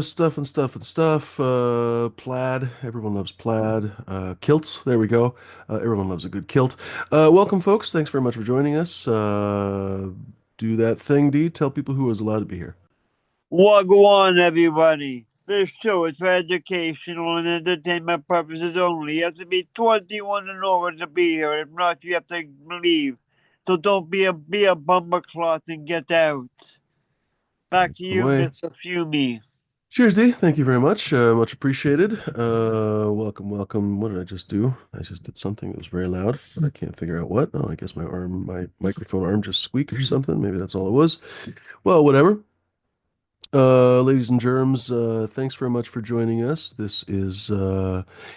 stuff and stuff and stuff. Plaid. Everyone loves plaid. Kilts. There we go. Everyone loves a good kilt. Welcome, folks. Thanks very much for joining us. Do that thing, D. Tell people who is allowed to be here. Wagwan, everybody. This show is for educational and entertainment purposes only. You have to be 21 and over to be here. If not, you have to leave. So don't be a bumper cloth and get out. Back to That's the you, way. Mr. Fumey. Cheers, D. Thank you very much. Much appreciated. Welcome, welcome. What did I just do? I just did something that was very loud, but I can't figure out what. Oh, I guess my microphone arm just squeaked or something. Maybe that's all it was. Well, whatever. Ladies and germs, thanks very much for joining us. This is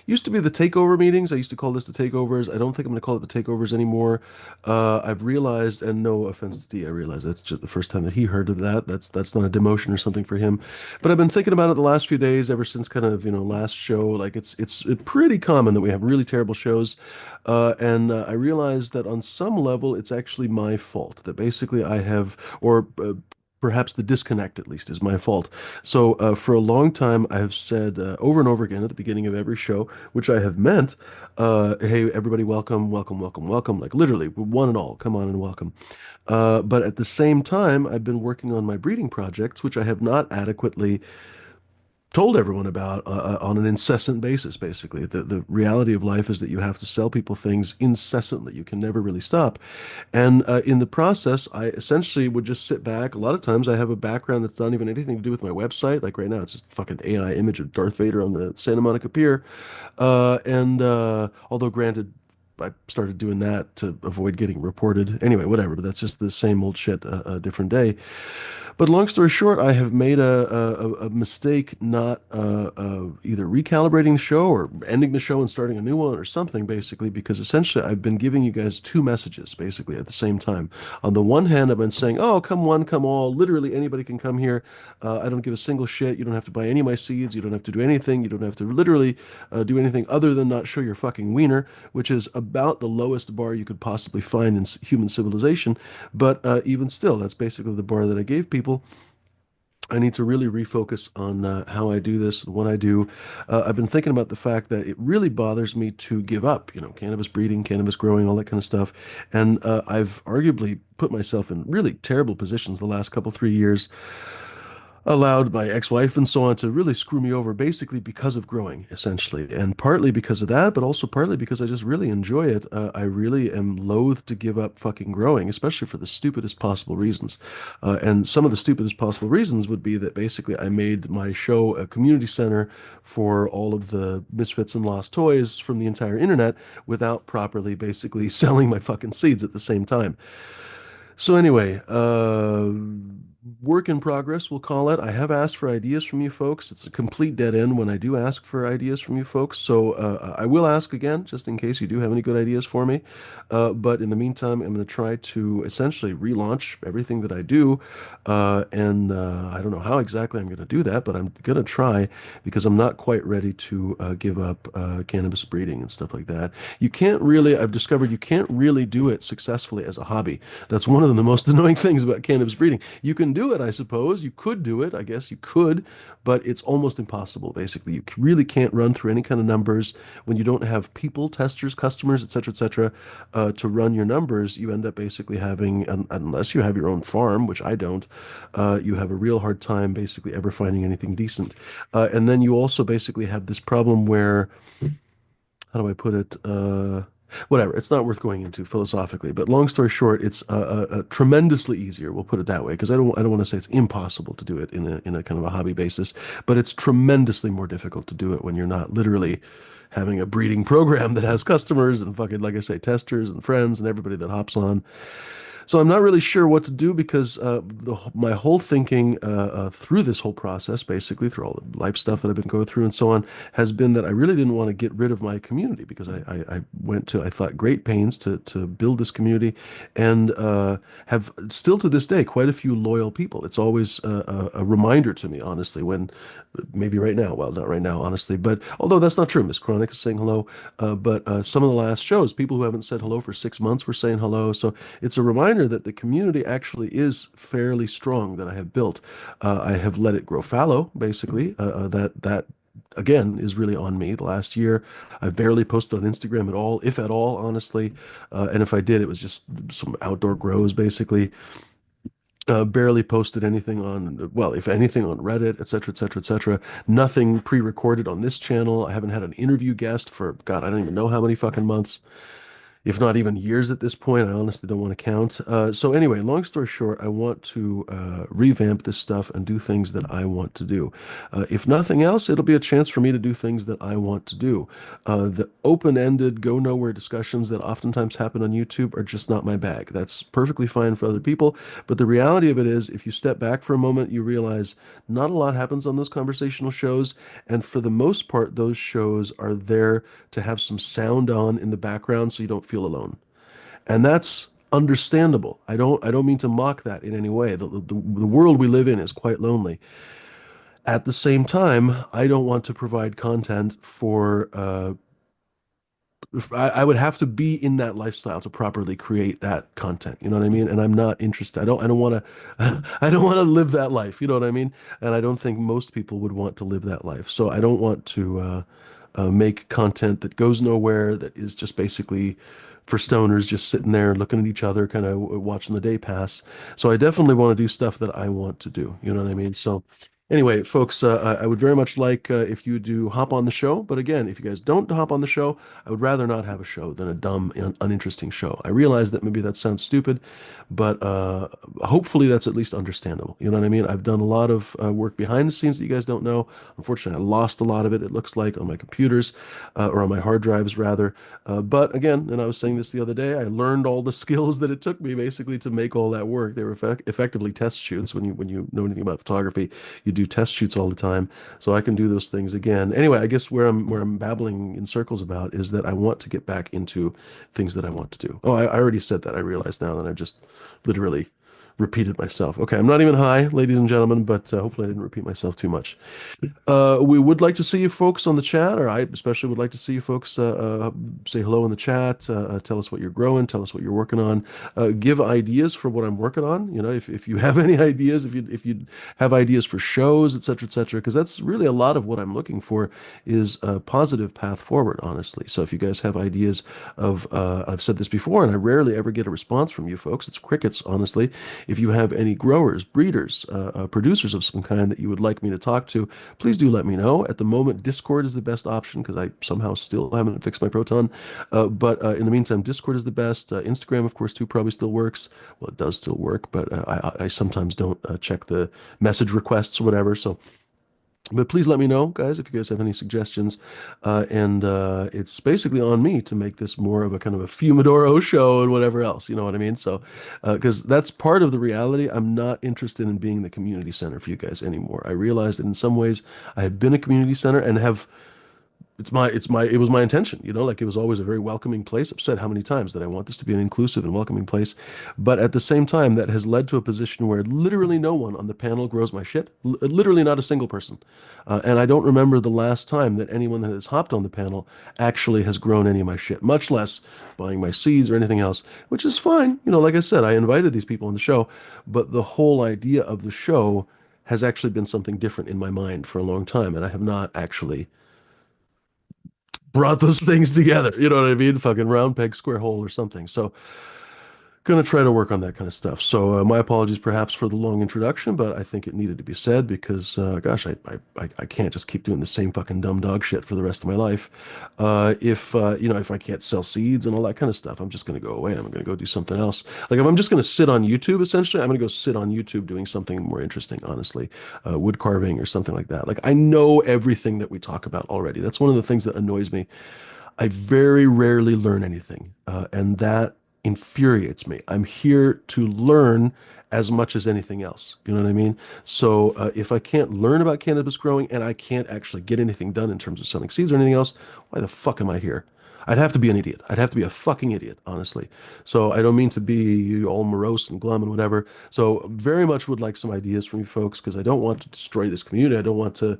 used to be the takeover meetings. I used to call this the takeovers. I don't think I'm going to call it the takeovers anymore. I've realized, and no offense to D, I realize that's just the first time that he heard of that. That's not a demotion or something for him. But I've been thinking about it the last few days, ever since kind of, last show. Like it's pretty common that we have really terrible shows, and I realized that on some level it's actually my fault. That basically I have, or perhaps the disconnect at least is my fault. So for a long time, I have said over and over again at the beginning of every show, which I have meant, hey, everybody, welcome, welcome, welcome, welcome. Like literally, one and all, come on and welcome. But at the same time, I've been working on my breeding projects, which I have not adequately told everyone about on an incessant basis, basically. The reality of life is that you have to sell people things incessantly. You can never really stop. And in the process, I essentially would just sit back. A lot of times I have a background that's not even anything to do with my website. Like right now, it's just fucking AI image of Darth Vader on the Santa Monica Pier. And although granted, I started doing that to avoid getting reported. Anyway, whatever, but that's just the same old shit, a different day. But long story short, I have made a mistake not either recalibrating the show or ending the show and starting a new one or something, basically, because essentially I've been giving you guys two messages, basically, at the same time. On the one hand, I've been saying, oh, come one, come all. Literally anybody can come here. I don't give a single shit. You don't have to buy any of my seeds. You don't have to do anything. You don't have to literally do anything other than not show your fucking wiener, which is about the lowest bar you could possibly find in human civilization. But even still, that's basically the bar that I gave people. I need to really refocus on how I do this, what I do. I've been thinking about the fact that it really bothers me to give up, cannabis breeding, cannabis growing, all that kind of stuff. And I've arguably put myself in really terrible positions the last couple, 3 years, allowed my ex-wife and so on to really screw me over basically because of growing, essentially, and partly because of that, but also partly because I just really enjoy it. I really am loath to give up fucking growing, especially for the stupidest possible reasons. And some of the stupidest possible reasons would be that basically I made my show a community center for all of the misfits and lost toys from the entire internet without properly basically selling my fucking seeds at the same time. So anyway, work in progress, we'll call it. I have asked for ideas from you folks. It's a complete dead end when I do ask for ideas from you folks. So I will ask again, just in case you do have any good ideas for me. But in the meantime, I'm going to try to essentially relaunch everything that I do. And I don't know how exactly I'm going to do that, but I'm going to try because I'm not quite ready to give up cannabis breeding and stuff like that. You can't really, I've discovered you can't really do it successfully as a hobby. That's one of the most annoying things about cannabis breeding. You can do it, I suppose. You could do it. I guess you could, but it's almost impossible, basically. You really can't run through any kind of numbers when you don't have people, testers, customers, et cetera, to run your numbers. You end up basically having, unless you have your own farm, which I don't, you have a real hard time basically ever finding anything decent. And then you also basically have this problem where, how do I put it? Whatever. It's not worth going into philosophically, but long story short, it's tremendously easier. We'll put it that way, because I don't want to say it's impossible to do it in a kind of a hobby basis, but it's tremendously more difficult to do it when you're not literally having a breeding program that has customers and fucking, like I say, testers and friends and everybody that hops on. So I'm not really sure what to do because my whole thinking through this whole process, basically through all the life stuff that I've been going through and so on, has been that I really didn't want to get rid of my community because I went to, I thought, great pains to build this community and have still to this day quite a few loyal people. It's always a reminder to me, honestly, when maybe right now, well, not right now, honestly, but although that's not true, Miss Chronic is saying hello, but some of the last shows, people who haven't said hello for 6 months were saying hello. So it's a reminder reminder that the community actually is fairly strong that I have built. I have let it grow fallow, basically. That again is really on me. The last year, I barely posted on Instagram at all, if at all, honestly. And if I did, it was just some outdoor grows, basically. Barely posted anything on, well, if anything, on Reddit, et cetera, et cetera, et cetera. Nothing pre-recorded on this channel. I haven't had an interview guest for, God, I don't even know how many fucking months, if not even years at this point. I honestly don't want to count. So anyway, long story short, I want to revamp this stuff and do things that I want to do. If nothing else, it'll be a chance for me to do things that I want to do. The open-ended, go nowhere discussions that oftentimes happen on YouTube are just not my bag. That's perfectly fine for other people, but the reality of it is, if you step back for a moment, you realize not a lot happens on those conversational shows, and for the most part, those shows are there to have some sound on in the background so you don't feel alone. And that's understandable. I don't mean to mock that in any way. The world we live in is quite lonely. At the same time, I don't want to provide content for I would have to be in that lifestyle to properly create that content. You know what I mean? And I'm not interested. I don't want to I don't want to live that life. You know what I mean? And I don't think most people would want to live that life. So I don't want to make content that goes nowhere, that is just basically for stoners just sitting there looking at each other, kind of watching the day pass. So I definitely want to do stuff that I want to do. You know what I mean? So anyway, folks, I would very much like if you do hop on the show. But again, if you guys don't hop on the show, I would rather not have a show than a dumb, uninteresting show. I realize that maybe that sounds stupid, but hopefully that's at least understandable. You know what I mean? I've done a lot of work behind the scenes that you guys don't know. Unfortunately, I lost a lot of it, it looks like, on my computers, or on my hard drives, rather. But again, and I was saying this the other day, I learned all the skills that it took me basically to make all that work. They were effectively test shoots. When you know anything about photography, you do test shoots all the time, so I can do those things again. Anyway, I guess where I'm babbling in circles about is that I want to get back into things that I want to do. Oh, I already said that. I realize now that I just literally repeated myself. Okay, I'm not even high, ladies and gentlemen, but hopefully I didn't repeat myself too much. We would like to see you folks on the chat, or I especially would like to see you folks say hello in the chat. Tell us what you're growing, tell us what you're working on. Give ideas for what I'm working on. You know, if you have any ideas, if you have ideas for shows, et cetera, because that's really a lot of what I'm looking for is a positive path forward, honestly. So if you guys have ideas of, I've said this before, and I rarely ever get a response from you folks. It's crickets, honestly. If you have any growers, breeders, producers of some kind that you would like me to talk to, please do let me know. At the moment, Discord is the best option because I somehow still haven't fixed my Proton. But in the meantime, Discord is the best. Instagram, of course, too, probably still works. Well, it does still work, but I sometimes don't check the message requests or whatever. So, but please let me know, guys, if you guys have any suggestions. And it's basically on me to make this more of a kind of a Fumidoro show and whatever else. You know what I mean? So, because that's part of the reality. I'm not interested in being the community center for you guys anymore. I realize that in some ways I have been a community center and have it was my intention, you know, like it was always a very welcoming place. I've said how many times that I want this to be an inclusive and welcoming place, but at the same time, that has led to a position where literally no one on the panel grows my shit. Literally not a single person. And I don't remember the last time that anyone that has hopped on the panel actually has grown any of my shit, much less buying my seeds or anything else, which is fine. You know, like I said, I invited these people on the show, but the whole idea of the show has actually been something different in my mind for a long time, and I have not actually brought those things together. You know what I mean? Fucking round peg, square hole or something. So gonna try to work on that kind of stuff. So my apologies perhaps for the long introduction, but I think it needed to be said because gosh, I can't just keep doing the same fucking dumb dog shit for the rest of my life. If you know, if I can't sell seeds and all that kind of stuff, I'm just gonna go away. I'm gonna go do something else. Like if I'm just gonna sit on YouTube, essentially, I'm gonna go sit on YouTube doing something more interesting, honestly, wood carving or something like that. Like I know everything that we talk about already. That's one of the things that annoys me. I very rarely learn anything, and that infuriates me. I'm here to learn as much as anything else. You know what I mean? So if I can't learn about cannabis growing and I can't actually get anything done in terms of selling seeds or anything else, why the fuck am I here? I'd have to be an idiot. I'd have to be a fucking idiot, honestly. So I don't mean to be all morose and glum and whatever. So very much would like some ideas from you folks because I don't want to destroy this community. I don't want to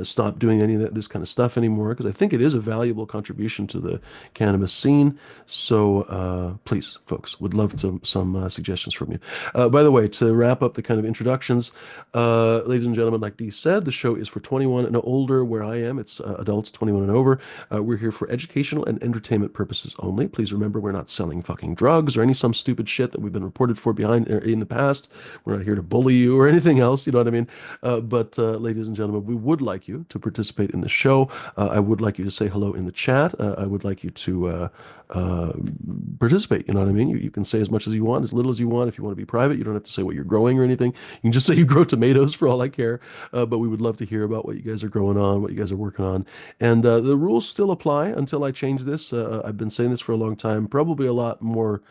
stop doing any of this kind of stuff anymore because I think it is a valuable contribution to the cannabis scene. So please, folks, would love some suggestions from you. By the way, to wrap up the kind of introductions, ladies and gentlemen, like Dee said, the show is for 21 and older. Where I am, it's adults 21 and over. We're here for educational and entertainment purposes only. Please remember, we're not selling fucking drugs or any some stupid shit that we've been reported for behind in the past. We're not here to bully you or anything else. You know what I mean? But ladies and gentlemen, we would like you to participate in the show. I would like you to say hello in the chat. I would like you to uh, participate. You know what I mean? You can say as much as you want, as little as you want. If you want to be private, you don't have to say what you're growing or anything. You can just say you grow tomatoes for all I care. But we would love to hear about what you guys are growing on, what you guys are working on. And the rules still apply until I change this. I've been saying this for a long time, probably a lot more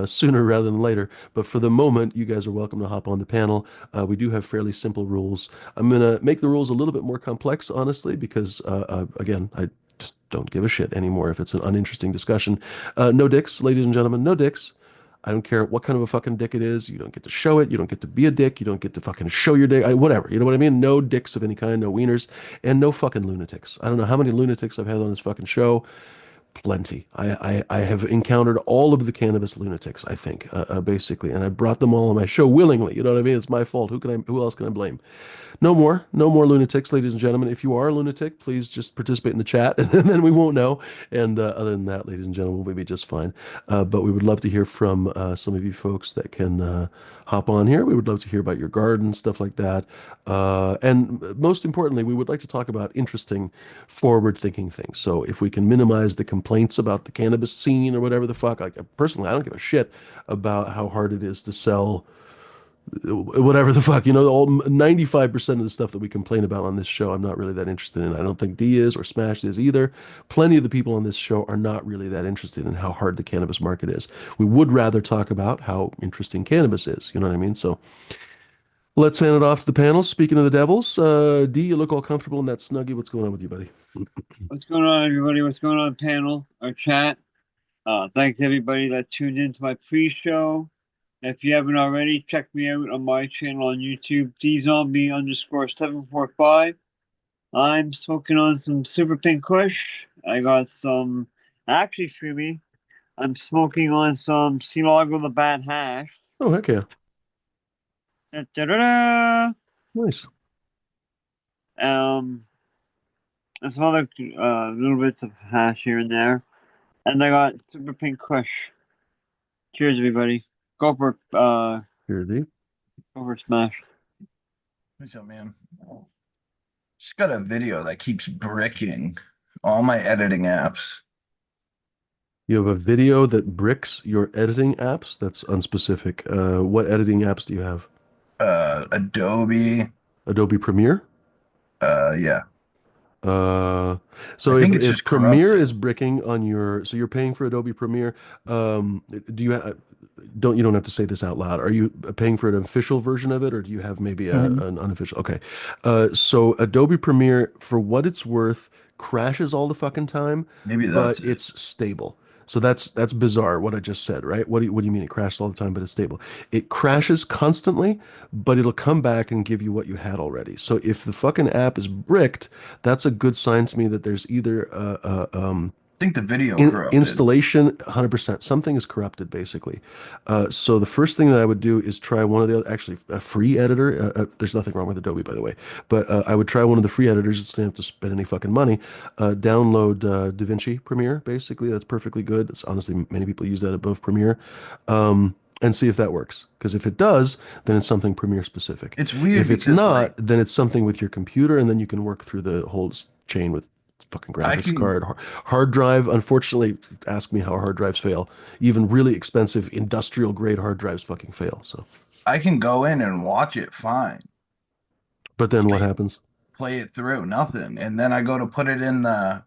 sooner rather than later. But for the moment, you guys are welcome to hop on the panel. We do have fairly simple rules. I'm going to make the rules a little bit more complex, honestly, because again, I just don't give a shit anymore if it's an uninteresting discussion. No dicks, ladies and gentlemen, no dicks. I don't care what kind of a fucking dick it is. You don't get to show it. You don't get to be a dick. You don't get to fucking show your dick. Whatever. You know what I mean? No dicks of any kind, no wieners, and no fucking lunatics. I don't know how many lunatics I've had on this fucking show. Plenty. I have encountered all of the cannabis lunatics, I think, basically, and I brought them all on my show willingly. You know what I mean? It's my fault. Who else can I blame? No more lunatics, ladies and gentlemen. If you are a lunatic, please just participate in the chat, and then we won't know. And other than that, ladies and gentlemen, we'll be just fine. But we would love to hear from some of you folks that can hop on here. We would love to hear about your garden, stuff like that. And most importantly, we would like to talk about interesting, forward-thinking things. So if we can minimize the complaints about the cannabis scene or whatever the fuck, like personally, I don't give a shit about how hard it is to sell whatever the fuck, all 95% of the stuff that we complain about on this show, I'm not really that interested in. I don't think D is or Smash is either. Plenty of the people on this show are not really that interested in how hard the cannabis market is. We would rather talk about how interesting cannabis is. You know what I mean? So let's hand it off to the panel. Speaking of the devils, D, you look all comfortable in that snuggie. What's going on with you, buddy? What's going on, everybody? What's going on, panel or chat? Thanks everybody that tuned into my pre-show. If you haven't already, check me out on my channel on YouTube, dzombie_745. I'm smoking on some super pink kush. I got some, actually, Freebie. I'm smoking on some Sea Lago the Bad Hash. Oh, heck yeah. Da, da, da, da. Nice. Um, and some other little bits of hash here and there. And I got super pink kush. Cheers, everybody. Go for Here, D. go for smash. What's up, man? Just got a video that keeps bricking all my editing apps. You have a video that bricks your editing apps? That's unspecific. What editing apps do you have? Adobe. Adobe Premiere? Yeah. Uh, I so think if, it's if just Premiere corrupted. is bricking on so you're paying for Adobe Premiere, do you you don't have to say this out loud. Are you paying for an official version of it, or do you have maybe Mhm. an unofficial? Okay. So Adobe Premiere, for what it's worth, crashes all the fucking time, Maybe but that's it. it's stable. So that's bizarre what I just said, right? What do you mean it crashes all the time, but it's stable? It crashes constantly, but it'll come back and give you what you had already. So if the fucking app is bricked, that's a good sign to me that there's either I think the video corrupted. installation 100%, something is corrupted basically. So the first thing that I would do is try one of the actually a free editor. There's nothing wrong with Adobe, by the way, but I would try one of the free editors. It's don't have to spend any fucking money. Download DaVinci Premiere, basically. That's perfectly good. It's honestly, many people use that above Premiere. And see if that works, because if it does, then it's something Premiere specific. It's weird If it's because not, like then it's something with your computer, and then you can work through the whole chain with fucking I graphics can card, hard drive. Unfortunately, ask me how hard drives fail. Even really expensive industrial grade hard drives fucking fail. So, I can go in and watch it fine. but then what Play happens? play it through, nothing. And then I go to put it in the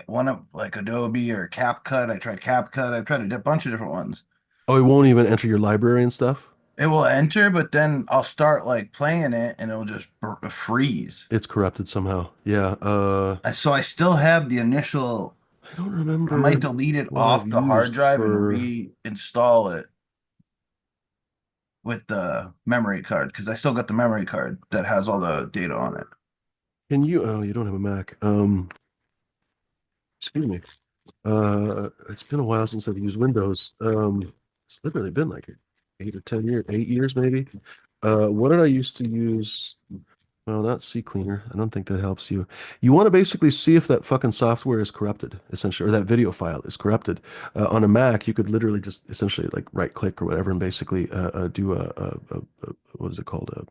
one of like Adobe or CapCut. I tried CapCut. I tried a bunch of different ones. Oh, it won't even enter your library and stuff. It will enter, but then I'll start like playing it and it'll just freeze. It's corrupted somehow. Yeah. So I still have the initial I don't I might remember delete it what I've off the hard used drive and for. reinstall it with the memory card because I still got the memory card that has all the data on it. Can you? Oh, you don't have a Mac. Excuse me. It's been a while since I've used Windows. It's literally been like 8 or 10 years, 8 years maybe. What did I used to use? Well, not CCleaner. I don't think that helps you. You want to basically see if that fucking software is corrupted, essentially, or that video file is corrupted. On a Mac, you could literally just essentially like right click or whatever and basically do a what is it called?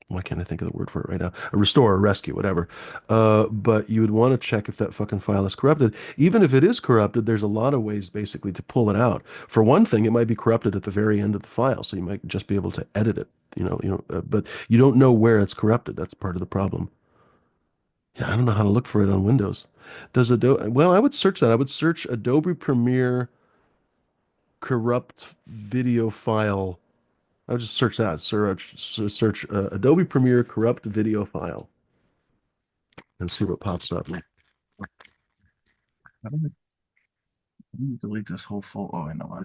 Why can't I think of the word for it right now? A restore or rescue, whatever. But you would want to check if that fucking file is corrupted. Even if it is corrupted, there's a lot of ways basically to pull it out. For one thing, it might be corrupted at the very end of the file, so you might just be able to edit it. But you don't know where it's corrupted. That's part of the problem. Yeah, I don't know how to look for it on Windows. Does Adobe? Well, I would search that. I would search Adobe Premiere corrupt video file. I would just search that. Search Adobe Premiere corrupt video file and see what pops up. How do I delete this whole full? Oh, I know.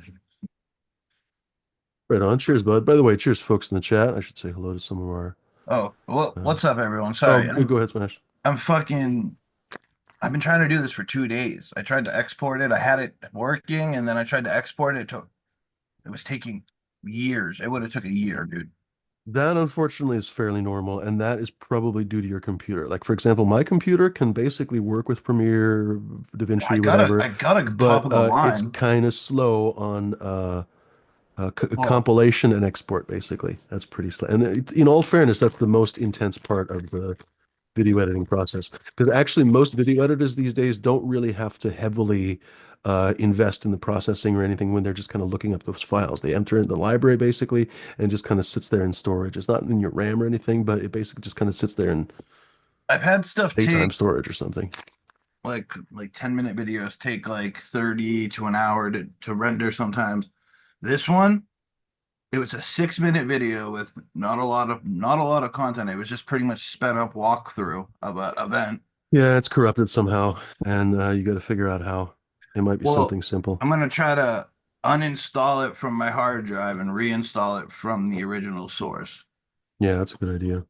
Right on. Cheers, bud. By the way, cheers, folks in the chat. I should say hello to some of our. Oh, well, Uh, what's up, everyone? oh, Sorry, go ahead, Smash. I'm fucking. I've been trying to do this for 2 days. I tried to export it. I had it working, and then I tried to export it. It was taking years. It would have took a year, dude. That unfortunately is fairly normal, and that is probably due to your computer. Like, for example, my computer can basically work with Premiere, DaVinci, whatever, I got a top but of the it's line. kind of slow on Well, compilation and export, basically. That's pretty slow. And in all fairness, that's the most intense part of the video editing process. Because actually, most video editors these days don't really have to heavily invest in the processing or anything when they're just kind of looking up those files. They enter in the library basically and just kind of sits there in storage. It's not in your RAM or anything, but it basically just kind of sits there in I've had stuff daytime take storage or something. like 10-minute videos take like 30 to an hour to render sometimes. This one, it was a 6-minute video with not a lot of content. It was just pretty much sped up walkthrough of a event. Yeah, it's corrupted somehow, and you got to figure out how. It might be Well, something simple. I'm gonna try to uninstall it from my hard drive and reinstall it from the original source. Yeah, that's a good idea.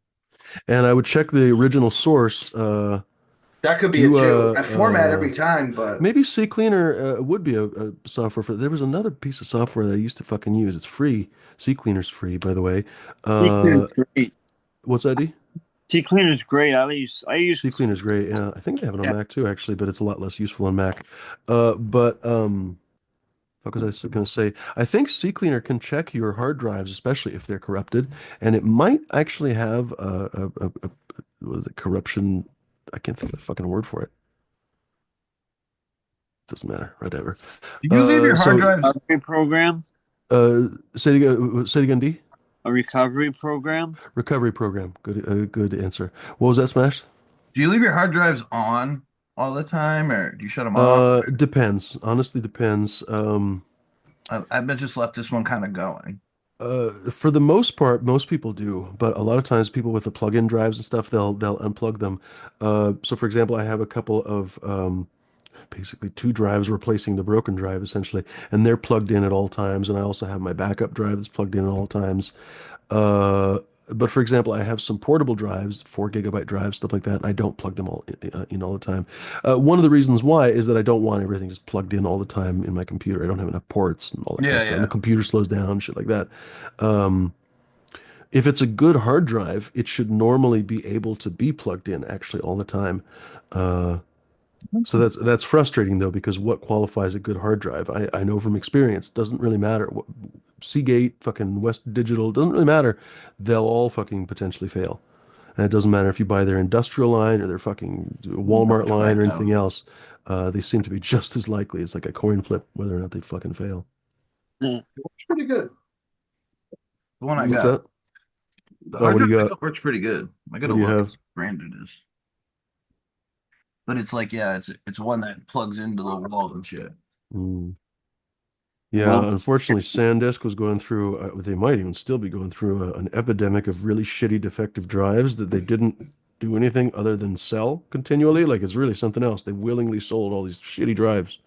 And I would check the original source. That could be it Do too. I format every time, but maybe CCleaner would be a software for. There was another piece of software that I used to fucking use. It's free. CCleaner's free, by the way. CCleaner's Uh, great. what's that, D? CCleaner's great. I use CCleaner's great. Yeah, I think they have it on yeah. Mac too, actually, but it's a lot less useful on Mac. But what was I going to say? I think CCleaner can check your hard drives, especially if they're corrupted, and it might actually have what is it, corruption? I can't think of the fucking word for it. Doesn't matter, whatever. did you leave your hard So drives? Recovery program. say it again, D. A recovery program. Recovery program. Good answer. What was that, Smash? Do you leave your hard drives on all the time, or do you shut them off? Depends. Honestly, depends. I've been just left this one kind of going. For the most part, most people do, but a lot of times people with the plug-in drives and stuff, they'll unplug them. So for example, I have a couple of basically two drives replacing the broken drive essentially, and they're plugged in at all times. And I also have my backup drive that's plugged in at all times. Uh, but for example, I have some portable drives, 4 GB drives, stuff like that, and I don't plug them all in all the time. One of the reasons why is that I don't want everything just plugged in all the time in my computer. I don't have enough ports and all that kind of Yeah, stuff. And the yeah. computer slows down, shit like that. Um, if it's a good hard drive, it should normally be able to be plugged in actually all the time. Uh, so that's frustrating though, because what qualifies a good hard drive? I know from experience, doesn't really matter. Seagate, fucking West Digital, doesn't really matter. They'll all fucking potentially fail. And it doesn't matter if you buy their industrial line or their fucking Walmart line or Direct out. anything else. They seem to be just as likely. It's like a coin flip whether or not they fucking fail. It's pretty good. The one I What's got. that? The Oh, hard what do drive you I got? got works pretty good. I What gotta do you look have? what brand it is. But it's like, yeah, it's one that plugs into the wall and shit. Mm. Well, Yeah, unfortunately, SanDisk was going through, they might even still be going through an epidemic of really shitty defective drives that they didn't do anything other than sell continually. Like it's really something else. They willingly sold all these shitty drives.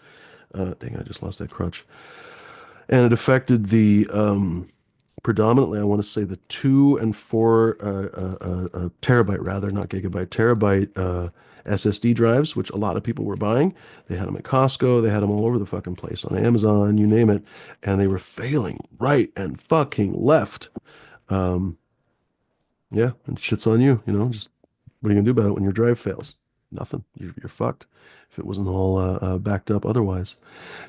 Dang, I just lost that crutch. And it affected the predominantly, I want to say the 2 and 4 terabyte, rather, not gigabyte, terabyte SSD drives, which a lot of people were buying. They had them at Costco, they had them all over the fucking place on Amazon, you name it, and they were failing right and fucking left. Um, yeah, and shit's on you, just what are you gonna do about it when your drive fails? Nothing. You're fucked if it wasn't all backed up otherwise.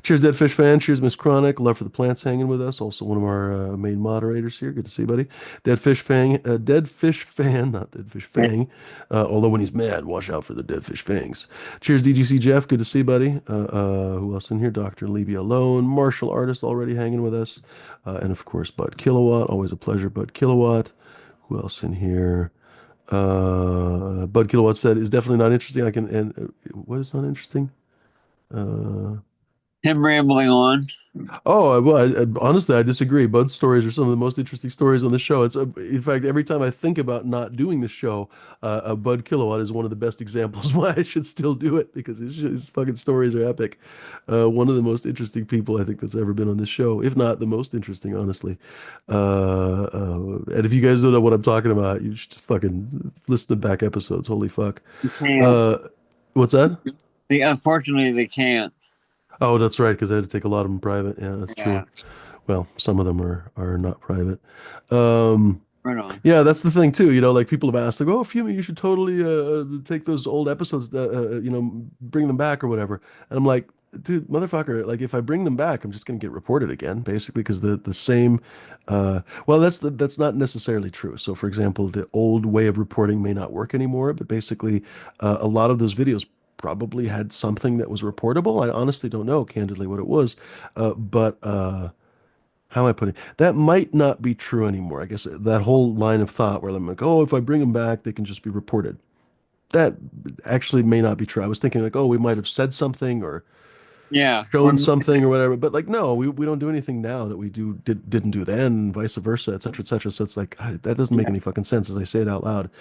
Cheers, Dead Fish fan. Cheers, Miss Chronic. Love for the plants hanging with us. Also one of our main moderators here. Good to see you, buddy. Dead Fish fan, not Dead Fish Fang. Although when he's mad, watch out for the Dead Fish Fangs. Cheers, DGC Jeff. Good to see you, buddy. Who else in here? Dr. Leave You Alone. Martial artist already hanging with us. And of course, Bud Kilowatt. Always a pleasure, Bud Kilowatt. Who else in here? Bud Kilowatt said, is definitely not interesting. What is not interesting? Uh, Him rambling on. Oh, well, honestly, I disagree. Bud's stories are some of the most interesting stories on the show. In fact, every time I think about not doing the show, Bud Kilowatt is one of the best examples why I should still do it because his fucking stories are epic. One of the most interesting people I think that's ever been on this show, if not the most interesting, honestly. And if you guys don't know what I'm talking about, you should just fucking listen to back episodes. Holy fuck. You can't. Uh, what's that? Unfortunately, they can't. Oh, that's right, because I had to take a lot of them private. Yeah, that's true. Yeah. Well, some of them are not private. Um, Right on. yeah, that's the thing too. Like people have asked, like, "Oh, Fumi, you should totally take those old episodes, bring them back or whatever." And I'm like, dude, motherfucker, like if I bring them back, I'm just gonna get reported again, basically, because the same. Well, that's not necessarily true. So, for example, the old way of reporting may not work anymore, but basically, a lot of those videos probably had something that was reportable. I honestly don't know, candidly, what it was, but. How am I putting it? That might not be true anymore. I guess that whole line of thought where I'm like, oh, if I bring them back, they can just be reported. That actually may not be true. I was thinking like, oh, we might have said something or Yeah. shown something or whatever. But like, no, we don't do anything now that we didn't do then, vice versa, et cetera, et cetera. So it's like, that doesn't make Yeah. any fucking sense as I say it out loud.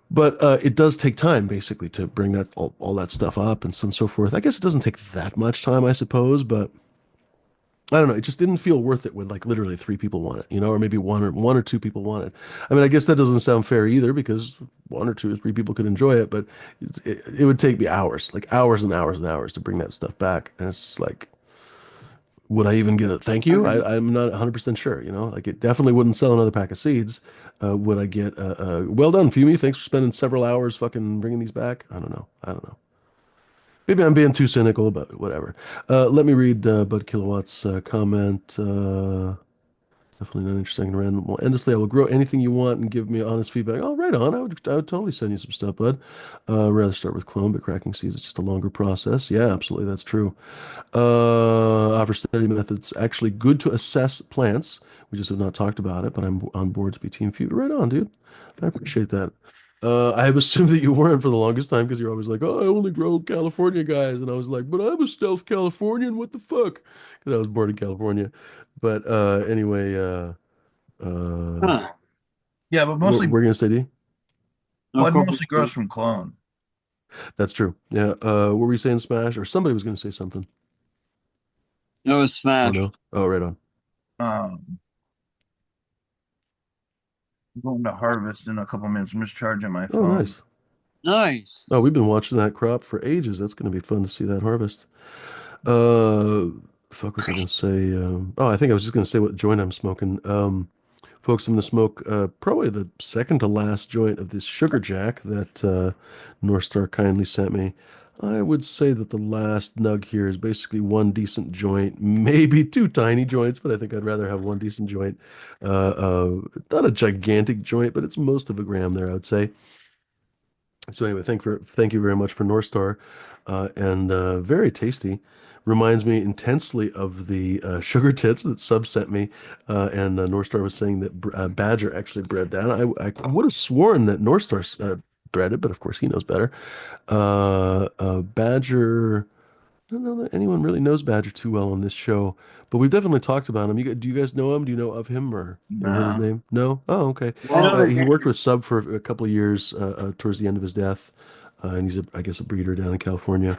But it does take time, basically, to bring that all that stuff up and so on and so forth. I guess it doesn't take that much time, I suppose, but I don't know. It just didn't feel worth it when like literally 3 people want it, or maybe one or 2 people want it. I mean, I guess that doesn't sound fair either because 1 or 2 or 3 people could enjoy it, but it would take me hours, like hours and hours and hours to bring that stuff back. And it's just like, would I even get a thank you? I'm not 100% sure. Like it definitely wouldn't sell another pack of seeds. Would I get well done, Fumi? Thanks for spending several hours fucking bringing these back. I don't know. I don't know. Maybe I'm being too cynical, but whatever. Let me read Bud Kilowatt's comment. Definitely not interesting and random. Well, endlessly, I will grow anything you want and give me honest feedback. Oh, right on. I would totally send you some stuff, bud. Rather start with clone, but cracking seeds is just a longer process. Yeah, absolutely, that's true. Offer study methods actually good to assess plants. We just have not talked about it, but I'm on board to be team feud. Right on, dude. I appreciate that. I have assumed that you weren't for the longest time because you're always like, oh, I only grow California guys. And I was like, but I'm a stealth Californian. What the fuck? Because I was born in California. But anyway, Huh. Yeah, but we're, mostly we're gonna say D. No Bud corporate. mostly grows from clone. That's true. Yeah. What were you saying, Smash? Or somebody was gonna say something. No, it's Oh smash. no. Oh, right on. Um, I'm going to harvest in a couple minutes. I'm just charging my Oh, phone. nice. Nice. Oh, we've been watching that crop for ages. That's gonna be fun to see that harvest. Uh, fuck was I gonna say? Oh, I think I was just gonna say what joint I'm smoking. Folks, I'm gonna smoke probably the second to last joint of this Sugar Jack that North Star kindly sent me. I would say that the last nug here is basically one decent joint, maybe 2 tiny joints, but I think I'd rather have one decent joint. Not a gigantic joint, but it's most of a gram there, I would say. So anyway, thank you very much for North Star, and very tasty. Reminds me intensely of the sugar tits that Sub sent me, and North Star was saying that Badger actually bred that. I would have sworn that North Star bred it, but of course he knows better. Badger. don't know that anyone really knows Badger too well on this show, but we've definitely talked about him. Do you guys know him? Do you know of him or ever heard his Nah. name? No? Oh, okay. I know Well, the He name. worked with Sub for a couple of years towards the end of his death, and he's I guess a breeder down in California.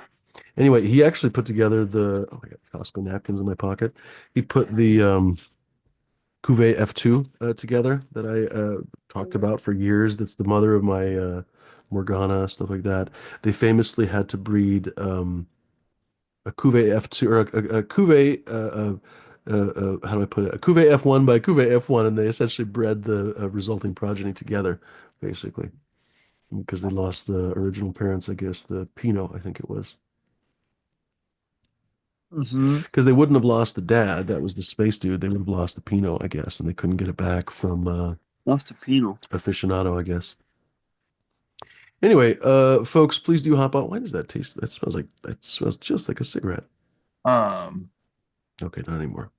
Anyway, he actually put together the oh, I got Costco napkins in my pocket. He put the Cuvée F2 together that I talked about for years. That's the mother of my Morgana, stuff like that. They famously had to breed a Cuvée F2 or a Cuvée how do I put it? A Cuvée F1 by Cuvée F1, and they essentially bred the resulting progeny together, basically, because they lost the original parents, I guess, the Pinot, I think it was. Mm-hmm. Because they wouldn't have lost the dad, that was the space dude. They would have lost the Pinot, I guess, and they couldn't get it back from Lost a penal. aficionado, I guess. Anyway, folks, please do hop on. Why does that taste? That smells just like a cigarette. um, Okay, not anymore.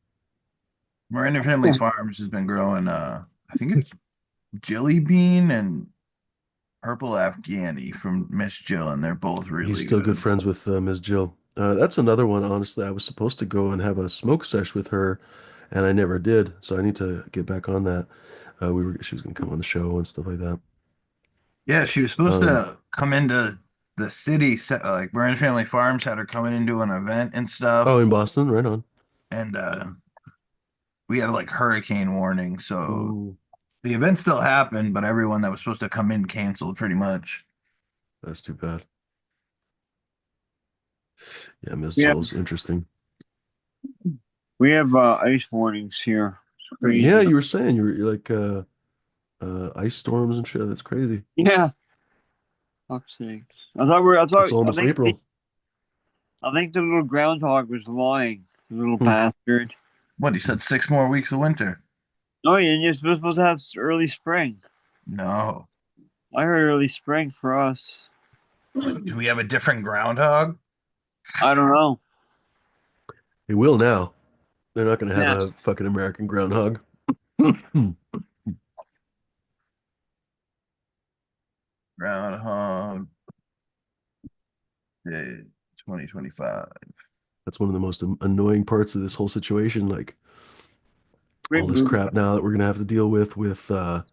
Miranda Family Farms has been growing I think it's Jelly Bean and Purple Afghani from Miss Jill, and they're both He's really still good good. friends with Ms. Jill. That's another one, honestly. I was supposed to go and have a smoke sesh with her, and I never did. So I need to get back on that. She was gonna come on the show and stuff like that. Yeah, she was supposed Um, to come into the city, like Miranda Family Farms had her coming into an event and stuff, oh, in Boston, right on. and we had like hurricane warning, so Ooh, the event still happened, but everyone that was supposed to come in canceled pretty much. that's too bad. Yeah, Ms. We have Jill's interesting. we have ice warnings here. It's Yeah, crazy. you were saying you're like ice storms and shit. That's crazy. Yeah. Fuck's sakes. It's almost April. I think the little groundhog was lying. The little Hmm. bastard. What, he said 6 more weeks of winter? Oh yeah, and you're supposed to have early spring. No. I heard early spring for us. Do we have a different groundhog? I don't know. It will now. They're not going to have Yeah. a fucking American groundhog. Groundhog Day 2025. That's one of the most annoying parts of this whole situation. Like all Great this movie. crap now that we're gonna have to deal with the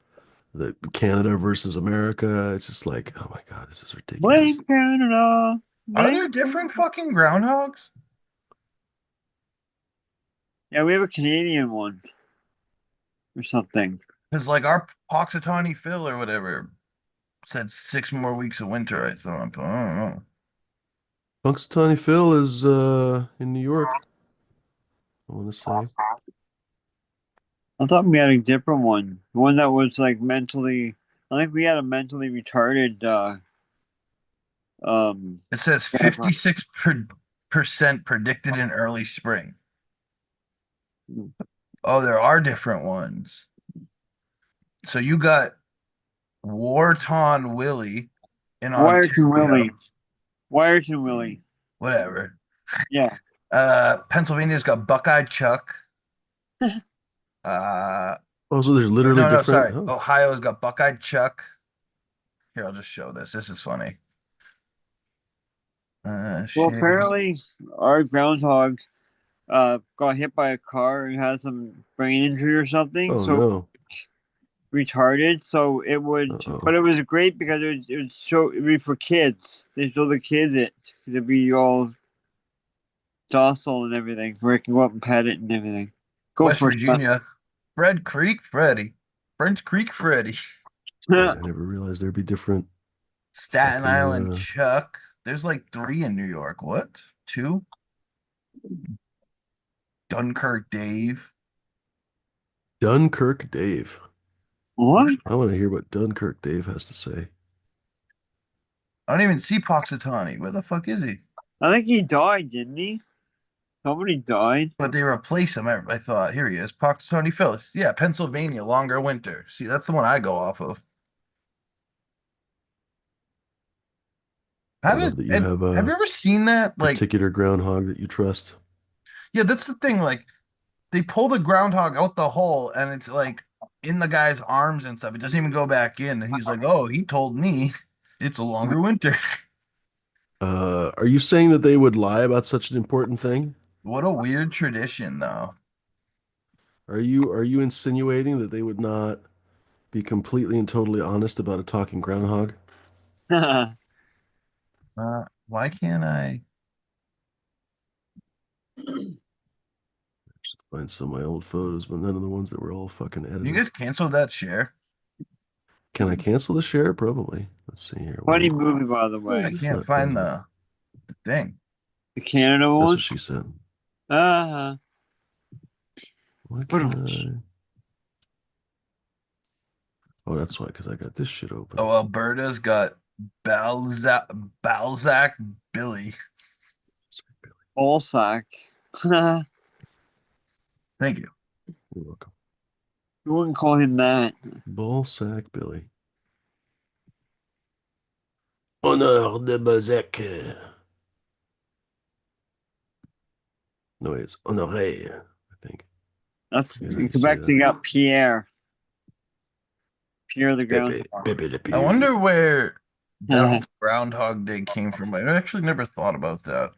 Canada versus America. It's just like, oh my God, this is ridiculous. Blame Canada. Are there Blame different Canada. fucking groundhogs? Yeah, we have a Canadian one or something. Because like our Poxitani Phil or whatever said 6 more weeks of winter, I thought. But I don't know. Punxsutawney Phil is in New York, I want to say. I thought we had a different one. One that was like mentally. I think we had a mentally retarded. Um. It says Grandpa. 56% predicted in early spring. Oh, there are different ones. So you got Wharton Willie in Wyerton Ontario, Willie. Wyerton Willie. whatever. Yeah. Pennsylvania's got Buckeye Chuck. Uh, Also, there's or literally no, different. sorry. Oh, Ohio's got Buckeye Chuck. Here, I'll just show this. This is funny. Well, Shit. apparently our groundhog got hit by a car and had some brain injury or something, oh so no. retarded. So it would, Uh-oh. but it was great because it'd be for kids. They show the kids it. It'd be all docile and everything, where it can go up and pet it and everything. Go West for a Virginia, Fred Creek Freddy. French Creek Freddy. Right, spin. I never realized there'd be different Staten fucking Island Chuck. There's like 3 in New York. What? 2? Dunkirk Dave. Dunkirk Dave. What? I want to hear what Dunkirk Dave has to say. I don't even see Poxitani. Where the fuck is he? I think he died, didn't he? Somebody died. But they replace him. I thought, here he is. Poxitani Phyllis. Yeah, Pennsylvania, longer winter. See, that's the one I go off of. I How love did that you and have have you a ever seen that? Like, particular groundhog that you trust. yeah, that's the thing. Like, they pull the groundhog out the hole and it's like in the guy's arms and stuff. It doesn't even go back in. And he's like, oh, he told me it's a longer winter. Are you saying that they would lie about such an important thing? What a weird tradition, though. Are you insinuating that they would not be completely and totally honest about a talking groundhog? Why can't I? Should find some of my old photos, but none of the ones that were all fucking You edited. guys canceled that share? Can I cancel the share? Probably. Let's see here. Funny Wait. movie, by the Why way. is I this can't not find coming up? the thing. The Canada That's one. what she said. Uh-huh. Why can't I? Oh, that's why, because I got this shit open. Oh, Alberta's got Balzac Billy. Allsack. You Thank you. You're welcome. wouldn't call him that. Ball sack Billy. Honneur de Balzac. No, it's honoré, I think. That's Forget how in you say Quebec. that. They got Pierre. Pierre the Pepe, groundhog. Pepe Le I Pew. wonder where that whole Groundhog Day came from. I actually never thought about that.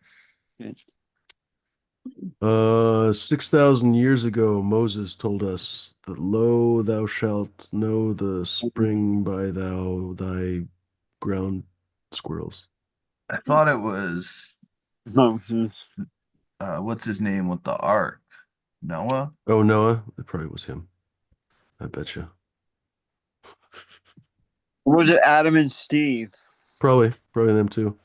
6,000 years ago, Moses told us that, lo, thou shalt know the spring by thy ground squirrels. I thought it was Moses. what's his name with the ark? Noah? Oh, Noah? It probably was him. I bet you. Or was it Adam and Steve? Probably them too.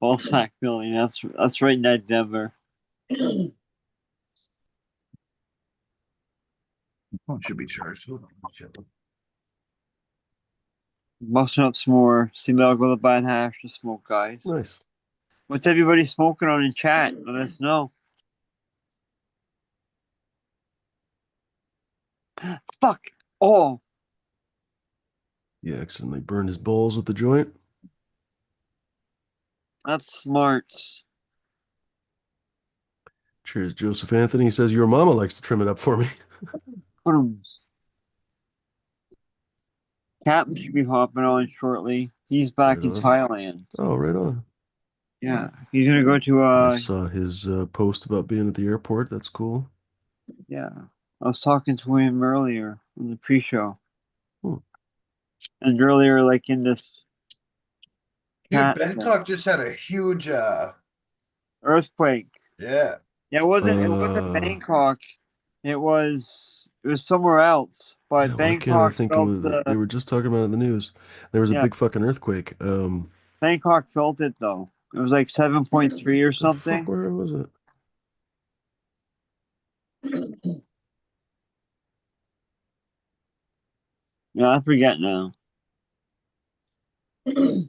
Allsack Billy. That's right in that Denver. Oh, it should be charged. Hold on. Busting up some more. See Metal go to buy and hash to smoke, guys. Nice. What's everybody smoking on in chat? Let us know. Fuck. Oh, He accidentally burned his balls with the joint. that's smart. Cheers, Joseph Anthony. He says, your mama likes to trim it up for me. Boom. Captain should be hopping on shortly. He's back Right in on. Thailand. Oh, right on. Yeah, he's gonna go to I saw his post about being at the airport. That's cool. yeah. I was talking to him earlier in the pre-show, Hmm. and earlier, like in this Dude, cat Bangkok just had a huge earthquake. yeah. Yeah, it wasn't Uh, Bangkok. It was somewhere else. yeah, But why can't I Bangkok think it felt was, they were just talking about it in the news. There was a yeah, big fucking earthquake. Bangkok felt it though. It was like 7.3 or The fuck, something. where was it? Yeah, I forget now. Oh,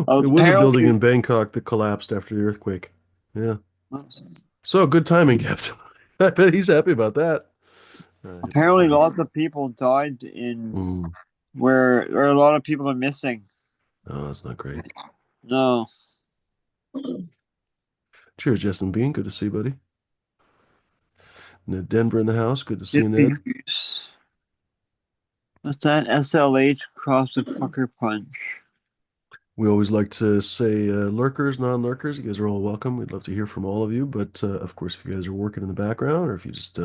Oh, it was a building apparently, in Bangkok that collapsed after the earthquake. Yeah. So good timing, Captain. I bet he's happy about that. Hit the apparently, flag. lots of people died in Mm. where a lot of people are missing. Oh, that's not great. No, Cheers, Justin Bean. Good to see you, buddy. Ned Denver in the house. Good to see you, Ned. diffuse. What's that? SLH cross the pucker punch. We always like to say lurkers, non-lurkers. You guys are all welcome. We'd love to hear from all of you. But of course, if you guys are working in the background or if you just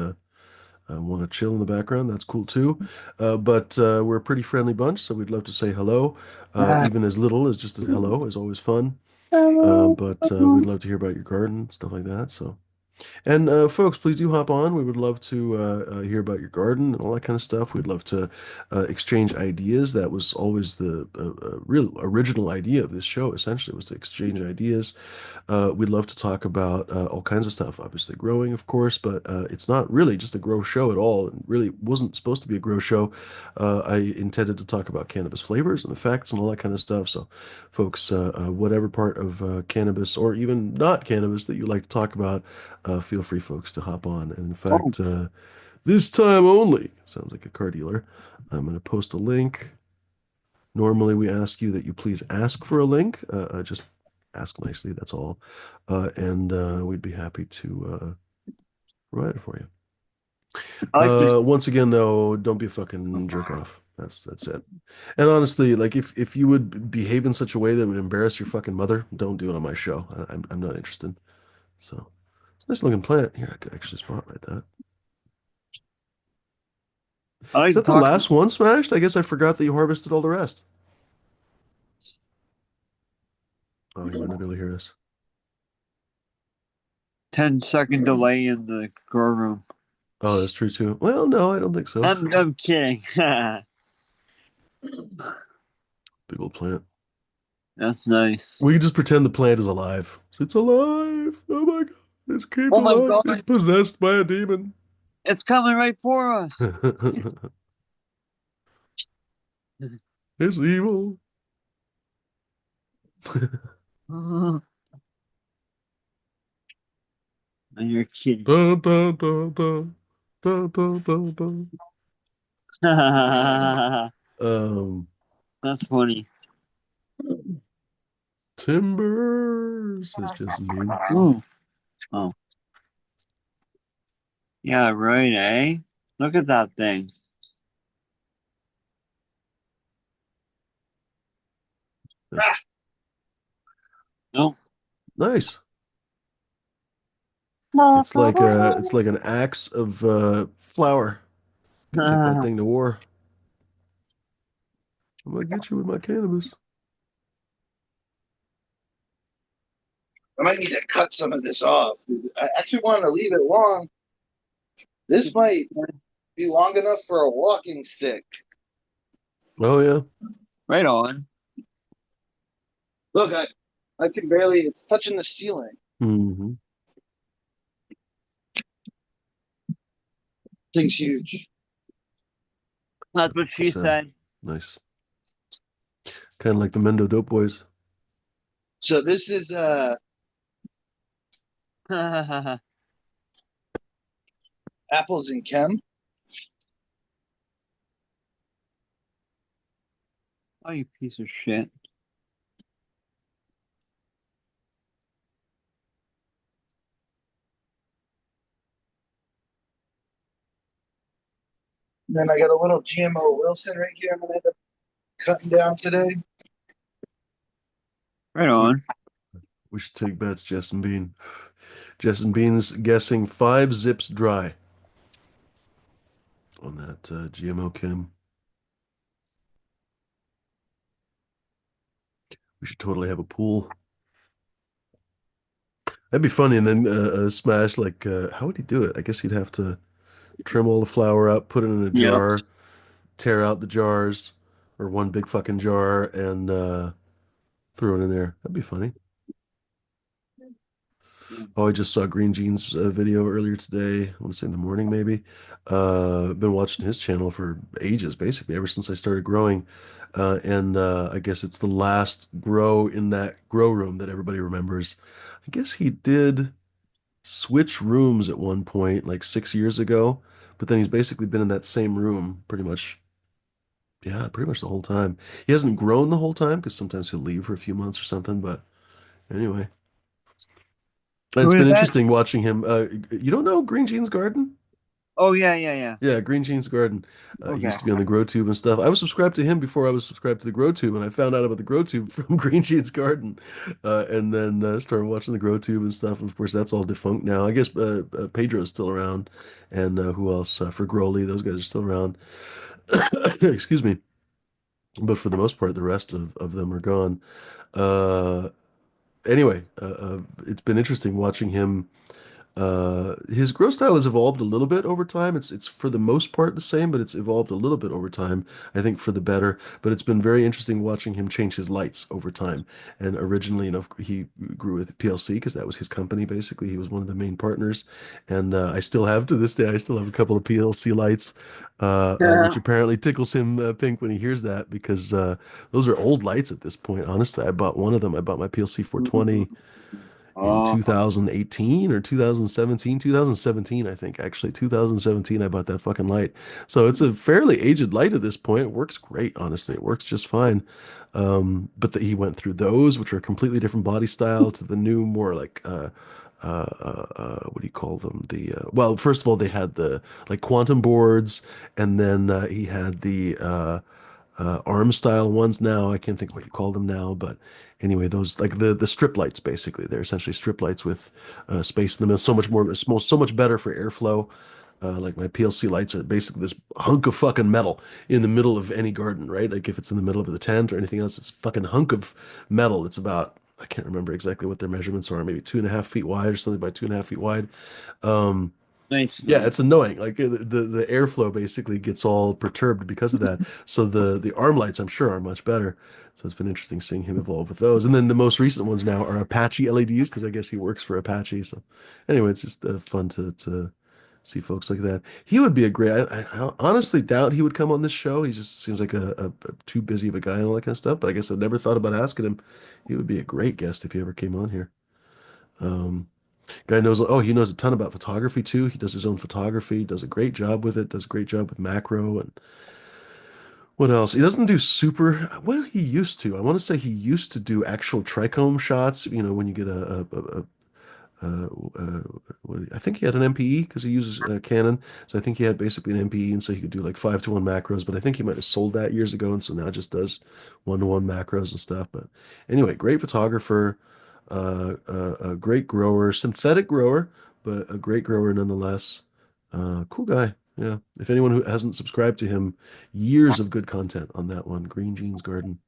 want to chill in the background, that's cool too. But we're a pretty friendly bunch, so we'd love to say hello. Even as little as just a hello is always fun. But we'd love to hear about your garden, stuff like that. So. And folks, please do hop on. We would love to hear about your garden and all that kind of stuff. We'd love to exchange ideas. That was always the real original idea of this show, essentially, was to exchange ideas. We'd love to talk about all kinds of stuff, obviously growing, of course, but it's not really just a grow show at all. It really wasn't supposed to be a grow show. I intended to talk about cannabis flavors and effects and all that kind of stuff. So, folks, whatever part of cannabis or even not cannabis that you like to talk about, feel free, folks, to hop on. And in Oh, fact, this time only, sounds like a car dealer. I'm going to post a link. Normally, we ask you that you please ask for a link. Just ask nicely, that's all. And we'd be happy to provide it for you. I like this. Once again though, don't be a fucking jerk off. That's it. And honestly, like if you would behave in such a way that would embarrass your fucking mother, don't do it on my show. I'm not interested. So it's a nice looking plant. Here, I could actually spotlight that. I Is like that the talking last one smashed? I guess I forgot that you harvested all the rest. Oh, you might not be able to hear us. 10-second delay in the grow room. Oh, that's true too. Well, no, I don't think so. I'm kidding. Big old plant. That's nice. We can just pretend the plant is alive. So it's alive. Oh my God. It's Oh my capable of. god, It's possessed by a demon. it's coming right for us. It's evil. And you're kidding. Dun, dun, dun, dun. Dun, dun, dun, dun. Um, That's funny. Timbers is just mean. Ooh. Oh, yeah, right, eh? Look at that thing. No. Nice. It's like an axe of flour. Could take that thing to war. I'm gonna get you with my cannabis. I might need to cut some of this off. I actually want to leave it long. This might be long enough for a walking stick. Oh yeah. Right on. Look, I can barely, it's touching the ceiling. Hmm. Thing's huge. That's what she said. Nice. Kind of like the Mendo Dope Boys. So this is Oh, apples and chem. you piece of shit. Then I got a little GMO Wilson right here. I'm gonna end up cutting down today. Right We, on. we should take bets, Jess and Bean. Jess and Bean's guessing 5 zips dry on that GMO chem. We should totally have a pool. That'd be funny. And then Smash, like, how would he do it? I guess he'd have to trim all the flour up, put it in a Yep. jar, tear out the jars, or one big fucking jar, and throw it in there. That'd be funny. Oh, I just saw Green Jeans video earlier today. I want to say in the morning, maybe. Been watching his channel for ages, basically, ever since I started growing. And I guess it's the last grow in that grow room that everybody remembers. I guess he did switch rooms at one point, like 6 years ago, but then he's basically been in that same room pretty much, yeah, pretty much the whole time. He hasn't grown the whole time because sometimes he'll leave for a few months or something, but anyway. Who It's been is that? interesting watching him. You don't know Green Jeans Garden? Oh, yeah. Yeah, Green Jeans Garden. He Okay. used to be on the Grow Tube and stuff. I was subscribed to him before I was subscribed to the Grow Tube, and I found out about the Grow Tube from Green Jeans Garden, and then started watching the Grow Tube and stuff. And of course, that's all defunct now. I guess Pedro is still around, and who else? For Growly, those guys are still around. Excuse me. But for the most part, the rest of them are gone. Uh, anyway, it's been interesting watching him. His growth style has evolved a little bit over time. It's for the most part the same, but it's evolved a little bit over time, I think for the better. But it's been very interesting watching him change his lights over time. And originally, he grew with PLC because that was his company, basically. He was one of the main partners. And I still have, to this day, I still have a couple of PLC lights, which apparently tickles him pink when he hears that because those are old lights at this point. Honestly, I bought one of them. I bought my PLC 420 in Oh, 2018 or 2017, I think. Actually, 2017, I bought that fucking light. So it's a fairly aged light at this point. It works great, honestly. It works just fine. But he went through those, which are a completely different body style, to the new, more like what do you call them? Well, first of all, they had the like quantum boards, and then he had the arm style ones. Now I can't think what you call them now, but anyway, those like the strip lights basically. They're essentially strip lights with space in them. It's so much more, so much better for airflow. Like my PLC lights are basically this hunk of fucking metal in the middle of any garden, right? Like if it's in the middle of the tent or anything else, it's a fucking hunk of metal. It's about, I can't remember exactly what their measurements are, maybe 2.5 feet wide or something by 2.5 feet wide. Um, Nice, yeah, man. it's annoying. Like the airflow basically gets all perturbed because of that. So the arm lights, I'm sure, are much better. So it's been interesting seeing him evolve with those. And then the most recent ones now are Apache LEDs because I guess he works for Apache. So anyway, it's just fun to see folks like that. He would be a great. I honestly doubt he would come on this show. He just seems like a too busy of a guy and all that kind of stuff. But I guess I've never thought about asking him. He would be a great guest if he ever came on here. Um, Guy knows, oh, he knows a ton about photography too. He does his own photography, does a great job with it, does a great job with macro and what else? He doesn't do super, well, he used to. I want to say he used to do actual trichome shots, when you get uh, uh, I think he had an MPE because he uses Canon. So I think he had basically an MPE, and so he could do like 5:1 macros. But I think he might have sold that years ago, and so now just does 1:1 macros and stuff. But anyway, great photographer, a great grower, synthetic grower, but a great grower nonetheless. Cool guy. Yeah. If anyone who hasn't subscribed to him, years of good content on that one. Green Jeans Garden.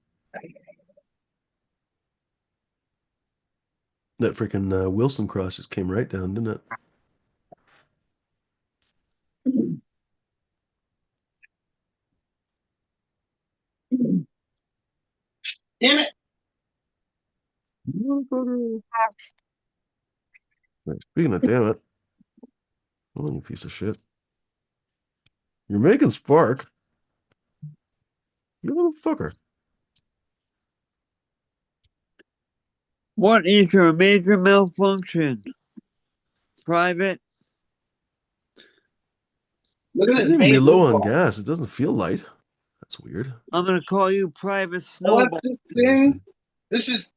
That freaking Wilson cross just came right down, didn't it? Damn it! Motherfucker. Right, speaking of damn it, oh, you piece of shit. You're making spark. You motherfucker. What is your major malfunction? Private? Look at Might this even be main low loop on ball. gas. It doesn't feel light. That's weird. I'm gonna call you Private I left Snowball. this thing. Interesting. This is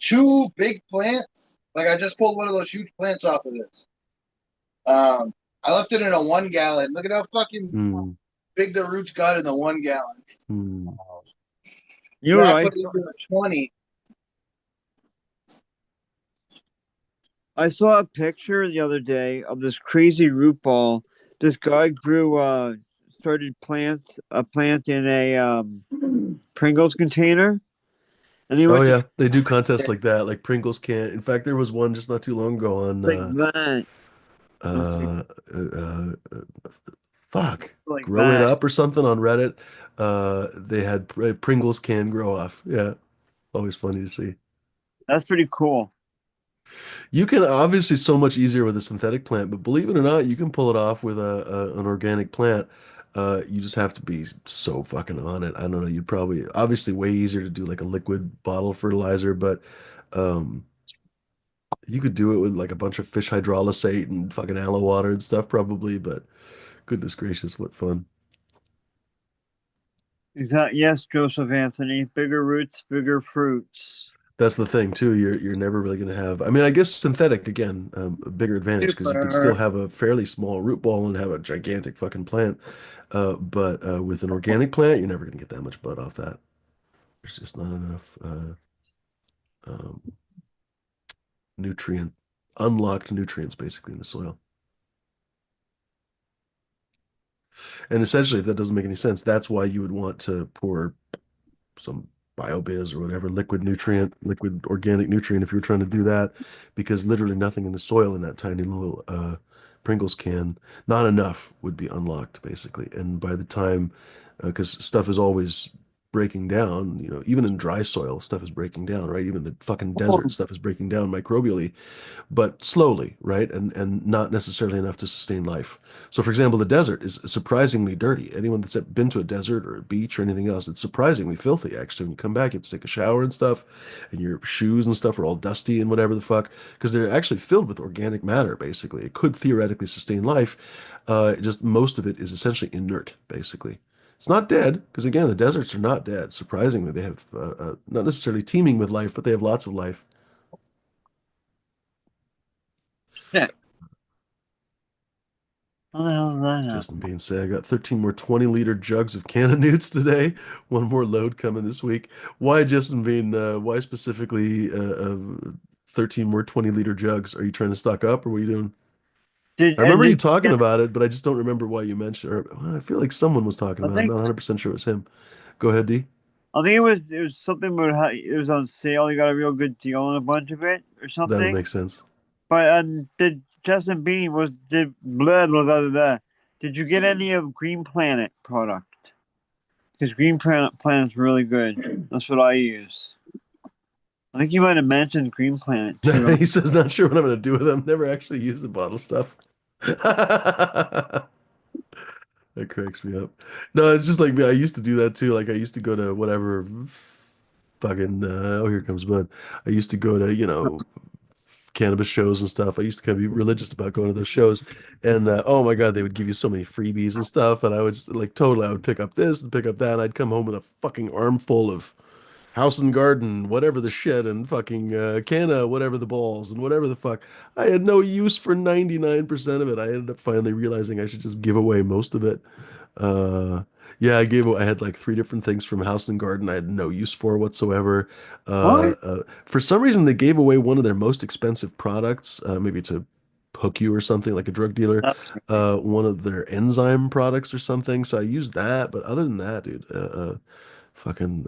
two big plants. Like I just pulled one of those huge plants off of this. I left it in a 1 gallon. Look at how fucking Hmm. big the roots got in the 1 gallon. Hmm. You're Then I right. put it into a 20. I saw a picture the other day of this crazy root ball. This guy grew started a plant in a Pringles container, and he Oh went to yeah, they do contests like that, like Pringles can't. In fact, there was one just not too long ago on like that. Let's see, uh, uh, uh, fuck, like Grow It that. Up or something on Reddit. They had Pringles can grow off. Yeah, always funny to see. That's pretty cool. You can obviously so much easier with a synthetic plant, but believe it or not, you can pull it off with an organic plant. You just have to be so fucking on it. I don't know. You'd probably obviously way easier to do like a liquid bottle fertilizer, but um, you could do it with like a bunch of fish hydrolysate and fucking aloe water and stuff probably. But goodness gracious, what fun! Exactly. Yes, Joseph Anthony. Bigger roots, bigger fruits. That's the thing too. You're never really going to have. I mean, I guess synthetic again, a bigger advantage because you could still Super. have a fairly small root ball and have a gigantic fucking plant. But with an organic plant, you're never going to get that much bud off that. There's just not enough um, nutrient, unlocked nutrients basically in the soil. And essentially, if that doesn't make any sense, that's why you would want to pour some biobiz or whatever liquid organic nutrient if you were trying to do that, because literally nothing in the soil in that tiny little Pringles can, not enough would be unlocked basically. And by the time, because stuff is always breaking down, even in dry soil, stuff is breaking down, right? Even the fucking desert Oh, stuff is breaking down microbially, but slowly, right? And not necessarily enough to sustain life. So, for example, the desert is surprisingly dirty. Anyone that's been to a desert or a beach or anything else, it's surprisingly filthy, actually. When you come back, you have to take a shower and stuff, and your shoes and stuff are all dusty and whatever the fuck, because they're actually filled with organic matter, basically. It could theoretically sustain life. Just most of it is essentially inert, basically. It's not dead, because again, the deserts are not dead. Surprisingly, they have not necessarily teeming with life, but they have lots of life. How the hell did that Justin happen? Bean say I got 13 more 20-liter jugs of Canna Newts today. One more load coming this week. Why, Justin Bean? Why specifically 13 more 20-liter jugs? Are you trying to stock up or what are you doing? I And remember did you talking about it, but I just don't remember why you mentioned it. Well, I feel like someone was talking I about it. I'm think not 100% sure it was him. Go ahead, D. it was something about how it was on sale. You got a real good deal on a bunch of it or That would something. make sense. But did Justin Bean was did blah blah blah blah. Did you get any of Green Planet product? Because Green Planet's really good. That's what I use. I think you might have mentioned Green Planet too. He says not sure what I'm going to do with them. Never actually used the bottle stuff. That cracks me up. No, it's just like me. I used to do that too. Like I used to go to whatever fucking oh here comes Bud. I used to go to, cannabis shows and stuff. I used to kind of be religious about going to those shows. And oh my God, they would give you so many freebies and stuff. And I would just like totally I would pick up this and pick up that. And I'd come home with a fucking armful of House and Garden, whatever the shit, and fucking Canna, whatever the balls, and whatever the fuck. I had no use for 99% of it. I ended up finally realizing I should just give away most of it. Uh, yeah, I had like three different things from House and Garden I had no use for whatsoever. What? For some reason, they gave away one of their most expensive products, maybe to hook you or something like a drug dealer, That's one of their enzyme products or something. So I used that, but other than that, dude, fucking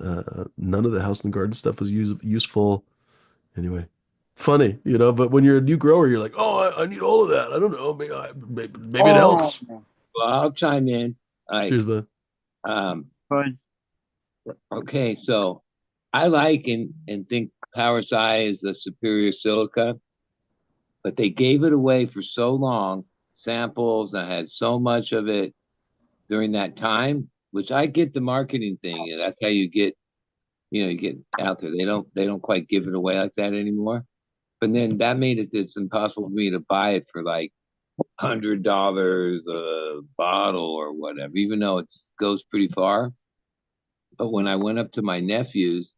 none of the House and Garden stuff was useful. Anyway, funny, but when you're a new grower, you're like, oh, I need all of that. I don't know. Maybe it oh, helps. Well, I'll chime in. Like, Cheers, bud. um, good. okay, so I like and think Power Psi is the superior silica, but they gave it away for so long, samples. I had so much of it during that time, which I get the marketing thing. And that's how you get out there. They don't quite give it away like that anymore. But then that made it's impossible for me to buy it for like $100 a bottle or whatever, even though it goes pretty far. But when I went up to my nephews,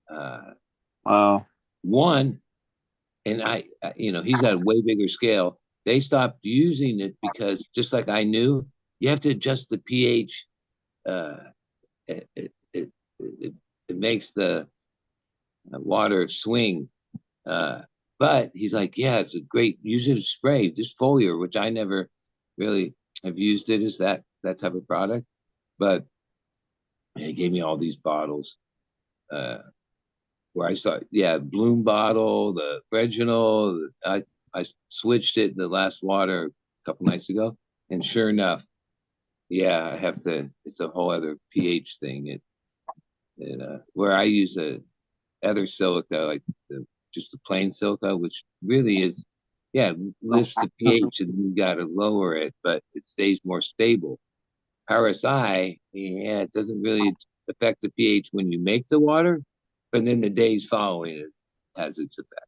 uh, Wow. one, and he's at a way bigger scale. They stopped using it because just like I knew, you have to adjust the pH. Uh, it, it, it, it, it makes the water swing. Uh, but he's like, yeah, it's a great, use it as spray, this foliar, which I never really have used it as that type of product. But he gave me all these bottles. Uh, where I saw, yeah, Bloom bottle, the original. I switched it in the last water a couple nights ago, and sure enough, yeah, I have to. It's a whole other pH thing. Where I use a other silica, like just the plain silica, which really is, yeah, lifts the pH, and you got to lower it, but it stays more stable. RSI, yeah, it doesn't really affect the pH when you make the water, but then the days following it has its effect.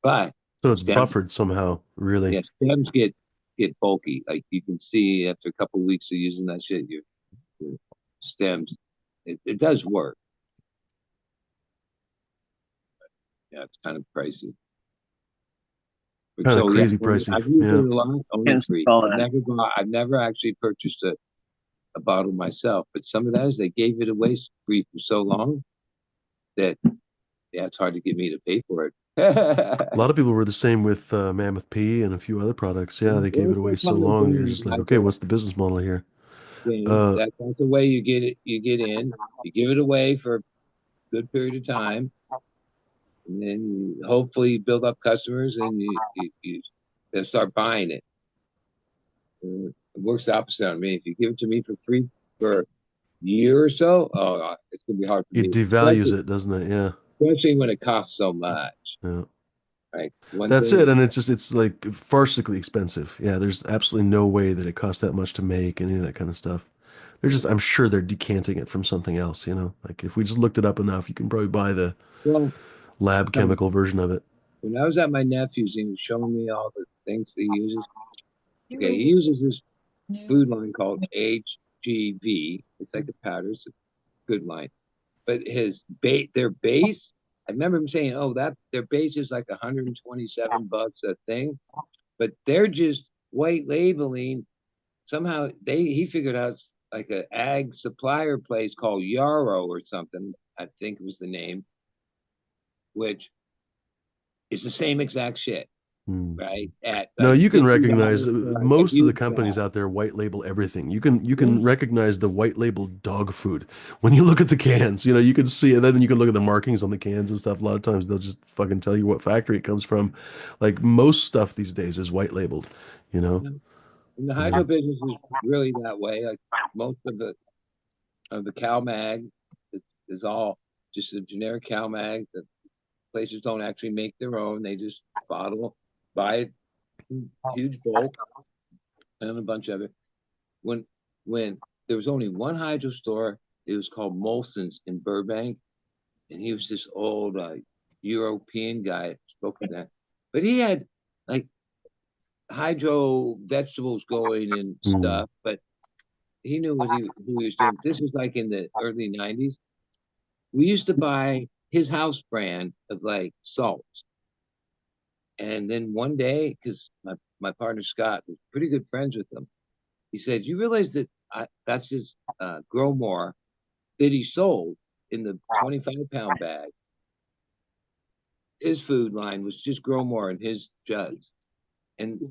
But So it's stems, buffered somehow, really. yeah, stems get bulky. Like you can see after a couple of weeks of using that shit, your stems, it does work. Yeah, it's kind of pricey. But Kind of so yeah, crazy pricey. I've used it Yeah. a lot, only Can't free. spell that. I've never actually purchased a bottle myself, but some of that is they gave it away free for so long that yeah, it's hard to get me to pay for it. A lot of people were the same with Mammoth P and a few other products. Yeah, they gave it It's away a so common long. You're thing, just like, like okay, what's the business model here? Uh, that's the way you get it. You get in, you give it away for a good period of time, and then you hopefully build up customers, and they'll start buying it. It works the opposite on me. If you give it to me for free for a year or so, oh, it's gonna be hard for it me, devalues it, doesn't it? Yeah. especially when it costs so much. Yeah. Right? One That's thing, it. And it's like farcically expensive. Yeah, there's absolutely no way that it costs that much to make and any of that kind of stuff. I'm sure they're decanting it from something else. Like if we just looked it up enough, you can probably buy the well, lab um, chemical version of it. when I was at my nephew's, he was showing me all the things he uses. Okay, he uses this food line called HGV. It's like a powder. It's a good line. But their base I remember him saying, "Oh, that their base is like $127 a thing," but they're just white labeling. Somehow he figured out it's like an ag supplier place called Yarrow or something. I think was the name, which is the same exact shit, Hmm. right? At No, like you can recognize $50 for like a most of the huge companies bag. out there white label everything. You can recognize the white label dog food when you look at the cans. You can see, and then you can look at the markings on the cans and stuff. A lot of times they'll just fucking tell you what factory it comes from. Like most stuff these days is white labeled, you know? And the Yeah. hydro business is really that way. Like most of the cow mag is all just a generic cow mag. The places don't actually make their own. They just bottle, buy it in huge bulk and a bunch of it. When when there was only one hydro store, it was called Molson's in Burbank, and he was this old European guy, spoke with that, but he had like hydro vegetables going and Hmm. stuff, but he knew who he was doing. This was like in the early '90s. We used to buy his house brand of like salts. And then one day, because my partner Scott was pretty good friends with him, he said, "You realize that that's his grow more that he sold in the 25-pound bag. His food line was just grow more in his jugs." And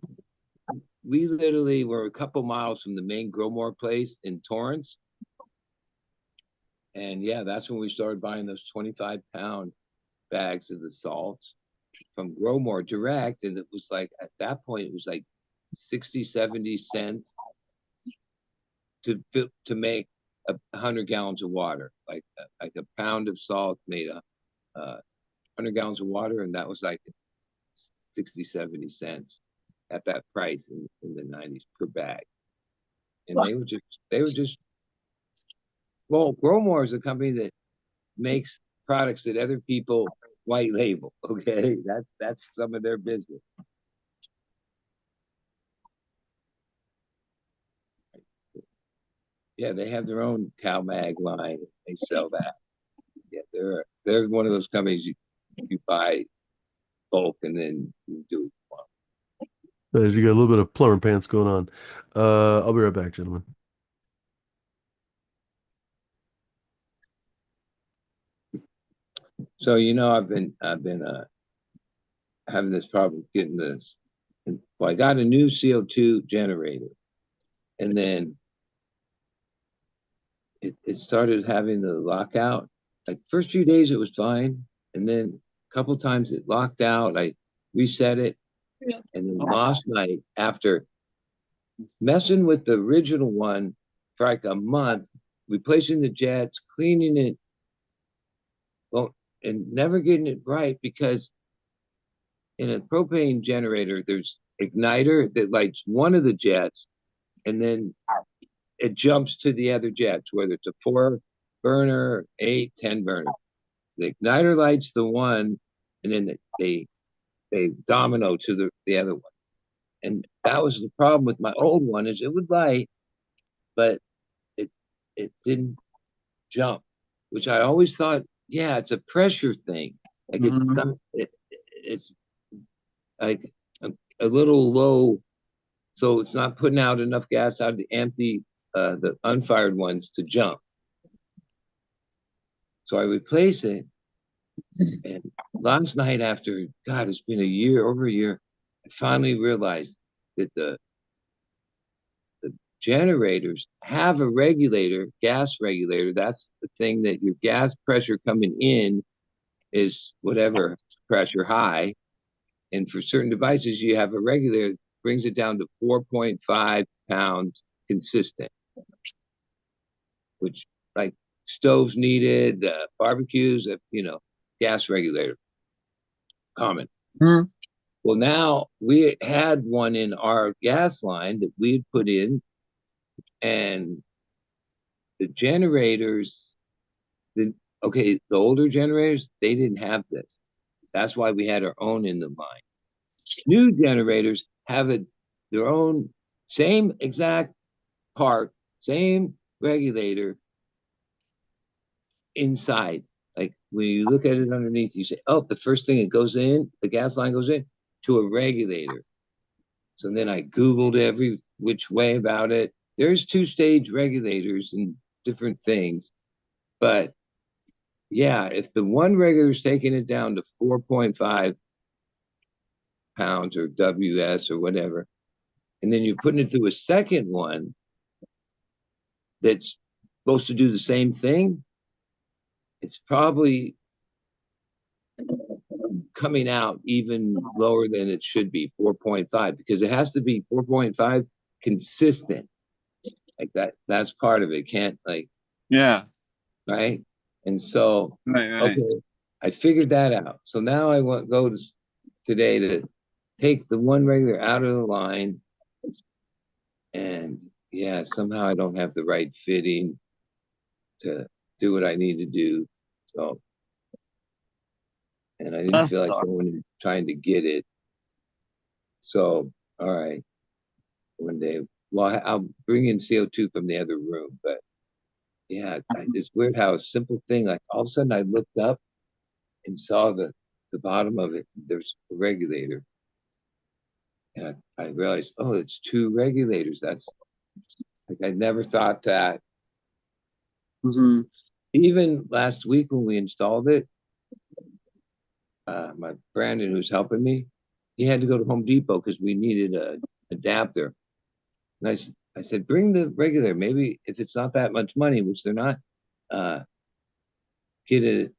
we literally were a couple miles from the main grow more place in Torrance. And yeah, that's when we started buying those 25-pound bags of the salts from Growmore Direct. And it was like, at that point, it was like 60, 70 cents to make 100 gallons of water. Like a pound of salt made 100 gallons of water. And that was like 60, 70 cents at that price in the '90s per bag. And they were just, well, Growmore is a company that makes products that other people white label. Okay, that's some of their business. Yeah, they have their own cow mag line. They sell that. Yeah, they're one of those companies you buy bulk and then you do it. As you got a little bit of plumber pants going on. I'll be right back, gentlemen. So I've been having this problem getting this. Well, I got a new CO2 generator, and then it started having the lockout. Like first few days it was fine, and then a couple times it locked out. I reset it, and then last night after messing with the original one for like a month, replacing the jets, cleaning it, well, and never getting it right because in a propane generator there's igniter that lights one of the jets, and then it jumps to the other jets, whether it's a 4 burner, 8, 10 burner. The igniter lights the one, and then they domino to the other one. And that was the problem with my old one is it would light, but it it didn't jump, which I always thought, yeah, it's a pressure thing. Like it's Mhm. not, it's like a little low, so it's not putting out enough gas out of the unfired ones to jump. So I replace it, and last night after, God, it's been over a year, I finally realized that the generators have a regulator, gas regulator. That's the thing that your gas pressure coming in is whatever pressure high. And for certain devices, you have a regulator that brings it down to 4.5 pounds consistent, which like stoves needed, barbecues, gas regulator, common. Mhm. Well, now we had one in our gas line that we had put in, and the generators, the the older generators, they didn't have this. That's why we had our own in the line. New generators have their own same exact part, same regulator inside. Like when you look at it underneath, you say, oh, the first thing it goes in, the gas line goes in to a regulator. So then I Googled every which way about it. There's two-stage regulators and different things. But yeah, if the one regulator's taking it down to 4.5 pounds or WS or whatever, and then you're putting it through a second one that's supposed to do the same thing, it's probably coming out even lower than it should be, 4.5, because it has to be 4.5 consistent. Like that's part of it. Can't like, Yeah. right? And so, Right. okay, I figured that out. So now I want go today to take the one regular out of the line, and yeah, somehow I don't have the right fitting to do what I need to do. So, and I didn't That's feel like tough. going and trying to get it. So, all right, one day. Well, I'll bring in CO2 from the other room, but yeah, it's weird how a simple thing, like all of a sudden I looked up and saw the bottom of it. There's a regulator, and I realized, oh, it's two regulators. That's like I never thought that. Mm-hmm. Even last week when we installed it, my Brandon, who's helping me, he had to go to Home Depot because we needed a adapter. And I said, bring the regular. Maybe if it's not that much money, which they're not, uh, get a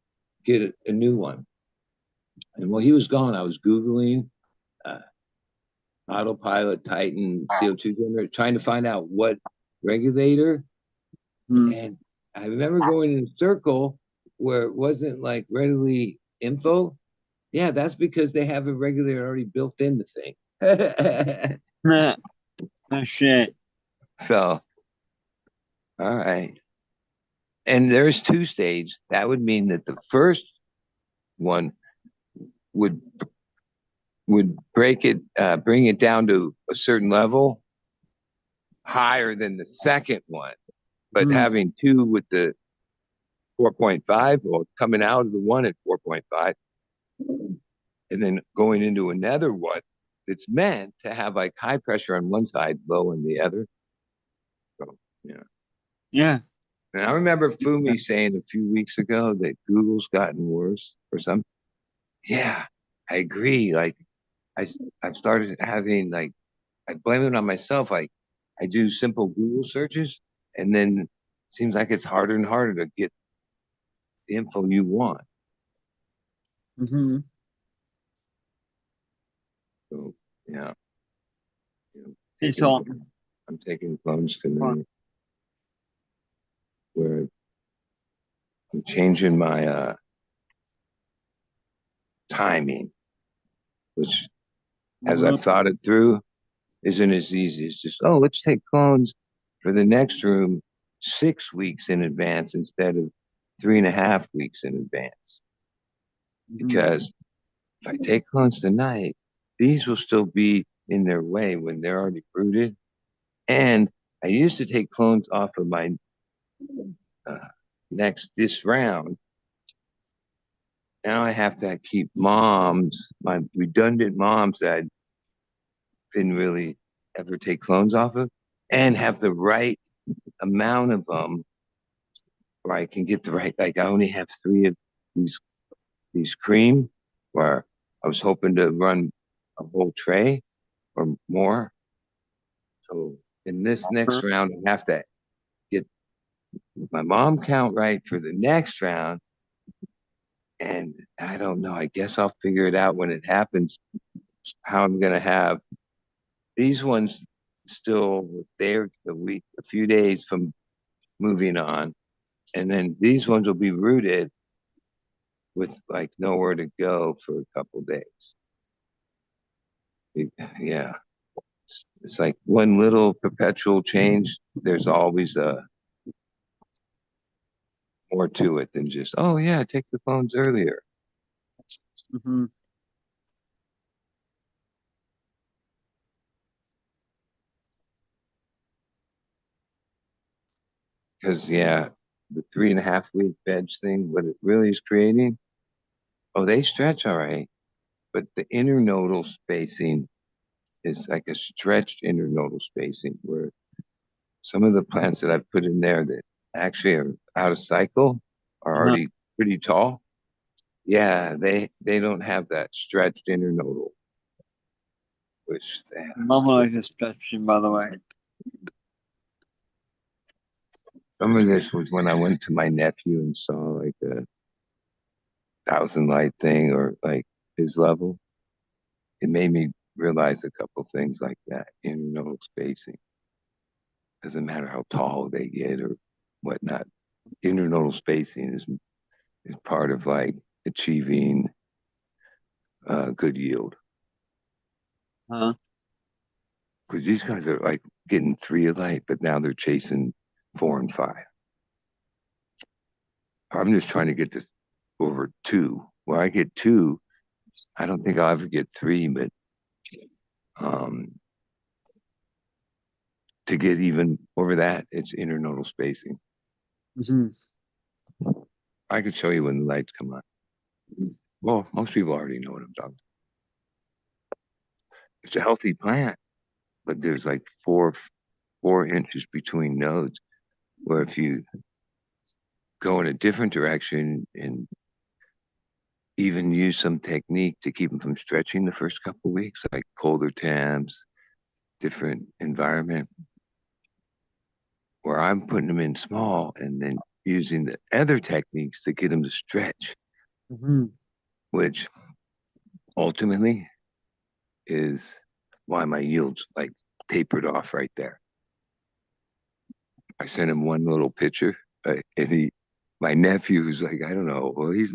new one. And while he was gone, I was Googling uh, autopilot Titan CO2 generator, trying to find out what regulator. Mm-hmm. And I remember going in a circle where it wasn't like readily info. Yeah, that's because they have a regulator already built in the thing. Oh shit. So, all right. And there's two stage. That would mean that the first one would break it, bring it down to a certain level higher than the second one. But Mm. having two with the 4.5 or coming out of the one at 4.5 and then going into another one that's meant to have like high pressure on one side, low on the other. So, yeah. Yeah. And I remember Fumi saying a few weeks ago that Google's gotten worse or something. Yeah, I agree. Like I, I've started having like, I blame it on myself. Like I do simple Google searches and then it seems like it's harder and harder to get the info you want. Mm-hmm. So yeah, you know, It's all. I'm taking phones tonight where I'm changing my timing, which as I've thought it through, isn't as easy. It's just, oh, let's take clones for the next room 6 weeks in advance instead of 3.5 weeks in advance. Because if I take clones tonight, these will still be in their way when they're already rooted. And I used to take clones off of my uh, this round. Now I have to keep moms, my redundant moms that I didn't really ever take clones off of, and have the right amount of them where I can get the right. Like I only have three of these cream, where I was hoping to run a whole tray or more. So in this next round, I have to get my mom count right for the next round. And I don't know. I guess I'll figure it out when it happens. How I'm gonna have these ones still there a few days from moving on, and then these ones will be rooted with like nowhere to go for a couple days. Yeah, it's like one little perpetual change. There's always more to it than just, oh yeah, take the phones earlier. Mm-hmm. Because yeah, the 3.5 week veg thing, what it really is creating, oh, they stretch all right, but the internodal spacing is like a stretched internodal spacing where some of the plants that I've put in there that actually are out of cycle are already pretty tall. Yeah, they don't have that stretched internodal, which they have. Mama likes a stretching, by the way. Some of this was when I went to my nephew and saw like a 1,000 light thing or like his level. It made me realize a couple things like that. Internodal spacing. Doesn't matter how tall they get or whatnot. Internodal spacing is part of like achieving good yield. Huh? Because these guys are like getting 3 a light, but now they're chasing 4 and 5. I'm just trying to get this over 2. Where I get 2, I don't think I'll ever get 3, but to get even over that, it's internodal spacing. Mm-hmm. I could show you when the lights come on. Well, most people already know what I'm talking about. It's a healthy plant, but there's like 4 inches between nodes, where if you go in a different direction and even use some technique to keep them from stretching the first couple of weeks, like colder temps, different environment, where I'm putting them in small and then using the other techniques to get them to stretch, which ultimately is why my yields like tapered off right there. I sent him one little picture, and my nephew, who's like, I don't know, well, he's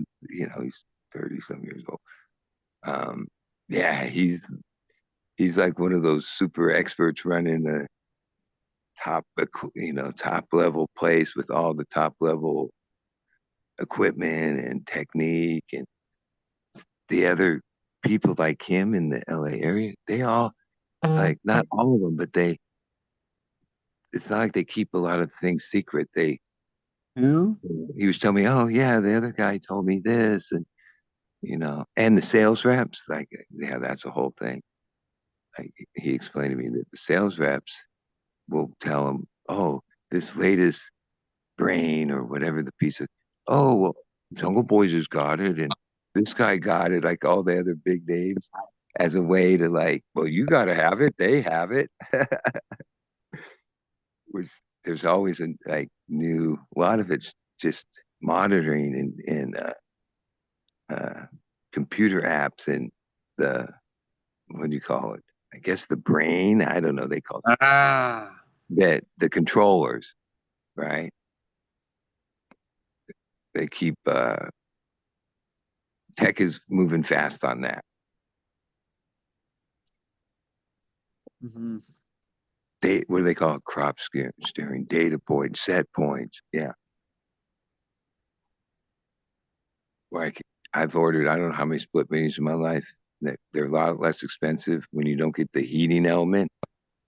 30 some years old. Yeah, he's like one of those super experts running the top level place with all the top level equipment and technique, and the other people like him in the LA area, they all like, not all of them, but it's not like they keep a lot of things secret. He was telling me, oh yeah, the other guy told me this, and and the sales reps, like, yeah, that's a whole thing. Like, he explained to me that the sales reps will tell him, oh, this latest brain or whatever the piece of, oh, well, Jungle Boys has got it, and this guy got it, like all the other big names, as a way to like, well, you got to have it, they have it. Which there's always a lot of it's just monitoring and computer apps and the, what do you call it? I guess the brain. I don't know. They call it that, the controllers, right? They keep tech is moving fast on that. What do they call it? Crop steering, data points, set points. Yeah. Like, I've ordered, I don't know how many split minis in my life. They're a lot less expensive when you don't get the heating element,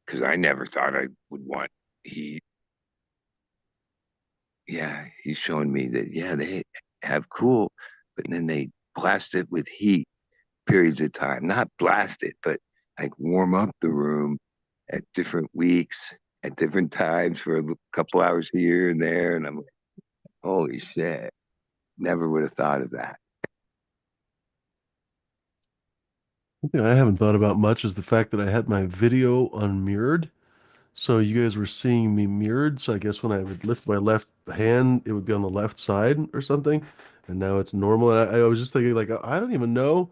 because I never thought I would want heat. Yeah, he's showing me that, yeah, they have cool, but then they blast it with heat periods of time. Not blast it, but like warm up the room at different weeks, at different times for a couple hours here and there. And I'm like, holy shit, never would have thought of that. Something I haven't thought about much is the fact that I had my video unmirrored. So you guys were seeing me mirrored. So I guess when I would lift my left hand, it would be on the left side or something. And now it's normal. And I was just thinking, like, I don't even know.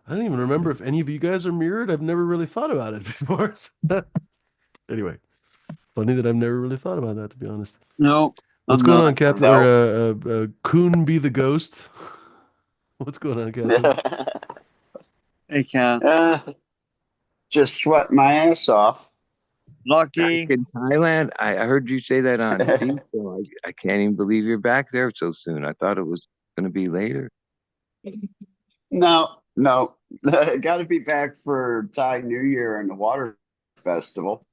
I don't even remember if any of you guys are mirrored. I've never really thought about it before. Anyway, funny that I've never really thought about that, to be honest. No, What's I'm going not. on, Catherine? Or Coon be the ghost? What's going on, Catherine? Hey, Cat. Just sweat my ass off. Lucky. Back in Thailand, I heard you say that on TV, so I can't even believe you're back there so soon. I thought it was going to be later. No, got to be back for Thai New Year and the Water Festival.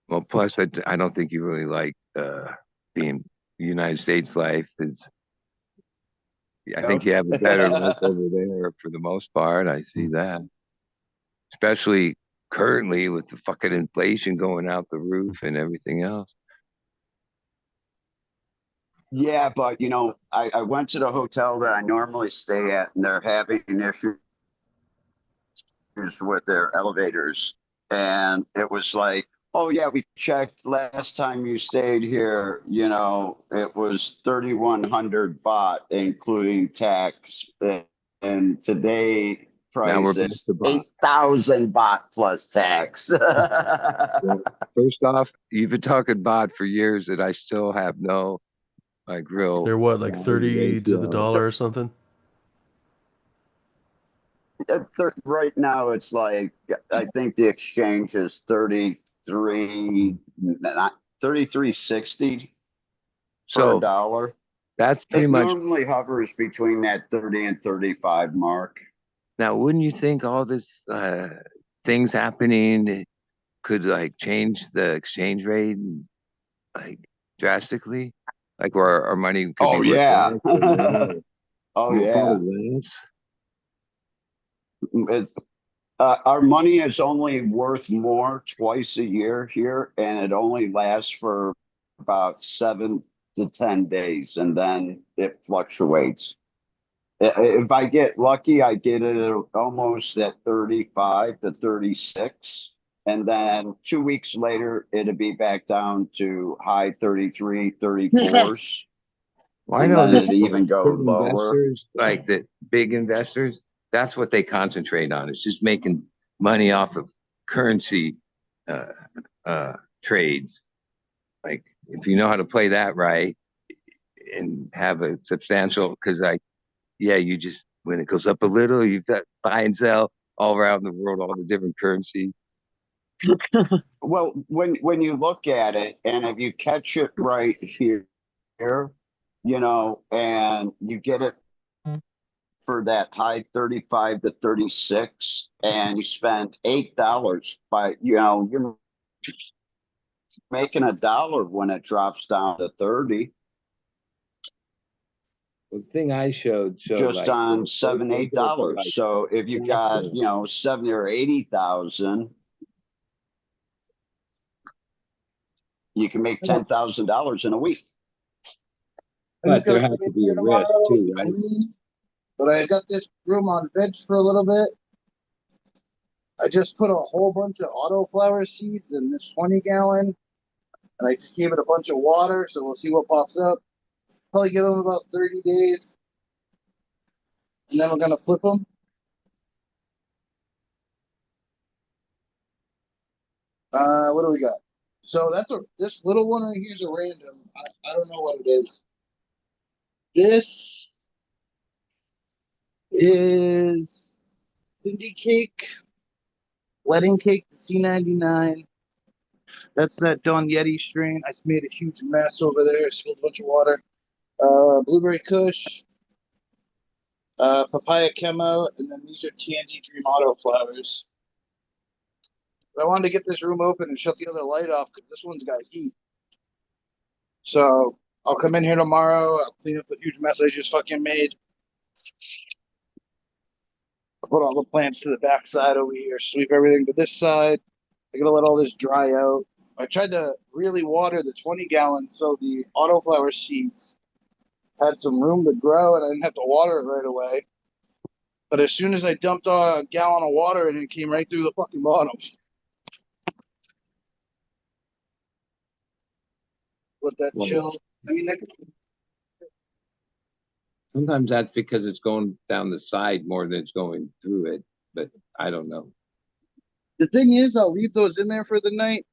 Well, plus, I don't think you really like being United States life is. I think you have a better life over there for the most part. I see that, especially currently with the fucking inflation going out the roof and everything else. Yeah, but I went to the hotel that I normally stay at, and they're having issues with their elevators. And it was like, oh yeah, we checked last time you stayed here, it was 3,100 baht, including tax. And today Now we're price back is to bot. 8,000 baht plus tax. Well, first off, you've been talking bot for years, and I still have no like real They're what, like value 30 to the ratio. dollar or something? Right now, it's like, I think the exchange is 33, not 33.60 for a So dollar. that's pretty It much. normally hovers between that 30 and 35 mark. Now, wouldn't you think all this things happening could like change the exchange rate like drastically? Like where our money could be Oh worth yeah. less or more, Oh or yeah. probably less. It's, our money is only worth more twice a year here, and it only lasts for about 7 to 10 days, and then it fluctuates. If I get lucky, I get it almost at 35 to 36. And then 2 weeks later, it'll be back down to high 33, 34s. Well, I And know then that it'd even go certain lower. investors, like the big investors, that's what they concentrate on. It's just making money off of currency uh, trades. Like if you know how to play that right and have a substantial, because yeah, you just when it goes up a little, you've got buy and sell all around the world, all the different currency. Well, when you look at it, and if you catch it right here, and you get it for that high 35 to 36, and you spend $8 you're making $1 when it drops down to 30, The thing I showed just like on seven, they go for $8. like So if you got, faster. 70 or 80,000, you can make $10,000 in a week. I'm just But there gonna has come to in be here a risk tomorrow too, and right? clean. But I got this room on veg for a little bit. I just put a whole bunch of autoflower seeds in this 20-gallon, and I just gave it a bunch of water, so we'll see what pops up. Probably give them about 30 days, and then we're gonna flip them. What do we got? So this little one right here is a random. I don't know what it is. This is Cindy Cake, Wedding Cake, C99. That's that Don Yeti strain. I made a huge mess over there. Spilled a bunch of water. Blueberry Kush, Papaya Chemo, and then these are Tangy Dream Auto Flowers. But I wanted to get this room open and shut the other light off because this one's got heat. So I'll come in here tomorrow. I'll clean up the huge mess I just fucking made. I'll put all the plants to the back side over here, sweep everything to this side. I gotta let all this dry out. I tried to really water the 20-gallon so the autoflower seeds had some room to grow and I didn't have to water it right away. But as soon as I dumped a gallon of water and it came right through the fucking bottom. Let that Well, chill. I mean, sometimes that's because it's going down the side more than it's going through it, but I don't know. the thing is, I'll leave those in there for the night.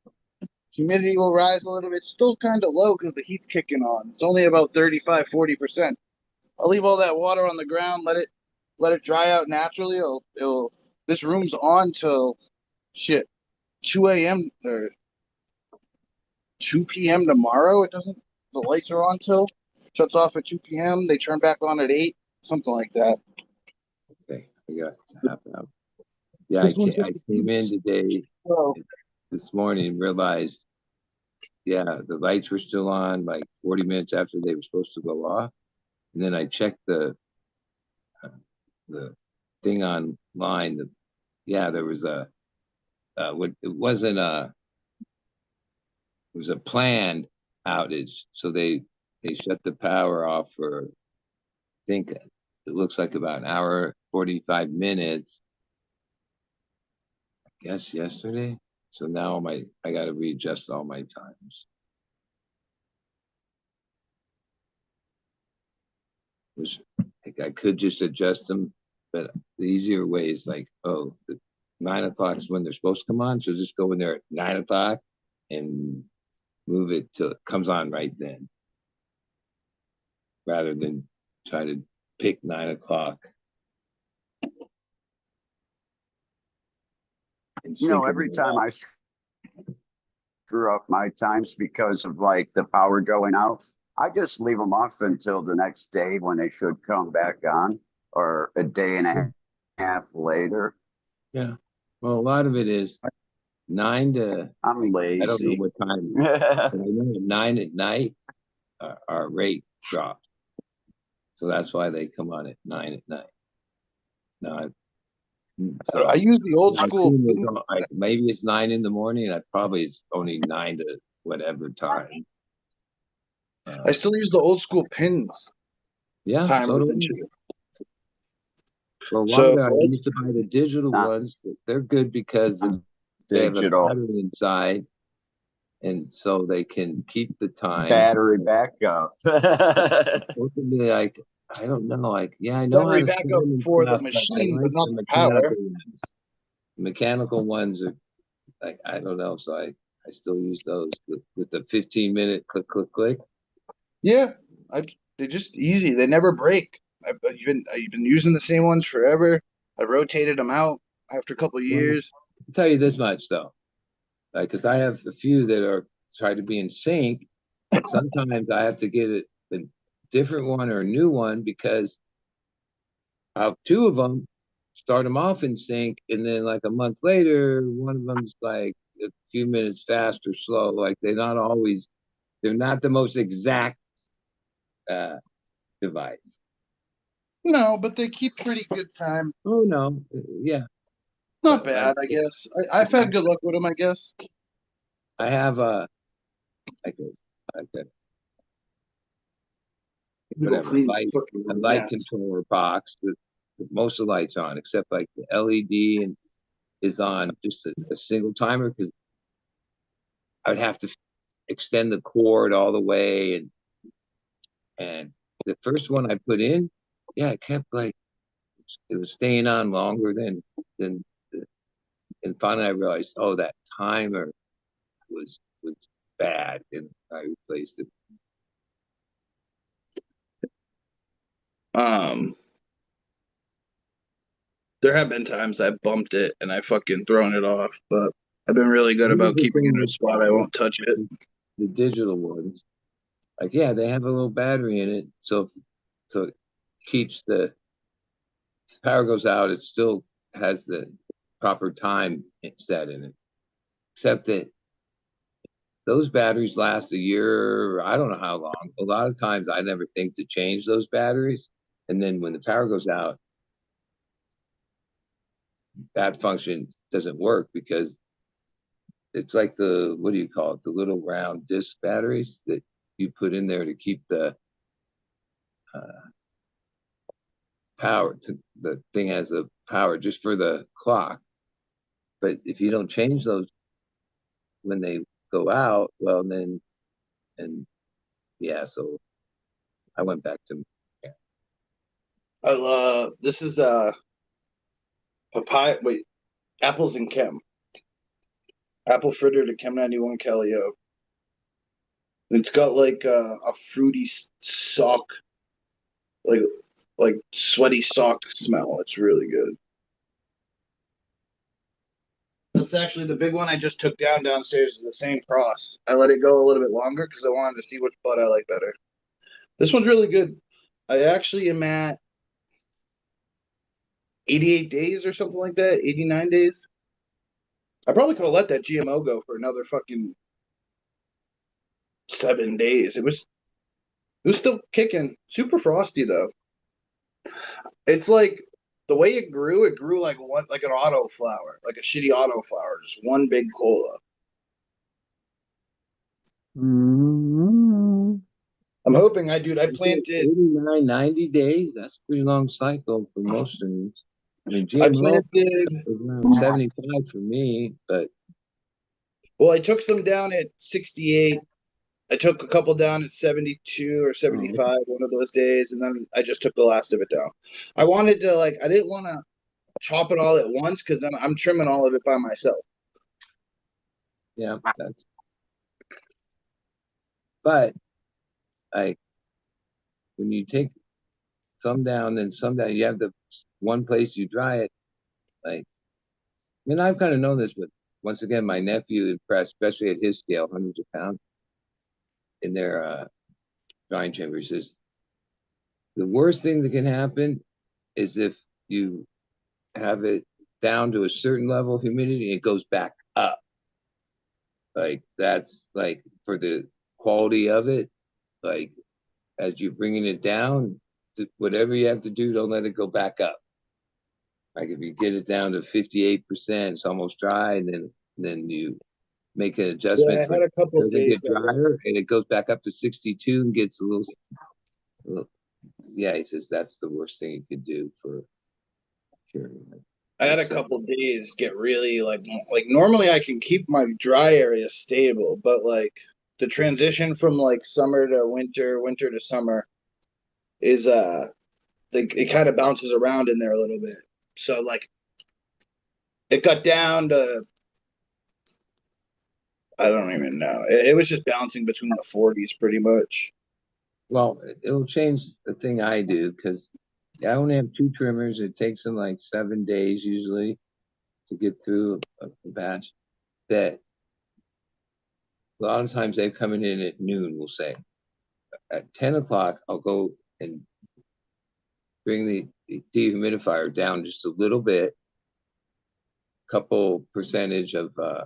Humidity will rise a little bit. It's still kind of low because the heat's kicking on. It's only about 35, 40%. I'll leave all that water on the ground, let it dry out naturally. This room's on till shit 2 a.m. or 2 p.m. tomorrow. The lights are on till shuts off at 2 p.m. They turn back on at 8, something like that. Okay, I got half an hour. Yeah, I came in today So this morning and realized yeah, the lights were still on like 40 minutes after they were supposed to go off. And then I checked the thing online. Yeah, there was it wasn't it was a planned outage. So they shut the power off for, I think it looks like about an hour, 45 minutes, I guess yesterday. So now I got to readjust all my times. Which like I could just adjust them, but the easier way is like, oh, 9 o'clock is when they're supposed to come on. So just go in there at 9 o'clock and move it till it comes on right then, rather than try to pick 9 o'clock. And You know, sync every them time all. I screw up my times because of like the power going out, I just leave them off until the next day when they should come back on, or a day and a half later. Yeah. Well, a lot of it is 9 to, I'm I don't know lazy. what time, but I know at 9 at night, our rate drops. So that's why they come on at 9 at night. No, so I use the old I school. assume it's like maybe it's 9 in the morning. I probably it's only 9 to whatever time. I still use the old school pins Yeah, so timers do and I. shit. For a while So there, I used to buy the digital Nah, ones. They're good because they have a digital battery inside, and so they can keep the time. battery backup. Ultimately, like I don't know, like yeah, I know how battery to set backup them and for the stuff, but I machine, but like not the the power. mechanical ones. The mechanical ones are like I don't know, so I still use those with the 15-minute click click click. Yeah, they're just easy. They never break. I've been using the same ones forever. I rotated them out after a couple of Well, years. I'll tell you this much though, like because I have a few that are try to be in sync, but sometimes I have to get a different one or a new one because I'll have two of them, start them off in sync, and then like a month later, one of them's like a few minutes fast or slow. Like they're not the most exact uh, device. No, but they keep pretty good time. Oh no, yeah, Not but like bad, I guess. I've had good luck with them, I guess. I have like a I'm gonna go whatever clean light the a fucking light mess. controller box with most of the lights on, except like the LED and is on just a single timer because I would have to extend the cord all the way and the first one I put in, yeah, it kept like it was staying on longer than and finally I realized, oh, that timer was bad, and I replaced it. Um, there have been times I've bumped it and I fucking thrown it off, but I've been really good Here's about the keeping it thing in a spot I won't touch it. the digital ones, like yeah, they have a little battery in it, so it keeps the power goes out, it still has the proper time set in it. Except that those batteries last a year, I don't know how long. A lot of times I never think to change those batteries. And then when the power goes out, that function doesn't work because it's like the, what do you call it? The little round disc batteries that you put in there to keep the uh, power to the thing has a power just for the clock. But if you don't change those when they go out, well, then, and yeah, so I went back to, yeah. This is papaya. Wait, apples and Chem. Apple fritter to Chem 91 Calio. It's got like a fruity sock, like sweaty sock smell. It's really good. That's actually the big one I just took downstairs is the same cross. I let it go a little bit longer because I wanted to see which bud I like better. This one's really good. I actually am at 88 days or something like that, 89 days. I probably could have let that GMO go for another fucking 7 days. It was still kicking. Super frosty though. It's like the way it grew like what like an auto flower, like a shitty auto flower, just one big cola. Mm-hmm. I'm hoping I planted 89, 90 days. That's a pretty long cycle for most things. I mean, I GMO planted was around 75 for me, but well, I took some down at 68. I took a couple down at 72 or 75 one of those days, and then I just took the last of it down. I wanted to like I didn't want to chop it all at once because then I'm trimming all of it by myself. yeah, but like when you take some down, then some down, you have the one place you dry it. Like, I mean, I've kind of known this, but once again, my nephew impressed, especially at his scale, hundreds of pounds in their drying chambers. Is the worst thing that can happen is if you have it down to a certain level of humidity, it goes back up. Like that's like for the quality of it, like as you're bringing it down, whatever you have to do, don't let it go back up. Like if you get it down to 58%, it's almost dry, and then you make an Yeah, adjustment I for had it a couple doesn't days get that way. drier, and it goes back up to 62 and gets a little. Yeah, he says that's the worst thing you could do for curing it. I had a couple days get really like normally I can keep my dry area stable, but like the transition from like summer to winter, winter to summer is it kind of bounces around in there a little bit. So like it got down to I don't even know. It was just bouncing between the 40s pretty much. Well, it'll change the thing I do because I only have two trimmers. It takes them like 7 days usually to get through a batch. That a lot of times they're coming in at noon, we'll say. At 10 o'clock, I'll go and bring the dehumidifier down just a little bit, couple percentage of uh,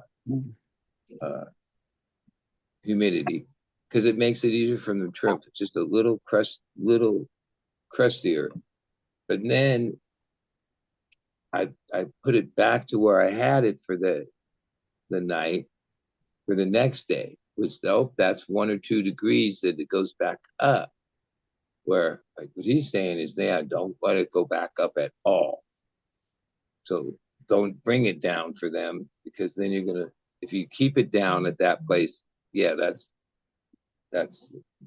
humidity, because it makes it easier for them to trim. It's just a little crustier. But then I put it back to where I had it for the night for the next day. Was that's 1 or 2 degrees that it goes back up. Where like what he's saying is, yeah, don't let it go back up at all. So don't bring it down for them because then you're gonna if you keep it down at that place, yeah, that's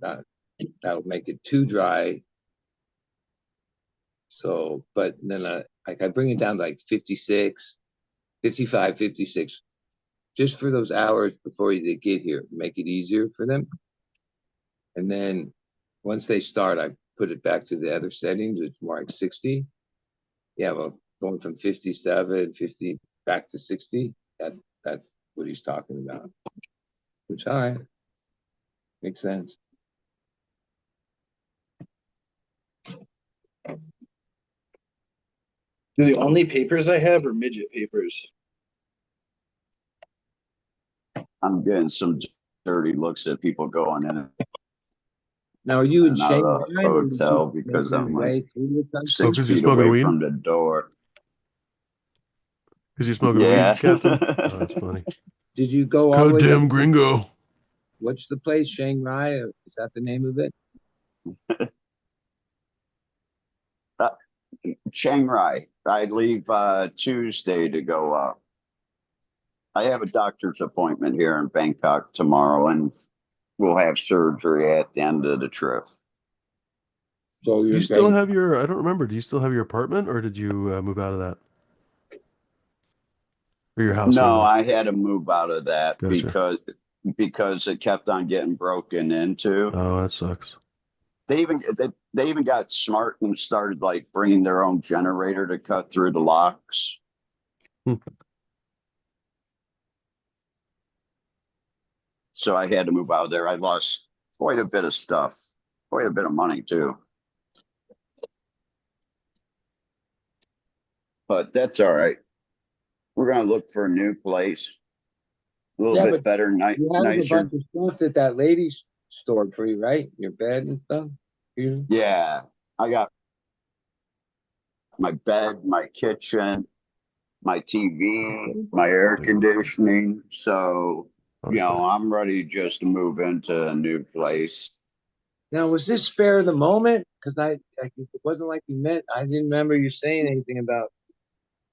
not that'll make it too dry. So, but then I bring it down to like 56, 55, 56, just for those hours before they get here, make it easier for them. And then once they start, I put it back to the other settings, it's more like 60. Yeah, well, going from 57, 50 back to 60. That's what he's talking about. Which all right, makes sense. The only papers I have are midget papers. I'm getting some dirty looks at people going in Now, are you in and out of the Shanghai or hotel just because making your I'm like way through the country? 6 'cause you're feet smoking away weed? from the door. Because you're smoking Yeah. weed, Captain? Oh, that's funny. Did you go all the way Goddamn to gringo. what's the place? Shanghai? Is that the name of it? Chiang Rai. I leave Tuesday to go up. I have a doctor's appointment here in Bangkok tomorrow, and we'll have surgery at the end of the trip. So Do you're you still going. have your, I don't remember, do you still have your apartment or did you move out of that? Or your house, No, rather? I had to move out of that Gotcha. because it kept on getting broken into. Oh, that sucks. They even got smart and started like bringing their own generator to cut through the locks. Hmm. So I had to move out of there. I lost quite a bit of stuff, quite a bit of money too. But that's all right. We're gonna look for a new place. little Yeah, bit but better, you have a nicer. bunch of stuff that that lady stored for you, right? Your bed and stuff. You Yeah, I got my bed, my kitchen, my TV, my air conditioning. So, you Okay. know, I'm ready just to move into a new place. now was this spare of the moment? Because it wasn't like you meant. I didn't remember you saying anything about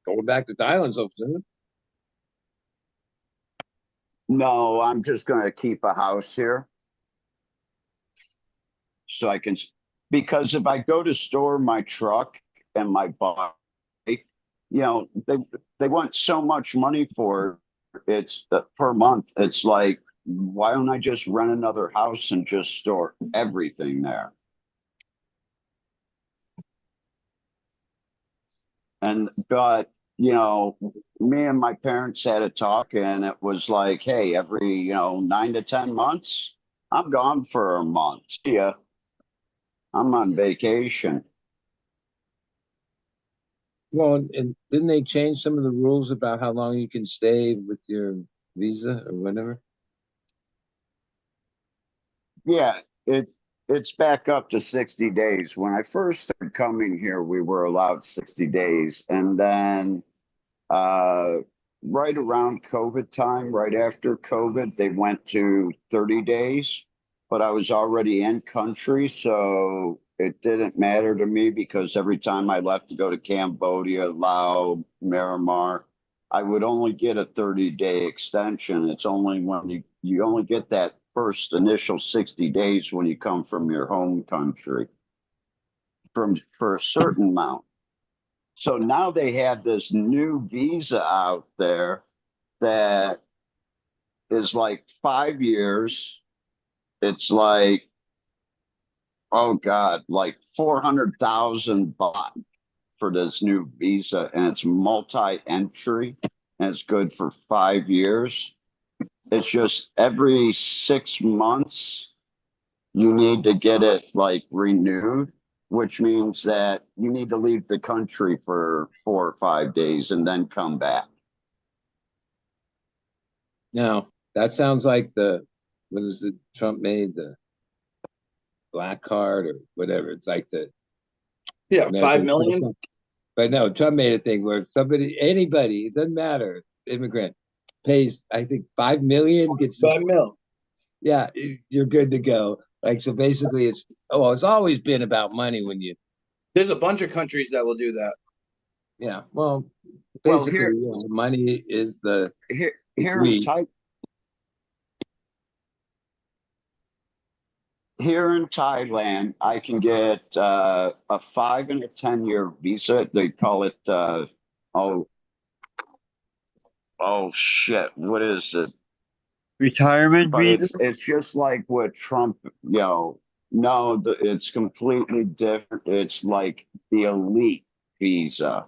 going back to Thailand so soon. No, I'm just going to keep a house here so I can, because if I go to store my truck and my bike, you know, they want so much money for it. It's per month. It's like, why don't I just rent another house and just store everything there? But you know, me and my parents had a talk, and it was like, hey, every 9 to 10 months, I'm gone for a month. See ya. I'm on vacation. Well, and didn't they change some of the rules about how long you can stay with your visa or whatever? Yeah, it's back up to 60 days. When I first started coming here, we were allowed 60 days, and then uh, right around COVID time, right after COVID, they went to 30 days. But I was already in country, so it didn't matter to me because every time I left to go to Cambodia, Laos, Myanmar, I would only get a 30-day extension. It's only when you only get that first initial 60 days when you come from your home country for a certain amount. So now they have this new visa out there that is like 5 years. It's like, oh God, like 400,000 baht for this new visa, and it's multi-entry, and it's good for 5 years. It's just every 6 months you need to get it like renewed, which means that you need to leave the country for 4 or 5 days and then come back. Now, that sounds like what is it Trump made, the black card or whatever. It's like the Yeah, American 5 million. But no, Trump made a thing where anybody, it doesn't matter, immigrant, pays, I think, 5 million, gets, 5 mil. yeah, you're good to go. Like, so basically it's always been about money when you, There's a bunch of countries that will do that. yeah, well, Well, basically, money is the here in we. here in Thailand, I can get a 5 and a 10 year visa. They call it oh oh shit, what is it? Retirement But visa. it's just like what Trump, no, it's completely different. It's like the elite visa,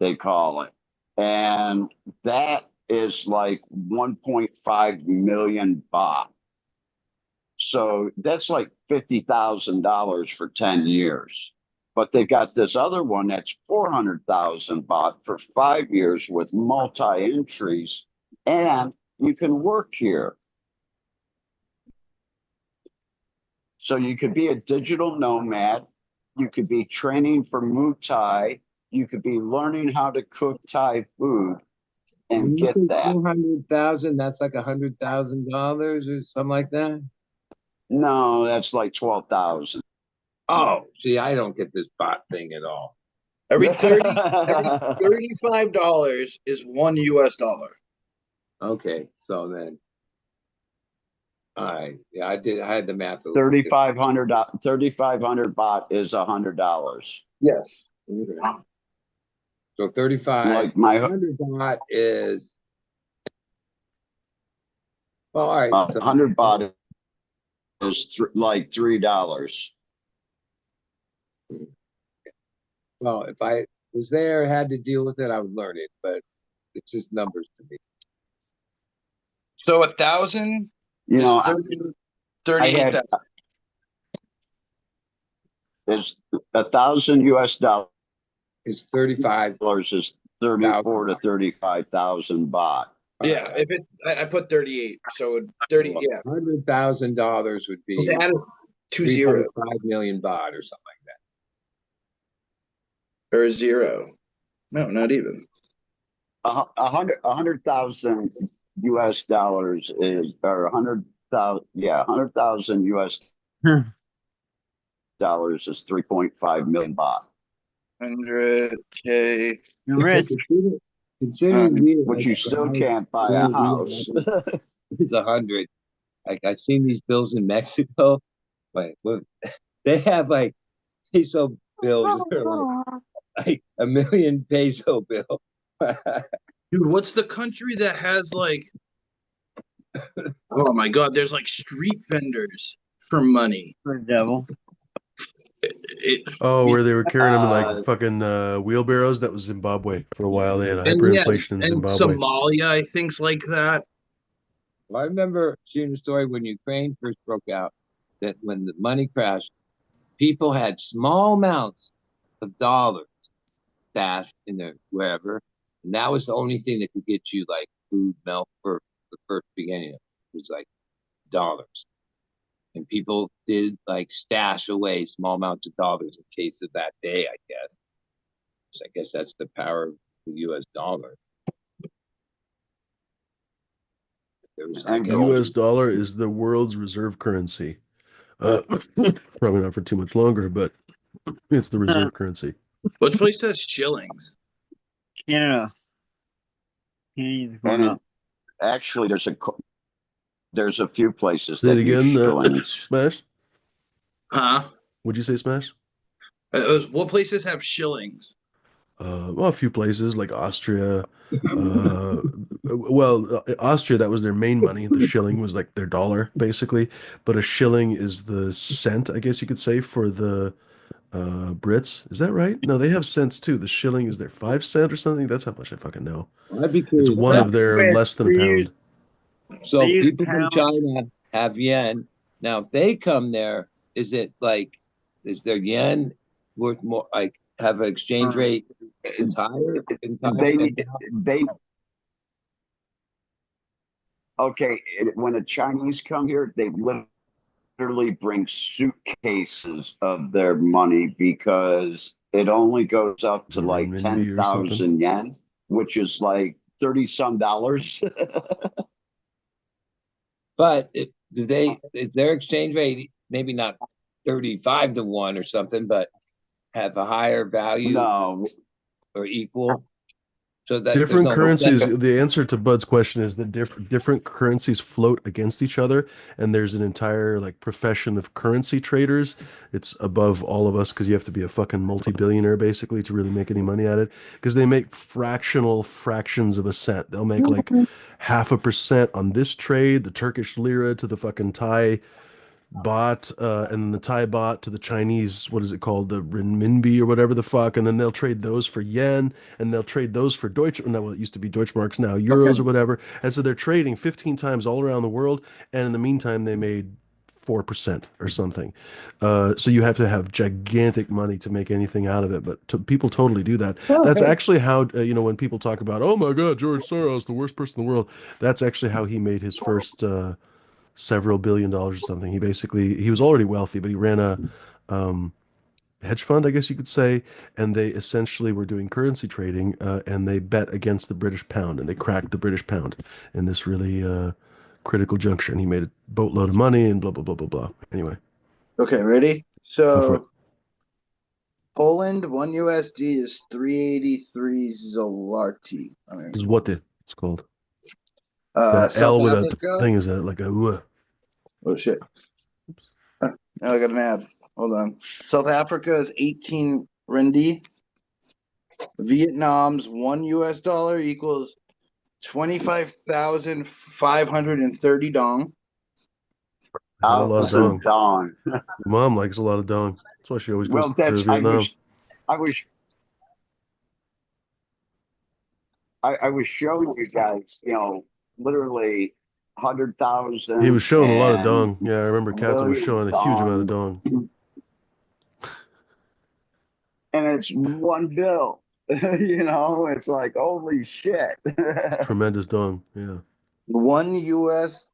they call it. And that is like 1.5 million baht. So that's like $50,000 for 10 years. But they got this other one that's 400,000 baht for 5 years with multi entries, and you can work here. So you could be a digital nomad. You could be training for Muay Thai. You could be learning how to cook Thai food and When you get say that. 400,000, that's like $100,000 or something like that. No, that's like 12,000. Oh, see, I don't get this bot thing at all. Every 35 dollars is $1 US. Okay, so then, all right, yeah, I had the math a little bit 3,500 baht is $100. Yes. different. So 35, Like my 100 baht is, well, all right. So, 100 baht is like $3. well, if I was there, had to deal with it, I would learn it, but it's just numbers to me. So 1,000 You is know, 38,000. is 1,000 US dollars It's 35,000. is 34 to 35,000 baht. Yeah, if it, I put 38. So 30, yeah. $100,000 would So be add 2 0 305 million baht or something like that. or 0. No, not even. A hundred thousand US dollars is, or 100,000, yeah, 100,000 US dollars is 3.5 million baht, 100K. You're rich. Considering we which you still can't buy a where we house. is 100. Like I've seen these bills in Mexico. Like they have like peso bills that are like a million peso bill. Dude, what's the country that has like, oh my God, there's like street vendors for money. The devil. Oh, where they were carrying them in like Uh, fucking wheelbarrows. That was Zimbabwe for a while. They had And yeah, hyperinflation in and Zimbabwe. Somalia, I think's like that. Well, I remember seeing a story when Ukraine first broke out that when the money crashed, people had small amounts of dollars stashed in their wherever, and that was the only thing that could get you like food, milk for the first beginning of it. It was like dollars. And people did like stash away small amounts of dollars in case of that day, I guess. So I guess that's the power of the US dollar. There was like And The gold. US dollar is the world's reserve currency. Uh, probably not for too much longer, but it's the reserve currency. What place has shillings? Canada. Canada's going And up. actually, there's a few places Say it that use again, shillings. Smash. Huh? Would you say Smash? What places have shillings? Well, a few places like Austria. Austria, that was their main money. The shilling was like their dollar, basically. But a shilling is the cent, I guess you could say, for the Brits. Is that right? No, they have cents too. The shilling is their 5 cent or something. That's how much I fucking know. Well, I'd be It's curious. one of their less than a They use, pound. So they use people from pounds. China have yen. Now, if they come there, is it like is their yen worth more? Like have an exchange rate that's higher in Thailand? They okay. When the Chinese come here, they literally bring suitcases of their money because it only goes up to like Renminbi or something. 10,000 yen, which is like 30 some dollars. But do they is their exchange rate maybe not 35 to 1 or something, but have a higher value No, or equal? So that there's Different no currencies, the answer to Bud's question is that different currencies float against each other, and there's an entire like profession of currency traders. It's above all of us because you have to be a fucking multi-billionaire basically to really make any money at it. Because they make fractional fractions of a cent. They'll make like 0.5% on this trade, the Turkish lira to the fucking Thai bot, and then the Thai bot to the Chinese, what is it called, the renminbi or whatever the fuck, and then they'll trade those for yen, and they'll trade those for Deutsch. No, well, it used to be Deutschmarks, now euros or whatever. And so they're trading 15 times all around the world, and in the meantime, they made 4% or something. So you have to have gigantic money to make anything out of it, but people totally do that. That's actually how, when people talk about, oh my God, George Soros, the worst person in the world, that's actually how he made his first several $billion or something. He was already wealthy, but he ran a hedge fund, I guess you could say, and they essentially were doing currency trading, and they bet against the British pound, and they cracked the British pound in this really critical juncture, and he made a boatload of money and blah blah blah blah blah. Anyway, Okay, ready? go for it. So Poland, 1 USD is 383 zloty. I mean, Is what it's called. The South L with a Africa. thing is like a Oh shit! Now I got an ad. Hold on. South Africa is 18 ringgit. Vietnam's 1 US dollar equals 25,530 dong. a lot of dong. Dawn. Your mom likes a lot of dong. That's why she always goes Well, to Vietnam. I was showing you guys, literally 100,000 He was showing a lot of and dong. Yeah, I remember Captain was showing a huge amount of dong. and it's one bill. You know, it's like, holy shit. It's tremendous dong. Yeah. 1 US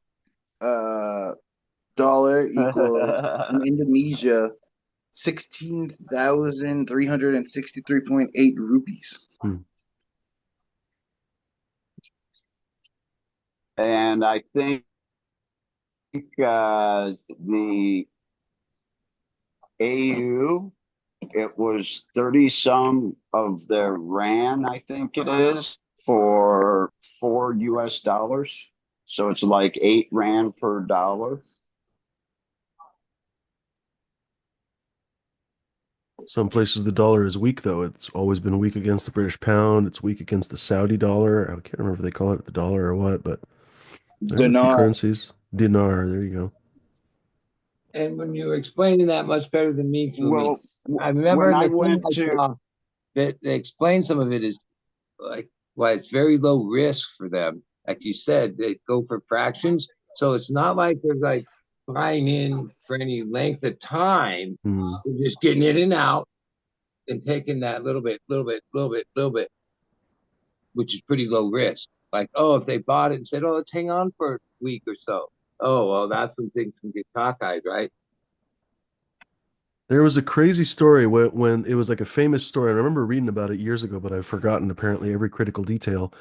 dollar equals in Indonesia 16,363.8 rupees. Hmm. And I think the AU, it was 30 some of their RAN, I think it is, for $4 US. So it's like 8 RAN per dollar. Some places the dollar is weak, though. It's always been weak against the British pound. It's weak against the Saudi dollar. I can't remember if they call it the dollar or what, but there's a few Dinar. currencies. Dinar, there you go. And when you were explaining that much better than me, Fumi, Well, I remember when I the thing went I to, saw that they explained some of it is like why it's very low risk for them. Like you said, they go for fractions. So it's not like they're like buying in for any length of time. Hmm. They're just getting in and out and taking that little bit, little bit, little bit, little bit, which is pretty low risk. Like, oh, if they bought it and said, oh, let's hang on for a week or so. Oh, well, that's when things can get cockeyed, right? There was a crazy story when it was like a famous story. I remember reading about it years ago, but I've forgotten apparently every critical detail.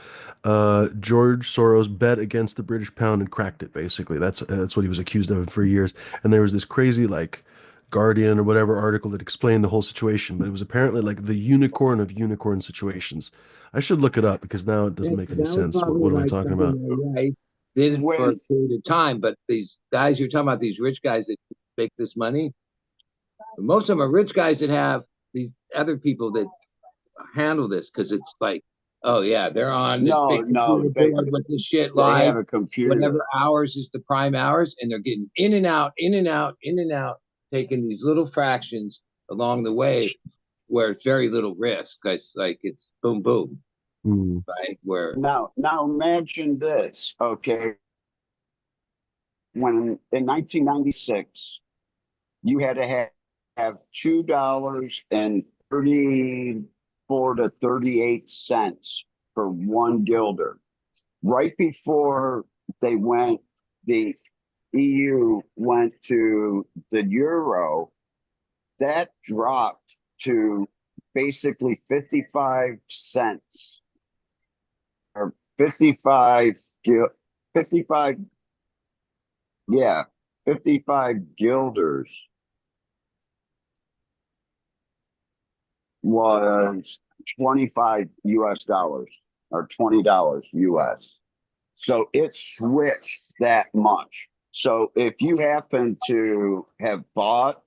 George Soros bet against the British pound and cracked it, basically. That's what he was accused of for years. And there was this crazy like Guardian or whatever article that explained the whole situation, but it was apparently like the unicorn of unicorn situations. I should look it up because now it doesn't That make any was sense. What probably am I like talking something about? that right did it for a when, period of time. But these guys you're talking about, these rich guys that make this money, most of them are rich guys that have these other people that handle this because it's like, oh yeah, they're on this no, big computer no, board with this shit they live. have a computer. Whatever hours is the prime hours, and they're getting in and out, in and out, in and out, taking these little fractions along the way where it's very little risk because like it's boom boom, Hmm. right? Where Now imagine this, okay? When in 1996, you had to have $2.34 to 38 cents for 1 guilder. Right before they went, the EU went to the euro, that dropped to basically 55 cents or 55 55, yeah, 55 guilders was 25 US dollars or $20 US. So it switched that much. So if you happen to have bought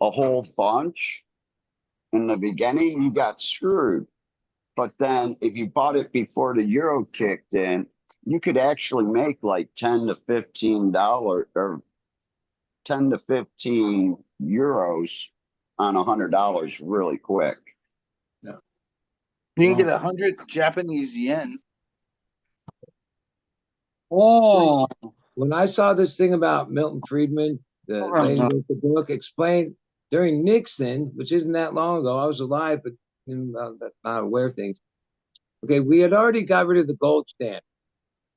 a whole bunch in the beginning, you got screwed. But then if you bought it before the euro kicked in, you could actually make like $10 to $15 or 10 to 15 euros on $100 really quick. no. You can get 100 Japanese yen. Oh, When I saw this thing about Milton Friedman, the lady who wrote the book, explained during Nixon, which isn't that long ago, I was alive, but not aware of things. Okay, we had already got rid of the gold standard,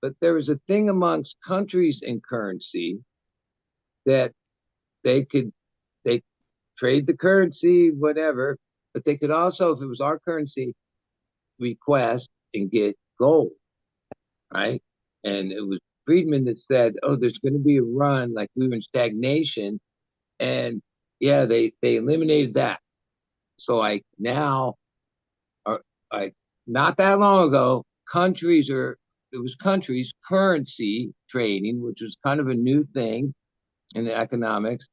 but there was a thing amongst countries in currency that they could they trade the currency, whatever, but they could also, if it was our currency, request and get gold, right? And it was Friedman that said, "Oh, there's going to be a run, like we were in stagnation," and yeah, they eliminated that. So like now, or like not that long ago, countries are it was countries currency trading, which was kind of a new thing in the economics.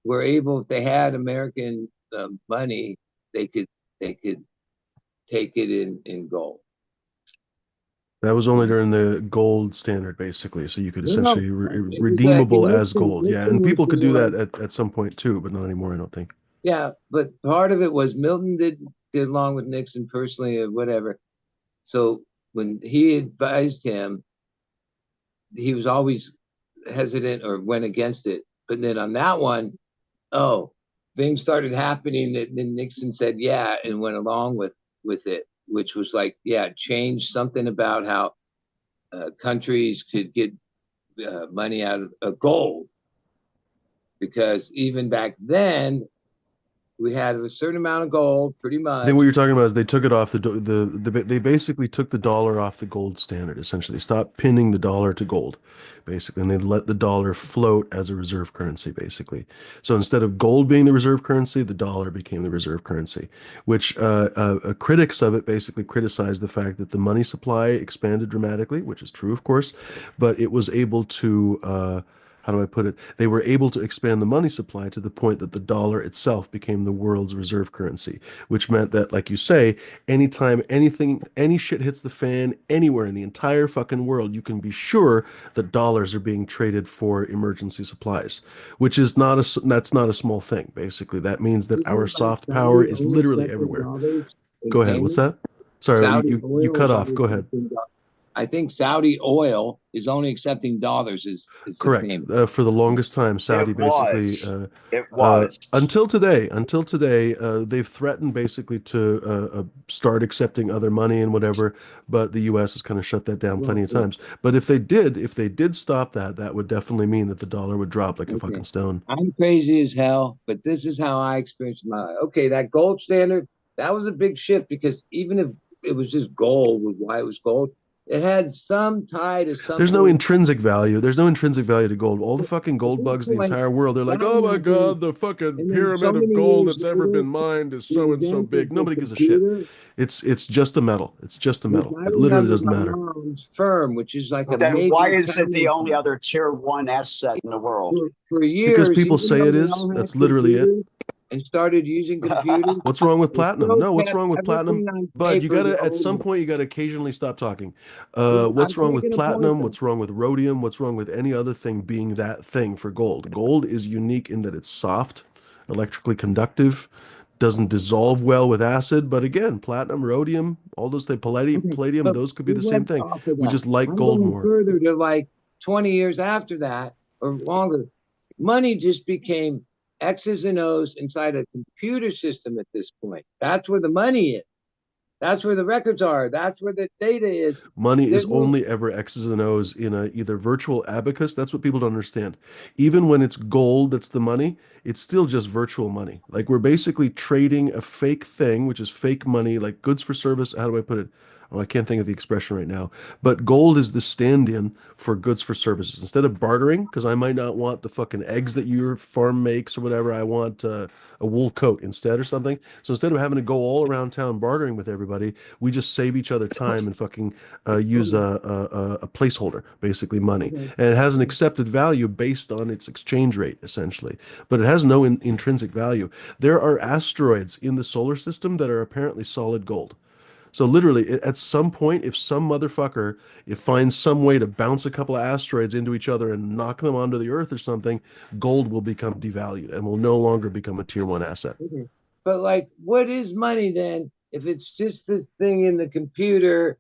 Were able, if they had American money, they could they could take it in gold. That was only during the gold standard, basically. So you could No, no, essentially it was like redeemable in as Nixon. gold. Yeah, Nixon and was people could do the that at some point too, but not anymore, I don't think. yeah, but part of it was Milton did along with Nixon personally or whatever. So when he advised him, he was always hesitant or went against it. But then on that one, oh, things started happening that then Nixon said, yeah, and went along with it, which was like, yeah, change something about how countries could get money out of gold. Because even back then, we had a certain amount of gold, pretty I think what much. you're talking about is they took it off they basically took the dollar off the gold standard, essentially. They stopped pinning the dollar to gold, basically, and they let the dollar float as a reserve currency, basically. So instead of gold being the reserve currency, the dollar became the reserve currency, which critics of it basically criticized the fact that the money supply expanded dramatically, which is true, of course, but it was able to how do I put it? They were able to expand the money supply to the point that the dollar itself became the world's reserve currency, which meant that, like you say, anytime any shit hits the fan anywhere in the entire fucking world, you can be sure that dollars are being traded for emergency supplies, which is that's not a small thing, basically. That means that our soft power is literally everywhere. Go ahead. What's that? Sorry, Saudi you oil cut is off. only Go ahead. accepting I think Saudi oil is only accepting dollars is the Correct. payment. For the longest time, Saudi It basically, was. It was. until today, they've threatened basically to start accepting other money and whatever, but the U.S. has kind of shut that down plenty Well, of times. But if they did stop that, that would definitely mean that the dollar would drop like a okay. fucking stone. I'm crazy as hell, but this is how I experienced my life. Okay, that gold standard, that was a big shift because even if it was just gold, with why it was gold, it had some tie to There's no something. intrinsic value. There's no intrinsic value to gold. All the fucking At gold that bugs, the point, entire world, they're like, that oh my happened, God, the fucking and then so pyramid of many gold years that's ever later, been mined is we so and so invented big. the Nobody gives a shit. computer, It's just a metal. It's just a which metal. I It literally remember doesn't my matter. mom's firm, which is like a Then major why is it the accounting only firm. other tier one asset in the world? For Because years, people even say though it they is. all had That's literally it. computers and started using computers, What's wrong with they platinum? still No, what's kept wrong with platinum? everything on Bud, you paper the gotta, at old some way. point, you gotta occasionally stop talking. I'm What's wrong with making a point platinum? though. What's wrong with rhodium? What's wrong with any other thing being that thing for gold? Gold is unique in that it's soft, electrically conductive, doesn't dissolve well with acid. But again, platinum, rhodium, all those things, Okay, palladium, but those could be we the same went thing. off of We that. just like I'm gold going more. further to like 20 years after that or longer. Money just became X's and O's inside a computer system at this point. That's where the money is. That's where the records are. That's where the data is. Money is There's no only ever X's and O's in a either virtual abacus. That's what people don't understand. Even when it's gold, that's the money. It's still just virtual money. Like we're basically trading a fake thing, which is fake money, like goods for service. How do I put it? Oh, I can't think of the expression right now. But gold is the stand-in for goods for services. Instead of bartering, because I might not want the fucking eggs that your farm makes or whatever, I want a wool coat instead or something. So instead of having to go all around town bartering with everybody, we just save each other time and fucking use okay, a placeholder, basically money. okay. And it has an accepted value based on its exchange rate, essentially. But it has no intrinsic value. There are asteroids in the solar system that are apparently solid gold. So literally, at some point, if some motherfucker if finds some way to bounce a couple of asteroids into each other and knock them onto the Earth or something, gold will become devalued and will no longer become a tier one asset. Okay. But like, what is money then? If it's just this thing in the computer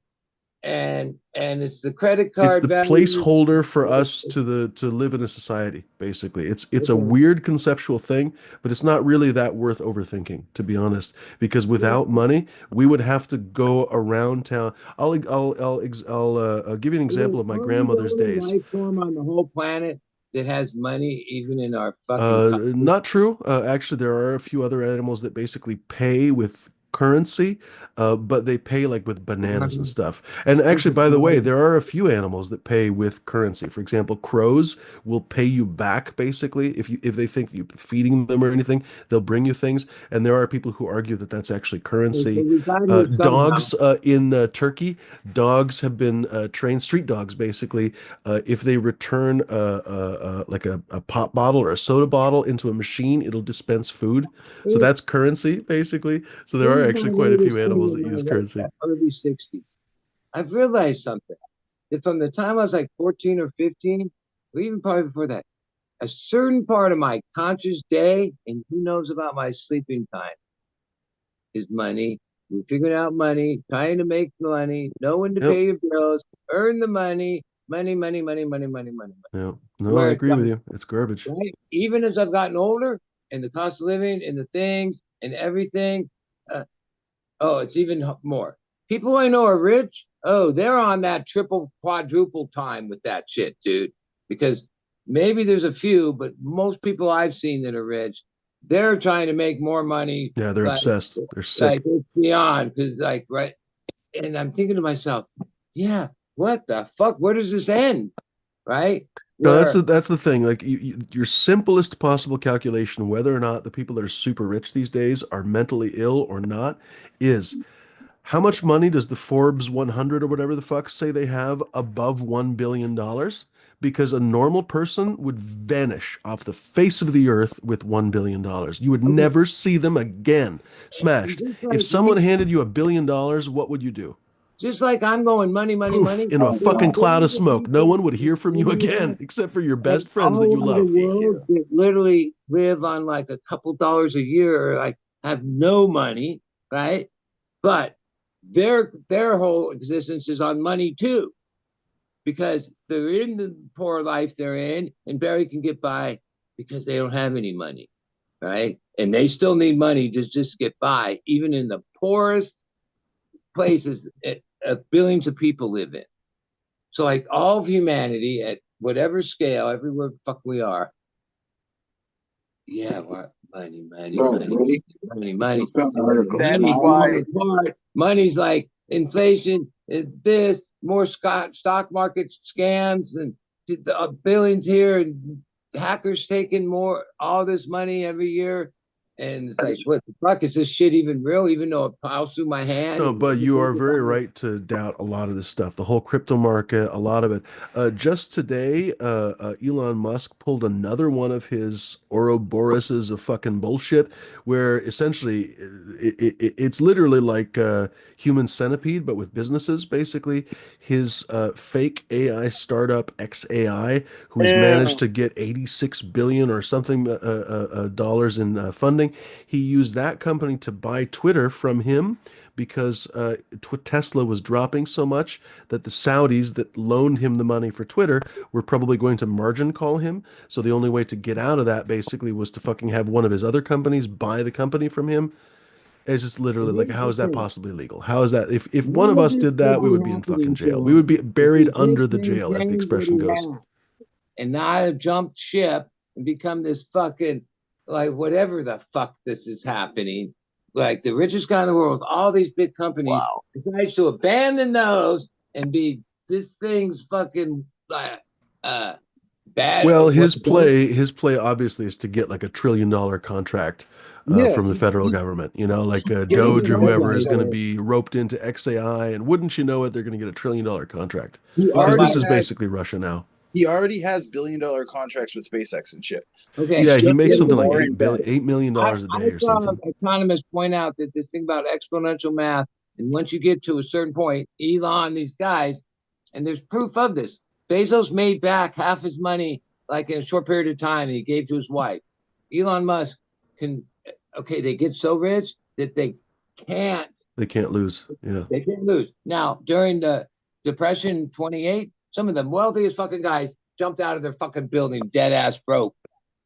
and it's the credit It's card the value. placeholder for Okay. us to live in a society, basically. It's a Okay. weird conceptual thing, but it's not really that worth overthinking, to be honest. Because without money, we would have to go around town. I'll give you an example of my Aren't we the grandmother's only days. life form on the whole planet that has money, even in our fucking country? Not true. Actually, there are a few other animals that basically pay with currency, but they pay like with bananas and stuff. And actually, Okay, by the way, so there are a few animals that pay with currency. For example, crows will pay you back basically if they think you've been feeding them or anything, they'll bring you things. And there are people who argue that that's actually currency. we got here somehow. Dogs in Turkey, dogs have been trained, street dogs basically. If they return like a pop bottle or a soda bottle into a machine, it'll dispense food. So Here's, that's currency, basically. So there are here's my actually quite a few latest thing animals in that my use like currency. early 60s. I've realized something. That from the time I was like 14 or 15, or even probably before that, a certain part of my conscious day, and who knows about my sleeping time, is money. We figured out money, trying to make money, know when to Yep. pay your bills, earn the money, money, money, money, money, money, money, money. Yeah. No, I Where it's agree with like, you. It's garbage. right? Even as I've gotten older, and the cost of living and the things and everything. Oh, it's even more. People I know are rich. Oh, they're on that triple, quadruple time with that shit, dude. Because maybe there's a few, but most people I've seen that are rich, they're trying to make more money. Yeah, they're Like, obsessed. They're sick. like it's beyond. Because, like, right. And I'm thinking to myself, yeah, what the fuck? Where does this end? Right? No, Where that's the thing. Like your simplest possible calculation, whether or not the people that are super rich these days are mentally ill or not, is how much money does the Forbes 100 or whatever the fuck say they have above $1 billion? Because a normal person would vanish off the face of the earth with $1 billion. You would okay, never see them again. and Smashed. If someone handed you $1 billion, what would you do? just like I'm going money, money, Poof, money. in a There's fucking cloud of billions of smoke. No people one would hear from you again, except for your like best friends that all you over the love. world that literally live on like a couple dollars a year, or like have no money, right? But their whole existence is on money too, because they're in the poor life they're in, and Barry can get by because they don't have any money, right? And they still need money to just get by, even in the poorest places that billions of people live in. So like all of humanity at whatever scale, everywhere the fuck we are, yeah, what money, money, Bro, money, ready? money, money. Found an article. That's Money's why. falling apart. Money's like inflation, this, more stock market scams, and billions here, and hackers taking more, all this money every year. And it's like, what the fuck is this shit even real? Even though it plows through my hand No, and but you are everything very about it. right to doubt a lot of this stuff. The whole crypto market, a lot of it. Just today, Elon Musk pulled another one of his Ouroboroses of fucking bullshit, where essentially it's literally like human centipede, but with businesses. Basically, his fake AI startup XAI, who has managed Ew. to get 86 billion or something dollars in funding. He used that company to buy Twitter from him because Tesla was dropping so much that the Saudis that loaned him the money for Twitter were probably going to margin call him. So the only way to get out of that basically was to fucking have one of his other companies buy the company from him. It's just literally And like, here's how the is that thing. possibly legal? How is that? If one None of of us this did that, would we be would be in fucking happening jail. to We him would be if he buried just under the jail, as the maintained what expression he goes. had and not have jumped ship and become this fucking, like, whatever the fuck this is happening. Like the richest guy in the world with all these big companies Wow. decides to abandon those and be this thing's fucking uh bad or Well, what his play obviously is to get like $1 trillion contract Yeah, from the federal government. You know, like getting Doge the or whoever is headlines. going to be roped into XAI, and wouldn't you know it, they're going to get $1 trillion contract he Well, because already this is has basically Russia now. he already has billion-dollar contracts with SpaceX and shit. okay, Yeah, He's he just makes getting something like more and better. $8 million a I day or saw something. economists point out that this thing about exponential math, and once you get to a certain point, Elon, these guys, and there's proof of this. Bezos made back half his money like in a short period of time that he gave to his wife. Elon Musk can, okay, they get so rich that can't They can't lose. Yeah. they can't lose. Now, during the Depression 28, some of the wealthiest fucking guys jumped out of their fucking building dead ass broke,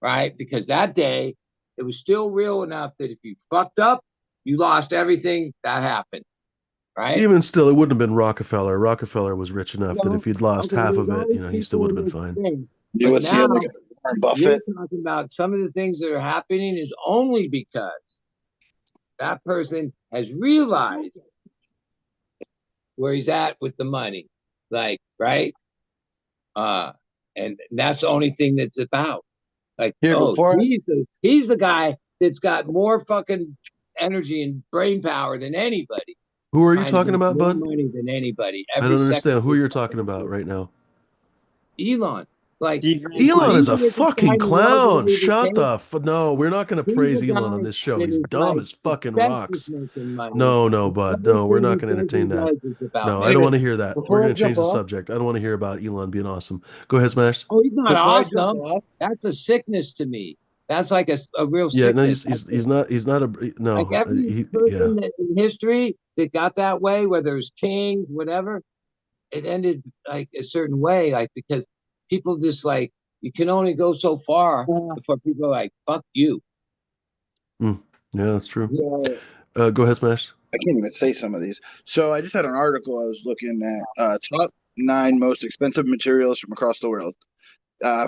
right? Because that day it was still real enough that if you fucked up, you lost everything that happened, right? Even still, it wouldn't have been Rockefeller. Rockefeller was rich enough that if Well, he'd lost okay, half there's of it, always he still people would have in been this fine. thing. You But would see now it like a Warren you're Buffett. talking about some of the things that are happening is only because that person has realized where he's at with the money. Like, right? Uh, and that's the only thing that's about. Like, Here, oh, before he's the guy that's got more fucking energy and brain power than anybody, Who are you trying to talking make about, more bud? money than anybody I every don't second understand of who his you're talking fucking about life. right now. Elon, like, Stephen if Elon King. is a you were to fucking find the world the clown. way that Shut they, the f No, we're not going to he's praise a Elon guy on this show. that He's is dumb like as fucking obsessed with rocks. making money. No, no, And bud. No, we're everything not he going to says he entertain that. does is about No, I don't making want to David, hear that. We're before I going to jump change the off, subject. I don't want to hear about Elon being awesome. Go ahead, Smash. Oh, he's not before I jump awesome. off, That's a sickness to me. That's like a real Yeah, no, sickness. he's not a Like no. every Yeah. person that in history that got that way, whether it's kings, whatever, it ended like a certain way, like because people just like you can only go so far before people are like, fuck you. Mm. Yeah, that's true. Yeah. Go ahead, Smash. I can't even say some of these. So I just had an article I was looking at. Top 9 most expensive materials from across the world.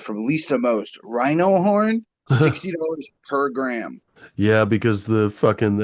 From least to most. Rhino horn, $60 per gram. Yeah, because the fucking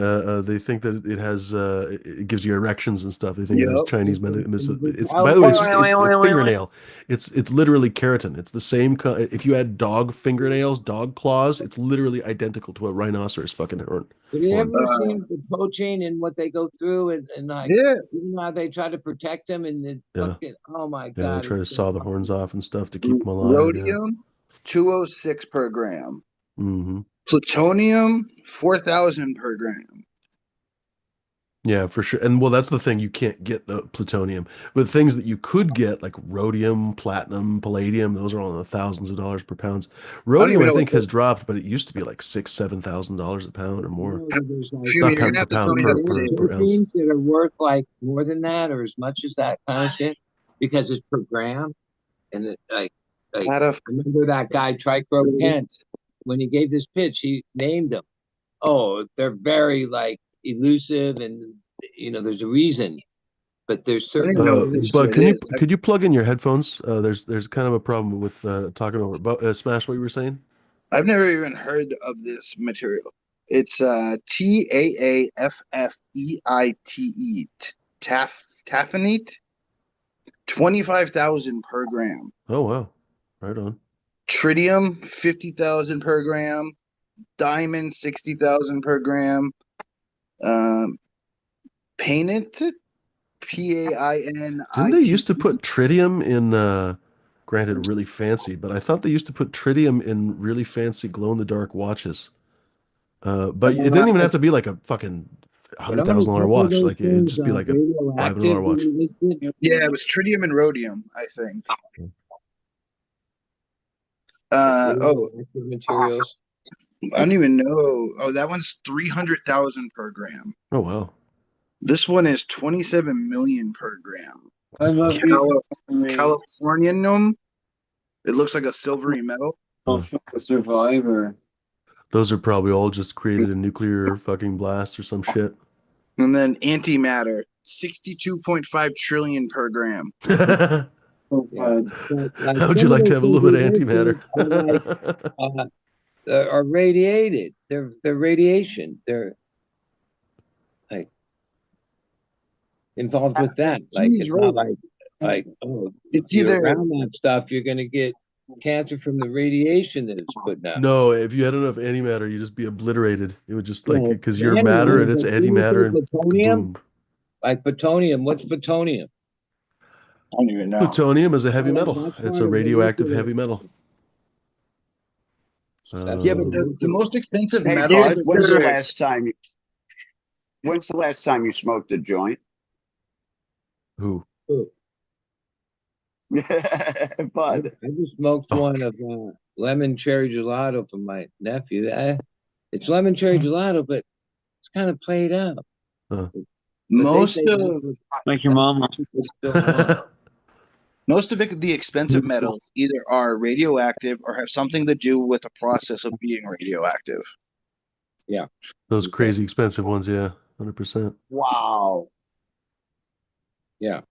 they think that it has it gives you erections and stuff. They think it has Yep. Chinese medicine. It's, Oh, by the way, it's a fingernail. It's literally keratin. It's the same if you had dog fingernails, dog claws, it's literally identical to a rhinoceros fucking horn. have you ever Uh, seen the poaching and what they go through and like yeah. even how they try to protect them and the Yeah. fucking oh my Yeah, they god, try it's to so saw the horns fucking off and stuff to keep them alive. Yeah. Rhodium, 206 per gram. Hmm. Plutonium, 4,000 per gram. Yeah, for sure. And well, that's the thing. You can't get the plutonium, but things that you could get, like rhodium, platinum, palladium, those are all in the thousands of dollars per pound. I don't Rhodium, even I know what think, has dropped, but it used to be like $6,000, $7,000 a pound or you more. know that there's like Fumi, Not you're pound gonna per have to tell pound me how to there's say it. per ounce. proteins that are worth like more than that or as much as that kind of shit because it's per gram and it like How to remember that guy Tricro Kent when he gave this pitch he named them. Oh, they're very like elusive and there's a reason, but there's I don't certain even know what this But shit is. could you plug in your headphones? There's kind of a problem with talking over. But Smash, what you were saying? I've never even heard of this material. It's TAAFFEITE. Taffinite, 25,000 per gram. Oh wow, right on. Tritium, 50,000 per gram. Diamond, 60,000 per gram. Um, Painted, Didn't they used to PAINITE. put tritium in? Granted, really fancy, but I thought they used to put tritium in really fancy glow-in-the-dark watches. But it didn't even have to be like a fucking but hundred only a thousand dollar couple of watch. those Like it'd things just be are like a $500 radioactive watch. Yeah, it was tritium and rhodium, I think. Oh, Radioactive materials. I don't even know. Oh, that one's 300,000 per gram. Oh wow. This one is 27 million per gram. I love you. Californium. It looks like a silvery metal. Uh, A survivor. those are probably all just created a nuclear fucking blast or some shit. And then antimatter, 62.5 trillion per gram. How Yeah. But like would you some of like to those have a things little bit we of mentioned antimatter? are like are radiated. They're radiation. They're like involved with that. Like He's it's not right. like oh if It's you're either around that stuff you're gonna get cancer from the radiation that it's putting out. No, if you had enough antimatter, you'd just be obliterated. It would just like Well, because you're matter anyway, and it's but when you antimatter say and plutonium, kaboom. like plutonium, what's plutonium? I don't even know. Plutonium is a heavy Oh, metal. that's It's part a of the radioactive nuclear. heavy metal. That's Yeah, part but of the the nuclear. most expensive Hey, metal. Bud, when's the Sure. last time you smoked a joint? Who? Ooh, Bud. I just smoked Oh, one of lemon cherry gelato from my nephew. It's lemon cherry gelato, but it's kind of played out. huh. But they Most say of Like your mama. people still want. the expensive metals either are radioactive or have something to do with the process of being radioactive. Yeah. Those Okay. crazy expensive ones, yeah, 100%. Wow. Yeah.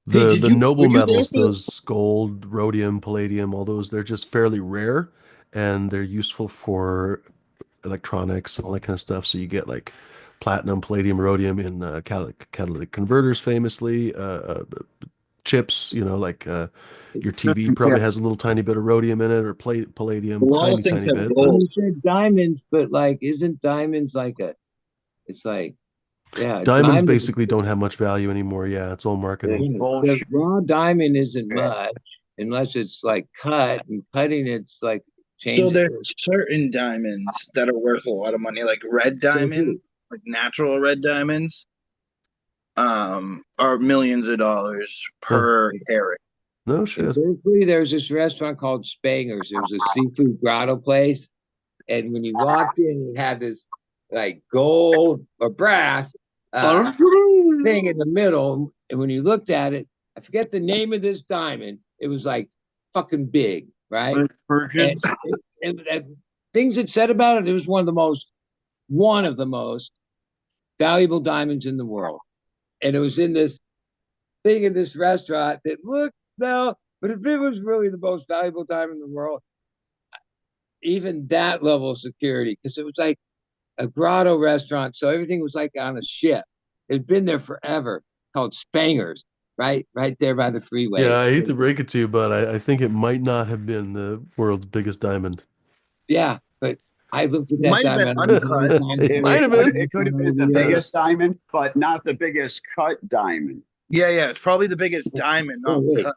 Hey, The were noble you there metals, for the those gold, rhodium, palladium, all those, they're just fairly rare and they're useful for electronics and all that kind of stuff. So you get like platinum, palladium, rhodium in catalytic converters, famously. Chips, like your TV yeah, probably has a little tiny bit of rhodium in it or a palladium, lot of tiny, things tiny have bit. But gold. You said diamonds, but like, isn't diamonds like it's like, yeah, diamonds diamond. basically don't have much value anymore. Yeah, it's all marketing. It's The bullshit. raw diamond isn't much unless it's like cut and cutting it's like So changes. there's certain diamonds that are worth a lot of money, like red diamonds, like natural red diamonds, are millions of dollars Huh. per carat. No In shit. Berkeley, there's this restaurant called Spangers. It was a seafood grotto place. And when you walked in, it had this like gold or brass thing in the middle. And when you looked at it, I forget the name of this diamond. It was like fucking big, right? And, Persians. and things it said about it, it was one of the most one of the most valuable diamonds in the world. And it was in this thing in this restaurant that looked no, but if it was really the most valuable diamond in the world, even that level of security, because it was like a grotto restaurant, so everything was like on a ship. It'd been there forever, called Spangers, right there by the freeway. Yeah, I hate to break it to you, but I think it might not have been the world's biggest diamond. Yeah, but I looked at It that might have been diamond. uncut. It might have been. It could have been the biggest diamond, but not the biggest cut diamond. Yeah, it's probably the biggest diamond, not wait, cut.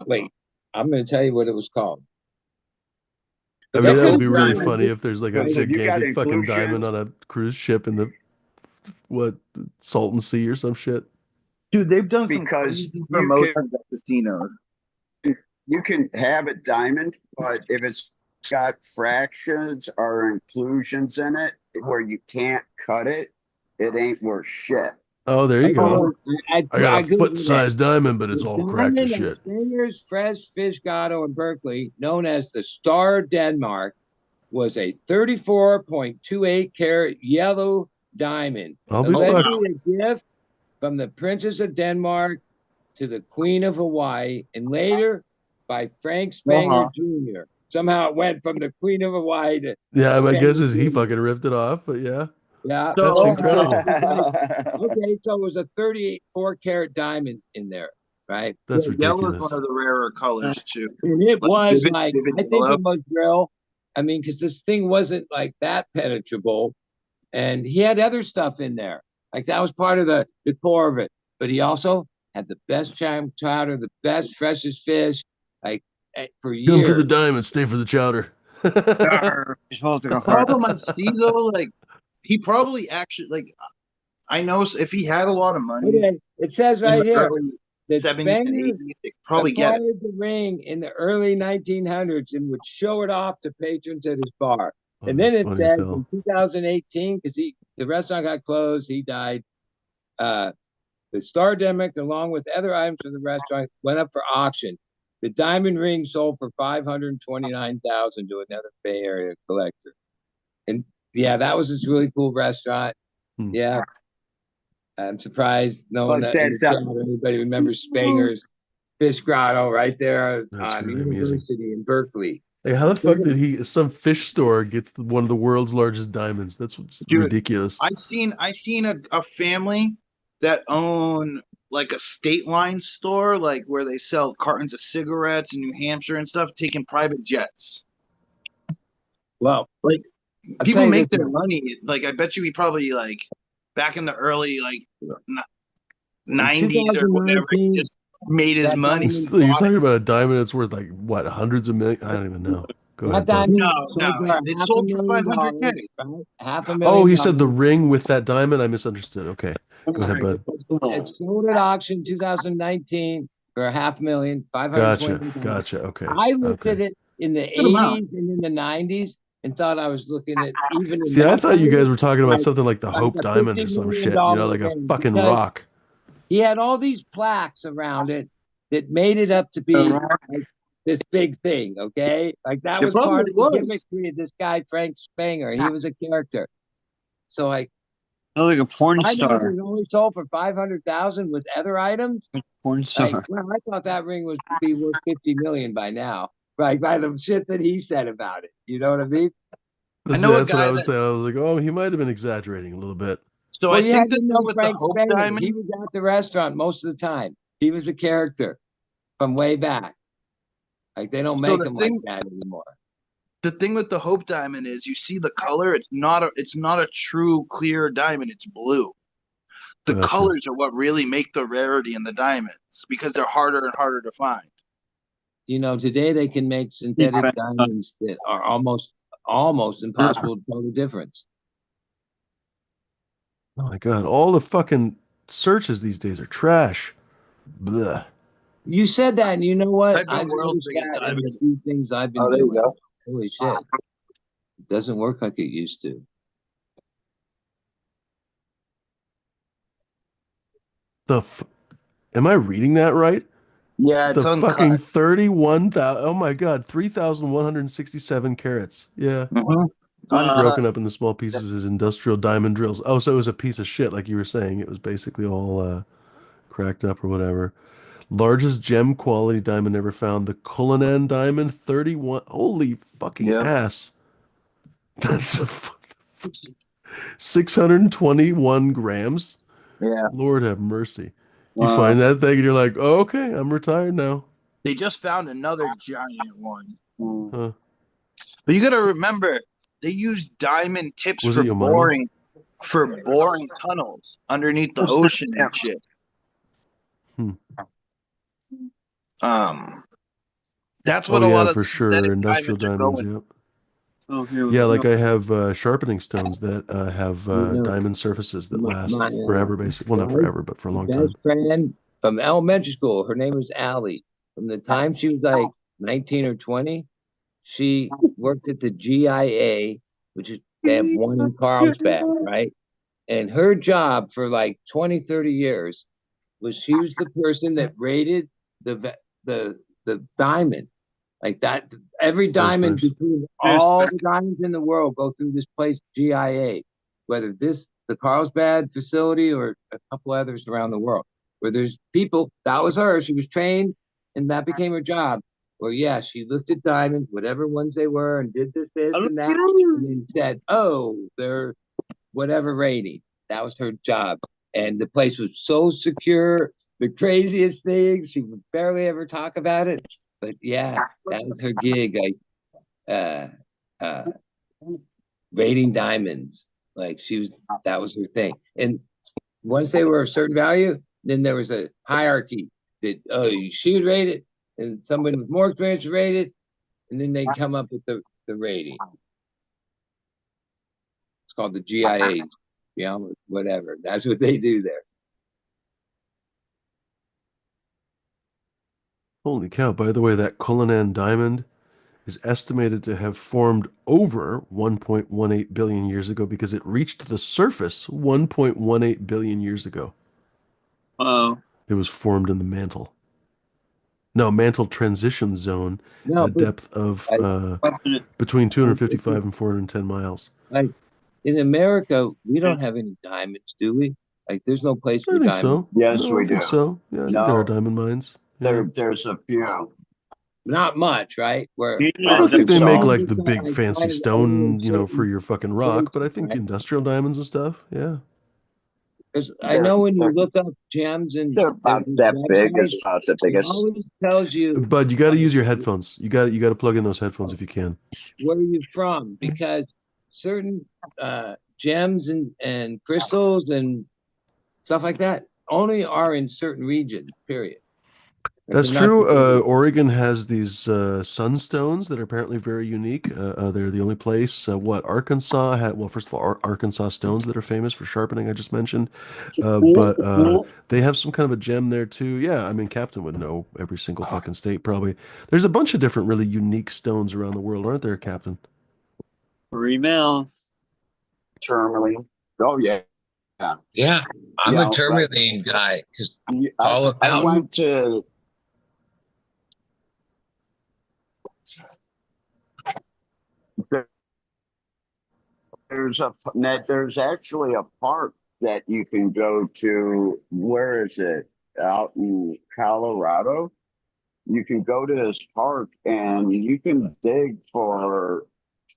wait, I'm going to tell you what it was called. I mean, that would be really Diamond. funny if there's like a Because if you got gigantic fucking inclusion- diamond on a cruise ship in the Salton Sea or some shit. Dude, they've done some Because crazy you promotions at casinos. You can have a diamond, but if it's got fractions or inclusions in it where you can't cut it, it ain't worth shit. Oh, there you go. I got a Googled it. foot-sized diamond, but it's The all cracked to diamond at shit. Spangers Fresh Fish Grotto in Berkeley, known as the Star Denmark, was a 34.28 carat yellow diamond. I'll be fucked. Allegedly a gift from the Princess of Denmark to the Queen of Hawaii, and later by Frank Spanger Jr. Somehow it went from the Queen of Hawaii to Yeah, my guess is he Spanger Jr. fucking ripped it off, but yeah. Yeah, That's incredible. Okay, so it was a 34 carat diamond in there, right? That's Yellow is ridiculous. one of the rarer colors too. And it was vivid- like, vivid I think yellow. it was real. I mean, because this thing wasn't like that penetrable. And he had other stuff in there. Like that was part of the core of it. But he also had the best chowder, the best, freshest fish, like for years. Come for the diamond, stay for the chowder. You're supposed to go The problem I see though, like he probably actually like I know if he had a lot of money Okay, it says in right the here early that 70s and Spangler 80s, they could probably get it. acquired the ring in the early 1900s and would show it off to patrons at his bar. Oh, And then that's it funny as says hell. in 2018, because the restaurant got closed, he died. The Stardemic, along with other items from the restaurant, went up for auction. The diamond ring sold for $529,000 to another Bay Area collector. And yeah, that was this really cool restaurant. Hmm. Yeah. I'm surprised no But one in the that's, chat, anybody remembers Spanger's Fish Grotto right there That's on really amazing. University in Berkeley. Like, how the fuck did some fish store gets one of the world's largest diamonds? That's just Dude, ridiculous. I seen a family that own like a state line store, like where they sell cartons of cigarettes in New Hampshire and stuff, taking private jets. Well, Like I'll people tell you make this their much. money. Like I bet you he probably like back in the early like 90s or whatever, he 2019, just made his that money. diamond- Still, you're talking about a diamond that's worth like what, hundreds of million? I don't even know. Go That ahead, bud. diamond No, sold no, for it half sold a for million $500K. dollars, right? Half a million. Oh, he said the dollars. ring with that diamond. I misunderstood. Okay, go ahead, bud. It sold at auction 2019 for $500,000, Gotcha, $520,000. gotcha. Okay, I looked at okay. it in the Good amount. 80s and in the 90s and thought I was looking at even in See, I that thought you time, guys were talking about like- something like the like Hope a Diamond or $50 some million shit. You know, like a ring, fucking because rock. he had all these plaques around it that made it up to be like this big thing, okay? Like that It was part probably of the was. gimmickry of this guy, Frank Spanger. He was a character. So like like a porn I know star. it was only sold for 500,000 with other items. Porn star. Like, well, I thought that ring was be worth 50 million by now. Right, by the shit that he said about it. You know what I mean? That's, know a that's what guy I was that- saying. I was like, oh, he might have been exaggerating a little bit. So Well, I you think had the to thing know with the Frank Hope Spanger. Diamond, He was at the restaurant most of the time. He was a character from way back. Like they don't make the them thing- like that anymore. the thing with the Hope Diamond is you see the color. It's not a true clear diamond. It's blue. The Gotcha. colors are what really make the rarity in the diamonds because they're harder and harder to find. You know, today they can make synthetic diamonds that are almost impossible to tell the difference. Oh my God, all the fucking searches these days are trash. Blah. You said that, and you know what? Type in I've world's noticed biggest that in diamond. the few things I've been Oh, there you doing. go. Holy shit. It doesn't work like it used to. Am I reading that right? Yeah, it's The uncut. fucking 31,000. Oh my God, 3,167 carats. Yeah. Mhm. broken up into small pieces as industrial diamond drills. Oh, so it was a piece of shit, like you were saying. It was basically all cracked up or whatever. Largest gem quality diamond ever found. The Cullinan diamond, 31. Holy fucking Yep. ass. That's 621 grams. Yeah. Lord have mercy. You find that thing and you're like, oh, okay, I'm retired now. They just found another giant one. Huh. But you got to remember, they use diamond tips Was it Yamana? for boring tunnels underneath the ocean and shit. Hmm. That's Oh what a lot yeah, of for sure. synthetic Industrial diamonds are diamonds, going. yep. Oh, here Yeah, we like go. I have sharpening stones that have You know, diamond surfaces that my last forever, basically. Well, not wife, forever, but for a long best time. friend from elementary school, her name was Allie. From the time she was like 19 or 20, she worked at the GIA, which is they have one in Carlsbad, right? And her job for like 20, 30 years was she was the person that rated the diamond. Like that, every Nice, diamond nice. between all the diamonds in the world go through this place, GIA, whether the Carlsbad facility or a couple others around the world, where there's people, that was her, she was trained and that became her job. Well, yeah, she looked at diamonds, whatever ones they were, and did this, and that, and then said, oh, they're whatever rating. That was her job. And the place was so secure, the craziest things. She would barely ever talk about it. But yeah, that was her gig. Like uh rating diamonds. Like that was her thing. And once they were a certain value, then there was a hierarchy that she would rate it, and somebody with more experience would rate it, and then they come up with the rating. It's called the GIA, whatever. That's what they do there. Holy cow. By the way, that Cullinan diamond is estimated to have formed over 1.18 billion years ago because it reached the surface 1.18 billion years ago. Wow. It was formed in the mantle. No, mantle transition zone at No, a but depth of like, between 255 and 410 miles. like in America, we don't have any diamonds, do we? Like, there's no place I for think diamonds. so. Yes, No, I we think do. so. Yeah, I think there are No, diamond mines. Yeah. there's a few. Not much, right? Where I Yeah, don't think they make So, like the big like fancy find only in stone, for certain your fucking rock, but I places, think right? industrial diamonds and stuff, yeah. Because I they're, know when you they're, look up gems and they're there's about these that big. It's websites, about the it biggest. always tells you But you got to like use your headphones. You got to plug in those headphones if you can. where are you from, because certain gems and crystals and stuff like that only are in certain regions, period. Like That's they're not true. just everywhere. Oregon has these sunstones that are apparently very unique. They're the only place. What Arkansas had? Well, first of all, Arkansas stones that are famous for sharpening. I just mentioned, but they have some kind of a gem there too. Yeah, I mean, Captain would know every single fucking state probably. There's a bunch of different really unique stones around the world, aren't there, Captain? 3 miles. Tourmaline. Oh yeah, yeah. Yeah, I'm You a know, like tourmaline guy because I, Paula I Mountain. went to. There's actually a park that you can go to. Where is it? Out in Colorado. You can go to this park and you can dig for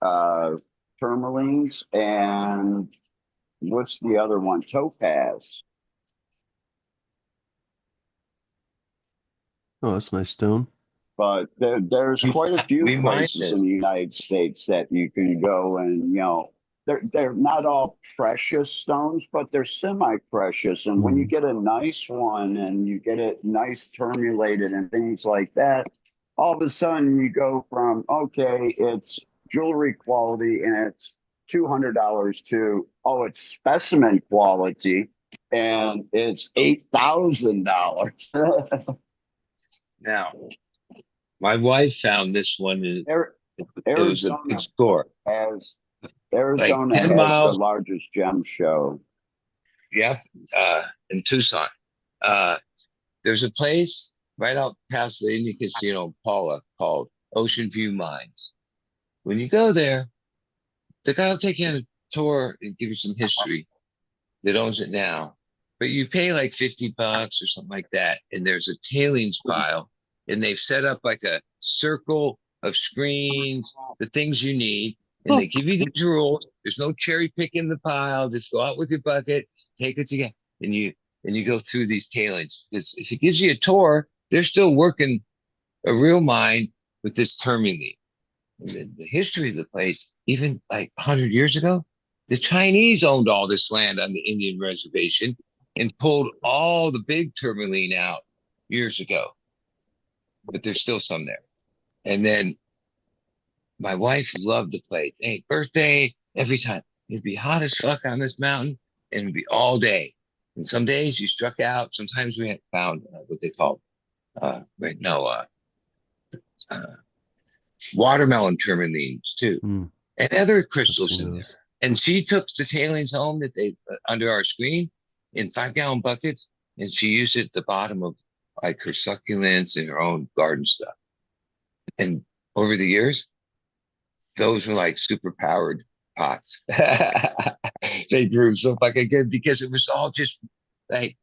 uh tourmalines and what's the other one? Topaz. Oh, that's a nice stone. But there's quite a few Remind places in us. the United States that you can go and they're not all precious stones, but they're semi-precious. And when you Hmm. get a nice one and you get it nice termulated and things like that, all of a sudden you go from okay, it's jewelry quality and it's $200 to it's specimen quality and it's $8,000. Now, my wife found this one and it was a Arizona good score. has Like Arizona 10 has the miles. largest gem show. Yep, in Tucson. There's a place right out past the Indian Casino, Paula, called Ocean View Mines. When you go there, The guy will take you on a tour and give you some history that owns it now. But you pay like $50 or something like that. And there's a tailings pile and they've set up like a circle of screens, the things you need. And they give you these rules. There's no cherry picking the pile. Just go out with your bucket, take what you get, and you go through these tailings. Because if it gives you a tour, they're still working a real mine with this tourmaline. The history of the place, even like 100 years ago, the Chinese owned all this land on the Indian reservation and pulled all the big tourmaline out years ago. But there's still some there. And then my wife loved the place. Hey, birthday, every time. It'd be hot as fuck on this mountain and it'd be all day. And some days you struck out. Sometimes we had found what they call, watermelon tourmalines too, and other crystals in there. And she took the tailings home that they under our screen in 5-gallon buckets, and she used it at the bottom of like her succulents and her own garden stuff. And over the years, those were like super powered pots. They grew so fucking good because it was all just like,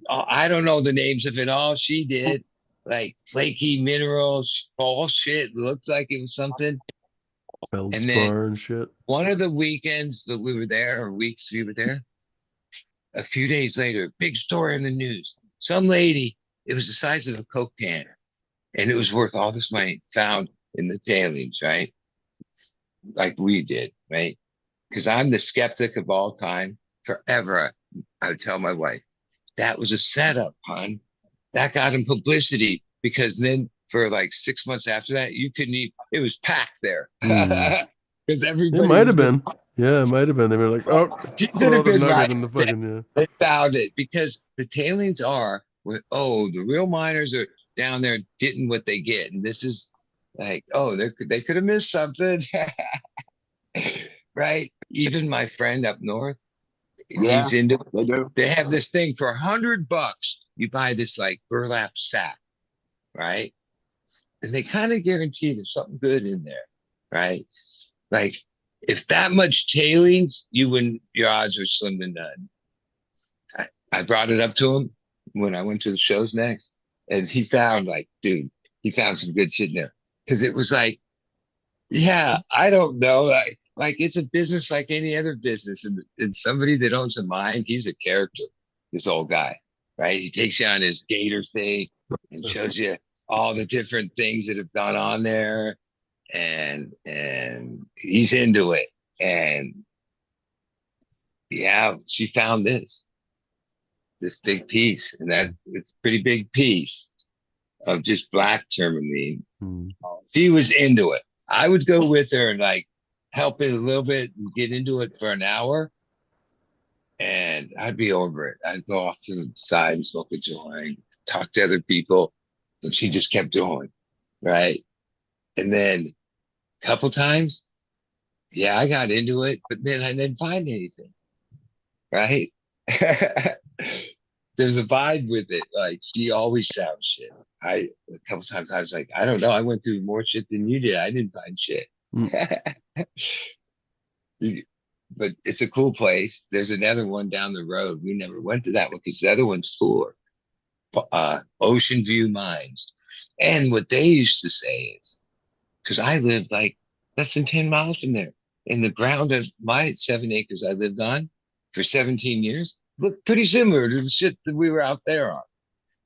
I don't know the names of it all. She did. Like flaky minerals, false shit. Looked like it was something. And then and shit. One of the weekends that we were there, or weeks we were there, a few days later, big story in the news. Some lady, it was the size of a Coke can, and it was worth all this money found in the tailings, right? Like we did, right? Because I'm the skeptic of all time. Forever, I would tell my wife, that was a setup, hon. That got him publicity because then for like 6 months after that, you couldn't eat. It was packed there because everybody. It might have been. Yeah, it might have been. They were like, "Oh, she could have been right." In the fucking, They found it because the tailings are with. Oh, the real miners are down there getting what they get, and this is like, oh, they could have missed something, right? Even my friend up north. Yeah, He's into they do. They have this thing for $100. You buy this like burlap sack, right? And they kind of guarantee there's something good in there, right? Like if that much tailings, your odds are slim to none. I brought it up to him when I went to the shows next, and he found he found some good shit in there. Cause it was like, yeah, I don't know. Like it's a business like any other business. And somebody that owns a mine, he's a character, this old guy, right? He takes you on his gator thing and shows you all the different things that have gone on there. And he's into it. And yeah, she found this big piece, and that it's a pretty big piece of just black tourmaline. She was into it. I would go with her and like help it a little bit and get into it for an hour, and I'd be over it. I'd go off to the side and smoke a joint, talk to other people, and she just kept going, right? And then a couple times, yeah, I got into it, but then I didn't find anything, right? There's a vibe with it. Like she always found shit. A couple times I was like, I don't know. I went through more shit than you did. I didn't find shit. But it's a cool place. There's another one down the road. We never went to that one because the other one's for Ocean View Mines. And what they used to say is, because I lived like less than 10 miles from there, in the ground of my 7 acres I lived on for 17 years, looked pretty similar to the shit that we were out there on.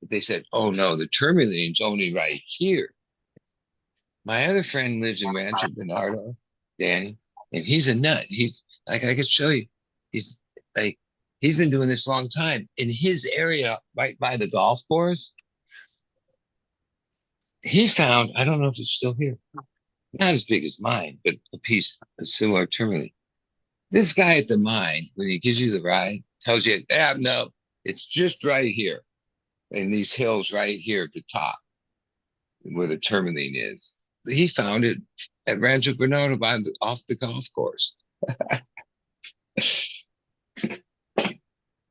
But they said, oh no, the tourmaline's only right here. My other friend lives in Rancho Bernardo, Danny, and he's a nut. He's like, I could show you. He's like, he's been doing this a long time. In his area, right by the golf course, he found, I don't know if it's still here, not as big as mine, but a piece of similar tourmaline. This guy at the mine, when he gives you the ride, tells you, yeah, no, it's just right here in these hills right here at the top where the tourmaline is. He found it at Rancho Bernardo off the golf course.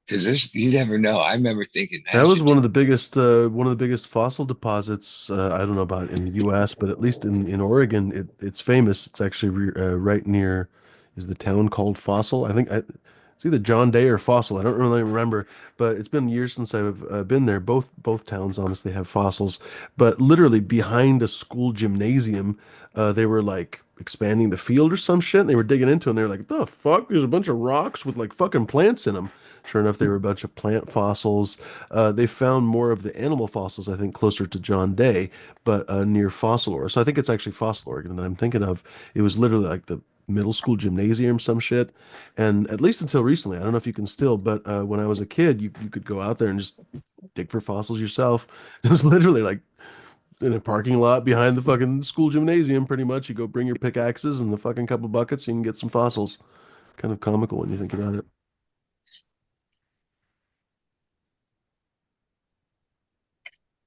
Because you never know. I remember thinking that was one of the biggest fossil deposits. I don't know about in the U.S., but at least in Oregon, it's famous. It's actually right near. is the town called Fossil. It's either John Day or Fossil. I don't really remember, but it's been years since I've been there. Both towns honestly have fossils, but literally behind a school gymnasium, they were like expanding the field or some shit. And they were digging into it and they were like, the fuck? There's a bunch of rocks with like fucking plants in them. Sure enough, they were a bunch of plant fossils. They found more of the animal fossils, I think, closer to John Day, but near Fossil Oregon. So I think it's actually Fossil Oregon that I'm thinking of. It was literally like the middle school gymnasium, some shit. And at least until recently, I don't know if you can still, but when I was a kid, you could go out there and just dig for fossils yourself. It was literally like in a parking lot behind the fucking school gymnasium, pretty much. You go bring your pickaxes and the fucking couple buckets, you can get some fossils. Kind of comical when you think about it.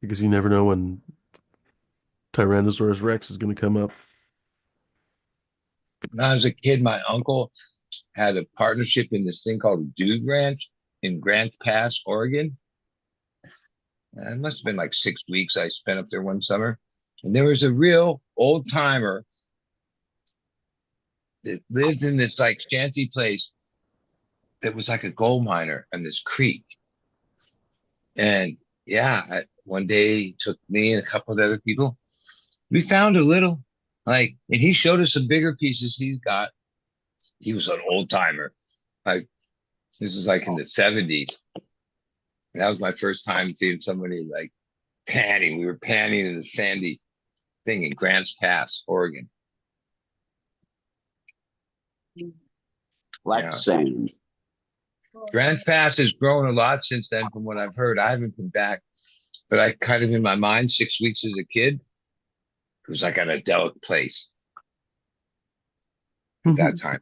Because you never know when Tyrannosaurus Rex is going to come up. When I was a kid, my uncle had a partnership in this thing called Dude Ranch in Grant Pass, Oregon. And it must have been like 6 weeks I spent up there one summer. And there was a real old timer that lived in this like shanty place that was like a gold miner on this creek. And yeah, one day he took me and a couple of other people. We found a little, like, and he showed us some bigger pieces he's got. He was an old timer. Like, this is like in the 70s. That was my first time seeing somebody like panning. We were panning in the sandy thing in Grants Pass, Oregon. Black Yeah. sand. Grants Pass has grown a lot since then, from what I've heard. I haven't been back, but I kind of in my mind, 6 weeks as a kid, it was like an adult place at that time.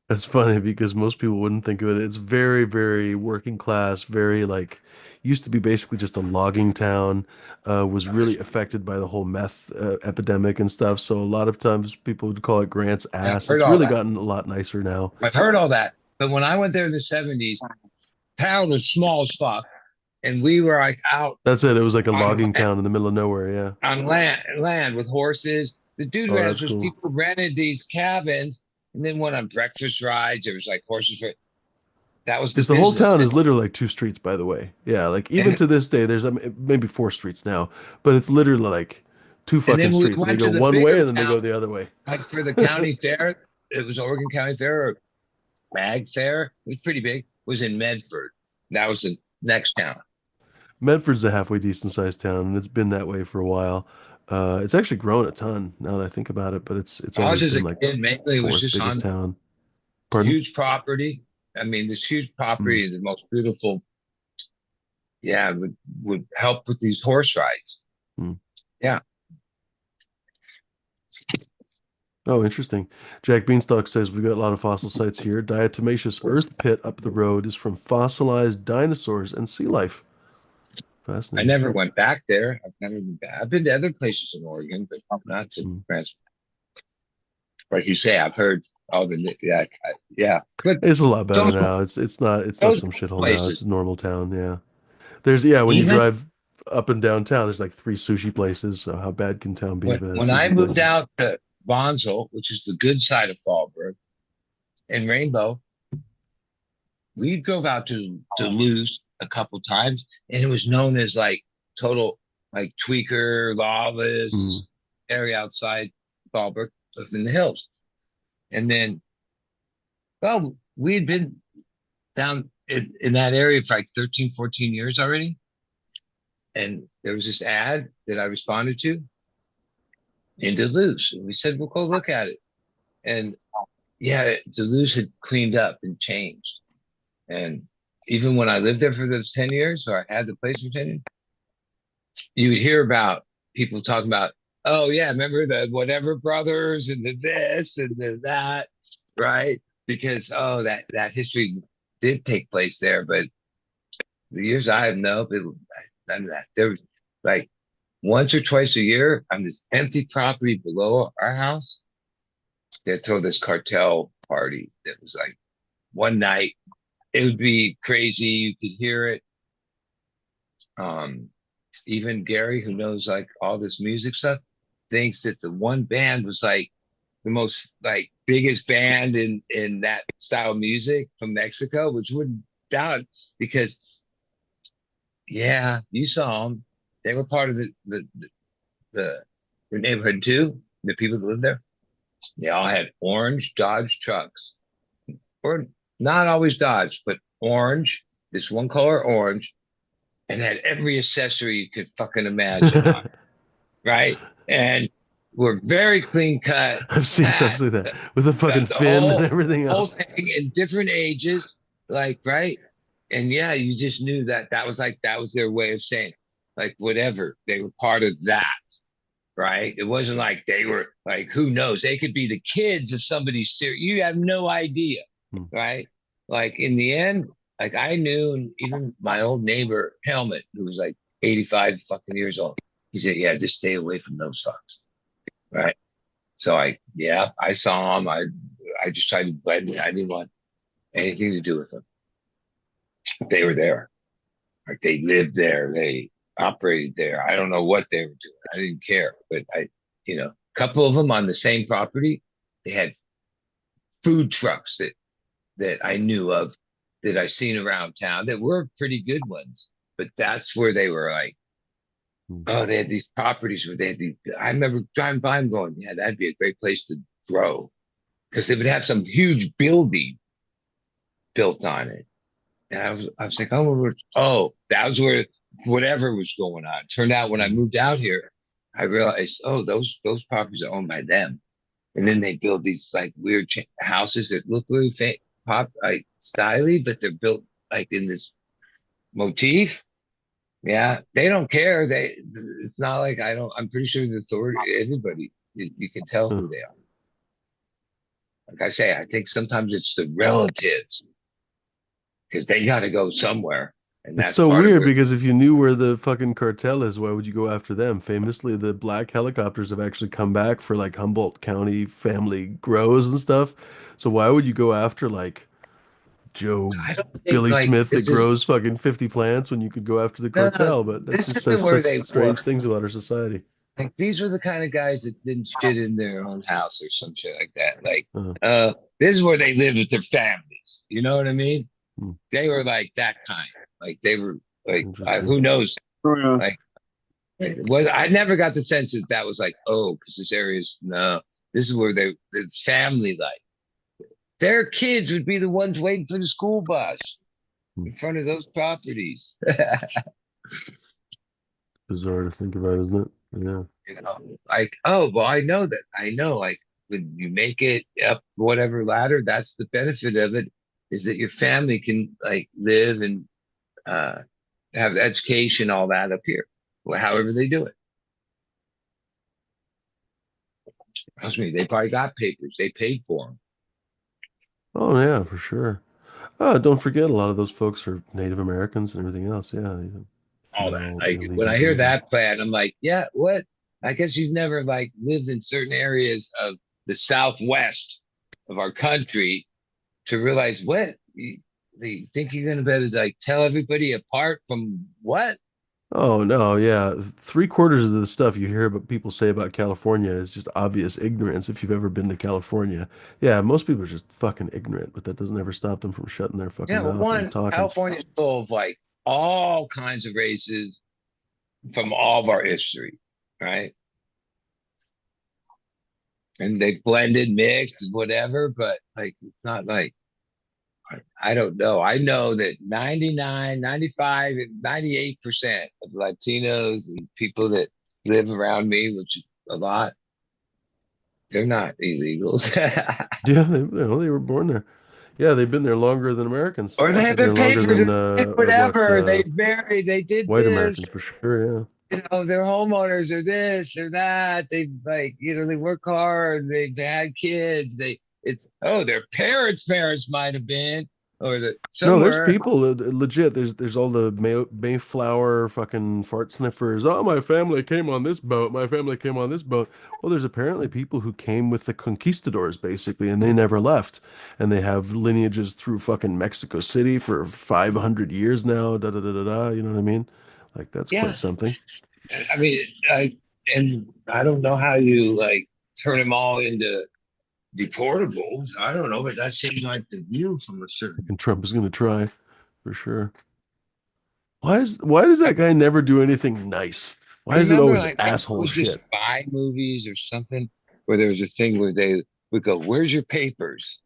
That's funny because most people wouldn't think of it. It's very, very working class, very like used to be basically just a logging town, was really affected by the whole meth epidemic and stuff. So a lot of times people would call it Grant's Yeah, I've ass. heard It's all really that. gotten a lot nicer now. I've heard all that. But when I went there in the 70s, town was small as fuck. And we were like out That's it. It was like a on logging town in the middle of nowhere. Yeah. land with horses. The Dude Oh, Ranch that's was cool. people rented these cabins and then went on breakfast rides. There was like horses. That was the Because the whole business. town is literally like two streets, by the way. Yeah. Like even And to this day, there's maybe four streets now, but it's literally like two and fucking then we streets. They went go to the one way bigger and then they town, go the other way. like for the county fair. It was Oregon County Fair or Mag Fair. It was pretty big. It was in Medford. That was the next town. Medford's a halfway decent sized town, and it's been that way for a while. It's actually grown a ton now that I think about it, but it's I was always as been a like kid, mainly it was fourth just biggest on town. Pardon? huge property. I mean, this huge Mm. property, the most beautiful, yeah, would help with these horse rides. Mm. Yeah. Oh, interesting. Jack Beanstalk says we've got a lot of fossil sites here. Diatomaceous earth pit up the road is from fossilized dinosaurs and sea life. I Fascinating. never went back there. I've never been back. I've been to other places in Oregon, but not to France. Like you say, I've heard all the yeah. But It's a lot better those now. It's not those some shithole now. It's places. a normal town. Yeah. When you Even drive up and downtown, there's like three sushi places. So how bad can town be if it has when I sushi moved places? out to Bonsall, which is the good side of Fallbrook, and Rainbow, we drove out to Duluth a couple times, and it was known as like total like tweaker, lawless area outside Fallbrook, up in the hills. And then, well, we had been down in that area for like 13, 14 years already. And there was this ad that I responded to in Duluth. And we said, we'll go look at it. And yeah, Duluth had cleaned up and changed. And even when I lived there for those 10 years, or I had the place for 10 years, you would hear about people talking about, oh yeah, remember the whatever brothers and the this and the that, right? Because that history did take place there, but the years I have known, none of that. There was like once or twice a year on this empty property below our house, they'd throw this cartel party that was like one night. It would be crazy. You could hear it. Even Gary, who knows like all this music stuff, thinks that the one band was like the most like biggest band in that style of music from Mexico, which wouldn't doubt because yeah, you saw them. They were part of the, the neighborhood too. The people that lived there, they all had orange Dodge trucks, or not always Dodge, but orange. This one color orange, and had every accessory you could fucking imagine on, right? And were very clean cut. I've seen trucks Had like that with a fucking the fin and everything whole else. thing in different ages, like right. And yeah, you just knew that that was their way of saying, like whatever they were part of that, right? It wasn't like they were like who knows? They could be the kids of somebody's serious. You have no idea, Hmm. right? Like in the end, like I knew, and even my old neighbor Helmet, who was like 85 fucking years old, he said, "Yeah, just stay away from those fucks." Right. So I saw him. I just tried to blend. I didn't want anything to do with them. They were there. Like they lived there. They operated there. I don't know what they were doing. I didn't care. But a couple of them on the same property, they had food trucks that I knew of that I seen around town that were pretty good ones. But that's where they were like, oh, they had these properties where they had these. I remember driving by them going, yeah, that'd be a great place to grow because they would have some huge building built on it. And I was like, oh, that was where whatever was going on. Turned out when I moved out here, I realized, oh, those properties are owned by them. And then they build these like weird houses that look really pop like styly, but they're built like in this motif. Yeah, they don't care. It's not like I don't. I'm pretty sure the authority, everybody, you can tell who they are. Like I say, I think sometimes it's the relatives because they got to go somewhere, and It's that's so part of weird where. because if you knew where the fucking cartel is, why would you go after them? Famously, the black helicopters have actually come back for like Humboldt County family grows and stuff. So why would you go after like Joe I don't think Billy like Smith that this is grows fucking 50 plants when you could go after the no, cartel? But that this just isn't says where such they were. strange things about our society. Like these were the kind of guys that didn't shit in their own house or some shit like that. Like, Uh, this is where they lived with their families. You know what I mean? Hmm. They were like that kind. Like they were like, Interesting. who knows? Yeah. Like, I never got the sense that that was like, oh, because this area is no. This is where the family life. Their kids would be the ones waiting for the school bus in front of those properties. Bizarre to think about, isn't it? Yeah. Like, oh, well, I know that. I know, like, when you make it up whatever ladder, that's the benefit of it, is that your family can like live and uh have education, all that up here, well, however they do it. Trust me, they probably got papers. They paid for them. Oh yeah, for sure. Don't forget a lot of those folks are Native Americans and everything else. Yeah, All that. all Like when I illegals and hear everything. that plan, I'm like, yeah, what? I guess you've never like lived in certain areas of the Southwest of our country to realize what you think you're gonna better like tell everybody apart from what? Oh no, yeah. Three-quarters of the stuff you hear about people say about California is just obvious ignorance if you've ever been to California. Yeah, most people are just fucking ignorant, but that doesn't ever stop them from shutting their fucking Yeah, well, mouth and one, talking. California's full of like all kinds of races from all of our history, right? And they've blended, mixed, whatever, but like it's not like I don't know. I know that 99, 95, 98% of Latinos and people that live around me, which is a lot, they're not illegals. Yeah, they were born there. Yeah, they've been there longer than Americans. Or they have Been there their longer papers, than or whatever. They married, they did white this, Americans for sure. they're homeowners, or this, or that. They like, they work hard, they've had kids, their parents might have been, or No, there's somewhere. people legit. There's all the Mayflower fucking fart sniffers. Oh, my family came on this boat. My family came on this boat. Well, there's apparently people who came with the conquistadors basically, and they never left. And they have lineages through fucking Mexico City for 500 years now. Da da da da da. You know what I mean? Like that's Yeah. quite something. I mean, and I don't know how you like turn them all into deportables. I don't know, but that seems like the view from a certain. And Trump is going to try for sure. Why does that guy never do anything nice? Why is it Remember, always like it asshole was just shit? spy movies or something where there was a thing where they would go, "Where's your papers?"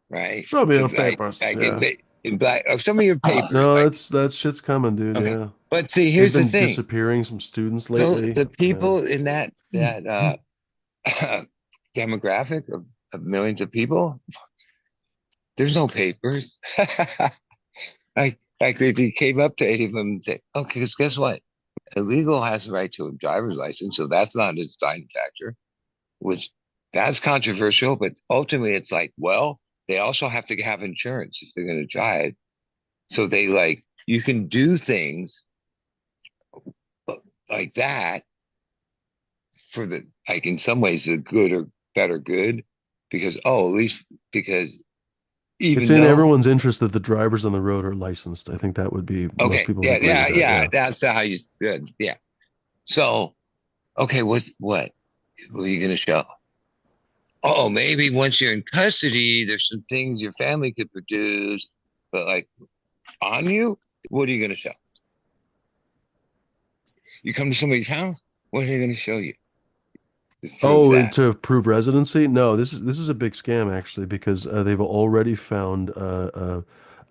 Right? Show me your Because papers. like Yeah. in black, oh, some of your papers, No, like that shit's coming, dude. okay. Yeah. But see, They've here's the been thing. disappearing some students So lately. the people in that demographic of millions of people, there's no papers. Like if you came up to any of them and say, "Okay, because guess what? Illegal has the right to a driver's license, so that's not a deciding factor." Which that's controversial, but ultimately it's like, well, they also have to have insurance if they're going to drive. So they like you can do things like that for the like in some ways the good or better good because at least because It's even in though everyone's interest that the drivers on the road are licensed. I think that would be most okay people would agree with that. yeah Yeah. that's how you good yeah so okay what are you gonna show maybe once you're in custody there's some things your family could produce but like on you what are you gonna show you come to somebody's house what are they gonna show you to prove Oh, and that to prove residency? No, this is a big scam actually because they've already found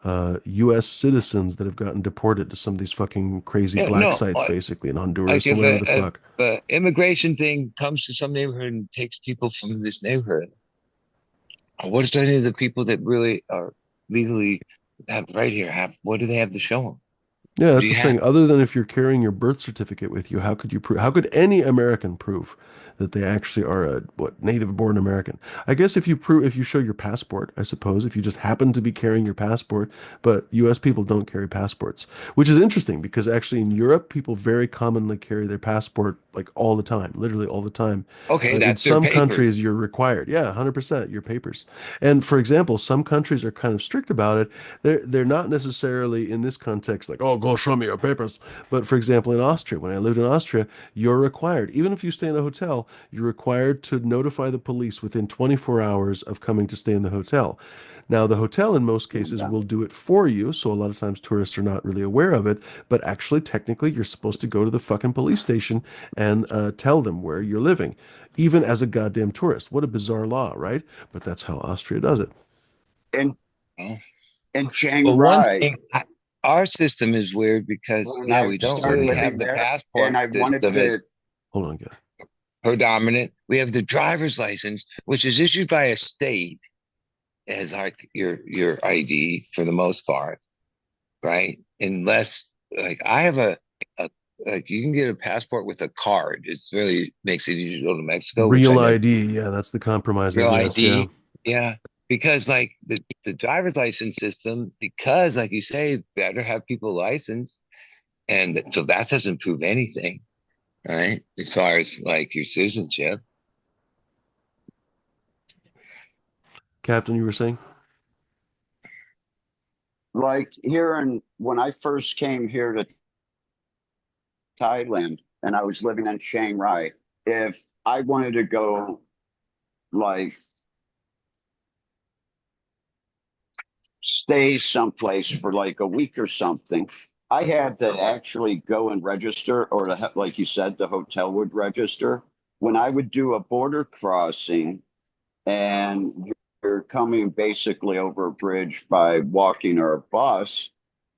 U.S. citizens that have gotten deported to some of these fucking crazy yeah black no sites, basically in like Honduras or if wherever the fuck. a immigration thing comes to some neighborhood and takes people from this neighborhood, what is any of the people that really are legally have right here have? What do they have to show them? Yeah, What do that's you the have? thing. Other than if you're carrying your birth certificate with you, how could you prove? How could any American prove that they actually are a native born American? I guess if you show your passport, I suppose, if you just happen to be carrying your passport, but U.S. people don't carry passports, which is interesting because actually in Europe, people very commonly carry their passport like all the time, literally all the time. Okay, In that's their some papers. countries, you're required. Yeah, 100%, your papers. And for example, some countries are kind of strict about it. They're not necessarily in this context like, oh, go show me your papers. But for example, in Austria, when I lived in Austria, you're required, even if you stay in a hotel, you're required to notify the police within 24 hours of coming to stay in the hotel. Now, the hotel in most cases will do it for you, so a lot of times tourists are not really aware of it, but actually, technically, you're supposed to go to the fucking police station and tell them where you're living, even as a goddamn tourist. What a bizarre law, right? But that's how Austria does it. In Oh. in Chiang Well, one Rai, thing, our system is weird because when yeah, I we don't started really living have the there, and passport I wanted system as to, Hold on, guys. predominant. We have the driver's license, which is issued by a state as like your ID for the most part, right? Unless like I have a like you can get a passport with a card. It's really makes it easy to go to Mexico, which I Real never ID, yeah, that's the compromise, I real guess. Yeah. ID. Yeah. Because like the driver's license system, because like you say, better have people licensed. And so that doesn't prove anything, right? As far as like your citizenship. Captain, you were saying? like when I first came here to Thailand and I was living in Chiang Rai, if I wanted to go like stay someplace for like a week or something, I had to actually go and register, or like you said, the hotel would register. When I would do a border crossing and you're coming basically over a bridge by walking or a bus,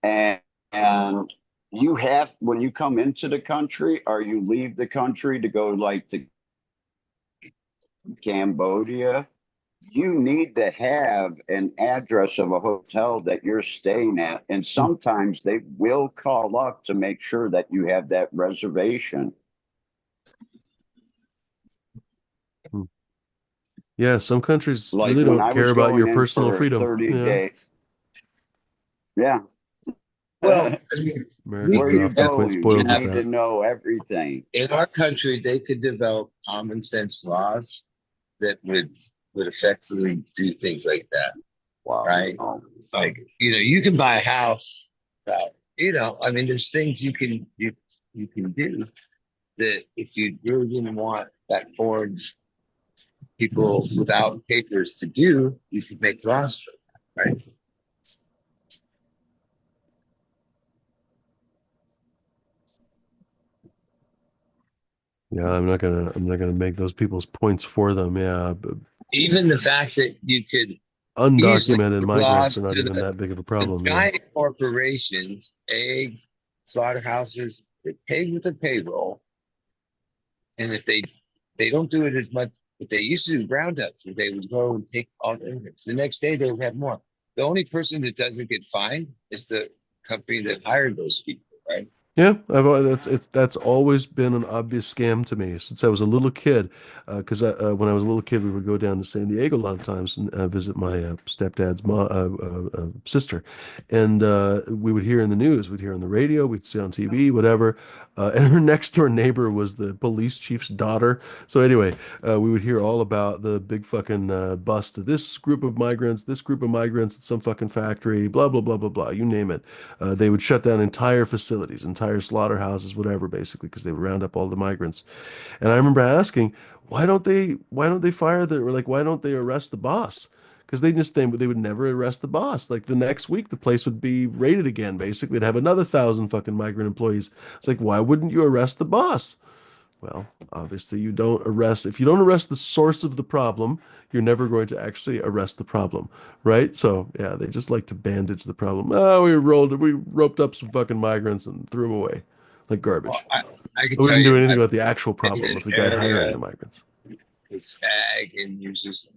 and and you have when you come into the country or you leave the country to go like to Cambodia, you need to have an address of a hotel that you're staying at. And sometimes they will call up to make sure that you have that reservation. Hmm. Yeah, some countries Like really when don't I care was about your going in personal for a freedom. 30 Yeah. day, yeah. Well, we Americans Where are you could often quite going? You spoiled with have need to that. know everything. in our country, they could develop common sense laws that would effectively do things like that, Wow. right? Like, you can buy a house, I mean, there's things you can do that if you really didn't want that foreign people without papers to do, you could make laws for that, right? Yeah, I'm not gonna make those people's points for them. Yeah, but Even the fact that you could easily undocumented put migrants laws are not to even that big of a the problem. Yeah. giant corporations, eggs, slaughterhouses, they pay with a payroll. And if they don't do it as much, but they used to do roundups where they would go and take all the immigrants. The next day they would have more. The only person that doesn't get fined is the company that hired those people, right? Yeah, that's always been an obvious scam to me since I was a little kid. Because when I was a little kid, we would go down to San Diego a lot of times and visit my stepdad's sister, and we would hear in the news, we'd hear on the radio, we'd see on TV, whatever. And her next door neighbor was the police chief's daughter. So anyway, we would hear all about the big fucking bust of this group of migrants, this group of migrants at some fucking factory, blah blah blah blah blah. You name it. They would shut down entire facilities, entire slaughterhouses, whatever, basically, because they would round up all the migrants. And I remember asking, why don't they fire the, or like, why don't they arrest the boss? Because they would never arrest the boss. Like the next week, the place would be raided again. Basically, it'd have another 1,000 fucking migrant employees. It's like, why wouldn't you arrest the boss? Well, obviously you don't arrest, if you don't arrest the source of the problem, you're never going to actually arrest the problem, right? So yeah, they just like to bandage the problem. Oh, we roped up some fucking migrants and threw them away like Well, garbage. I can But we tell didn't do you, anything I've about the actual been in problem an of the guy hiring area the migrants. with ag and uses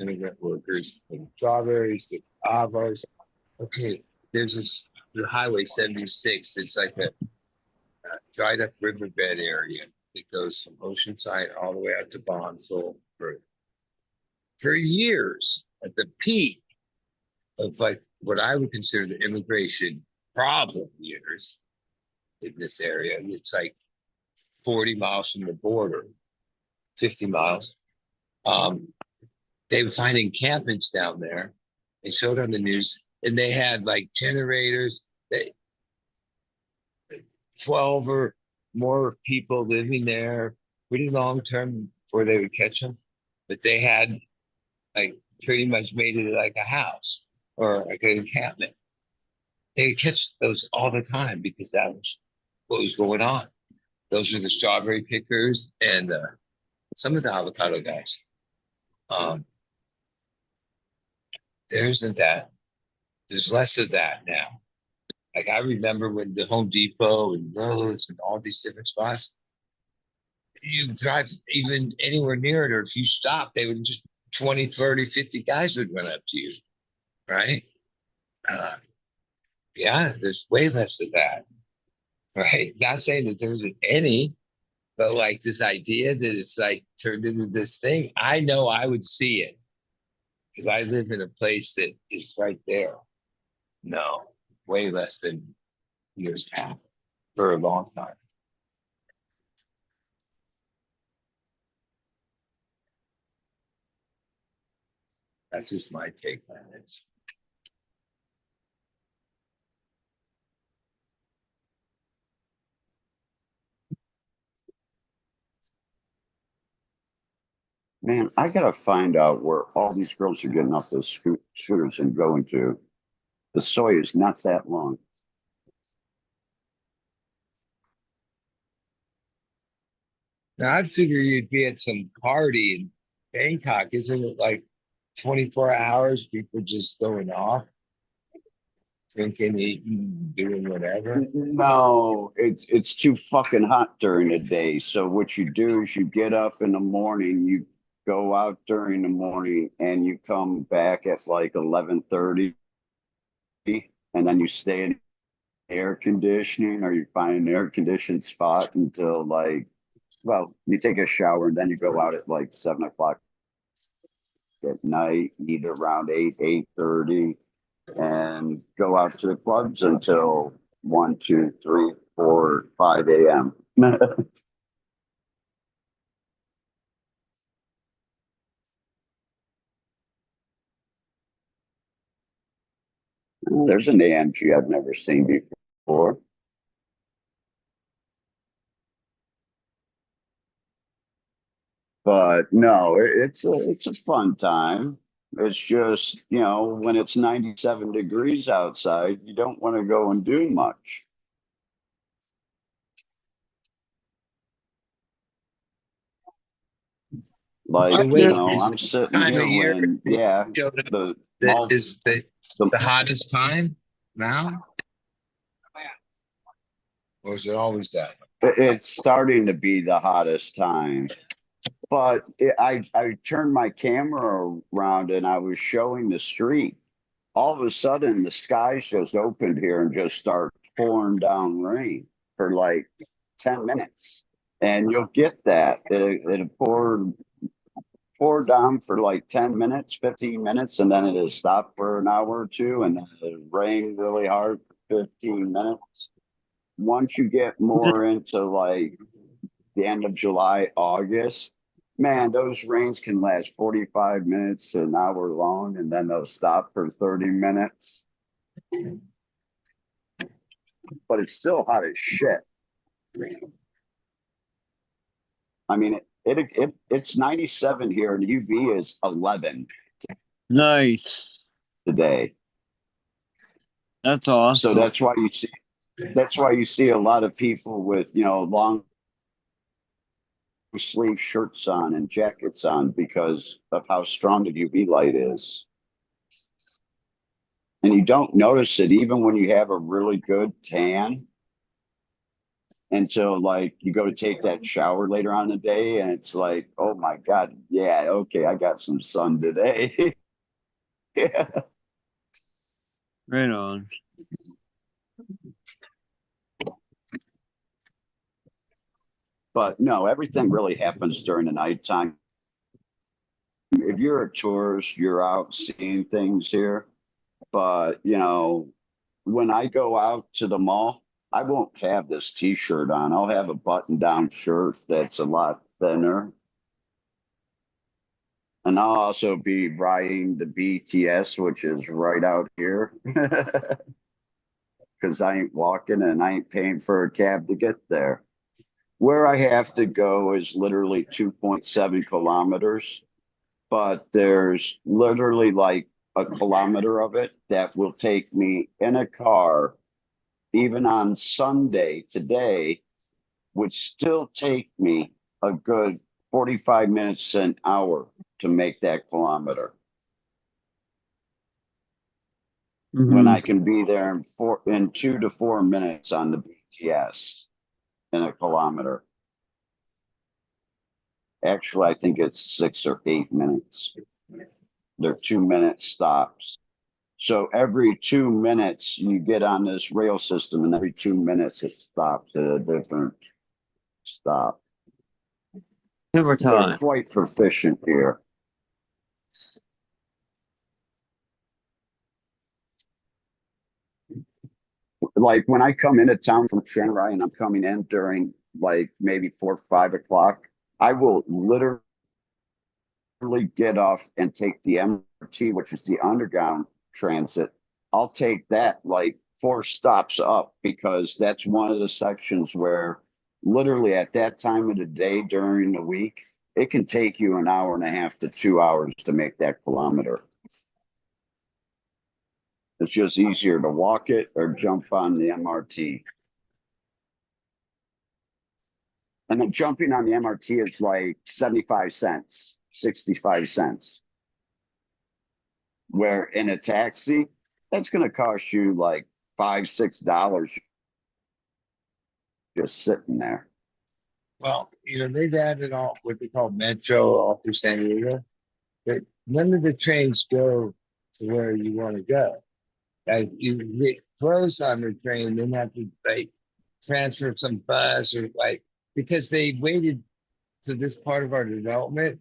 immigrant workers and strawberries, the avos. Okay, there's this the Highway 76. It's like a dried up riverbed area that goes from Oceanside all the way out to Bonsall for years at the peak of like what I would consider the immigration problem years in this area. And it's like 40 miles from the border, 50 miles. They would find encampments down there. They showed on the news, and they had like generators. They 12 or more people living there pretty long term before they would catch them. But they had like pretty much made it like a house or like an encampment. They would catch those all the time because that was what was going on. Those are the strawberry pickers and some of the avocado guys. Um, there isn't that. There's less of that now. Like I remember when the Home Depot and Lowe's and all these different spots, you drive even anywhere near it, or if you stop, they would just 20, 30, 50 guys would run up to you, right? Uh, yeah, there's way less of that, right? Not saying that there isn't any, but like this idea that it's like turned into this thing, I know I would see it because I live in a place that is right there. No, way less than years past for a long time. That's just my take on it. Man, I gotta find out where all these girls are getting off those scooters and going to. The soy is not that long. Now I'd figure you'd be at some party in Bangkok. Isn't it like 24 hours, people just going off, drinking, eating, doing whatever? No, it's too fucking hot during the day. So what you do is you get up in the morning, you go out during the morning, and you come back at like 11:30, and then you stay in air conditioning, or you find an air conditioned spot until like, well, you take a shower and then you go out at like 7 o'clock at night, eat around 8:30, and go out to the clubs until 1, 2, 3, 4, 5 a.m. There's an AMG I've never seen before. But no, it's a fun time. It's just, you know, when it's 97 degrees outside, you don't want to go and do much. Like, So you wait, know, is I'm this sitting time of here year when, that yeah, you showed up the that mall, is the, the hottest time now? Or is it always that? it's starting to be the hottest time. But I turned my camera around and I was showing the street. All of a sudden, the skies just opened here and just start pouring down rain for like 10 minutes. And you'll get that. It pour down for like 10 minutes, 15 minutes, and then it'll stop for an hour or two, and then it'll rain really hard for 15 minutes. Once you get more into like the end of July, August, man, those rains can last 45 minutes to an hour long, and then they'll stop for 30 minutes. But it's still hot as shit. I mean, it's 97 here, and the UV is 11 Nice. today. That's So awesome. that's why you see a lot of people with, you know, long sleeve shirts on and jackets on because of how strong the UV light is. And you don't notice it even when you have a really good tan until like you go to take that shower later on in the day and it's like, oh my God, yeah, okay, I got some sun today. Yeah. Right on. But no, everything really happens during the nighttime. If you're a tourist, you're out seeing things here. But, you know, when I go out to the mall, I won't have this t-shirt on. I'll have a button-down shirt that's a lot thinner. And I'll also be riding the BTS, which is right out here. Because I ain't walking and I ain't paying for a cab to get there. Where I have to go is literally 2.7 kilometers, but there's literally like a kilometer of it that will take me in a car, even on Sunday today, would still take me a good 45 minutes to an hour to make that kilometer. When I can be there in 2 to 4 minutes on the BTS in a kilometer. Actually, I think it's 6 or 8 minutes. They're 2-minute stops. So every 2 minutes you get on this rail system, and every 2 minutes it stops at a different stop. Timber They're time. quite proficient here. Like when I come into town from Chiang and I'm coming in during like maybe 4 or 5 o'clock, I will literally get off and take the MRT, which is the underground transit. I'll take that like 4 stops up because that's one of the sections where literally at that time of the day during the week, it can take you an hour and a half to 2 hours to make that kilometer. It's just easier to walk it or jump on the MRT. And then jumping on the MRT is like 75 cents, 65 cents. Where in a taxi, that's going to cost you like $5, $6 just sitting there. Well, they've added all what they call metro all through San Diego, but none of the trains go to where you want to go. Like you get close on the train, then have to like transfer some bus or like because they waited to this part of our development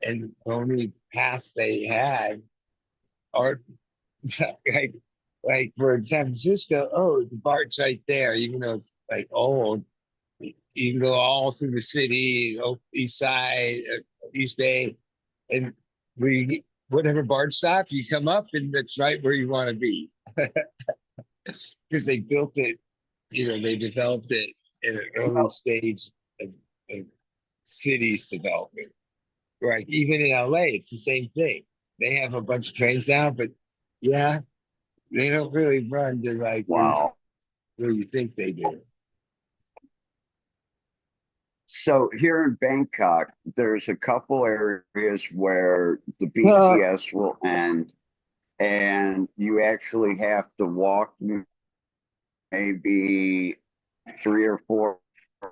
and the only paths they had are like for San Francisco, oh, the BART's right there, even though it's like old. You can go all through the city, east side, east bay, and whatever BART stop you come up, and that's right where you want to be. Because they built it, they developed it in an early stage of cities developing. Right. Even in LA, it's the same thing. They have a bunch of trains now, but yeah, they don't really run to like Wow. where you think they do. So here in Bangkok, there's a couple areas where the BTS will end, and you actually have to walk maybe 3 or 4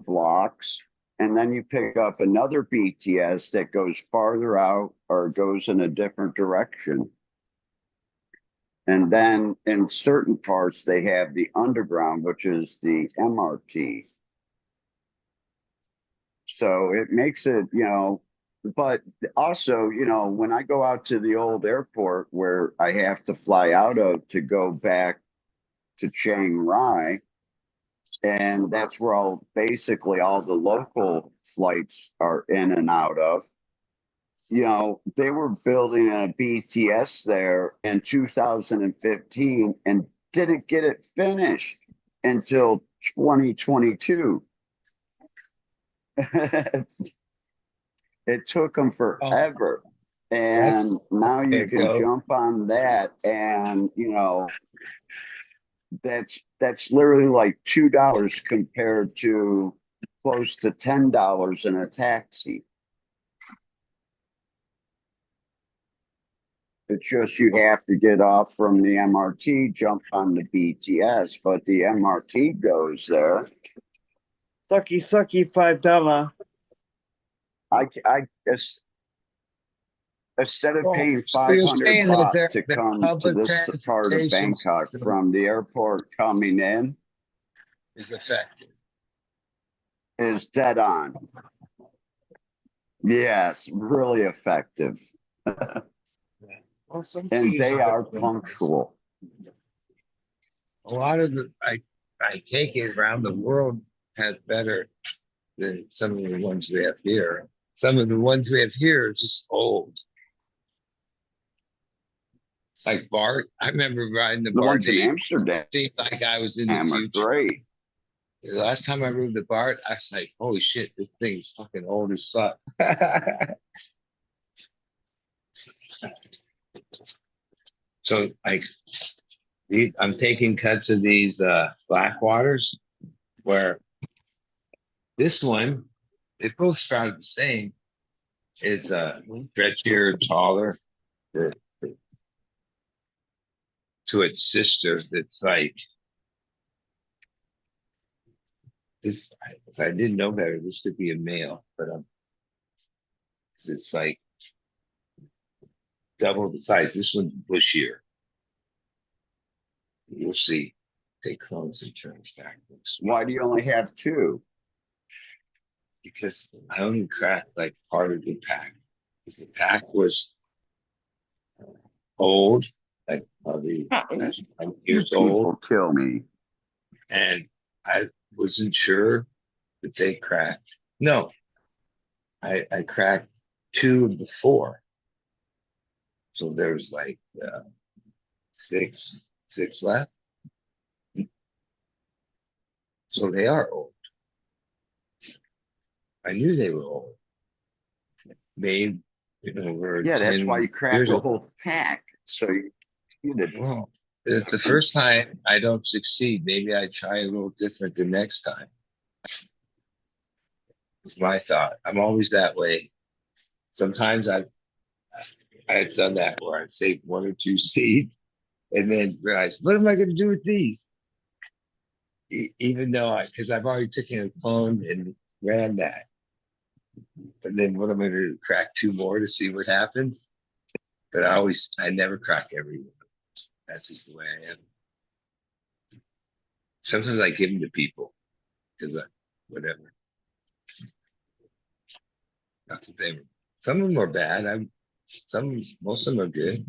blocks, and then you pick up another BTS that goes farther out or goes in a different direction. And then in certain parts, they have the underground, which is the MRT. So it makes it, but also, when I go out to the old airport where I have to fly out of to go back to Chiang Rai, and that's where basically all the local flights are in and out of. They were building a BTS there in 2015 and didn't get it finished until 2022. It took them forever. And now you can jump on that, and that's literally like $2 compared to close to $10 in a taxi. It's just you have to get off from the MRT, jump on the BTS, but the MRT goes there. Sucky, sucky, $5. I guess instead of paying so you're 500 saying that baht to the come to public this part of transportation Bangkok system from the airport coming in is effective. is dead on. Yes, really effective. Well, some And cities they are better than others. punctual. A lot of I take it around the world has better than some of the ones we have here. Some of the ones we have here are just old. Like BART, I remember riding the The BART. ones in Amsterdam Seemed like I was in the are future. great. The last time I rode the BART, I was like, holy shit, this thing's fucking old as fuck. So like I'm taking cuts of these black waters where this one, they both started the same, is stretchier, taller to its sister that's like this. If I didn't know better, this could be a male, but 'cause it's like double the size. This one's bushier. You'll see. Take clones and turns backwards. Why do you only have 2? Because I only cracked like part of the pack. Because the pack was old, like probably I'm years People old, kill me. and I wasn't sure that they cracked. No, I cracked 2 of the 4. So there's like 6 left. So they are old. I knew they were old. Made over Yeah, that's 10 why you crack years the ago. whole pack. So you did. Well, it's the first time I don't succeed. Maybe I try a little different the next time. It's my thought. I'm always that way. Sometimes I've done that where I've saved 1 or 2 seeds and then realized, what am I going to do with these? Even though because I've already taken a clone and ran that. But then what am I going to do? Crack 2 more to see what happens? But I never crack every one. That's just the way I am. Sometimes I give them to people because whatever. Not that they were. Some of them are bad. Most of them are good.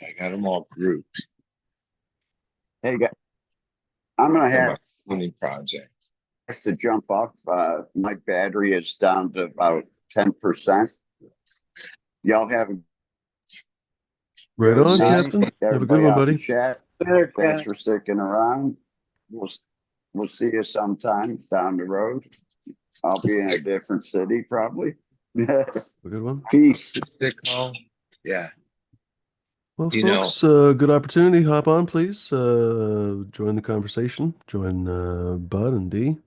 I got them all grouped. Hey, guys, I'm gonna For have my winning project. to jump off. My battery is down to about 10%. Y'all have a Right on, night. Captain. Have a good Everybody one, out in buddy. chat. Later, Thanks Ken. for sticking around. We'll we'll see you sometime down the road. I'll be in a different city probably. A good one. Peace. Sick call. Yeah. Well, You know, folks, good opportunity. Hop on, please. Join the conversation. Join Bud and D.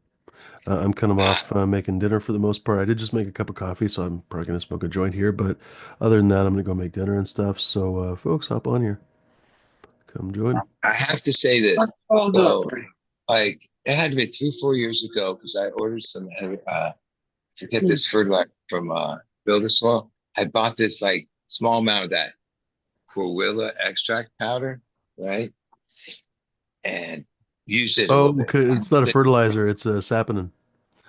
I'm kind of off making dinner for the most part. I did just make a cup of coffee, so I'm probably going to smoke a joint here. But other than that, I'm going to go make dinner and stuff. So, folks, hop on here. Come join. I have to say this. Hold So, up. like, it had to be 3-4 years ago because I ordered some, forget this fertilizer from Build a Soil. I bought this like small amount of that Coahuila extract powder, right? And used it a little Oh, bit. okay. It's not a fertilizer. It's a saponin.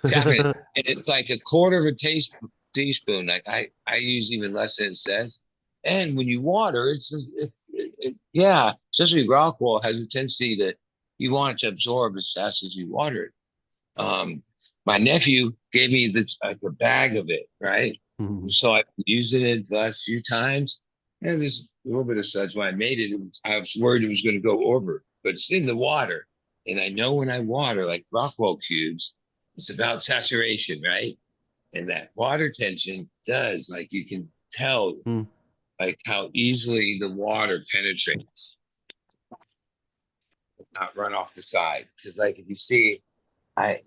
Sapping, and it's like a quarter of a teaspoon. Like I use even less than it says. And when you water, it's just, yeah, especially rock wool has a tendency to you want it to absorb as fast as you water it. My nephew gave me this like a bag of it, right? Mhm. So I used it the last few times, and there's a little bit of suds. When I made it, I was worried it was going to go over, but it's in the water, and I know when I water like Rockwell cubes, it's about saturation, right? And that water tension does, like you can tell, Mm. like how easily the water penetrates, not run off the side. Because like if you see, I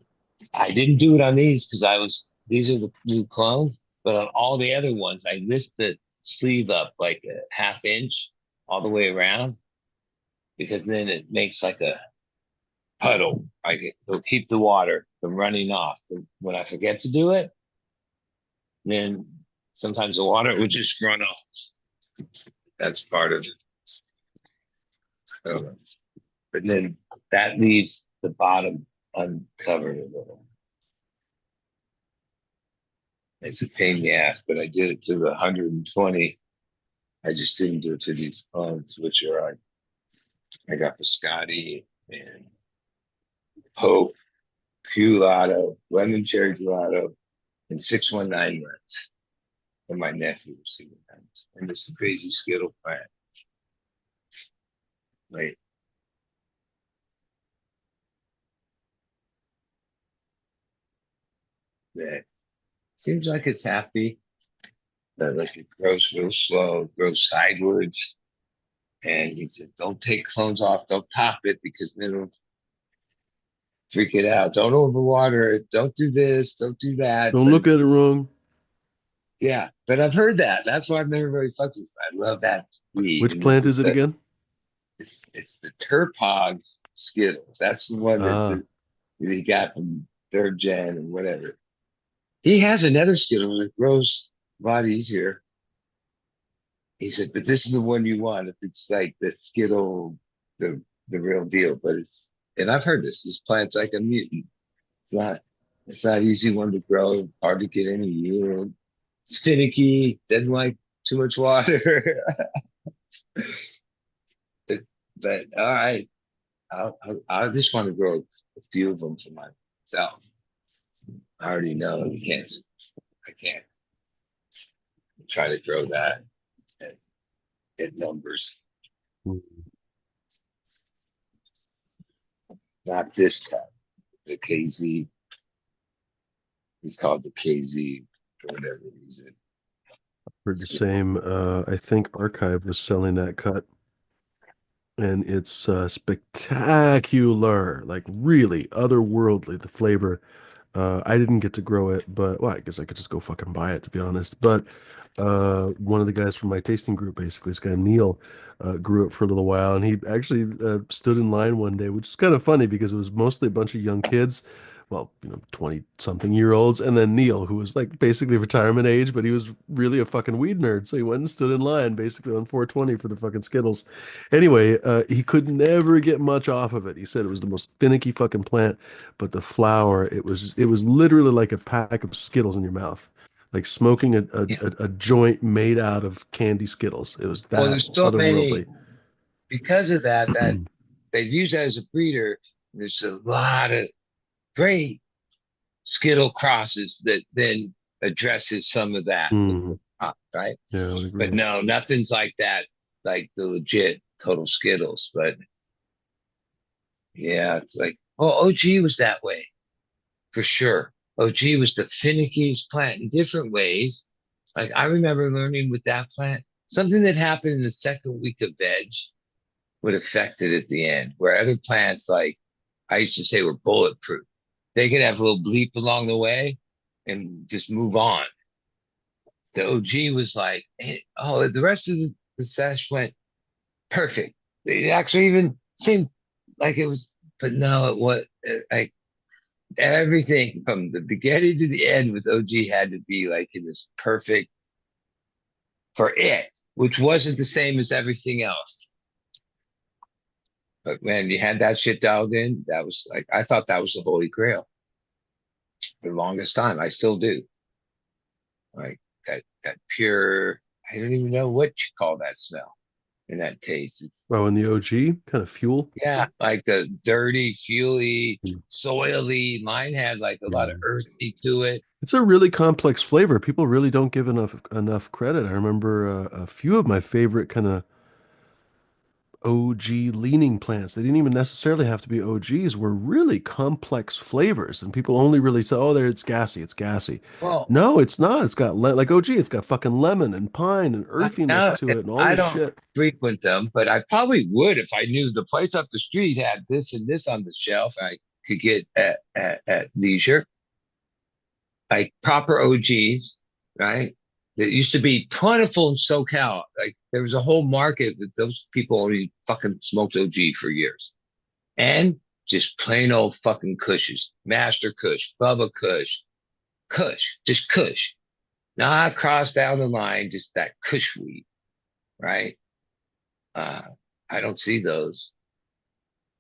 I didn't do it on these because these are the new clones, but on all the other ones, I lift the sleeve up like a half inch all the way around because then it makes like a puddle. It'll keep the water from running off. When I forget to do it, then sometimes the water will just run off. That's part of it. So, but then that leaves the bottom uncovered a little. It's a pain in the ass, but I did it to the 120. I just didn't do it to these clones, which are I got Biscotti and Hope, Gelato, Lemon Cherry Gelato, and 619 nuts. And my nephew was seeing that. And this crazy Skittle plant. Like, that seems like it's happy, but like it grows real slow, it grows sidewards. And he said, don't take clones off, don't top it because then it'll freak it out. Don't overwater it, don't do this, don't do that. Don't But look at it wrong. yeah, but I've heard that. That's why I've never really fucked with it. I love that weed. Which And plant is it again? it's the Turpogs Skittles. That's the one Ah, that he got from third gen or whatever. He has another Skittle that grows a lot easier. He said, but this is the one you want if it's like the Skittle, the real deal. But it's and I've heard this plant's like a mutant. It's not easy one to grow, hard to get any yield. It's finicky, doesn't like too much water. But all right, I just want to grow a few of them for myself. I already know I can't try to grow that at numbers. Not this kind, the KZ. He's called the KZ for whatever reason. heard the same. I think Archive was selling that cut, and it's spectacular, like really otherworldly. The flavor. I didn't get to grow it, but well, I guess I could just go fucking buy it to be honest. But one of the guys from my tasting group, basically, this guy Neil, grew it for a little while, and he actually stood in line one day, which is kind of funny because it was mostly a bunch of young kids, well, 20 something year olds, and then Neil, who was like basically retirement age, but he was really a fucking weed nerd, so he went and stood in line basically on 420 for the fucking Skittles. Anyway, he could never get much off of it. He said it was the most finicky fucking plant, but the flower, it was literally like a pack of Skittles in your mouth, like smoking a joint made out of candy Skittles. It was Well, that there's so many otherworldly. because of that they've used that as a breeder. There's a lot of great Skittle crosses that then addresses some of that with Mm, the crop, right? yeah, I would But agree. no, nothing's like that, like the legit total Skittles. But yeah, it's like Well, OG was that way for sure. OG was the finickiest plant in different ways. Like I remember learning with that plant, something that happened in the second week of veg would affect it at the end, where other plants, like I used to say, were bulletproof. They could have a little bleep along the way and just move on. The OG was like, hey, oh, the rest of the sesh went perfect. It actually even seemed like it was, but no, it was like everything from the beginning to the end with OG had to be like in this perfect for it, which wasn't the same as everything else. But man, you had that shit dialed in. That was like, I thought that was the holy grail for the longest time. I still do. Like that pure, I don't even know what you call that smell and that taste. It's Oh, and the OG kind of fuel. yeah, like the dirty, fuely, Mm. soily. Mine had like a lot of earthy to it. It's a really complex flavor. People really don't give enough credit. I remember a few of my favorite kind of OG leaning plants. They didn't even necessarily have to be OGs, were really complex flavors. And people only really say, oh, there it's gassy, it's gassy. Well, No, it's not. It's got like OG, it's got fucking lemon and pine and earthiness now to it and all I this don't shit. frequent them, but I probably would if I knew the place up the street had this and this on the shelf. I could get at leisure, like proper OGs, right? That used to be plentiful in SoCal. Like there was a whole market that those people only fucking smoked OG for years. And just plain old fucking Kushes, Master Kush, Bubba Kush, Kush, just Kush. Not cross down the line, just that Kush weed, right? Uh, I don't see those,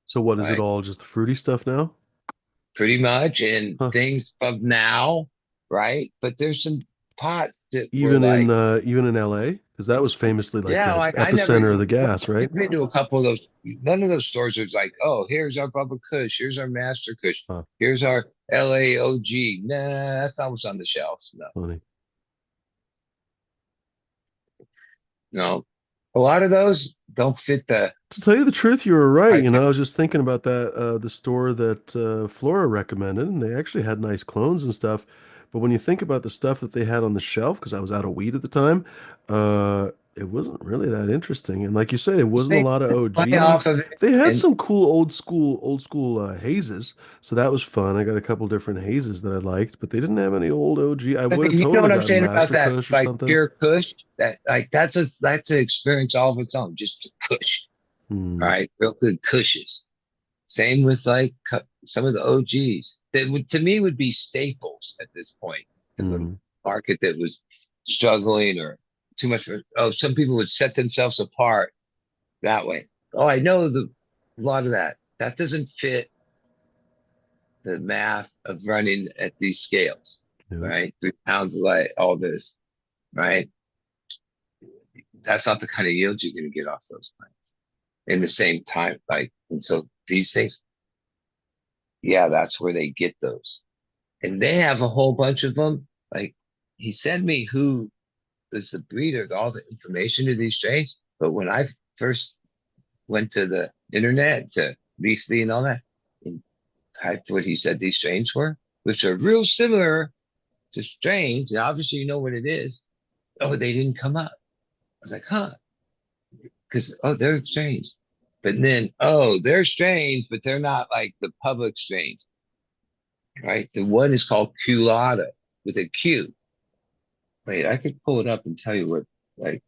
So what is it right? all just the fruity stuff now? Pretty much, and Huh. things of now, right? But there's some pots that were like, Even in LA? Because that was famously like yeah, the like I never epicenter of even, the gas, right? you've been to a couple of those. None of those stores was like, oh, here's our Bubba Kush, here's our Master Kush, Huh, here's our LAOG. Nah, that's not what's on the shelf. No, funny. no. A lot of those don't fit the To tell you the truth, you were right. You know, criteria. I was just thinking about that, the store that Flora recommended, and they actually had nice clones and stuff. But when you think about the stuff that they had on the shelf, because I was out of weed at the time, it wasn't really that interesting. And like you say, there wasn't a They lot of play OG. off of it, They had and some cool old school hazes, so that was fun. I got a couple different hazes that I liked, but they didn't have any old OG. I would have you know totally what I'm gotten saying about Master that, Kush or like something. pure Kush. That like that's an experience all of its own. Just Kush, all Hmm. right, real good Kushes. Same with like some of the OGs that would to me would be staples at this point of a Hmm. market that was struggling or too much. Oh, some people would set themselves apart that way. Oh, I know a lot of that. That doesn't fit the math of running at these scales, Yeah. right? 3 pounds of light, all this, right? That's not the kind of yield you're going to get off those plants in the same time. Like, and so these things, yeah, that's where they get those. And they have a whole bunch of them. Like, he sent me who is the breeder, all the information to these strains. But when I first went to the internet to Leafly and all that, and typed what he said these strains were, which are real similar to strains, and obviously you know what it is. Oh, they didn't come up. I was like, huh? Because oh, they're strains. But then, oh, they're strains, but they're not like the public strains, right? The one is called culata with a Q. Wait, I could pull it up and tell you what, like,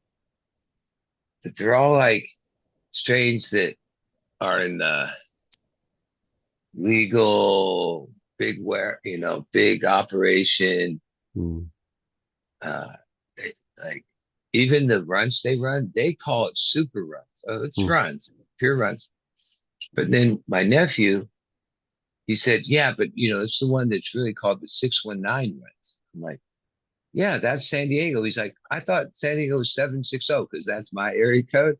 but they're all like strains that are in the legal big big operation. Hmm. Uh, like even the runs they run, they call it super runs. Oh, it's Hmm. runs, pure runs. But then my nephew, he said, yeah, but it's the one that's really called the 619 runs. I'm like, yeah, that's San Diego. He's like, I thought San Diego was 760 because that's my area code.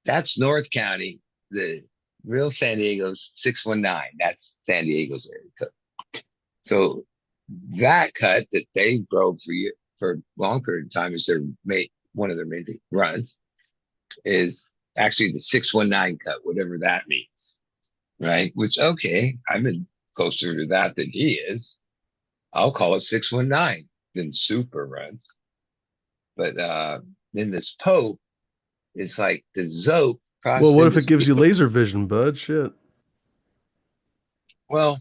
That's North County. The real San Diego's 619. That's San Diego's area code. So that cut that they grow for a long period of time is one of their main runs is actually the 619 cut, whatever that means. right? Which, okay, I'm in closer to that than he is. I'll call it 619 than super runs. But then this Pope is like the Zope Well, processed what in if it this. gives you laser vision, bud? Shit. Well,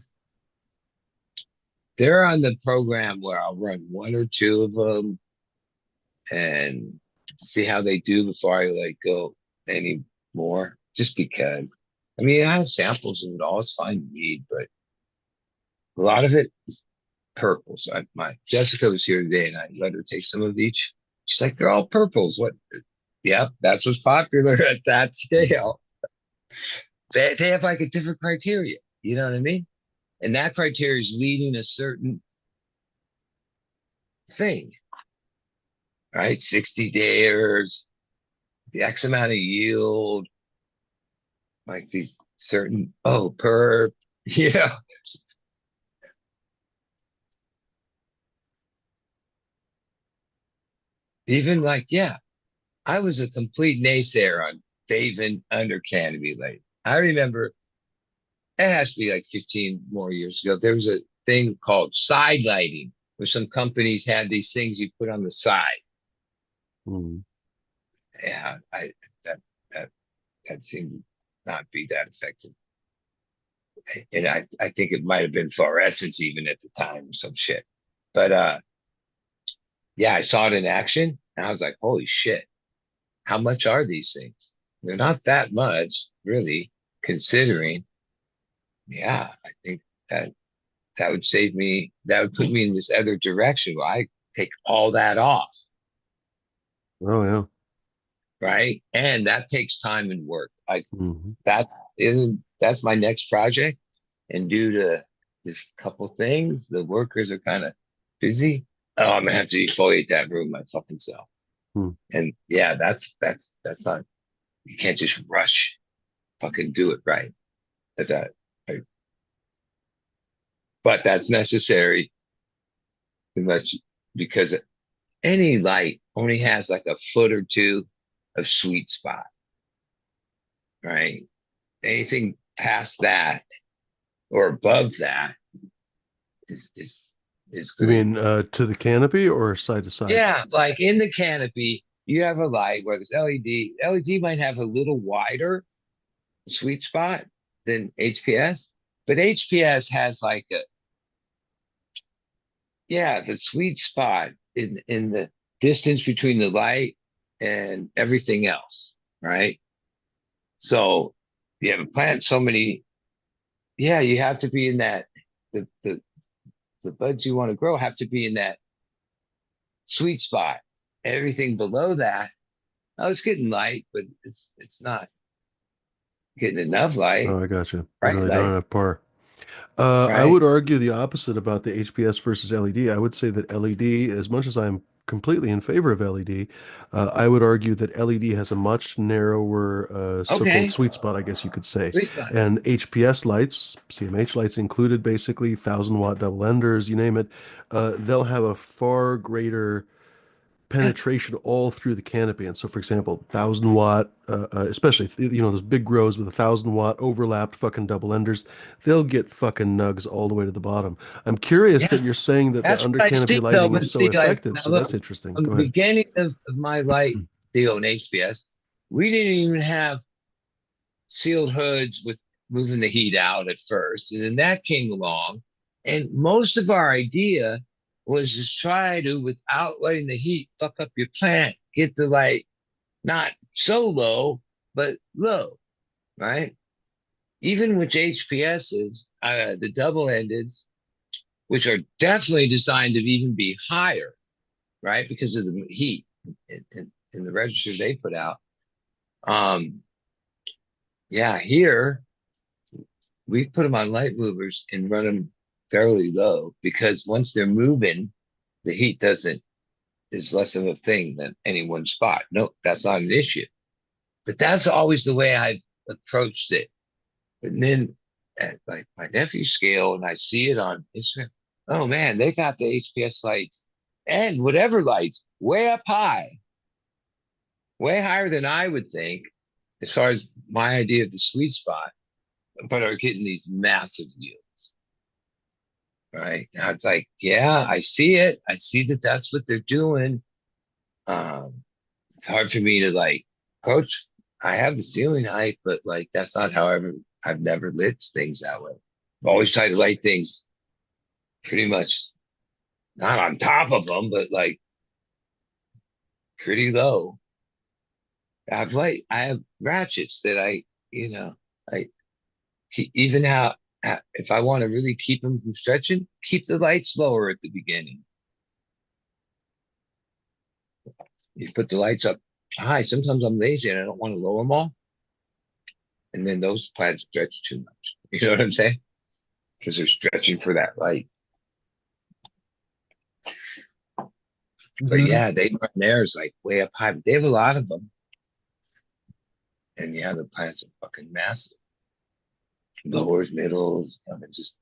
they're on the program where I'll run one or two of them and see how they do before I like go any more. Just because, I mean, I have samples of it all. It's fine to read, but a lot of it is purples. My Jessica was here today, and I let her take some of each. She's like, "They're all purples." What? Yeah, that's what's popular at that scale. They have like a different criteria. You know what I mean? And that criteria is leading a certain thing, right? 60 days, the X amount of yield, like these certain, per, yeah. Even like, yeah, I was a complete naysayer on Faven under canopy light. I remember it has to be like 15 more years ago. There was a thing called side lighting where some companies had these things you put on the side. Mm. Yeah, that that that seemed to not be that effective. And I think it might have been fluorescence even at the time or some shit. But yeah, I saw it in action and I was like, holy shit, how much are these things? They're not that much, really, considering. Yeah, I think that would save me, that would put me in this other direction where I take all that off, Oh yeah. right? And that takes time and work. Like Hmm. that that's my next project. And due to this couple things, the workers are kind of busy. Oh, I'm gonna have to defoliate that room my fucking self. Hmm. And yeah, that's not, you can't just rush, fucking do it right. But I- but that's necessary unless, because any light only has like a foot or two of sweet spot, right? Anything past that or above that is is is You gonna, mean to the canopy or side to side? yeah, like in the canopy, you have a light where this LED. LED might have a little wider sweet spot than HPS, but HPS has like a, yeah, the sweet spot in the distance between the light and everything else, right? So you have a plant so many, yeah, you have to be in that, the the the buds you want to grow have to be in that sweet spot. Everything below that, oh, it's getting light, but it's not getting enough light, Oh, I got you. They bright really don't light, have par. I right? would argue the opposite about the HPS versus LED. I would say that LED, as much as I'm completely in favor of LED, I would argue that LED has a much narrower so-called Okay, sweet spot, I guess you could say. sweet spot. And HPS lights, CMH lights included, basically 1,000-watt double enders, you name it, they'll have a far greater Yeah, penetration all through the canopy. And so, for example, 1,000-watt, especially those big grows with 1,000-watt overlapped fucking double enders, they'll get fucking nugs all the way to the bottom. I'm curious yeah. that you're saying that the That's under what I canopy see though. lighting is But so see, like effective. now So that's look, interesting. from the Go ahead. beginning of my light deal in HPS, we didn't even have sealed hoods with moving the heat out at first. And then that came along. And most of our idea was to try to, without letting the heat fuck up your plant, get the light not so low, but low, right? Even with HPSs, the double endeds, which are definitely designed to even be higher, right? Because of the heat in the registers they put out. Um, yeah, here we put them on light movers and run them fairly low because once they're moving, the heat doesn't is less of a thing than any one spot. No, that's not an issue. But that's always the way I've approached it. And then at my nephew's scale, and I see it on Instagram. Oh man, they got the HPS lights and whatever lights way up high, way higher than I would think, as far as my idea of the sweet spot. but are getting these massive yields, right? And I was like, yeah, I see it. I see that that's what they're doing. It's hard for me to like, coach, I have the ceiling height, but like that's not how I've never lit things that way. I've always tried to light things pretty much not on top of them, but like pretty low. I have ratchets that I even if I want to really keep them from stretching, keep the lights lower at the beginning. You put the lights up high. Sometimes I'm lazy and I don't want to lower them all. And then those plants stretch too much. You know what I'm saying? Because they're stretching for that light. But yeah, they run theirs like way up high. But they have a lot of them. And yeah, the plants are fucking massive. Lowers, middles, I mean, just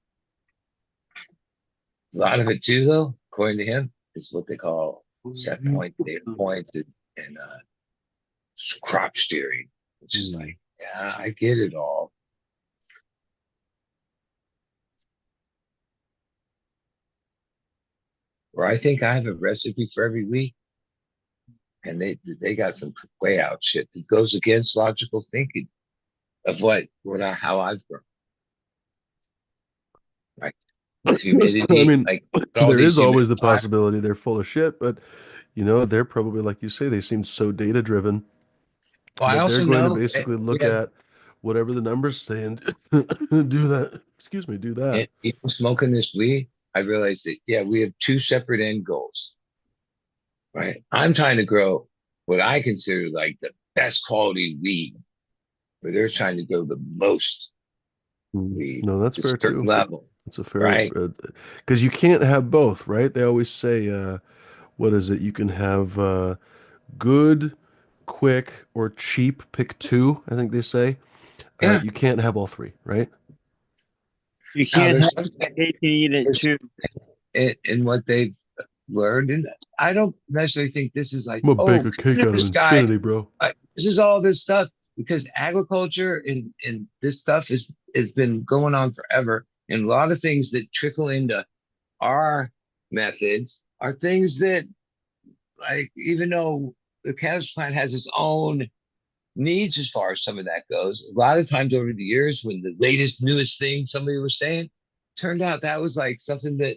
a lot of it too, though, according to him, is what they call set point, data points, and crop steering, which is like, yeah, I get it all. Or I think I have a recipe for every week, and they got some way out shit that goes against logical thinking of how I've grown. Right, with humidity, I mean, like all there these is always the humidifiers. possibility they're full of shit, but they're probably, like you say, they seem so data driven Well, I that they're also going to know basically we look have, at whatever the numbers say and do that. Excuse me, do that. and even smoking this weed, I realized that yeah, we have two separate end goals. Right, I'm trying to grow what I consider like the best quality weed, where they're trying to grow the most weed No, that's at a fair certain too. level, It's a fair, right? because you can't have both, right? They always say, what is it? You can have good, quick, or cheap. Pick two, I think they say. Yeah. You can't have all three, right? You Now can't there's have some your cake and eat it there's too. in what they've learned, and I don't necessarily think this is like, I'm gonna bake oh, a cake out of this guy, infinity, bro. this is all this stuff because agriculture and this stuff has been going on forever, and a lot of things that trickle into our methods are things that, like, even though the cannabis plant has its own needs as far as some of that goes, a lot of times over the years, when the latest, newest thing somebody was saying turned out that was like something that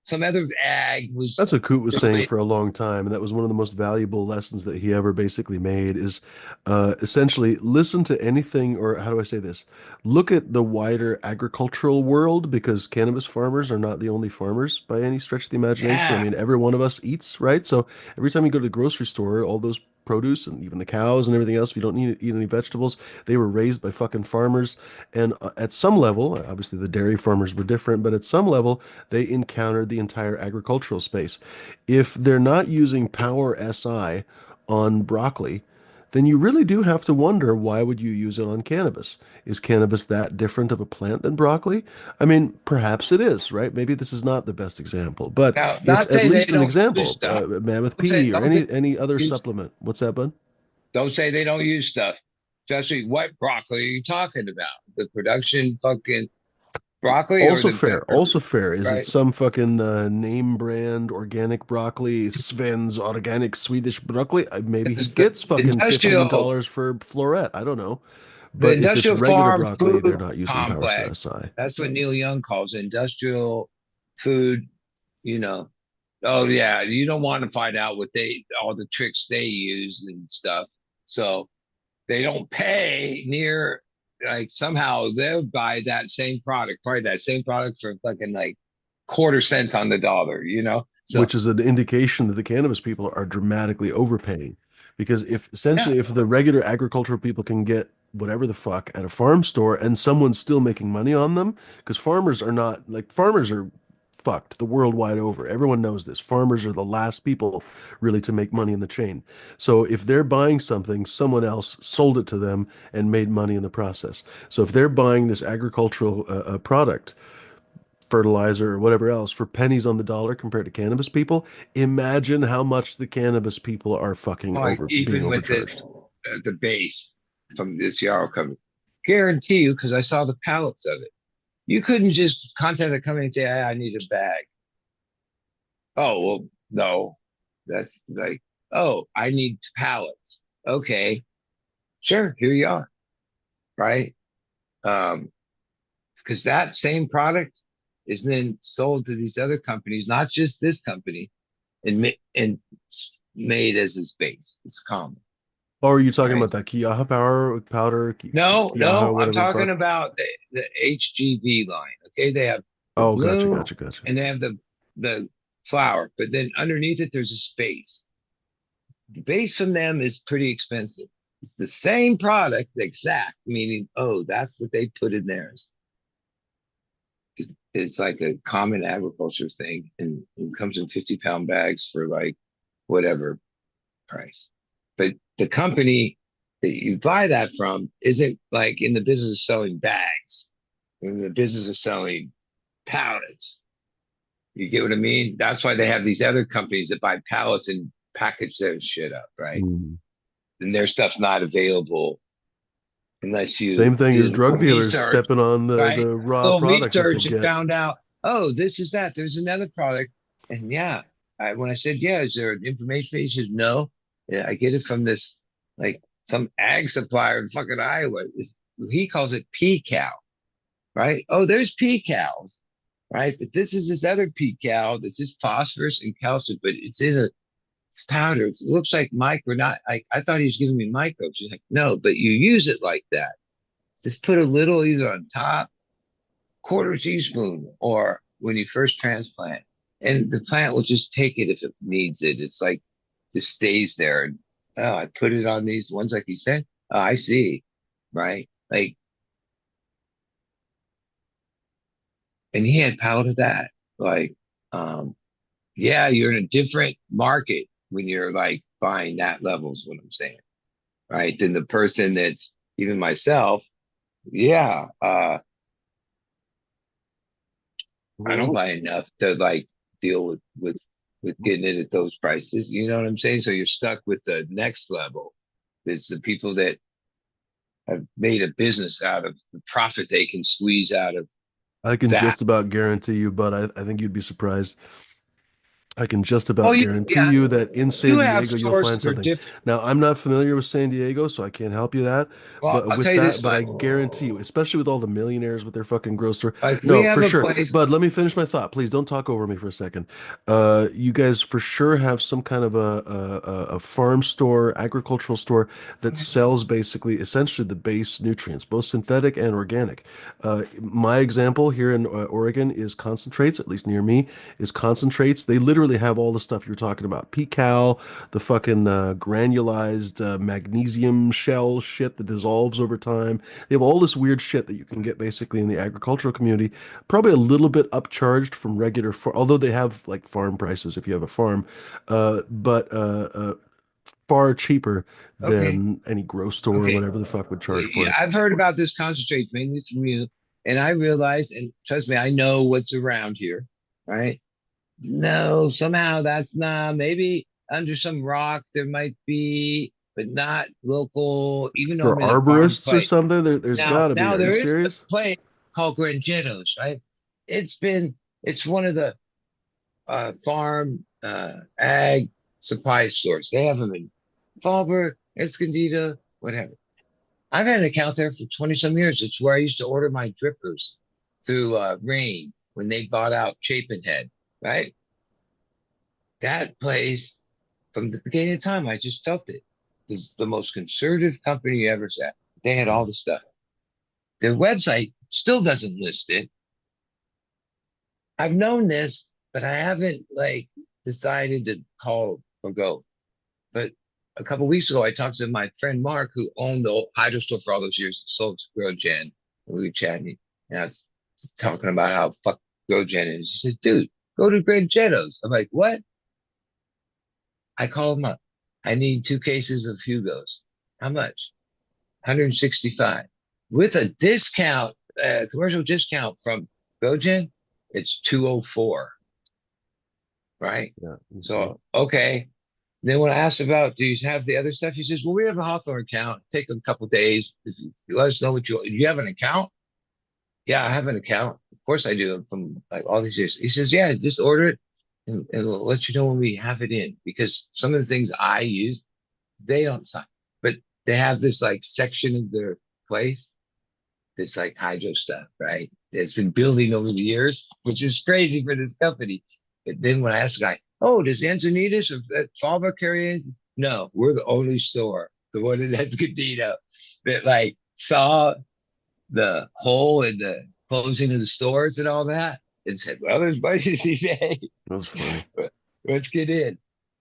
some other ag was That's what Coot was saying doing. for a long time, and that was one of the most valuable lessons that he ever basically made is essentially listen to anything, or how do I say this? Look at the wider agricultural world because cannabis farmers are not the only farmers by any stretch of the imagination. I Yeah, mean, every one of us eats, right? So every time you go to the grocery store, all those produce and even the cows and everything else, if you don't need to eat any vegetables, they were raised by fucking farmers. And at some level, obviously the dairy farmers were different, but at some level, they encountered the entire agricultural space. If they're not using Power SI on broccoli, then you really do have to wonder why would you use it on cannabis? Is cannabis that different of a plant than broccoli? I mean, perhaps it is, right? Maybe this is not the best example, but now it's not at saying they least an don't use example. stuff. Mammoth Don't say P or don't say any other use supplement. What's that, bud? don't say they don't use stuff. Especially what broccoli are you talking about? The production fucking broccoli or Also the fair. Also fair. Is it right? some fucking name brand organic broccoli, Sven's organic Swedish broccoli? Maybe he Because gets the fucking $15 for floret. I don't know. the But if it's industrial regular farm broccoli, they're food not using Power complex, SI. that's what Neil Young calls industrial food, you know. Oh yeah, you don't want to find out what all the tricks they use and stuff. So they don't pay near, like, somehow they'll buy that same product, probably that same product for fucking like quarter cents on the dollar, you know? So Which is an indication that the cannabis people are dramatically overpaying. Because if yeah, essentially if the regular agricultural people can get whatever the fuck at a farm store and someone's still making money on them, because farmers are not like farmers are fucked the world wide over. Everyone knows this. Farmers are the last people really to make money in the chain. So if they're buying something, someone else sold it to them and made money in the process. So if they're buying this agricultural product, fertilizer or whatever else for pennies on the dollar compared to cannabis people, imagine how much the cannabis people are fucking like being even with this overcharged. the base from this Yarrow company, guarantee you, because I saw the pallets of it. You couldn't just contact the company and say, I need a bag. Oh, well, no. That's like, oh, I need pallets. Okay, sure, here you are. Right? Because that same product is then sold to these other companies, not just this company, and made as its base. It's common. Or are you talking Right? about that Kiaha power powder, No, Kiaha, I'm whatever the talking fuck? about the HGV line. Okay, they have the Oh, gotcha, bloom gotcha, gotcha. and they have the flower, but then underneath it there's a space. The base from them is pretty expensive. It's the same product, exact, meaning, oh, that's what they put in theirs. It's like a common agriculture thing, and it comes in 50-pound bags for like whatever price. But the company that you buy that from isn't like in the business of selling bags, in the business of selling pallets. You get what I mean? That's why they have these other companies that buy pallets and package their shit up, right? Mm. And their stuff's not available unless you Same thing do as a drug little dealers research, stepping on right? the A raw little product that they research and get. found out, oh, this is that. There's another product. And yeah, when I said, yeah, is there an information? He says, no. Yeah, I get it from this, like some ag supplier in fucking Iowa. He calls it pea cow, right? Oh, there's pea cows, right? But this is this other pea cow. This is phosphorus and calcium, but it's powder. It looks like micro. Not, I thought he was giving me microbes. He's like, no, but you use it like that. Just put a little either on top, quarter teaspoon, or when you first transplant. And the plant will just take it if it needs it. It's like just stays there. And oh, I put it on these ones like you said. Oh, I see. Right? Like, and he had power to that. Like, yeah, you're in a different market when you're like buying that level is what I'm saying. Right? Than the person that's even myself. Yeah. I don't buy enough to like deal with getting it at those prices. You know what I'm saying? So you're stuck with the next level. It's the people that have made a business out of the profit they can squeeze out of I can that. just about guarantee you, but I think you'd be surprised. I can just Oh, about guarantee yeah, you that in you San have Diego you'll stores find that are something. different. Now, I'm not familiar with San Diego, so I can't help you that. Well, But I'll with tell you that, this but I much. guarantee you, especially with all the millionaires with their fucking grocery. Like we No, have for a sure. place. But let me finish my thought. Please don't talk over me for a second. You guys for sure have some kind of a farm store, agricultural store that sells basically essentially the base nutrients, both synthetic and organic. My example here in Oregon is concentrates, at least near me is concentrates. They literally have all the stuff you're talking about. P-cal, the fucking granulized magnesium shell shit that dissolves over time. They have all this weird shit that you can get basically in the agricultural community. Probably a little bit upcharged from regular, although they have like farm prices if you have a farm, but far cheaper Okay. than any grocery store or Okay. whatever the fuck would charge for it. I've heard about this concentrate mainly from you, and I realized, and trust me, I know what's around here, right? No, somehow that's not, maybe under some rock there might be, but not local, even though For I'm in a farm arborists or place. something, there's got to be. Now Are you there is a serious? place called Grangettos, right? It's one of the farm ag supply stores. They have them in Fallbrook, Escondido, whatever. I've had an account there for 20 some years. It's where I used to order my drippers through Rain when they bought out Chapin Head, right? That place, from the beginning of time, I just felt it. It's the most conservative company you ever saw. They had all the stuff. Their website still doesn't list it. I've known this, but I haven't like decided to call or go. But a couple weeks ago, I talked to my friend Mark, who owned the hydro store for all those years, sold to GrowGen. And we were chatting, and I was talking about how fuck GrowGen is. He said, dude, go to Greg Jettos. I'm like, what? I call him up. I need 2 cases of Hugos. How much? 165. With a discount, commercial discount from GrowGen, it's 204. Right? Yeah. So, okay. Then when I asked about, do you have the other stuff? He says, well, we have a Hawthorne account. Take a couple days. You let us know what you have an account? Yeah, I have an account. Of course I do from like all these years. He says, yeah, just order it and we'll let you know when we have it in because some of the things I use, they don't sign, but they have this like section of their place that's like hydro stuff, right? It's been building over the years, which is crazy for this company. But then when I asked the guy, oh, does Encinitas or Fallbrook carry anything? No, we're the only store, the one in Escondido, that like saw the hole in the closing of the stores and all that and said, well, there's budgets he made. That's funny. Let's get in.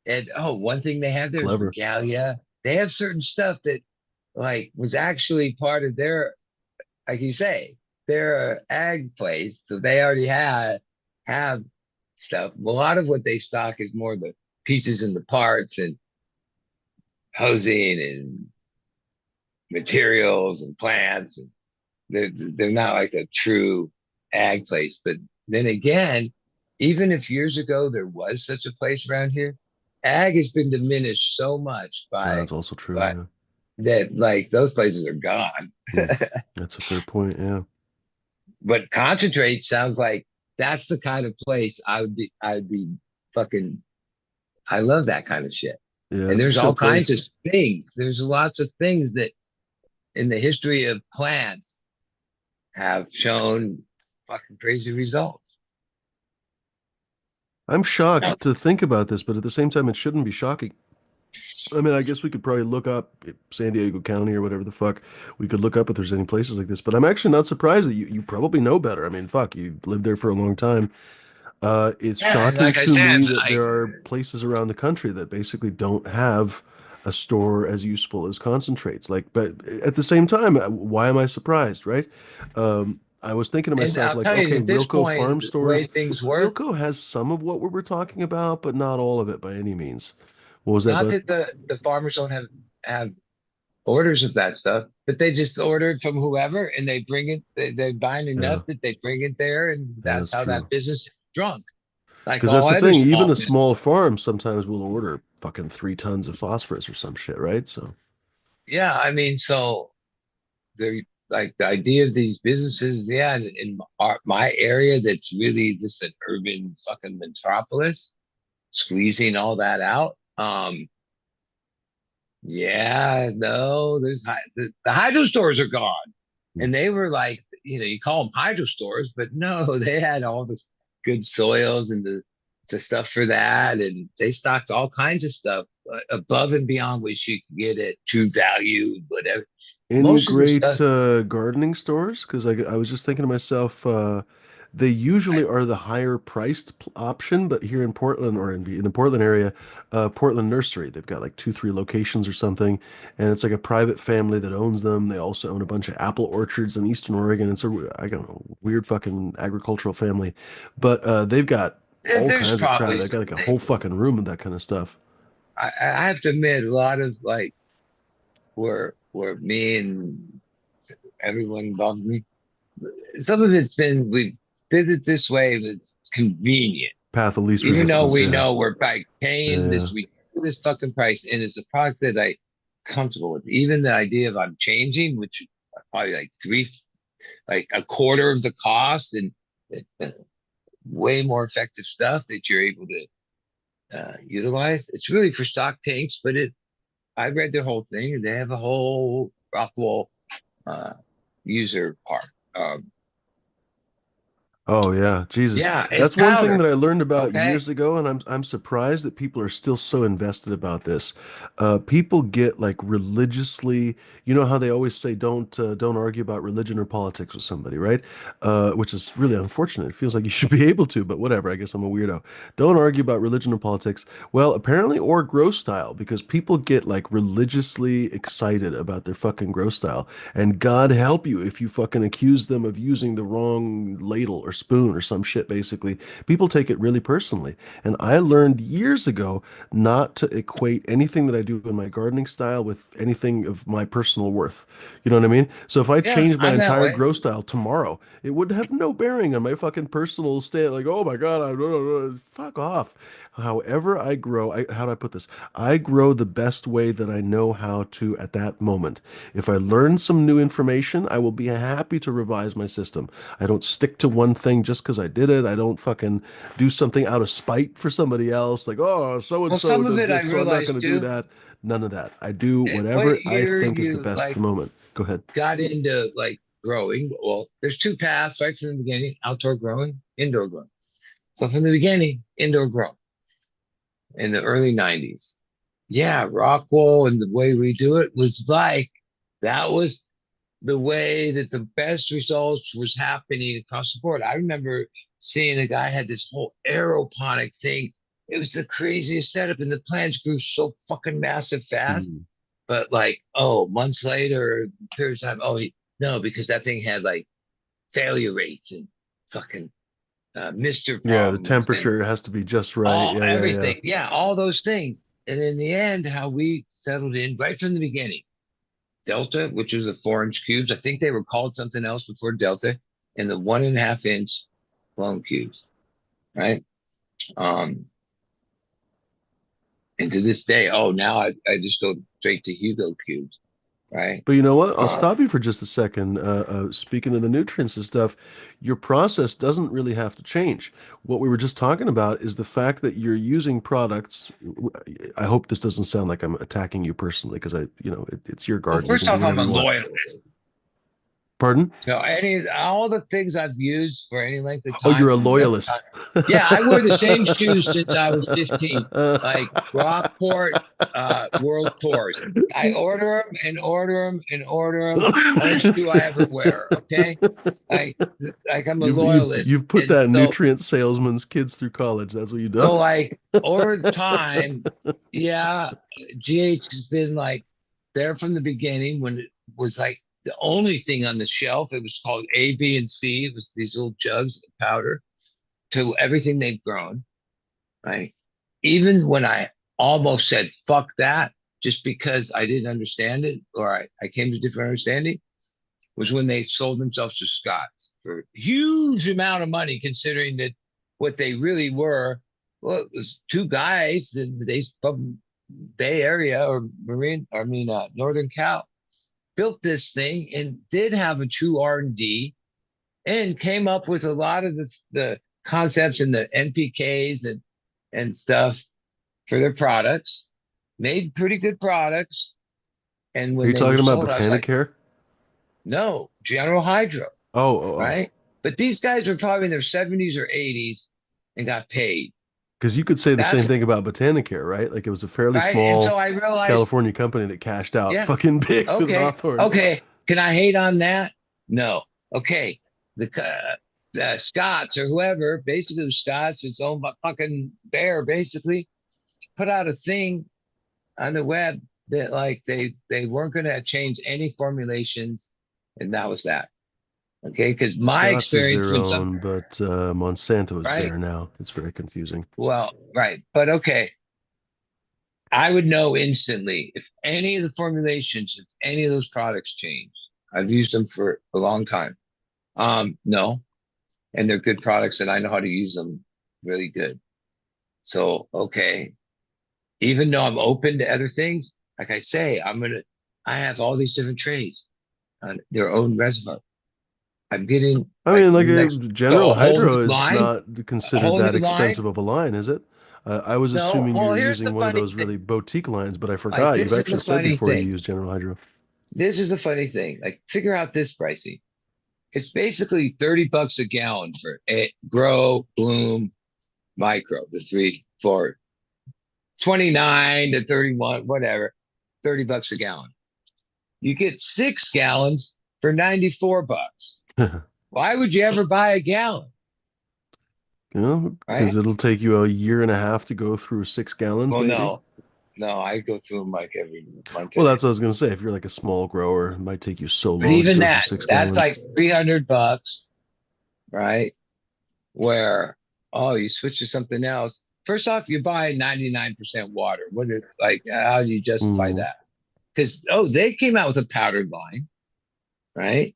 And oh, one thing they have there is Clever. regalia. They have certain stuff that like was actually part of their, like you say, they're a ag place, so they already have stuff. A lot of what they stock is more the pieces and the parts and hosing and materials and plants, and they're not like a true ag place. But then again, even if years ago there was such a place around here, ag has been diminished so much That's also true. by Yeah. that like those places are gone. That's a fair point. Yeah. But concentrate sounds like that's the kind of place I'd be fucking I love that kind of shit. Yeah. And It's a there's chill all kinds of place. things. There's lots of things that in the history of plants have shown fucking crazy results. I'm Now, shocked to think about this, but at the same time, it shouldn't be shocking. I mean, I guess we could probably look up San Diego County or whatever the fuck. We could look up if there's any places like this, but I'm actually not surprised that you probably know better. I mean, fuck, you lived there for a long time. It's yeah, and shocking like I to said, me that there are places around the country that basically don't have a store as useful as concentrates. Like, but at the same time, why am I surprised, right? I was thinking to and myself, I'll like, tell you okay, at this Wilco point, farm the way stores, things work, Wilco has some of what we were talking about, but not all of it by any means. What was that, not bud? that the farmers don't have orders of that stuff, but they just order it from whoever and they bring it, they buy Yeah, enough that they bring it there, and yeah, that's that's how that true. business is drunk. Like Because that's all the other thing, even small a business. small farm sometimes will order fucking 3 tons of phosphorus or some shit, right? So, Yeah, I mean, so they're like the idea of these businesses, yeah, in my area that's really just an urban fucking metropolis, squeezing all that out. Yeah, no, the hydro stores are gone. And they were like, you call them hydro stores, but no, they had all this good soils and the stuff for that. And they stocked all kinds of stuff above and beyond what you could get at True Value, whatever. any Most of the great stuff, gardening stores? Because I was just thinking to myself, they usually I, are the higher priced option, but here in Portland or in the Portland area, Portland Nursery, they've got like 2, 3 locations or something, and it's like a private family that owns them. They also own a bunch of apple orchards in Eastern Oregon. It's a, I don't know, weird fucking agricultural family, but they've got all there's kinds of crap. probably They've got some like a whole things. fucking room of that kind of stuff. I have to admit, a lot of like where me and everyone involved with me, some of it's been we did it this way, but it's convenient. Path of least Even though resistance, we yeah. know we're like paying Yeah. this fucking price, and it's a product that I comfortable with. Even the idea of I'm changing, which is probably like a quarter of the cost, and uh, way more effective stuff that you're able to utilize. It's really for stock tanks, but I read their whole thing, and they have a whole Rockwell uh, user part. Um, Oh yeah, Jesus. yeah, it's That's one thing powder. that I learned about Okay. years ago, and I'm surprised that people are still so invested about this. People get like religiously, you know how they always say don't argue about religion or politics with somebody, right? Which is really unfortunate. It feels like you should be able to, but whatever. I guess I'm a weirdo. Don't argue about religion or politics. Well, apparently, or grow style, because people get like religiously excited about their fucking grow style. And God help you if you fucking accuse them of using the wrong ladle or spoon or some shit, basically. People take it really personally. And I learned years ago not to equate anything that I do in my gardening style with anything of my personal worth. You know what I mean? So if I Yeah, changed my I'm that entire way. grow style tomorrow, it would have no bearing on my fucking personal state. Like, oh my God, fuck off. However I grow, how do I put this? I grow the best way that I know how to at that moment. If I learn some new information, I will be happy to revise my system. I don't stick to one thing just because I did it. I don't fucking do something out of spite for somebody else, like, oh, so and Well, so some of does it I this, so I'm not realized going to do too. that. None of that. I do What whatever I year think is the you best for like the moment. Go ahead. got into like growing? Well, there's two paths right from the beginning: outdoor growing, indoor growing. So from the beginning, indoor growing in the early '90s. Yeah, Rockwell and the way we do it was like that was the way that the best results was happening across the board. I remember seeing a guy had this whole aeroponic thing. It was the craziest setup, and the plants grew so fucking massive fast. Mhm. But like, oh, months later, period of time, no, because that thing had like failure rates and fucking Mister Yeah, the problems and temperature has to be just right. all Yeah, yeah, yeah. everything. Yeah, all those things. And in the end, how we settled in right from the beginning Delta, which was the 4 inch cubes. I think they were called something else before Delta, and the 1.5 inch blown cubes, right? Um, and to this day, now I just go straight to Hugo cubes, right? But you know what? I'll Uh, stop you for just a second. Speaking of the nutrients and stuff, your process doesn't really have to change. What we were just talking about is the fact that you're using products. I hope this doesn't sound like I'm attacking you personally, because it's your well, garden. You first can do off, I'm whatever a you want. loyalist. Pardon? So all the things I've used for any length of Oh, you're time a from whatever time. loyalist. Yeah, I wear the same shoes since I was 15, like Rockport World Tours. I order them and order them and order them. Only shoe I ever wear. Okay, like I'm a You've loyalist, you've put and that so nutrient salesman's kids through college. That's what you've so done. like over time, yeah, GH has been like there from the beginning when it was like the only thing on the shelf. It was called A, B, and C. It was these little jugs of powder to everything they've grown, right? Even when I almost said fuck that, just because I didn't understand it or I came to different understanding, was when they sold themselves to Scots for a huge amount of money, considering that what they really were, well, it was two guys that they from Bay Area or Northern Cal built this thing and did have a true R&D and came up with a lot of the concepts and the NPKs and stuff for their products, made pretty good products. And Are when you they were talking about sold, I was like, Botanicare? no, General Hydro, Oh, oh, oh. right? But these guys were probably in their 70s or 80s and got paid. Because you could say the same That's thing about Botanicare, right? Like it was a fairly right. And so small I realized, California company that cashed out yeah, fucking big with okay, Hawthorne. okay. Can I hate on that? No. Okay. The Scots or whoever, basically the Scots, it's owned by fucking Bear, basically, put out a thing on the web that like they weren't going to change any formulations, and that was that. Okay, because my Scott's is experience their when some own, but Monsanto is right, Bayer now. It's very confusing. well, right, but okay, I would know instantly if any of the formulations, if any of those products change. I've used them for a long time. No, and they're good products, and I know how to use them really good. So okay, even though I'm open to other things, like I say, I have all these different trays on their own reservoir. I'm getting I like mean, like the a next, so General a whole new Hydro is line, not a considered whole that new line. expensive of a line, is it? I was No, assuming you well, were here's the using one of funny those thing. really boutique lines, but I Like, forgot. You've this is actually the said funny before you thing. use General Hydro. This is the funny thing. Like, figure out this pricing. It's basically $30 a gallon for a grow, bloom, micro, the three, four, 29 to 31, whatever, $30 a gallon. You get 6 gallons for $94. Why would you ever buy a gallon? Because Right? it'll take you a year and a half to go through 6 gallons, Well, maybe. no, I go through them like every month Well, and a that's what I was gonna say. If you're like a small grower, it might take you so But long to even go through that, six that's gallons. like $300, right? Where, oh, you switch to something else. First off, you buy 99% water. How do you justify Mm. that? Because, they came out with a powdered line, right?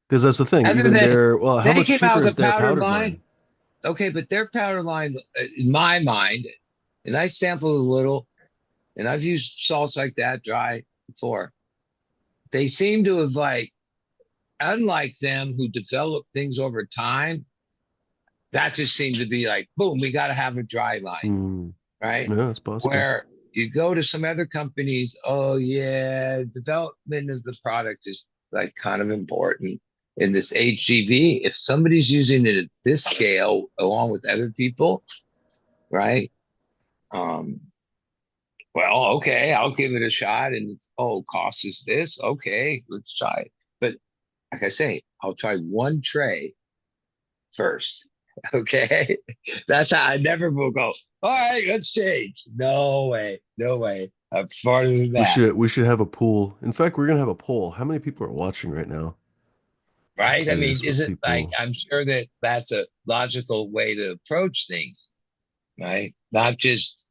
Because that's the thing. Other Even than their, well, how they much came cheaper out with is a their powdered powdered line? line, okay, but their powder line, in my mind, and I sampled a little, and I've used salts like that dry before. They seem to have like, unlike them who develop things over time, that just seems to be like, boom, we got to have a dry line, Mm, right? yeah, it's possible. Where you go to some other companies, oh yeah, development of the product is like kind of important. In this HGV, if somebody's using it at this scale along with other people, right? Um, well, okay, I'll give it a shot. And it's, oh, cost is this. Okay, let's try it. But like I say, I'll try one tray first. Okay. That's how I never will go, all right, let's change. No way. No way. I'm smarter than that. We should have a pool. In fact, we're gonna have a poll. How many people are watching right now? I'm Right. I mean, curious is what it like, people. I'm sure that that's a logical way to approach things, right? Not just,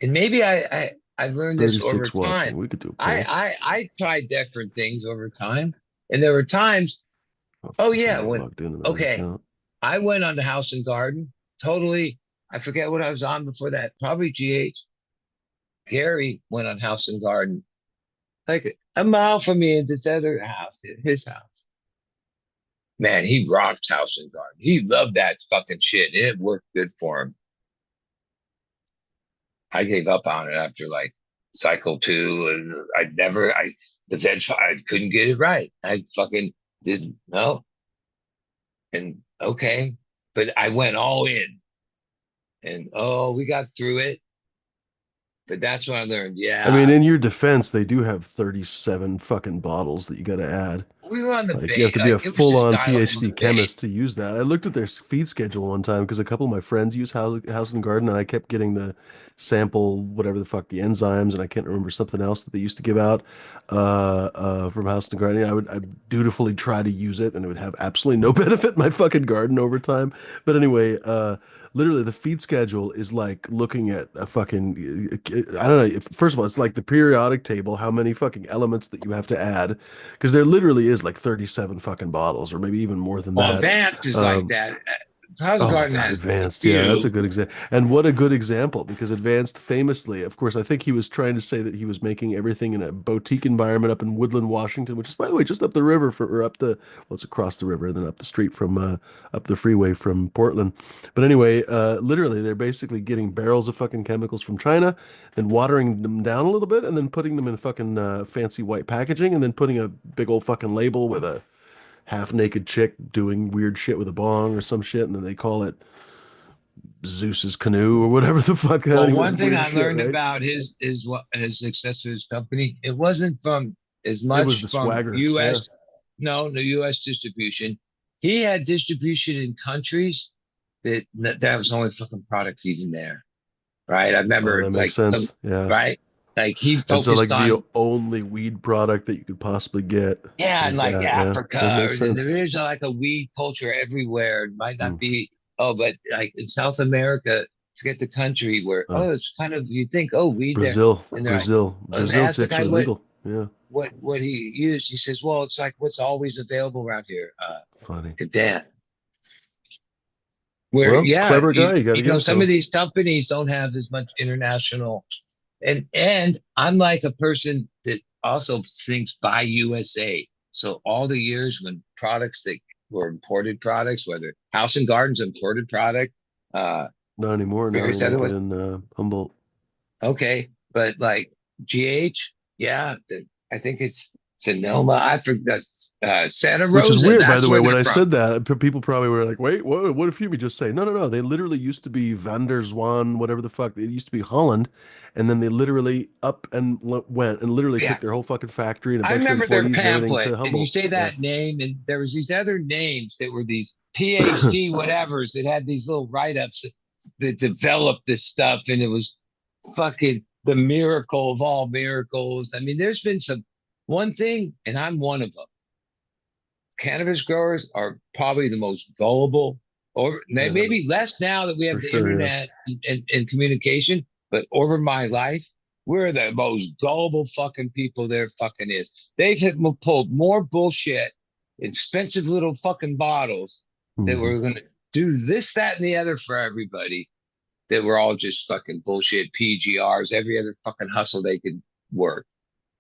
and maybe I've learned this over 36 time. watching. We could do a poll. I tried different things over time. And there were times, Of oh course, I'm yeah, not when, logged in the right okay, account. I went on to House and Garden, totally. I forget what I was on before that. Probably GH. Gary went on House and Garden, like a mile from me at this other house, at his house. Man, he rocked House and Garden. He loved that fucking shit. And it worked good for him. I gave up on it after like cycle two, and the veg, I couldn't get it right. I fucking didn't know. And okay, but I went all in, and oh, we got through it. But that's when I learned, I mean, yeah, in your defense, they do have 37 fucking bottles that you got to add. we were on the Like you have bait. to be a Like it was just full-on dialed on PhD the bait. chemist to use that. I looked at their feed schedule one time because a couple of my friends use House and Garden, and I kept getting the sample, whatever the fuck, the enzymes, and I can't remember something else that they used to give out from House and Garden. I dutifully try to use it, and it would have absolutely no benefit in my fucking garden over time. But anyway, literally the feed schedule is like looking at a fucking I don't know. First of all, it's like the periodic table, how many fucking elements that you have to add, because there literally is like 37 fucking bottles, or maybe even more than Well, that. Advanced is like Um, that. House Oh my Garden God, has a Advanced. Yeah, that's a few. good example. And what a good example, because Advanced famously, of course, I think he was trying to say that he was making everything in a boutique environment up in Woodland, Washington, which is, by the way, just up the river or up the, well, it's across the river and then up the street from, up the freeway from Portland. But anyway, literally, they're basically getting barrels of fucking chemicals from China and watering them down a little bit and then putting them in fucking fancy white packaging and then putting a big old fucking label with a half naked chick doing weird shit with a bong or some shit, and then they call it Zeus's canoe or whatever the fuck. Well, Anyways, one thing weird I shit, learned right? about his success of his company, it wasn't from as It was the much from swagger. Yeah. U.S. No, the U.S. distribution. He had distribution in countries that was the only fucking product even there, right? I Oh, remember that it's makes like some sense. Yeah. right, like he And so focused like the on only weed product that you could possibly get yeah, and is like that. Yeah. That Africa, makes or sense. there is like a weed culture everywhere. It might not Mm. be, oh, but like in South America, forget the country where, Oh, oh, it's kind of, you think, oh, weed there. Brazil. And they're like, Brazil. and Brazil, it's ask the guy actually legal. Yeah. what he used. He says, well, it's like what's always available around here. Funny. Cadet. Where, Well, yeah, clever guy. You got to give it to some of him. these companies don't have as much international. And I'm like a person that also thinks buy USA. So all the years when products that were imported products, whether House and Gardens imported product, uh, Not anymore. Now they various other make it ones. in Humboldt. Okay, but like GH, yeah, I think it's Sonoma. I forgot Santa Which is Rosa. weird, by That's the way. where When they're I from. said that, people probably were like, "Wait, what if you just say no, no, no?" They literally used to be Van der Zwan, whatever the fuck. It used to be Holland, and then they literally up and went and literally Yeah, took their whole fucking factory and a I bunch of remember their employees and everything pamphlet, to and you Humboldt. say Yeah. that name, and there was these other names that were these PhD whatevers that had these little write-ups that developed this stuff, and it was fucking the miracle of all miracles. I mean, there's been some one thing, and I'm one of them. Cannabis growers are probably the most gullible, or Yeah, maybe less now that we have for the sure. Yeah. internet and communication, but over my life, we're the most gullible fucking people there fucking is. They've pulled more bullshit, expensive little fucking bottles that Mhm. were gonna do this, that, and the other for everybody. That were all just fucking bullshit PGRs, every other fucking hustle they could work.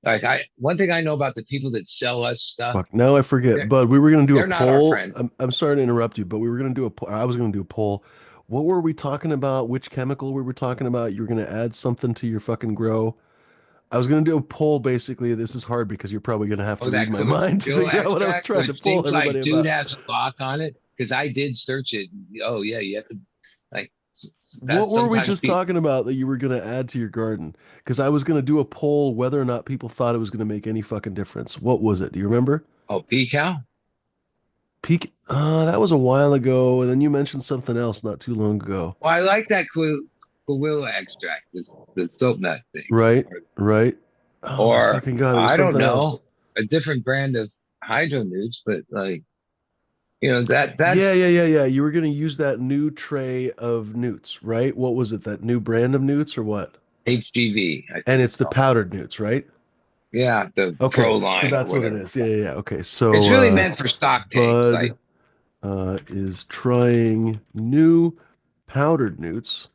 Like one thing I know about the people that sell us stuff, Fuck, now I forget. But we were gonna do a they're not our poll. friends. I'm sorry to interrupt you, but we were gonna do a poll. I was gonna do a poll. What were we talking about? Which chemical we were talking about? You were gonna add something to your fucking grow. I was gonna do a poll. Basically, this is hard because you're probably gonna have Oh, to read that my mind to Quill figure out what I was extract, trying to which poll seems everybody like dude about. has a lock on it because I did search it. Oh yeah, you have to like What that's were we sometimes just people. talking about that you were gonna add to your garden? Because I was gonna do a poll whether or not people thought it was gonna make any fucking difference. What was it? Do you remember? Oh, pecan. Peak. That was a while ago, and then you mentioned something else not too long ago. Well, I like that Quill extract, this the soap nut thing, Right, right. Oh my or fucking God, it was I don't something know, else. a different brand of hydro newts, but like Yeah, that's yeah, yeah, yeah. You were gonna use that new tray of newts, right? What was it? That new brand of newts or what? HGV, I And think it's it's the called. powdered newts, right? Yeah, the Okay, Pro so line or that's what it whatever. is. Yeah, yeah, yeah. Okay, It's so really meant for stock tanks. Like, Bud is trying new powdered newts.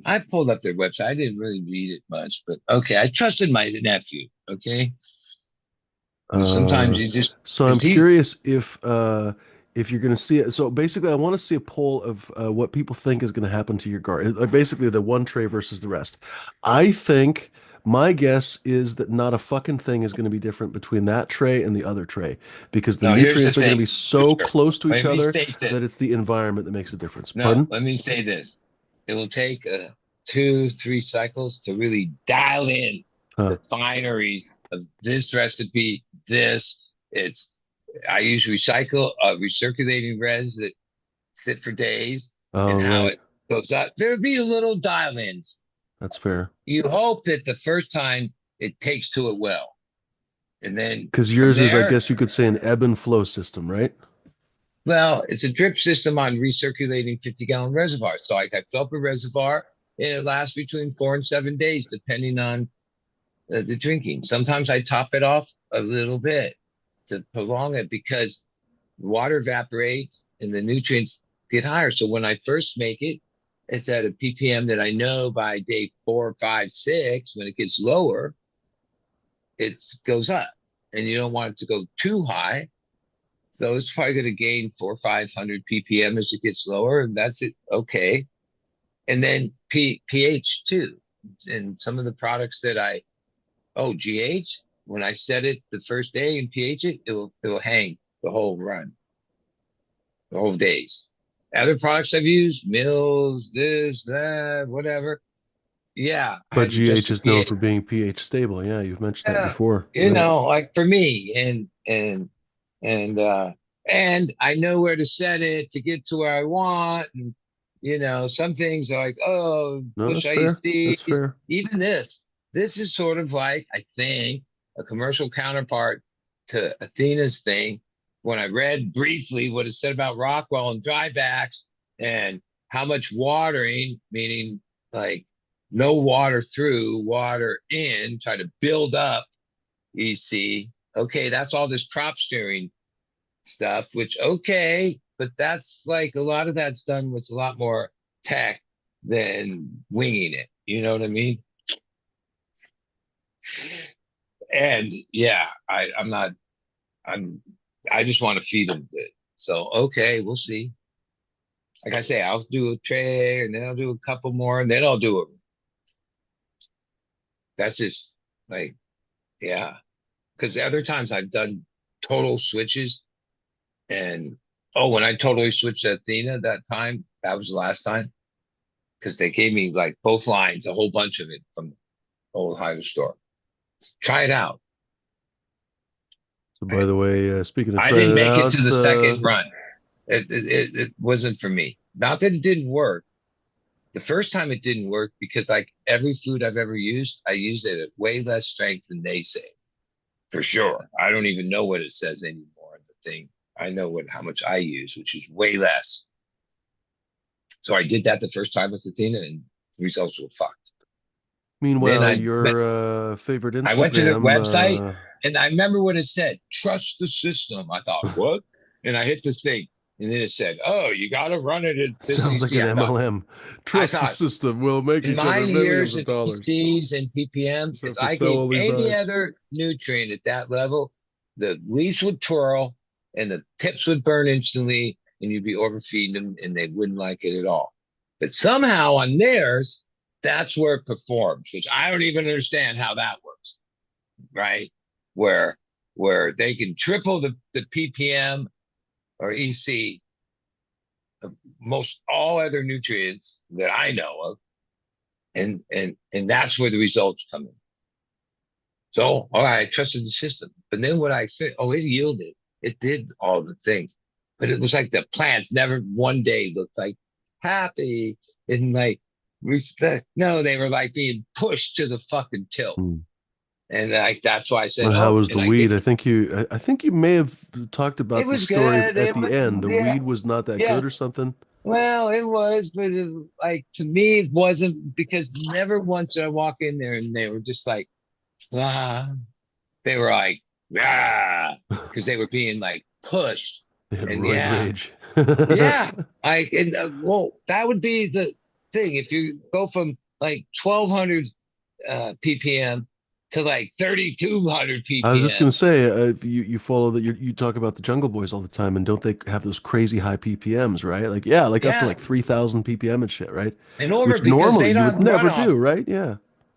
I pulled up their website. I didn't really read it much, but okay. I trusted my nephew. Okay, and sometimes Uh, you just so I'm because he's curious if you're going to see it. So basically, I want to see a poll of what people think is going to happen to your garden. Like basically, the one tray versus the rest. I think my guess is that not a fucking thing is going to be different between that tray and the other tray because the no. Here's the nutrients are going to be thing, so Butcher. close to each Let me other state that this. it's the environment that makes a difference. No, Pardon? let me say this. It will take 2, 3 cycles to really dial in Huh. the fineries of this recipe. This it's I use recirculating res that sit for days and Oh, how right. it goes up. There'll be little dial-ins. That's fair. You hope that the first time it takes to it well. And then Because from yours is, I there, guess you could say, an ebb and flow system, right? well, it's a drip system on recirculating 50-gallon reservoirs. So I fill up a reservoir and it lasts between 4 and 7 days, depending on the drinking. Sometimes I top it off a little bit to prolong it because water evaporates and the nutrients get higher. So when I first make it, it's at a ppm that I know by day 4, 5, 6, when it gets lower, it goes up. And you don't want it to go too high. So it's probably going to gain 400 or 500 ppm as it gets lower, and that's it. Okay. And then pH too. And some of the products that GH, when I set it the first day and pH it will hang the whole run, the whole days. Other products I've used, Mills, this, that, whatever. Yeah, I But had to adjust GH the is known pH. for being pH stable. Yeah, you've mentioned that Yeah, before. Right. like for me, and I know where to set it to get to where I want. And some things are like, oh, No, wish that's I fair. used these. That's fair. Even this is sort of like, I think, a commercial counterpart to Athena's thing. When I read briefly what it said about Rockwell and drybacks and how much watering, meaning like no water through, water in, try to build up EC. Okay, that's all this crop steering stuff, which okay, but that's like a lot of that's done with a lot more tech than winging it. You know what I mean? And yeah, I'm not I'm I just want to feed them good. So okay, we'll see. Like I say, I'll do a tray and then I'll do a couple more and then I'll do it. That's just like, yeah. Because the other times I've done total switches. And when I totally switched to Athena that time, that was the last time because they gave me like both lines, a whole bunch of it from the old hardware store. Try it out. So, by the way, speaking of I trying didn't it make it to out, the second run. It wasn't for me. Not that it didn't work. The first time it didn't work because like every food I've ever used, I used it at way less strength than they say. For sure. I don't even know what it says anymore in the thing. I know how much I use, which is way less. So I did that the first time with Athena, and the results were fucked. Then meanwhile, your favorite I went to their Instagram website. And I remember what it said, trust the system. I thought, what? And I hit this thing. And then it said, oh, you got to run it at this Sounds like EC. an MLM. I Trust the thought, system. We'll make in each my other millions years of in dollars. ECs and PPM, Just if have to I sell gave all these any knives. other nutrient at that level, the leaves would twirl and the tips would burn instantly, and you'd be overfeeding them and they wouldn't like it at all. But somehow on theirs, that's where it performs, which I don't even understand how that works, right? Where they can triple the ppm or EC of most all other nutrients that I know of, and that's where the results come in. So all right, I trusted the system, but then what I expected, it yielded, it did all the things, but it was like the plants never one day looked like happy and like respect. No, they were like being pushed to the fucking tilt. And like that's why I said, And how was and the weed? I think you may have talked it about this was story good. at It the was, end. The yeah, weed was not that yeah. good or something. Well, it was, but like to me, it wasn't, because never once did I walk in there and they were just like, ah, they were like, ah, because they were being like pushed. They had And roid rage. yeah, well, that would be the thing. If you go from like 1200 ppm to like 3200 I was just gonna ppm. say, you follow that you talk about the Jungle Boys all the time, and don't they have those crazy high PPMs, right? Like like up to Yeah, like 3,000 ppm and shit, right? and over Which because normally they you don't have would never runoff. do, right? Yeah.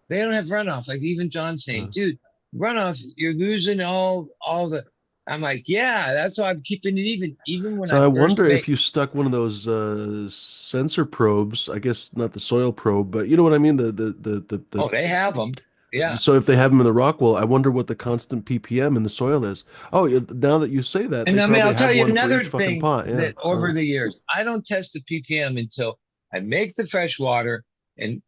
They don't have runoff. Like even John saying, Uh, dude, runoff, you're losing all the. I'm like, yeah, that's why I'm keeping it even when So I I first wonder if make. you stuck one of those sensor probes, I guess not the soil probe, but you know what I mean? Oh, they have them. Yeah. So if they have them in the rock wall, I wonder what the constant ppm in the soil is. Oh, yeah, now that you say that, And they I mean, probably I'll tell have you one for another each fucking thing pot. Yeah. that over the years, I don't test the ppm until I make the fresh water and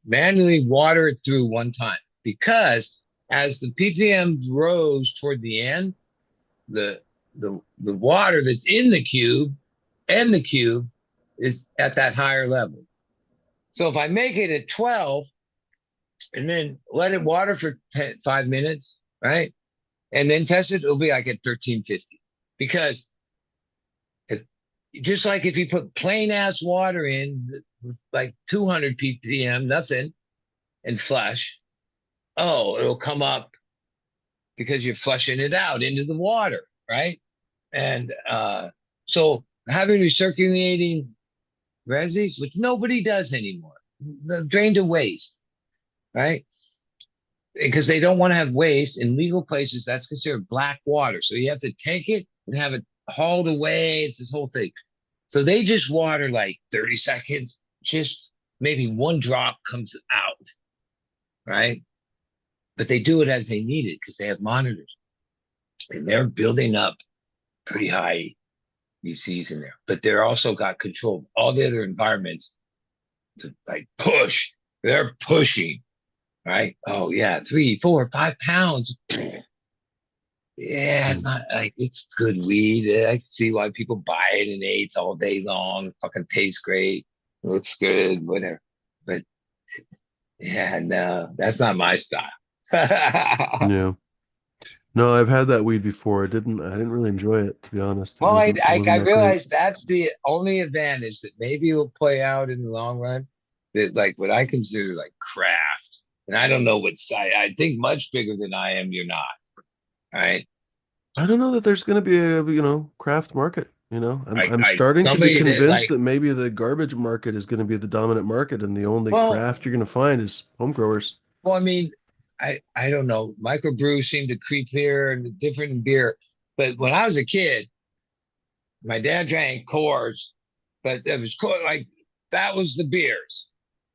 manually water it through one time. Because as the ppm rose toward the end, the the water that's in the cube and the cube is at that higher level. So if I make it at 12 and then let it water for 5 minutes, right? And then test it, it'll be like at 1350. Because just like if you put plain ass water in like 200 ppm, nothing, and flush, it'll come up because you're flushing it out into the water, right? And so having recirculating resis, which nobody does anymore, the drain to waste, right? Because they don't want to have waste in legal places. That's considered black water. So you have to take it and have it hauled away. It's this whole thing. So they just water like 30 seconds, just maybe one drop comes out, right? But they do it as they need it because they have monitors and they're building up pretty high ECs in there. But they're also got control of all the other environments to like push. They're pushing, right? Oh yeah, 3, 4, 5 pounds. Yeah, it's not like it's good weed. I can see why people buy it in eighths all day long. It fucking tastes great, looks good, whatever. But yeah, no, that's not my style. Yeah. No, I've had that weed before. I didn't really enjoy it, to be honest. It Well, wasn't it I wasn't that great. realize that's the only advantage that maybe will play out in the long run. That like what I consider like craft, and I don't know what size. I think much bigger than I am. You're not, right? I don't know that there's going to be a, craft market, I'm starting to be Somebody that convinced like, that maybe the garbage market is going to be the dominant market and the only well, craft you're going to find is home growers. well, I mean, I don't know. Microbrews seem to creep here and different in beer. But when I was a kid, my dad drank Coors, but it was like that was the beers,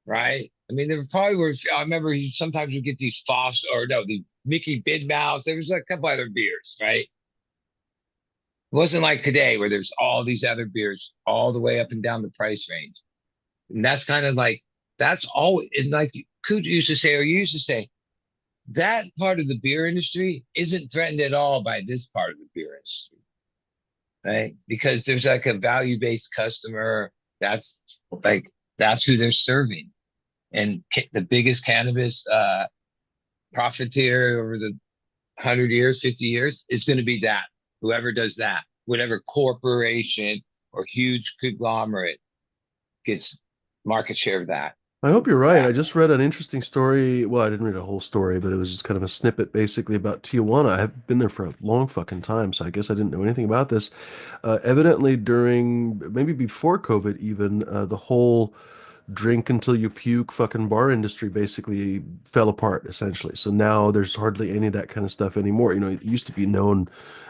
right? I mean, there probably were. I remember he sometimes would get these Foster or no, the Mickey Big Mouths. There was a couple other beers, right? It wasn't like today where there's all these other beers all the way up and down the price range. And that's kind of like that's all. And like Coot used to say, or you used to say, that part of the beer industry isn't threatened at all by this part of the beer industry, right? Because there's like a value-based customer. That's like that's who they're serving, and the biggest cannabis profiteer over the 100 years, 50 years is going to be that. Whoever does that, whatever corporation or huge conglomerate gets market share of that. I hope you're right. Yeah. I just read an interesting story. Well, I didn't read a whole story, but it was just kind of a snippet basically about Tijuana. I've been there for a long fucking time, so I guess I didn't know anything about this. Evidently, during maybe before COVID, even the whole drink until you puke fucking bar industry basically fell apart essentially. So now there's hardly any of that kind of stuff anymore. You know, it used to be known,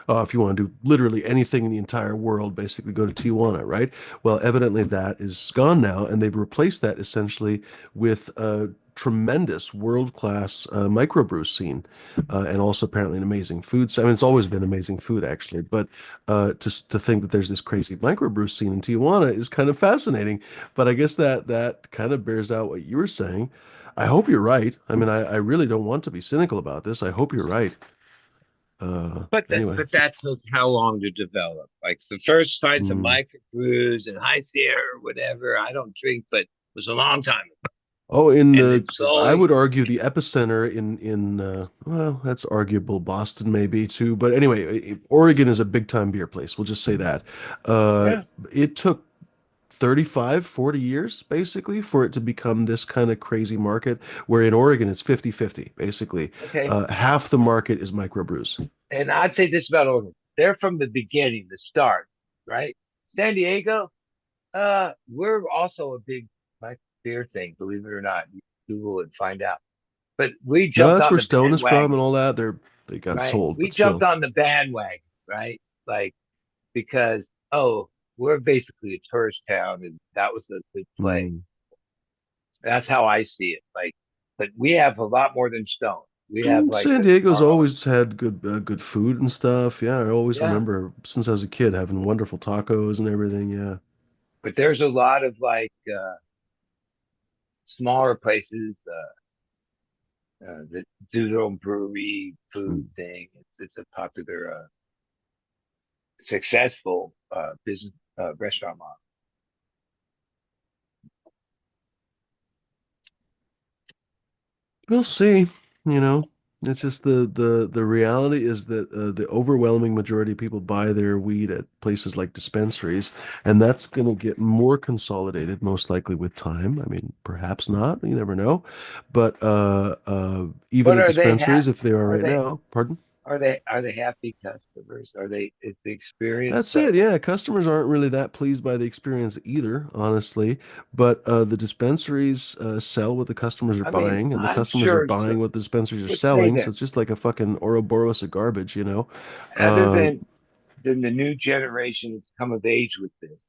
if you want to do literally anything in the entire world, basically go to Tijuana, right? Well, evidently that is gone now, and they've replaced that essentially with a tremendous world-class microbrew scene, and also apparently an amazing food. So, I mean, it's always been amazing food actually, but to think that there's this crazy microbrew scene in Tijuana is kind of fascinating. But I guess that kind of bears out what you were saying. I hope you're right. I mean, I really don't want to be cynical about this. I hope you're right. Anyway. But that took how long to develop? Like the first types of Mm. microbrews and high Sierra or whatever. I don't drink, but it was a long time ago. Oh, in And then I slowly, would argue the epicenter in well, that's arguable, Boston maybe too, but anyway, Oregon is a big time beer place. We'll just say that. Uh, yeah, it took 35, 40 years basically for it to become this kind of crazy market, where in Oregon it's 50-50 basically. okay. Half the market is microbrews. And I'd say this about Oregon. They're from the beginning, the start, right? San Diego, we're also a big like beer thing, believe it or not. You Google it and find out. But we No, jumped that's on where the Stone is from and bandwagon, all that. They got right? sold, We but jumped still. on the bandwagon, right? Like because oh, we're basically a tourist town, and that was the good play. Hmm. That's how I see it. Like, but we have a lot more than Stone. We have like San Diego's our own. always had good food and stuff. Yeah, I always Yeah, remember since I was a kid having wonderful tacos and everything. Yeah. but there's a lot of like smaller places that do their own brewery food Mm. thing. It's a popular, successful business restaurant model. We'll see. You know, it's just the reality is that the overwhelming majority of people buy their weed at places like dispensaries, and that's going to get more consolidated most likely with time. I mean, perhaps not. You never know. But even But at are they dispensaries, if they are are right they now, pardon? are they happy customers? Are they is the experience That's it. better? Yeah, customers aren't really that pleased by the experience either, honestly. But the dispensaries sell what the customers are I mean, buying, and the I'm customers are sure. So, buying what the dispensaries are let's say selling. So this: it's just like a fucking Ouroboros of garbage, you know? other Uh, than the new generation that's come of age with this,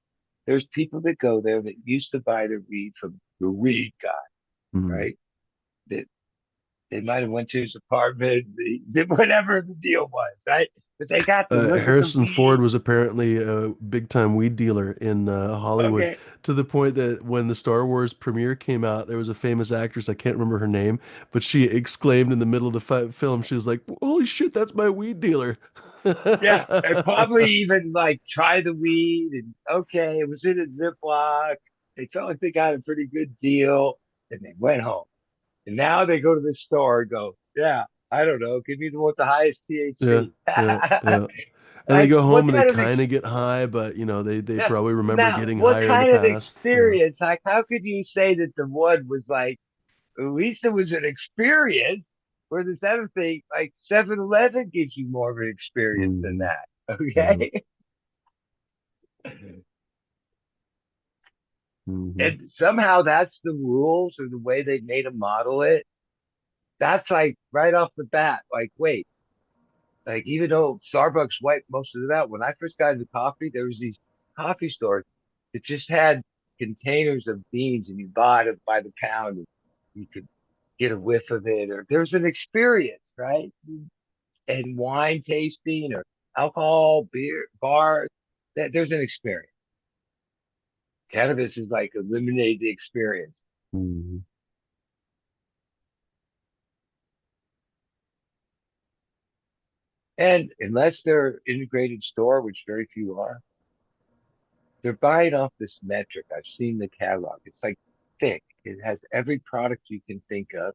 there's people that go there that used to buy their weed from the weed guy, mm. right? That they might have went to his apartment, they did whatever the deal was, right? But they got to look at the Harrison Ford weed. was apparently a big time weed dealer in Hollywood, Okay, to the point that when the Star Wars premiere came out, there was a famous actress, I can't remember her name, but she exclaimed in the middle of the film, she was like, "Holy shit, that's my weed dealer." yeah, and probably even like try the weed, and okay, it was in a Ziploc. They felt like they got a pretty good deal, and they went home. And now they go to the store and go, yeah, I don't know, give me the one with the highest Yeah, THC. yeah, yeah. And they Like, go what home and they kind of kind of get high, but they yeah? probably remember Now, getting what higher in the kind of past. Yeah. experience? Like, how could you say that the one was like, at least it was an experience, where this other thing, like 7-Eleven gives you more of an experience than Hmm. that. Hmm. Okay. Hmm. And somehow that's the rules or the way they made them model it. That's like right off the bat, like, wait, like even though Starbucks wiped most of it out, when I first got into coffee, there was these coffee stores that just had containers of beans and you bought it by the pound and you could get a whiff of it, or there's an experience, right? And wine tasting or alcohol, beer, bars, that there's an experience. Cannabis is like eliminate the experience. Hmm. And unless they're integrated store, which very few are, they're buying off this metric. I've seen the catalog. It's like thick. It has every product you can think of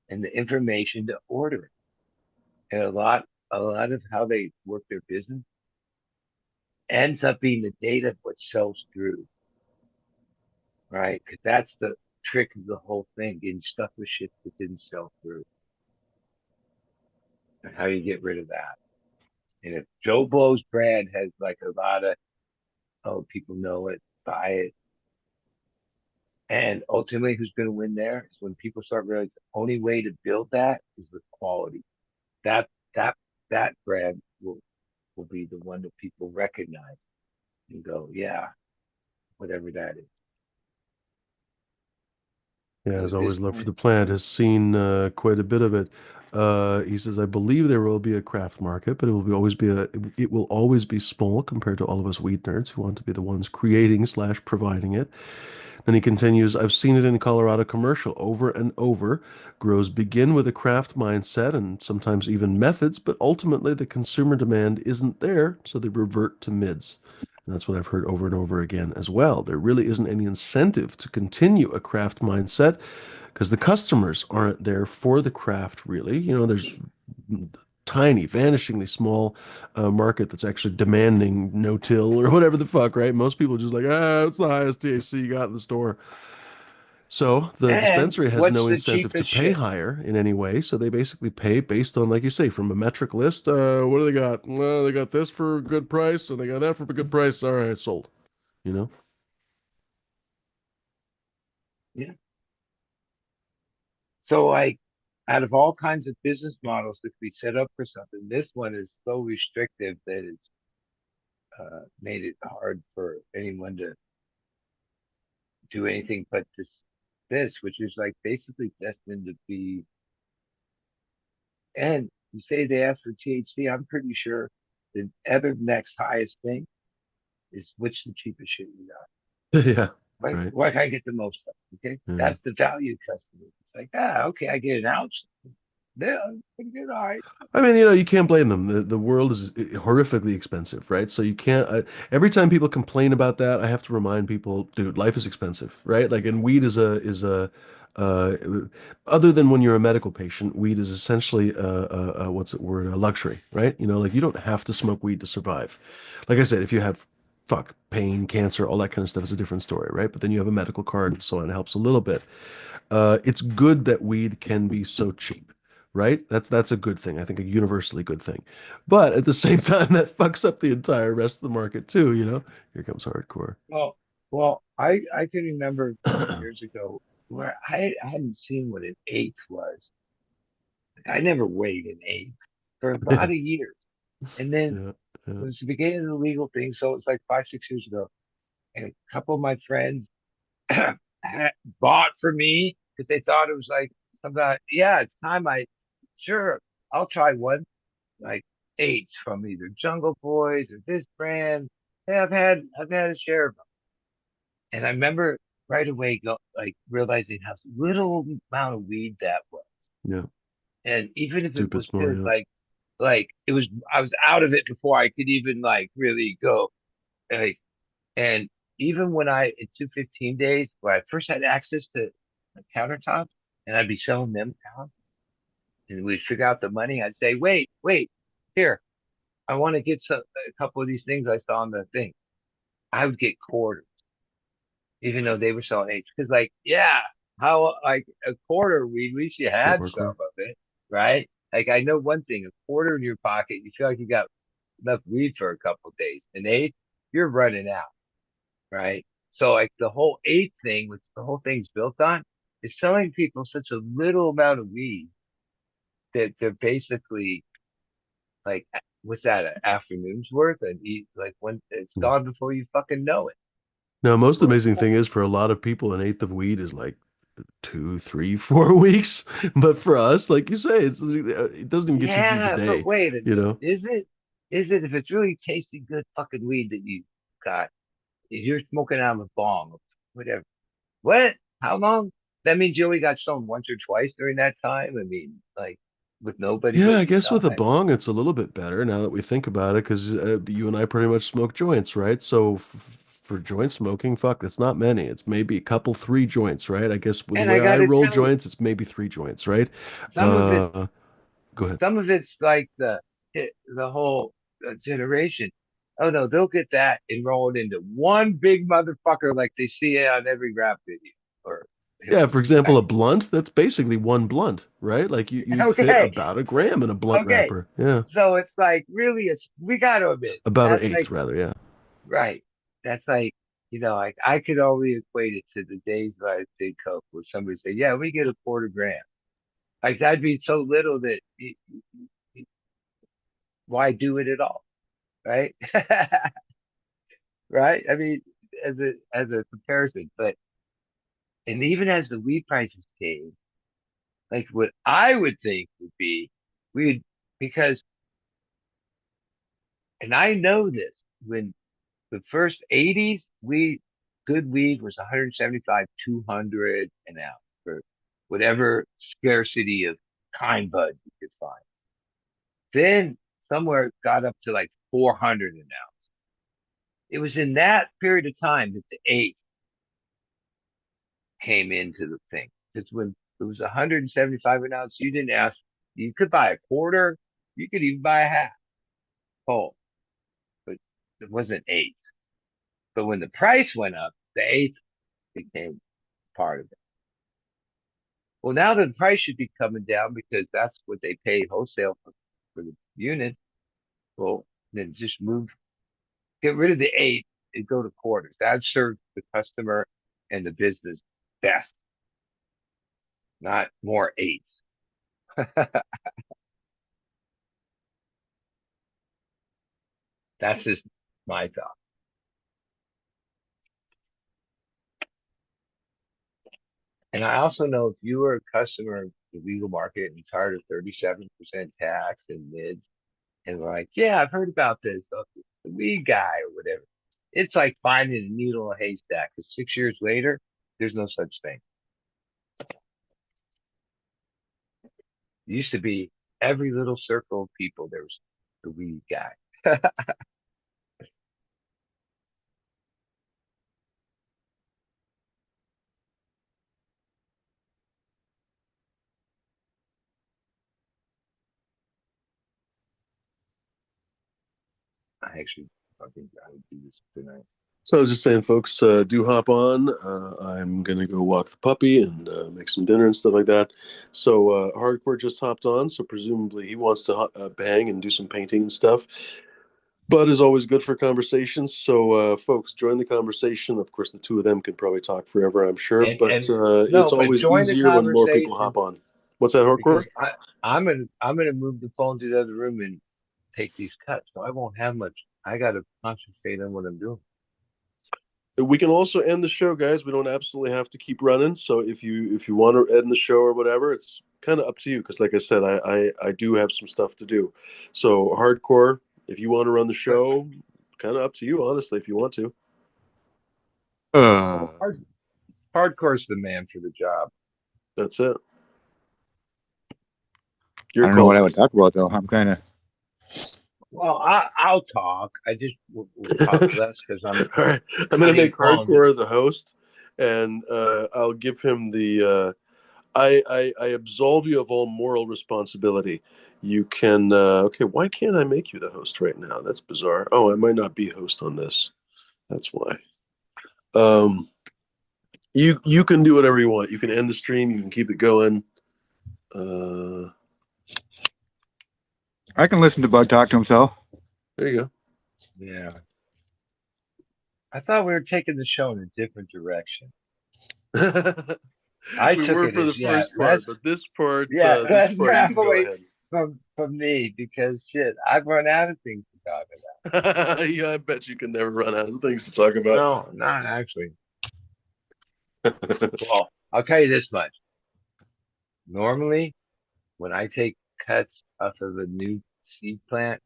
and the information to order it. And a lot of how they work their business ends up being the data of what sells through, right? Because that's the trick of the whole thing, getting stuck with shit that didn't sell through, and how you get rid of that. And if Joe Blow's brand has like a lot of, oh, people know it, buy it, and ultimately who's going to win there is when people start realizing the only way to build that is with quality. That that that brand will be the one that people recognize and go, yeah, whatever that is. Yeah, Because as at this always, love for point, the plant has seen quite a bit of it. He says, I believe there will be a craft market, but it will always be small compared to all of us weed nerds who want to be the ones creating slash providing it. Then he continues, I've seen it in Colorado commercial over and over. Grows begin with a craft mindset and sometimes even methods, but ultimately the consumer demand isn't there, so they revert to mids. And that's what I've heard over and over again as well. There really isn't any incentive to continue a craft mindset because the customers aren't there for the craft, really. There's tiny, vanishingly small market that's actually demanding no-till or whatever the fuck, right? Most people are just like, it's the highest THC you got in the store. So the and dispensary has what's no the incentive to cheapest pay shit? higher in any way. So they basically pay based on, like you say, from a metric list. What do they got? Well, they got this for a good price, and they got that for a good price. All right, sold. You know? Yeah. So like out of all kinds of business models that we set up for something, this one is so restrictive that it's made it hard for anyone to do anything but this, which is like basically destined to be. And you say they ask for THC, I'm pretty sure the other next highest thing is which the cheapest shit you got. Yeah, Like, right. why can I get the most of it? Okay, Yeah. that's the value customer. It's like, okay, I get an ounce. Yeah, pretty good, all right. I mean, you can't blame them. The world is horrifically expensive, right? So you can't. Every time people complain about that, I have to remind people, dude, life is expensive, right? Like, and weed is a uh, other than when you're a medical patient, weed is essentially what's it word, a luxury, right? Like you don't have to smoke weed to survive. Like I said, if you have pain, cancer, all that kind of stuff is a different story, right? But then you have a medical card and so on. It helps a little bit. It's good that weed can be so cheap, right? That's a good thing. I think a universally good thing. But at the same time, that fucks up the entire rest of the market too, you know? Here comes hardcore. Well, well, I can remember a couple years ago where I hadn't seen what an eighth was. I never weighed an eighth for a lot Yeah, of years, and then yeah, it yeah. was the beginning of the legal thing, so it's like 5, 6 years ago, and a couple of my friends had bought for me because they thought it was like something. Yeah, it's time. Sure, I'll try one. Like eights from either Jungle Boys or this brand. Hey, I've had a share of them, and I remember right away like realizing how little amount of weed that was, Yeah. and even if it Stupid was small, to yeah. like it was, I was out of it before I could even like really go. Like, and even when I in 215 days, when I first had access to the countertops, and I'd be selling them down, and we'd figure out the money. I'd say, wait, here, I want to get a couple of these things I saw on the thing. I would get quarters, even though they were selling eights. Because, like, yeah, how like a quarter weed, at least you Yeah, had some hardcore. of it, right? Like, I know one thing: a quarter in your pocket, you feel like you got enough weed for a couple of days. An eighth, you're running out, right? So, like, the whole eighth thing, which the whole thing's built on, is selling people such a little amount of weed that they're basically like, what's that, an afternoon's worth? And eat like when it's Hmm. gone before you fucking know it. Now, most For a amazing thing is for a lot of people, an eighth of weed is like 2, 3, 4 weeks. But for us, like you say, it doesn't even get you through the Yeah, but day, wait a you minute. know? Is it if it's really tasty good fucking weed that you got, if you're smoking out of a bong or whatever. What? How long? That means you only got stoned once or twice during that time? I mean, like with nobody Yeah, but I you guess with a guys. bong, it's a little bit better now that we think about it, because you and I pretty much smoke joints, right? So for joint smoking, fuck, it's not many. It's maybe a couple, three joints, right? I guess with the And I way I gotta roll tell you, joints, it's maybe three joints, right? some of it Uh, Go ahead. Some of it's like the whole generation. Oh no, they'll get that enrolled into one big motherfucker like they see it on every rap video or hip Yeah, hop. for example, Like, a blunt, that's basically one blunt, right? Like you'd fit okay, about a gram in a blunt okay. wrapper. Yeah. So it's like really, it's we got to admit About an that's eighth, like rather, yeah. right. That's like like I could only equate it to the days that I did coke, where somebody say, "Yeah, we get a quarter gram." Like that'd be so little that why do it at all, right? Right? I mean, as a comparison, but and even as the weed prices came, like what I would think would be we'd because and I know this when the first 80s weed good weed was 175, 200 an ounce for whatever scarcity of kind bud you could find. Then somewhere it got up to like 400 an ounce. It was in that period of time that the eighth came into the thing. Because when it was 175 an ounce, you didn't ask. You could buy a quarter. You could even buy a half whole, but it wasn't eighths. But when the price went up, the eighth became part of it. Well, now the price should be coming down because that's what they pay wholesale for the units. Well, then just get rid of the eighth and go to quarters. That serves the customer and the business best, not more eighths. That's just my thought. And I also know if you are a customer of the legal market and tired of 37% tax and mids, and like, yeah, I've heard about this, the weed guy or whatever. It's like finding a needle in a haystack because 6 years later, there's no such thing. It used to be every little circle of people, there was the weed guy. I actually fucking I would do this tonight. So I was just saying, folks, do hop on. I'm gonna go walk the puppy and make some dinner and stuff like that. So Hardcore just hopped on, so presumably he wants to bang and do some painting and stuff. Bud is always good for conversations. So folks, join the conversation. Of course, the two of them can probably talk forever, I'm sure, but And it's no, but always join the easier when more people conversation hop on. What's that, Hardcore? because I'm gonna move the phone to the other room and take these cuts, so I won't have much. I gotta concentrate on what I'm doing. We can also end the show, guys. We don't absolutely have to keep running. So if you want to end the show or whatever, it's kind of up to you. Because like I said, I do have some stuff to do. So Hardcore, if you want to run the But show, kind of up to you, honestly. If you want to, Uh, well, hardcore's the man for the job. that's it. I Your don't know what call. I would talk about though. I'm kind of. Well, I'll talk. I just will talk less because I'm All right, I'm gonna not make informed. Hardcore the host, and I'll give him the. I absolve you of all moral responsibility. You can. Okay, why can't I make you the host right now? That's bizarre. Oh, I might not be host on this. That's why. Um, you can do whatever you want. You can end the stream. You can keep it going. Uh, I can listen to Bud talk to himself. there you Yeah, I thought we were taking the show in a different direction. go. I We took were it for the as first part, but this let's part you wrap can go away ahead. from me because shit, I've run out of things to talk Yeah, I bet you can never run out of things to talk about. about. No, not actually. Well, I'll tell you this much. Normally, when I take cuts off of a new seed plant,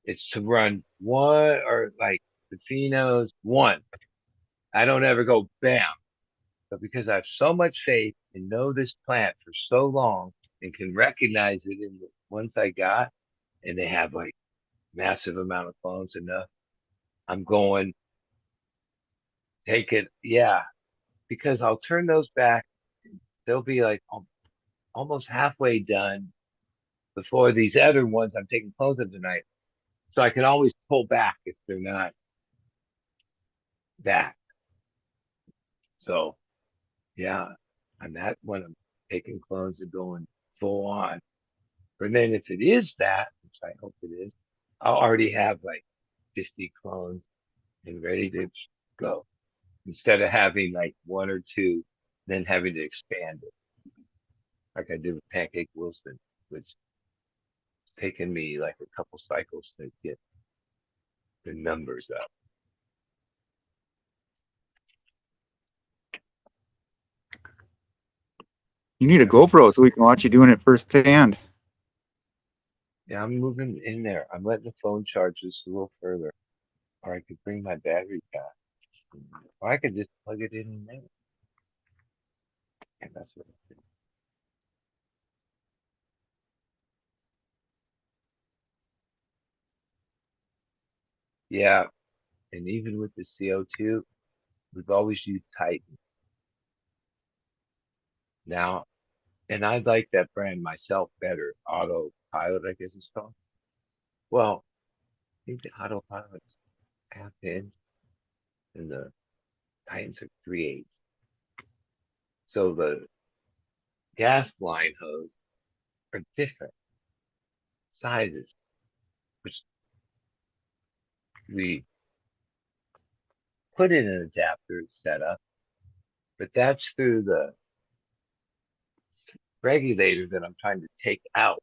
it's to run one or like the phenos one. I don't ever go bam. But because I have so much faith and know this plant for so long and can recognize it in the ones I got, and they have like massive amount of clones enough, I'm going take it. Yeah, because I'll turn those back. They'll be like almost halfway done. before these other ones I'm taking clothes of tonight. So I can always pull back if they're not that. So yeah, on that one I'm taking clones and going full on. But then if it is that, which I hope it is, I'll already have like 50 clones and ready to go. Instead of having like one or two, then having to expand it. Like I did with Pancake Wilson, which taken me like a couple cycles to get the numbers up. You need a GoPro so we can watch you doing it firsthand. Yeah, I'm moving in there. I'm letting the phone charge just a little further. Or I could bring my battery back. Or I could just plug it in there. And that's what I think. Yeah, and even with the CO2, we've always used Titan. Now, and I like that brand myself better. Autopilot, I guess it's called. Well, I think the Autopilot's half inch and the Titans are 3/8. So the gas line hose are different sizes, which we put in an adapter setup, but that's through the regulator that I'm trying to take out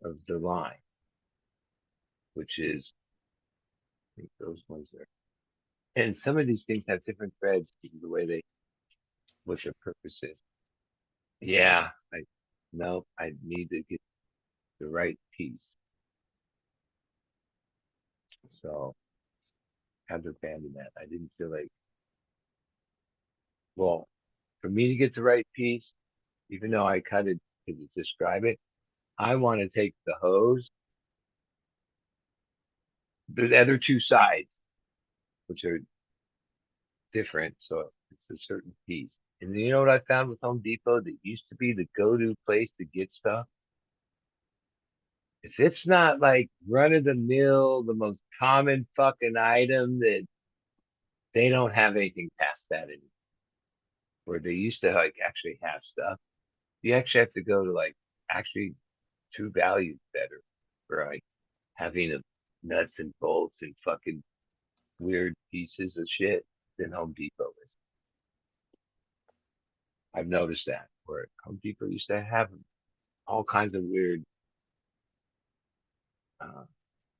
of the line, which is, I think those ones are. And some of these things have different threads because of the way what their purpose is. Yeah, no, I need to get the right piece. So I had to abandon that. I didn't feel like, well, for me to get the right piece, even though I cut it to describe it, I want to take the hose, the other two sides, which are different. So it's a certain piece. And you know what I found with Home Depot that used to be the go-to place to get stuff? If it's not like run of the mill, the most common fucking item, that they don't have anything past that anymore. Where they used to like actually have stuff. You actually have to go to like actually True Value better for like having a nuts and bolts and fucking weird pieces of shit than Home Depot is. I've noticed that where Home Depot used to have all kinds of weird uh,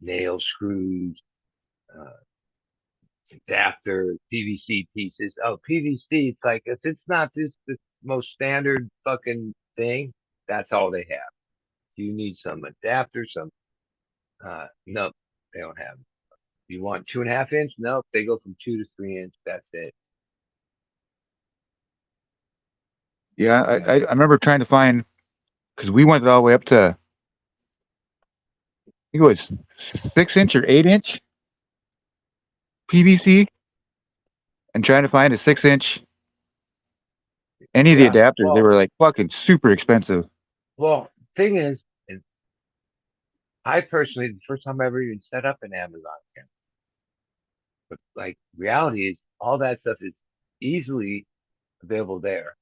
nail screws, uh, adapter, PVC pieces. Oh, PVC, it's like if it's not this most standard fucking thing, that's all they have. You need some adapter, some nope, they don't have. You want 2.5 inch? Nope, they go from 2 to 3 inch. That's it. Yeah, I remember trying to find, because we went all the way up to, I think it was 6 inch or 8 inch PVC, and trying to find a 6 inch. Any of the Yeah. adapters, they were like fucking super expensive. Well, thing is, and I personally, the first time I ever even set up an Amazon account, but like reality is all that stuff is easily available there.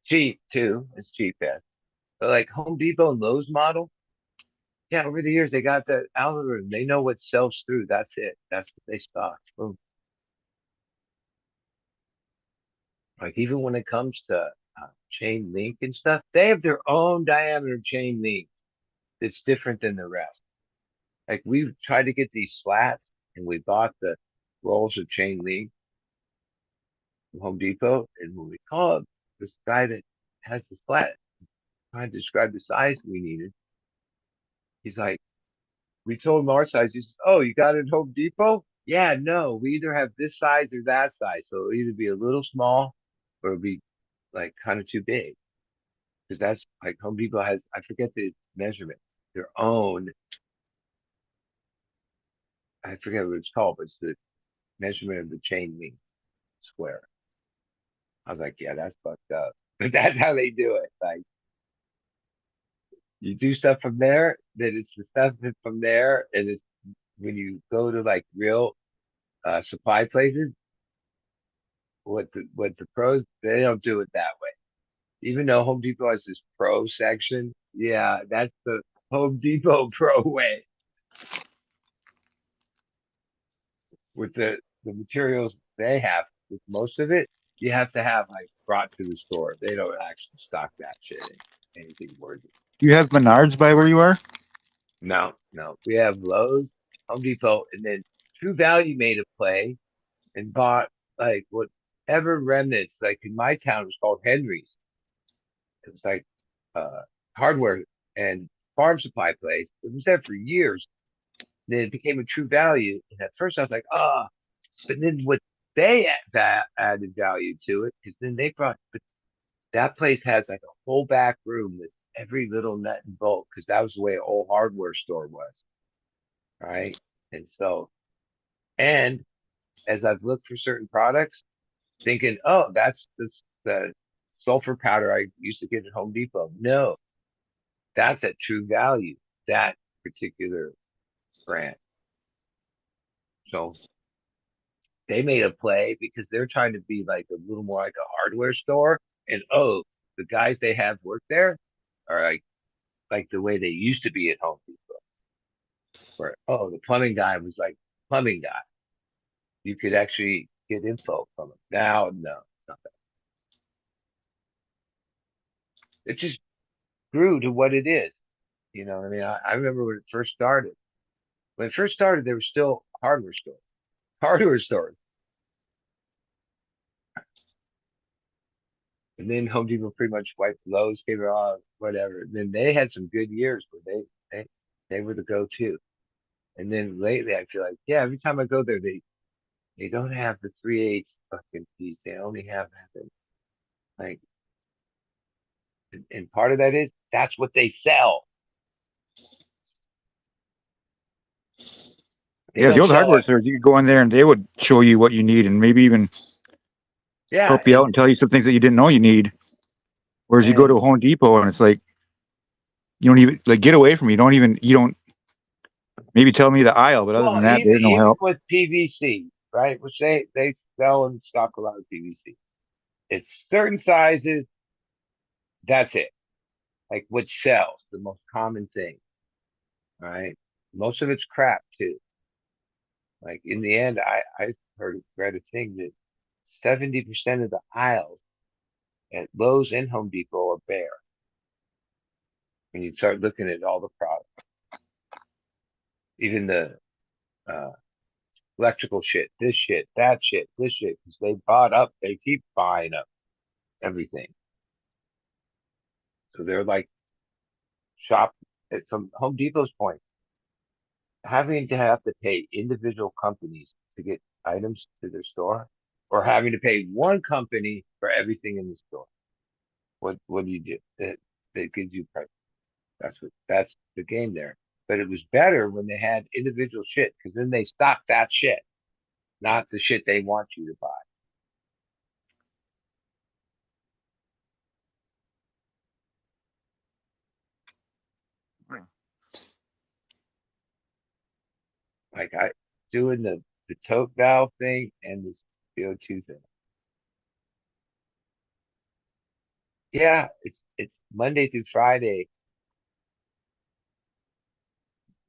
Cheap too, it's cheap as. But like Home Depot and Lowe's model, yeah, over the years they got that algorithm. They know what sells through. That's it. That's what they stock. Boom. Like even when it comes to chain link and stuff, they have their own diameter chain link that's different than the rest. Like we tried to get these slats and we bought the rolls of chain link from Home Depot. And when we called this guy that has the slat, trying to describe the size we needed, he's like, we told him our size. He says, oh, you got it at Home Depot? Yeah, no, we either have this size or that size. So it'll either be a little small or it'll be like kind of too big. Because that's like Home Depot has, I forget the measurement, their own, I forget what it's called, but it's the measurement of the chain link square. I was like, yeah, that's fucked up. But that's how they do it. Like, You do stuff from there, then it's the stuff from there, and it's when you go to like real supply places, what the pros, they don't do it that way. Even though Home Depot has this pro section, yeah, that's the Home Depot pro way with the materials they have. With most of it, you have to have like brought to the store. They don't actually stock that shit in anything worthy. Do you have Menards by where you are? No, no. We have Lowe's, Home Depot, and then True Value made a play and bought like whatever remnants. Like in my town, it was called Henry's. It was like uh hardware and farm supply place. It was there for years. Then it became a True Value. And at first I was like, ah, but then what they added value to it, because then they brought, but that place has like a whole back room with every little nut and bolt, because that was the way an old hardware store was, right? And so, and as I've looked for certain products, thinking, oh, that's the sulfur powder I used to get at Home Depot. No, that's at True Value, that particular brand. So they made a play because they're trying to be like a little more like a hardware store. And oh, the guys they have work there are like the way they used to be at Home Depot. Where oh, the plumbing guy was like plumbing guy. You could actually get info from him. Now, no, it's not that. It just grew to what it is. You know what I mean? I remember when it first started. When it first started, there were still hardware stores. Hardware stores. And then Home Depot pretty much wiped Lowe's, gave it all, whatever. And then they had some good years where they were the go-to. And then lately, I feel like, yeah, every time I go there, they don't have the 3/8 fucking piece. They only have that. Like, and part of that is that's what they sell. They Yeah, the don't old sell hardware it. stores, you could go in there and they would show you what you need and maybe even Yeah, help you out and tell you some things that you didn't know you need. Whereas you go to and a Home Depot and it's like you don't even like get away from me. You don't maybe tell me the aisle, but other well, than that, there's no even help. with PVC, right? Which they sell and stock a lot of PVC. It's certain sizes. That's it. Like what sells, the most common thing, right? Most of it's crap too. Like in the end, I read a thing that 70% of the aisles at Lowe's and Home Depot are bare when you start looking at all the products, even the uh, electrical shit, this shit, that shit, this shit, because they keep buying up everything. So they're like shop from Home Depot's point, having to have to pay individual companies to get items to their store, or having to pay one company for everything in the store. What do you do? That gives you price. That's the game there. But it was better when they had individual shit, because then they stock that shit, not the shit they want you to buy. Like I doing the tote valve thing and the CO2 thing. Yeah, it's Monday through Friday,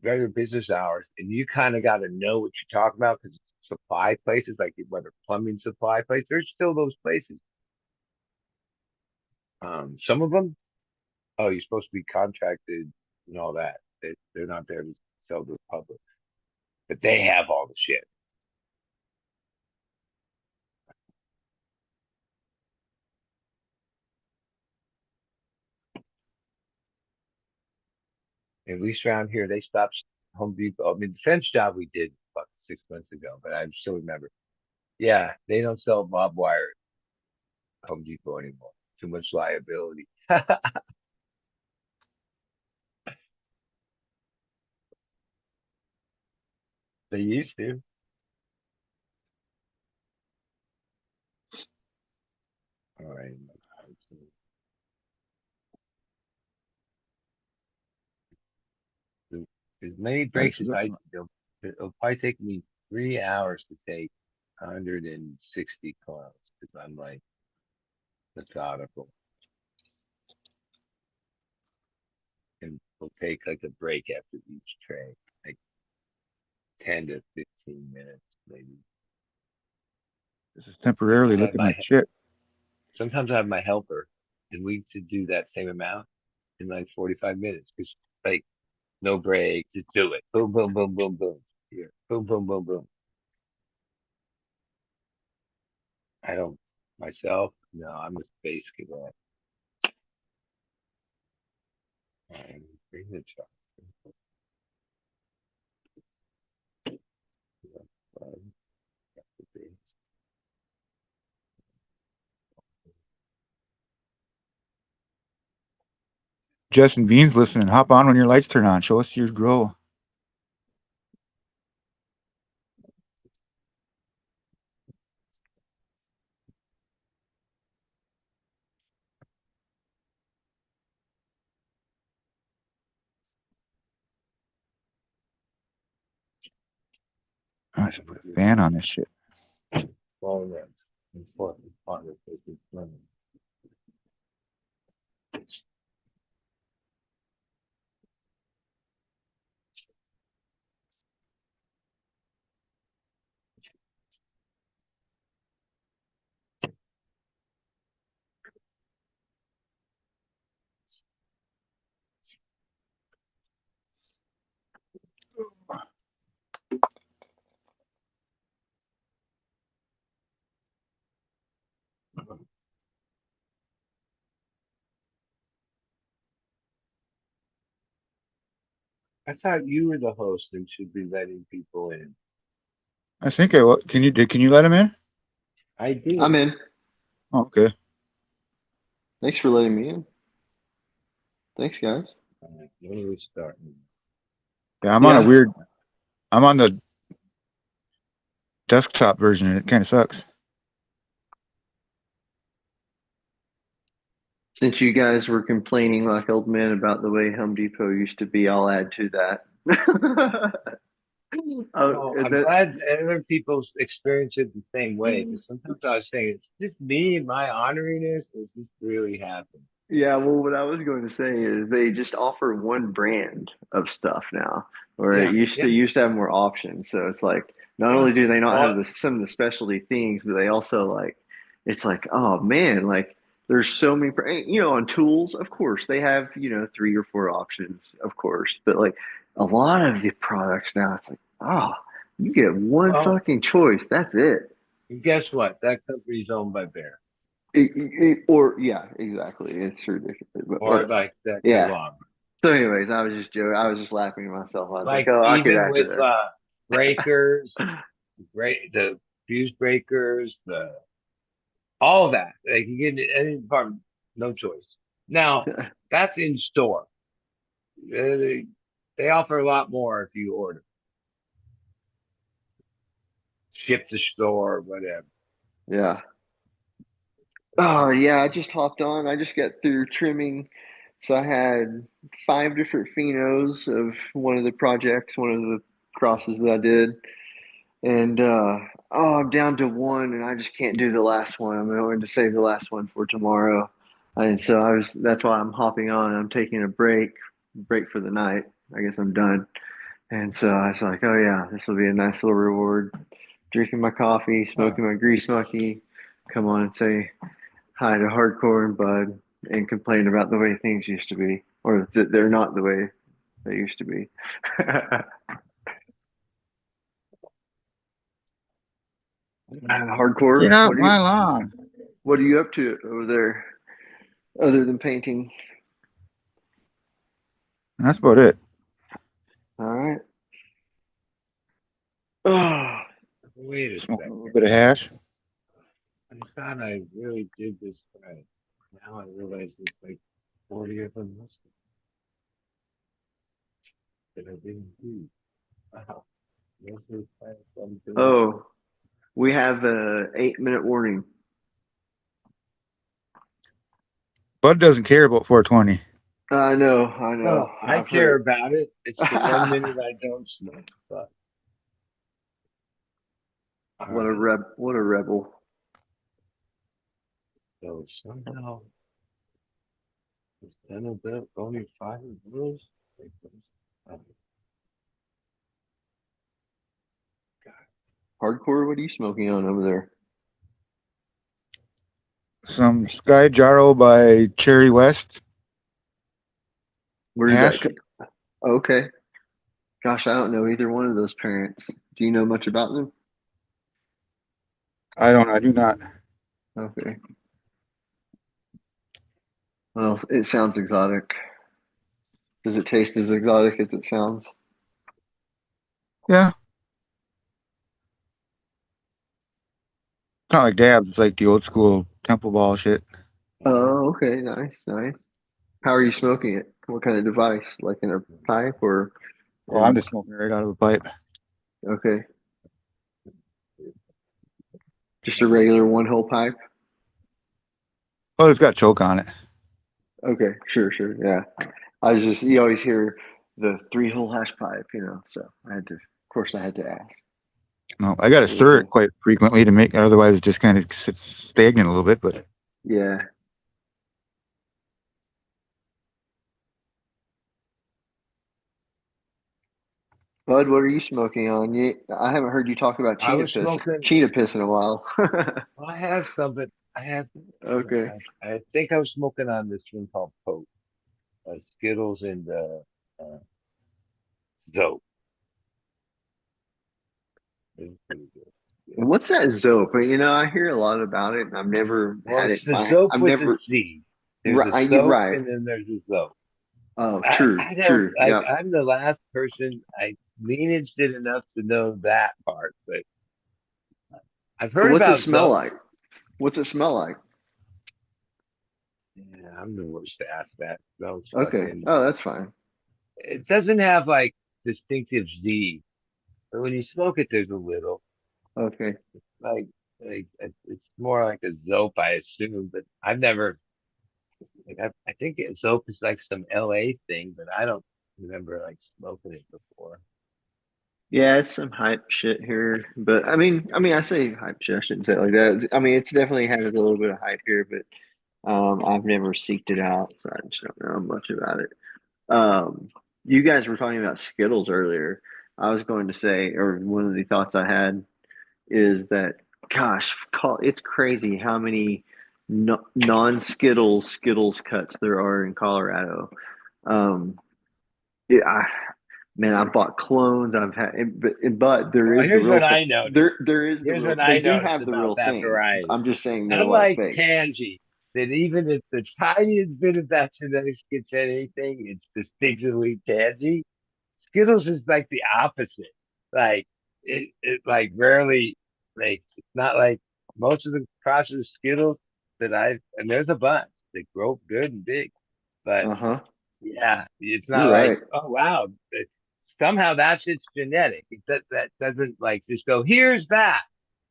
regular business hours, and you kind of got to know what you're talking about, because supply places like whether plumbing supply places, there's still those places. Some of them, oh, you're supposed to be contracted and all that. They're not there to sell to the public, but they have all the shit. At least around here, they stopped Home Depot. I mean, the fence job we did about 6 months ago, but I still remember. Yeah, they don't sell barbed wire at Home Depot anymore. Too much liability. They used to. All right. As many breaks as I it'll probably take me 3 hours to take 160 calls because I'm like methodical. And we'll take like a break after each tray, like 10 to 15 minutes, maybe. This is temporarily looking like shit. Sometimes I have my helper, and we to do that same amount in like 45 minutes because like no break, just do it. Boom, boom, boom, boom, boom. Here, boom, boom, boom, boom. I don't myself. No, I'm just basic at that. Bring the truck. Justin Bean's listening. Hop on when your lights turn on. Show us your grow. I should put a fan on this shit. I thought you were the host and should be letting people in. I think I will. Can you let him in? I did. I'm in. Oh, okay. Thanks for letting me in. Thanks, guys. When are we starting? Yeah, I'm on the desktop version and it kind of sucks. Since you guys were complaining like old men about the way Home Depot used to be, I'll add to that. Well, I'm glad other people experience it the same way because sometimes I was saying, it's just me, my honoriness, or is this really happening? Yeah, well, what I was going to say is they just offer one brand of stuff now, or it used to have more options. So it's like not only do they not have some of the specialty things, but they also like it's like, oh man, like there's so many, on tools, of course they have 3 or 4 options, of course, but like a lot of the products now, it's like, oh, you get one fucking choice, that's it. And guess what? That company's owned by Bear. Or yeah, exactly. It's ridiculous. Or like that yeah. conglomerate. So, anyways, I was just joking. I was just laughing to myself. I was like, oh, I could even add to with this. breakers, the fuse breakers, all that. Like you get in any department, no choice. Now that's in store. They offer a lot more if you order. Ship to store, whatever. Yeah. Oh yeah, I just hopped on. I just got through trimming. So I had 5 different phenos of one of the projects, one of the crosses that I did. And I'm down to one and I just can't do the last one. I'm going to save the last one for tomorrow. And so that's why I'm hopping on. I'm taking a break for the night. I guess I'm done. And so I was like, oh yeah, this will be a nice little reward. Drinking my coffee, smoking my grease monkey, come on and say hi to Hardcore and Bud and complain about the way things used to be, or that they're not the way they used to be. Hardcore. Get out my lawn. What are you up to over there, other than painting? That's about it. All right. Oh, wait a Smoke second. a little bit of hash. I thought I really did this right. Now I realize there's like 40 of them listed that I didn't do. Wow. Oh, we have a 8-minute warning. Bud doesn't care about 420. I know, I know. No, I I've care heard. about it. It's the 1 minute I don't smoke. But all What a right. what a rebel. So somehow it's kind of the only 5 of those. Oh, Hardcore, what are you smoking on over there? Some Sky Jarro by Cherry West. Where did that Hash. go? Okay. Gosh, I don't know either one of those parents. Do you know much about them? I do not. Okay. Well, it sounds exotic. Does it taste as exotic as it sounds? Yeah. Not like dabs. It's like the old school temple ball shit. Oh, okay. Nice, nice. How are you smoking it? What kind of device? Like in a pipe or Oh, I'm in, just smoking right out of the pipe. okay. Just a regular one hole pipe? Oh, it's got choke on it. Okay, sure, sure. Yeah. I was just, you always hear the 3 hole hash pipe, so of course, I had to ask. No, I got to Really stir it cool. quite frequently to make. Otherwise, it just kind of sits stagnant a little bit. But Yeah. Bud, what are you smoking on? I haven't heard you talk about I was smoking. cheetah piss in a while. I have some, but I have. Okay. I think I was smoking on this thing called Pope, Skittles and Zope. It was pretty good. Yeah. What's that Zope? I hear a lot about it, and I've never Well, had it's it. the Zope I've with the never. Z. There's a Right, you're soap right. and then there's a Zope. Oh, I, true, I don't true. like. Yep. I'm the last person. I lineaged it enough to know that part, but I've heard What's it about smell Zope. like? What's it smell like? Yeah, I'm the worst to ask that. Those Okay. fucking. Oh, that's fine. It doesn't have like distinctive Z, but when you smoke it, there's a little Okay. like it's more like a Zope, I assume. But I've never. Like, I think Zope is like some LA thing, but I don't remember like smoking it before. Yeah, it's some hype shit here, but I say hype shit. I shouldn't say it like that. I mean, it's definitely had a little bit of hype here, but I've never seeked it out, so I just don't know much about it. You guys were talking about Skittles earlier. I was going to say, or one of the thoughts I had is that, gosh, it's crazy how many non Skittles cuts there are in Colorado. Um, yeah, man, I bought clones. I've had, but there Well, is the here's real what thing. I noticed. There is the Here's real. what They I do noticed have the about real that thing. variety. I'm just saying there are a lot of Unlike fakes. Tangy, that even if the tiniest bit of that genetics gets anything, it's distinctively Tangy. Skittles is like the opposite. Like it like rarely like it's not like most of the crosses Skittles that and there's a bunch that grow good and big, but Uh-huh. yeah, it's You're not like, right. oh wow, somehow that shit's genetic. That doesn't like just go, here's that.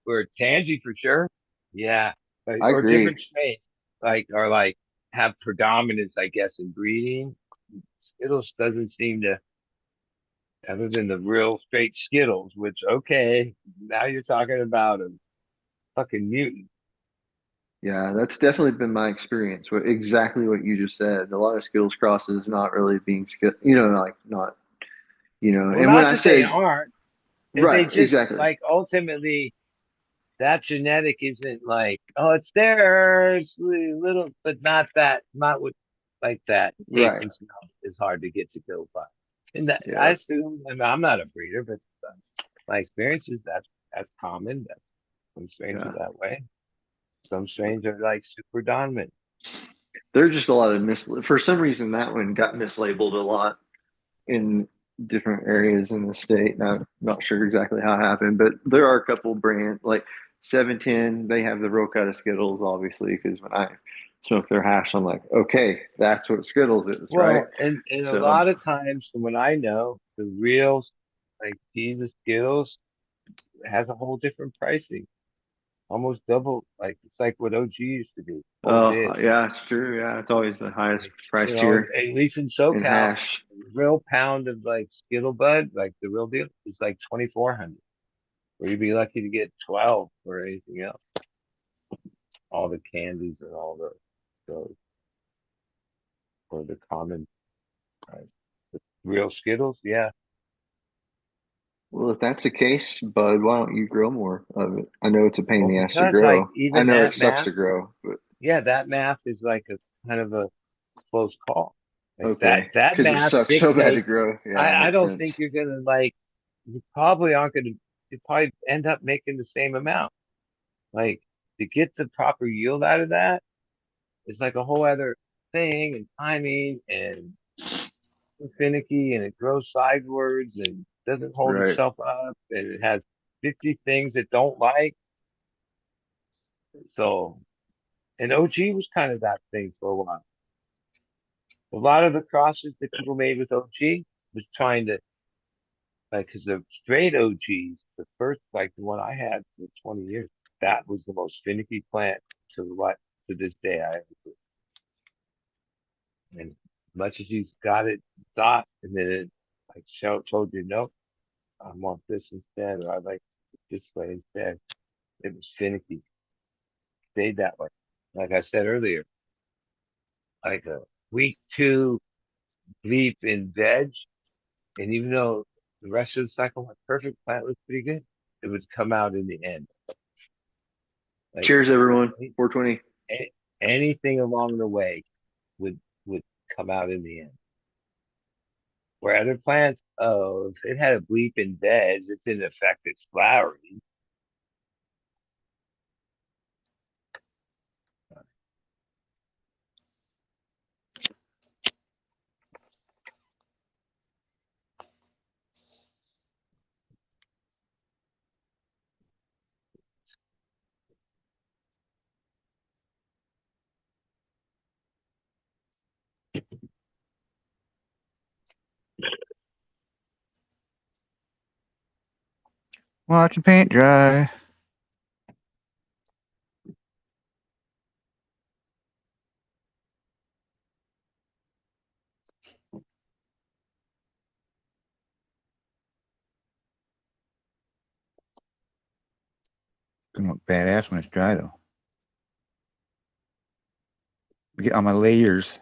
Where Tangy for sure, yeah, I or agree. different strains like are like have predominance, I guess, in breeding. Skittles doesn't seem to, other than the real straight Skittles, which okay, now you're talking about a fucking mutant. Yeah, that's definitely been my experience. Exactly what you just said. A lot of Skittles crosses not really being skill, like not, Well, and when not I that they say aren't, they right, just exactly. like ultimately that genetic isn't like, oh, it's there, it's little, but not that, not with like that taste Right. and smell is hard to get to go by. And that I Yeah. assume, and I'm not a breeder, but my experience is that's common. That's some strains are Yeah. that way. Some strains are like super dominant. There's just a lot of for some reason that one got mislabeled a lot in different areas in the state. And I'm not sure exactly how it happened, but there are a couple brands like 710. They have the real cut of Skittles, obviously, because when I smoke their hash, I'm like, okay, that's what Skittles is, right? Well, and a So, lot of times from what I know, the real like Jesus Skittles has a whole different pricing. almost double. Like it's like what OG used to be. Whole Oh, bit. yeah, it's true. Yeah, it's always the highest Like, price tier at least in in SoCal, hash. a real pound of like Skittle Bud, like the real deal, is like 2,400. Or you'd be lucky to get 12 or anything else. All the candies and all the or the common, right? The real Skittles, yeah. Well, if that's the case, Bud, why don't you grow more of it? I know it's a pain in Well, the ass to because like grow. I even know it that sucks math, to grow, but yeah, that math is like a kind of a close call. Like okay, that because it math sucks so bad to dictates. grow. Yeah, it I makes don't think sense. you're gonna like. You probably aren't gonna. You probably end up making the same amount. Like to get the proper yield out of that is like a whole other thing and timing and finicky and it grows sidewards and doesn't hold Right. itself up and it has 50 things it don't like. So, and OG was kind of that thing for a while. A lot of the crosses that people made with OG was trying to, like, because the straight OGs, the first, like the one I had for 20 years, that was the most finicky plant to what to this day I ever grew. And much as he's got it thought, and then it like told you, no, I want this instead, or I like it this way instead. It was finicky, stayed that way. Like I said earlier, like a week two leap in veg, and even though the rest of the cycle went perfect, plant was pretty good, it would come out in the end. Like Cheers, everyone. any, 420. anything along the way would come out in the end. Where other plants, oh, if it had a bleep in veg, it didn't affect its flowering. Watching paint dry. Gonna look badass when it's dry though. Get on my layers.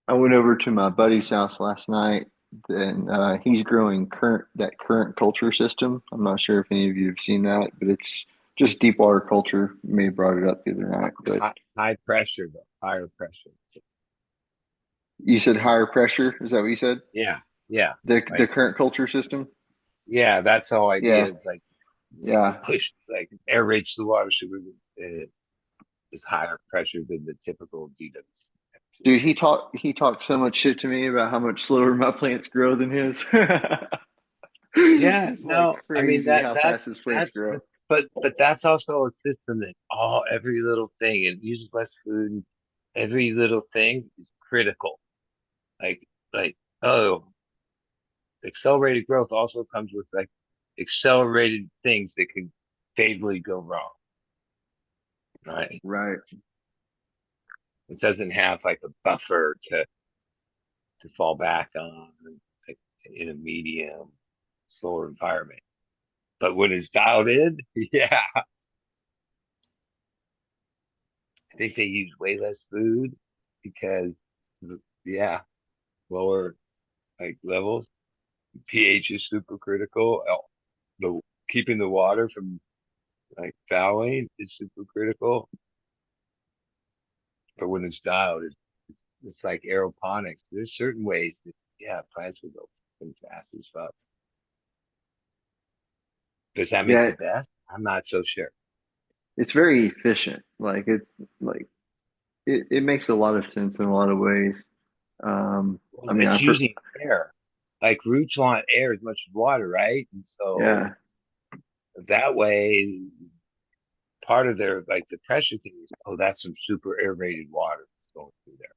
I went over to my buddy's house last night, and he's growing current culture system. I'm not sure if any of you have seen that, but it's just deep water culture. You may have brought it up the other night, but High pressure though, higher pressure. you said higher pressure. Is that what you said? Yeah, yeah. The Like current culture system. yeah, that's the whole idea. Yeah, It's like you yeah. push like aerates the water so it is higher pressure than the typical DWs. Dude, he talked so much shit to me about how much slower my plants grow than his. Yeah, It's like no, I mean crazy how fast his plants that's grow. the but that's also a system that all every little thing it uses less food and every little thing is critical. Like like oh, accelerated growth also comes with like accelerated things that can fatally go wrong. Right. Right. It doesn't have like a buffer to fall back on like in a medium slower environment. But when it's dialed in, yeah, I think they use way less food because, yeah, lower like levels. pH is super critical. The keeping the water from like fouling is super critical. But when it's dialed, it's like aeroponics. There's certain ways that yeah, plants will go fast as fuck. Does that make the Yeah, best? I'm not so sure. it's very efficient. Like it makes a lot of sense in a lot of ways. Well, I mean, it's using air. Like roots want air as much as water, right? And so yeah, that way, part of their like the pressure thing is, oh, that's some super aerated water that's going through there.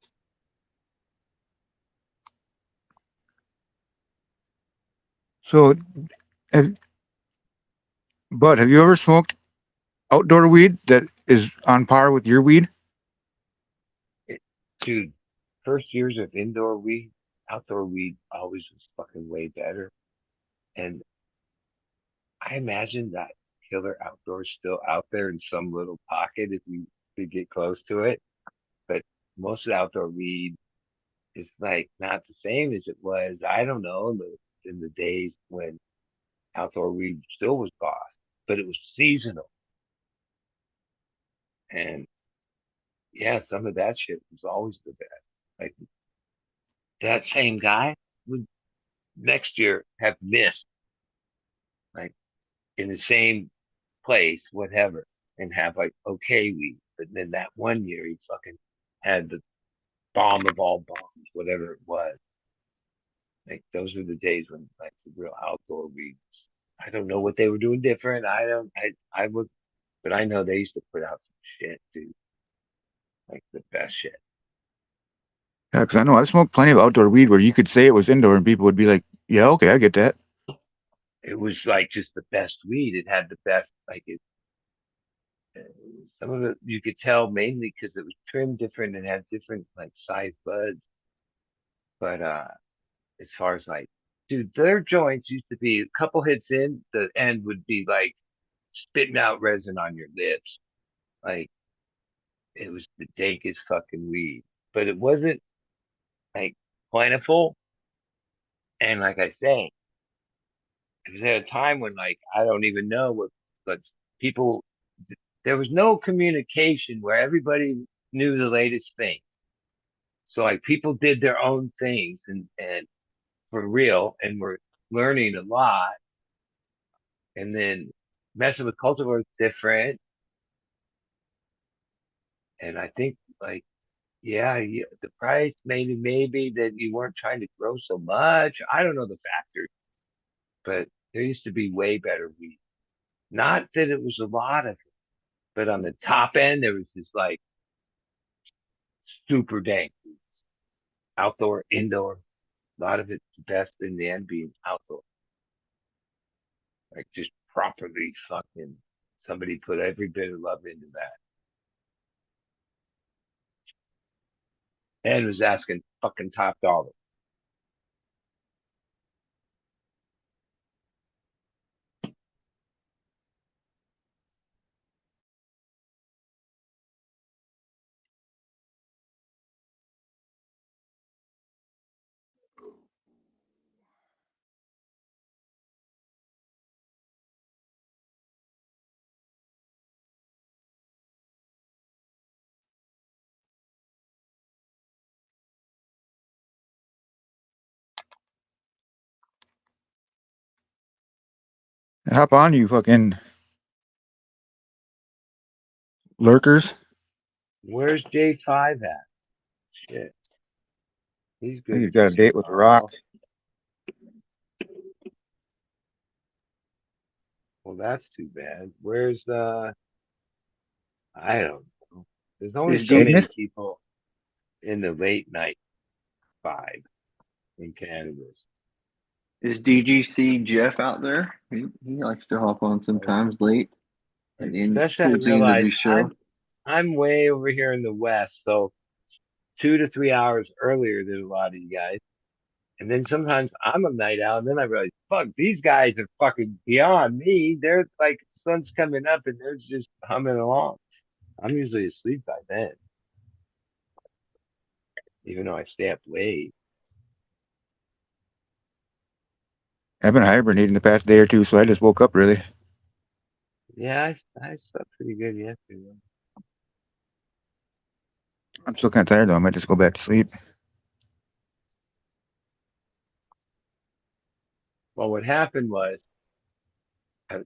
So, have, Bud, have you ever smoked outdoor weed that is on par with your weed? Dude, first years of indoor weed, outdoor weed always was fucking way better. And I imagine that killer outdoors still out there in some little pocket if we could get close to it. But most of the outdoor weed is like not the same as it was. I don't know in the days when outdoor weed still was boss, but it was seasonal. And yeah, some of that shit was always the best. Like that same guy would next year have missed like in the same place, whatever, and have like okay weed. But then that one year he fucking had the bomb of all bombs, whatever it was. Like those were the days when like the real outdoor weed. I don't know what they were doing different. I don't. I would, but I know they used to put out some shit, dude. Like the best shit. Yeah, because I know I've smoked plenty of outdoor weed where you could say it was indoor and people would be like, "Yeah, okay, I get that." It was like just the best weed. It had the best like it. uh, Some of it you could tell mainly because it was trimmed different and had different like size buds. But as far as like, dude, their joints used to be a couple hits in, the end would be like spitting out resin on your lips. Like it was the dankest fucking weed. But it wasn't like plentiful. And like I say, it was at a time when like I don't even know what, but people, there was no communication where everybody knew the latest thing. So like people did their own things and for real and were learning a lot. And then messing with cultivars is different. And I think like yeah, the price maybe that you weren't trying to grow so much. I don't know the factors, but there used to be way better weed. Not that it was a lot of it, but on the top end there was this like super dank weeds. Outdoor, indoor, a lot of it the best in the end being outdoor. Like just properly fucking somebody put every bit of love into that. And was asking fucking top dollar. Hop on, you fucking lurkers. Where's J5 at? Shit. He's I think good he's at got a just date with The Rock. tomorrow. Well, that's too bad. Where's I don't know. There's only Is so D many Agnes? people in the late night vibe in cannabis. is DGC Jeff out there? He likes to hop on Like, sometimes late especially I towards the end of realize his show. I'm way over here in the West, so 2 to 3 hours earlier than a lot of you guys. And then sometimes I'm a night owl, and then I realize, fuck, these guys are fucking beyond me. They're like, the sun's coming up, and they're just humming along. I'm usually asleep by then, even though I stay up late. I've been hibernating the past day or two, so I just woke up really. Yeah, I slept pretty good yesterday. I'm still kind of tired though. I might just go back to sleep. Well, what happened was I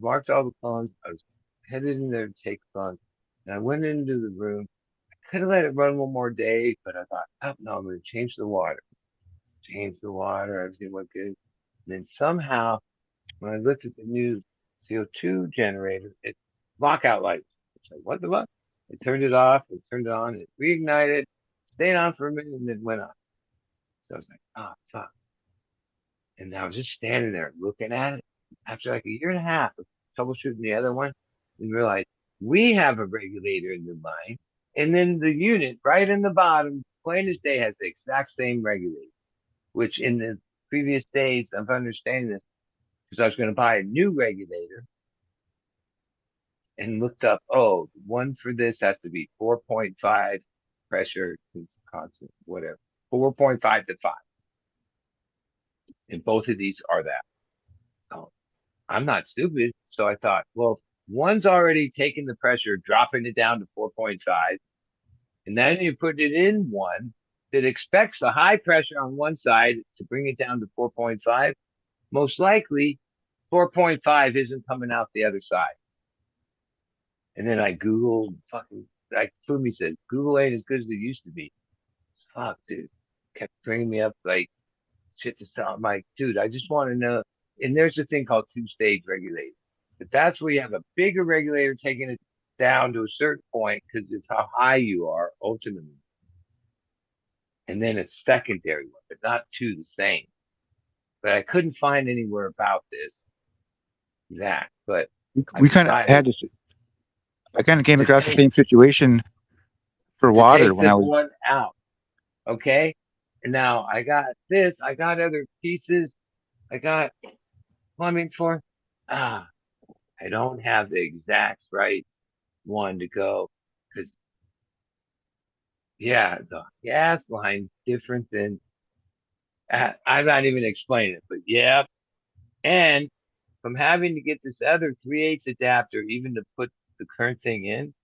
marked all the clones. I was headed in there to take clones, and I went into the room. I could have let it run one more day, but I thought, oh no, I'm going to change the water. Change the water. Everything went good. And then somehow, when I looked at the new CO2 generator, it lockout lights. It's like, what the fuck? I turned it off. I turned it on. It reignited, stayed on for a minute, and then went off. So I was like, oh fuck. And I was just standing there looking at it. After like a year and a half of troubleshooting the other one, we realized we have a regulator in the line. And then the unit right in the bottom, plain as day, has the exact same regulator, which in the previous days of understanding this, because I was going to buy a new regulator and looked up, oh, one for this has to be 4.5 pressure constant, whatever, 4.5 to 5. And both of these are that. Oh, I'm not stupid. So I thought, well, one's already taking the pressure, dropping it down to 4.5. And then you put it in one that expects a high pressure on one side to bring it down to 4.5. Most likely 4.5 isn't coming out the other side. And then I Googled fucking, like Fumi said, Google ain't as good as it used to be. Fuck, dude. Kept bringing me up like shit to stop. I'm like, dude, I just want to know. And there's a thing called two-stage regulator. But that's where you have a bigger regulator taking it down to a certain point because it's how high you are ultimately. And then a secondary one, but not two the same. But I couldn't find anywhere about that. But We kind of had this. I kind of came across the same situation for water take when I this was. one out. Okay. And now I got this, I got other pieces, I got plumbing for. I don't have the exact right one to go because, yeah, the gas line's different than. I'm not even explaining it, but yeah. And from having to get this other 3/8 adapter, even to put the current thing in,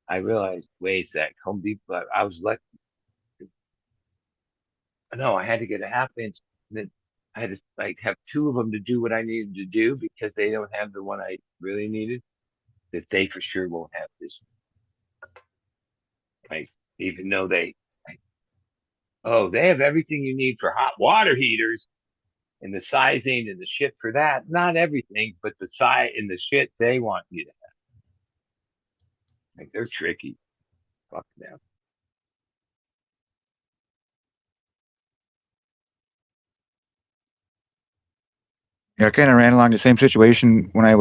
I realized, wait a sec, Home Depot, I was lucky. No, I had to get a half inch. Then I had to like have two of them to do what I needed to do because they don't have the one I really needed. That they for sure won't have this. Like even though like, oh, they have everything you need for hot water heaters and the sizing and the shit for that. Not everything, but the size and the shit they want you to have. Like they're tricky. Fuck them. Yeah, I kind of ran along the same situation when I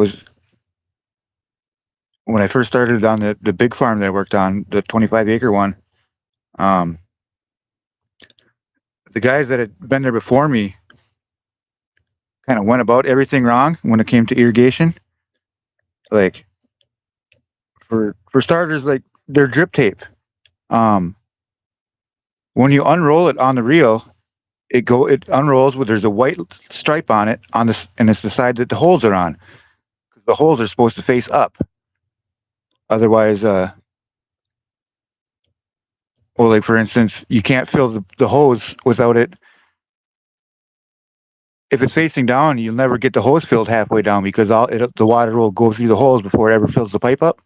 first started on the big farm that I worked on, the 25-acre one. Um, the guys that had been there before me kind of went about everything wrong when it came to irrigation. Like for starters, like their drip tape. Um, when you unroll it on the reel, it unrolls with there's a white stripe on it on this, and it's the side that the holes are on. The holes are supposed to face up. Otherwise, well, like for instance, you can't fill the hose without it. If it's facing down, you'll never get the hose filled halfway down because the water will go through the holes before it ever fills the pipe up.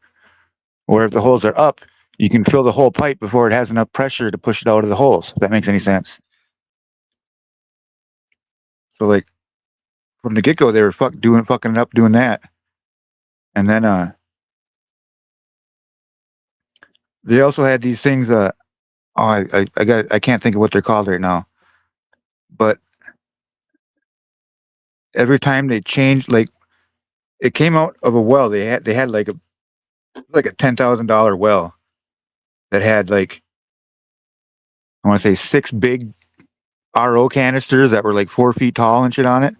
Or if the holes are up, you can fill the whole pipe before it has enough pressure to push it out of the holes. If that makes any sense. So like from the get go, they were fucking it up doing that, and then they also had these things. I can't think of what they're called right now, but every time they changed, like it came out of a well. They had like a $10,000 well that had like I want to say 6 big RO canisters that were like 4 feet tall and shit on it,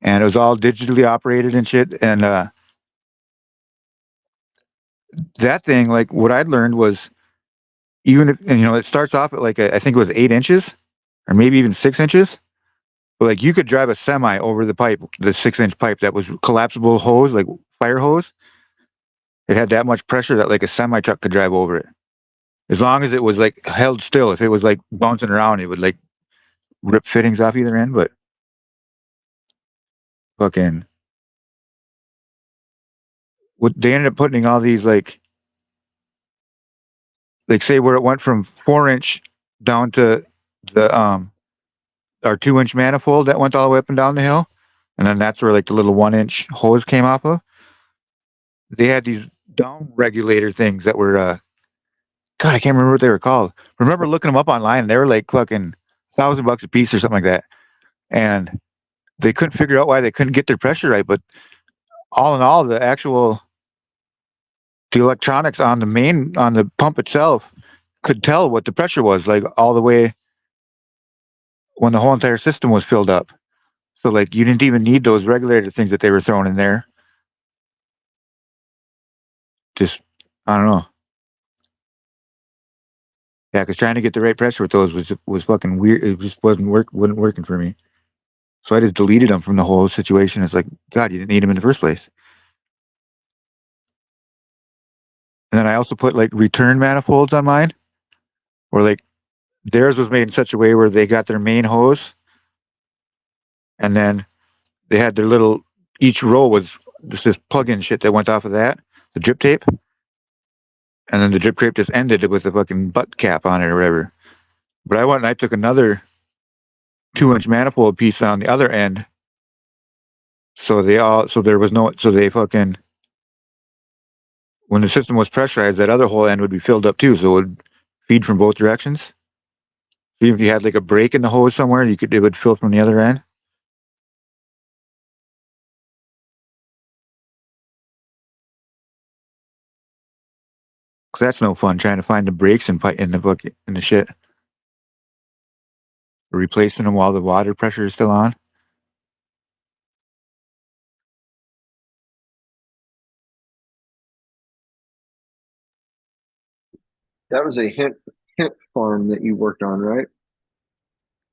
and it was all digitally operated and shit. And that thing, like what I'd learned was even if and, it starts off at like I think it was 8 inches or maybe even 6 inches. But like you could drive a semi over the pipe, the 6 inch pipe that was collapsible hose, like fire hose. It had that much pressure that like a semi truck could drive over it. As long as it was like held still. If it was like bouncing around, it would like rip fittings off either end. But fucking, what they ended up putting all these like say where it went from 4 inch down to the our 2 inch manifold that went all the way up and down the hill, and then that's where like the little 1 inch hose came off of. They had these down regulator things that were God, I can't remember what they were called. Remember looking them up online? And they were like fucking $1,000 a piece or something like that. and they couldn't figure out why they couldn't get their pressure right. But all in all, the electronics on the pump itself could tell what the pressure was, like all the way when the whole entire system was filled up. So like you didn't even need those regulator things that they were throwing in there. Just I don't know. Yeah, because trying to get the right pressure with those was fucking weird. It just wasn't working for me. So I just deleted them from the whole situation. It's like, God, you didn't need them in the first place. And then I also put like return manifolds on mine, where like theirs was made in such a way where they got their main hose, and then they had their little, each row was just this plug-in shit that went off of that, the drip tape, and then the drip tape just ended with a fucking butt cap on it or whatever. But I went and I took another 2-inch manifold piece on the other end, so there was no, so they fucking, when the system was pressurized, that other whole end would be filled up too, so it would feed from both directions. Even if you had like a break in the hose somewhere, it would fill from the other end. Cause that's no fun trying to find the breaks in the bucket in the shit, or replacing them while the water pressure is still on. That was a hemp farm that you worked on, right?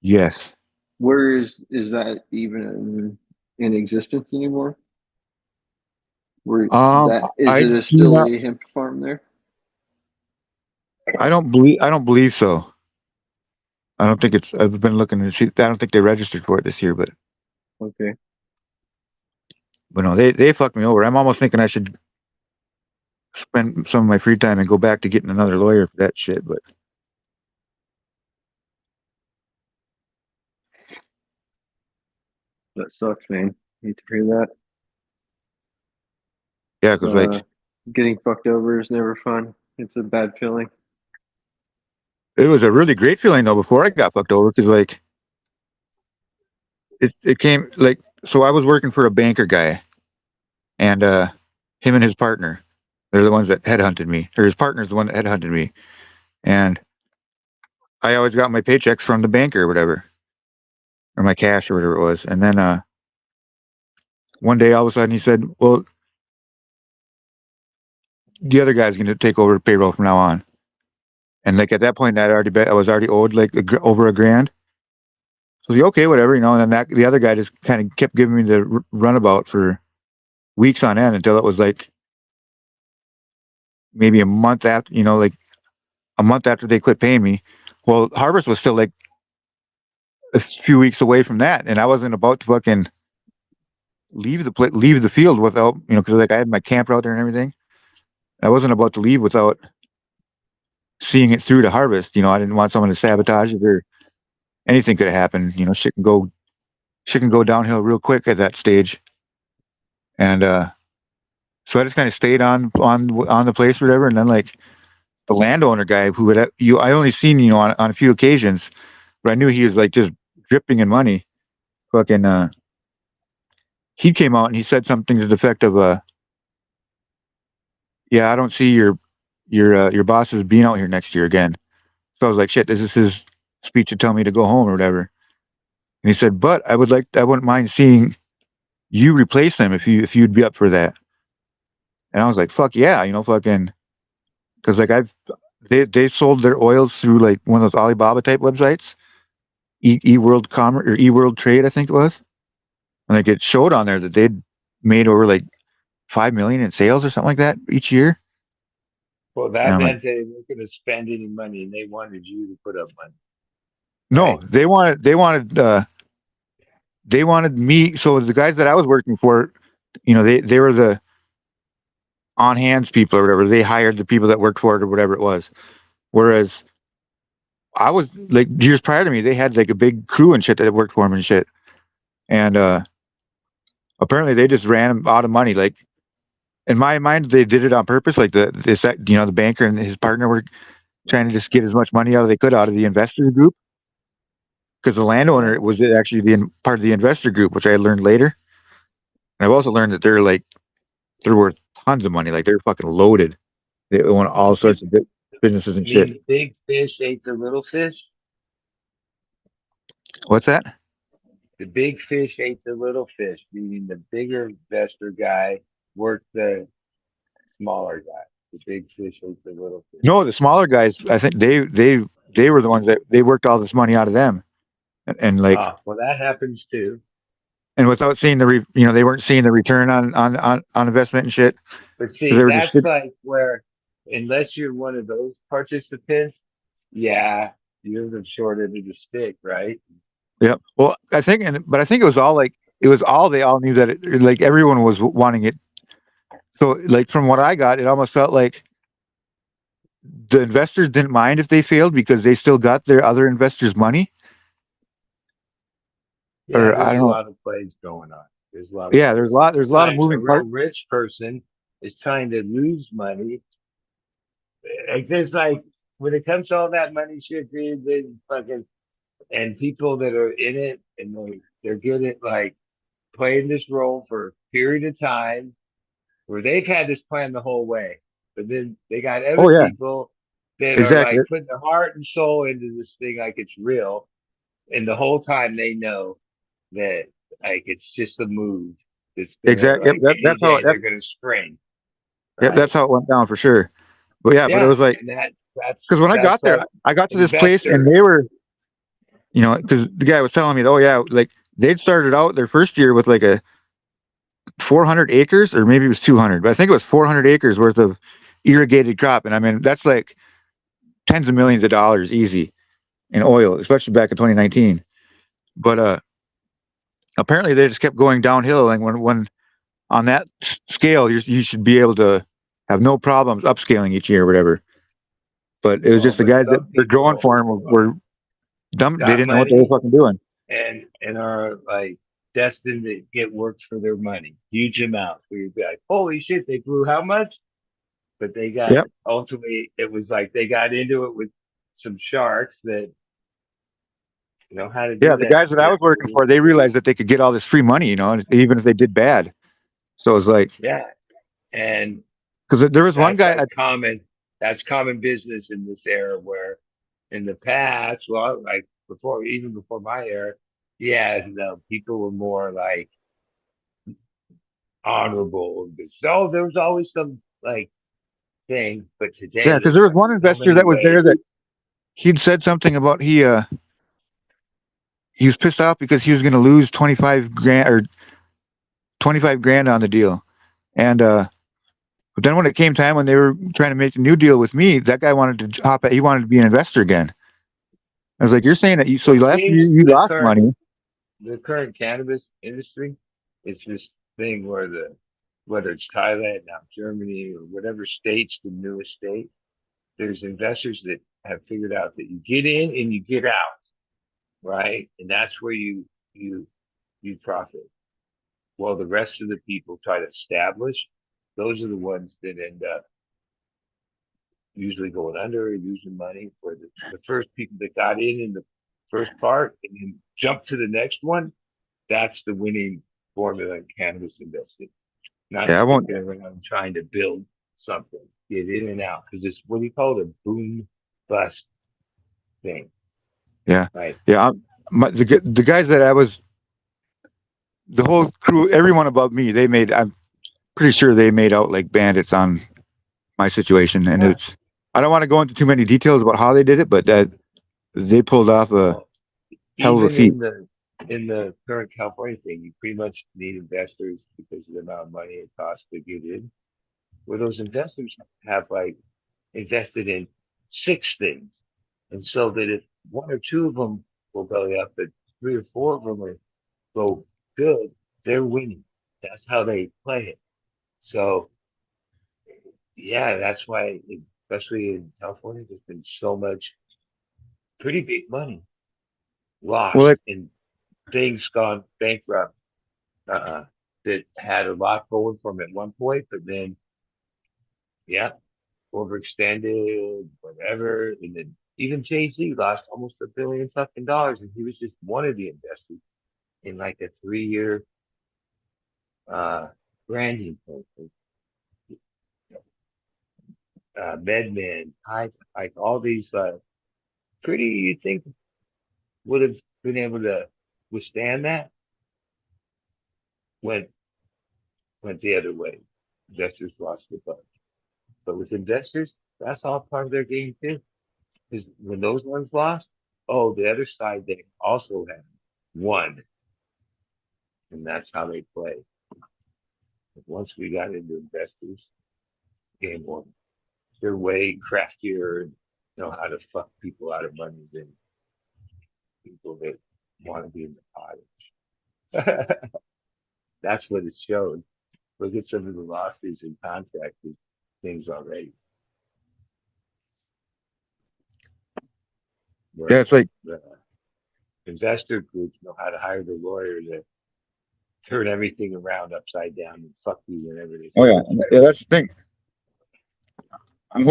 Yes. Where is that even in existence anymore? Where that is I it do still not. a hemp farm there? I don't believe so. I don't think it's. I've been looking to see. I don't think they registered for it this year, but Okay. no, they fucked me over. I'm almost thinking I should spend some of my free time and go back to getting another lawyer for that shit. But That sucks, man. Hate to hear that. yeah, because like Getting fucked over is never fun. It's a bad feeling. it was a really great feeling though before I got fucked over, because like it came like, so I was working for a banker guy, and him and his partner, they're the ones that headhunted me, or his partner's the one that headhunted me, and I always got my paychecks from the banker or whatever, or my cash or whatever it was. And then one day all of a sudden he said, well, the other guy's going to take over payroll from now on. And like at that point I was already owed like over $1,000. So the okay, whatever, and then the other guy just kind of kept giving me the runabout for weeks on end, until it was like maybe a month after, like a month after they quit paying me. Well, harvest was still like a few weeks away from that, and I wasn't about to fucking leave the field without, because like I had my camper out there and everything. I wasn't about to leave without seeing it through to harvest. I didn't want someone to sabotage it, or anything could have happened. Shit can go downhill real quick at that stage. And so I just kind of stayed on the place or whatever. And then like the landowner guy, who I only seen, on a few occasions, but I knew he was like just dripping in money. Fucking he came out and he said something to the effect of yeah, I don't see your bosses being out here next year again. So I was like, shit, this is his speech to tell me to go home or whatever. And he said, but I wouldn't mind seeing you replace them if you'd be up for that. And I was like, fuck yeah, fucking, because like they sold their oils through like one of those Alibaba type websites, eWorld Commerce or eWorld Trade, I think it was. And like it showed on there that they'd made over like 5 million in sales or something like that each year. Well, And that I'm like, meant they weren't going to spend any money, and they wanted you to put up money, no, right? they wanted me. So the guys that I was working for, they were the on hands people or whatever. They hired the people that worked for it or whatever it was. Whereas I was like, years prior to me, they had like a big crew and shit that worked for them and shit. And apparently they just ran him out of money. Like in my mind, they did it on purpose. Like the banker and his partner were trying to just get as much money out of they could out of the investors group. because the landowner was actually part of the investor group, which I learned later. And I've also learned that they're worth tons of money. Like they're fucking loaded. They own all sorts of businesses and I mean, shit. the big fish ate the little fish. What's that? The big fish ate the little fish, meaning the bigger investor guy worked the smaller guy. The big fish ate the little fish. No, the smaller guys. I think they were the ones that they worked all this money out of them, and like, Well, that happens too. and without seeing they weren't seeing the return on investment and shit But because see, they were just that's sitting. like where, unless you're one of those participants, yeah, you're the short end of the stick, right? Yeah. Well, but I think it was all they all knew that like everyone was wanting it. So like from what I got, it almost felt like the investors didn't mind if they failed because they still got their other investors' money. Yeah, Or I there's a don't know. lot of plays going on. There's a lot of Yeah, plays. there's a lot of Sometimes a moving real parts. rich person is trying to lose money. Like there's like when it comes to all that money shit, dude, they fucking and people that are in it and they're good at like playing this role for a period of time where they've had this plan the whole way, but then they got Oh other yeah, people that are exactly. like putting their heart and soul into this thing like it's real, and the whole time they know that like it's just a move that's gonna Exactly. Yep, like any day they're gonna spring, that's right? how it went down for sure. But yeah, but it Yeah, was like and because when I that's got there, like I got to this place and investor. they were, because the guy was telling me, oh yeah, like they'd started out their first year with like a 400 acres, or maybe it was 200, but I think it was 400 acres worth of irrigated crop, and I mean that's like tens of millions of dollars easy in oil, especially back in 2019. But apparently they just kept going downhill, and when on that scale, you should be able to have no problems upscaling each year or whatever. But it was Well, just the but guys that some were growing people for him were dumb. They got didn't know what they were money fucking doing. and are like destined to get work for their money, huge amounts. Where you'd be like, holy shit, they blew how much? But they got Yep. ultimately it was like they got into it with some sharks that know how to Yeah, do the that guys that I shit. was working for, they realized that they could get all this free money, even if they did bad. So it was like, Yeah, and because there was one that's guy. like common. That's common business in this era where in the past, well, like before, even before my era, yeah, no, people were more like honorable. So there was always some like thing, but Yeah, today because there's there was like one so investor many that was there ways. that he'd said something about he was pissed off because he was going to lose 25 grand or 25 grand on the deal, and but then when it came time when they were trying to make a new deal with me, that guy wanted to hop. He wanted to be an investor again. I was like, "You're saying that so It last year seems you lost money." the current cannabis industry is this thing where whether it's Thailand now Germany or whatever state's the newest state, there's investors that have figured out that you get in and you get out, right? And that's where you you profit. Well, the rest of the people try to establish. Those are the ones that end up usually going under or losing money. Where the first people that got in the first part and then jump to the next one, that's the winning formula in cannabis investing. Not Yeah, I won't. sticking around trying to build something, get in and out because it's what do you call it, a boom bust thing, Yeah, right? yeah. The guys that I was, the whole crew, everyone above me, they made. I'm pretty sure they made out like bandits on my situation, and Yeah. it's. I don't want to go into too many details about how they did it, but that they pulled off a Well, hell of a even feat. in the current California thing, you pretty much need investors because of the amount of money it costs to get in. Where those investors have like invested in six things, and so that if one or two of them will belly up, but three or four of them will go good, they're winning. That's how they play it. So yeah, that's why, especially in California, there's been so much pretty big money Well, lost and things gone bankrupt that had a lot going for them at one point, but then, yeah, overextended, whatever, and then Even Jay-Z lost almost $1 billion fucking dollars, and he was just one of the investors in like a 3-year branding thing. Medman, like all these pretty you think would have been able to withstand that went the other way. Investors lost the bunch. But with investors, that's all part of their game too. Because when those ones lost, oh, the other side they also had won. And that's how they play. But once we got into investors, game one. They're way craftier and know how to fuck people out of money than people that want to be in the pot. That's what it showed. Look at some of the lawsuits and contracted things already. Yeah, it's like The investor groups know how to hire the lawyer to turn everything around upside down and fuck you whenever they oh feel yeah, it's right. yeah. That's the thing. I'm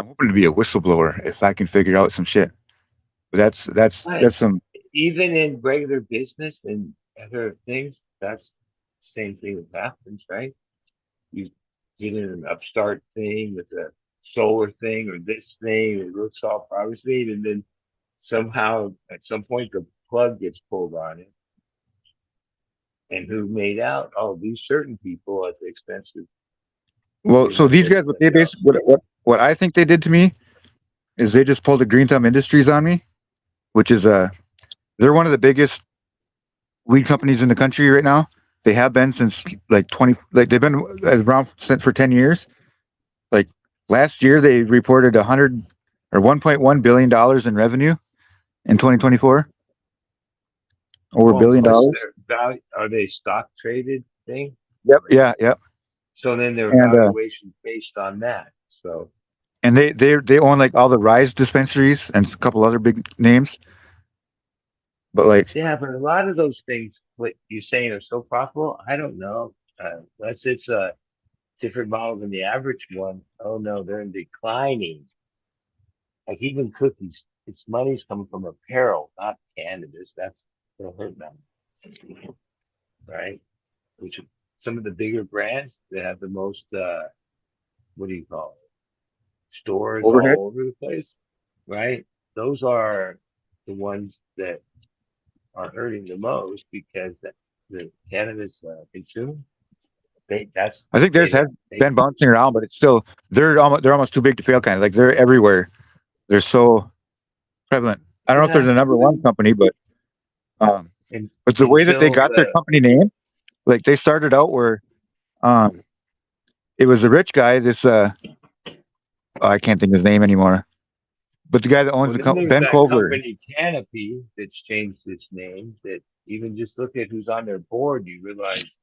hoping to be a whistleblower if I can figure out some shit. But But that's some. even in regular business and other things, that's the same thing that happens, right? You get in an upstart thing with a solar thing or this thing, it looks all promising, and then somehow at some point the plug gets pulled on it. And who made out? Oh, these certain people at the expense of Well, pretty so much these guys, what they everybody else. basically what I think they did to me is they just pulled a Green Thumb Industries on me, which is they're one of the biggest weed companies in the country right now. They have been since like 20, like they've been around since for 10 years. Like last year, they reported 1.1 billion dollars in revenue in 2024, over a Well, billion plus dollars. their value, are they stock traded thing? Yep, yeah, yep. So then their And valuation based on that. So they own like all the Rise dispensaries and a couple other big names. But like, yeah, but a lot of those things, what you're saying, are so profitable. I don't know, unless it's a different model than the average one. Oh no, they're in declining. Like even cookies, its money's coming from apparel, not cannabis. That's gonna hurt them, right? Which some of the bigger brands that have the most what do you call it? Stores overhead. all over the place, right? Those are the ones that are hurting the most because the cannabis consumer, I think theirs has they been bouncing around, but it's still they're almost too big to fail. Kind of like they're everywhere. They're so prevalent. I don't know if they're yeah. the number one company, um, And but the way that they until got their the company name, like they started out where um, it was a rich guy. This I can't think of his name anymore, but the guy that owns well, the then there's Ben that Kovler. company Canopy that's changed its name. That even just look at who's on their board, you realize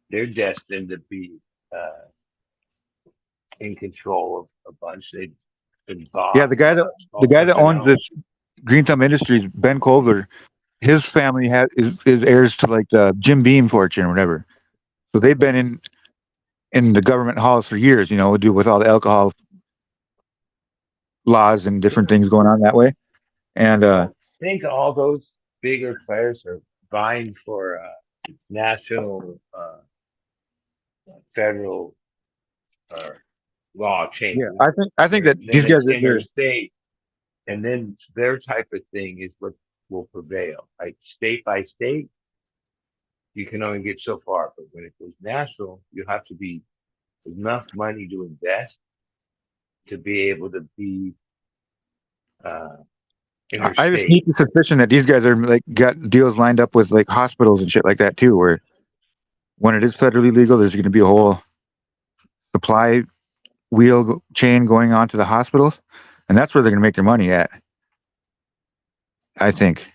they're destined to be uh, in control of a bunch. They've been Yeah, bought, the all guy that something owns else. this Green Thumb Industries, Ben Kovler. His family is heirs to like the Jim Beam fortune or whatever. So they've been in the government halls for years. You know, do with all the alcohol laws and different Yeah. things going on that way. And Well, I think all those bigger players are vying for national, federal, or law yeah, changes. I think that Then these guys it's are they're interstate, and then their type of thing is what will prevail. Like state by state, you can only get so far, but when it goes national, you have to be enough money to invest to be able to be uh, I have a interstate. sneaky suspicion that these guys are like got deals lined up with like hospitals and shit like that too, where when it is federally legal, there's going to be a whole supply chain going on to the hospitals, and that's where they're going to make their money at. I think,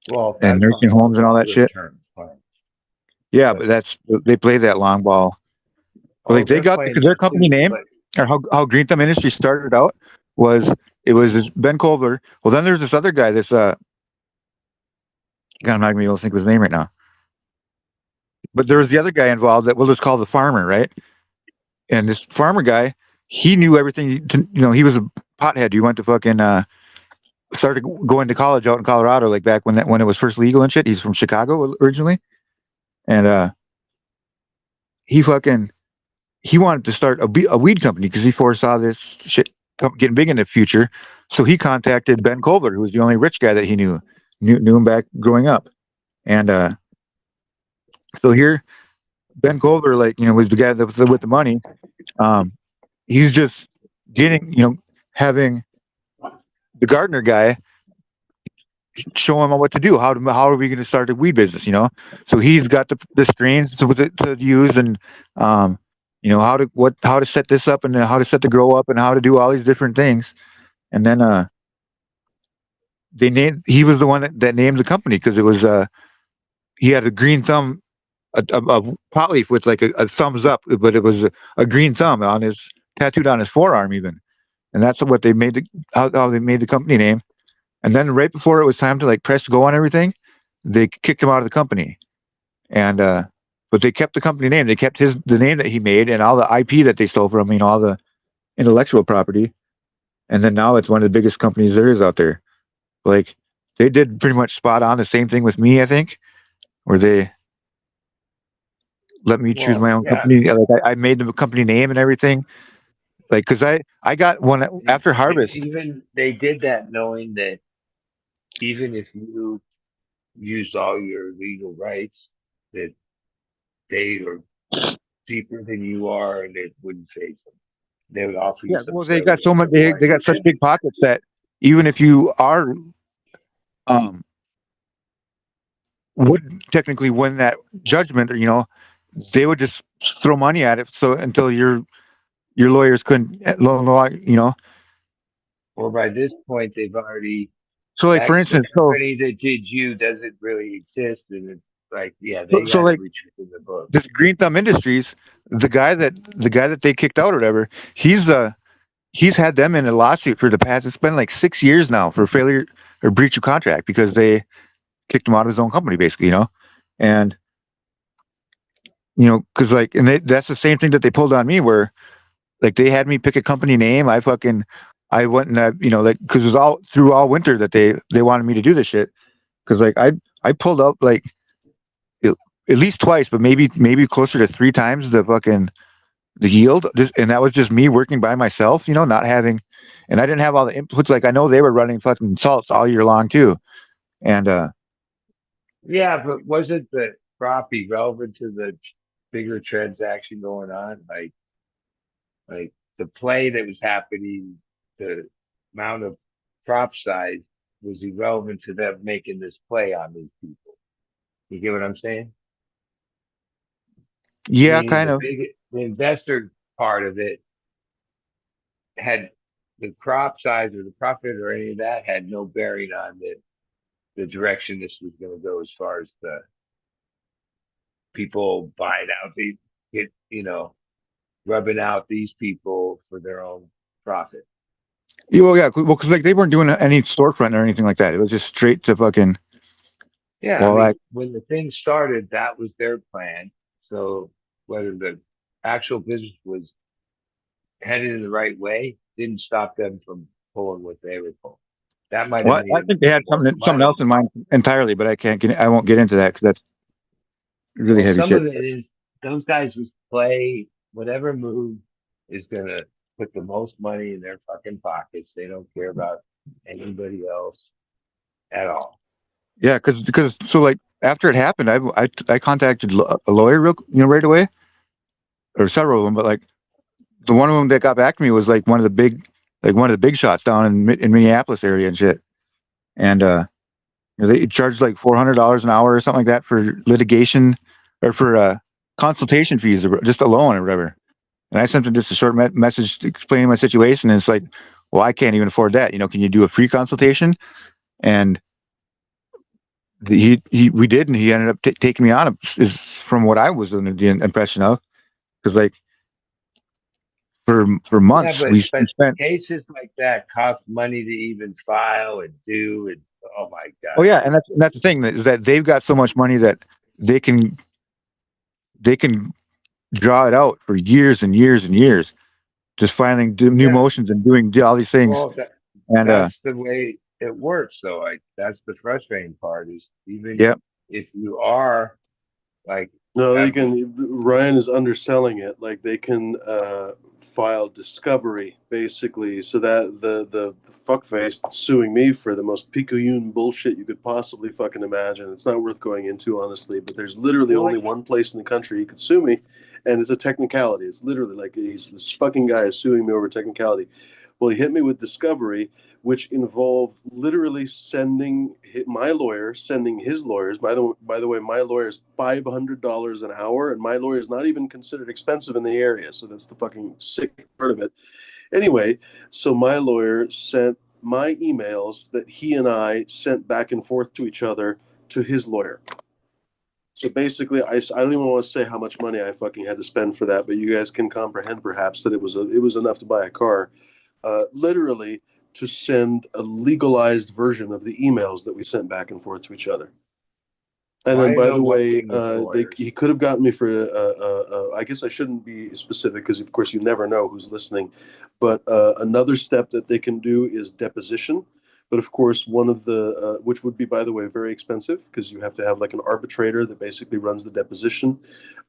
Well, and that's nursing homes and all that longer shit. term plan, Yeah, but but they play that long ball. But oh, like they they're got playing their that company too. name, But or how Green Thumb Industries started out was it was this Ben Kovler. Well, then there's this other guy. This God, I'm not gonna be able to think of his name right now. But there was the other guy involved that we'll just call the farmer, right? And this farmer guy, he knew everything. He was a pothead. He went to fucking started going to college out in Colorado, like back when it was first legal and shit. He's from Chicago originally, and he fucking he wanted to start a weed company because he foresaw this shit getting big in the future. So he contacted Ben Colbert, who was the only rich guy that he knew him back growing up, and so here Ben Colbert, like was the guy that was with the money. Um, he's just getting having the gardener guy show him what to do. How are we going to start a weed business? So he's got the strains to use, and how to set this up, and how to set the grow up, and how to do all these different things. And then he was the one that named the company because it was he had a green thumb, a pot leaf with like a thumbs up, but it was a green thumb on his tattooed on his forearm even, and that's what they made how they made the company name. And then right before it was time to like press go on everything, they kicked him out of the company. And but they kept the company name. They kept the name that he made and all the IP that they stole from him, all the intellectual property. And then now it's one of the biggest companies there is out there. Like they did pretty much spot on the same thing with me, I think, where they let me choose my own company. Like I made the company name and everything. Like because I got one after Harvest. Even they did that knowing that even if you used all your legal rights, that they are cheaper than you are, and it wouldn't phase them. They would offer you Yeah, some well, they got so much. settlement. They got such big pockets that even if you are um would technically win that judgment, they would just throw money at it. So until your lawyers couldn't, Or by this point, they've already So like for the instance, company that did you doesn't really exist, and it's like, yeah, they so got like everything in the book. this Green Thumb Industries, the guy that they kicked out or whatever, he's had them in a lawsuit for the past. It's been like 6 years now for failure or breach of contract because they kicked him out of his own company, basically, and because like, and that's the same thing that they pulled on me, where like they had me pick a company name. I went and like because it was all through all winter that they wanted me to do this shit because like I pulled up like at at least twice, but maybe closer to 3 times the yield, and that was just me working by myself, not having, and I didn't have all the inputs. Like I know they were running fucking salts all year long too, and Yeah, but wasn't the crappie relevant to the bigger transaction going on? Like the play that was happening, the amount of crop size was irrelevant to them making this play on these people. You get what I'm saying? yeah, Meaning kind of. the investor part of it had the crop size or the profit or any of that had no bearing on the direction this was going to go as far as the people buying out rubbing out these people for their own profit. Yeah, well, yeah, well, because like they weren't doing any storefront or anything like that. It was just straight to fucking. Yeah, I Well, mean, when the thing started, that was their plan. So whether the actual business was headed in the right way didn't stop them from pulling what they were pulling. That might have well, made I them think they had more something money. else in mind entirely, but I won't get into that because that's really Well, heavy some shit. of it is those guys just play whatever move is gonna put the most money in their fucking pockets. They don't care about anybody else at all. Yeah, because so like after it happened, I contacted a lawyer right away, or several of them, but like the one of them that got back to me was like one of the big shots down in Minneapolis area and shit, and they charged like $400 an hour or something like that for litigation or for consultation fees, or just alone or whatever. And I sent him just a short message explaining my situation, and it's like, well, I can't even afford that. Can you do a free consultation? And we did, and he ended up taking me on. Is from what I was under the impression of, because like for Yeah, months we but spent. cases like that cost money to even file and do, and oh my Oh god, yeah, and that's the thing is that they've got so much money that they can draw it out for years and years and years. just filing new Yeah. motions and doing all these things. Well, And that's the way it works. So like that's the frustrating part is even yep, if you are like No, they have this. can. Ryan is underselling it. Like they can file discovery basically, so that the fuckface that's suing me for the most picayune bullshit you could possibly fucking imagine. It's not worth going into, honestly. But there's literally Well, only like, one place in the country he could sue me, and it's a technicality. It's literally like this fucking guy is suing me over technicality. Well, he hit me with discovery, which involved literally sending my lawyer, sending his lawyers. By the way, my lawyer is $500 an hour, and my lawyer is not even considered expensive in the area. So that's the fucking sick part of it. Anyway, so my lawyer sent my emails that he and I sent back and forth to each other to his lawyer. So basically, I don't even want to say how much money I fucking had to spend for that, but you guys can comprehend perhaps that it was enough to buy a car. Literally to send a legalized version of the emails that we sent back and forth to each other. And well, I then, didn't by know the one way, thing with lawyers. he could have gotten me for. I guess I shouldn't be specific because, of course, you never know who's listening. But another step that they can do is deposition. But of course, one of the which would be, by the way, very expensive because you have to have like an arbitrator that basically runs the deposition,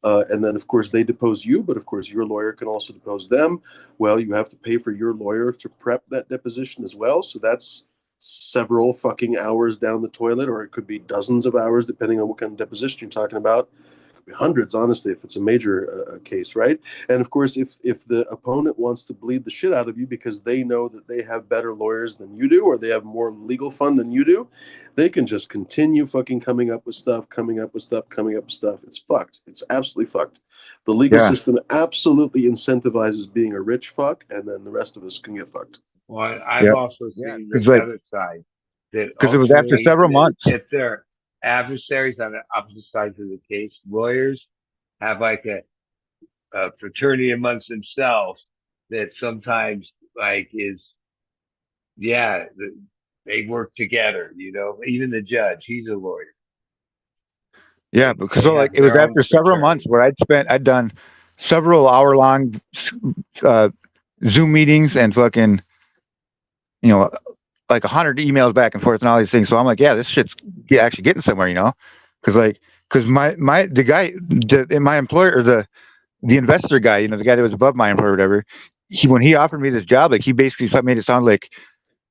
and then of course they depose you. But of course, your lawyer can also depose them. Well, you have to pay for your lawyer to prep that deposition as well. So that's several fucking hours down the toilet, or it could be dozens of hours, depending on what kind of deposition you're talking about. It could be hundreds, honestly, if it's a major case, right? And of course, if the opponent wants to bleed the shit out of you because they know that they have better lawyers than you do, or they have more legal fund than you do, they can just continue fucking coming up with stuff, coming up with stuff, coming up with stuff. It's fucked. It's absolutely fucked. The legal yeah, system absolutely incentivizes being a rich fuck, and then the rest of us can get fucked. Well, I've yep, also yeah. seen Because the other side that it was after ultimately, several months. if they're adversaries on the opposite sides of the case, lawyers have like a fraternity amongst themselves that sometimes like is yeah they work together. You know, even the judge, he's a lawyer. Yeah, because They so like have it was their own after several months fraternity. where I'd done several hour long uh, Zoom meetings and fucking you know like 100 emails back and forth and all these things. So I'm like, yeah, this shit's actually getting somewhere, because my the guy my employer or the investor guy, the guy that was above my employer, or whatever. When he offered me this job, like he basically made it sound like,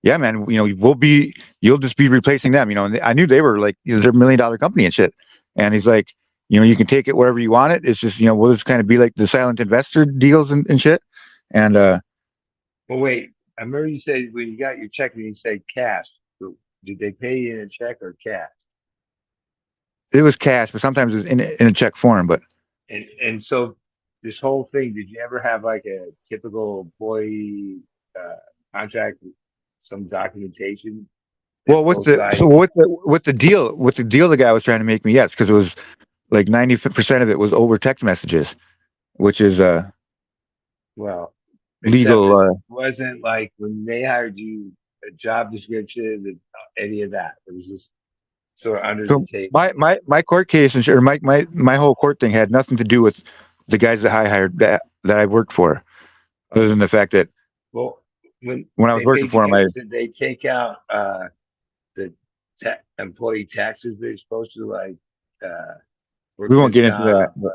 yeah, man, you'll just be replacing them, And I knew they were like, they're $1 million company and shit. And he's like, you can take it wherever you want it. It's just, we'll just kind of be like the silent investor deals and shit. And Well, wait, I remember you said when you got your check and you said cash. So did they pay you in a check or cash? it was cash, but sometimes it was in a check form. But And so this whole thing, did you ever have like a typical employee uh, contract, some documentation well, that both sides? with the deal the guy was trying to make me, yes, because it was like 90% of it was over text messages, which is Well, except legal. it wasn't like when they hired you a job description and any of that. It was just sort of under the So table. my court case and or my whole court thing had nothing to do with the guys that I hired that I worked for, other than the fact that Well, when when I was they working paid you for them, guys, did they take out the employee taxes they're supposed to like uh, we won't workman's get into that. comp? But,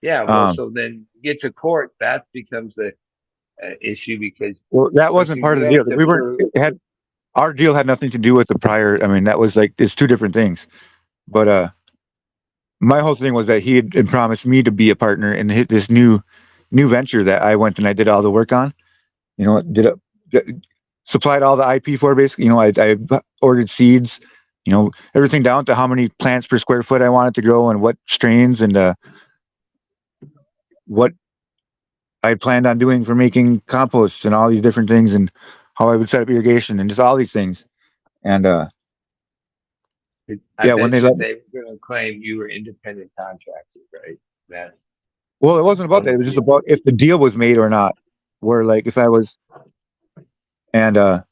Yeah, well, so then you get to court, that becomes the issue because well, that wasn't essentially part of you the deal. have to We weren't. prove. Our deal had nothing to do with the prior. I mean, that was like it's two different things. But my whole thing was that he had promised me to be a partner in this new venture that I went and I did all the work on. Supplied all the IP for basically. I ordered seeds. Everything down to how many plants per square foot I wanted to grow and what strains and what I planned on doing for making composts and all these different things and how I would set up irrigation and just all these things. And I yeah, when they bet you let they were going to claim you were independent contractor, right? That's well, it wasn't about one that. of It was just the about if the deal was made or not. Where like if I was and I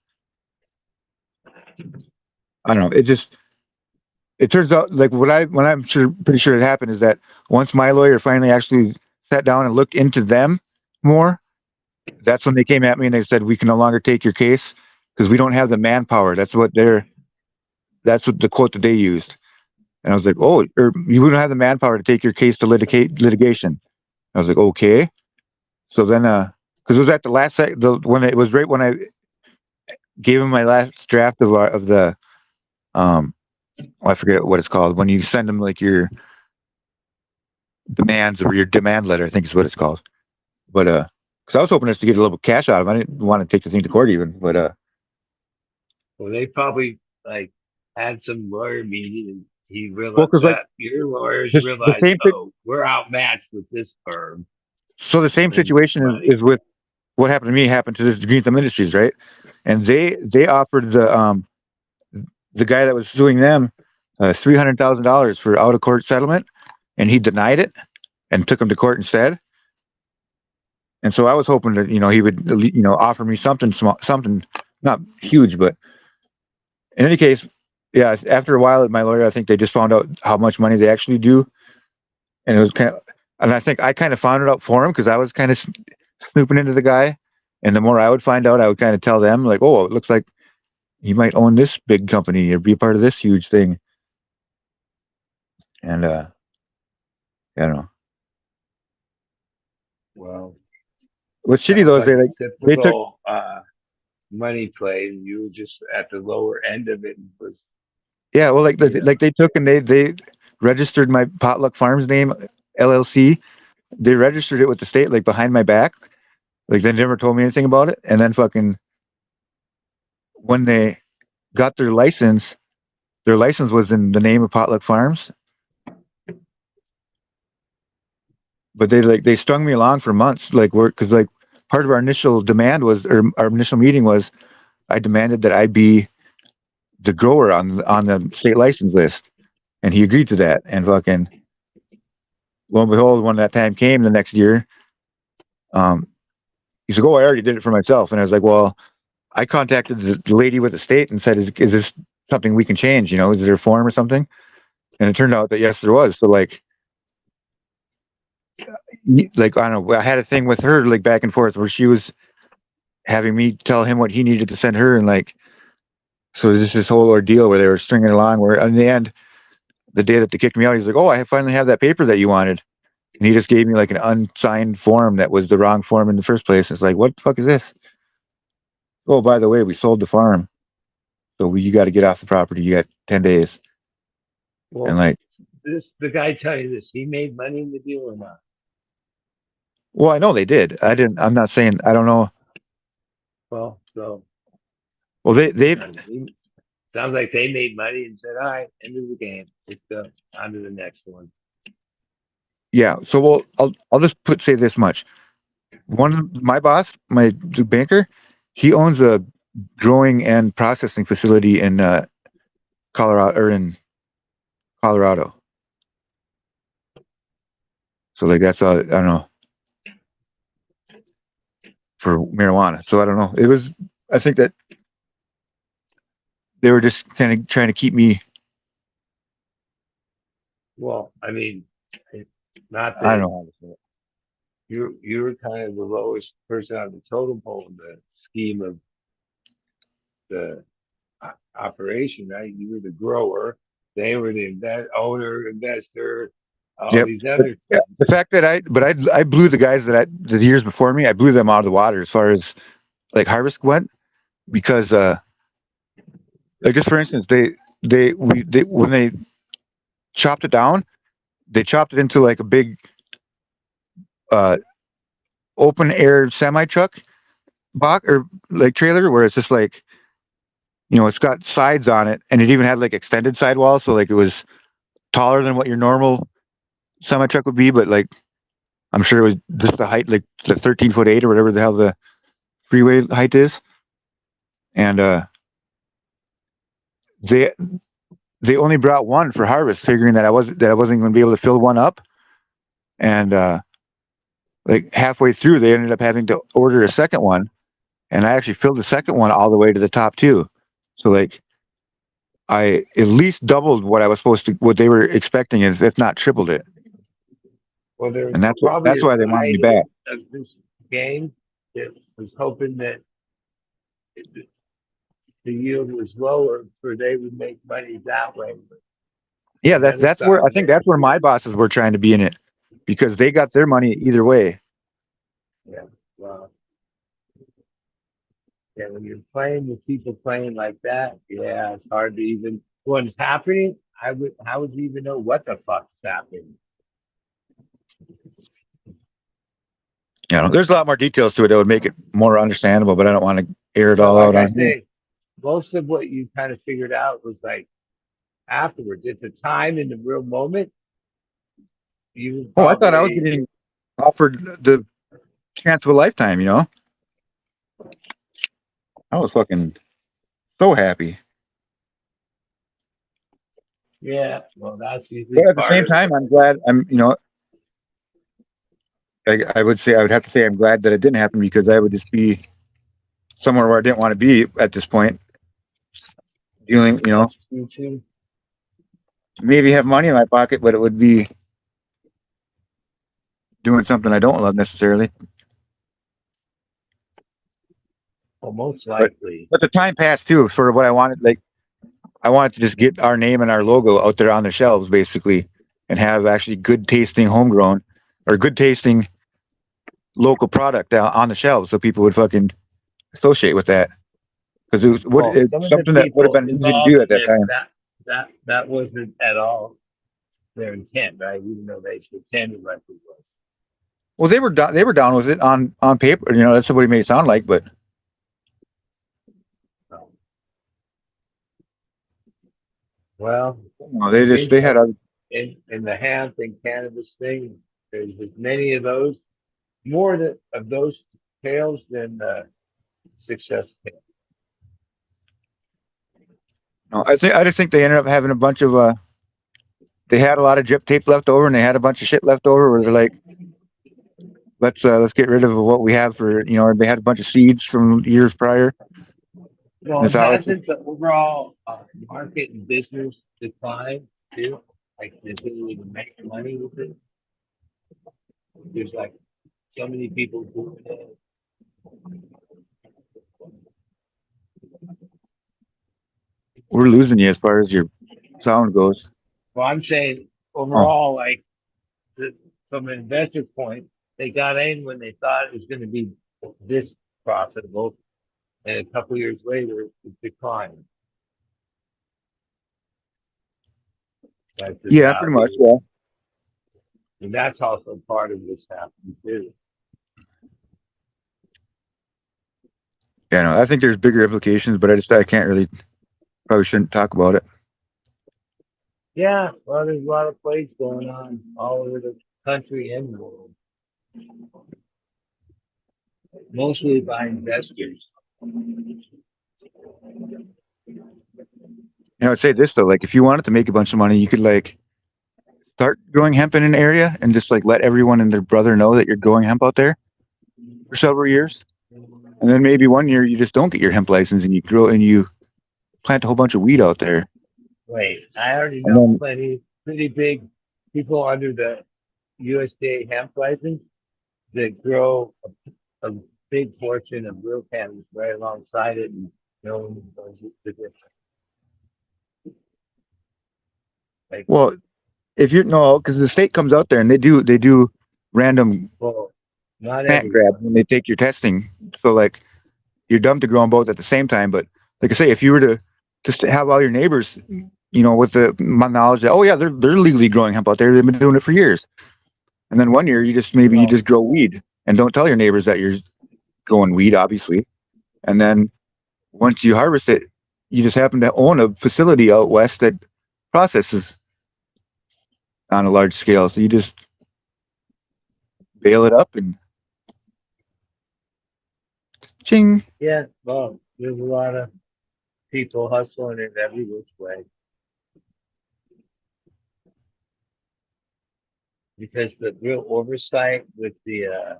don't know, it turns out like what I'm pretty sure it happened is that once my lawyer finally actually sat down and looked into them more, that's when they came at me and they said, we can no longer take your case because we don't have the manpower. That's what the quote that they used. And I was like, oh, or you wouldn't have the manpower to take your case to litigation. I was like, okay. So then, because it was at the last when it was right when I gave him my last draft of the I forget what it's called when you send them like your demands or your demand letter, I think is what it's called. But because I was hoping just to get a little cash out of him. I didn't want to take the thing to court even. But Well, they probably like had some lawyer meeting and he well, realized because like that your lawyers just the realized, same thing. oh, we're outmatched with this firm So the same and situation money. is with what happened to me happened to this Green Thumb Industries, right? And they offered the guy that was suing them $300,000 for out of court settlement, and he denied it and took him to court instead. And so I was hoping that he would offer me something small, something not huge, but in any case, yeah. After a while, my lawyer, I think they just found out how much money they actually do, and it was and I think I kind of found it out for him because I was kind of snooping into the guy, and the more I would find out, I would kind of tell them like, oh, it looks like he might own this big company or be a part of this huge thing, and I don't know. Well, What's shitty sounds though is like a they took typical money play, and you were just at the lower end of it and was, yeah, well, like you know, they took and they registered my Potluck Farms name LLC. They registered it with the state like behind my back. Like they never told me anything about it. And then fucking when they got their license was in the name of Potluck Farms. But they strung me along for months, like work because like part of our initial demand was or our initial meeting was I demanded that I be the grower on the state license list. And he agreed to that. And fucking lo and behold, when that time came the next year, um, he's like, "Oh, I already did it for myself." And I was like, "Well, I contacted the lady with the state and said, is this something we can change? Is there a form or something?" And it turned out that yes, there was. So like I don't know, I had a thing with her like back and forth where she was having me tell him what he needed to send her, and like so this whole ordeal where they were stringing along. Where in the end, the day that they kicked me out, he's like, "Oh, I finally have that paper that you wanted." And he just gave me like an unsigned form that was the wrong form in the first place. It's like, what the fuck is this? Oh, by the way, we sold the farm. So you got to get off the property. You got 10 days. And well, like, the guy tell you this, he made money in the deal or not? well, I know they did. I'm not saying, I don't know. Well, so Well, they, sounds like they made money and said, all right, end of the game. Let's go on to the next one. yeah. So, well, I'll just say this much. My boss, the banker, he owns a growing and processing facility in Colorado. So like, that's all, I don't know, for marijuana. So I don't know. I think that they were just kind of trying to keep me. Well, I mean, not I don't that know how to say it. you were kind of the lowest person on the totem pole in the scheme of the operation, right? You were the grower, they were the owner, investor, all Yep. these But, other yeah, things. the fact that I blew the guys the years before me, I blew them out of the water as far as like harvest went because like just for instance, they when they chopped it down, they chopped it into like a big uh open air semi truck box or like trailer where it's just like it's got sides on it and it even had like extended sidewalls, so like it was taller than what your normal semi truck would be, but like I'm sure it was just the height, like the 13'8" or whatever the hell the freeway height is. And they they only brought one for harvest, figuring that I wasn't going to be able to fill one up. And like halfway through, they ended up having to order a second one, and I actually filled the second one all the way to the top too. So like I at least doubled what I was what they were expecting, if not tripled it. Well, there's And probably that's a why they wanted me side back. of this game was hoping that the yield was lower, for they would make money that way. But Yeah, the other that's where I style think there, that's where my bosses were trying to be in it because they got their money either way. yeah, well, yeah, when you're playing with people playing like that, yeah, it's hard to even what's happening. How would you even know what the fuck's happening? You know, there's a lot more details to it that would make it more understandable, but I don't want to air it But all like out I on here. say, most of what you kind of figured out was like afterwards. At the time, in the real moment, you would Oh, I thought I was probably, getting offered the chance of a lifetime, you know? I was fucking so happy. yeah. Well, that's usually But at the part same of it. time, I'm glad you know, I would say I would have to say I'm glad that it didn't happen because I would just be somewhere where I didn't want to be at this point, dealing, you know, That's true too. maybe have money in my pocket, but it would be doing something I don't love necessarily. Well, most But likely. but the time passed too for what I wanted. Like I wanted to just get our name and our logo out there on the shelves, basically, and have actually good tasting homegrown or good tasting local product on the shelves, so people would fucking associate with that because Well, it's some of the something that would have people been easy to involved do at in that this, time. that wasn't at all their intent, right? Even though they pretended like it was. Well, they were down with it on paper. You know, that's what it made it sound like, but So, well, you know, it seems they had like a in the hemp and cannabis thing, there's as many of those, of those tales than success tales. no, I just think they ended up having a bunch of they had a lot of drip tape left over and they had a bunch of shit left over where they're like, let's get rid of what we have for, you know, they had a bunch of seeds from years prior. Well, And and so hasn't the overall market and business declined too? Like the ability to make money with it. There's like so many people doing it. we're losing you as far as your sound goes. Well, I'm saying Oh, overall, like from an investor point, they got in when they thought it was going to be this profitable, and a couple years later, it declined. That's just yeah, how pretty it much. is. Yeah. And that's also part of what's happening too. Yeah, no, I think there's bigger implications, but I can't really, probably shouldn't talk about it. Yeah, well, there's a lot of plays going on all over the country and the world, mostly by investors. You know, I'd say this though, like if you wanted to make a bunch of money, you could like start growing hemp in an area and just like let everyone and their brother know that you're growing hemp out there for several years. And then maybe one year you just don't get your hemp license and you grow and you plant a whole bunch of weed out there. Wait, I already And know then pretty big people under the USDA hemp license that grow a big portion of real cannabis right alongside it, and no one knows the difference. Like, well, if you know, because the state comes out there and they do random well, not plant grabs everyone. when they take your testing. So like you're dumb to grow them both at the same time. But like I say, if you were to just have all your neighbors, you know, with the my knowledge that oh yeah, they're legally growing hemp out there. They've been doing it for years. And then one year you just maybe you Well, just grow weed and don't tell your neighbors that you're growing weed, obviously. And then once you harvest it, you just happen to own a facility out west that processes on a large scale. So you just bail it up and ching. yeah, well, there's a lot of people hustling it every which way because the real oversight with the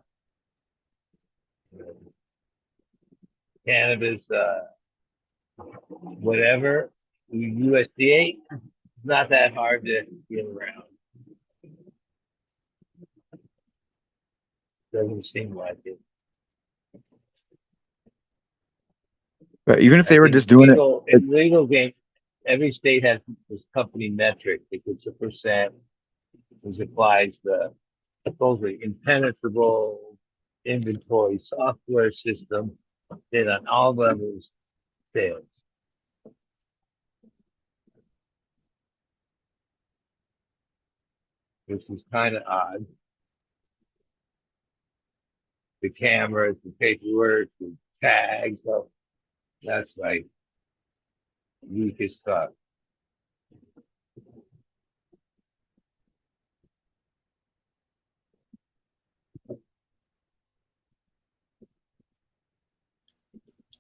cannabis, whatever, USDA, it's not that hard to get around. Doesn't seem like it. But even if I they were think just doing it, in legal game, every state has this company metric. It's a percent, which applies the supposedly impenetrable inventory software system that on all levels fails. Which is kind of odd. The cameras, the paperwork, the tags, so that's like weak as fuck.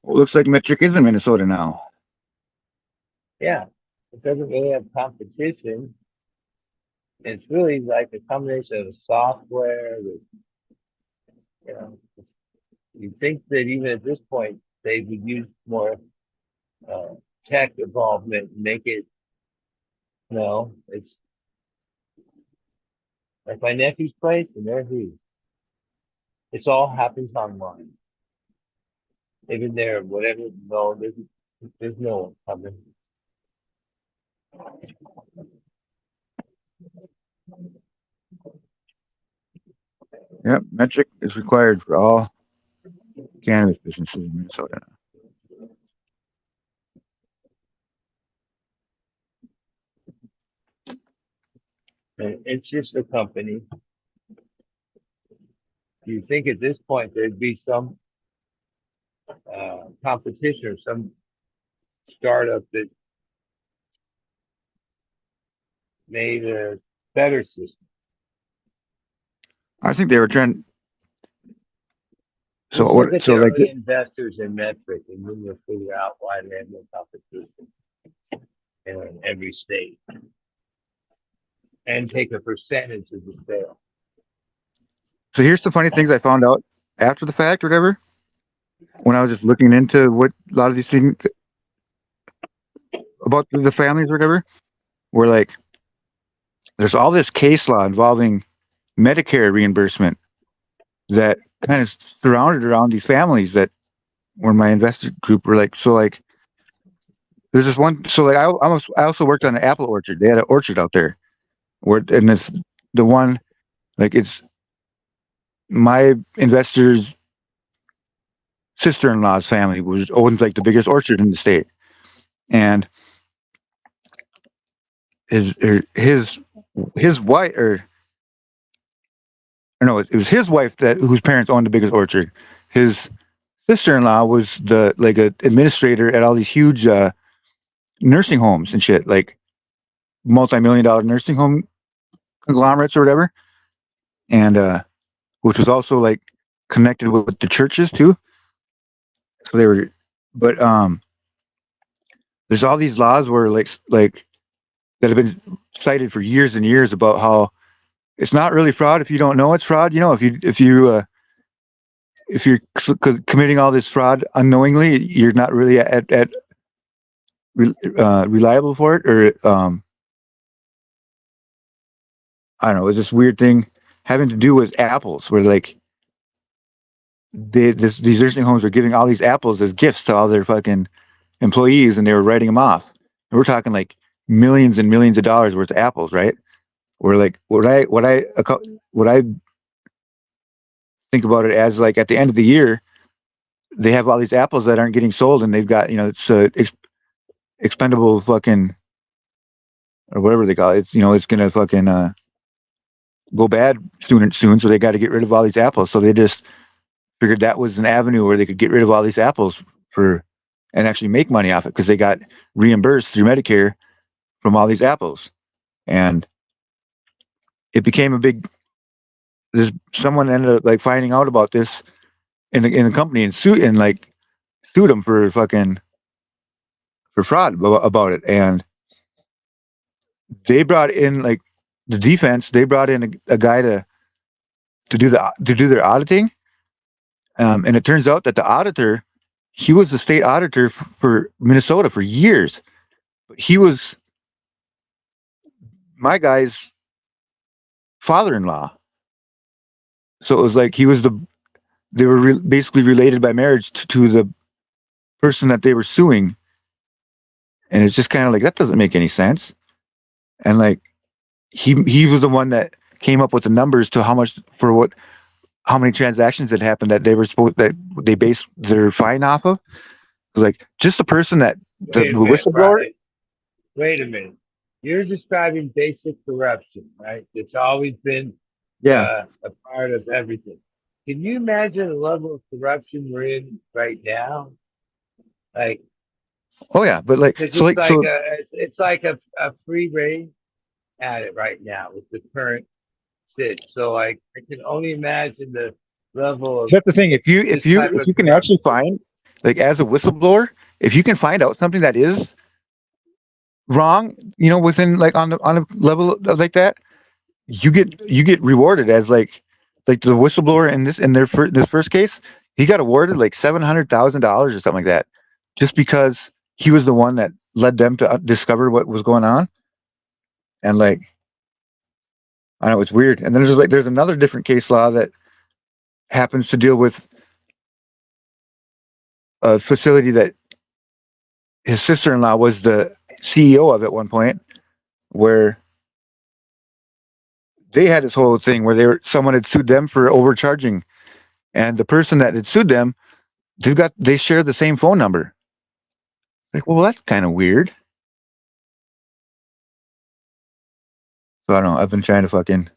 well, looks like Metric is in Minnesota now. Yeah, it doesn't really have competition. It's really like a combination of software with, you know, you think that even at this point they would use more uh, tech involvement and make it, no, it's like my nephew's place and there he is. It's all happens online. Even there, whatever, no, there's no one coming. Yep, Metric is required for all cannabis businesses in Minnesota. And it's just a company. You think at this point there'd be some competition or some startup that made a better system. I think they were trying. So Just look what? at So the like, early investors in Metric, and then you'll figure out why they have no competition in every state, and take a percentage of the sale. so here's the funny things I found out after the fact, or whatever. When I was just looking into what a lot of these things about the families, or whatever, were like, there's all this case law involving Medicare reimbursement that kind of surrounded around these families that were my investor group were like, so like, there's this one. So like, I also worked on an apple orchard. They had an orchard out there where, and it's the one, like, it's my investor's sister-in-law's family was owns like the biggest orchard in the state, and his wife, or no, it was his wife that whose parents owned the biggest orchard. His sister-in-law was the like a administrator at all these huge nursing homes and shit, like multi-million-dollar nursing home conglomerates or whatever, and which was also like connected with the churches too. So they were, but there's all these laws where like that have been cited for years and years about how it's not really fraud if you don't know it's fraud. You know, if you're committing all this fraud unknowingly, you're not really at reliable for it, or I don't know. It's this weird thing having to do with apples, where like these nursing homes are giving all these apples as gifts to all their fucking employees, and they were writing them off. And we're talking like millions and millions of dollars worth of apples, right? Or like what I think about it as, like, at the end of the year, they have all these apples that aren't getting sold, and they've got, it's expendable fucking, or whatever they call it. It's, it's gonna fucking go bad soon and soon, so they got to get rid of all these apples. So they just figured that was an avenue where they could get rid of all these apples for and actually make money off it, because they got reimbursed through Medicare from all these apples. And it became a big, there's someone ended up like finding out about this in the company and sued them for fucking for fraud about it. And they brought in, like, the defense, they brought in a guy to do their auditing. And it turns out that the auditor, he was the state auditor for Minnesota for years. But he was my guy's father-in-law. So it was like he was they were basically related by marriage to the person that they were suing. And it's just kind of like, that doesn't make any sense. And like, he was the one that came up with the numbers to how many transactions had happened that they based their fine off of. Like just the person that the Wait a minute, whistleblower. Brian. Wait a minute. You're describing basic corruption, right? It's always been Yeah. a part of everything. Can you imagine the level of corruption we're in right now? Like, Oh yeah, but like because so like so it's like a free reign at it right now with the current sit. So like, I can only imagine the level of that's the thing. this type If of you can actually corruption. find, like, as a whistleblower, if you can find out something that is wrong, within, like, on a level of like that, you get rewarded as like the whistleblower this first case, he got awarded like $700,000 or something like that, just because he was the one that led them to discover what was going on. And like, I know it's weird. And then there's another different case law that happens to deal with a facility that his sister-in-law was the CEO of at one point, where they had this whole thing where someone had sued them for overcharging, and the person that had sued them, they share the same phone number. Like, well, that's kind of weird. So I don't know. I've been trying to fucking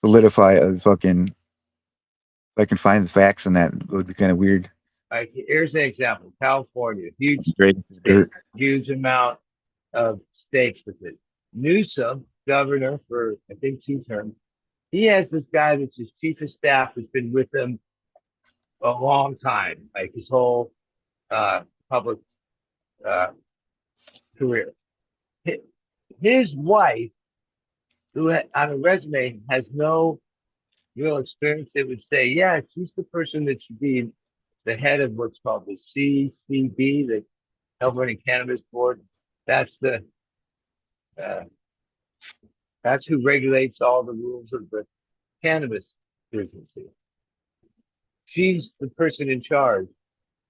solidify if I can find the facts, and that would be kind of weird. Like, here's an example: California, huge Great state, dirt. huge amount of stakes with it. Newsom, governor for I think 2 terms, he has this guy that's his chief of staff who's been with him a long time, like his whole public uh, career. His wife, who on a resume has no real experience, it would say, yeah, she's the person that should be the head of what's called the CCB, the California Cannabis Board. That's the uh, that's who regulates all the rules of the cannabis business here. She's the person in charge.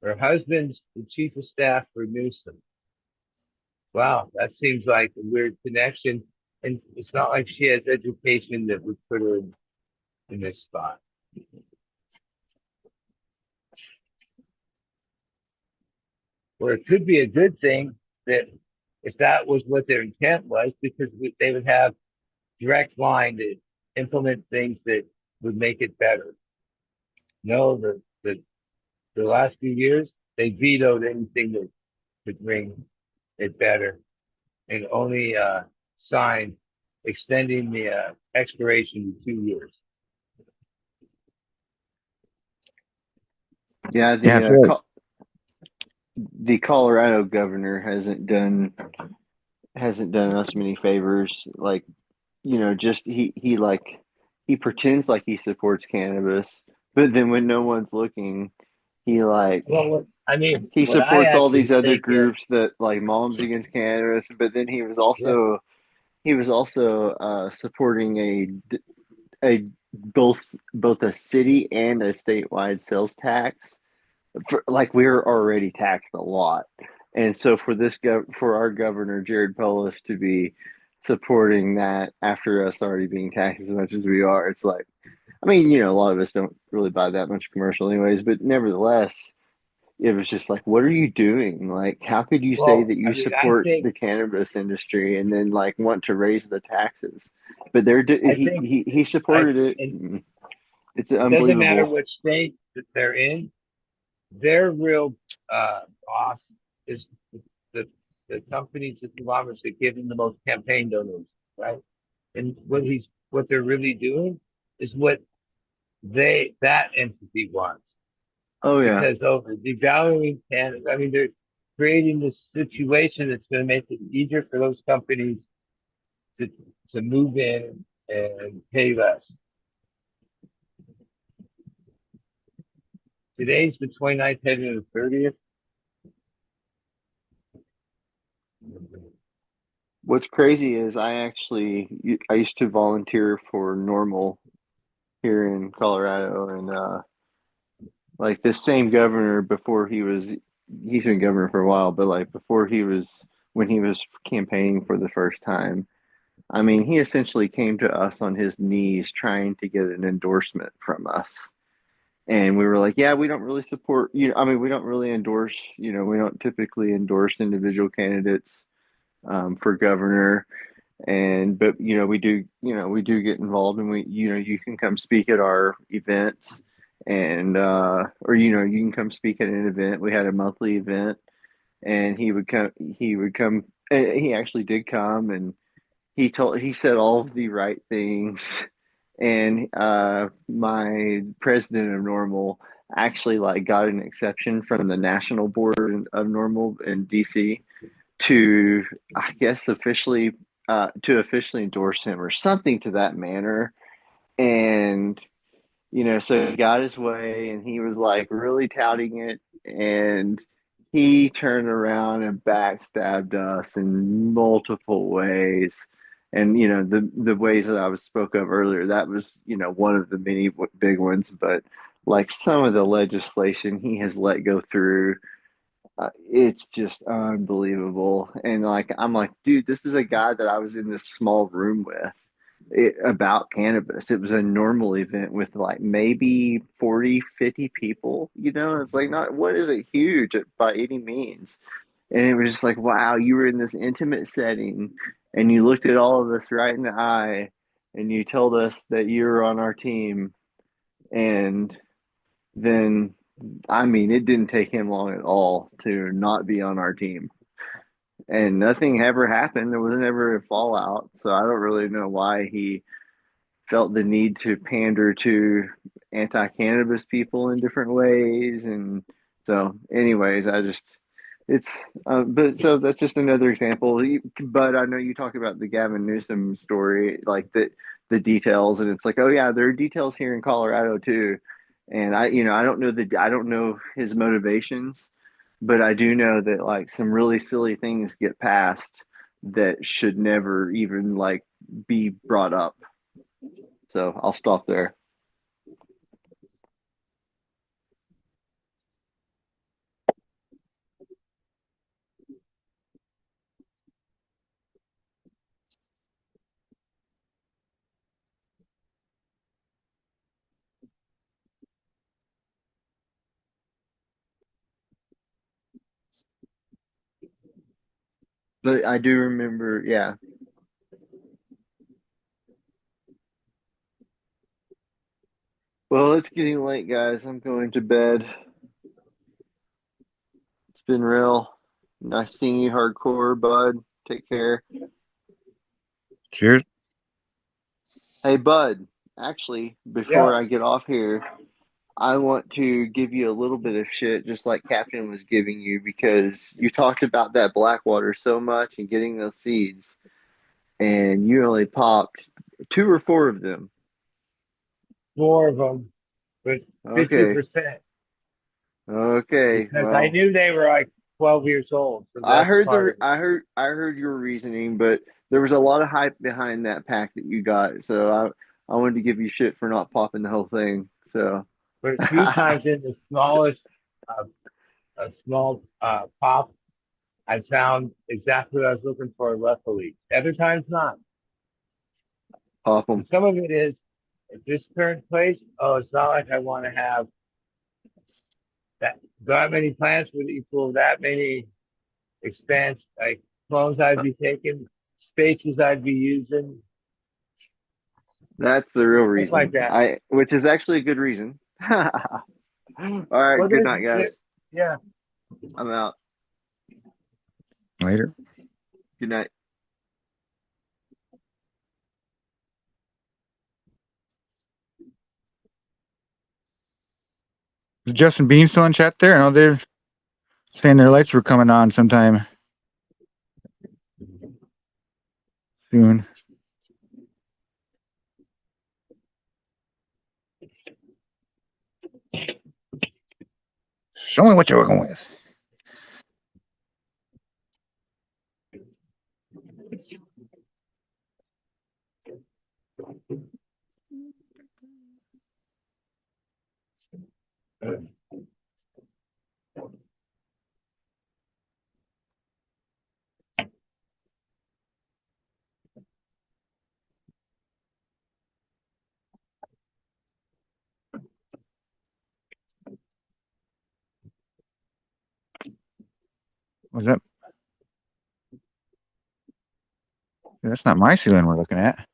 Her husband's the chief of staff for Newsom. Wow, that seems like a weird connection. And it's not like she has education that would put her in this spot. Or it could be a good thing that if that was what their intent was, because they would have direct line to implement things that would make it better. No, the last few years, they vetoed anything that could bring it better and only signed extending the expiration to 2 years. Yeah, Yeah, that's right. the Colorado governor hasn't done us many favors. Like, just he pretends like he supports cannabis, but then when no one's looking, he like Well, I mean, he what I supports all actually these other think is, groups that like moms against cannabis. But then yeah, he was also supporting a both a city and a statewide sales tax. Like, we're already taxed a lot, and so for our governor Jared Polis to be supporting that after us already being taxed as much as we are, it's like, I mean, a lot of us don't really buy that much commercial anyways, but nevertheless, it was just like, what are you doing? Like, how could you say well, that I you mean, I support think, the cannabis industry and then like want to raise the taxes? But I think, he supported it. and It's it doesn't matter unbelievable. what state that they're in, their real boss is the the companies, the conglomerates that give them the most campaign dollars, right? And what they're really doing is what that entity wants. Oh yeah. Because over devaluing Canada, I mean, they're creating this situation that's going to make it easier for those companies to to move in and pay less. Today's the 29th, heading to the 30th. What's crazy is I used to volunteer for Normal here in Colorado, and like this same governor before he's been governor for a while, but like before when he was campaigning for the first time, I mean, he essentially came to us on his knees trying to get an endorsement from us. And we were like, yeah, we don't really support you. I mean, we don't really endorse, we don't typically endorse individual candidates for governor. But we do get involved, and you can come speak at our events, and or you can come speak at an event. We had a monthly event, and he would come, and he actually did come, and he said all of the right things. And my president of Normal actually like got an exception from the national board of Normal in DC to, I guess, officially endorse him or something to that manner. And so he got his way, and he was like really touting it, and he turned around and backstabbed us in multiple ways. And the ways that I was spoke of earlier, that was one of the many big ones. But like some of the legislation he has let go through, it's just unbelievable. And like I'm like, dude, this is a guy that I was in this small room with about cannabis. It was a normal event with like maybe 40, 50 people. It's like not what is it huge by any means. And it was just like, wow, you were in this intimate setting, and you looked at all of us right in the eye, and you told us that you were on our team. And then, I mean, it didn't take him long at all to not be on our team. And nothing ever happened. There was never a fallout. So I don't really know why he felt the need to pander to anti-cannabis people in different ways. And so, anyways, it's, but so that's just another example. But I know you talk about the Gavin Newsom story, like the details, and it's like, oh yeah, there are details here in Colorado too. And I don't know his motivations, but I do know that like some really silly things get passed that should never even like be brought up. So I'll stop there. But I do remember, yeah. Well, it's getting late, guys. I'm going to bed. It's been real. Nice seeing you, hardcore, bud. Take care. Cheers. Hey, bud. Actually, before I get off here, I want to give you a little bit of shit, just like Captain was giving you, because you talked about that Blackwater so much and getting those seeds, and you only popped 2 or 4 of them. 4 of them with Okay. 50%. Okay. Because Well, I knew they were like 12 years old. So I that's heard part of it. I heard your reasoning, but there was a lot of hype behind that pack that you got, so I wanted to give you shit for not popping the whole thing. So, But a few times in the smallest, uh, a small pop, I found exactly what I was looking for, luckily. Other times not. pop And them. some of it is at this current place, oh, it's not like I want to have that many plants would equal that many expense, like clones I'd be taking, spaces I'd be using, That's the real stuff like reason. that. Which is actually a good reason. All right. Well, Good night, guys. yeah. I'm out. Later. Good night. Is Justin Bean still in chat there? I know they're saying their lights were coming on sometime soon. Show me what you're working with. Was that? That's not my ceiling we're looking at.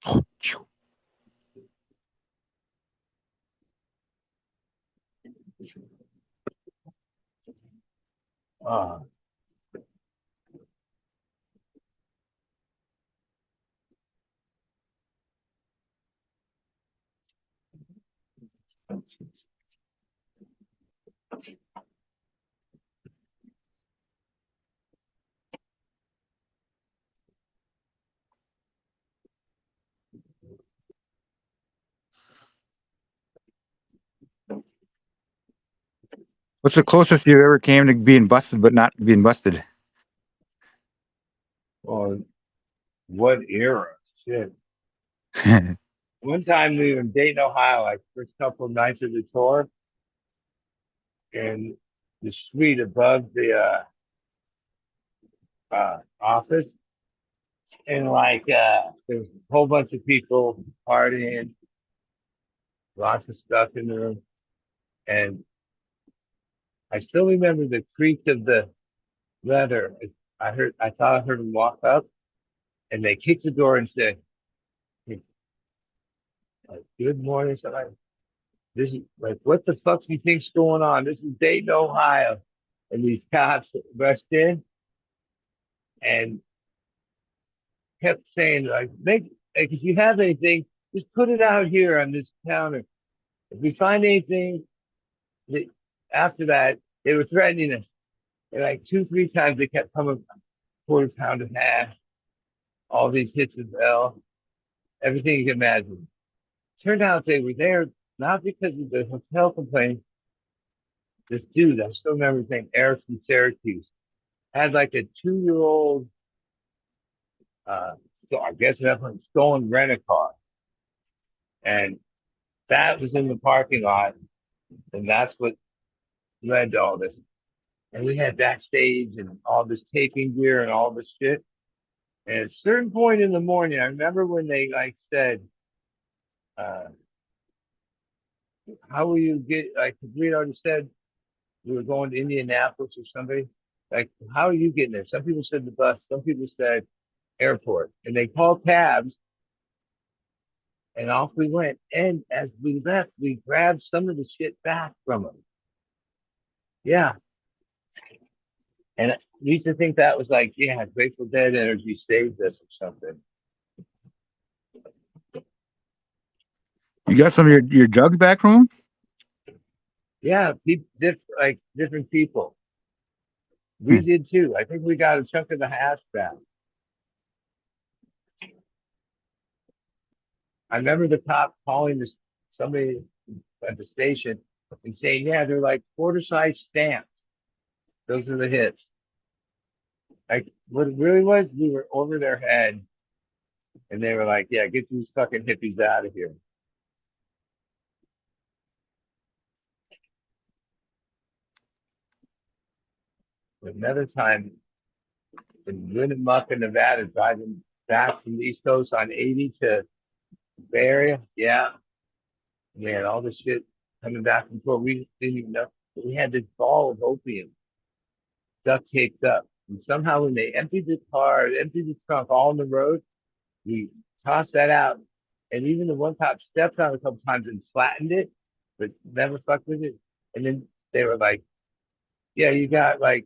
Oh, phew. Ah. What's the closest you ever came to being busted, but not being busted? Well, what era? Shit. One time we were in Dayton, Ohio, like first couple of nights of the tour, and the suite above the office, and like there was a whole bunch of people partying, lots of stuff in the room, and I still remember the creak of the leather. I thought I heard them walk up, and they kicked the door and said, "Hey, good morning." So like, this is like, what the fuck do you think's going on? This is Dayton, Ohio. And these cops rushed in and kept saying, like, like, if you have anything, just put it out here on this counter. If we find anything, that, after that, they were threatening us. And like two, three times they kept coming, quarter pound of hash, all these hits of L, everything you can imagine. Turned out they were there not because of the hotel complaint. This dude, I still remember his name, Eric from Syracuse, had like a 2 year old, so I guess that's a stolen rent a car. And that was in the parking lot. And that's what led to all this. And we had backstage and all this taping gear and all this shit. And at a certain point in the morning, I remember when they like said, uh, how will you get, like, we already said we were going to Indianapolis or somebody. Like, how are you getting there? Some people said the bus, some people said airport. And they called cabs and off we went. And as we left, we grabbed some of the shit back from them. Yeah. And we used to think that was like, yeah, Grateful Dead energy saved us or something. You got some of your jugs back from him? Yeah, like different people. We Hmm. did too. I think we got a chunk of the hash back. I remember the cop calling somebody at the station and saying, yeah, they're like quarter size stamps. Those are the hits. Like what it really was, we were over their head and they were like, yeah, get these fucking hippies out of here. Another time in Winnemucca, Nevada, driving back from the East Coast on 80 to Bay Area. Yeah, man, all this shit coming back and forth. We didn't even know. We had this ball of opium duct taped up. And somehow when they emptied the car, emptied the trunk all on the road, we tossed that out. And even the one cop stepped on it a couple times and flattened it, but never fucked with it. And then they were like, yeah, you got like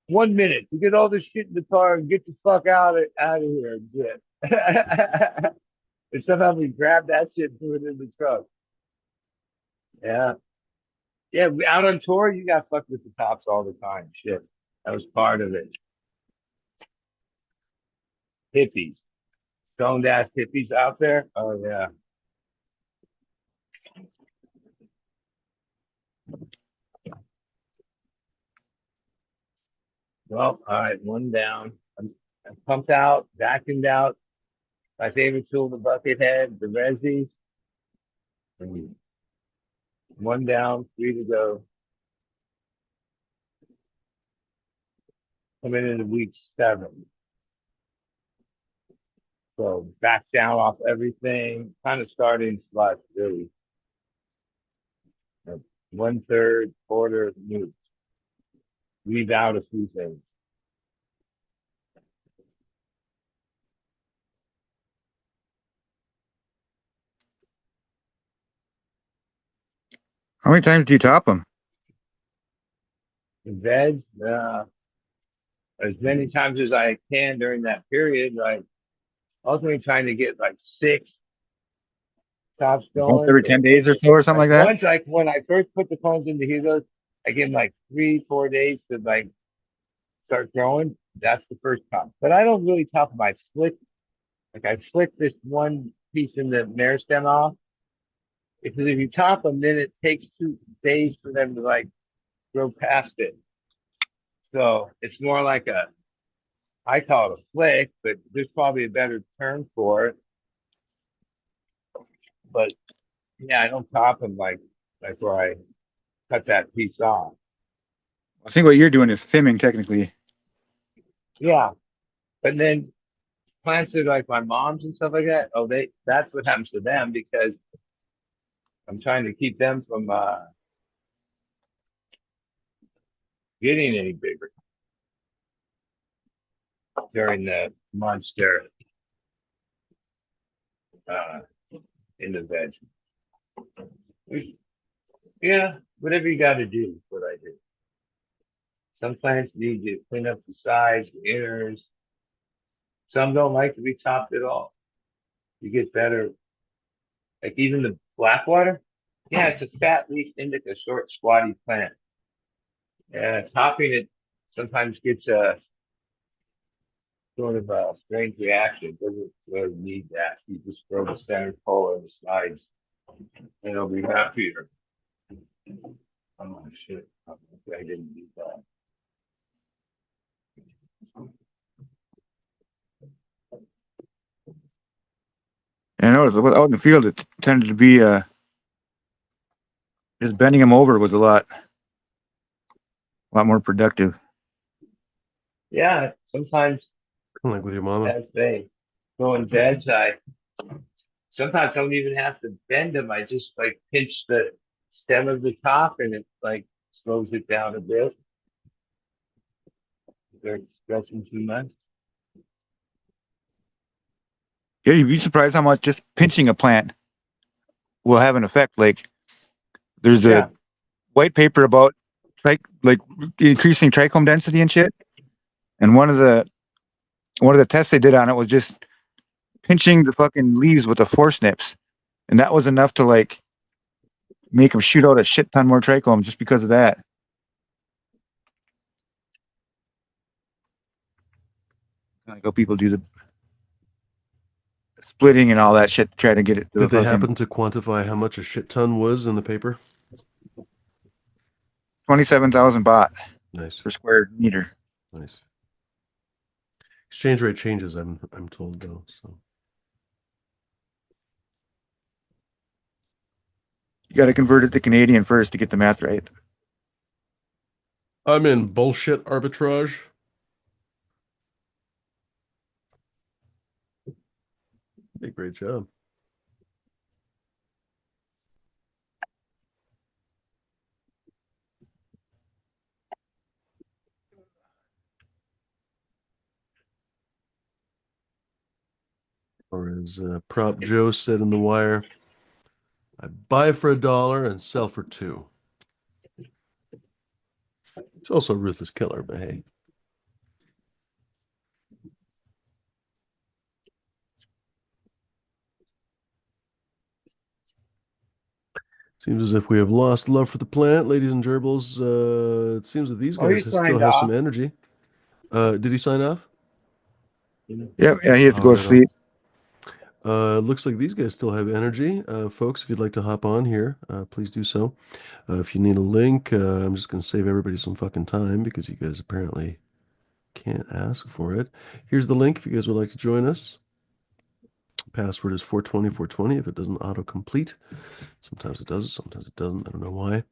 1 minute to get all this shit in the car and get the fuck out of here. Yeah. And somehow we grabbed that shit and threw it in the truck. Yeah. Yeah. Out on tour, you got fucked with the cops all the time. Shit. That was part of it. Hippies. Stoned ass hippies out there. Oh, yeah. Well, all right. One down. I'm pumped out, vacuumed out. My favorite tool, the bucket head, the Resi. And one down, three to go. Coming into week 7. So back down off everything, kind of starting slush really. 1/3, quarter, new. Leave out a few things. How many times do you top them? The veg, as many times as I can during that period. Like ultimately trying to get like 6 tops Once going. every 10 days or so, or something like that? Once, like when I first put the cones into Hugos, I give them like 3-4 days to like start growing. That's the first top. But I don't really top them. I flick this one piece in the mare stem off. Because if you top them, then it takes 2 days for them to like grow past it. So it's more like I call it a flick, but there's probably a better term for it. But yeah, I don't top them like where I cut that piece off. I think what you're doing is thimming technically. Yeah, but then plants are like my mom's and stuff like that. Oh, that's what happens to them because I'm trying to keep them from getting any bigger during the months they're uh, in the veg. Yeah, whatever you got to do is what I do. Some plants need to clean up the sides, the inners. Some don't like to be topped at all. You get better, like even the blackwater. Yeah, it's a fat leaf indica, short, squatty plant. And topping it sometimes gets a sort of a strange reaction. It doesn't really need that. You just grow the center pole and the sides, and it'll be happier. Oh shit! I didn't do that. And I noticed out in the field, it tended to be just bending them over was a lot more productive. Yeah, sometimes Like with your mama. as they go in veg, sometimes I don't even have to bend them. I just like pinch the stem of the top and it like slows it down a bit. They're stretching too much. Yeah, you'd be surprised how much just pinching a plant will have an effect. Like there's a white paper about like increasing trichome density and shit. And one of the tests they did on it was just pinching the fucking leaves with the forceps, and that was enough to like make them shoot out a shit ton more trichomes just because of that. Like how people do the splitting and all that shit to try to get it to Did they fucking happen to quantify how much a shit ton was in the paper? 27,000 baht Nice. per square meter. Nice. Exchange rate changes, I'm told though. So You got to convert it to Canadian first to get the math right. I'm in bullshit arbitrage. Hey, great job. Or as Prop Joe said in The Wire, I buy for $1 and sell for $2. He's also a ruthless killer, but hey. Seems as if we have lost love for the plant, ladies and gerbils. It seems that these guys still have some energy. Did he sign off? Yeah, he has to go to sleep. Looks like these guys still have energy. Folks, if you'd like to hop on here, please do so. If you need a link, I'm just going to save everybody some fucking time because you guys apparently can't ask for it. Here's the link if you guys would like to join us. Password is 420 if it doesn't autocomplete. Sometimes it does, sometimes it doesn't. I don't know why.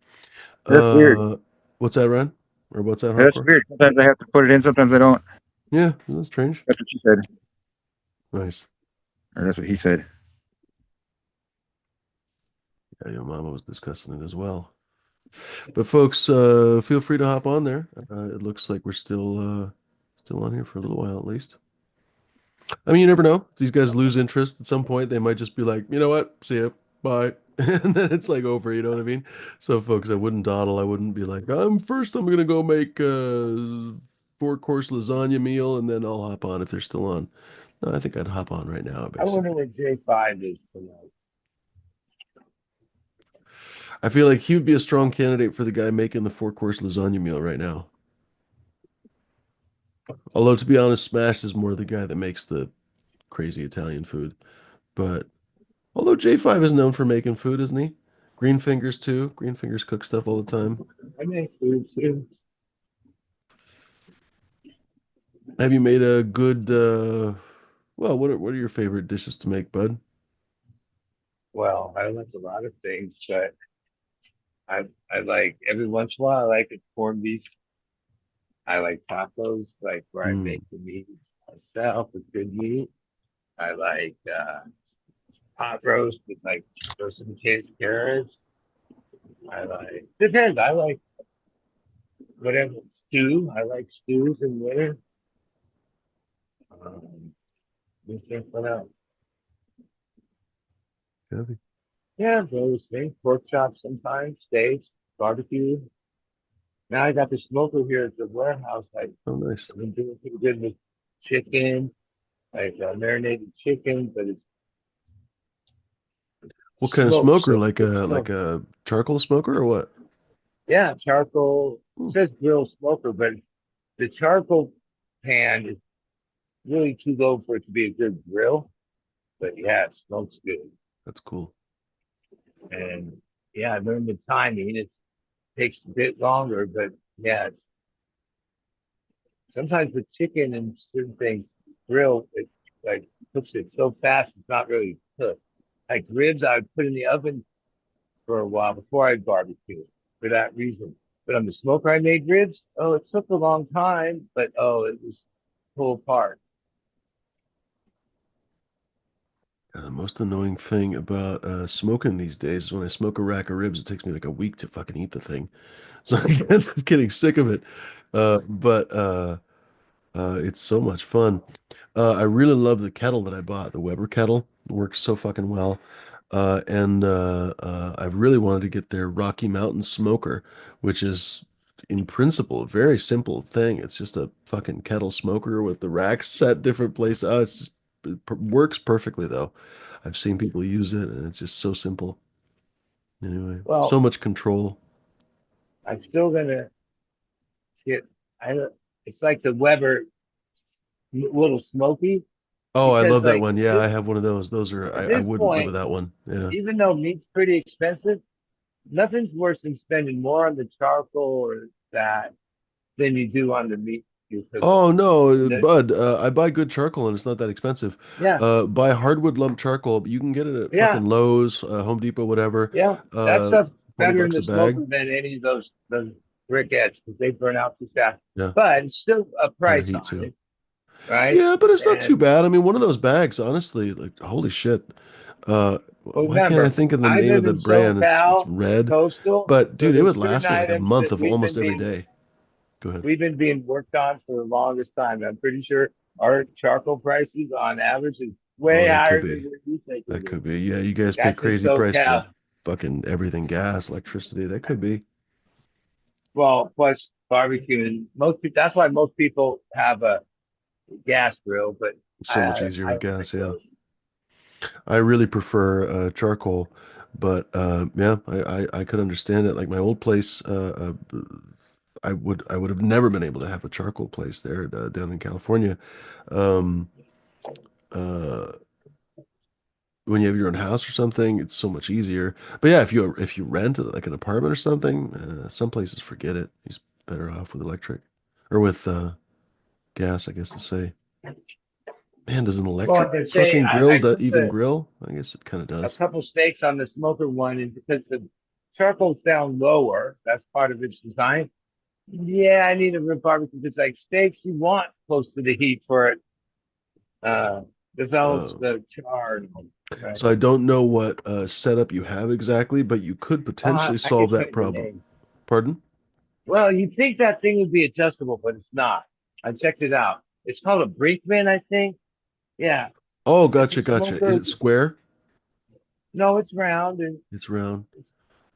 That's weird. What's that, Ryan? Or what's that, That's Hardcore? weird. Sometimes I have to put it in, sometimes I don't. Yeah, that's strange. That's what she said. Nice. Or that's what he said. Yeah, your mama was discussing it as well. But folks, feel free to hop on there. It looks like we're still on here for a little while at least. I mean, you never know. If these guys lose interest at some point, they might just be like, you know what? See ya. Bye. And then it's like over, you know what I mean? So folks, I wouldn't dawdle. I wouldn't be like, I'm gonna go make a 4-course lasagna meal and then I'll hop on if they're still on. No, I think I'd hop on right now, I wonder basically. where J5 is tonight. I feel like he would be a strong candidate for the guy making the 4-course lasagna meal right now. Although to be honest, Smash is more the guy that makes the crazy Italian food. But although J5 is known for making food, isn't he? Green Fingers too. Green Fingers cook stuff all the time. I make food too. Have you made a good well, what are your favorite dishes to make, bud? Well, I like a lot of things, but I like every once in a while I like a corned beef. I like tacos, like where I Mm. make the meat myself with good meat. I like pot roast with like roasted potatoes, carrots. I like depends. I like whatever stew. I like stews in winter. Um, let me think what else. Heavy. Yeah, those things. Pork chops sometimes, steaks, barbecue. Now I got the smoker here at the warehouse. Oh, nice. I've been doing pretty good with chicken, like marinated chicken, but it's What kind of smoked, smoker? so Like it's a charcoal smoker or what? yeah, charcoal. It Hmm, says grill smoker, but the charcoal pan is really too low for it to be a good grill. But yeah, it smokes good. that's cool. And yeah, I learned the timing. It takes a bit longer, but yeah, it's sometimes with chicken and certain things, grill it like cooks it so fast it's not really cooked. Like ribs, I would put in the oven for a while before I barbecue for that reason. But on the smoker I made ribs, oh, it took a long time, but oh, it was pull apart. The most annoying thing about smoking these days is when I smoke a rack of ribs, it takes me like a week to fucking eat the thing. So I end up getting sick of it. But it's so much fun. I really love the kettle that I bought, the Weber kettle. It works so fucking well. And I've really wanted to get their Rocky Mountain smoker, which is in principle a very simple thing. It's just a fucking kettle smoker with the racks set different places. It's just works perfectly though. I've seen people use it and it's just so simple. Anyway, so Well, much control. I'm still gonna get. I don't- it's like the Weber little smoky Oh, I because love that like one. Yeah, I have one of those. Those are at I this wouldn't live point, without one. Yeah. even though meat's pretty expensive, nothing's worse than spending more on the charcoal or that than you do on the meat you're cooking. Oh no, The- bud. I buy good charcoal and it's not that expensive. yeah, Buy hardwood lump charcoal. You can get it at yeah, fucking Lowe's, Home Depot, whatever. yeah. That Uh, stuff's 20 better in bucks the a bag. smoker than any of those briquettes because they burn out too fast. Yeah, But it's still a higher price heat on too. it, right? Yeah, but it's not too And bad. I mean, one of those bags, honestly, like holy shit. well, Why can't I remember, think of the I name of live the in brand? It's SoCal, red, coastal, but so dude, it there's would certain last me like a items month that of almost every day. Go ahead. we've been being worked on for the longest time. I'm pretty sure our charcoal prices on average is Oh, way that could higher than be. what you think it That is. could be. Yeah, you guys pay That's in crazy price for SoCal. fucking everything, gas, electricity. That could be Well, plus barbecue and most people, that's why most people have a gas grill, but so much easier I with don't like gas. Yeah. those. I really prefer charcoal, but yeah, I could understand it. Like my old place, I would have never been able to have a charcoal place there down in California. Um, uh, when you have your own house or something, it's so much easier. But yeah, if you rent like an apartment or something, some places forget it. You're better off with electric or with gas, I guess to say. Man, does an Well, electric like I say, fucking grill I put even grill? I guess it kind of a does. couple steaks on the smoker one, and because the charcoal's down lower, that's part of its design. Yeah, I need a real barbecue. It's like steaks, you want close to the heat for it. Uh, develops Um, the char. Right. so I don't know what setup you have exactly, but you could potentially I can solve tell that you the problem. name. Pardon? Well, you'd think that thing would be adjustable, but it's not. I checked it out. It's called a Brinkman, I think. Yeah, Oh, it's a gotcha, gotcha. Is smoker. it square? No, it's round and It's round. it's,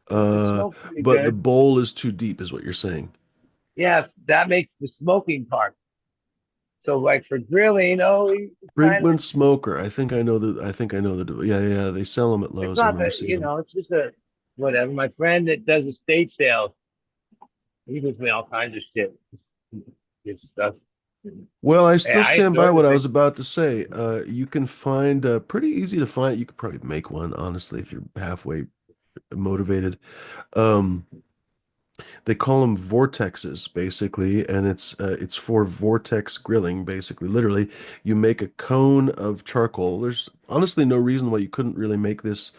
it Uh, smokes pretty but the good. bowl is too deep, is what you're saying. Yeah, that makes the smoking part. So, like for grilling, oh, you kind of, Brinkman smoker. I think I know the. I think I know the. Yeah, yeah. They sell them at it's Lowe's. I not remember that, seeing them. it's just a whatever. My friend that does estate sales, he gives me all kinds of shit. This stuff. Well, I Hey, still I stand by enjoy the what I was big. about to say. You can find pretty easy to find. You could probably make one, honestly, if you're halfway motivated. Um, they call them vortexes, basically, and it's for vortex grilling, basically. Literally, you make a cone of charcoal. There's honestly no reason why you couldn't really make this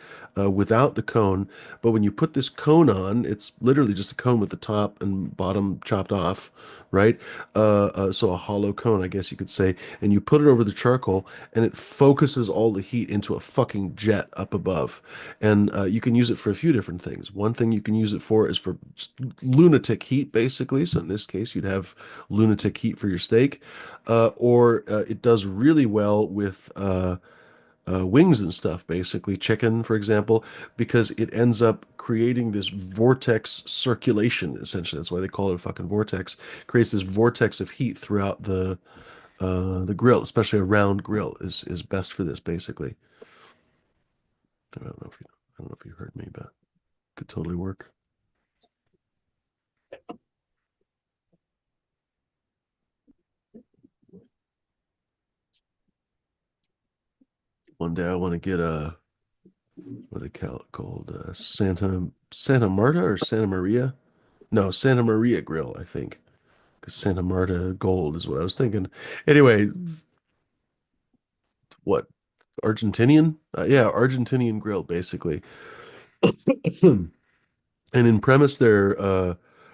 without the cone, but when you put this cone on, it's literally just a cone with the top and bottom chopped off, right? So a hollow cone, I guess you could say, and you put it over the charcoal, and it focuses all the heat into a fucking jet up above. And you can use it for a few different things. One thing you can use it for is for just lunatic heat, basically. So in this case, you'd have lunatic heat for your steak. Or it does really well with wings and stuff, basically. Chicken, for example, because it ends up creating this vortex circulation, essentially. That's why they call it a fucking vortex. Creates this vortex of heat throughout the grill, especially a round grill is best for this, basically. I don't know if you heard me, but could totally work. One day I want to get a what do they call it called Santa Marta or Santa Maria? No, Santa Maria grill, I think. Because Santa Marta Gold is what I was thinking. Anyway, what Argentinian? Yeah, Argentinian grill basically. And in premise they're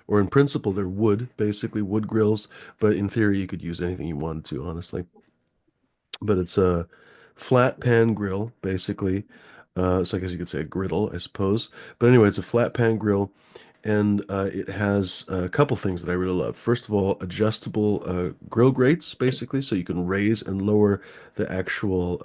or in principle they're wood, basically wood grills, but in theory you could use anything you wanted to, honestly. But it's a flat pan grill, basically. So I guess you could say a griddle, I suppose. But anyway, it's a flat pan grill, and it has a couple things that I really love. First of all, adjustable grill grates, basically, so you can raise and lower the actual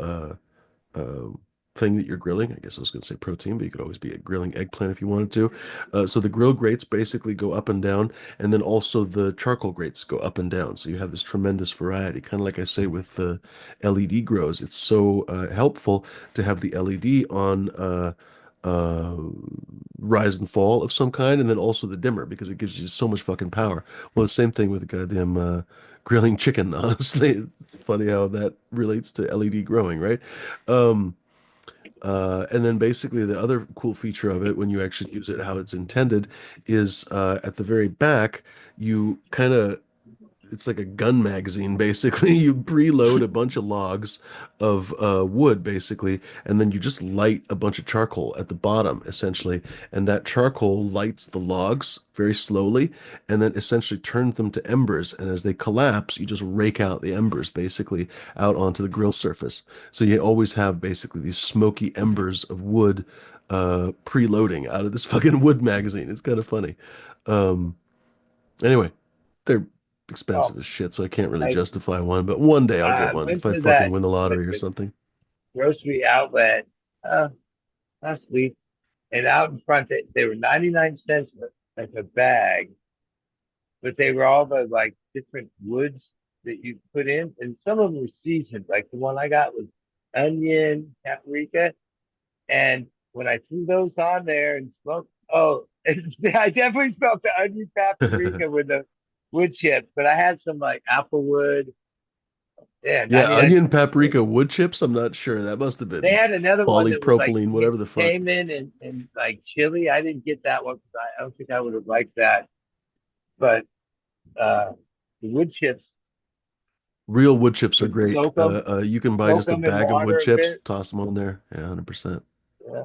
um, thing that you're grilling. I guess I was going to say protein, but you could always be a grilling eggplant if you wanted to. So the grill grates basically go up and down, and then also the charcoal grates go up and down. So you have this tremendous variety, kind of like I say with the LED grows. It's so helpful to have the LED on uh, rise and fall of some kind, and then also the dimmer because it gives you so much fucking power. Well, the same thing with the goddamn grilling chicken, honestly. It's funny how that relates to LED growing, right? Um, and then basically the other cool feature of it when you actually use it how it's intended is at the very back, you kind of it's like a gun magazine basically. You preload a bunch of logs of wood basically, and then you just light a bunch of charcoal at the bottom essentially, and that charcoal lights the logs very slowly and then essentially turns them to embers, and as they collapse you just rake out the embers basically out onto the grill surface. So you always have basically these smoky embers of wood preloading out of this fucking wood magazine. It's kind of funny. Um, Anyway, they're expensive Oh, as shit, so I can't really I justify one, but one day I'll get one went if I to fucking that win the like lottery or the something. grocery outlet uh, last week, and out in front they were 99 cents like a bag, but they were all the like different woods that you put in, and some of them were seasoned. Like the one I got was onion, paprika, and when I threw those on there and smoked, oh, I definitely smelled the onion paprika with the wood chips. But I had some like apple wood. Yeah, Yeah, 99 onion cents. paprika wood chips, I'm not sure. That must have They been had another one that was like polypropylene, whatever the fuck. Cayman and like chili. I didn't get that one because I don't think I would have liked that. But uh, the wood chips, Real wood chips are would great. You can buy soak just a them in bag of wood water a chips, bit. toss them on there. Yeah, 100%. Yeah.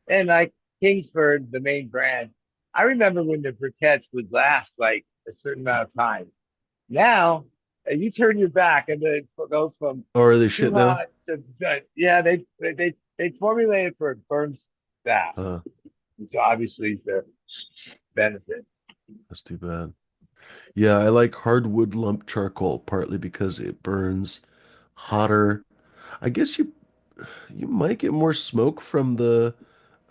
And like Kingsford, the main brand, I remember when the briquettes would last like a certain amount of time. Now you turn your back and then it goes from Or are they too shit now? hot to yeah. They formulate it for it burns fast, Uh, which obviously is the benefit. that's too bad. Yeah, I like hardwood lump charcoal partly because it burns hotter. I guess you might get more smoke from the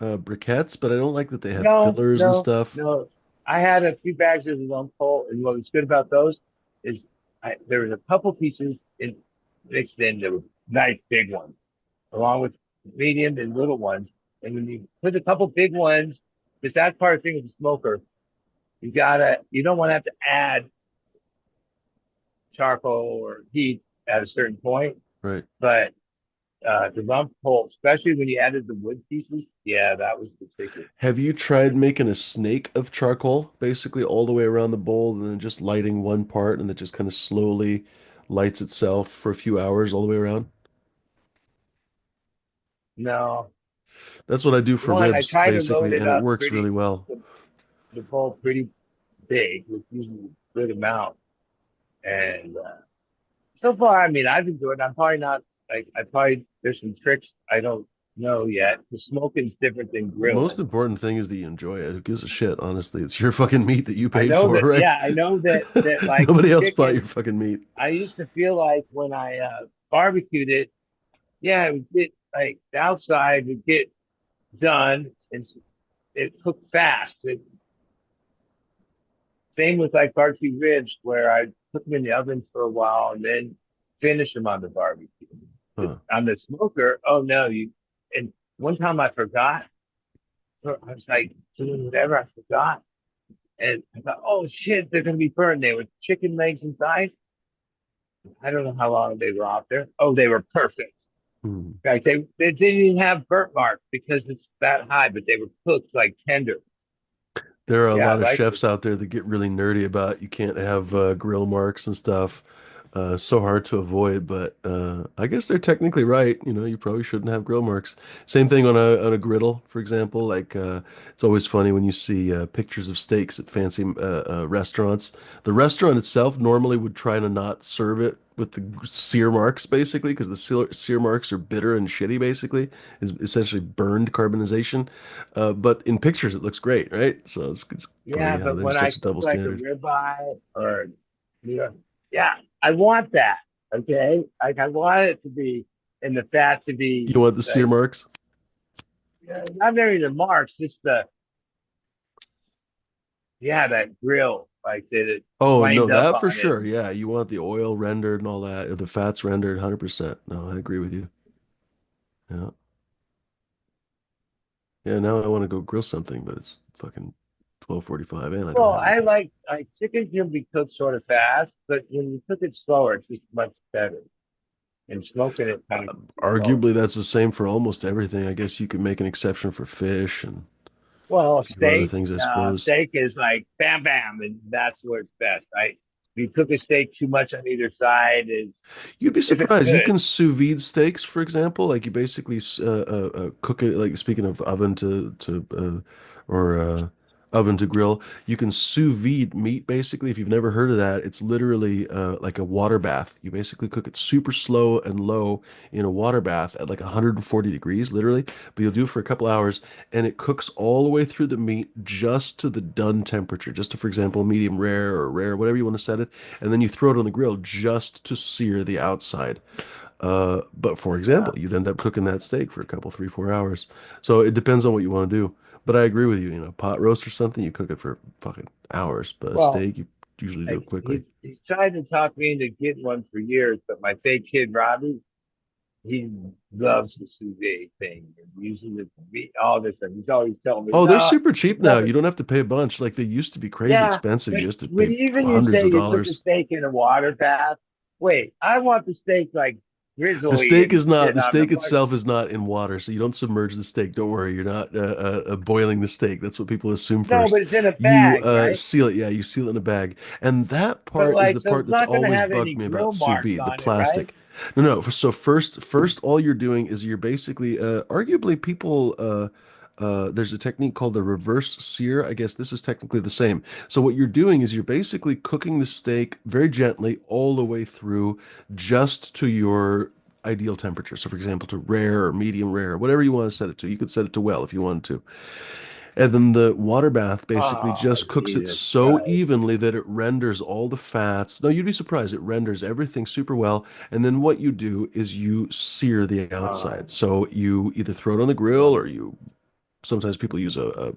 briquettes, but I don't like that they have No, fillers and no, stuff. no. I had a few bags of lump coal, and what was good about those is there was a couple pieces in mixed in that were nice big ones, along with medium and little ones. And when you put a couple big ones, because that's part of the thing with the smoker, you don't want to have to add charcoal or heat at a certain point. Right. But the lump coal, especially when you added the wood pieces, yeah, that was the ticket. Have you tried making a snake of charcoal, basically all the way around the bowl, and then just lighting one part, and it just kind of slowly lights itself for a few hours all the way around? No, That's what I do for one, I ribs, tried to load basically, it and it up works really pretty, well. the bowl pretty big, with usually a good amount. And so far, I mean, I've enjoyed it. I'm probably not like there's some tricks I don't know yet. The smoking's different than Most grilling. important thing is that you enjoy it. Who gives a shit, honestly? It's your fucking meat that you I paid know for, that, right? yeah, I know that like the Nobody else bought your chicken, fucking meat. I used to feel like when I barbecued it, yeah, it would get like the outside would get done and it cooked fast. Same with like barbecue ribs, where I put them in the oven for a while and then finish them on the barbecue. But Huh. on the smoker, oh no, and one time I forgot. I was like doing whatever I forgot. And I thought, oh shit, they're gonna be burned. They were chicken legs inside. I don't know how long they were out there. Oh, they were perfect. Hmm. Like they didn't even have burnt marks because it's that high, but they were cooked like tender. There are a Yeah, I lot of liked it. chefs out there that get really nerdy about you can't have grill marks and stuff. So hard to avoid, but I guess they're technically right. You know, you probably shouldn't have grill marks. Same thing on a griddle, for example. Like it's always funny when you see pictures of steaks at fancy restaurants. The restaurant itself normally would try to not serve it with the sear marks, basically, because the sear marks are bitter and shitty, basically, is essentially burned carbonization. But in pictures, it looks great, right? So it's funny Yeah, how but there's when I such a cook double like a standard. ribeye or you know, yeah, I want that. Okay, like I want it to be and the fat to be You want the sear like marks? not very the marks, just the yeah that grill like that it Oh, no, flamed up that for on it. sure. Yeah, you want the oil rendered and all that, or the fats rendered 100%. No, I agree with you. Yeah. Yeah, now I want to go grill something, but it's fucking 12:45 and I don't Well, have I anything. like chicken can be cooked sort of fast, but when you cook it slower, it's just much better. And smoking it kind of slow. Arguably, that's the same for almost everything. I guess you could make an exception for fish and Well, a few other things, I suppose. steak is like bam, bam, and that's where it's best, right? If you cook a steak too much on either side, is You'd be if it's surprised. You good. can sous vide steaks, for example. Like you basically cook it. Like speaking of oven to or oven to grill, you can sous vide meat. Basically, if you've never heard of that, it's literally like a water bath. You basically cook it super slow and low in a water bath at like 140 degrees, literally. But you'll do it for a couple hours, and it cooks all the way through the meat just to the done temperature, just to, for example, medium rare or rare, whatever you want to set it, and then you throw it on the grill just to sear the outside. But for Uh, example, you'd end up cooking that steak for a couple, 3, 4 hours. So it depends on what you want to do. But I agree with you. You know, pot roast or something, you cook it for fucking hours. But a well, steak, you usually do like it quickly. he's tried to talk me into getting one for years, but my fake kid Robbie, he loves the sous vide thing and uses it to meat, all this, and he's always telling me, Oh, they're no, super it's cheap now. never. You don't have to pay a bunch. Like they used to be crazy Yeah, expensive. but You used to when pay even you hundreds say of you took a dollars. steak in a water bath, wait, I want the steak like The grizzly steak and is not, shit the on the steak fire. itself is not in water, so you don't submerge the steak. Don't worry, you're not boiling the steak. That's what people assume No, but first. it's in a You bag, right? seal it. Yeah, you seal it in a bag. And that But part is like, the so part it's that's not going to always have any bugged me about grill sous marks vide, the on it, right? plastic. No, no. So first all you're doing is you're basically, arguably people there's a technique called the reverse sear. I guess this is technically the same. So what you're doing is you're basically cooking the steak very gently all the way through, just to your ideal temperature. So for example, to rare or medium rare, whatever you want to set it to. You could set it to well if you wanted to. And then the water bath basically Oh, just cooks it Jesus so Christ. evenly that it renders all the fats. No, you'd be surprised. It renders everything super well. And then what you do is you sear the Oh, outside. So you either throw it on the grill, or you sometimes people use a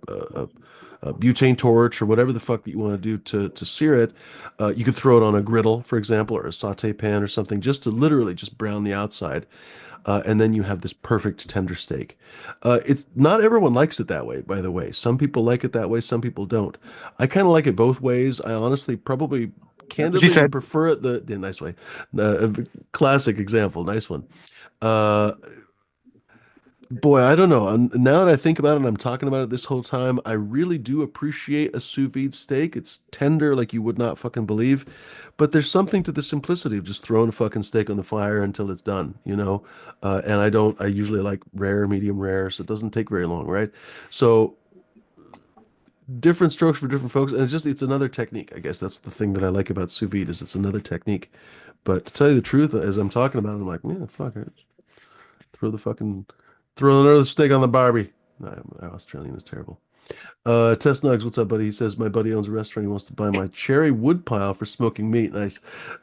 butane torch or whatever the fuck that you want to do to sear it. You could throw it on a griddle, for example, or a saute pan or something, just to literally just brown the outside. And then you have this perfect tender steak. It's not everyone likes it that way, by the way. Some people like it that way, some people don't. I kind of like it both ways. I honestly probably, That's what she candidly, would said. prefer it the nice way. Classic example, nice one. Uh, Boy, I don't know. Now that I think about it, and I'm talking about it this whole time, I really do appreciate a sous vide steak. It's tender like you would not fucking believe. But there's something to the simplicity of just throwing a fucking steak on the fire until it's done, you know? And I usually like rare, medium rare, so it doesn't take very long, right? So different strokes for different folks. And it's another technique, I guess. That's the thing that I like about sous vide is it's another technique. But to tell you the truth, as I'm talking about it, I'm like, yeah, fuck it. Throw the fucking throw another steak on the Barbie. No, my Australian is terrible. Tess Nugs, what's up, buddy? He says my buddy owns a restaurant. He wants to buy my cherry wood pile for smoking meat. Nice.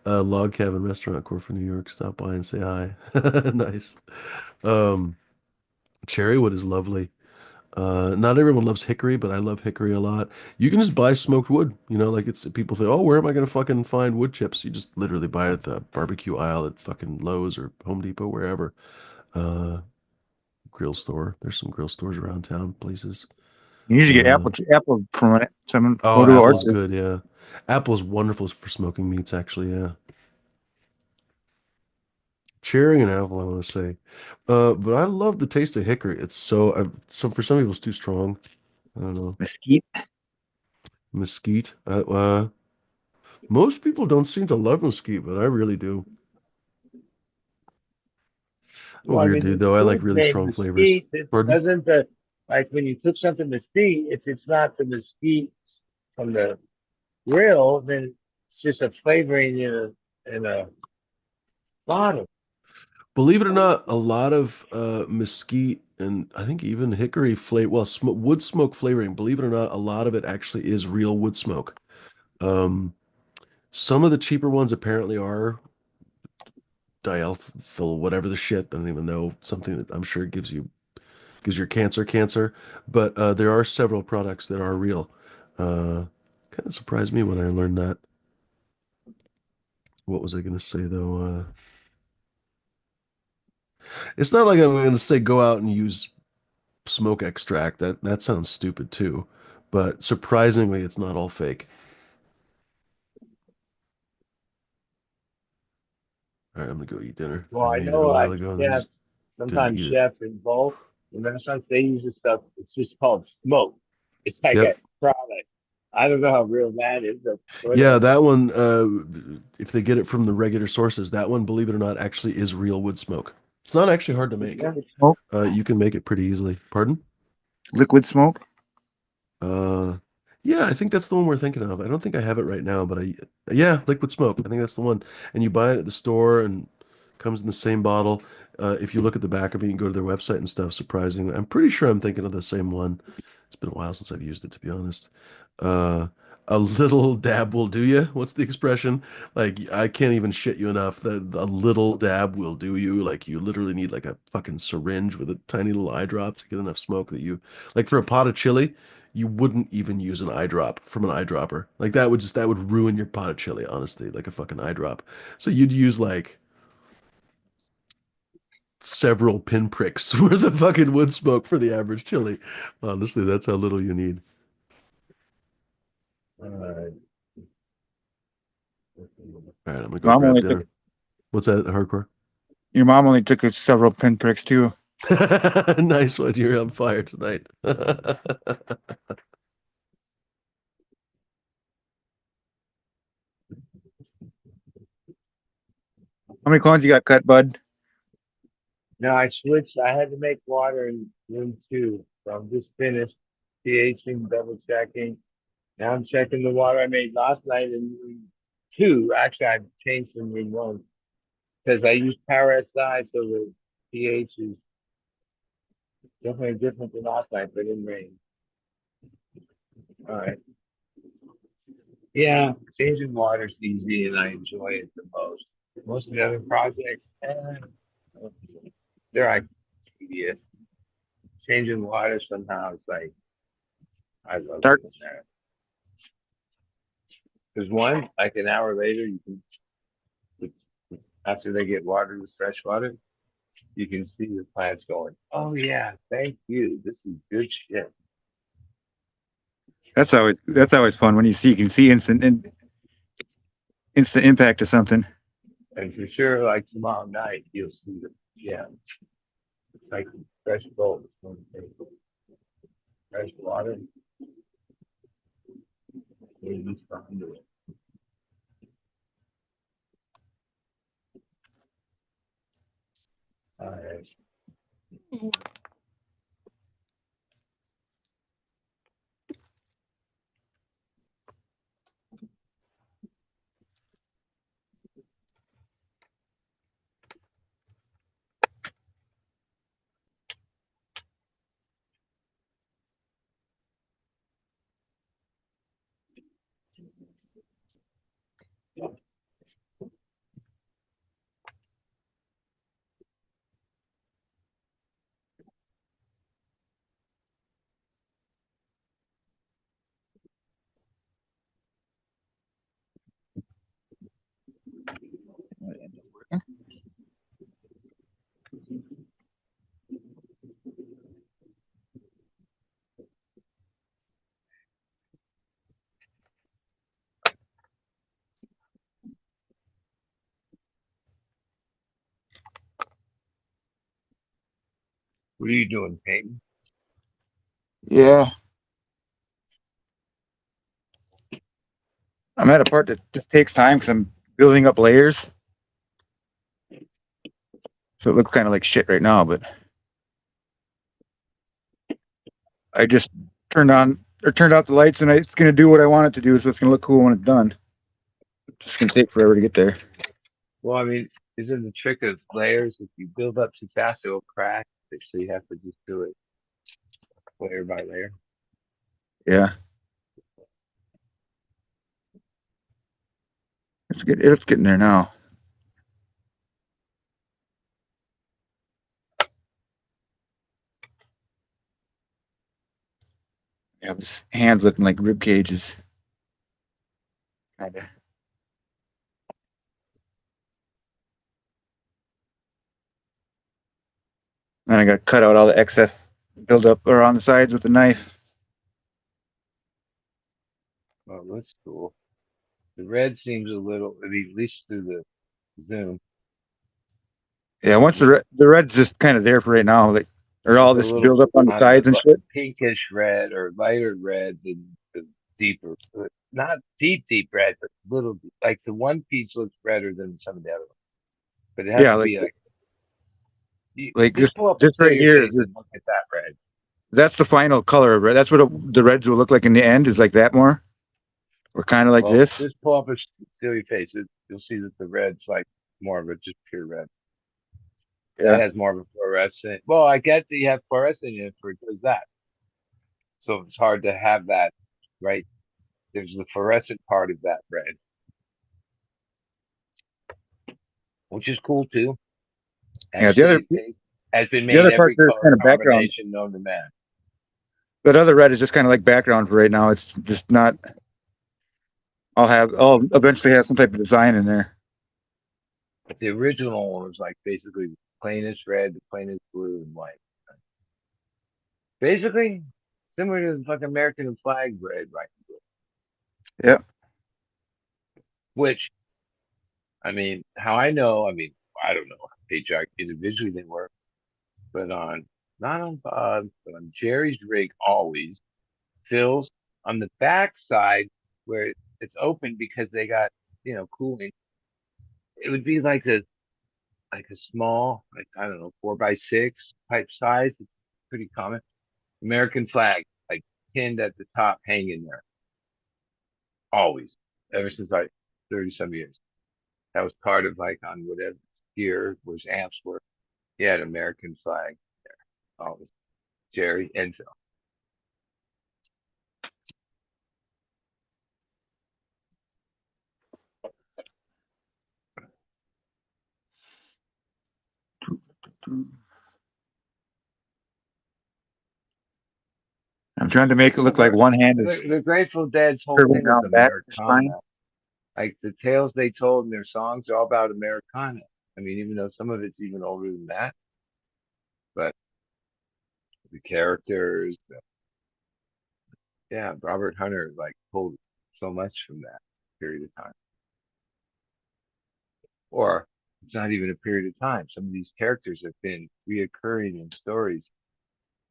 Log Cabin Restaurant, Corfu, New York. Stop by and say hi. Nice. Um, cherry wood is lovely. Not everyone loves hickory, but I love hickory a lot. You can just buy smoked wood. You know, like it's people think, oh, where am I gonna fucking find wood chips? You just literally buy it at the barbecue aisle at fucking Lowe's or Home Depot, wherever. Uh, Grill store. There's some grill stores around town, places. You usually get Uh, apple from it. Someone go oh, to Apple's orchard. good, yeah. Apple's wonderful for smoking meats, actually, yeah. Cherry and apple, I want to say. But I love the taste of hickory. It's so for some people it's too strong. I don't know. Mesquite. Mesquite. Most people don't seem to love mesquite, but I really do. I'm a well, I weird mean, dude, the though. I like food really name strong flavors. mesquite, it Pardon? doesn't like when you cook something mesquite, if it's not the mesquite from the grill, then it's just a flavoring in a bottle. Believe it or not, a lot of mesquite and I think even hickory flavor, well, wood smoke flavoring, believe it or not, a lot of it actually is real wood smoke. Um, some of the cheaper ones apparently are diethyl, whatever the shit. I don't even know, something that I'm sure gives your cancer. But there are several products that are real. Kind of surprised me when I learned that. What was I going to say though? It's not like I'm going to say go out and use smoke extract. That sounds stupid too. But surprisingly, it's not all fake. All right, I'm gonna go eat dinner. I Well, I made it a know while ago and then just chefs, didn't sometimes eat it. chefs in bulk, in restaurants, they use this stuff. It's just called smoke. It's like a Yep. product. I don't know how real that is, but Yeah, whatever. that one, if they get it from the regular sources, that one, believe it or not, actually is real wood smoke. It's not actually hard to make. Yeah. Smoke. You can make it pretty easily. Pardon? Liquid smoke. Uh, yeah, I think that's the one we're thinking of. I don't think I have it right now, but yeah, liquid smoke. I think that's the one. And you buy it at the store and comes in the same bottle. If you look at the back of it, you can go to their website and stuff. Surprisingly, I'm pretty sure I'm thinking of the same one. It's been a while since I've used it, to be honest. Uh, a little dab will do you. What's the expression? Like, I can't even shit you enough. A little dab will do you. Like, you literally need like a fucking syringe with a tiny little eye drop to get enough smoke that like for a pot of chili, you wouldn't even use an eyedrop from an eyedropper. Like that would ruin your pot of chili, honestly, like a fucking eyedrop. So you'd use like several pinpricks worth of fucking wood smoke for the average chili. Honestly, that's how little you need. Uh, All right, I'm gonna go Mom grab only took dinner. What's that, hardcore? your mom only took several pinpricks too. Nice one. You're on fire tonight. How many clones you got cut, bud? no, I switched. I had to make water in room two. So I'm just finished pHing, double checking. Now I'm checking the water I made last night in room two. Actually, I've changed in room one because I used Power SI, so the pH is definitely different than last night, but in range. All right. Yeah, changing water's easy and I enjoy it the most. Most of the other projects, they're like tedious. Changing water somehow it's like I love Dark. doing that. Because one, like an hour later, you can after they get watered with fresh water, you can see the plants going, oh yeah, thank you. This is good shit. That's always fun when you can see instant impact of something. And for sure, like tomorrow night, you'll see the yeah, it's like fresh gold. Fresh water. Maybe find it. All right. What are you doing, Peyton? Yeah, I'm at a part that just takes time because I'm building up layers, so it looks kind of like shit right now. But I just turned out the lights, and it's gonna do what I want it to do, so it's gonna look cool when it's done. It's just gonna take forever to get there. Well, I mean, isn't the trick of layers if you build up too fast, it'll crack. So you have to just do it layer by layer. Yeah, it's getting there now. Yeah, this hands looking like rib cages. Kinda. And I got to cut out all the excess buildup around the sides with a knife. Oh, that's cool. The red seems a little, at least through the zoom, Yeah, once the red's just kind of there for right now, like or all there's a this little, build up on the I don't know, sides and like shit. pinkish red or lighter red than the deeper, not deep, deep red, but little, like the one piece looks redder than some of the other ones. But it has Yeah, to be like, you like just pull up a just right clear here. case and look at that red. That's the final color of red. That's what the reds will look like in the end. Is like that more, or kind of like Well, this. just pull up a silly face. You'll see that the red's like more of a just pure red. That Yeah, has more of a fluorescent. Well, I get that you have fluorescent in it for it does that. So it's hard to have that, right? There's the fluorescent part of that red, which is cool too. yeah. Actually, has been The made other parts every are color kind of background. combination known to man. That other red is just kind of like background for right now. It's just not. I'll eventually have some type of design in there. But the original one was like basically the plainest red, the plainest blue, and white. Basically, similar to the fucking American flag red, right? Yeah, Which, I mean, how I know, I mean, I don't know how patriotic individually they were, but on, not on Bob's, but on Jerry's rig, always, Phil's, on the back side where it's open because they got, cooling, it would be like a small, like, I don't know, 4x6 type size. It's pretty common. American flag, like pinned at the top, hanging there, always, ever since like 30 some years. That was part of like on whatever gear was amps were. He had American flag there, always. Jerry Enfield. I'm trying to make it look like one hand is The Grateful Dead's whole curving thing was around back the spine. Americana. Like the tales they told in their songs are all about Americana. I mean, even though some of it's even older than that, but the characters, yeah, Robert Hunter like pulled so much from that period of time. Or it's not even a period of time. Some of these characters have been reoccurring in stories.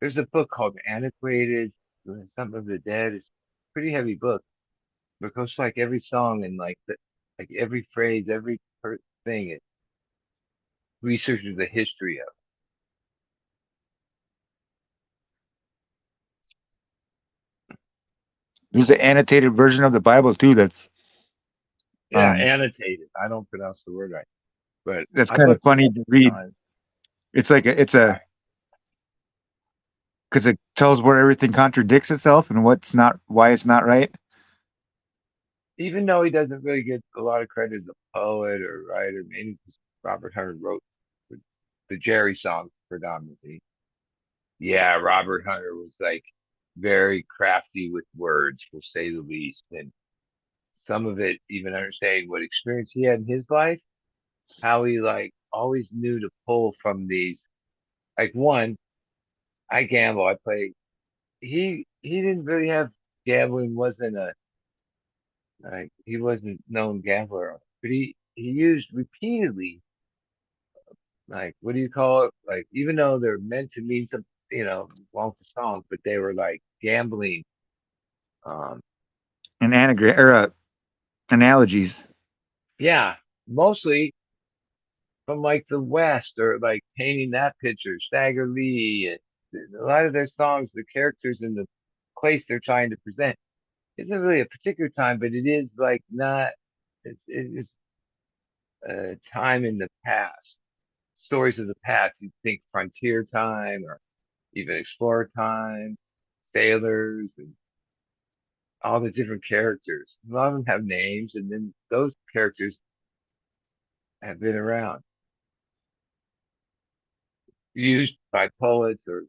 There's a book called Antiquated, Some of the Dead. It's a pretty heavy book because like every song and like every phrase, every thing, it researches the history of. There's an annotated version of the Bible too. Yeah, Um, annotated. I don't pronounce the word right, but that's I've kind of looked it funny up to read. times. It's like it's a because it tells where everything contradicts itself and what's not, why it's not right. Even though he doesn't really get a lot of credit as a poet or writer, maybe because Robert Hunter wrote the Jerry songs predominantly. Yeah, Robert Hunter was like very crafty with words, we'll say the least. And some of it, even understanding what experience he had in his life, how he like always knew to pull from these. Like one, I gamble, I play. He didn't really have gambling wasn't a like he wasn't known gambler, but he used repeatedly like what do you call it? Like even though they're meant to mean some long for songs, but they were like gambling. Um, An anagram or analogies. yeah, mostly from like the West or like painting that picture, Stagger Lee. And a lot of their songs, the characters and the place they're trying to present isn't really a particular time, but it is like not. It is a time in the past, stories of the past. You think frontier time or even explorer time, sailors, and all the different characters. A lot of them have names, and then those characters have been around, used by poets or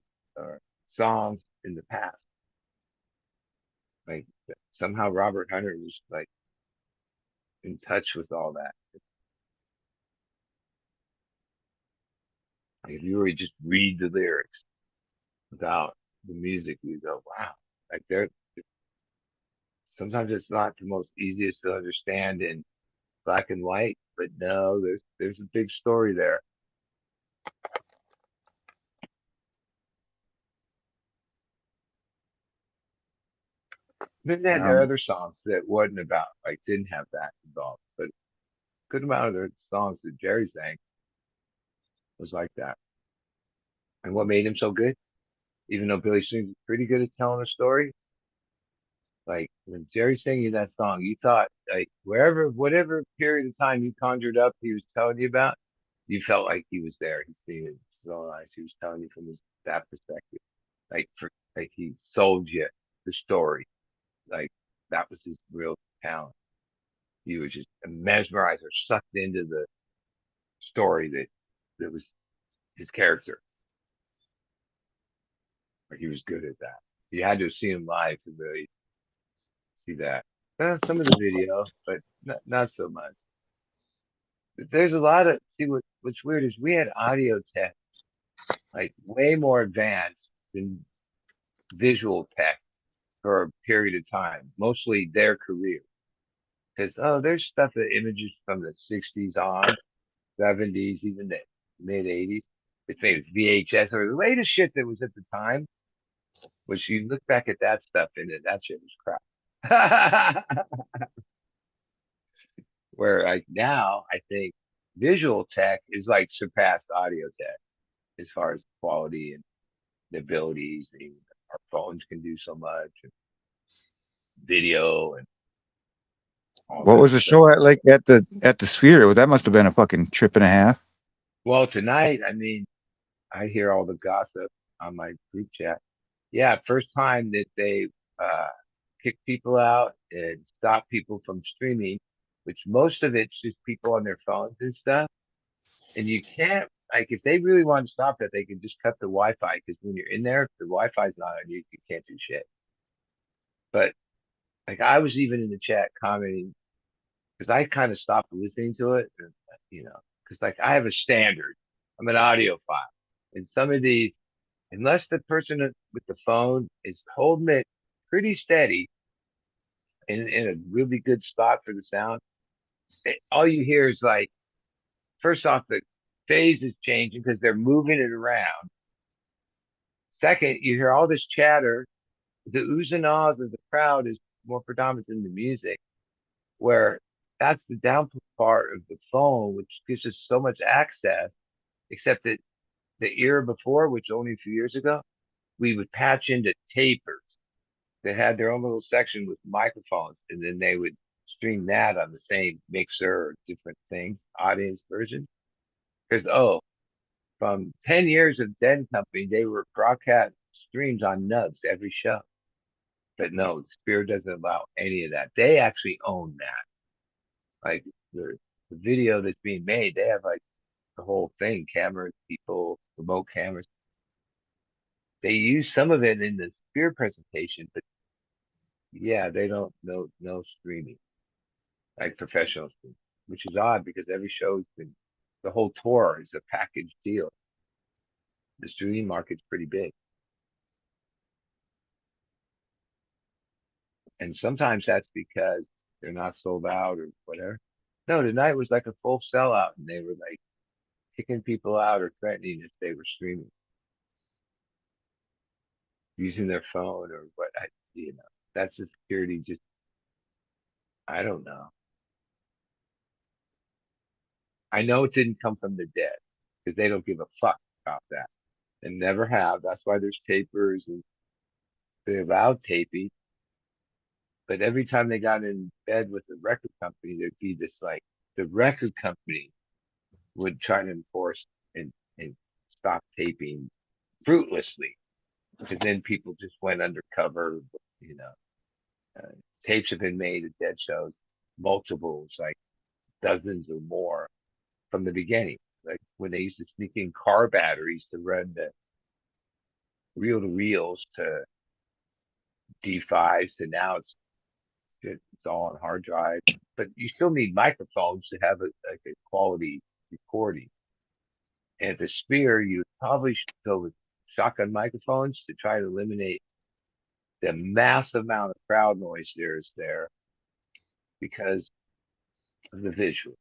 songs in the past. Like somehow Robert Hunter was like in touch with all that. Like, if you were to just read the lyrics without the music, you go, wow. Like they're sometimes it's not the most easiest to understand in black and white, but no, there's a big story there. Then they had their other songs that wasn't about like didn't have that involved, but a good amount of their songs that Jerry sang was like that. And what made him so good, even though Billy Sings pretty good at telling a story, like when Jerry's singing that song, you thought like whatever period of time you conjured up he was telling you about, you felt like he was there. He's seen it so nice. He was telling you from that perspective. Like he sold you the story. Like that was his real talent. He was just mesmerized or sucked into the story that was his character. Like he was good at that. You had to have seen him live to really see that. Some of the video, but not so much. But there's a lot of what's weird is we had audio tech like way more advanced than visual tech for a period of time, mostly their career. Because there's stuff that images from the 60s on, 70s, even the mid 80s. It's made with VHS or the latest shit that was at the time, which you look back at that stuff and that shit was crap. Where like now, I think visual tech is like surpassed audio tech as far as quality and the abilities. And our phones can do so much, and video and all What that was the stuff. show at like at the Sphere? Well, that must have been a fucking trip and a half. Well, tonight, I mean, I hear all the gossip on my group chat. Yeah, first time that they uh, kick people out and stop people from streaming, which most of it's just people on their phones and stuff. And you can't, like, if they really want to stop that, they can just cut the Wi-Fi because when you're in there, if the Wi-Fi's not on you, you can't do shit. But like, I was even in the chat commenting because I kind of stopped listening to it, because like I have a standard. I'm an audiophile, and some of these, unless the person with the phone is holding it pretty steady in a really good spot for the sound, all you hear is like, first off, the phase is changing because they're moving it around. Second, you hear all this chatter. The oohs and ahs of the crowd is more predominant than the music, where that's the download part of the phone, which gives us so much access, except that the era before, which only a few years ago, we would patch into tapers that had their own little section with microphones, and then they would stream that on the same mixer or different things, audience version. Because from 10 years of Den Company, they were broadcast streams on nubs every show. But no, Spirit doesn't allow any of that. They actually own that. Like the video that's being made, they have like the whole thing, cameras, people, remote cameras. They use some of it in the Spirit presentation, but yeah, they don't no streaming, like professional streaming, which is odd because every show's been the whole tour is a package deal. The streaming market's pretty big. And sometimes that's because they're not sold out or whatever. No, tonight was like a full sellout, and they were like kicking people out or threatening if they were streaming, using their phone or what. That's the security. Just I don't know. I know it didn't come from the dead because they don't give a fuck about that and never have. That's why there's tapers and they allowed taping. But every time they got in bed with the record company, there'd be this like the record company would try to enforce and stop taping fruitlessly because then people just went undercover. You know, tapes have been made at dead shows, multiples, like dozens or more from the beginning. Like when they used to sneak in car batteries to run the reel to reels to D5s, to now it's all on hard drive. But you still need microphones to have like a quality recording. And at the Spear, you probably should go with shotgun microphones to try to eliminate the massive amount of crowd noise there because of the visual.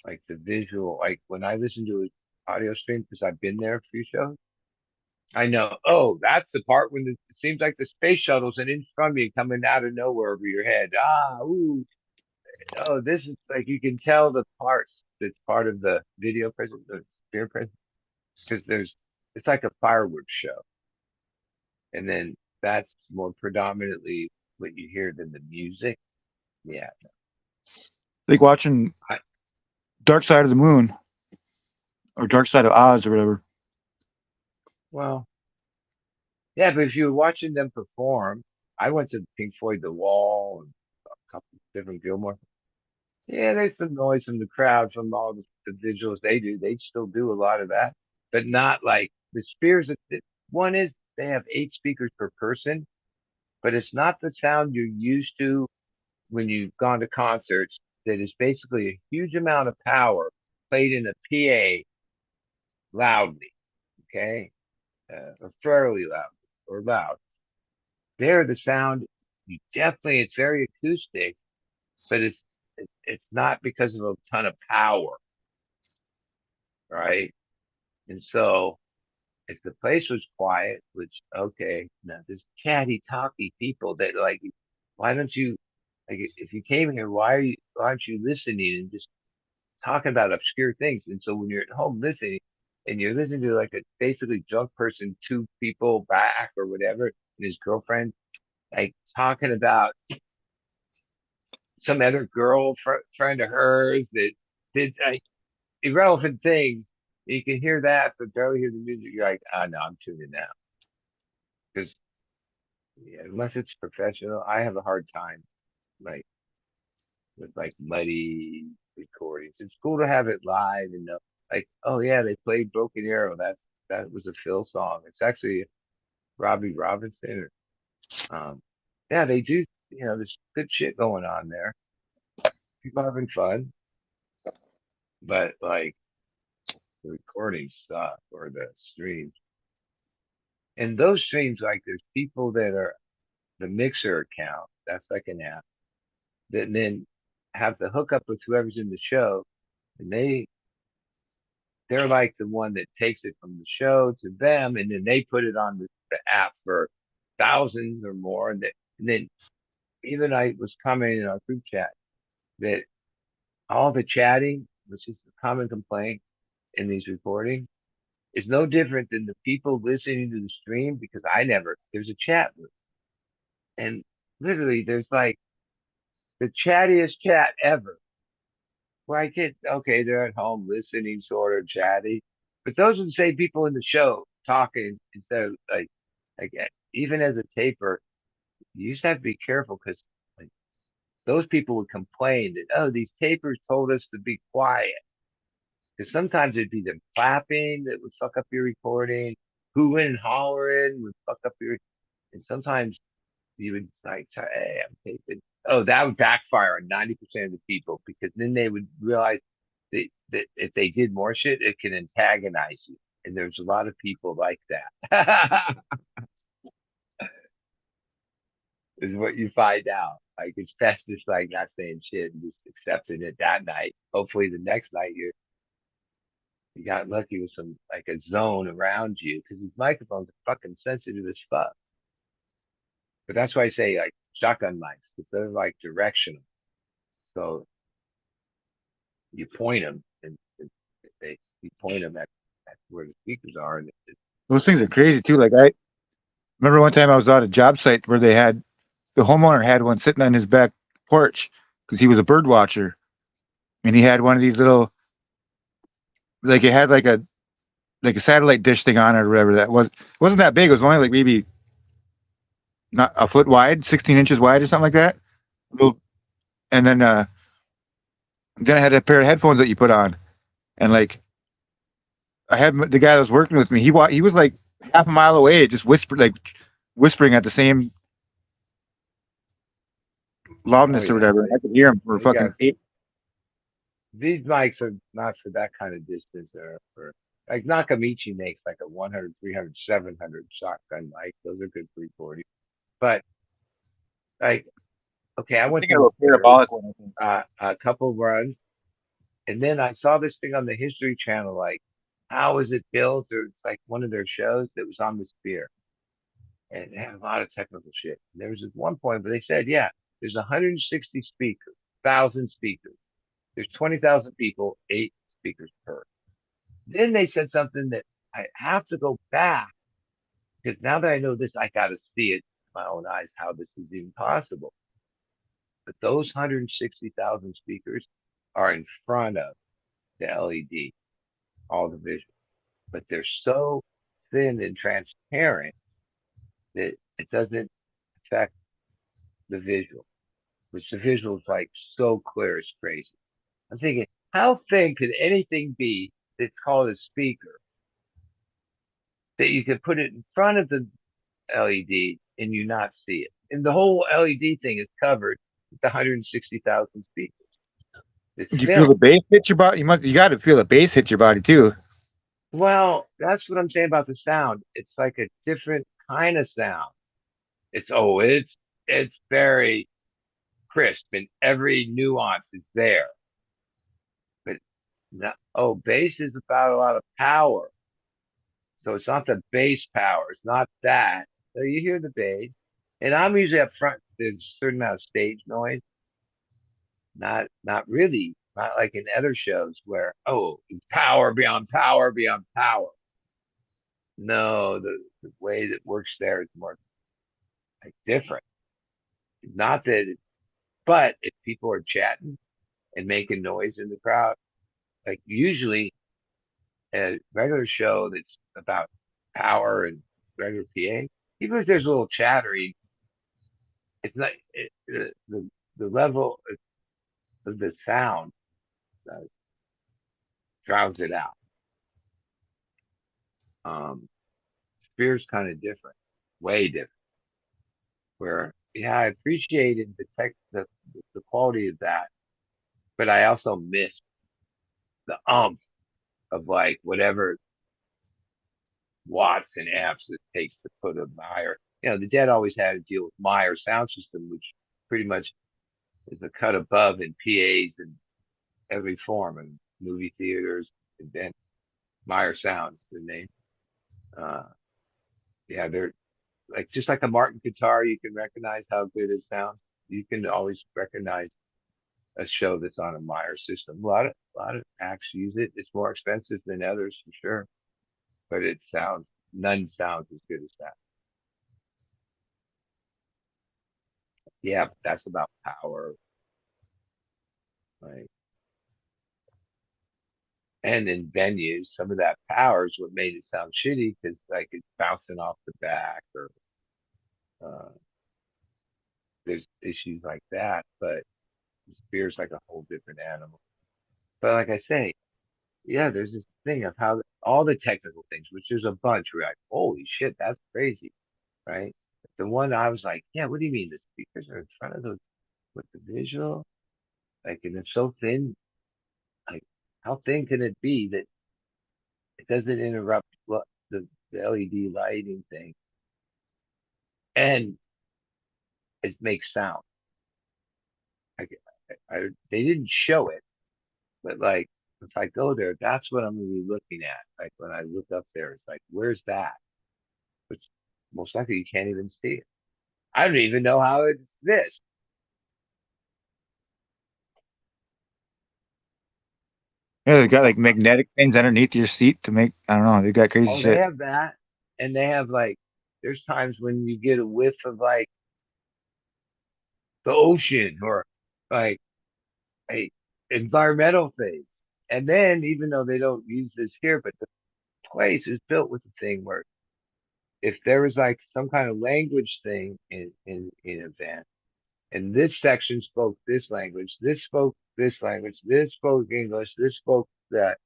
Like the visual, like when I listen to an audio stream, because I've been there a few shows, I know, oh, that's the part when it seems like the space shuttle's an inch from you coming out of nowhere over your head. Ah, ooh. Oh, this is like you can tell the parts that's part of the video present, the Spear present, because it's like a fireworks show. And then that's more predominantly what you hear than the music. Yeah. Like watching I, Dark Side of the Moon or Dark Side of Oz or whatever. well, yeah, but if you were watching them perform, I went to Pink Floyd The Wall and a couple different Gilmore. Yeah, there's some noise from the crowd from all the visuals they do. They still do a lot of that, but not like the Spears. One is they have 8 speakers per person, but it's not the sound you're used to when you've gone to concerts. That is basically a huge amount of power played in a PA loudly, okay, or fairly loud or loud. There, the sound you definitely it's very acoustic, but it's not because of a ton of power, right? And so if the place was quiet, which okay, now there's chatty talky people that like, why don't you like if you came here, why aren't you listening and just talking about obscure things? And so when you're at home listening, and you're listening to like a basically drunk person, two people back or whatever, and his girlfriend like talking about some other friend of hers that did like irrelevant things. You can hear that, but barely hear the music. You're like, oh no, I'm tuning out because yeah, unless it's professional, I have a hard time like with like muddy recordings. It's cool to have it live and know, like, oh yeah, they played Broken Arrow. That was a Phil song. It's actually Robbie Robinson. Yeah, they do. You know, there's good shit going on there. People having fun, but like the recordings suck or the streams. And those streams, like, there's people that are the Mixer account. That's like an app that then have to hook up with whoever's in the show, and they're like the one that takes it from the show to them, and then they put it on the app for thousands or more. And then even I was commenting in our group chat that all the chatting, which is a common complaint in these recordings, is no different than the people listening to the stream because there's a chat room. And literally there's like the chattiest chat ever. Where I get, okay, they're at home listening, sort of chatty. But those are the same people in the show talking instead of like even as a taper, you just have to be careful because like those people would complain that, oh, these tapers told us to be quiet. Because sometimes it'd be them clapping that would fuck up your recording, hooing and hollering would fuck up and sometimes you would like, hey, I'm taping. Oh, that would backfire on 90% of the people because then they would realize that if they did more shit, it can antagonize you. And there's a lot of people like that. Is what you find out. Like it's best just like not saying shit and just accepting it that night. Hopefully the next night you got lucky with some like a zone around you because these microphones are fucking sensitive as fuck. But that's why I say like shotgun mics because they're like directional. So you point them and you point them at where the speakers are, and Those things are crazy too. Like I remember one time I was at a job site where the homeowner had one sitting on his back porch because he was a bird watcher, and he had one of these little, like it had like a satellite dish thing on it or whatever that was. It wasn't that big. It was only like maybe not a foot wide, 16 inches wide or something like that. Little, and then I had a pair of headphones that you put on, and like I had the guy that was working with me. He was like half a mile away, just whispering at the same oh loudness or yeah, whatever. I could hear him for they got fucking eight. these mics are not for that kind of distance. They're for like Nakamichi makes like a 100, 300, 700 shotgun mic. Those are good for recording. But like, okay, I I'm went thinking to of this a parabolic one. I think. a couple runs, and then I saw this thing on the History Channel, like how was it built, or it's like one of their shows that was on the Spear, and it had a lot of technical shit. And there was this one point where they said, yeah, there's 160 speakers, 1,000 speakers. There's 20,000 people, 8 speakers per. Then they said something that I have to go back because now that I know this, I got to see it with my own eyes how this is even possible. But those 160,000 speakers are in front of the LED, all the visual, but they're so thin and transparent that it doesn't affect the visual, which the visual is like so clear, it's crazy. I'm thinking, how thin could anything be that's called a speaker that you could put it in front of the LED and you not see it? And the whole LED thing is covered with 160,000 speakers. It's You feel film. the bass hit your body. You got to feel the bass hit your body too. Well, that's what I'm saying about the sound. It's like a different kind of sound. It's very crisp and every nuance is there. But bass is about a lot of power. So it's not the bass power. It's not that. So you hear the bass. And I'm usually up front. There's a certain amount of stage noise. Not really Not like in other shows where, oh, power beyond power beyond power. No, the way that works there is more like different. Not that it's, but if people are chatting and making noise in the crowd, like usually a regular show that's about power and regular PA, even if there's a little chattery, it's not the level of the sound uh, drowns it out. Spear's kind of different, way different. Where yeah, I appreciated the quality of that, but I also missed the of like whatever watts and amps it takes to put a Meyer. You know, the Dead always had to deal with Meyer sound system, which pretty much is the cut above in PAs in every form, and movie theaters, and then Meyer Sounds, the name. Uh, yeah, they're like just like a Martin guitar, you can recognize how good it sounds. You can always recognize a show that's on a Meyer system. A lot of acts use it. It's more expensive than others for sure, but none sounds as good as that. Yeah, but that's about power, right? And in venues, some of that power is what made it sound shitty because like it's bouncing off the back or uh, there's issues like that. But the Spear's like a whole different animal. But like I say, yeah, there's this thing of how all the technical things, which there's a bunch, where you're like, holy shit, that's crazy, right? The one I was like, yeah, what do you mean the speakers are in front of those with the visual? Like, and it's so thin. Like, how thin can it be that it doesn't interrupt the LED lighting thing, and it makes sound. Like, they didn't show it, but like if I go there, that's what I'm gonna be looking at. Like when I look up there, it's like, where's that? Which most likely you can't even see it. I don't even know how it's this. Yeah, they got like magnetic things underneath your seat to make. I don't know. They got crazy Oh, they shit. have that, and they have like, there's times when you get a whiff of like the ocean or like a environmental things. And then even though they don't use this here, but the place is built with a thing where if there was like some kind of language thing in a van, and this section spoke this language, this spoke this language, this spoke English, this spoke that.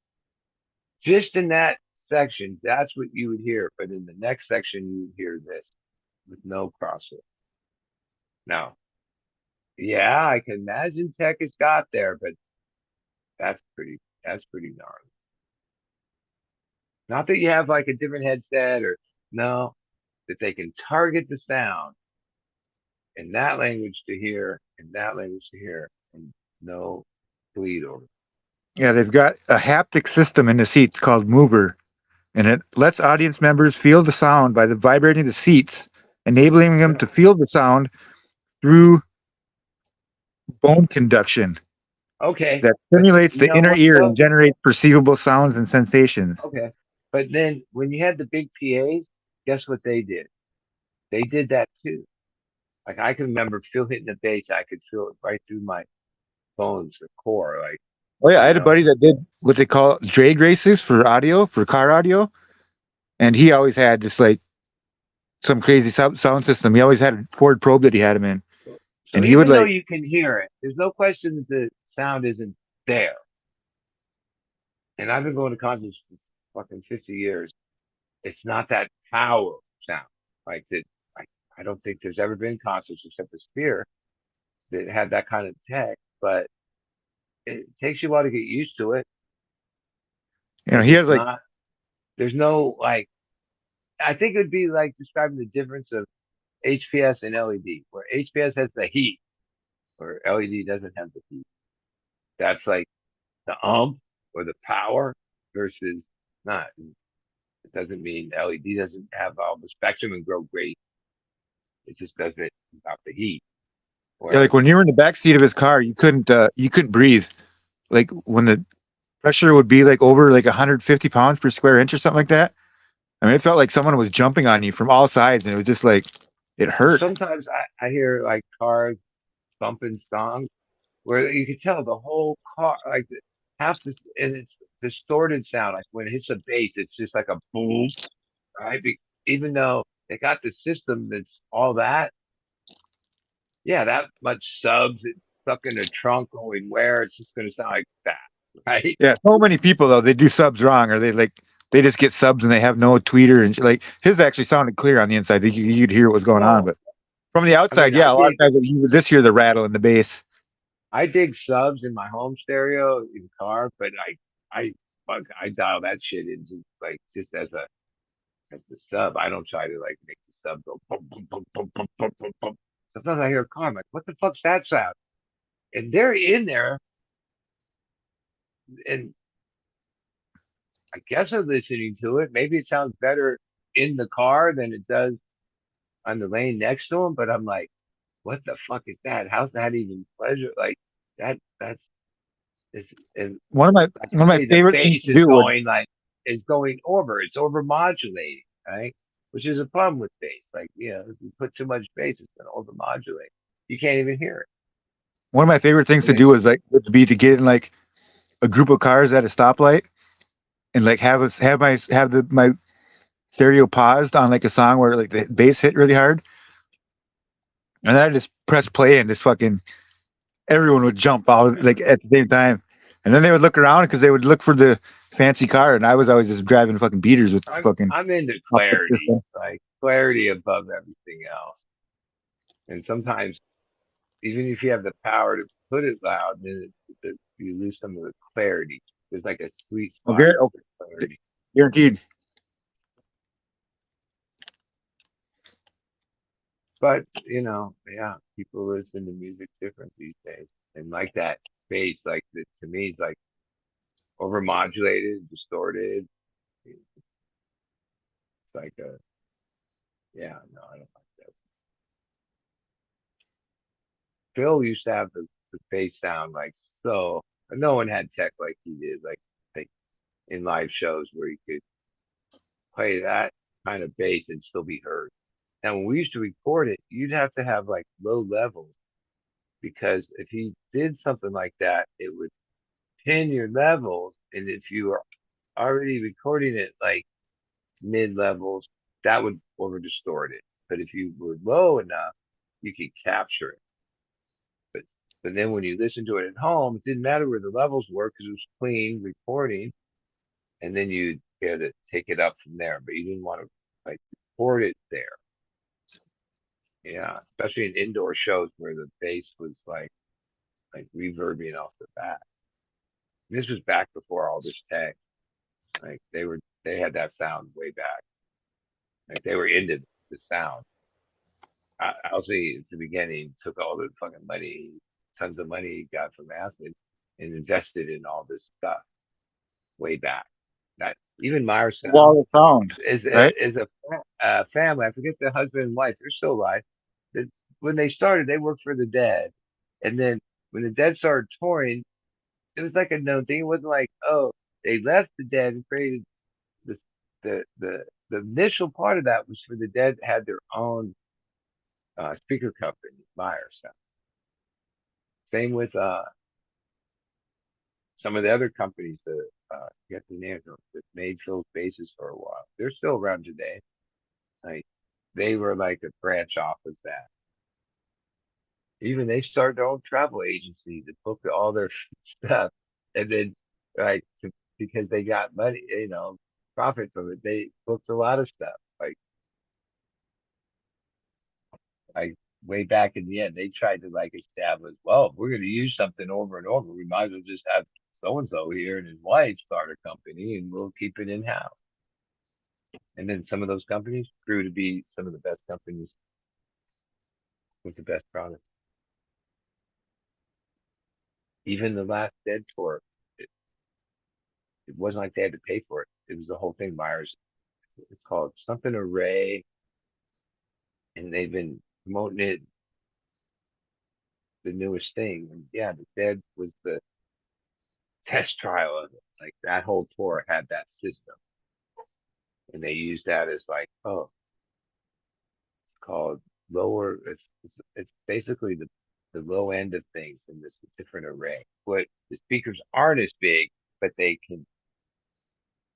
Just in that section, that's what you would hear. But in the next section, you would hear this with no crossover. Now, yeah, I can imagine tech has got there, but that's pretty gnarly. Not that you have like a different headset or no, that they can target the sound in that language to hear and that language to hear and no bleed over. Yeah, they've got a haptic system in the seats called Mover, and it lets audience members feel the sound by the vibrating the seats, enabling them to feel the sound through bone conduction Okay, that but stimulates you the know inner what ear and though? generates perceivable sounds and sensations. Okay, but then when you had the big PAs, guess what they did? They did that too. Like I can remember feel hitting the bass, I could feel it right through my bones, the core, like Oh yeah, I you had a know. buddy that did what they call drag races for audio, for car audio, and he always had just like some crazy sound system. He always had a Ford Probe that he had him in, So and he would even though like, you can hear it, there's no question that the sound isn't there. And I've been going to concerts for fucking 50 years. It's not that power sound. Like that I don't think there's ever been concerts except the Sphere that had that kind of tech, but it takes you a while to get used to it because he has like, there's no like, I think it would be like describing the difference of HPS and LED, where HPS has the heat, where LED doesn't have the heat. That's like the or the power versus not. It doesn't mean LED doesn't have all the spectrum and grow great. It just doesn't without the heat. yeah, like Where when you were in the back seat of his car, you couldn't breathe. like when the pressure would be like over like 150 pounds per square inch or something like that. I mean, it felt like someone was jumping on you from all sides, and it was just like it Well, hurt. sometimes I hear like cars bumping songs where you could tell the whole car, like half this, and it's distorted sound. Like when it hits a bass, it's just like a boom, right? Even though they got the system that's all that, yeah, that much subs, it's stuck in a trunk going where it's just going to sound like that, right? Yeah, so many people though they do subs wrong, or they just get subs and they have no tweeter and like his actually sounded clear on the inside. You'd hear what was going on, Well, but from the I outside, mean, yeah, a lot of times you would just hear the rattle in the bass. I dig subs in my home stereo in the car, but I, I dial that shit into like just as the sub. I don't try to like make the sub go boom, boom, boom, boom, boom, boom, boom, boom. Sometimes I hear a car, I'm like, what the fuck's that sound? And they're in there, and I guess I'm listening to it. Maybe it sounds better in the car than it does on the lane next to them, but I'm like, what the fuck is that? How's that even pleasure? Like that's is like One of my say the favorite things bass to do would is going over. It's over modulating, right? Which is a problem with bass. Like, if you put too much bass, it's gonna over modulate. You can't even hear it. one of my favorite things And to then do is like would be to get in like a group of cars at a stoplight and like have my stereo paused on like a song where like the bass hit really hard, and then I just press play and just fucking everyone would jump out like at the same time, and then they would look around because they would look for the fancy car, and I was always just driving fucking beaters with the fucking I'm into output clarity, system. like clarity above everything else. And sometimes even if you have the power to put it loud, then you lose some of the clarity. There's like a sweet spot Okay, for okay, clarity. guaranteed. But yeah, people listen to music different these days, and like that bass, like to me, is like overmodulated, distorted. It's like yeah, no, I don't like that. Phil used to have the bass sound like so. No one had tech like he did, like in live shows where he could play that kind of bass and still be heard. And when we used to record it, you'd have to have like low levels because if he did something like that, it would pin your levels. And if you were already recording it like mid levels, that would over distort it. But if you were low enough, you could capture it. But but then when you listen to it at home, it didn't matter where the levels were because it was clean recording, and then you had to take it up from there. But you didn't want to like record it there. Yeah, especially in indoor shows where the bass was like reverbing off the back. This was back before all this tech. Like they had that sound way back. Like they were into the sound. I'll say at the beginning, took all the fucking money, tons of money he got from acid, and invested in all this stuff way back. That even Myers Sound Wall of sound, right? is a family. I forget the husband and wife. They're still alive. The, when they started, they worked for the Dead, and then when the Dead started touring, it was like a known thing. It wasn't like, oh, they left the Dead and created this. The initial part of that was for the Dead had their own speaker company, Myers Sound. Same with some of the other companies that get the name that made Phil's basses for a while. They're still around today. Like they were like a branch off of that. Even they started their own travel agency to book all their stuff, and then like because they got money, profit from it. They booked a lot of stuff. Like way back in the end, they tried to like establish, well, if we're going to use something over and over, we might as well just have so and so here and his wife start a company, and we'll keep it in house. And then some of those companies grew to be some of the best companies with the best products. Even the last Dead tour, it wasn't like they had to pay for it. It was the whole thing. Myers, it's called something Array, and they've been promoting it, the newest thing. And yeah, the Dead was test trial of it. Like that whole tour had that system, and they used that as like, oh, it's called lower. It's basically the low end of things in this different array. What the speakers aren't as big, but they can,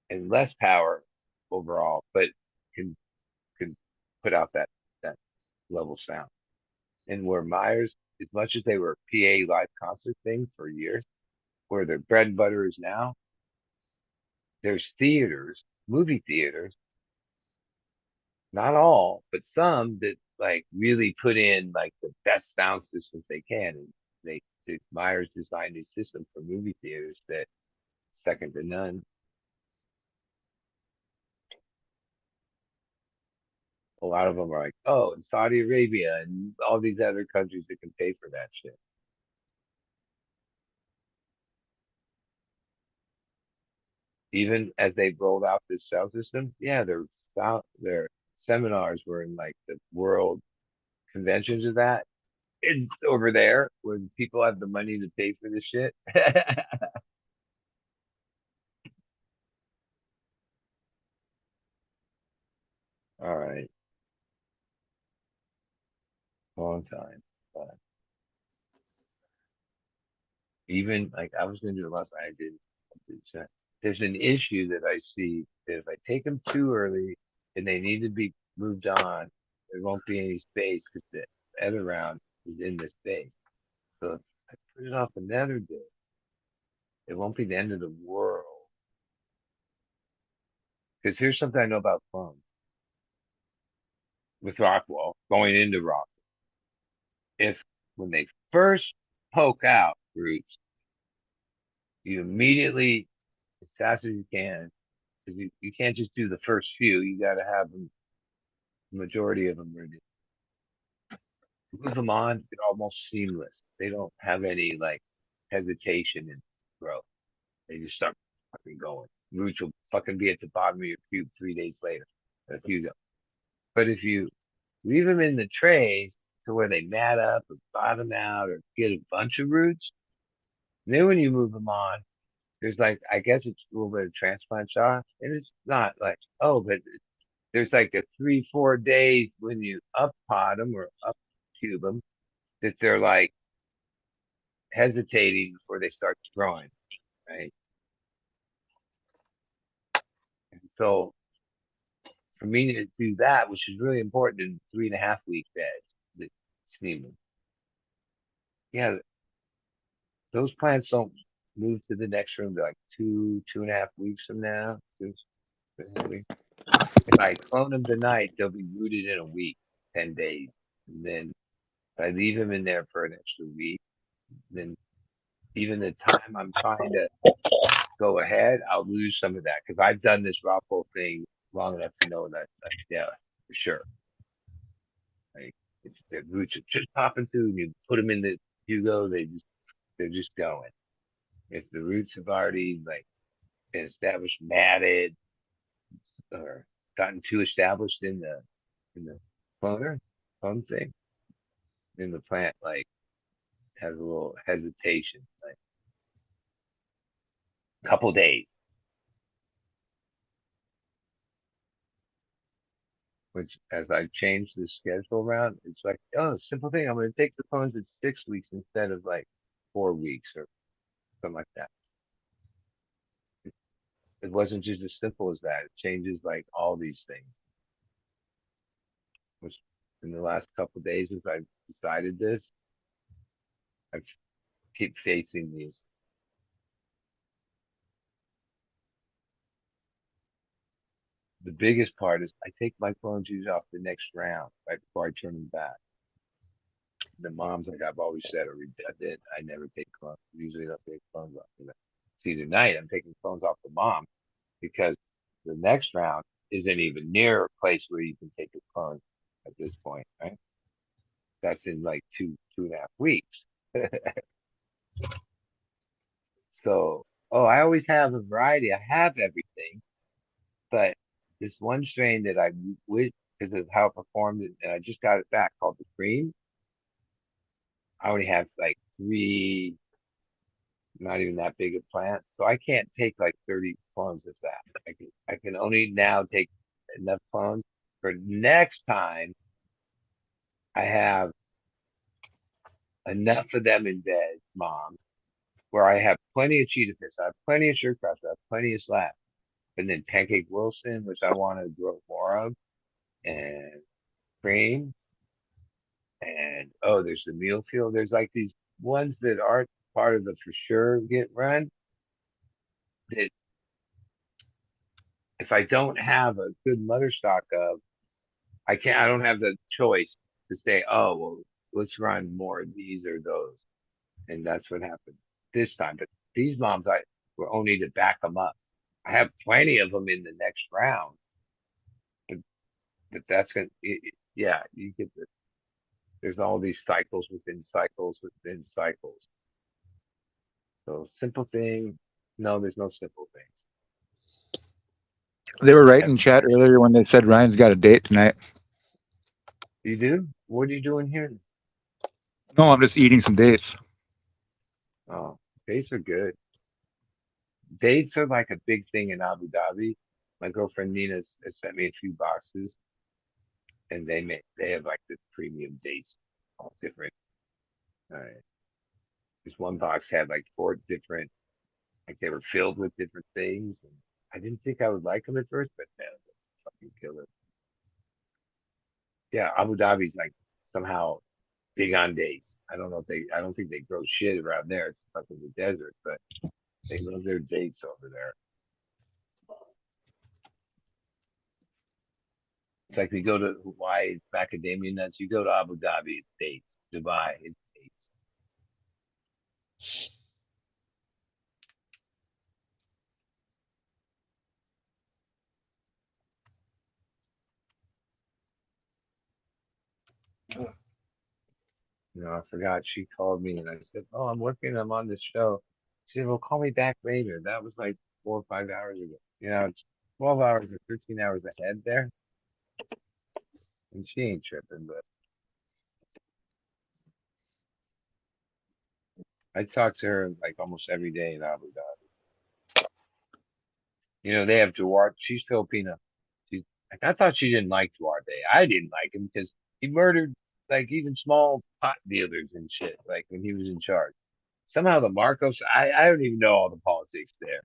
and less power overall, but can put out that level sound. And where Myers, as much as they were PA live concert thing for years, where their bread and butter is now, there's theaters, movie theaters, not all, but some that like really put in like the best sound systems they can. And Myers designed a system for movie theaters that second to none. A lot of them are like, oh, in Saudi Arabia and all these other countries that can pay for that shit. Even as they rolled out this sound system, yeah, their seminars were in like the world conventions of that. And over there, where people have the money to pay for this shit. All right, long time. But even like I was gonna do it last night, I didn't. There's an issue that I see that if I take them too early and they need to be moved on, there won't be any space because the other round is in this space. So if I put it off another day, it won't be the end of the world. Because here's something I know about clones with Rockwell, going into Rock. If when they first poke out roots, you immediately, as fast as you can, because you can't just do the first few, you got to have them, the majority of them ready. Move them on, they're almost seamless. They don't have any like hesitation in growth. They just start fucking going. Roots will fucking be at the bottom of your cube 3 days later. If you go. But if you leave them in the trays to where they mat up or bottom out or get a bunch of roots, then when you move them on, there's like, I guess it's a little bit of transplant shock. And it's not like, oh, but there's like a 3, 4 days when you up pot them or up cube them that they're like hesitating before they start growing, right? And so for me to do that, which is really important in 3.5 week beds, the steaming, yeah, those plants don't move to the next room like 2.5 weeks from now. 2.5 weeks. If I clone them tonight, they'll be rooted in a week, 10 days. And then if I leave them in there for an extra week, then even the time I'm trying to go ahead, I'll lose some of that because I've done this Rockwell thing long enough to know that, like, yeah, for sure. Like, if the roots are just popping through and you put them in the Hugo, they're just going. If the roots have already like been established, matted, or gotten too established in the cloner, clone thing, then the plant like has a little hesitation, like a couple days. Which as I changed the schedule around, it's like, oh, simple thing. I'm gonna take the clones at 6 weeks instead of like 4 weeks or something like that. It wasn't just as simple as that. It changes like all these things. Which in the last couple of days as I've decided this, I keep facing these. The biggest part is I take my clones usually off the next round right before I turn them back. The moms, like I've always said, are redundant. I never take clones. Usually don't take clones off. See, tonight I'm taking clones off the mom because the next round isn't even near a place where you can take a clone at this point, right? That's in like 2.5 weeks. So, oh, I always have a variety. I have everything, but this one strain that I with because of how it performed, and I just got it back called the cream. I only have like three not even that big a plant. So I can't take like 30 clones of that. I can only now take enough clones for next time I have enough of them in bed, mom, where I have plenty of cheetah fish, I have plenty of sugar crabs, I have plenty of slab, and then pancake Wilson, which I want to grow more of, and cream, and oh, there's the meal field. There's like these ones that aren't part of the for sure get run that if I don't have a good mother stock of, I don't have the choice to say, oh, well, let's run more of these or those. And that's what happened this time. But these moms, I were only to back them up. I have plenty of them in the next round, but that's gonna, yeah, you get the, there's all these cycles within cycles within cycles. So simple thing, no, there's no simple things. They were right in chat earlier when they said Ryan's got a date tonight. You do? What are you doing here? No, I'm just eating some dates. Oh, dates are good. Dates are like a big thing in Abu Dhabi. My girlfriend Nina has sent me a few boxes, and they have like the premium dates, all different. This one box had like four different, like they were filled with different things, and I didn't think I would like them at first, but man, they're fucking killer. Yeah, Abu Dhabi's like somehow big on dates. I don't think they grow shit around there. It's fucking the desert, but they love their dates over there. It's like we go to Hawaii, macadamia nuts. You go to Abu Dhabi, it's dates. Dubai, it's dates. You know, I forgot she called me and I said, oh, I'm working, I'm on this show. She said, well, call me back later. That was like 4 or 5 hours ago. You know, it's 12 hours or 13 hours ahead there. And she ain't tripping, but I talk to her like almost every day in Abu Dhabi. You know, they have Duarte. She's Filipino. She's like, I thought she didn't like Duarte. I didn't like him because he murdered like even small pot dealers and shit, like when he was in charge. Somehow the Marcos, I don't even know all the politics there,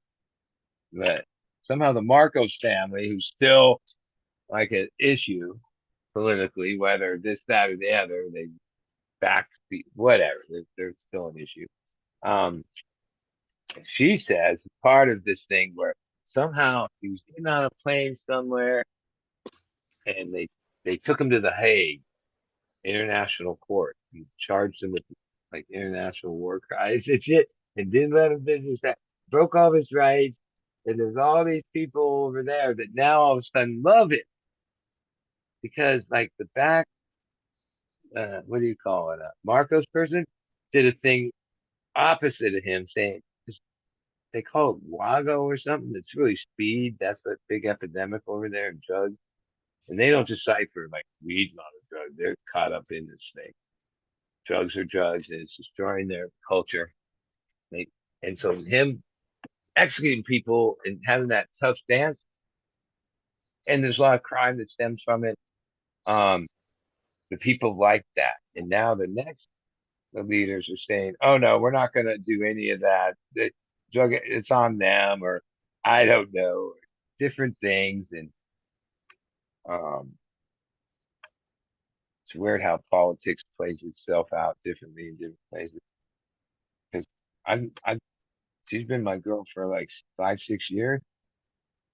but somehow the Marcos family, who's still like an issue politically, whether this, that, or the other, they back whatever, they're still an issue. Um, she says part of this thing where somehow he was getting on a plane somewhere and they took him to the Hague International Court and charged him with like international war crimes and shit and didn't let him business that broke all his rights. And there's all these people over there that now all of a sudden love it because like the back, what do you call it? Marcos person did a thing opposite of him saying, they call it Wago or something. It's really speed. That's a big epidemic over there in drugs. And they don't decipher like weed's not a drug. They're caught up in this thing. Drugs are drugs, and it's destroying their culture. They, and so him executing people and having that tough stance, and there's a lot of crime that stems from it. Um, the people like that, and now the leaders are saying, "Oh no, we're not going to do any of that. The drug, it's on them," or I don't know, different things, and um, it's weird how politics plays itself out differently in different places. Because I she's been my girl for like 5, 6 years.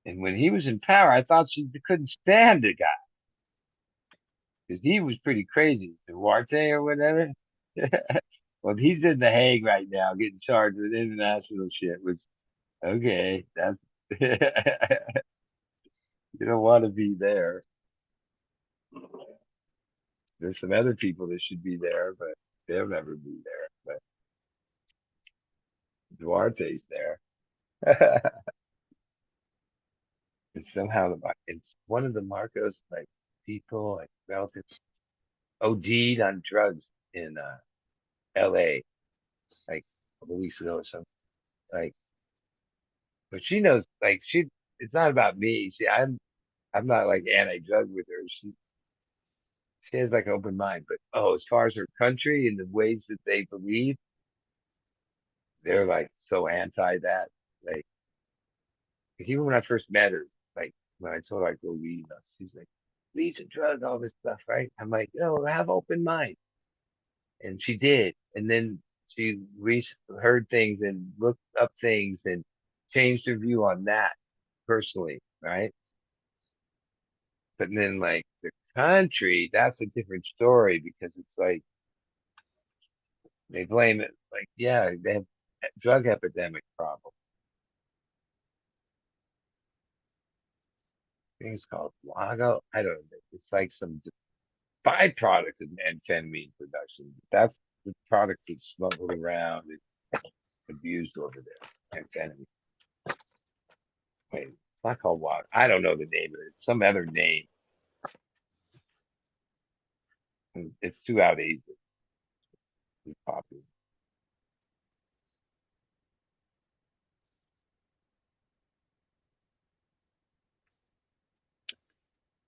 And when he was in power, I thought she couldn't stand the guy because he was pretty crazy. Duarte or whatever. Well, he's in the Hague right now, getting charged with international shit. Which, okay, that's you don't want to be there. There's some other people that should be there, but they'll never be there. But Duarte's there. And somehow it's one of the Marcos like people like relatives OD'd on drugs in LA like a couple weeks ago or something. Like, but she knows, like, it's not about me. See, I'm not like anti-drug with her. She has like an open mind, but oh, as far as her country and the ways that they believe, they're like so anti that. Like, even when I first met her, like when I told her I go weed, she's like, weed's a drug, all this stuff, right? I'm like, no, have open mind. And she did. And then she heard things and looked up things and changed her view on that personally, right? But then like the country, that's a different story because it's like they blame it like, yeah, they have drug epidemic problem. I think it's called Lago. I don't know. It's like some byproduct of amphetamine production. That's the product that's smuggled around and abused over there. Amphetamine. Wait, it's not called Lago. I don't know the name of it. It's some other name. It's throughout Asia. It's popular.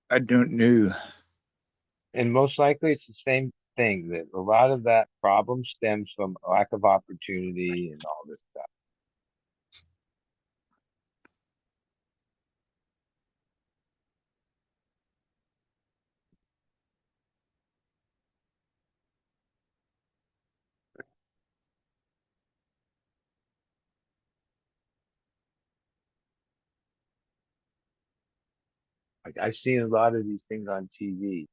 I don't know. And most likely it's the same thing that a lot of that problem stems from lack of opportunity and all this stuff. Like I've seen a lot of these things on TV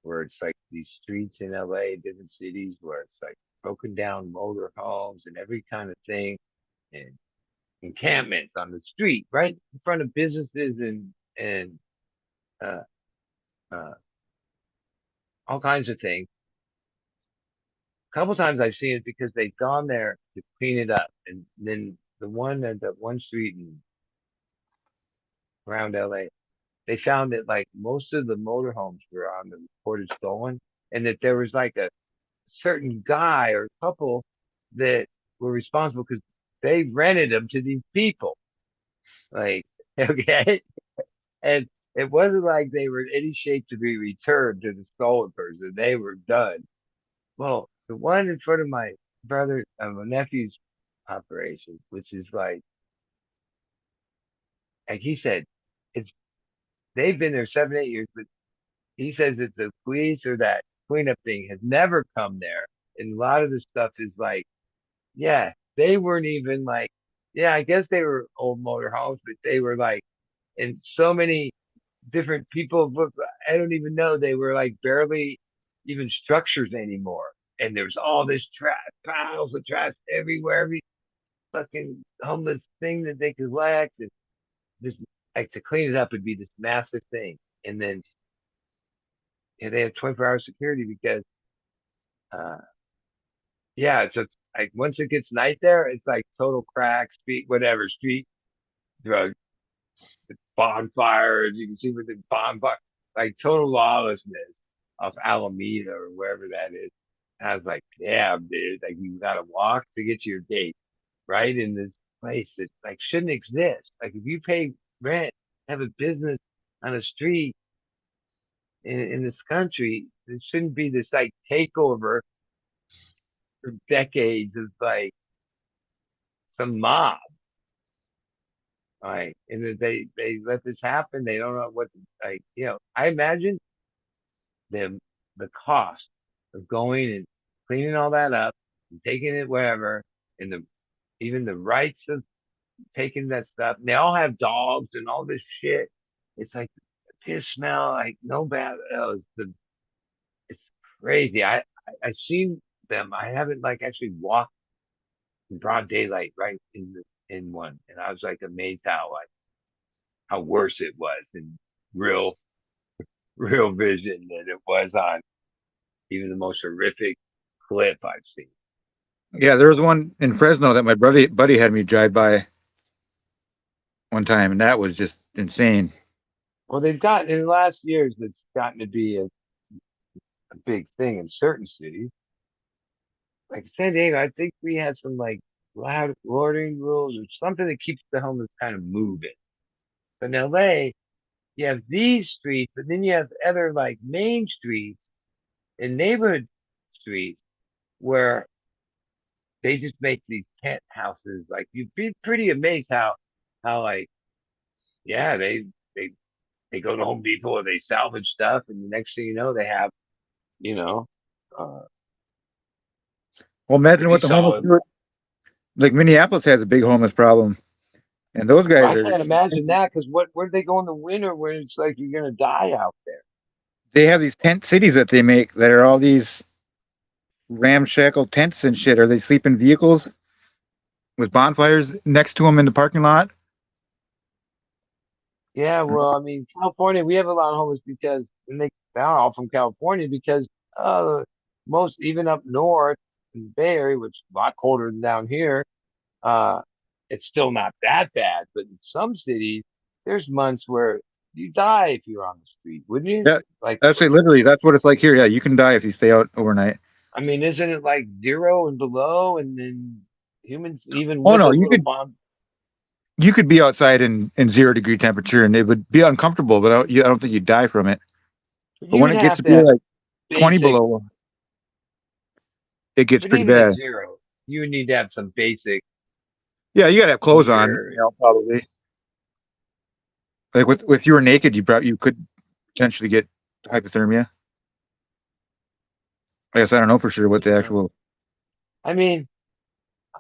where it's like these streets in LA, different cities where it's like broken down motor homes and every kind of thing and encampments on the street, right in front of businesses and uh, uh, all kinds of things. A couple times I've seen it because they've gone there to clean it up, and then the one at that one street in around LA, they found that like most of the motorhomes were on the reported stolen, and that there was like a certain guy or couple that were responsible because they rented them to these people. Like, okay, and it wasn't like they were in any shape to be returned to the stolen person. They were done. Well, the one in front of my my nephew's operation, which is like he said, it's they've been there 7, 8 years, but he says that the police or that cleanup thing has never come there. And a lot of the stuff is like, yeah, they weren't even like, yeah, I guess they were old motorhomes, but they were like, and so many different people, I don't even know, they were like barely even structures anymore. And there's all this trash, piles of trash everywhere, every fucking homeless thing that they could collect. And just like to clean it up would be this massive thing. And then yeah, they have 24-hour security because, uh, yeah, so it's like once it gets night there, it's like total crack, street, whatever, street drug, bonfires. You can see with the bonfire, like total lawlessness of Alameda or wherever that is. And I was like, damn, dude, like you gotta walk to get to your gate, right? In this place that like shouldn't exist. Like if you pay rent, have a business on a street in this country, it shouldn't be this like takeover for decades of like some mob. Like, and that they let this happen. They don't know what to, like, I imagine the the cost of going and cleaning all that up and taking it wherever, and even the rights of taking that stuff. And they all have dogs and all this shit. It's like piss smell, like no bad. Oh, it's crazy. I've seen them. I haven't like actually walked in broad daylight right in one, and I was like amazed how worse it was in real real vision than it was on even the most horrific clip I've seen. Yeah, there was one in Fresno that my buddy had me drive by one time, and that was just insane. Well, they've gotten in the last years, it's gotten to be a big thing in certain cities. Like San Diego, I think we had some like loitering rules or something that keeps the homeless kind of moving. But in LA, you have these streets, but then you have other like main streets and neighborhood streets where they just make these tent houses. Like you'd be pretty amazed how like yeah they they go to Home Depot and they salvage stuff, and the next thing you know they have you know uh, Well, imagine pretty what the homeless solid. do. Like Minneapolis has a big homeless problem, and those Well, guys I are. can't imagine that because where do they go in the winter when it's like you're gonna die out there? They have these tent cities that they make that are all these ramshackle tents and shit. Or they sleep in vehicles with bonfires next to them in the parking lot. Yeah, well, I mean, California, we have a lot of homeless because, and they're all from California because most, even up north in the Bay Area, which is a lot colder than down here, uh, it's still not that bad. But in some cities, there's months where you die if you're on the street, wouldn't you? Yeah, Like, that's it. Literally, that's what it's like here. Yeah, you can die if you stay out overnight. I mean, isn't it like 0 and below? And then humans, even Oh with no, a little bomb, you could be outside in 0 degree temperature and it would be uncomfortable, but I don't think you'd die from it. But you when would it gets have to to be have like 20 basic, below, it gets but pretty even at bad. 0, you would need to have some basic Yeah, you gotta have clothes on, gear. probably. Like with you were naked, you could potentially get hypothermia. I guess I don't know for sure what the Yeah. actual. I mean,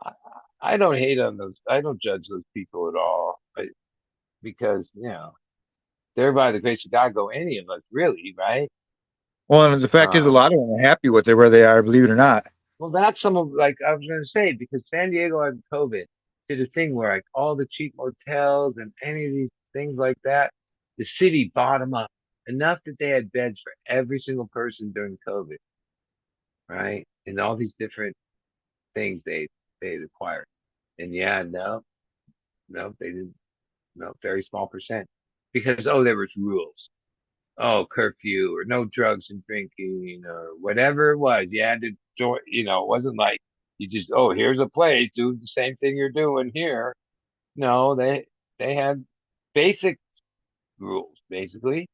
I, I don't hate on those. I don't judge those people at all, because they're by the grace of God go any of us really, right? Well, and the fact is, a Uh, lot of them are happy with where they are, believe it or not. well, that's some of like I was gonna say because San Diego had COVID did a thing where like all the cheap motels and any of these things like that, the city bought them up enough that they had beds for every single person during COVID, right? And all these different things they acquired. And yeah, no, they didn't. No, very small percent. Because there was rules. Oh, curfew or no drugs and drinking or whatever it was. You had to join, it wasn't like you just, here's a place, do the same thing you're doing here. No, they had basic rules, basically,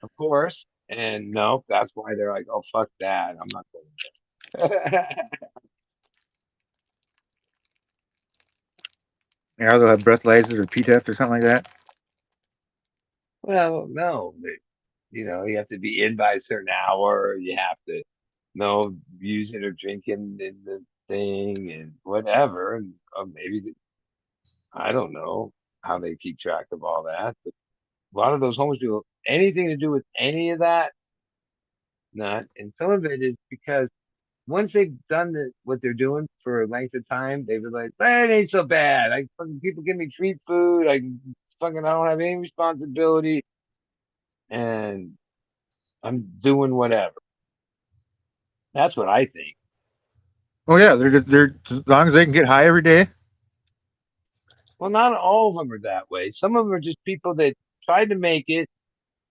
of course. And no, that's why they're like, oh fuck that. I'm not going there. Yeah, they'll have breathalyzers or P-test or something like that. Well, no, you have to be in by a certain hour. You have to no using or drinking in the thing and whatever. And maybe I don't know how they keep track of all that. But a lot of those homeless people, anything to do with any of that, not. And some of it is because once they've done what they're doing for a length of time, they were like, "It ain't so bad. I fucking people give me free food. I don't have any responsibility, and I'm doing whatever." That's what I think. Oh yeah, they're as long as they can get high every day. Well, not all of them are that way. Some of them are just people that tried to make it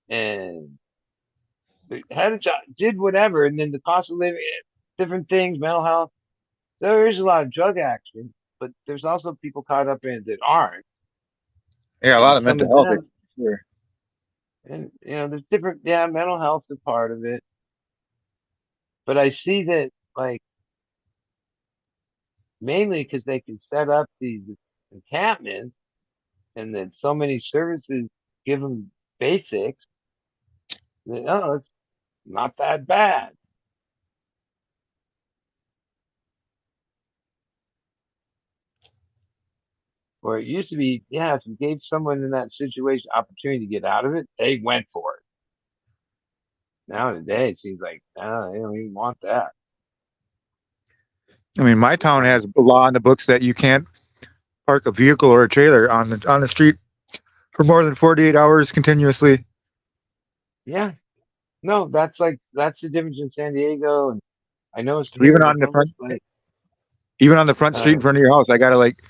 and they had a job, did whatever, and then the cost of living, different things, mental health. There is a lot of drug action, but there's also people caught up in it that aren't, Yeah, a lot and of some mental of health them, issues. Sure. and there's different. Yeah, mental health is part of it, but I see that like mainly because they can set up these encampments, and then so many services give them basics. That, it's not that bad. Where it used to be, yeah, if you gave someone in that situation opportunity to get out of it, they went for it. Now today, it seems like, they don't even want that. I mean, my town has a law in the books that you can't park a vehicle or a trailer on the street for more than 48 hours continuously. Yeah, no, that's the difference in San Diego, and I know it's So even here. on It's the almost front, like even on the front street in uh, front of your house, I gotta like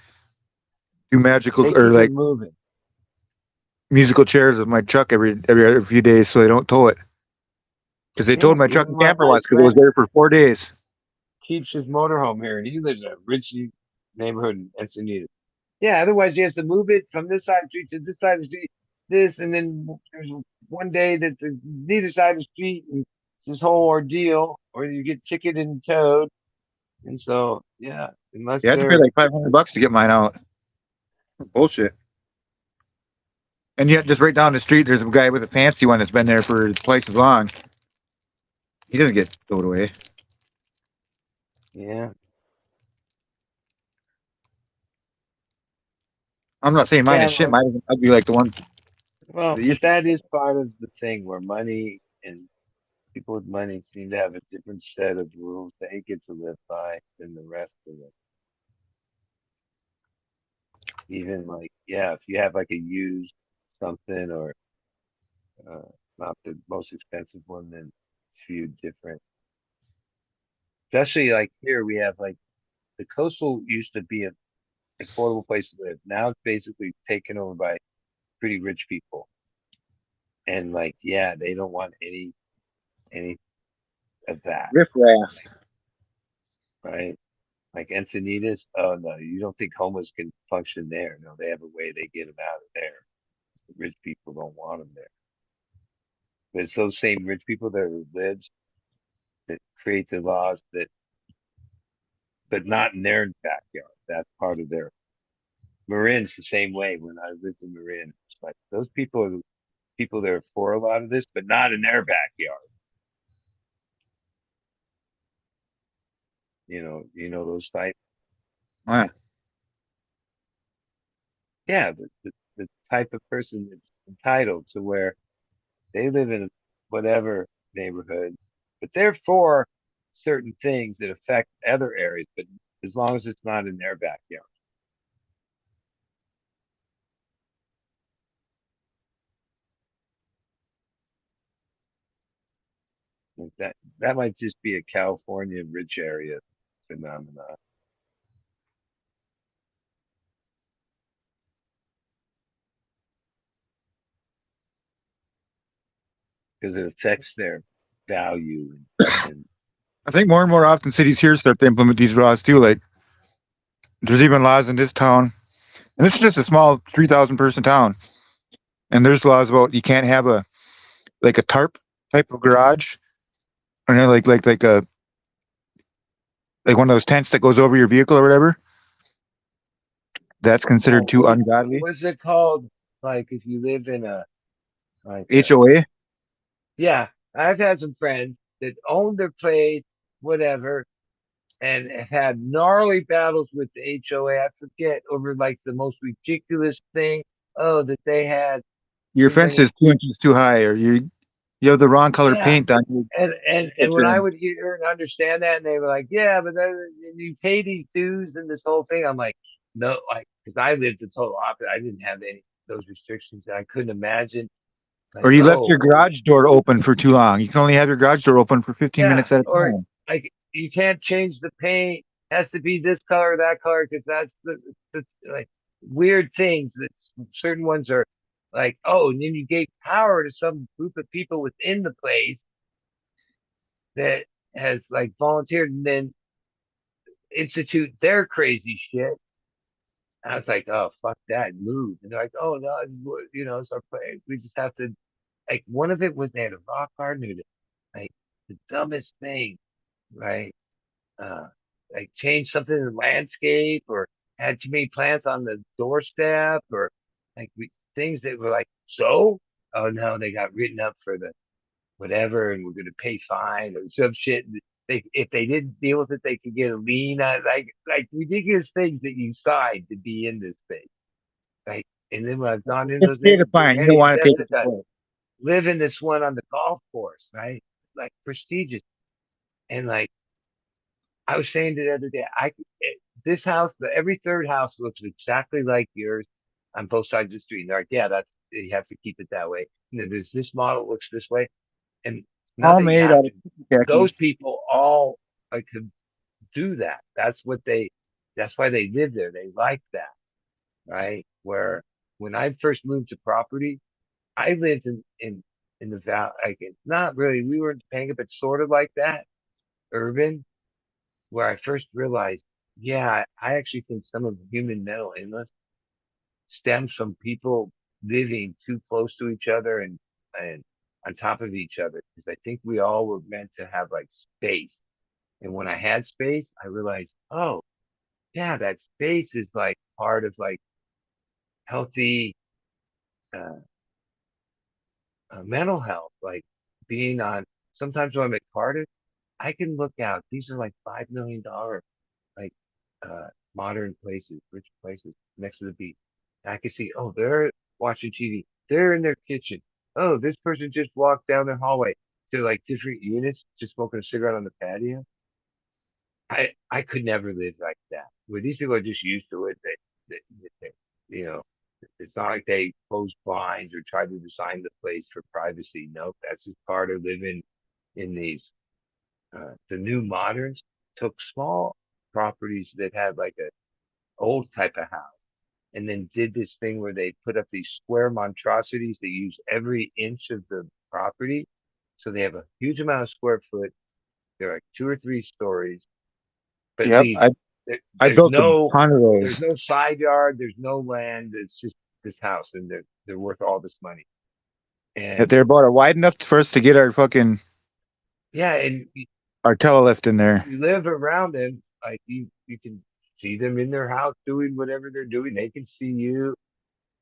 do magical they or keep it like moving. musical chairs with my truck every few days so they don't tow it. Because they towed Yeah, my truck even and my camper once because it was friend there for 4 days. keeps his motorhome here, and he lives in a rich neighborhood in Encinitas. Yeah, otherwise he has to move it from this side of the street to this side of the street, this, and then there's one day that's neither side of the street, and it's this whole ordeal, or you get ticketed and towed. And so, yeah, unless You have to pay they're, like $500 to get mine out. Bullshit. And yet, just right down the street, there's a guy with a fancy one that's been there for twice as long. He doesn't get towed away. yeah, I'm not saying mine yeah, is shit. well, Mine, I'd be like the one. well, That but used to. that is part of the thing where money and people with money seem to have a different set of rules they get to live by than the rest of it. Even like, yeah, if you have like a used something or uh, not the most expensive one, then a few different. Especially like here, we have like the coastal used to be a affordable place to live. Now it's basically taken over by pretty rich people, and like, yeah, they don't want any of that, Riff raff. right? Like Encinitas, oh no, you don't think homeless can function there? No, they have a way they get them out of there. The rich people don't want them there. But it's those same rich people that lives that create the laws that, but not in their backyard. That's part of their. Marin's the same way. When I lived in Marin, it's like those people are the people that are for a lot of this, but not in their backyard. Those types. Oh, yeah. Yeah, the type of person that's entitled to where they live in whatever neighborhood, but they're for certain things that affect other areas, but as long as it's not in their backyard. Like that might just be a California rich area phenomenon because it affects their value and I think more and more often cities here start to implement these laws too. Like, there's even laws in this town, and this is just a small 3,000 person town. And there's laws about you can't have a tarp type of garage, or like one of those tents that goes over your vehicle or whatever. That's oh, considered too ungodly. what's it called? Like if you live in a like HOA. yeah, I've had some friends that own their place, whatever, and have had gnarly battles with the HOA. I forget over like the most ridiculous thing. Oh, that they had Your too fence many. is 2 inches too high, or you have the wrong color Yeah, paint on your and when I kitchen. would hear and understand that, and they were like, "Yeah, but you pay these dues and this whole thing," I'm like, "No," like because I lived the total opposite. I didn't have any of those restrictions. I couldn't imagine Or like, you left your oh, garage door open for too long. You can only have your garage door open for 15 yeah, minutes at a or time. like you can't change the paint. Has to be this color or that color because that's the like weird things that certain ones are like. Oh, and then you gave power to some group of people within the place that has like volunteered and then institute their crazy shit. I was like, oh fuck that, move. And they're like, oh no, it's our play. We just have to like one of it was they had a rock garden, like the dumbest thing, right? Uh, like change something in the landscape or had too many plants on the doorstep or like things that were like, so, oh no, they got written up for the whatever, and we're going to pay fine or some shit. If they didn't deal with it, they could get a lien on like ridiculous things that you signed to be in this thing. Right. And then when I've gone in Just those pay the neighborhoods, fine. You don't Randy want to take Sessions, it to court. live in this one on the golf course, right? Like prestigious. And like I was saying the other day, this house, every third house looks exactly like yours on both sides of the street. And they're like, yeah, that's you have to keep it that way. And then there's this model looks this way, and not All that you made have out to. of khaki. Those people all like could do that. That's what they. That's why they live there. They like that, right? Where when I first moved to property, I lived in the valley. Like not really. We were in Topanga, but sort of like that, urban. Where I first realized yeah, I actually think some of human mental illness stems from people living too close to each other and on top of each other. Because I think we all were meant to have like space. And when I had space, I realized, oh, yeah, that space is like part of like healthy uh, mental health, like being on. Sometimes when I'm at Cardiff, I can look out. These are like $5 million like uh modern places, rich places next to the beach. And I can see, oh, they're watching TV. They're in their kitchen. Oh, this person just walked down their hallway to like different units, just smoking a cigarette on the patio. I could never live like that. Where these people are just used to it. You know, it's not like they close blinds or try to design the place for privacy. Nope, that's just part of living in these. The new moderns took small properties that had like a old type of house and then did this thing where they put up these square monstrosities that use every inch of the property. So they have a huge amount of square foot. They're like 2 or 3 stories, but Yep. leave I there's built a no ton of there's those. no side yard, there's no land. It's just this house, and they're worth all this money. If And they're about wide enough for us to get our fucking yeah, and our telelift in if there. you live around them, like you can see them in their house doing whatever they're doing. They can see you.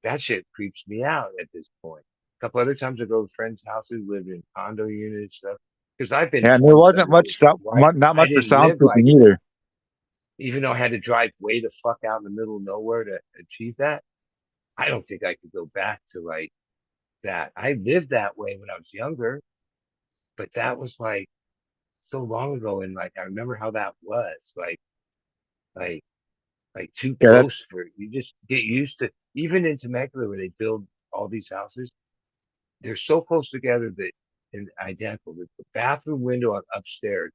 That shit creeps me out at this point. A couple other times I go to friends' houses, live in condo units, stuff. Because I've been And there wasn't 27 much with my wife. not I much for didn't live like soundproofing that. either. Even though I had to drive way the fuck out in the middle of nowhere to achieve that, I don't think I could go back to like that. I lived that way when I was younger, but that was like so long ago. And like, I remember how that was like, like too Yeah, that, close for it. You just get used to, even in Temecula where they build all these houses, they're so close together that and identical. The bathroom window upstairs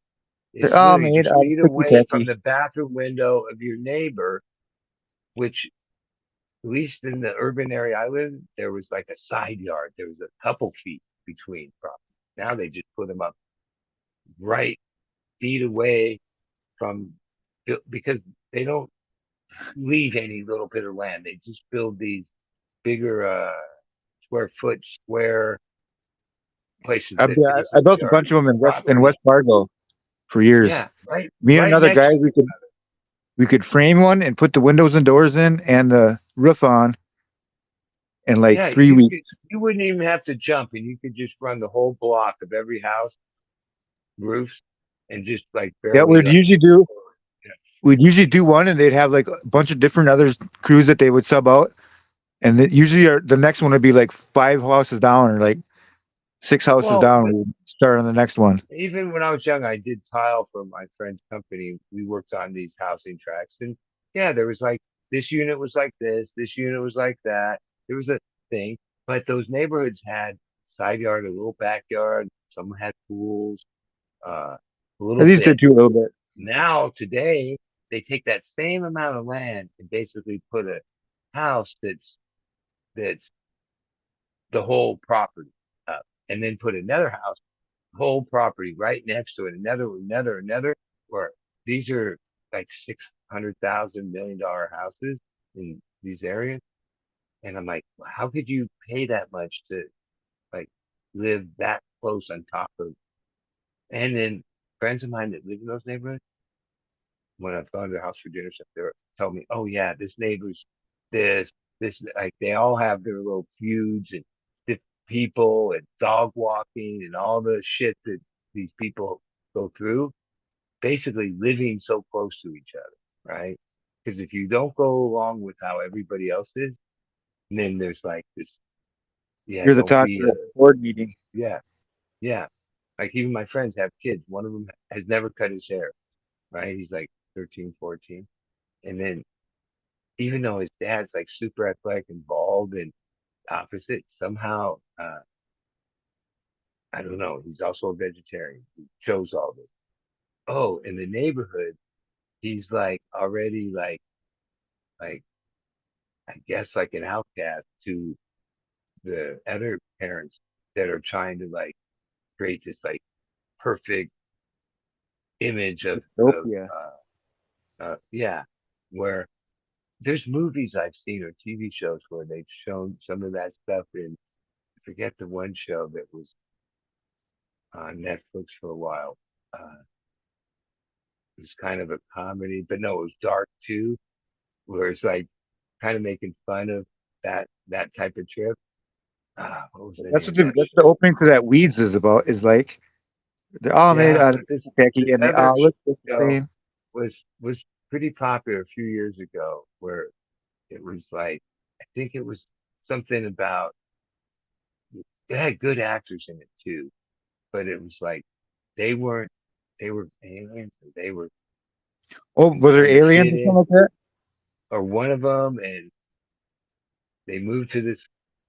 is oh literally man, just feet ticky away from tacky. the bathroom window of your neighbor, which at least in the urban area I live, there was like a side yard. There was a couple feet between properties. Now they just put them up right feet away from because they don't leave any little bit of land. They just build these bigger square places that I basically built a are bunch of them in property. West Fargo for years. Yeah, right, Me and right another next guy, to we could frame one and put the windows and doors in and the roof on in like yeah, 3 weeks. you wouldn't even have to jump, and you could just run the whole block of every house roofs and just like Yeah, barely like yeah, we'd usually do one, and they'd have like a bunch of different other crews that they would sub out, and usually the next one would be like 5 houses down or like 6 houses well, down. but We'd start on the next one. even when I was young, I did tile for my friend's company. We worked on these housing tracks, and yeah, there was like this unit was like this unit was like that. There was a thing, but those neighborhoods had side yard, a little backyard. Some had pools, a little These did bit. too a little bit. Now today, they take that same amount of land and basically put a house that's the whole property up, and then put another house whole property right next to it, another, where these are like 600,000 $1 million houses in these areas. And I'm like, well, how could you pay that much to like live that close on top of? And then friends of mine that live in those neighborhoods, when I've gone to their house for dinner, stuff, they tell me, oh yeah, this neighbor's this, like they all have their little feuds and different people and dog walking and all the shit that these people go through, basically living so close to each other, right? Because if you don't go along with how everybody else is, then there's like this, yeah, You're the don't talk be of the a, board meeting. yeah, yeah. Like even my friends have kids. One of them has never cut his hair, right? He's like 13, 14. And then even though his dad's like super athletic and bald and opposite, somehow, I don't know, he's also a vegetarian. He chose all this. Oh, in the neighborhood, he's like already like I guess like an outcast to the other parents that are trying to like create this like perfect image of Dystopia. Yeah, where there's movies I've seen or TV shows where they've shown some of that stuff in. I forget the one show that was on Netflix for a while. It was kind of a comedy, but no, it was dark too, where it's like kind of making fun of that type of trip. What was the That's name what of that that's the show? opening to that Weeds is about. Is like they're all made Yeah, out of but this khaki this and they other all look the show same. was pretty popular a few years ago, where it was like I think it was something about it had good actors in it too, but it was like they weren't they were aliens or they were Oh, was there trying to aliens fit or something in like that? or one of them, and they moved to this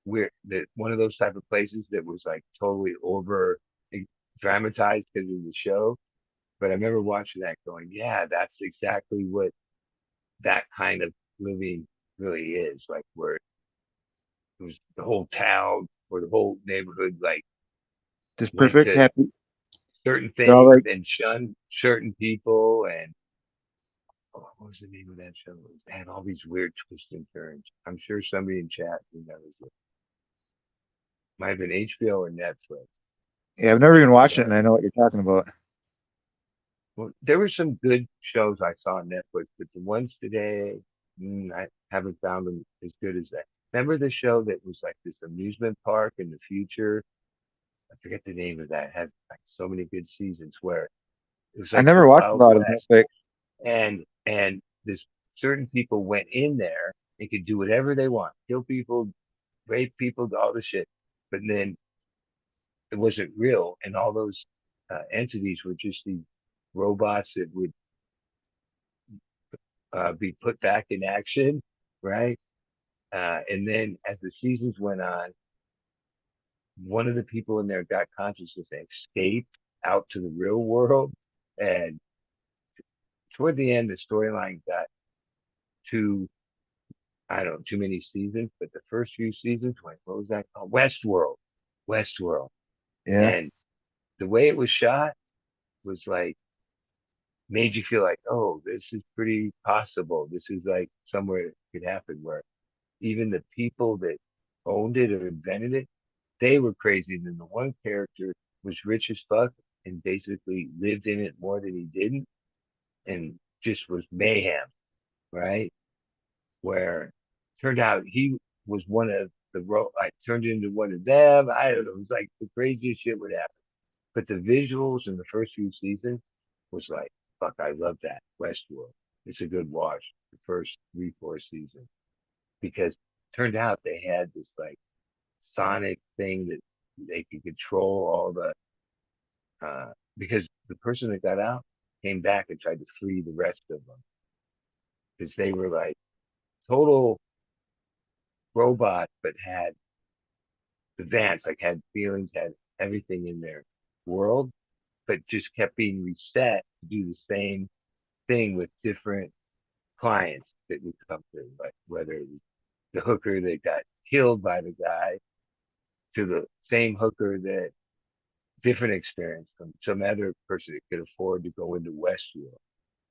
weird that one of those type of places that was like totally over dramatized because of the show. But I remember watching that going, yeah, that's exactly what that kind of living really is like, where it was the whole town or the whole neighborhood like Just went perfect, to happy. certain They're all things like and shunned certain people. And oh, what was the name of that show? It had all these weird twists and turns. I'm sure somebody in chat remembers it. Might have been HBO or Netflix. yeah. I've never even watched it, Where and I know what you're talking about. well, there were some good shows I saw on Netflix, but the ones today, I haven't found them as good as that. Remember the show that was like this amusement park in the future? I forget the name of that. It has like so many good seasons where it was I like the never watched a Wild lot of West, Netflix. and this certain people went in there and could do whatever they want, kill people, rape people, all the shit. But then it wasn't real, and all those entities were just these robots that would be put back in action, right? And then as the seasons went on, one of the people in there got consciousness and escaped out to the real world. And toward the end, the storyline got too, I don't know, too many seasons. But the first few seasons, like, what was that called? Westworld. Westworld. Yeah. And the way it was shot was like, made you feel like, oh, this is pretty possible. This is like somewhere it could happen where even the people that owned it or invented it, they were crazy. And then the one character was rich as fuck and basically lived in it more than he didn't and just was mayhem, right? Where turned out he was one of I turned into one of them. I don't know. It was like the craziest shit would happen. But the visuals in the first few seasons was like, fuck, I love that. Westworld. It's a good watch. The first three, four seasons. Because turned out they had this like sonic thing that they could control all the because the person that got out came back and tried to free the rest of them because they were like total robots but had advanced, like had feelings, had everything in their world, but just kept being reset to do the same thing with different clients that would come through, like whether it was the hooker that got killed by the guy to the same hooker that different experience from some other person that could afford to go into Westfield.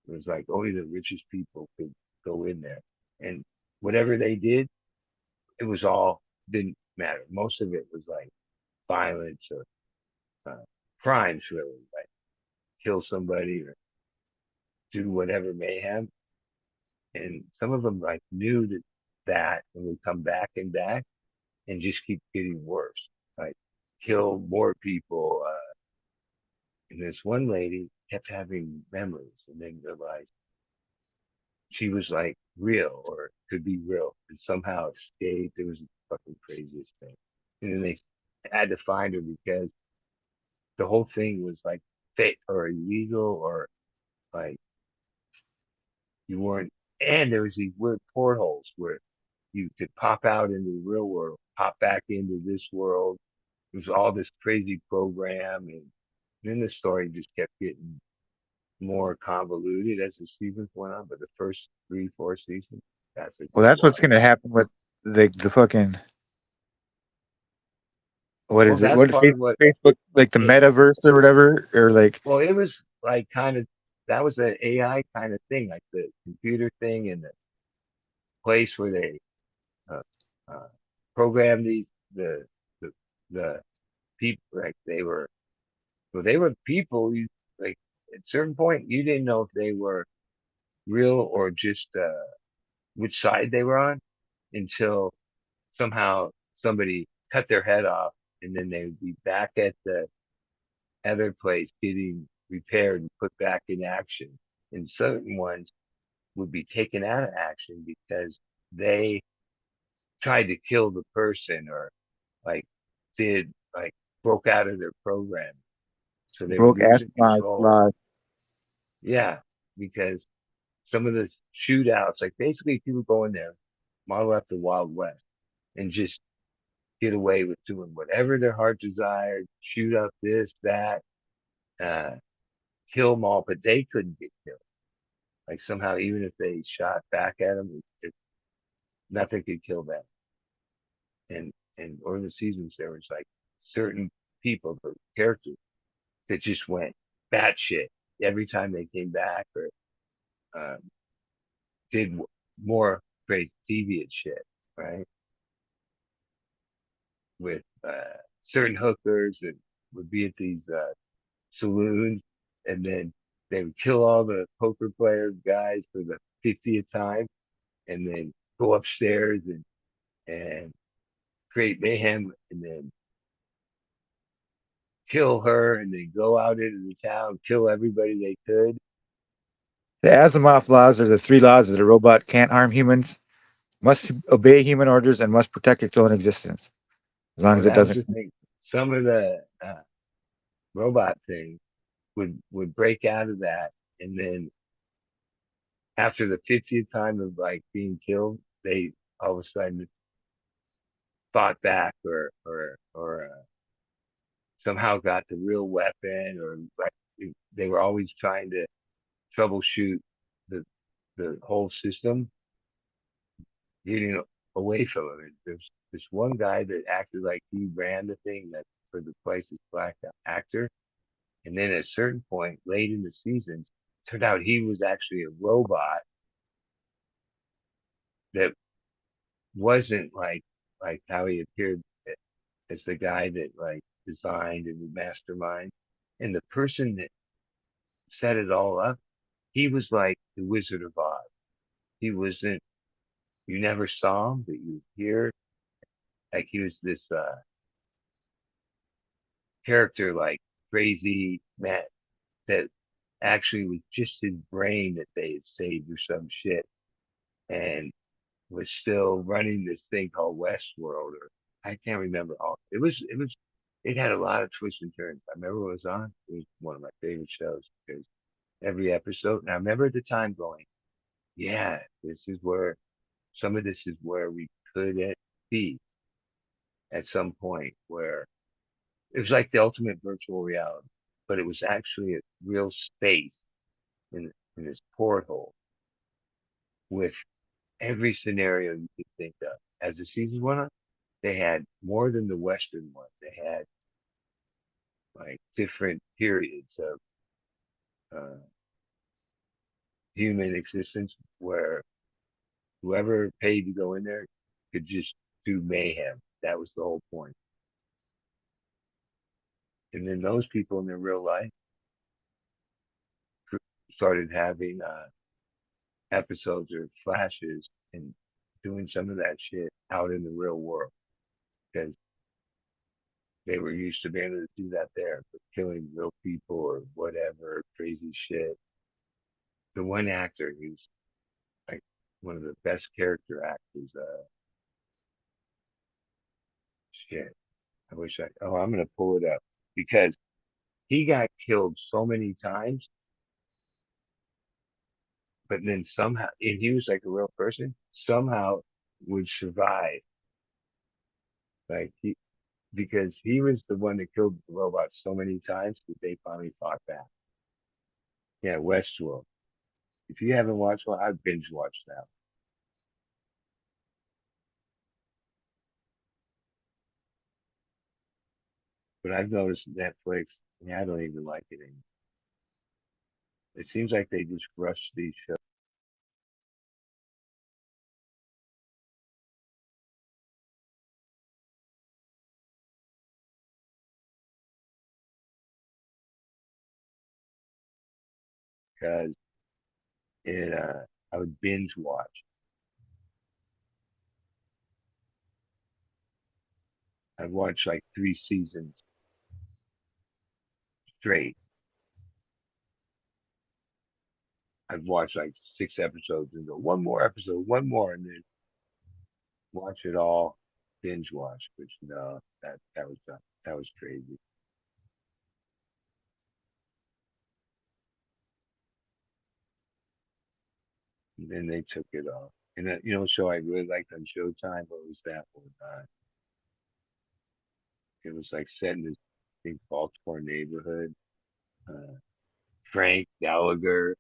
It was like only the richest people could go in there. And whatever they did, it was all didn't matter. Most of it was like violence or crimes, really, like kill somebody or do whatever mayhem. And some of them like knew that and would come back and back and just keep getting worse, like kill more people. And this one lady kept having memories and then realized she was like real or could be real and somehow escaped. It was the fucking craziest thing. And then they had to find her because the whole thing was like fake or illegal or like you weren't. And there was these weird portholes where you could pop out into the real world, pop back into this world. It was all this crazy program. And then the story just kept getting more convoluted as the seasons went on, but the first three, four seasons, that's a Well, good that's what's watch. gonna happen with the fucking what Well, is it? that's What is part of what Facebook like the it, metaverse or whatever or like well, it was like kind of that was an AI kind of thing, like the computer thing and the place where they uh, uh, programmed the the people like they were well they were people you like at a certain point you didn't know if they were real or just which side they were on until somehow somebody cut their head off and then they would be back at the other place getting repaired and put back in action. And certain ones would be taken out of action because they tried to kill the person or like did like broke out of their program. So they were Broke losing Asimov control. laws. Yeah, because some of the shootouts, like basically people go in there, model after Wild West, and just get away with doing whatever their heart desired, shoot up this, that, uh, kill them all, but they couldn't get killed. Like somehow, even if they shot back at them, nothing could kill them. And over the seasons, there was like certain people, the characters that just went batshit every time they came back or um, did more great deviant shit, right? With certain hookers that would be at these saloons, and then they would kill all the poker player guys for the 50th time, and then go upstairs and create mayhem, and then kill her, and then go out into the town, kill everybody they could. The Asimov laws are the three laws that a robot can't harm humans, must obey human orders, and must protect its own existence. As long Well, as it that was doesn't. the thing. Some of the robot things would break out of that, and then after the 50th time of like being killed, they all of a sudden fought back or somehow got the real weapon or like they were always trying to troubleshoot the the whole system getting away from it. There's this one guy that acted like he ran the thing that for the place's black actor, and then at a certain point late in the seasons, turned out he was actually a robot that wasn't like how he appeared as the guy that like designed and mastermind. And the person that set it all up, he was like the Wizard of Oz. He wasn't, you never saw him, but you hear like he was this character, like crazy man that actually was just his brain that they had saved or some shit and was still running this thing called Westworld or I can't remember all. It had a lot of twists and turns. I remember it was on. It was one of my favorite shows because every episode, and I remember at the time going, yeah, this is where some of this is where we could be at some point where it was like the ultimate virtual reality, but it was actually a real space in this porthole with every scenario you could think of. As the season went on, they had more than the Western one. They had like different periods of uh, human existence where whoever paid to go in there could just do mayhem. That was the whole point. And then those people in their real life started having episodes or flashes and doing some of that shit out in the real world because they were used to being able to do that there, but killing real people or whatever crazy shit. The one actor who's like one of the best character actors, shit. I wish I'm gonna pull it up because he got killed so many times, but then somehow, and he was like a real person, somehow would survive. Like because he was the one that killed the robot so many times that they finally fought back. Yeah, Westworld. If you haven't watched one, I've binge watched that. But I've noticed Netflix, yeah, I don't even like it anymore. It seems like they just rush these shows. Because I would binge watch. I'd watch like 3 seasons straight. I'd watch like 6 episodes and go one more episode, one more, and then watch it all, binge watch. Which no, that was crazy. And then they took it off. And show I really liked on Showtime. What was that one? It was like set in this, I think, Baltimore neighborhood. Uh, Frank Gallagher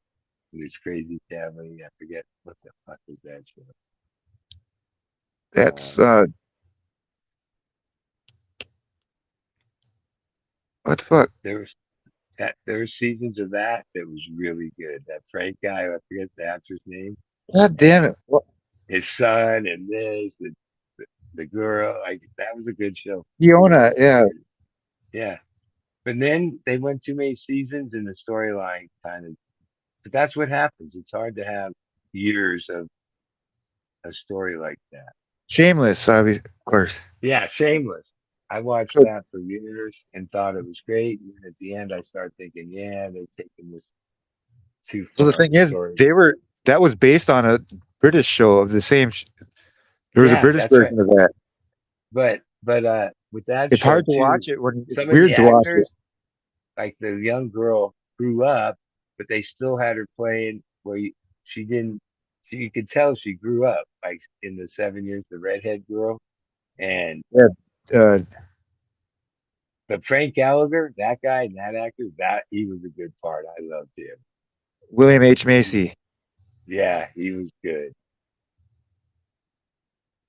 and his crazy family. I forget what the fuck was that show. That's what the fuck? There were seasons of that was really good. That Frank guy, I forget the actor's name, God damn and it! What, his son, and the girl. Like that was a good show. Fiona, yeah, Yeah, but then they went too many seasons, and the storyline kind of. But that's what happens. It's hard to have years of a story like that. Shameless, of course. Yeah, Shameless. I watched So, that for years and thought it was great. And at the end, I started thinking, yeah, they're taking this too so the far thing in is, story. that was based on a British show of the same. There was a Yeah, British that's right. version of that. But with that It's show hard to too, watch it when it's some of the weird to watch it. actors, like the young girl, grew up, but they still had her playing where she didn't. You could tell she grew up, like in the 7 years, the redhead girl, and Yeah, uh, but Frank Gallagher, that guy, and that actor, that he was a good part. I loved him. William H He, Macy. yeah, he was good.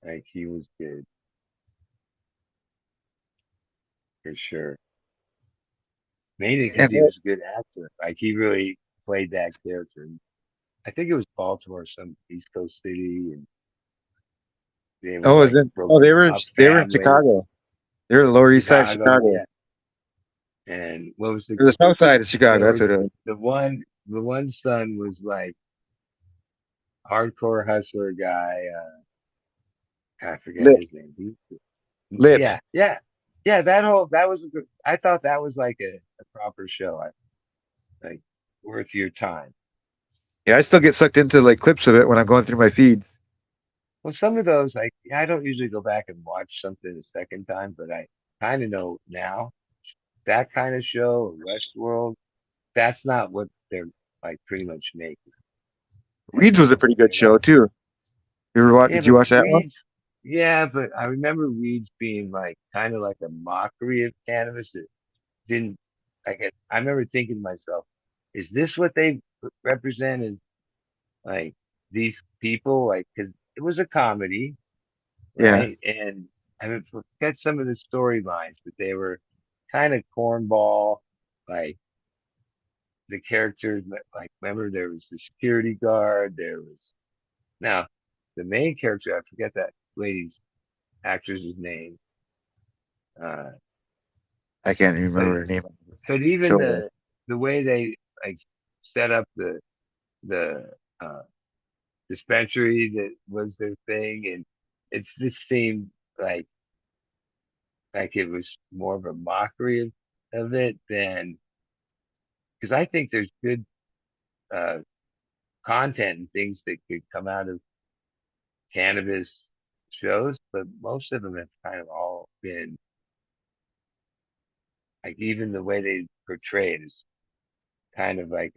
Like he was good for sure. Mainly because And he was a good actor. Like he really played that character. I think it was Baltimore, some East Coast city, and they were oh, like they broken were up they were in family, Chicago. They were the Lower East Side of Chicago, Chicago, yeah. And what was or the South Side of there Chicago. That's was what it was. the one son was like hardcore hustler guy. I forget Lip, his name. Lip. Yeah. That was a good. I thought that was like a proper show. Like worth your time. Yeah, I still get sucked into like clips of it when I'm going through my feeds. Well, some of those, like, I don't usually go back and watch something a second time, but I kind of know now that kind of show, Westworld, that's not what they're like pretty much making. Weeds was a pretty good You know? show too. You ever watch? Yeah, Did you but watch that one? But I remember Weeds being like kind of like a mockery of cannabis. It didn't, I remember thinking to myself, is this what they represent as like these people? Like, because it was a comedy, Yeah, right? And I mean, forget some of the storylines, but they were kind of cornball. Like the characters, like remember there was the security guard. There was now the main character. I forget that lady's actress's name. Uh, I can't even but remember her name. but even So the way they like set up the dispensary that was their thing, and it's this seemed like it was more of a mockery of it than because I think there's good uh, content and things that could come out of cannabis shows, but most of them have kind of all been like even the way they portray it is kind of like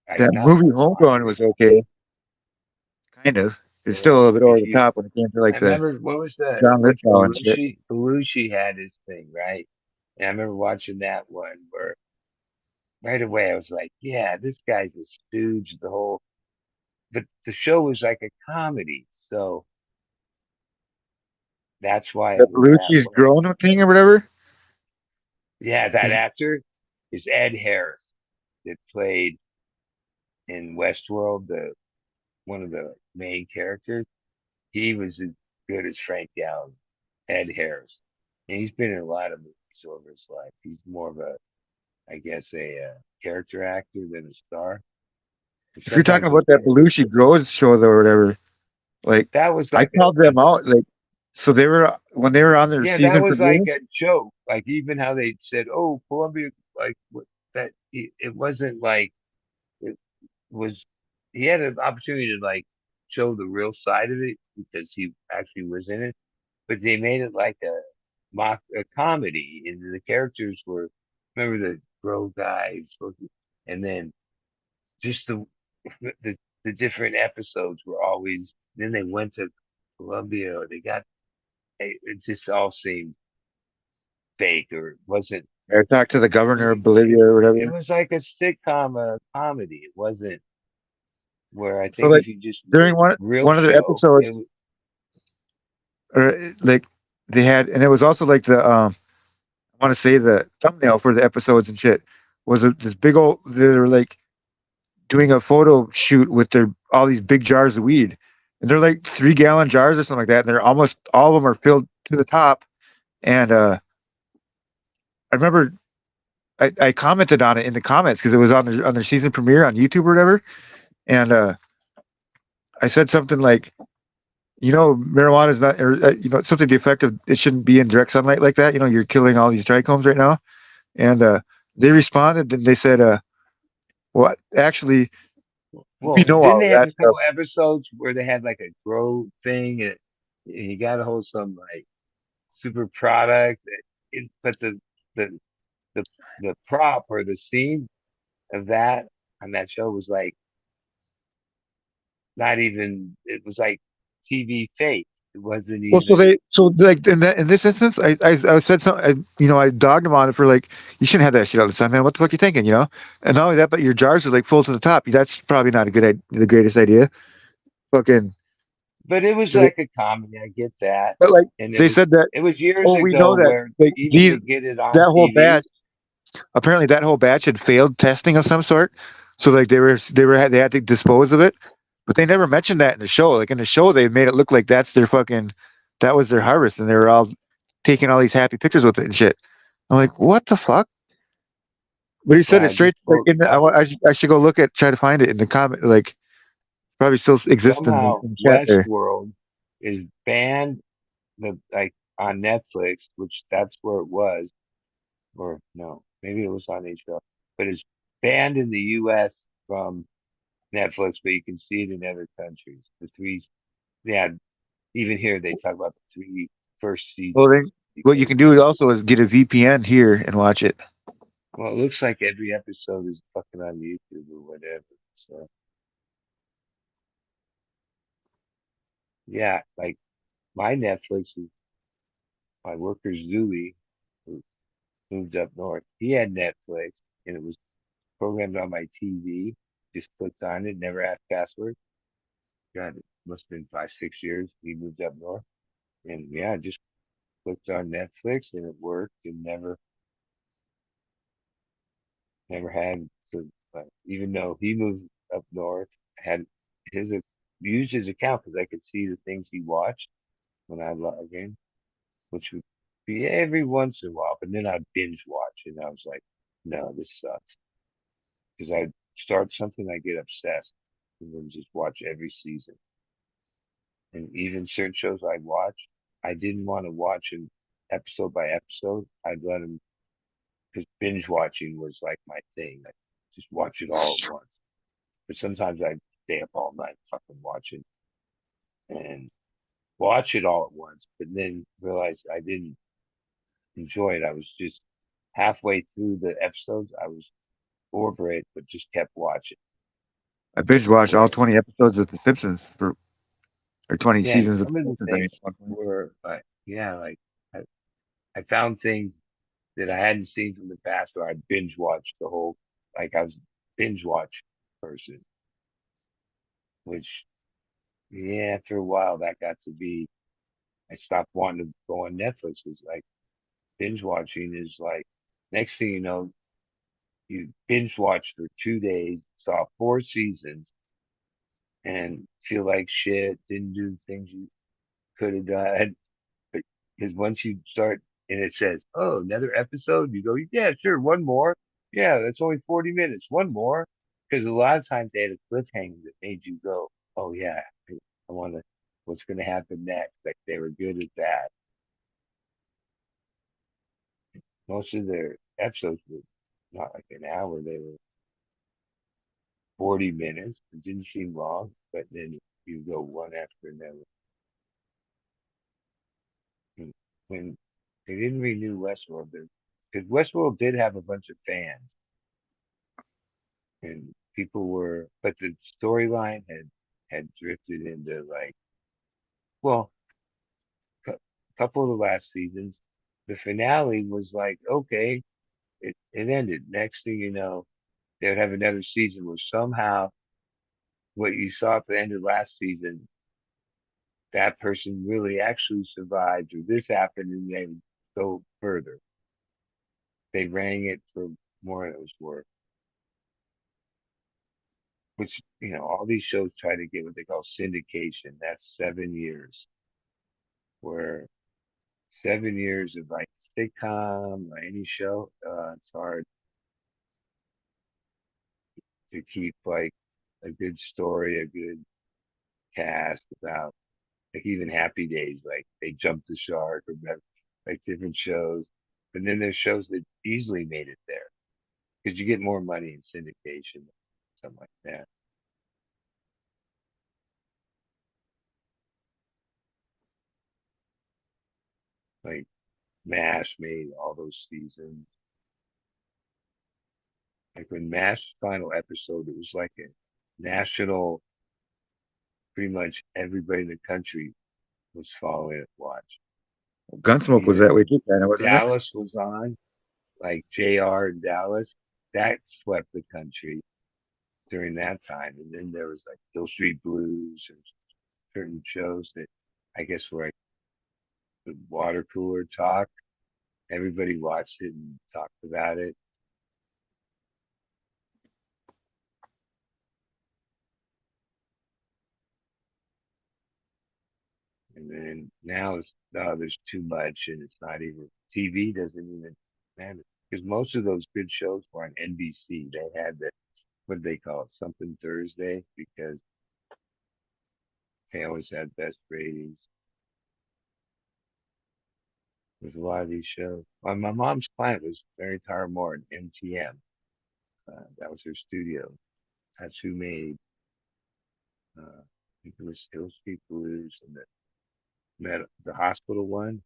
like that not movie Homegrown mockery. was okay, kind of. It's still a Well, little bit over if the you, top when it came to I like the remember what was the John with Lithgow and shit. Belushi had his thing right, and I remember watching that one where right away I was like, yeah, this guy's a stooge. The show was like a comedy, so that's why The it was that Belushi's way. drone thing or whatever. Yeah, that Is- actor is Ed Harris that played. in Westworld, the one of the main characters, he was as good as Frank Gallen, Ed Harris, and he's been in a lot of movies over his life. He's more of a, I guess, a character actor than a star. And If you're talking sometimes his about that Belushi Bros show though, or whatever, like that was I like called them out. Like, so they were when they were on their yeah, that season was like premiere. a joke. Like even how they said, "Oh, Columbia," like that. It wasn't like it was. He had an opportunity to like show the real side of it because he actually was in it, but they made it like a mock a comedy, and the characters were remember the grow guy, and then just the the different episodes were always. Then they went to Columbia, or they got it just all seemed fake, or it wasn't. I talked to the governor of Bolivia It, or it whatever. was like a sitcom, comedy. It wasn't where I So think like if you just during real one of their show, episodes, or like they had, and it was also like the I want to say the thumbnail for the episodes and shit was this big old. They were like doing a photo shoot with their all these big jars of weed, and they're like 3 gallon jars or something like that, and they're almost all of them are filled to the top. And I remember I commented on it in the comments because it was on their season premiere on YouTube or whatever, and I said something like, marijuana is not, or something to the effect of it shouldn't be in direct sunlight like that. You're killing all these trichomes right now. And they responded and they said, well, actually, we well, know didn't all they of have that a couple stuff. episodes where they had like a grow thing, and you got to hold some like super product, but the the the prop or the scene of that on that show was like not even. It was like TV fake. It wasn't Well, even. so like in this instance, I said something, I dogged him on it for like, you shouldn't have that shit all the time, man. What the fuck you thinking? And not only that, but your jars are like full to the top. That's probably not a the greatest idea. Fucking, But it was like a comedy. I get that, but like and they said that, it was years oh, we ago know that where like even to get it on that whole TV. batch, apparently that whole batch had failed testing of some sort. So like they had to dispose of it, but they never mentioned that in the show. Like in the show, they made it look like that was their harvest, and they were all taking all these happy pictures with it and shit. I'm like, what the fuck? But he said Well, it I just straight like spoke. in the, I should go try to find it in the comment. Like probably still exists Somehow in the chat there. Westworld is banned the like on Netflix, which that's where it was, or no, maybe it was on HBO, but it's banned in the U.S. from Netflix, but you can see it in other countries. The three, yeah, even here they talk about the three first Well, then seasons what you because can do also is get a VPN here and watch it. well, it looks like every episode is fucking on YouTube or whatever. So yeah, like my Netflix is my worker Zooey, who moved up north. He had Netflix and it was programmed on my TV. Just clicked on it, never asked password. God, it must have been 5, 6 years. He moved up north, and yeah, just clicked on Netflix and it worked, and never had to. Even though he moved up north, had his used his account because I could see the things he watched when I log in, which would be every once in a while. But then I'd binge watch, and I was like, no, this sucks because I start something, I get obsessed, and then just watch every season. And even certain shows I watch, I didn't want to watch them episode by episode. I'd let them because binge watching was like my thing. I just watch it all at once. But sometimes I'd stay up all night fucking watching and watch it all at once, but then realize I didn't enjoy it. I was just halfway through the episodes. I was over it, but just kept watching. I binge watched all Where 20 episodes of The Simpsons or 20 yeah, and seasons of some The of the Simpsons. I mean, things were like yeah, like I, I found things that I hadn't seen from the past, or I binge watched the whole. Like I was binge watch person, which yeah, after a while that got to be. I stopped wanting to go on Netflix. It's like binge watching is like next thing you know, you binge watched for 2 days, saw 4 seasons, and feel like shit, didn't do things you could have done. Because once you start and it says, oh, another episode, you go, yeah, sure, one more. Yeah, that's only 40 minutes, one more. Because a lot of times they had a cliffhanger that made you go, oh, yeah, I want to, what's going to happen next? Like they were good at that. Most of their episodes were not like an hour, they were 40 minutes. It didn't seem long, but then you go one after another. And when they didn't renew Westworld, because Westworld did have a bunch of fans, and people were, but the storyline had drifted into like, well, a couple of the last seasons, the finale was like, okay, it ended. Next thing you know, they would have another season where somehow what you saw at the end of last season, that person really actually survived, or this happened, and they would go further. They rang it for more than it was worth. Which, all these shows try to get what they call syndication. That's 7 years, where 7 years of like sitcom or any show, it's hard to keep like a good story, a good cast without like even Happy Days, like they jumped the shark or like different shows. And then there's shows that easily made it there because you get more money in syndication, something like that. Like MASH made all those seasons. Like when MASH's final episode, it was like a national, pretty much everybody in the country was following it, watch. Gunsmoke was that way too, kind of, wasn't it? Dallas was on, like JR in Dallas. That swept the country during that time. And then there was like Hill Street Blues and certain shows that I guess were like the water cooler talk. Everybody watched it and talked about it. And then now there's too much, and it's not even TV doesn't even matter because most of those good shows were on NBC. They had the what do they call it, something Thursday, because they always had best ratings. There's a lot of these shows. My mom's client was Mary Tyler Moore in MTM. That was her studio. That's who made. I think it was Hill Street Blues and the hospital one.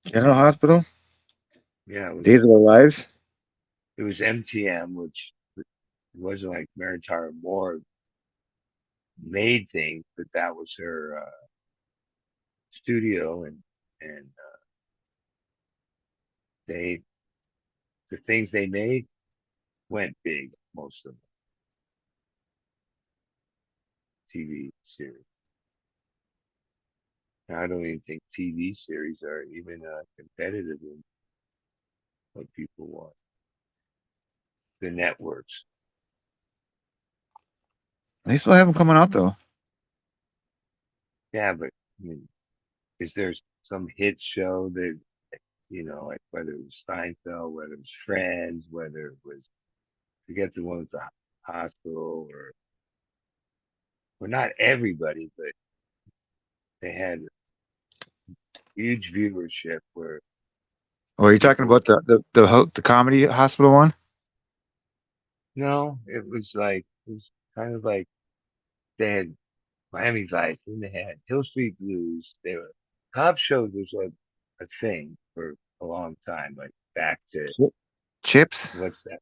General Hospital, Yeah, Days of Our Lives. it was MTM, which it wasn't like Mary Tyler Moore made things, but that was her studio, and they the things they made went big. Most of them TV series. Now, I don't even think TV series are even competitive in what people want. The networks, They still have them coming out though. yeah, but I mean, is there some hit show that like whether it was Seinfeld, whether it was Friends, whether it was forget the one with the hospital, or well, not everybody, but they had huge viewership where Or are you talking people about the comedy hospital one? no, it was kind of like they had Miami Vice, and they had Hill Street Blues. They were cop shows was a thing for a long time, like back to Chips. what's that?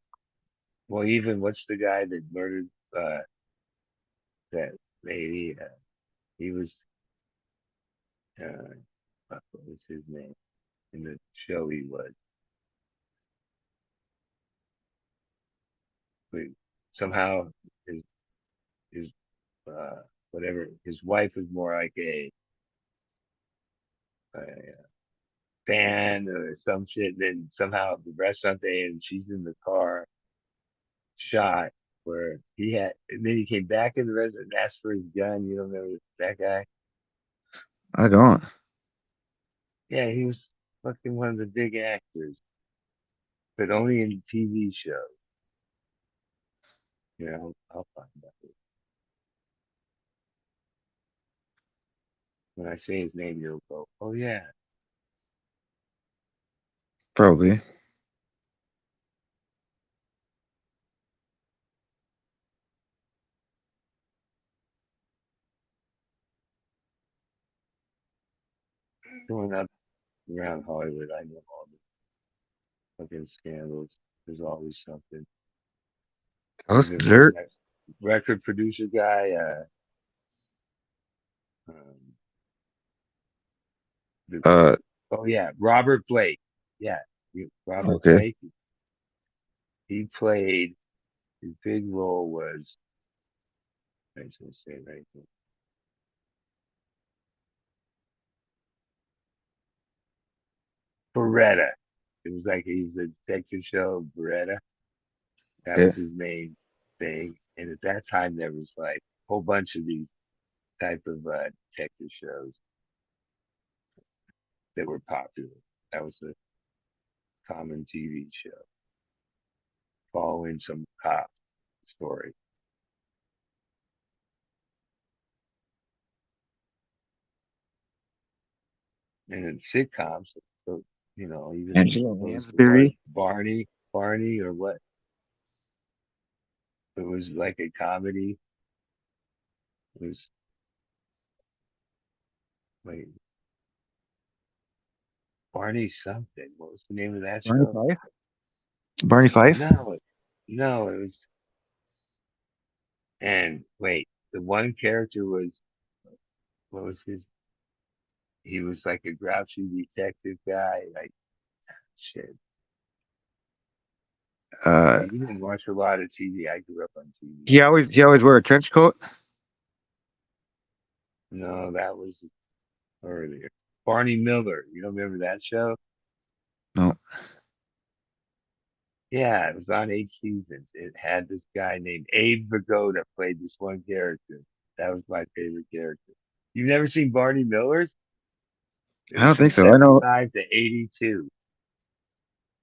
Well, even what's the guy that murdered that lady? He was what was his name in the show? He was, but somehow his his whatever his wife was more like a van or some shit. Then somehow the restaurant they and she's in the car shot where he had, and then he came back in the restaurant and asked for his gun. You don't remember that guy? I don't. Yeah, he was fucking one of the big actors, but only in TV shows. Yeah, I'll find out. When I say his name, you'll go, "Oh yeah." Probably. Growing up around Hollywood, I know all the fucking scandals. There's always something. House There was dirt. that record producer guy. Um, the, Uh, oh yeah, Robert Blake. Yeah, Robert okay. Blake. He played. His big role was. I was gonna say right here. Beretta. It was like he's a detective show, Beretta. That Yeah. was his main thing. And at that time, there was like a whole bunch of these type of detective shows that were popular. That was a common TV show following some cop story. And in sitcoms, so, even Angela those what Lansbury. Barney or what? It was like a comedy. It was like Barney something. What was the name of that Barney show? Fife. Barney Fife. No, no, it was. And wait, the one character was what was his? He was like a grouchy detective guy. Like shit. Uh, See, you didn't watch a lot of TV. I grew up on TV. he always wore a trench coat. No, that was earlier. Barney Miller. You don't remember that show? No. Yeah, it was on 8 seasons. It had this guy named Abe Vigoda played this one character. That was my favorite character. You've never seen Barney Miller's? It I was don't from think so. I know 75 to 82.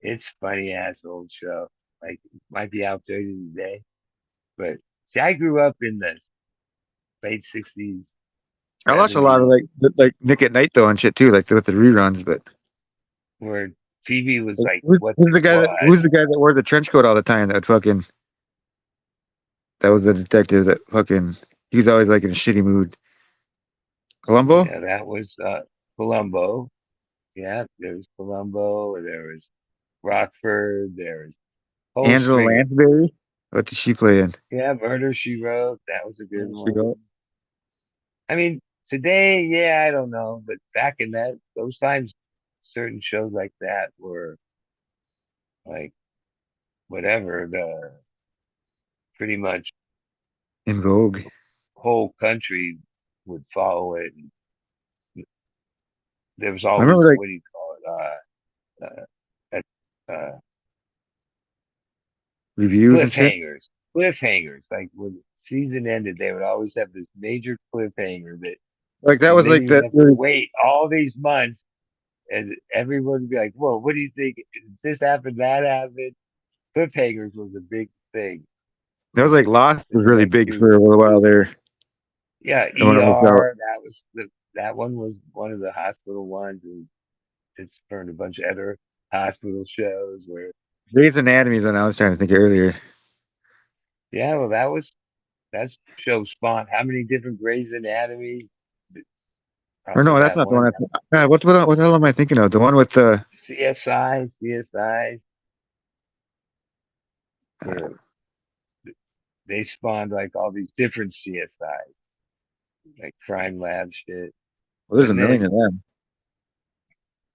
It's funny ass old show. Like might be outdated today, but see, I grew up in the late 60s, I watch a lot of 70s, like Nick at Night though and shit too, like with the reruns. But where TV was like, like who's, what who's it the guy that was. who's the guy that wore the trench coat all the time? That was the detective that fucking he was always like in a shitty mood. Columbo, Yeah, that was Columbo. Yeah, there was Columbo. There was Rockford. There was whole Angela string of. Lansbury. What did she play in? Yeah, Murder She Wrote. That was a good There she go. one. I mean, today, yeah, I don't know, but back in those times, certain shows like that were like whatever. The pretty much In Vogue. whole country would follow it. And there was I always remember like what do you call it? Uh, reviews and shit. cliffhangers. Like when the season ended, they would always have this major cliffhanger that, Like that and was then like you'd that. have to wait all these months, and everyone would be like, "Whoa, what do you think? This happened, that happened." Cliffhangers was a big thing That was in like Lost in was the really next big for season. a little while there. Yeah, And when it was out, ER. That one was one of the hospital ones, and it's turned a bunch of other hospital shows where. Grey's Anatomy is when I was trying to think earlier. Yeah, well, that show spawned how many different Grey's Anatomies? Or Probably no, that's that not the one. one God, what the hell am I thinking of? The one with the CSI, uh, where they spawned like all these different CSIs, like crime lab shit. well, there's a And million of then them.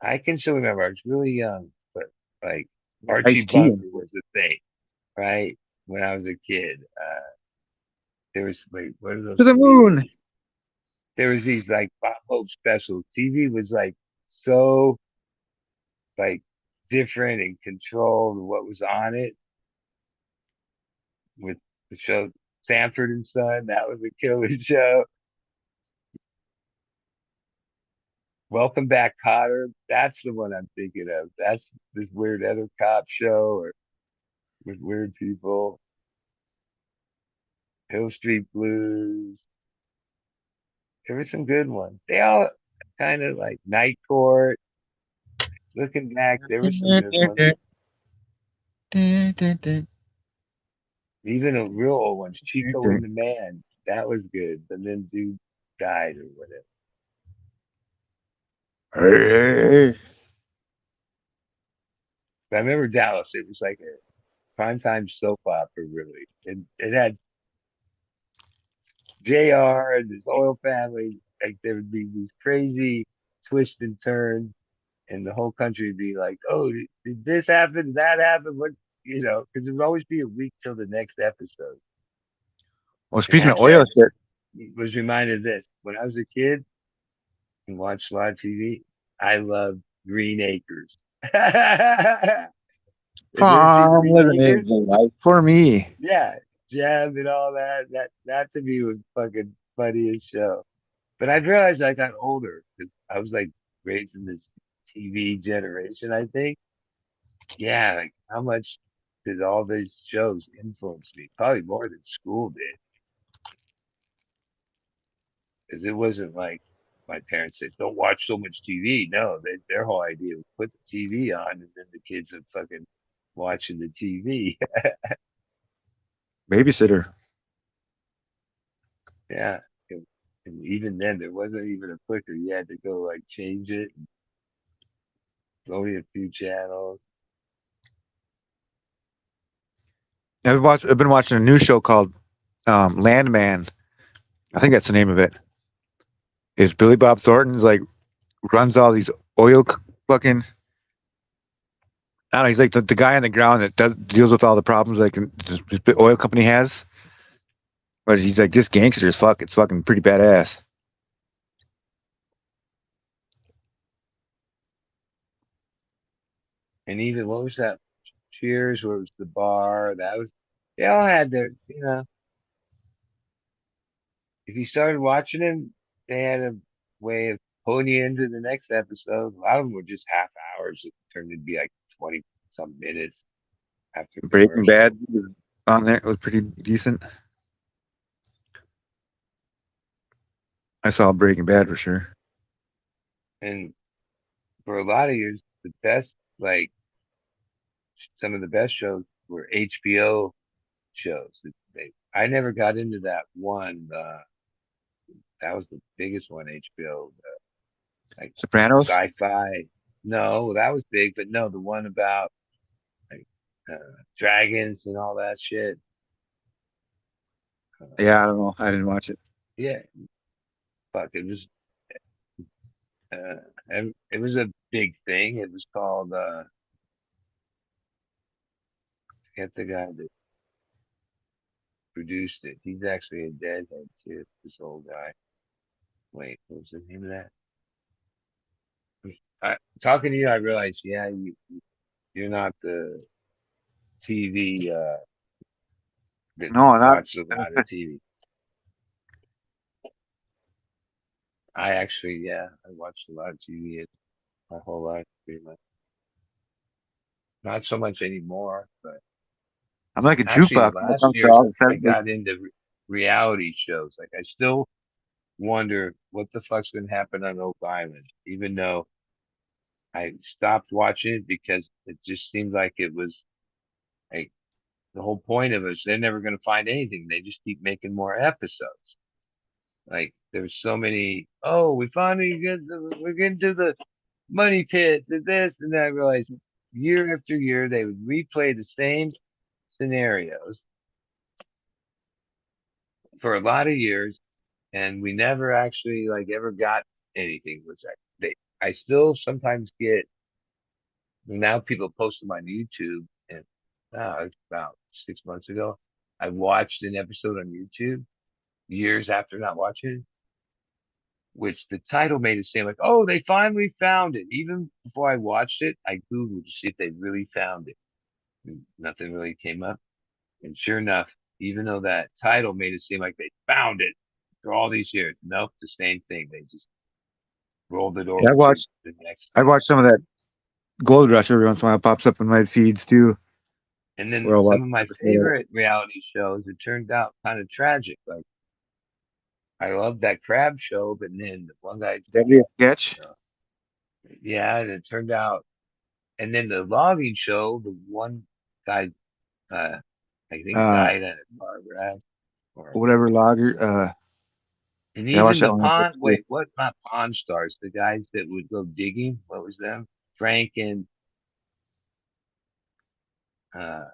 I can still remember I was really young, but like Ice Archie T Bunker and shit. was the thing, right? When I was a kid, there was wait, what are those To the moon. comedians? There was these like Bob Hope specials. TV was like so like different and controlled what was on it with the show Sanford and Son. That was a killer show. Welcome Back, Cotter. That's the one I'm thinking of. That's this weird other cop show or with weird people. Hill Street Blues. There were some good ones. They all kind of like Night Court. Looking back, there were some good ones. Even a real old ones, Chico and the Man. That was good. But then dude died or whatever. Hey. But I remember Dallas. It was like a primetime soap opera, really. And it had JR and his oil family. Like there would be these crazy twists and turns, and the whole country would be like, "Oh, did this happen? That happened? What?" You know, because there would always be a week till the next episode. Well, And speaking of actually, oil I shit, was reminded of this when I was a kid and watched a lot of TV. I loved Green Acres. Have you ever seen farm Green living Acres? is the life for me. Yeah, Jam and all that. That to me was fucking funniest show. But I realized I got older because I was like raised in this TV generation. I think, yeah, like how much did all these shows influence me? Probably more than school did, because it wasn't like my parents said, "Don't watch so much TV." No, their whole idea was put the TV on, and then the kids are fucking watching the TV. Babysitter. Yeah. And even then, there wasn't even a clicker. You had to go like change it, only a few channels. I've been watching a new show called Landman. I think that's the name of it. Is Billy Bob Thornton's like runs all these fucking. I don't know. He's like the guy on the ground that deals with all the problems like this big oil company has. But he's like this gangster as fuck. It's fucking pretty badass. And even what was that? Cheers, where it was the bar. That was, they all had their, if you started watching them, they had a way of pulling you into the next episode. A lot of them were just half hours. It turned to be like 20 some minutes after Breaking commercial. Bad was on there. It was pretty decent. I saw Breaking Bad for sure. And for a lot of years, the best, like some of the best shows were HBO shows. I never got into that one. That was the biggest one, HBO, like Sopranos. sci-fi. No, that was big, but no, the one about like dragons and all that shit. Yeah, I don't know. I didn't watch it. Yeah, fuck, it was. And it was a big thing. It was called. I forget the guy that produced it. He's actually a deadhead too. This old guy. Wait, what was the name of that? Talking to you, I realized, yeah, you're not the TV that No, not. watches a lot of TV. I actually, yeah, I watched a lot of TV my whole life, pretty much. Not so much anymore, but I'm like a actually, jukebox when it last comes to year's all the I got into reality shows. Like, I still wonder what the fuck's gonna happen on Oak Island, even though I stopped watching it because it just seemed like it was like the whole point of it is they're never gonna find anything. They just keep making more episodes. Like there's so many. Oh, we finally we're getting to the money pit, to this and that. I realized year after year they would replay the same scenarios for a lot of years, and we never actually like ever got anything. Was that I still sometimes get now people post them on YouTube, and it's about 6 months ago, I watched an episode on YouTube years after not watching it. which the title made it seem like, oh, they finally found it. Even before I watched it, I Googled to see if they really found it. And nothing really came up. And sure enough, even though that title made it seem like they found it for all these years, nope, the same thing. They just rolled it Yeah, over to the next I thing. watch some of that Gold Rush every once in a while. It pops up in my feeds too. And then Where I'll watch some of my episode of favorite reality shows, it turned out kind of tragic. Like I loved that crab show, but then the one guy, Deadly Sketch. yeah, and it turned out, and then the logging show, the one guy, uh, I think Uh, died at a car crash, or whatever logger. and Yeah, I watched even that the one. pond. Wait, what? Not Pawn Stars, the guys that would go digging. What was them? Frank and uh,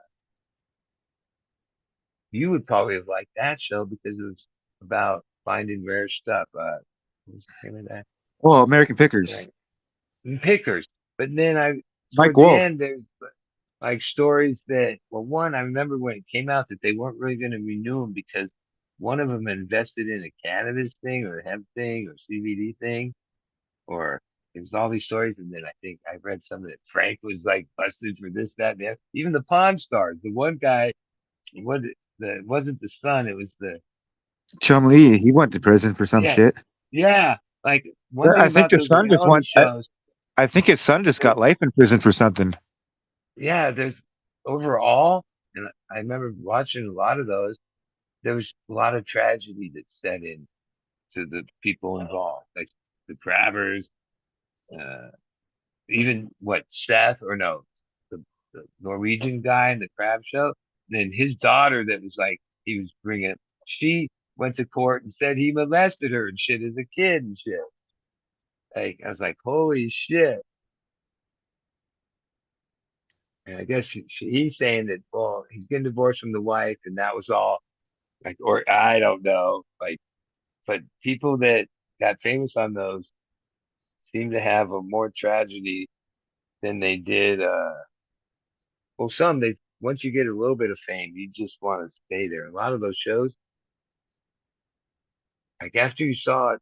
you would probably have liked that show because it was about finding rare stuff. What was the name of that? Oh, American Pickers. Right. Pickers. But then Mike towards the Wolf. end, there's like stories that, well, one, I remember when it came out that they weren't really going to renew them because one of them invested in a cannabis thing or a hemp thing or CBD thing, or there's all these stories. And then I think I read some that Frank was like busted for this, that, and the other. Even the Pawn Stars, the one guy, what it wasn't the son, it was the, Chum Lee. He went to prison for some yeah, shit. yeah. Like Yeah, one thing I think about his those son just reality went. shows, I think his son just got life in prison for something. yeah, there's overall, and I remember watching a lot of those, there was a lot of tragedy that set in to the people involved, like the crabbers, uh, even what Seth or no, the Norwegian guy in the crab show. Then his daughter that was like he was bringing, she went to court and said he molested her and shit as a kid and shit. Like I was like, holy shit. And I guess he's saying that, well, he's getting divorced from the wife, and that was all. Like, or I don't know. Like, but people that got famous on those seem to have a more tragedy than they did. Well, some they once you get a little bit of fame, you just want to stay there. A lot of those shows, like after you saw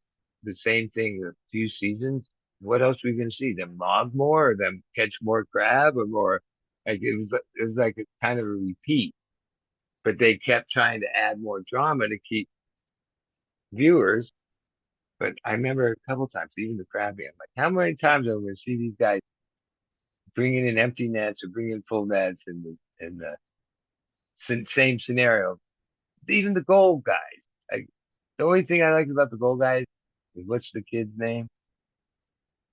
the same thing a few seasons, what else were you gonna see? Them log more, or them catch more crab, or more? Like it was like a kind of a repeat. But they kept trying to add more drama to keep viewers. But I remember a couple times, even the crab I'm like, how many times am I going to see these guys bringing in empty nets or bringing in full nets in the same scenario? Even the gold guys. Like the only thing I liked about the gold guys is what's the kid's name?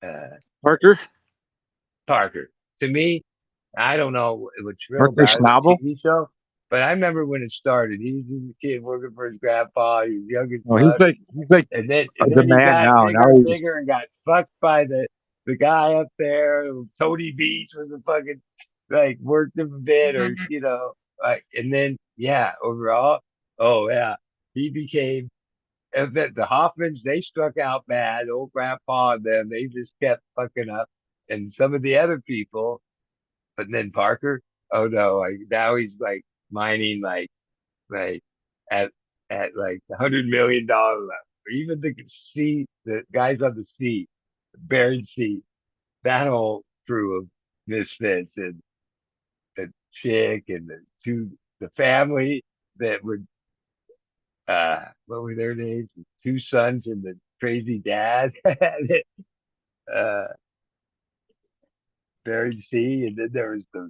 Uh, Parker. Parker. To me, I don't know what's real Parker about it. It's a Schnabel. TV show. But I remember when it started, he was just a kid working for his grandpa. He was young as Oh, fuck. he's like And the then he man got now. bigger Now and he's bigger and got fucked by the guy up there. Tony Beach was a fucking like worked him a bit or like and then yeah, overall, oh yeah. He became the Hoffmans, they struck out bad, old grandpa and them, they just kept fucking up. And some of the other people, but then Parker, oh no, like now he's like mining like at like $100 million level. Even the sea, the guys on the sea, Bering Sea, that whole crew of misfits and the chick and the family that would what were their names? The two sons and the crazy dad. uh Bering Sea, and then there was the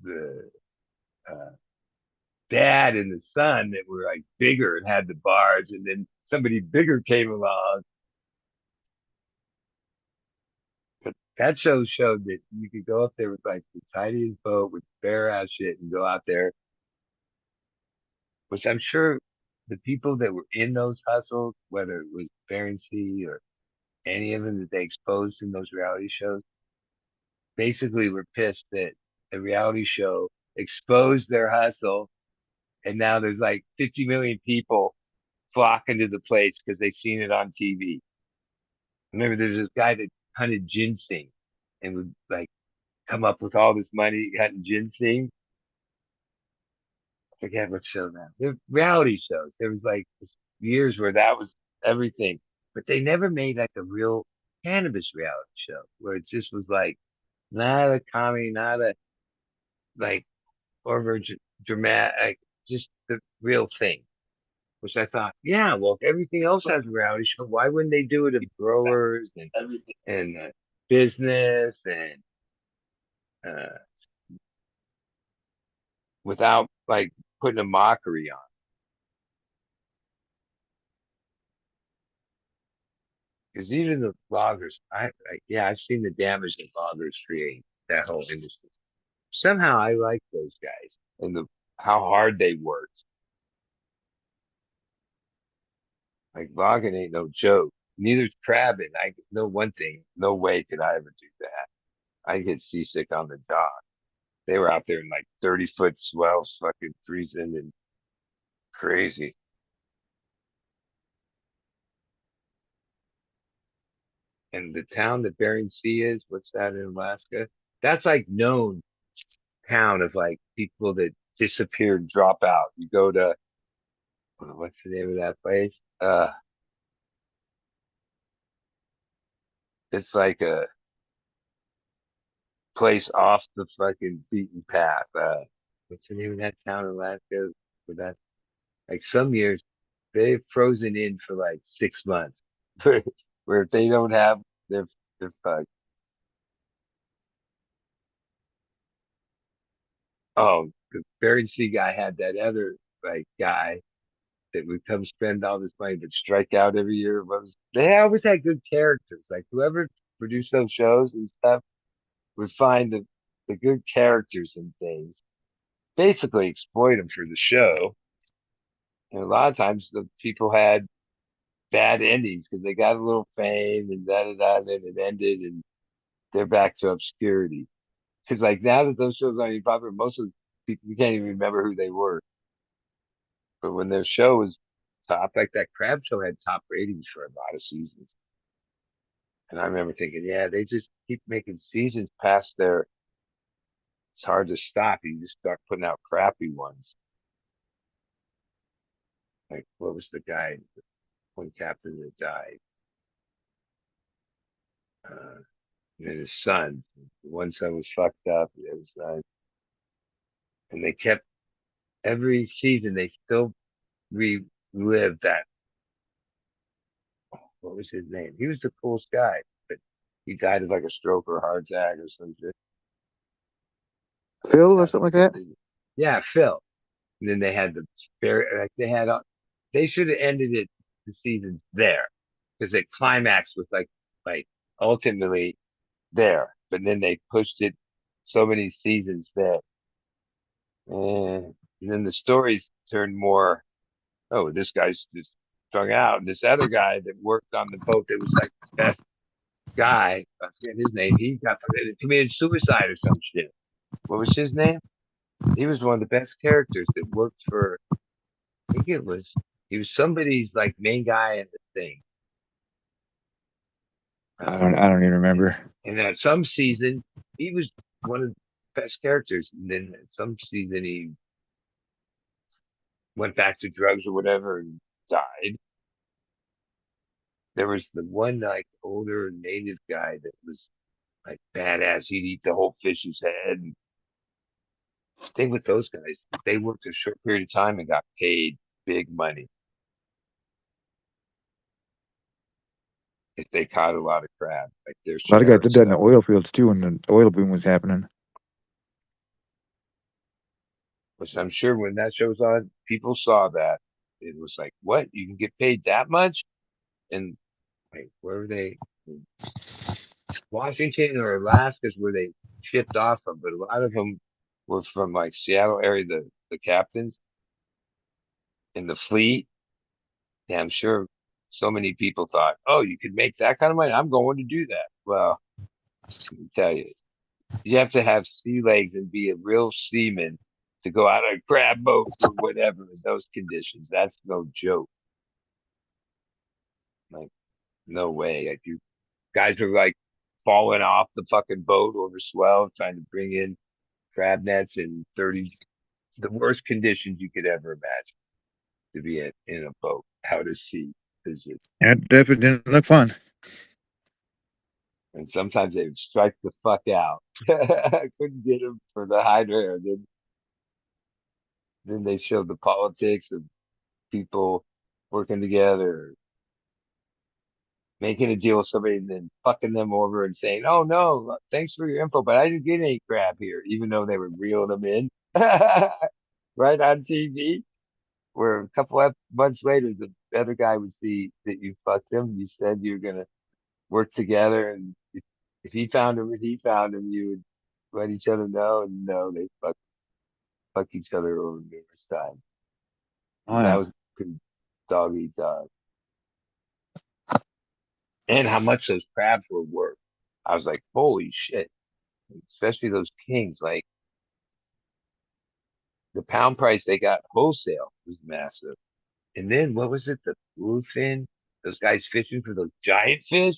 the uh dad and the son that were like bigger and had the bars, and then somebody bigger came along. But that show showed that you could go up there with like the tiniest boat with bare ass shit and go out there, which I'm sure the people that were in those hustles, whether it was Bering Sea or any of them that they exposed in those reality shows, basically were pissed that a reality show exposed their hustle, and now there's like 50 million people flocking to the place because they've seen it on TV. Remember, there's this guy that hunted ginseng and would like come up with all this money hunting ginseng. I forget what show now. They're reality shows. There was like years where that was everything. But they never made like a real cannabis reality show where it just was like not a comedy, not a like over dramatic, like, just the real thing. Which I thought, yeah, well, if everything else has a reality show, why wouldn't they do it of growers and business and uh, without like putting a mockery on? Because even the bloggers, yeah, I've seen the damage that bloggers create, that whole industry. Somehow I like those guys and how hard they work. Like blogging ain't no joke. Neither's crabbing. I know one thing. No way could I ever do that. I get seasick on the dock. They were out there in like 30-foot swells, fucking freezing and crazy. And the town that Bering Sea is, what's that in Alaska? That's like known town of like people that disappear and drop out. You go to what's the name of that place? It's like a place off the fucking beaten path. What's the name of that town in Alaska? Where that like some years they've frozen in for like 6 months, where if they don't have they're fucked. Oh, the Bering Sea guy had that other like guy that would come spend all this money but strike out every year. They always had good characters. Like whoever produced those shows and stuff would find the good characters and things. Basically exploit them for the show. And a lot of times the people had bad endings because they got a little fame and da da da, and then it ended and they're back to obscurity. Because like now that those shows aren't even popular, most of the people you can't even remember who they were. But when their show was top, like that crab show had top ratings for a lot of seasons. And I remember thinking, yeah, they just keep making seasons past their. It's hard to stop. You just start putting out crappy ones. Like what was the guy, one captain that died? And then his sons. One son was fucked up. It was, and they kept every season. They still relived that. What was his name? He was the coolest guy, but he died of like a stroke or a heart attack or some shit. Phil or something like that. Yeah, Phil. And then they had the very like they should have ended it the seasons there because it climaxed with like ultimately there, but then they pushed it so many seasons there, and then the stories turned more. Oh, this guy's just strung out, and this other guy that worked on the boat that was like the best guy. I forget his name. He committed suicide or some shit. What was his name? He was one of the best characters that worked for. I think he was somebody's like main guy in the thing. I don't even remember. And then some season he was one of the best characters, and then some season he went back to drugs or whatever and died. There was the one like older native guy that was like badass. He'd eat the whole fish's head. And the thing with those guys, they worked a short period of time and got paid big money if they caught a lot of crab. Like their A lot of guys share of did that in the stuff. oil fields too when the oil boom was happening. Which I'm sure when that show's on, people saw that. It was like, what? You can get paid that much? And like, where were they? Washington or Alaska's where they shipped off from, but a lot of them were from like Seattle area, the captains in the fleet. Yeah, I'm sure so many people thought, oh, you could make that kind of money. I'm going to do that. Well, let me tell you, you have to have sea legs and be a real seaman to go out on a crab boat or whatever in those conditions. That's no joke. Like, no way. Like you guys are like falling off the fucking boat over swell, trying to bring in crab nets in 30, the worst conditions you could ever imagine to be in a boat out at sea. That definitely didn't look fun. And sometimes they would strike the fuck out. I couldn't get them for the Hydra. And then they showed the politics of people working together, making a deal with somebody, and then fucking them over and saying, "Oh no, thanks for your info, but I didn't get any crap here," even though they were reeling them in right on TV. Where a couple of months later, the other guy would see that you fucked him. You said you're gonna work together, and if he found him and he found him, you would let each other know. And no, they fuck each other over numerous times. Oh That yeah. was pretty dog eat dog. And how much those crabs were worth. I was like, holy shit. Especially those kings. Like the pound price they got wholesale was massive. And then what was it? The bluefin? Those guys fishing for those giant fish?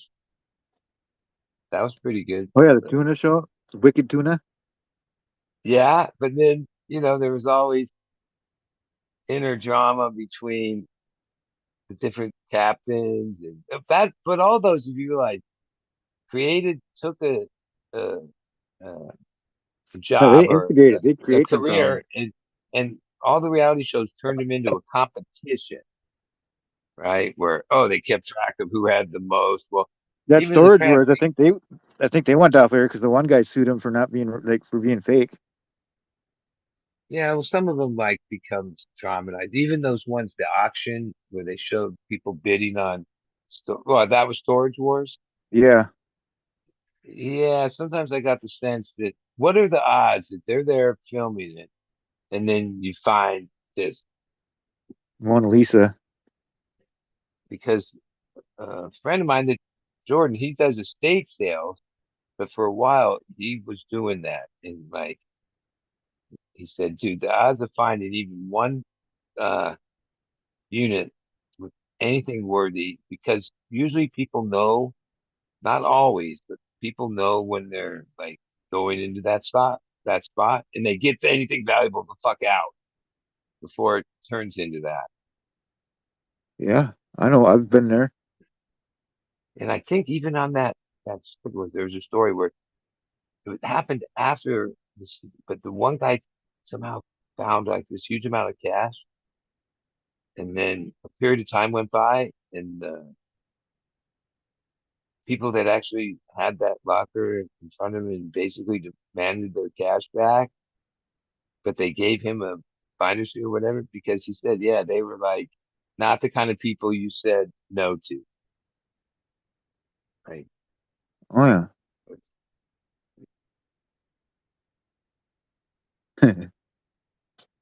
That was pretty good. Oh yeah, the tuna show, Wicked Tuna. Yeah, but then, there was always inner drama between the different captains and but all those, if you realize, took a, a No, they job or instigated. They a create them problems. career, and all the reality shows turned them into a competition, right? Where, oh, they kept track of who had the most. Well, That even the storage crab wars, thing. I think they went off air because the one guy sued him for not being like for being fake. Yeah, well, some of them like become traumatized. Even those ones, the auction where they showed people bidding on, well, that was Storage Wars. Yeah, Yeah, sometimes I got the sense that what are the odds that they're there filming it, and then you find this Mona Lisa. because a friend of mine that Jordan, he does estate sales, but for a while he was doing that, and like he said, dude, the odds of finding even one uh unit with anything worthy, because usually people know, not always, but people know when they're like going into that spot, and they get anything valuable the fuck out before it turns into that. Yeah, I know. I've been there. And I think even on that there was a story where it happened after this, but the one guy somehow found like this huge amount of cash, and then a period of time went by, and people that actually had that locker in front of him and basically demanded their cash back, but they gave him a finder's fee or whatever because he said, yeah, they were like not the kind of people you said no to. Like, Oh yeah.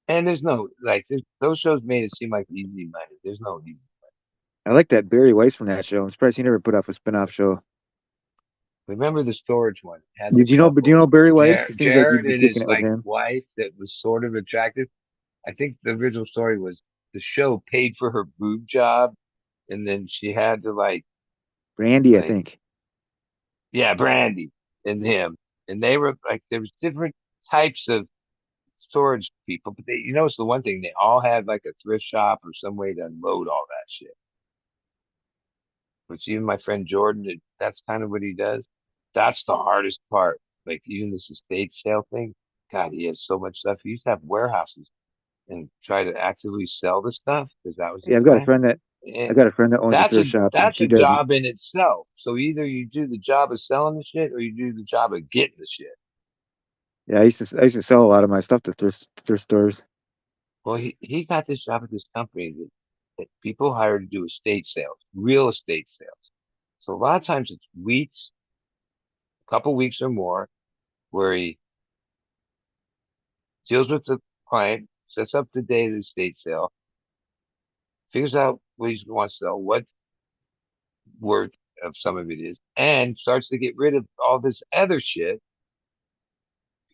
and there's no like those shows made it seem like easy money. There's no easy. I like that Barry Weiss from that show. I'm surprised he never put off a spin-off show. Remember the storage one? It had the Did you know? Do you couple, know Barry Weiss? It seems like Jared you'd be and kicking his it with like him. wife that was sort of attractive. I think the original story was the show paid for her boob job, and then she had to Brandy, I like think. yeah, Brandy and him, and they were like there was different types of storage people, but you notice the one thing they all had like a thrift shop or some way to unload all that shit. Which even my friend Jordan, that's kind of what he does. That's the hardest part. Like even this estate sale thing, God, he has so much stuff. He used to have warehouses and try to actively sell the stuff because that was his Yeah, plan. And I've got a friend that owns a that's a thrift shop, and that's he a does. job in itself. So either you do the job of selling the shit or you do the job of getting the shit. Yeah, I used to sell a lot of my stuff to thrift stores. Well, he got this job at this company that people hire to do estate sales, real estate sales. So a lot of times it's weeks, a couple weeks or more, where he deals with the client, sets up the day of the estate sale, figures out what he wants to sell, what worth of some of it is, and starts to get rid of all this other shit.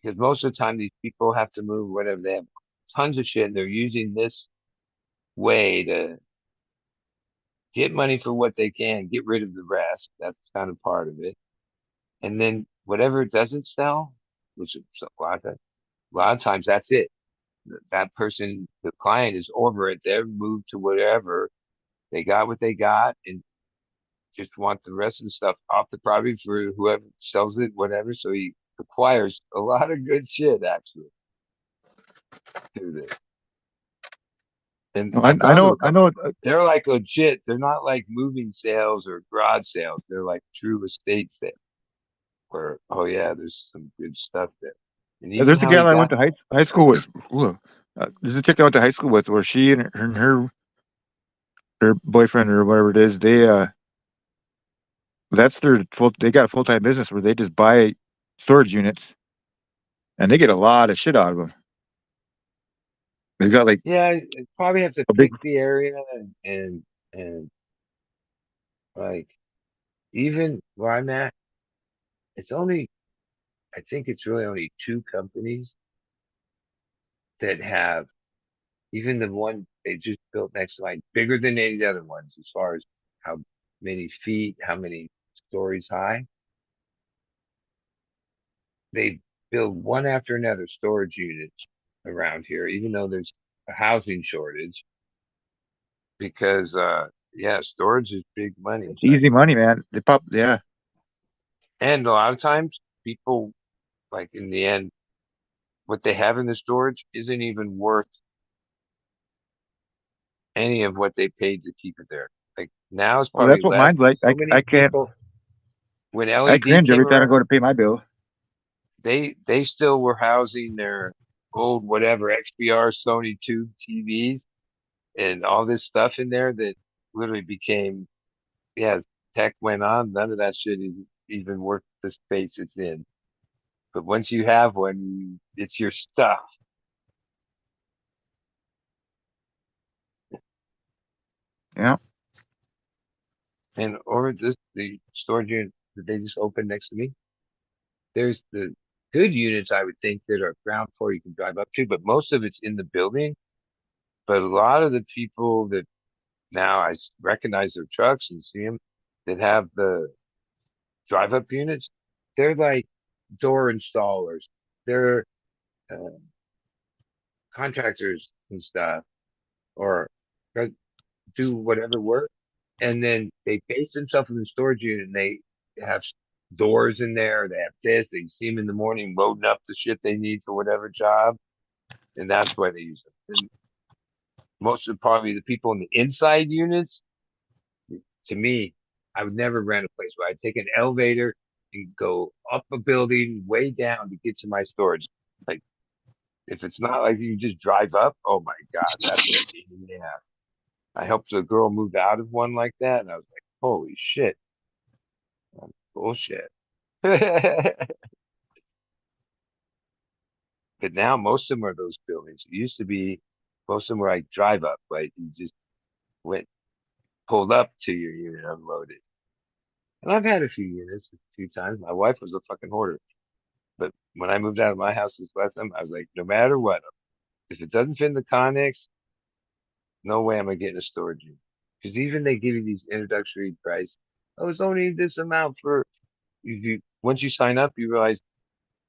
Because most of the time these people have to move whatever they have tons of shit and they're using this way to get money for what they can, get rid of the rest. That's kind of part of it. And then whatever it doesn't sell, which is a lot of times that's it. That person, the client is over it. They're moved to whatever, They got what they got and just want the rest of the stuff off the property for whoever sells it, whatever. So he acquires a lot of good shit actually through this. And No, I've I gone to know, a I couple. know. They're like legit. They're not like moving sales or garage sales. They're like true estate sales where, oh yeah, there's some good stuff there. And even There's a how he gal I went got, to high school with. Ooh, there's a chick I went to high school with, where she and her boyfriend or whatever it is, that's their full. They got a full time business where they just buy storage units, and they get a lot of shit out of them. They've got like yeah, I probably have to a big. pick the area and like even where I'm at, it's only, I think it's really only two companies that have, even the one they just built next to mine, bigger than any of the other ones as far as how many feet, how many stories high. They build one after another storage units around here, even though there's a housing shortage, because yeah, storage is big money. It's easy money, man. They pop. Yeah, And a lot of times people, like, in the end, what they have in the storage isn't even worth any of what they paid to keep it there. Like now it's well, probably that's what less mine's because like. so many I can't. people, when I LED cringe came every time I go around, to pay my bill. they still were housing their old whatever XBR Sony tube TVs and all this stuff in there that literally became, yeah, as tech went on, none of that shit is even worth the space it's in. But once you have one, it's your stuff. Yeah. And over this, the storage unit that they just opened next to me, there's the good units I would think that are ground floor you can drive up to, but most of it's in the building. But a lot of the people that now recognize their trucks and see them that have the drive up units, they're like door installers. They're uh, contractors and stuff, or do whatever work. And then they base themselves in the storage unit and they have doors in there. They have this. They see them in the morning loading up the shit they need for whatever job. And that's why they use them. And most of probably the people in the inside units, to me, I would never rent a place where I'd take an elevator and go up a building way down to get to my storage. Like if it's not like you can just drive up, oh my God, that's a pain in the ass. I helped a girl move out of one like that, and I was like, holy shit, bullshit. But now most of them are those buildings. It used to be most of them were like drive up, like you just went pulled up to your unit, unloaded. And I've had a few units a few times. My wife was a fucking hoarder. But when I moved out of my house this last time, I was like, no matter what, if it doesn't fit in the Connex, no way am I getting a storage unit. Because even they give you these introductory price. Oh, it's only this amount for you. Once you sign up, you realize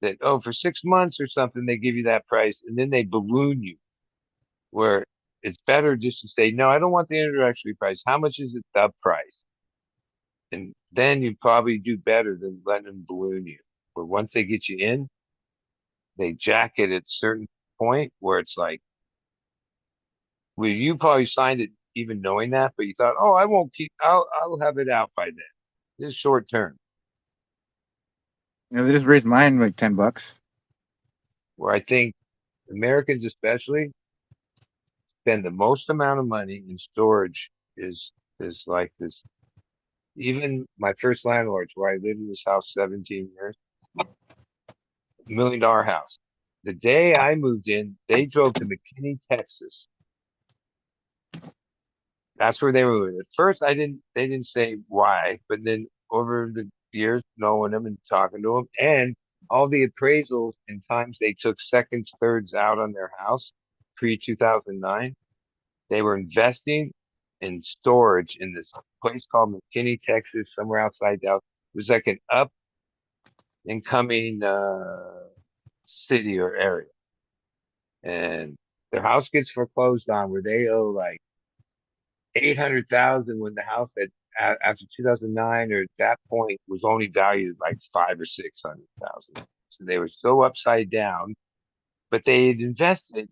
that, oh, for 6 months or something, they give you that price, and then they balloon you. Where it's better just to say, no, I don't want the introductory price. How much is it the price? And then you probably do better than letting them balloon you. Where once they get you in, they jack it at a certain point where it's like, well, you probably signed it even knowing that, but you thought, oh, I won't keep, I'll have it out by then. This is short term. You know, they just raised mine like $10. Where I think Americans especially spend the most amount of money in storage is like this. Even my first landlords, where I lived in this house 17 years, $1 million house. The day I moved in, they drove to McKinney, Texas. That's where they were moving. At first, they didn't say why, but then over the years, knowing them and talking to them, and all the appraisals and times they took seconds, thirds out on their house pre 2009, they were investing in storage in this place called McKinney, Texas, somewhere outside Dallas. It was like an up and coming city or area, and their house gets foreclosed on where they owe like 800,000 when the house after 2009 or at that point was only valued like 500 or 600,000. So they were so upside down, but they had invested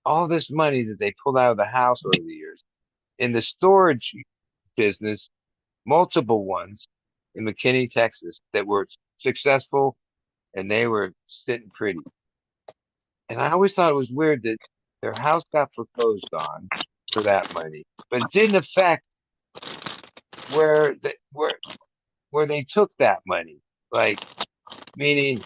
all this money that they pulled out of the house over the years in the storage business, multiple ones in McKinney, Texas, that were successful and they were sitting pretty. And I always thought it was weird that their house got foreclosed on for that money, but it didn't affect where they took that money. Like, meaning,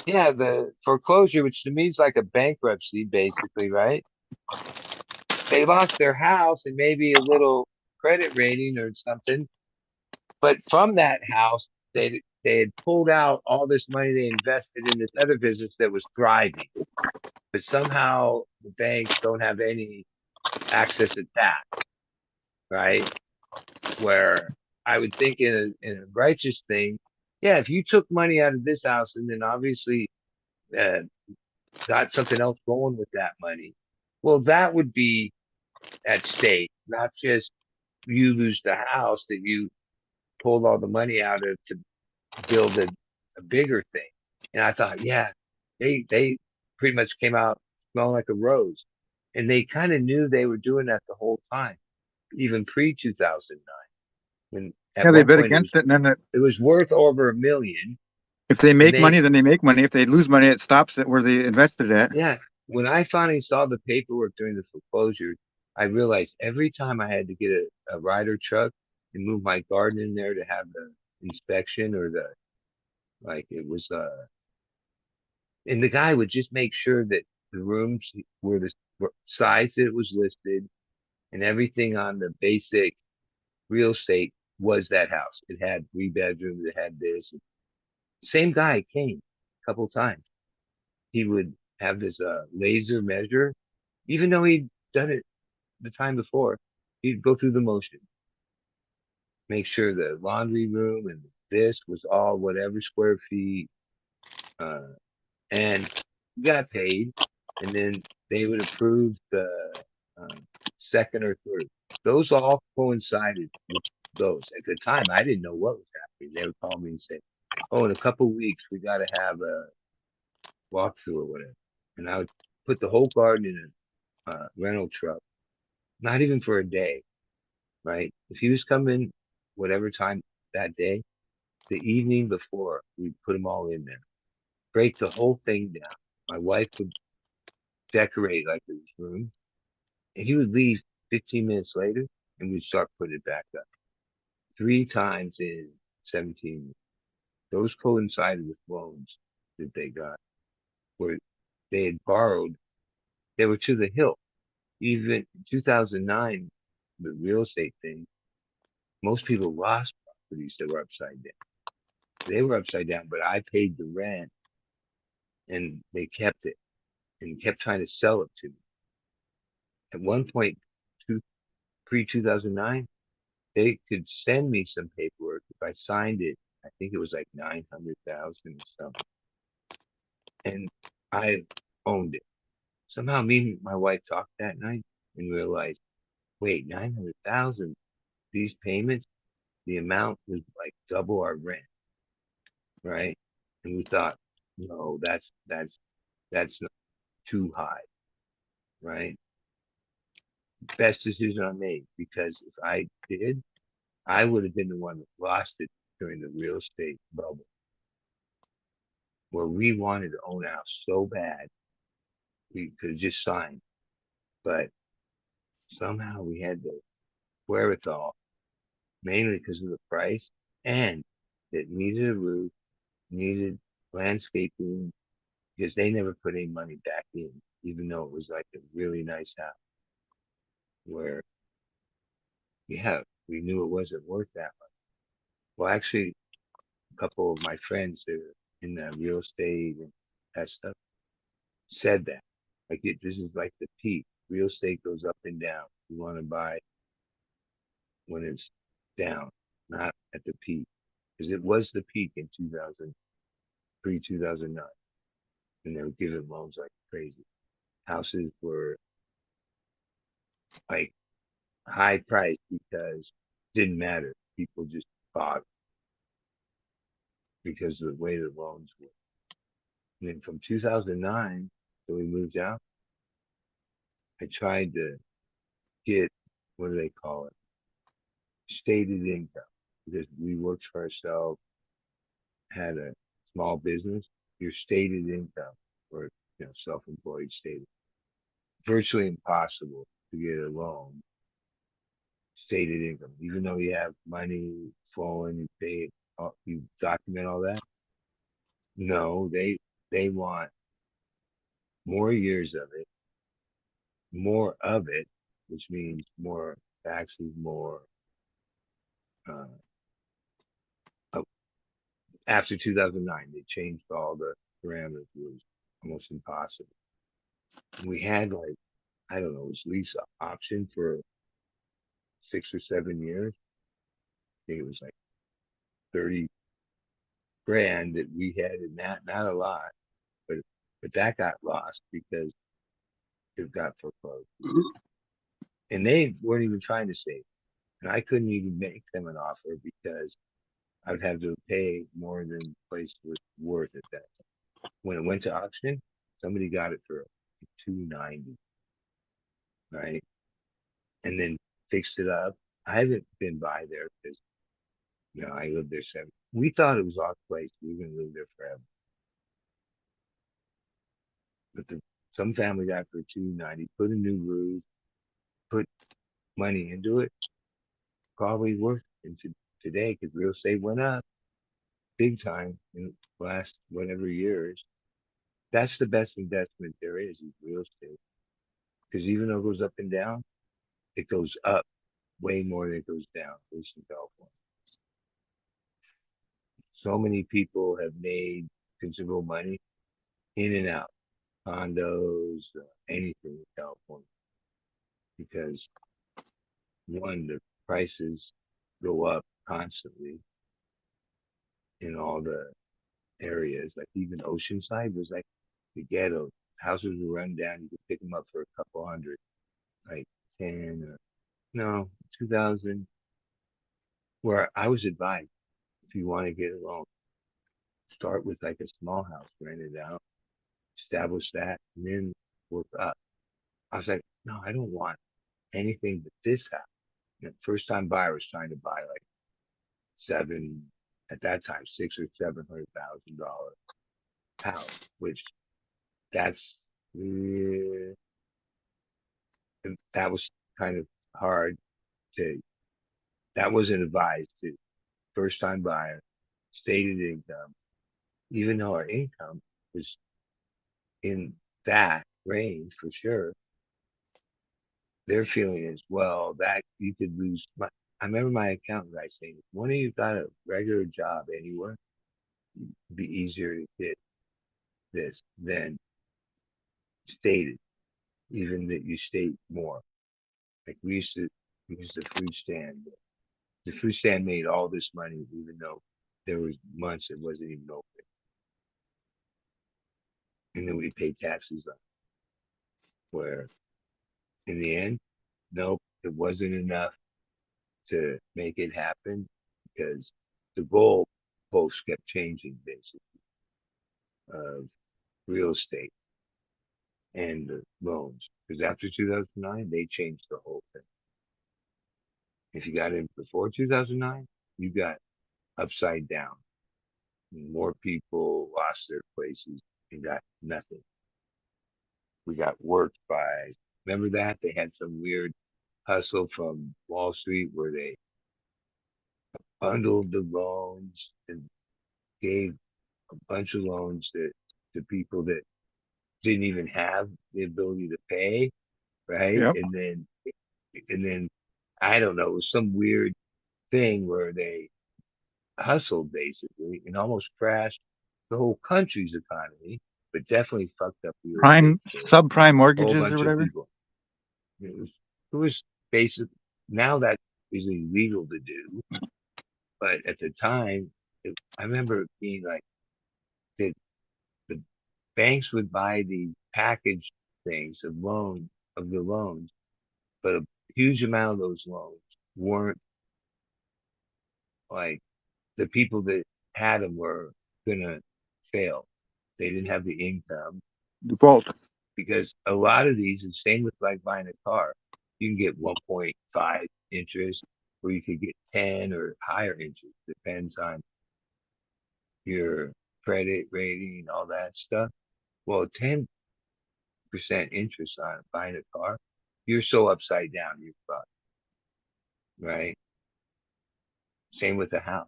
yeah, the foreclosure, which to me is like a bankruptcy, basically, right? They lost their house and maybe a little credit rating or something, but from that house, they had pulled out all this money they invested in this other business that was thriving. But somehow the banks don't have any access to that, right? Where I would think in a righteous thing, yeah, if you took money out of this house and then obviously uh, got something else going with that money, well, that would be at stake, not just you lose the house that you pulled all the money out of to build a bigger thing. And I thought, yeah, they pretty much came out smelling like a rose. And they kind of knew they were doing that the whole time, even pre 2009. When at Yeah, they one bet point against it, and then it was worth over $1 million. if they And make money, then they make money. If they lose money, it stops it where they invested at. yeah, when I finally saw the paperwork during the foreclosure, I realized every time I had to get a rider truck and move my garden in there to have the inspection or the like it was and the guy would just make sure that the rooms were the size that it was listed and everything on the basic real estate was that house. It had 3 bedrooms, it had this. Same guy came a couple times. He would have this laser measure, even though he'd done it the time before. He'd go through the motion, make sure the laundry room and this was all whatever square feet. Uh, and he got paid, and then they would approve the second or third. Those all coincided with those. At the time, I didn't know what was happening. They would call me and say, "Oh, in a couple of weeks, we got to have a walkthrough or whatever." And I would put the whole garden in a rental truck, not even for a day, right? If he was coming whatever time that day, the evening before, we'd put them all in there, break the whole thing down. My wife would decorate like it was room, and he would leave 15 minutes later, and we'd start putting it back up. 3 times in 17. Those coincided with loans that they got, where they had borrowed. They were to the hilt. Even in 2009, the real estate thing, most people lost properties that were upside down. They were upside down, but I paid the rent, and they kept it and kept trying to sell it to me. At one point, pre 2009, they could send me some paperwork if I signed it. I think it was like 900,000 or something, and I owned it. Somehow, me and my wife talked that night and realized, wait, 900,000. These payments, the amount was like double our rent, right? And we thought, no, that's not too high, right? Best decision I made because if I did, I would have been the one that lost it during the real estate bubble, where we wanted to own a house so bad we could have just signed, but somehow we had the wherewithal, mainly because of the price, and it needed a roof, needed landscaping, because they never put any money back in, even though it was like a really nice house. Where, yeah, we knew it wasn't worth that much. Well, actually, a couple of my friends that are in the real estate and that stuff said that. Like, this is like the peak. Real estate goes up and down. You want to buy when it's down, not at the peak. Because it was the peak in 2000, pre 2009. And they were giving loans like crazy. Houses were like high price because it didn't matter. People just bought because of the way the loans were. And then from 2009 till we moved out, I tried to get, what do they call it? Stated income, because we worked for ourselves, had a small business. Your stated income, or self-employed stated, virtually impossible to get a loan. Stated income, even though you have money flowing, you pay it, you document all that. No, they want more years of it, which means more taxes, more. Uh, After 2009, they changed all the parameters. It was almost impossible. And we had like, I don't know, it was lease option for 6 or 7 years. I think it was like 30 grand that we had, and not a lot, but that got lost because it got foreclosed. And they weren't even trying to save. And I couldn't even make them an offer because I'd have to pay more than the place was worth at that time. When it went to auction, somebody got it for 290, right? And then fixed it up. I haven't been by there because I lived there 7. We thought it was our place. We were gonna live there forever. But some family got it for 290, put a new roof, put money into it, probably worth into today because real estate went up big time in the last whatever years. That's the best investment there is real estate. Because even though it goes up and down, it goes up way more than it goes down, at least in California. So many people have made considerable money in and out, condos, anything in California, because one, the prices go up constantly in all the areas. Like even Oceanside was like the ghetto. Houses were run down. You could pick them up for a couple hundred, like 10 or no, 2000. Where I was advised, if you want to get a loan, start with like a small house, rent it out, establish that, and then work up. I was like, no, I don't want anything but this house. First time buyer was trying to buy like at that time, $600,000 or $700,000 house, which that's that was kind of hard to. That wasn't advised to first time buyer, stated income, even though our income was in that range for sure. Their feeling is, well, that you could lose. I remember my accountant guy saying, when you got a regular job anywhere, it'd be easier to get this than stated, even that you state more. Like we used to use the food stand. The food stand made all this money, even though there was months it wasn't even open. And then we paid taxes on it. Where in the end, nope, it wasn't enough to make it happen because the goal posts kept changing basically of real estate and the loans. Because after 2009, they changed the whole thing. If you got in before 2009, you got upside down. More people lost their places and got nothing. We got worked by, remember that? They had some weird hustle from Wall Street where they bundled the loans and gave a bunch of loans to people that didn't even have the ability to pay, right? Yep. And then I don't know, it was some weird thing where they hustled basically and almost crashed the whole country's economy, but definitely fucked up real estate Prime, for a subprime whole mortgages or bunch of whatever. people. It was basic. Now that is illegal to do, but at the time, I remember it being like that the banks would buy these package things of the loans, but huge amount of those loans weren't like the people that had them were gonna fail. They didn't have the income Default. because a lot of these, and same with like buying a car, you can get 1.5 interest, or you could get 10 or higher interest. Depends on your credit rating, all that stuff. Well, 10% interest on buying a car, you're so upside down, you're fucked, right? Same with the house.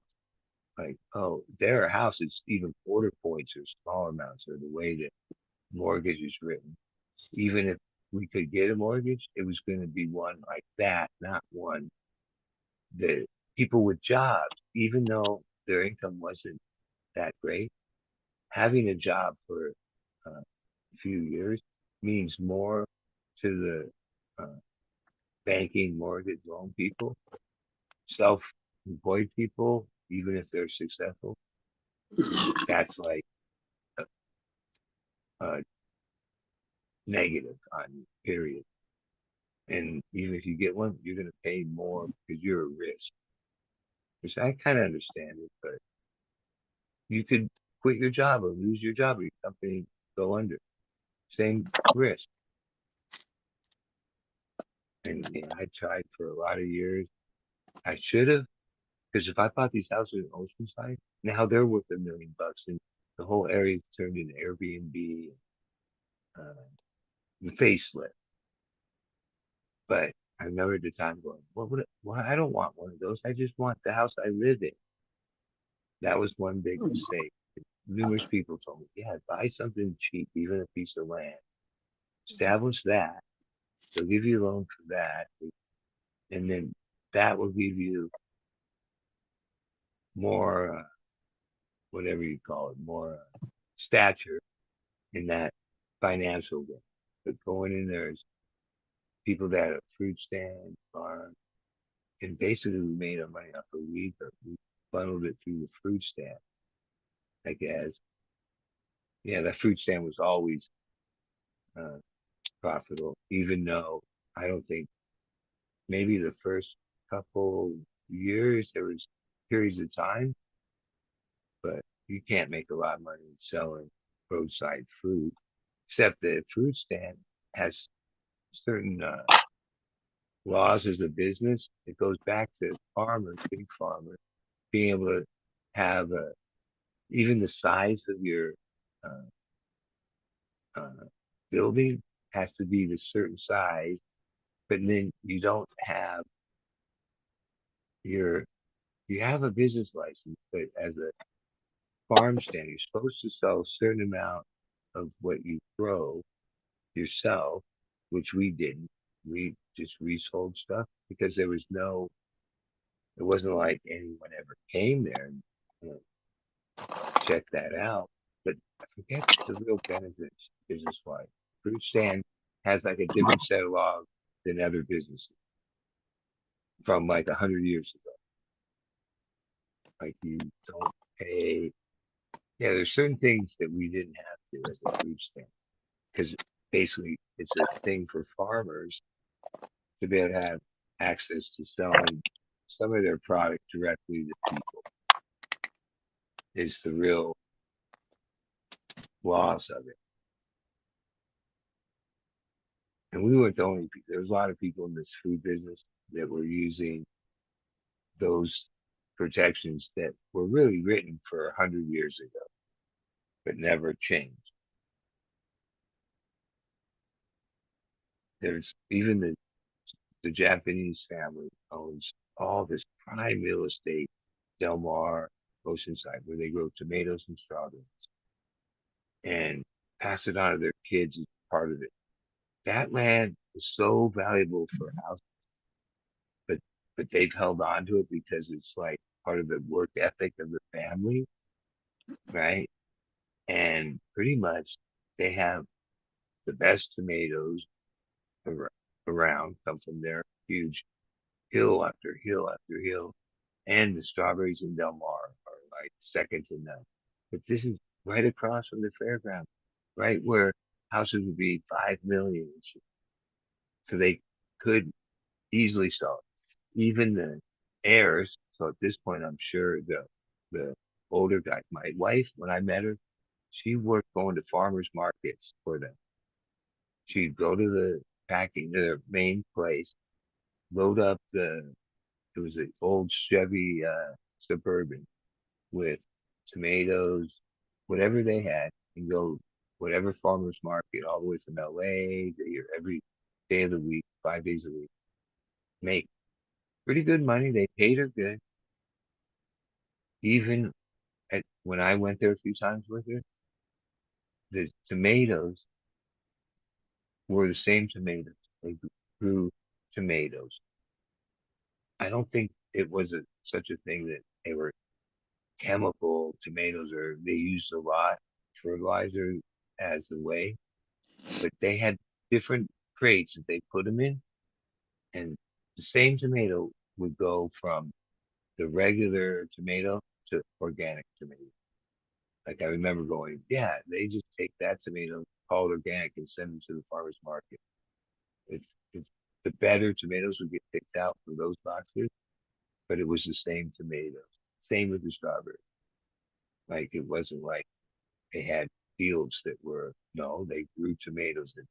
Like, oh, their house is even quarter points or smaller amounts, or the way that mortgage is written. Even if we could get a mortgage, it was going to be one like that, not one that people with jobs, even though their income wasn't that great, having a job for a few years means more to the banking mortgage loan people, self-employed people, even if they're successful. That's like a negative on you, period. And even if you get one, you're going to pay more because you're a risk. Which I kind of understand it, but you could quit your job or lose your job or your company go under. Same risk. And yeah, I tried for a lot of years. I should have, because if I bought these houses in Oceanside, now they're worth $1 million, and the whole area turned into Airbnb, the facelift. But I remember at the time going, what would it, why? I don't want one of those. I just want the house I live in. That was one big mistake. Numerous people told me, yeah, buy something cheap, even a piece of land. Establish that. They'll give you a loan for that. And then that will give you more, whatever you call it, more stature in that financial way. But going in there is people that have fruit stand, farm, and basically we made our money off of weed, but we funneled it through the fruit stand. I guess, yeah, the fruit stand was always uh, profitable, even though I don't think maybe the first couple years there was periods of time, but you can't make a lot of money selling roadside fruit, except the fruit stand has certain laws as a business. It goes back to farmers, big farmers, being able to have even the size of your uh, uh, building has to be the certain size, but then you don't have your you have a business license, but as a farm stand, you're supposed to sell a certain amount of what you grow yourself, which we didn't. We just resold stuff because it wasn't like anyone ever came there and check that out. But I forget the real benefits business wise. Fruit stand has like a different set of laws than other businesses from like 100 years ago. Like you don't pay. Yeah, there's certain things that we didn't have to as a fruit stand because basically it's a thing for farmers to be able to have access to selling some of their product directly to people is the real loss of it. And we weren't the only people. There was a lot of people in this food business that were using those protections that were really written for 100 years ago, but never changed. There's even the Japanese family owns all this prime real estate, Del Mar, Oceanside, where they grow tomatoes and strawberries and pass it on to their kids as part of it. That land is so valuable for houses, but they've held on to it because it's like part of the work ethic of the family, right? And pretty much they have the best tomatoes around come from their huge hill after hill after hill, and the strawberries in Del Mar are like second to none. But this is right across from the fairground, right where houses would be 5 million, so they could easily so. Even the heirs. So at this point, I'm sure the older guy, my wife, when I met her, she worked going to farmers markets for them. She'd go to the packing, their main place, load up it was an old Chevy Suburban with tomatoes, whatever they had, and go whatever farmers market all the way from LA every day of the week, 5 days a week, make pretty good money. They paid her good. Even when I went there a few times with her, the tomatoes were the same tomatoes. They grew tomatoes. I don't think it was such a thing that they were chemical tomatoes or they used a lot fertilizer as the way, but they had different crates that they put them in, and the same tomato would go from the regular tomato to organic tomato. Like I remember going, yeah, they just take that tomato called organic and send them to the farmer's market. It's the better tomatoes would get picked out for those boxes, but it was the same tomatoes. Same with the strawberry. Like it wasn't like they had fields that were no, they grew tomatoes at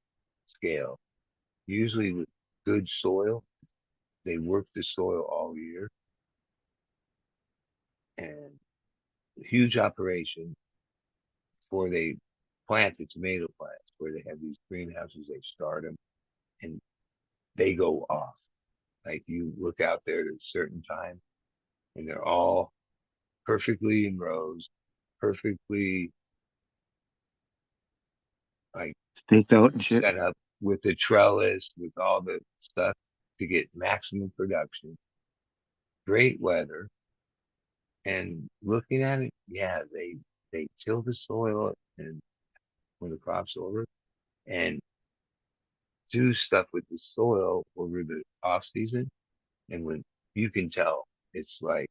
scale. Usually with good soil, they worked the soil all year and huge operation before they plant the tomato plants where they have these greenhouses, they start them and they go off. Like you look out there at a certain time and they're all perfectly in rows, perfectly like Staked out and shit. set up with the trellis, with all the stuff to get maximum production. Great weather. And looking at it, yeah, they till the soil and when the crop's over and do stuff with the soil over the off season. And when you can tell, it's like,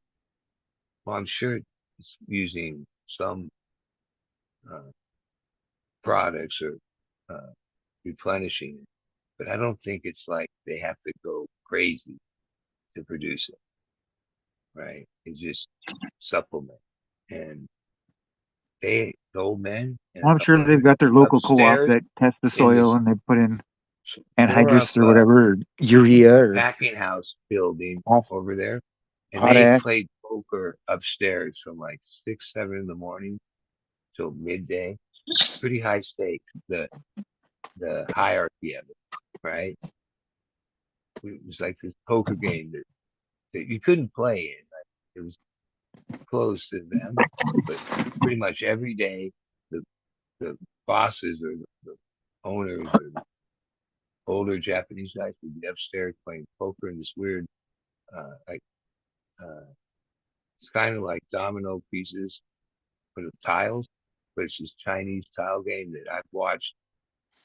well, I'm sure it's using some uh, products or uh, replenishing it, but I don't think it's like they have to go crazy to produce it, right? It's just supplement. And the old men and Well, a I'm couple sure they've other got their local co-op upstairs that tests the in soil this and they put in tore up anhydrous or whatever, or urea or packing house building hot, over there, and they potash. played poker upstairs from like 6, 7 in the morning till midday. Pretty high stakes. The hierarchy of it, right? It was like this poker game that you couldn't play in. Like it was closed to them, but pretty much every day the the bosses or the owners or the older Japanese guys would be upstairs playing poker in this weird like uh, it's kind of like domino pieces but with tiles, but it's this Chinese tile game that I've watched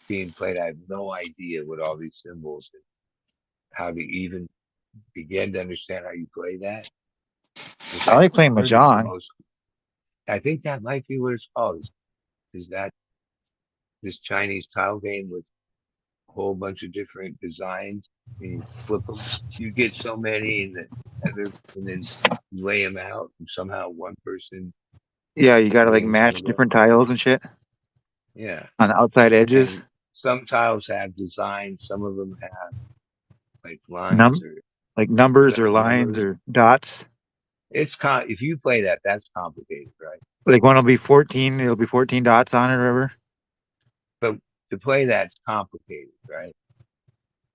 being played. I have no idea what all these symbols and how to even begin to understand how you play that. Which I I like playing heard is the mahjong. most. I think that might be what it's called. Is that this Chinese tile game with a whole bunch of different designs and you flip them. You get so many and then you lay them out and somehow one person Yeah, you gotta like wins one match of them. different tiles and shit Yeah. on the outside edges. And some tiles have designs, some of them have like lines Num or like numbers or lines numbers. or dots. If you play that, that's complicated, right? Like one will be 14, it'll be 14 dots on it or whatever. But to play that's complicated, right?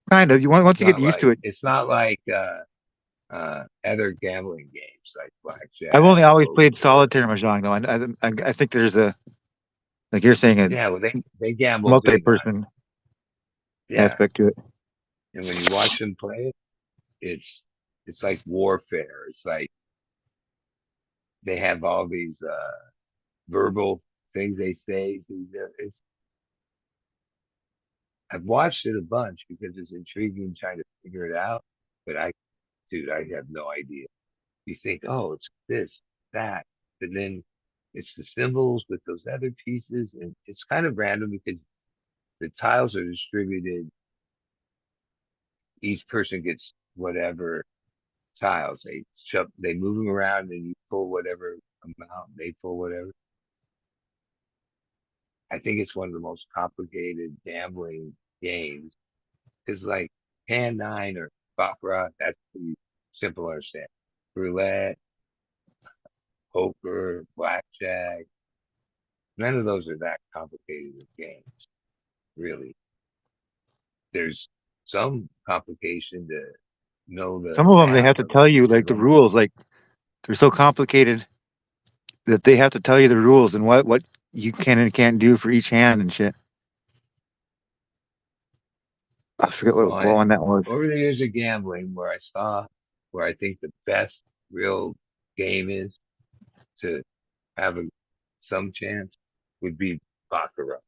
Kind of. You want once you get used to it. It's not like other gambling games like I've blackjack only or always played poker. solitaire mahjong though. I think there's a like you're saying a Yeah, well they gamble big on multi-person it. Yeah. aspect to it. And when you watch them play it, it's like warfare. It's like they have all these verbal things they say. It's I've watched it a bunch because it's intriguing trying to figure it out. But dude, I have no idea. You think, oh, it's this, that, but then it's the symbols with those other pieces, and it's kind of random because the tiles are distributed each person gets whatever tiles. They move them around and you pull whatever amount, they pull whatever. I think it's one of the most complicated gambling games. Because like Hand 9 or Baccarat, that's pretty simple to understand. Roulette, poker, blackjack, none of those are that complicated of games, really. There's some complication to know the Some of them they math have to of tell you each of like the them. rules, like they're so complicated that they have to tell you the rules and what you can and can't do for each hand and shit. I forget what Well, one that was. over the years of gambling, where I think the best real game is to have some chance would be Baccarat.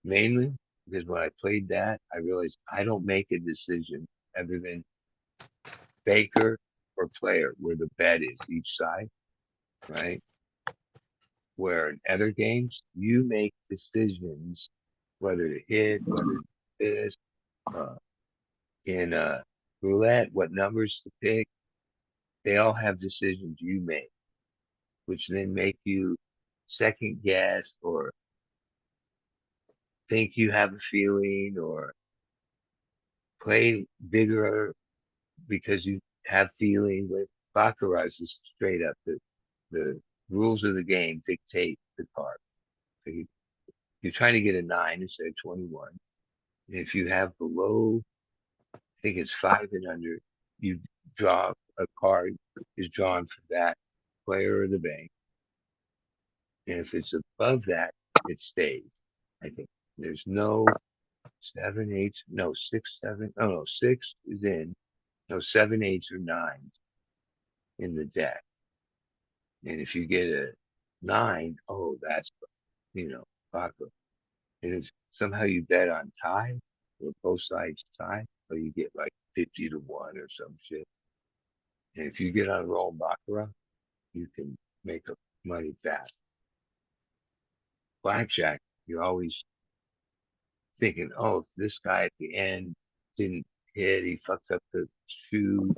Mainly because when I played that, I realized I don't make a decision other than baker or player where the bet is each side, right? Where in other games, you make decisions whether to hit, whether to this, uh, in roulette, what numbers to pick. They all have decisions you make, which then make you second guess or think you have a feeling or play bigger because you have feeling. With Baccarat is straight up the rules of the game dictate the card. So you're trying to get a 9 instead of 21. And if you have below, I think it's 5 and under, you draw a card is drawn for that player or the bank. And if it's above that, it stays. I think there's no 7, 8, no 6, 7. Oh no, 6 is in. No 7, 8s or 9s in the deck. And if you get a 9, oh, that's Baccarat. And if somehow you bet on tie or both sides tie, or you get like 50 to 1 or some shit. And if you get on a roll in Baccarat, you can make up money fast. Blackjack, you're always thinking, oh, if this guy at the end didn't hit, he fucked up the shoe.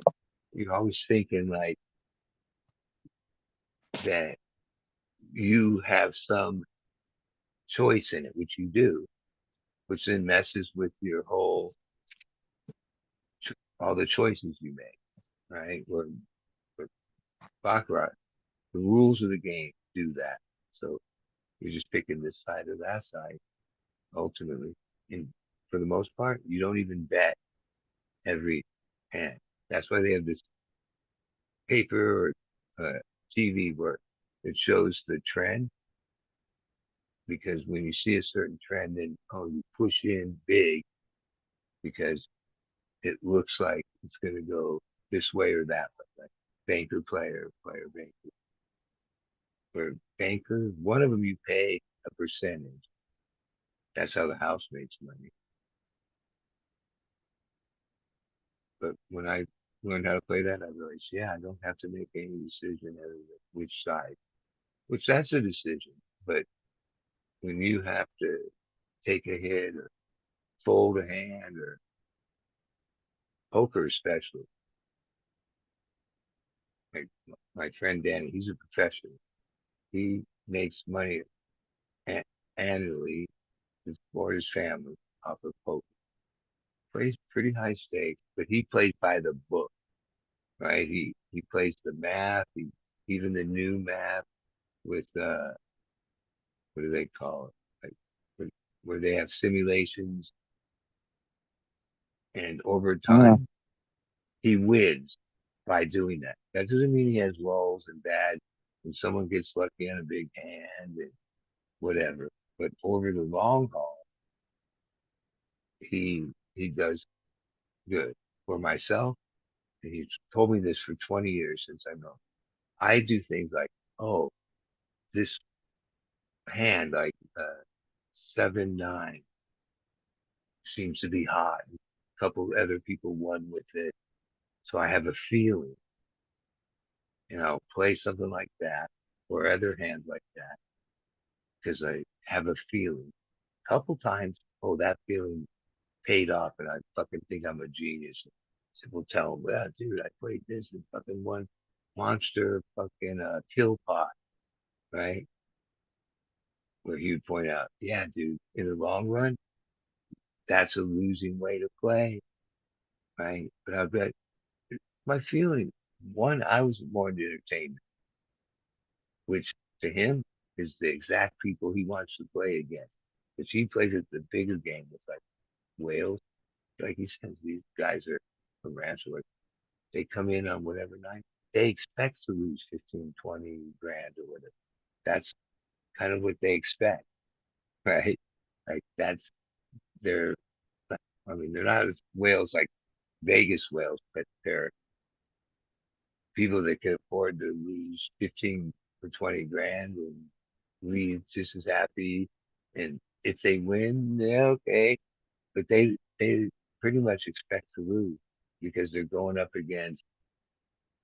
You're always thinking like that you have some choice in it, which you do, which then messes with your all the choices you make, right? Where Baccarat, the rules of the game do that. So you're just picking this side or that side, ultimately. And for the most part, you don't even bet every hand. That's why they have this paper or TV where it shows the trend. Because when you see a certain trend, then you push in big because it looks like it's going to go this way or that way, like banker, player, banker. For banker, one of them you pay a percentage. That's how the house makes money. But when I learned how to play that, I realized, yeah, I don't have to make any decision other than which side, which that's a decision. But when you have to take a hit or fold a hand or poker, especially, like my friend Danny, he's a professional. He makes money annually for his family off of poker. Plays pretty high stakes, but he plays by the book, right? He plays the math, even the new math with what do they call it? Like where they have simulations, and over Yeah. time he wins by doing that. That doesn't mean he has lulls and bad when someone gets lucky on a big hand and whatever. But over the long haul, he does good. For myself, and he's told me this for 20 years since I know him. I do things like, oh, this hand, like 7-9, seems to be hot. A couple other people won with it. So I have a feeling, play something like that or other hands like that because I have a feeling. A couple times, oh, that feeling paid off, and I fucking think I'm a genius. So we'll tell him, well, dude, I played this and fucking won monster fucking kill pot, right? Where he would point out, yeah, dude, in the long run, that's a losing way to play, right? But I bet my feeling, one, I was more into entertainment, which to him is the exact people he wants to play against. Because he plays at the bigger game with like whales. Like he says, these guys are from Rancho. They come in on whatever night. They expect to lose 15, 20 grand or whatever. That's kind of what they expect, right? Like that's their, I mean, they're not as whales like Vegas whales, but they're people that can afford to lose 15 or 20 grand and leave just as happy. And if they win, yeah, okay. But they pretty much expect to lose because they're going up against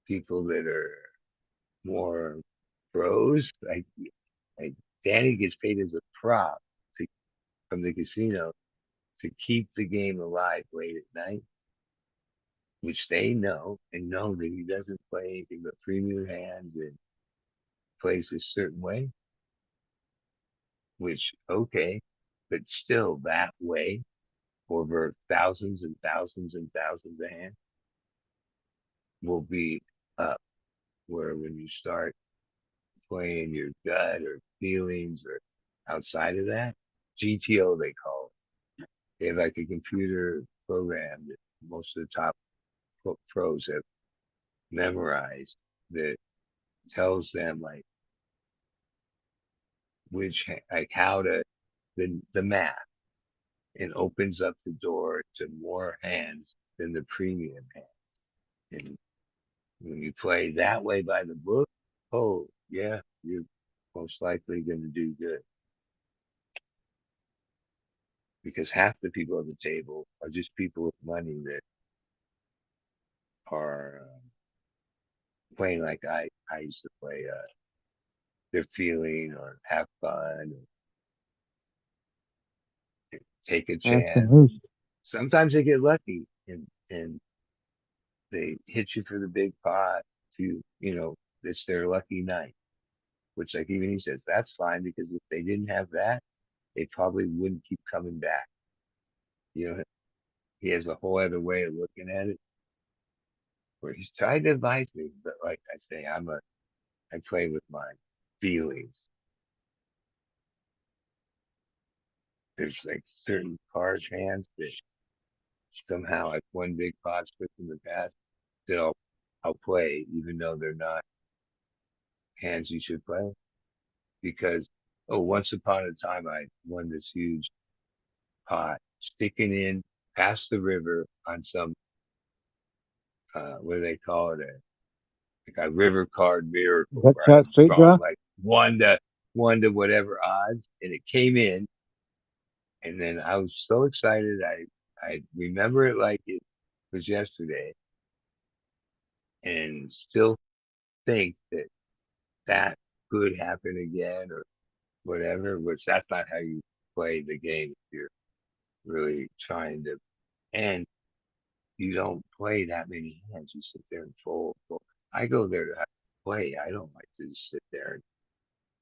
people that are more pros. Like Danny gets paid as a prop to, from the casino to keep the game alive late at night, which they know and know that he doesn't play anything but premium hands and plays a certain way, which okay, but still that way over thousands and thousands and thousands of hands will be up. Where when you start playing your gut or feelings or outside of that, GTO they call it. They have like a computer program that most of the top pros have memorized that tells them like which like how to the math and opens up the door to more hands than the premium hand. And when you play that way by the book, oh yeah, you're most likely going to do good because half the people at the table are just people with money that are playing like I used to play. They're feeling or have fun, or take a chance. Absolutely. Sometimes they get lucky and they hit you for the big pot to, it's their lucky night, which like even he says, that's fine because if they didn't have that, they probably wouldn't keep coming back. You know, he has a whole other way of looking at it where he's trying to advise me, but like I say, I play with my feelings. There's like certain card hands that somehow I've won big pots with in the past that I'll play even though they're not hands you should play because once upon a time I won this huge pot sticking in past the river on some what do they call it, like a river card miracle That where I shot was straight drawing draw. like one to whatever odds and it came in and then I was so excited I remember it like it was yesterday and still think that that could happen again or whatever, which that's not how you play the game if you're really trying to. And you don't play that many hands. You sit there and fold. Fold. I go there to play. I don't like to just sit there and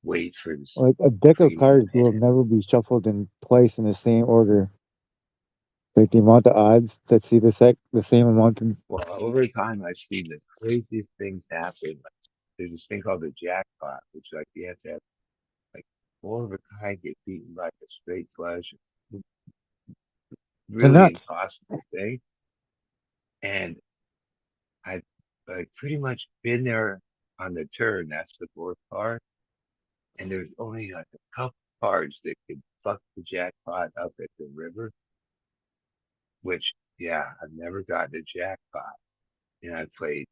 wait for this Like a deck of premium cards will hand. never be shuffled and placed in the same order. Like the amount of odds that see the same amount. Well, over time, I've seen the craziest things happen. Like, there's this thing called the jackpot, which like you have to have like four of a kind get beaten by a straight flush. The Really nuts. impossible thing. And I've like pretty much been there on the turn. That's the fourth card. And there's only like a couple cards that could fuck the jackpot up at the river, which, yeah, I've never gotten a jackpot. And I've played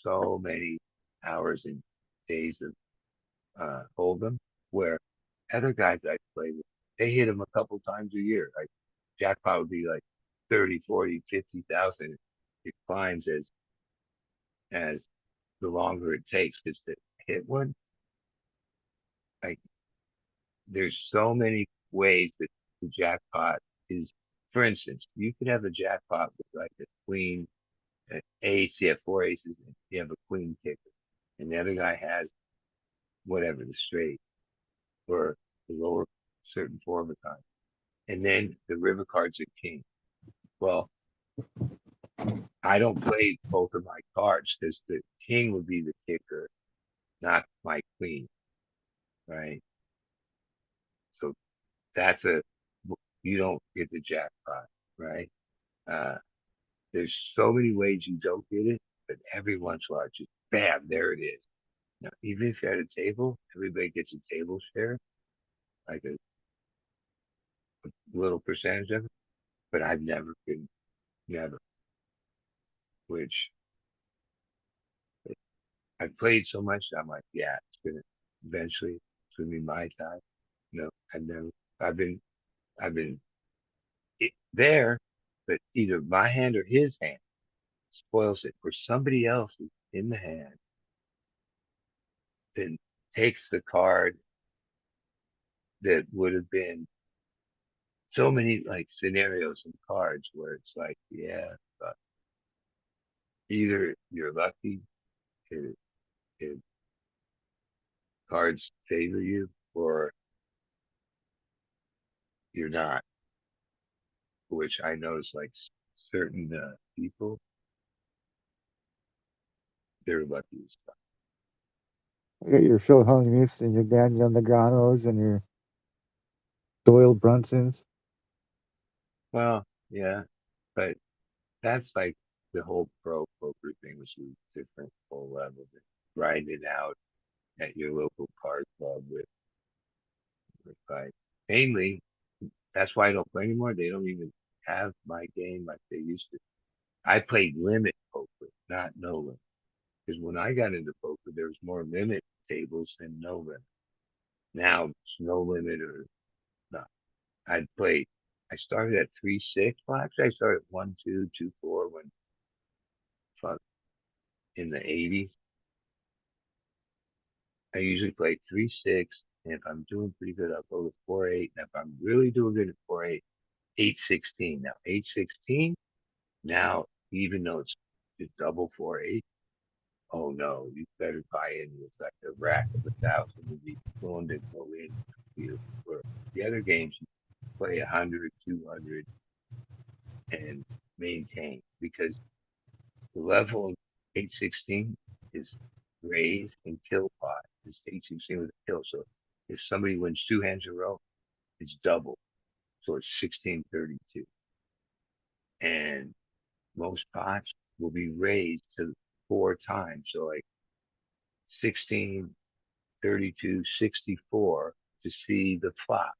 so many hours and days of Hold'em where other guys I play with, they hit them a couple times a year. Like jackpot would be like 30, 40, 50,000. It climbs as the longer it takes because to hit one, like there's so many ways that the jackpot is for instance, you could have a jackpot with like a queen, an ace, you have four aces, and you have a queen kicker, and the other guy has whatever, the straight or the lower certain form of kind. And then the river card's a king. Well, I don't play both of my cards because the king would be the kicker, not my queen, right? So that's you don't get the jackpot, right? Uh, there's so many ways you don't get it, but every once in a while, just bam, there it is. Now, even if you're at a table, everybody gets a table share, like a little percentage of it, but I've never been, never, which I've played so much, I'm like, yeah, it's gonna eventually, it's gonna be my time. No, I've never, I've been, there, but either my hand or his hand spoils it, or somebody else is in the hand, then takes the card that would have been so many like scenarios and cards where it's like, yeah, but either you're lucky if, if cards favor you, or you're not, which I notice like certain people, they're lucky as fuck. I got your Phil Hellmuths and your Daniel Negreanos and your Doyle Brunsons. Well, yeah, but that's like the whole pro poker thing, which is different whole level. Grinding it out at your local card club with like mainly that's why I don't play anymore. They don't even have my game like they used to. I played limit poker, not no limit. Because when I got into poker, there was more limit tables than no limit. Now it's no limit or not. I'd played. I started at 3-6. Well, actually, I started at 1-2, 2-4 when fuck in the 80s. I usually play 3-6, and if I'm doing pretty good, I'll go to 4-8. And if I'm really doing good at 4-8, 8-16. Now 8-16. Now even though it's just double 4-8, oh no, you better buy in with like a rack of 1,000 to be willing to go in. For the other games, you play 100, 200, and maintain because the level of 8-16 is raise and kill pot. It's 8-16 with a kill. So if somebody wins two hands in a row, it's double. So it's 16-32. And most pots will be raised to 4 times. So like 16, 32, 64 to see the flop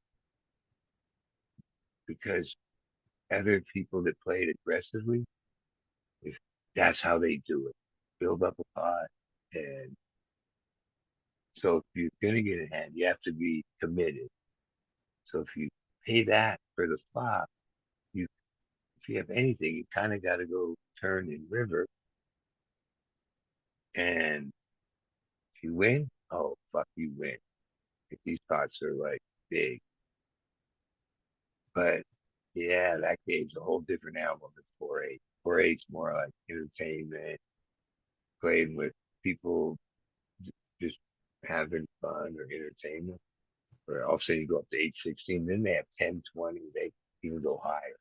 because other people that play it aggressively, if that's how they do it, build up a pot. And so if you're going to get a hand, you have to be committed. So if you pay that for the flop, you, if you have anything, you kind of got to go turn in river. And if you win, oh, fuck, you win. If these pots are like big. But yeah, that game's a whole different animal than 4-8. 4-8's more like entertainment, playing with people, just having fun or entertainment. Or all of a sudden you go up to 8-16, then they have 10, 20, they even go higher.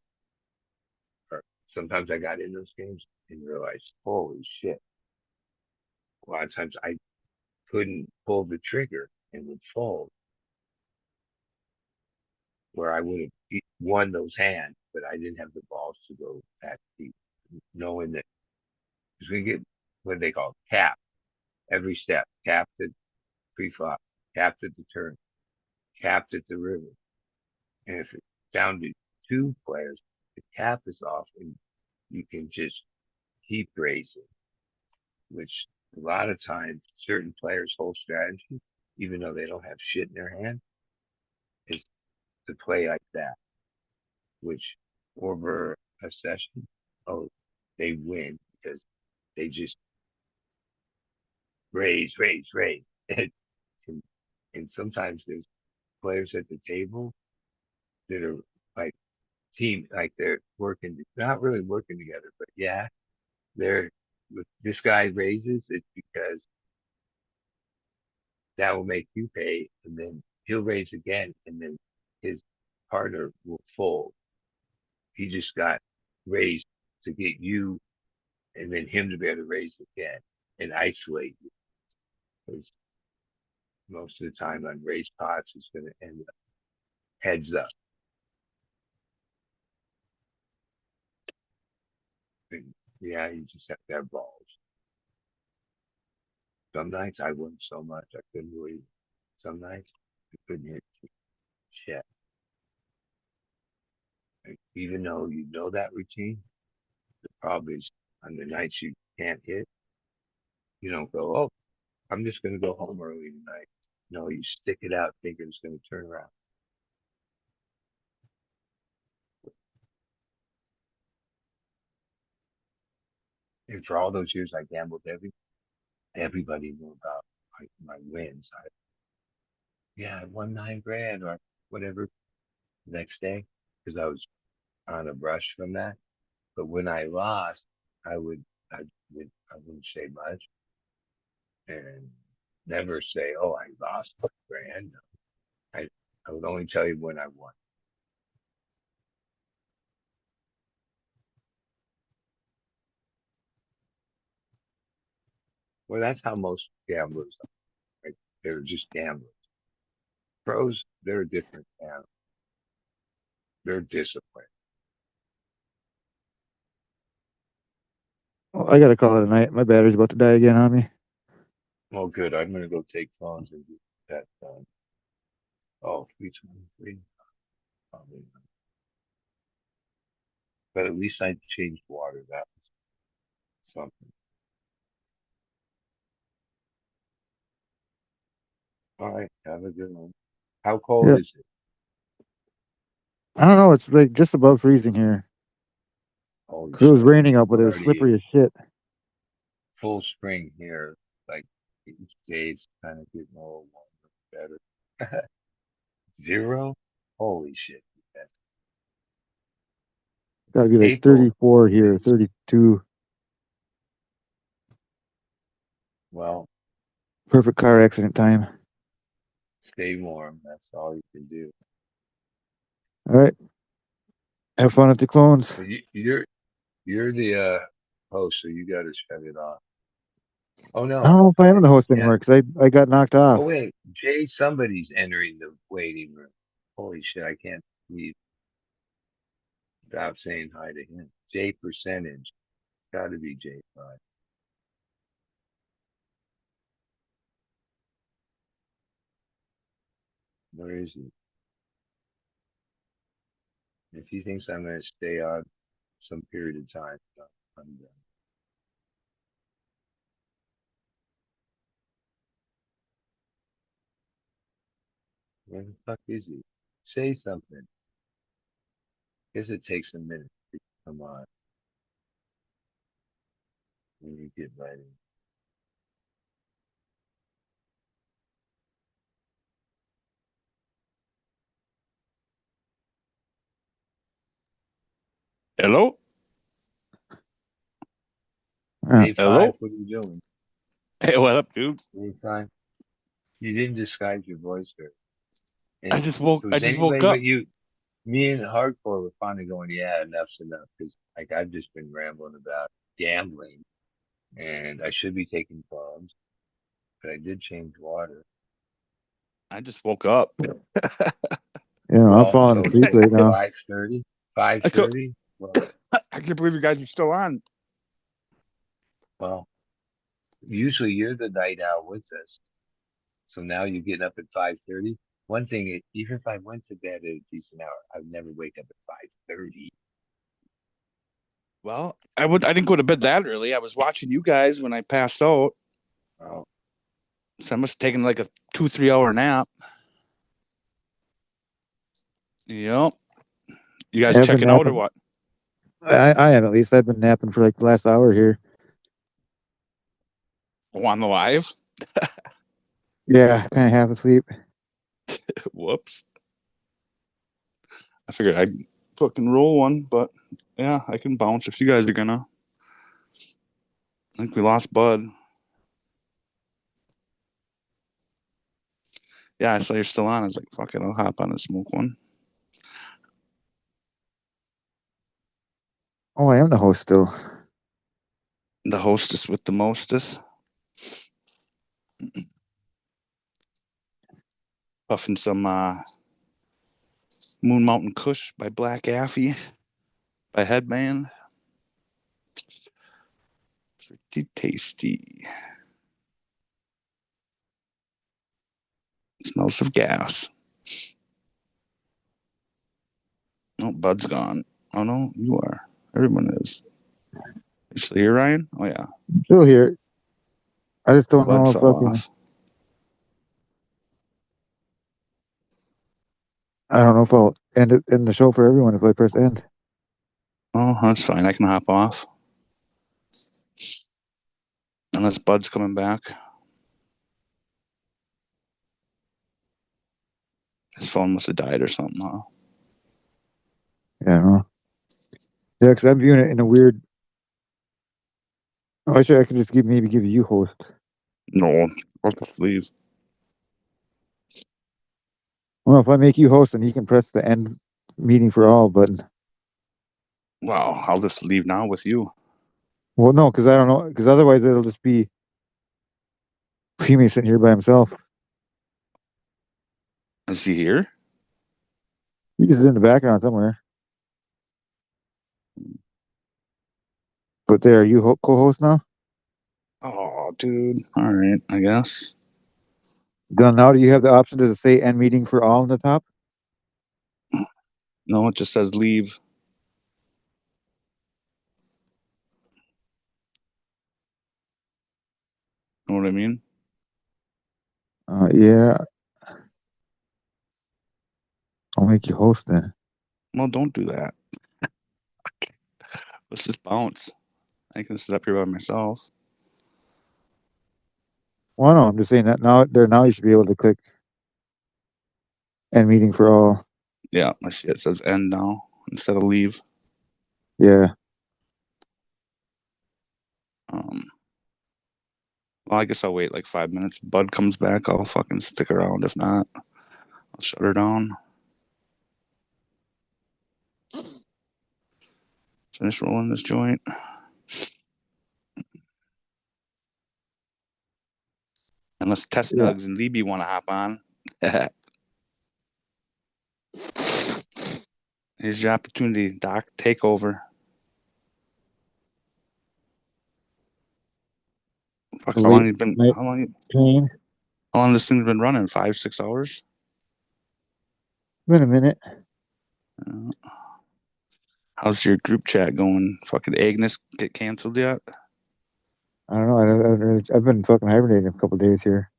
Or sometimes I got in those games and realized, holy shit. A lot of times I couldn't pull the trigger and would fold, where I would have won those hands, but I didn't have the balls to go that deep, knowing that because we get what they call cap every step, capped at pre-flop, capped at the turn, capped at the river. And if it's down to two players, the cap is off and you can just keep raising, which a lot of times certain players' whole strategy, even though they don't have shit in their hand, is to play like that, which over a session, oh, they win because they just raise, raise, raise. and, and sometimes there's players at the table that are like team, like they're working, not really working together, but yeah, they're with this guy raises it because that will make you pay, and then he'll raise again, and then his partner will fold. He just got raised to get you, and then him to be able to raise again and isolate you. Because most of the time on raised pots, it's going to end up heads up. And yeah, you just have to have balls. Some nights I wouldn't so much. I couldn't believe it. Some nights I couldn't hit shit. Like, even though you know that routine, the problem is on the nights you can't hit, you don't go, oh, I'm just going to go home early tonight. No, you stick it out thinking it's going to turn around. And for all those years I gambled, everybody knew about my wins. I won 9 grand or whatever the next day because I was on a brush from that. But when I lost, I would I I wouldn't say much and never say, "Oh, I lost 5 grand." I would only tell you when I won. Well, that's how most gamblers are. Right? They're just gamblers. Pros, they're different animals. They're disciplined. Oh, I gotta call it a night. My battery's about to die again on me. Well, good. I'm gonna go take phones and get that done. Oh, 323. Probably not. But at least I changed water. That was something. All right. Have a good one. How cold Yeah. is it? I don't know. It's like just above freezing here. Holy 'Cause it was shit. raining out, but it We're was already slippery as shit. full spring here. Like each day's kind of getting a little warmer, better. 0? Holy shit. That's Gotta be like April. 34 here, Things. 32. Well, Perfect car accident time. stay warm. That's all you can do. All right. Have fun at the clones. But you're the host, so you got to shut it off. Oh I don't no. know if I am the host Yeah. anymore because I got knocked Oh off. wait, Jay, somebody's entering the waiting room. Holy shit, I can't leave without saying hi to him. Jay percentage. Gotta be J5. Where is he? If he thinks I'm gonna stay on some period of time, no, I'm done. Where the fuck is he? Say something. Guess it takes a minute to come on when you get ready. Hello? J5, Hello? what are you doing? Hey, what up, dude? J5, you didn't disguise your voice there. I And just if woke it I was just woke anybody up. but you, me and Hardcore were finally going, yeah, enough's enough. Because like I've just been rambling about gambling, and I should be taking phones, but I did change water. I just woke up. Yeah, I'm Well, falling so it's asleep like right now. 5:30, I could 5:30. Well, I can't believe you guys are still on. well, usually you're the night owl with us, so now you're getting up at 5:30. One thing, even if I went to bed at a decent hour, I would never wake up at 5:30. Well, I didn't go to bed that early. I was watching you guys when I passed out. Oh, So I must have taken like a 2-3 hour nap. Yep. You guys I've been checking out or napping. what? I am at least. I've been napping for like the last hour here. Oh, on the live? Yeah, kind of half asleep. Whoops. I figured I'd fucking roll one, but yeah, I can bounce if you guys are gonna. I think we lost Bud. Yeah, I saw you're still on. I was like, fuck it, I'll hop on and smoke one. Oh, I am the host still. The hostess with the mostest. Puffing some Moon Mountain Kush by Black Affy by Headband. Pretty tasty. Smells of gas. Oh, Bud's gone. Oh no, you are. Everyone is. You still here, Ryan? Oh yeah. I'm still here. I just don't Bud know if fell fucking. off. I don't know if I'll end the show for everyone if I press end. Oh, that's fine. I can hop off. Unless Bud's coming back. His phone must have died or something, huh? Yeah, I don't know. Yeah, because I'm viewing it in a weird. Oh, actually, I could just maybe give you host. No, I'll just leave. Well, if I make you host, then you can press the end meeting for all button. Wow, I'll just leave now with you. Well, no, because I don't know. Because otherwise, it'll just be Femi sitting here by himself. Is he here? He's in the background somewhere. But there, you co-host now? Oh, dude. All right, I guess. Then now do you have the option to say end meeting for all on the top? No, it just says leave. Know what I mean? Yeah. I'll make you host then. Well, don't do that. Let's just bounce. I can sit up here by myself. Well, no, I'm just saying that now you should be able to click end meeting for all. Yeah, I see it says end now instead of leave. Yeah. Well, I guess I'll wait like 5 minutes. Bud comes back, I'll fucking stick around. If not, I'll shut her down. Finish rolling this joint. Unless Test Yeah. Nugs and Libby want to hop on. Here's your opportunity, Doc. Take over. Fuck, how long you been? How long this thing's been running? 5-6 hours? Been a minute. How's your group chat going? Fucking Agnes get canceled yet? I don't know. I've been fucking hibernating a couple days here.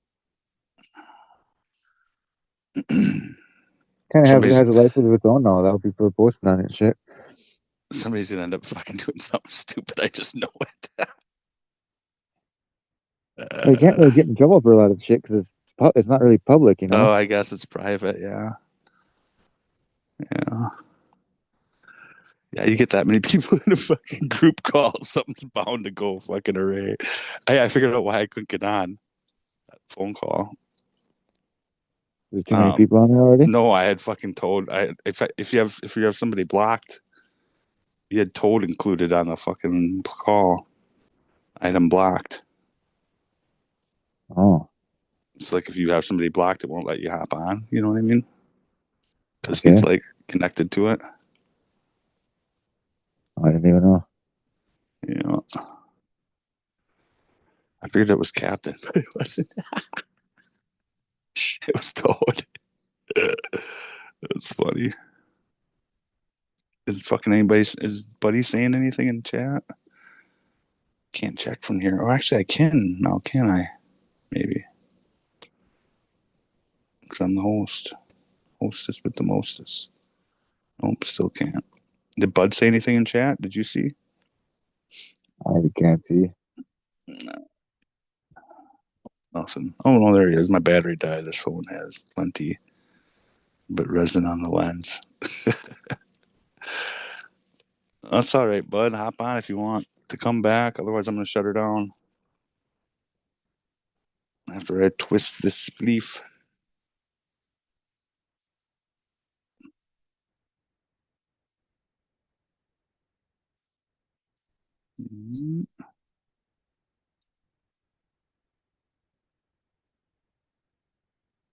Kind of has a life of its own now. That'll be for posting on it and shit. Somebody's gonna end up fucking doing something stupid. I just know it. You can't really get in trouble for a lot of shit because it's not really public, you know. Oh, I guess it's private. Yeah. Yeah. Yeah, you get that many people in a fucking group call, something's bound to go fucking array. I figured out why I couldn't get on that phone call. There's too many people on there already. No, I had fucking told. If you have somebody blocked, you had told included on the fucking call. I had them blocked. Oh. It's like if you have somebody blocked, it won't let you hop on. You know what I mean? Because Okay. it's like connected to it. I didn't even know. Yeah. I figured it was Captain, but it wasn't. It was Toad. It was funny. Is Buddy saying anything in chat? Can't check from here. Oh, actually, I can now, can I? Maybe. Because I'm the host. Hostess with the mostest. Nope, still can't. Did Bud say anything in chat? Did you see? I can't see. No. Nothing. Oh, no, there he is. My battery died. This phone has plenty, but resin on the lens. That's all right, bud. Hop on if you want to come back. Otherwise, I'm gonna shut her down after I twist this leaf. Mm.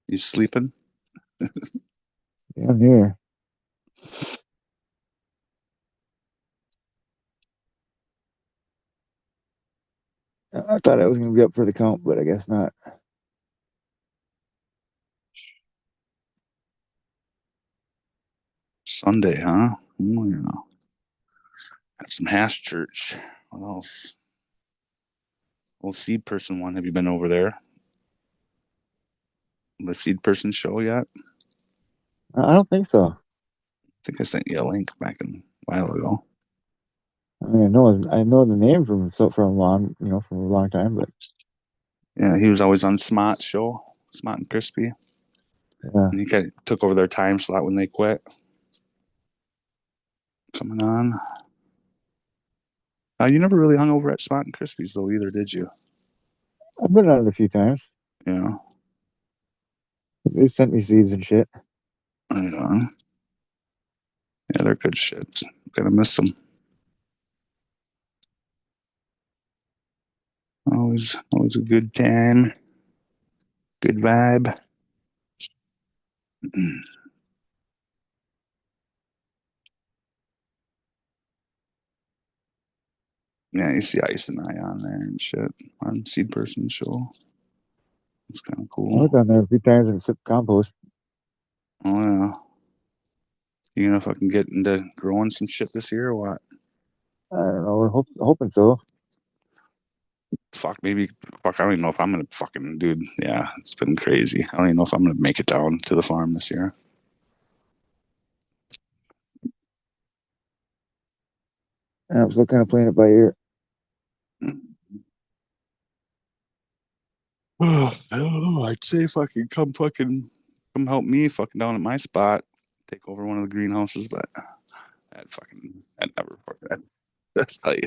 You sleeping? Yeah, I'm here. I thought I was gonna be up for the count, but I guess not. Sunday, huh? Oh, yeah. Got some hash church. What else? Old seed person one. Have you been over there? The seed person show yet? I don't think so. I think I sent you a link back a while ago. I mean, I know the name from a long time, but Yeah, he was always on Smart show, Smart and Crispy. yeah, And he kind of took over their time slot when they quit. Coming on. You never really hung over at Smart and Crispy's though either, did you? I've been on it a few times. Yeah. They sent me seeds and shit. Yeah, they're good shit. Gonna miss them. Always a good time. Good vibe. Yeah, you see Ice and I on there and shit on Seed Person show. It's kind of I cool. was on there a few times and sip compost. Oh yeah. You gonna fucking get into growing some shit this year or what? I don't know. We're hoping so. Fuck, maybe. Fuck, I don't even know if I'm gonna fucking, dude. Yeah, it's been crazy. I don't even know if I'm gonna make it down to the farm this year. I'm still kind of playing it by ear. I don't know. I'd say fucking come help me fucking down at my spot, take over one of the greenhouses, but that never fucking that's probably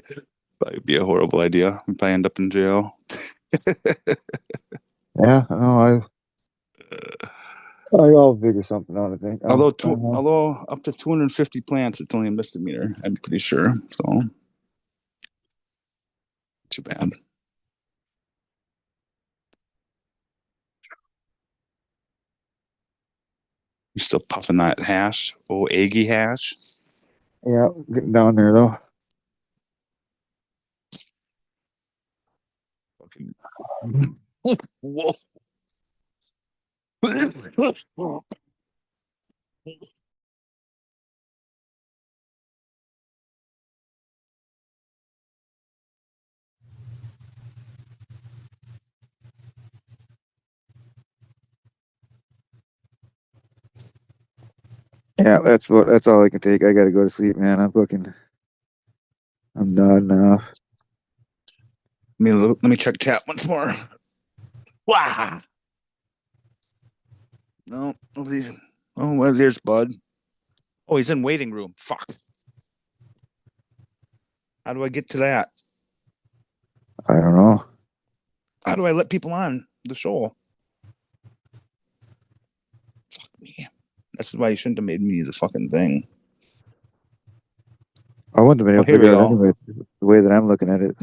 be a horrible idea. We'd probably end up in jail. Yeah, no, I'll figure something out. I think. Although up to 250 plants, it's only a misdemeanor. I'm pretty sure. So too bad. You still puffing that hash? Oh, eggy hash. Yeah, getting down there though. Fucking whoa. Yeah, that's all I can take. I gotta go to sleep, man. I'm nodding off. Let me check chat once more. Wow. No, nobody's. Oh, well, there's Bud. Oh, he's in waiting room. Fuck. How do I get to that? I don't know. How do I let people on the show? Fuck me. That's why you shouldn't have made me the fucking thing. I wouldn't have been able to Here we figure it out go. anyway. The way that I'm looking at it.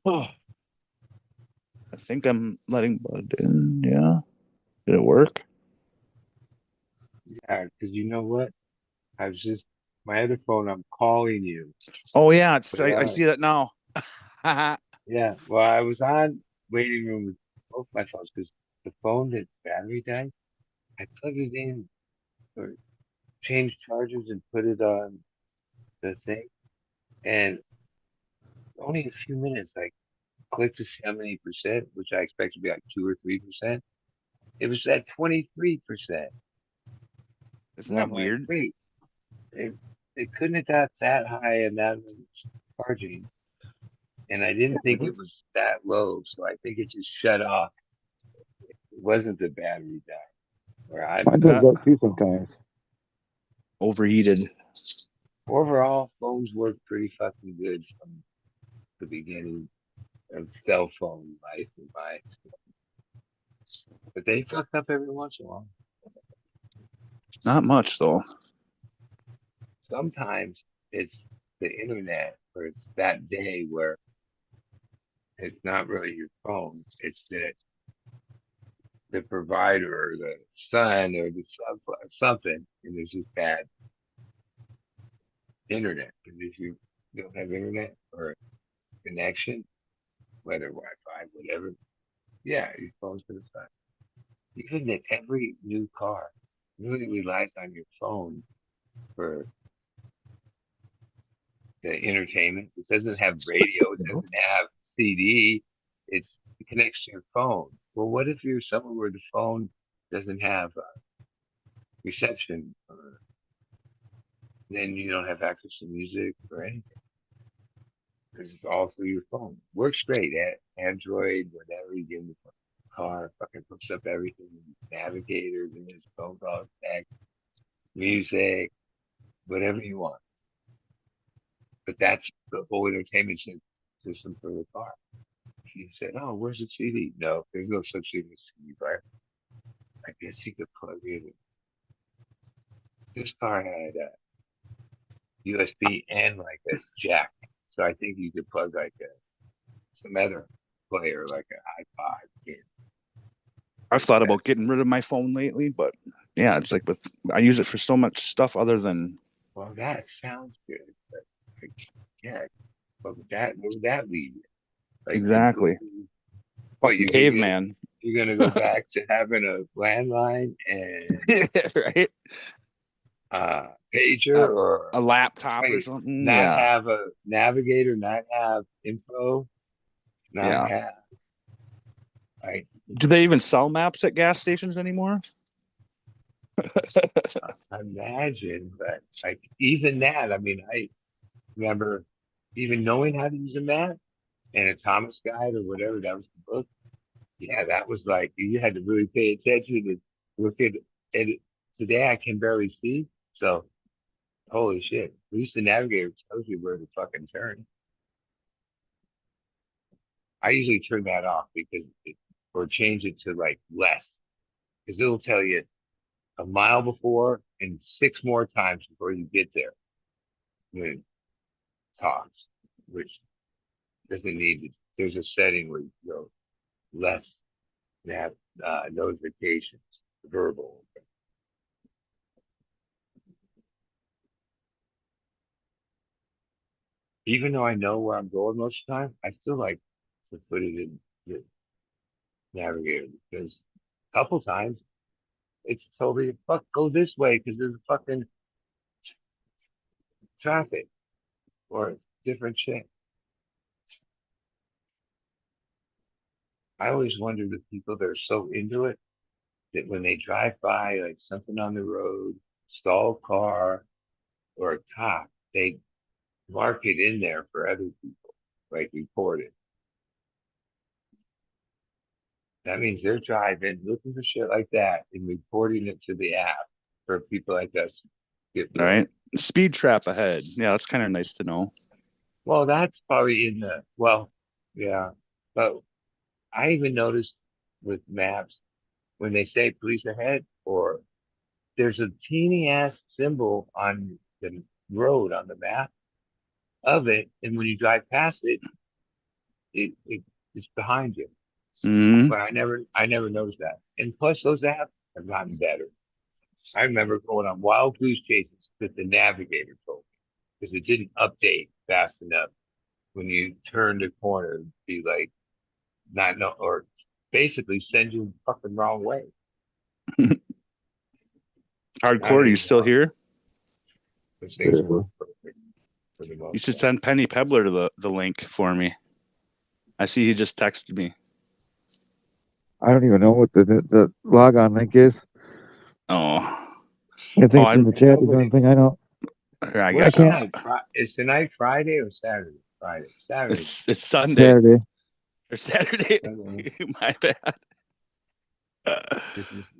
Oh. I think I'm letting Bud in. Yeah. Did it work? Yeah, because you know what? I was just my other phone. I'm calling you. Oh yeah, I But see that now. yeah, well, I was on waiting room with both my phones because the phone that battery died. I plugged it in or changed chargers and put it on the thing, and only a few minutes. I clicked to see how many percent, which I expect to be like 2 or 3%. It was at 23%. Isn't Well, that I'm like, weird? wait, it couldn't have got that high and that much charging, and I didn't think it was that low, so I think it just shut off wasn't the battery died. Or Mine does that too sometimes. Overheated. overall, phones work pretty fucking good from the beginning of cell phone life in my experience. But they fuck up every once in a while. Not much though. Sometimes it's the internet or it's that day where it's not really your phone. It's the provider or the sun or the something, and there's just bad internet. Because if you don't have internet or connection, whether Wi-Fi, whatever, yeah, your phone's gonna suck. Even that every new car really relies on your phone for the entertainment. It doesn't have radio. It doesn't have CD. It connects to your phone. Well, what if you're somewhere where the phone doesn't have reception? Then you don't have access to music or anything. It's all through your phone. Works great. Android, whatever you give the car, fucking hooks up everything. Navigators and his phone call, text, music, whatever you want. But that's the whole entertainment system for the car. She said, "Oh, where's the CD?" No, there's no such thing as CD player. I guess you could plug it in. This car had a USB and like a jack, so I think you could plug like some other player, like an iPod in. I've thought about getting rid of my phone lately, but yeah, it's like I use it for so much stuff other than. Well, that sounds good, but like, yeah, but where would that lead you? Like Exactly. What you caveman? You're gonna go back to having a landline and right? Pager or a laptop or something. Not have a navigator, not have info, not have. Like, do they even sell maps at gas stations anymore? Imagine, but like even that. I mean, I remember even knowing how to use a map and a Thomas guide or whatever. That was the book. Yeah, that was like you had to really pay attention and look at it. Today I can barely see, so holy shit. At least the navigator tells you where to fucking turn. I usually turn that off or change it to like less, because it'll tell you a mile before and 6 more times before you get there when it talks, which doesn't need to. There's a setting where you go less notifications, verbal. Even though I know where I'm going most of the time, I still like to put it in the navigator because a couple times it's told me, fuck, go this way because there's fucking traffic or different shit. I always wonder the people that are so into it that when they drive by like something on the road, stalled car, or a cop, they mark it in there for other people, like report it. That means they're driving, looking for shit like that and reporting it to the app for people like us. All right. Speed trap ahead. Yeah, that's kind of nice to know. Well, that's probably yeah. But I even noticed with maps when they say police ahead, or there's a teeny ass symbol on the road on the map of it, and when you drive past it, it's behind you. Mm-hmm. But I never noticed that. And plus, those apps have gotten better. I remember going on wild goose chases that the navigator told me because it didn't update fast enough. When you turn the corner, it'd be like not know or basically send you the fucking wrong way. Hardcore, are you still here? Those things work perfect for the most You should send Penny Pebbler to the link for me. I see he just texted me. I don't even know what the logon link is. Oh. I think it's in the chat. The only thing I know. I can't. Is tonight Friday or Saturday? Friday. Saturday. It's Sunday. Saturday. Or Saturday. My bad.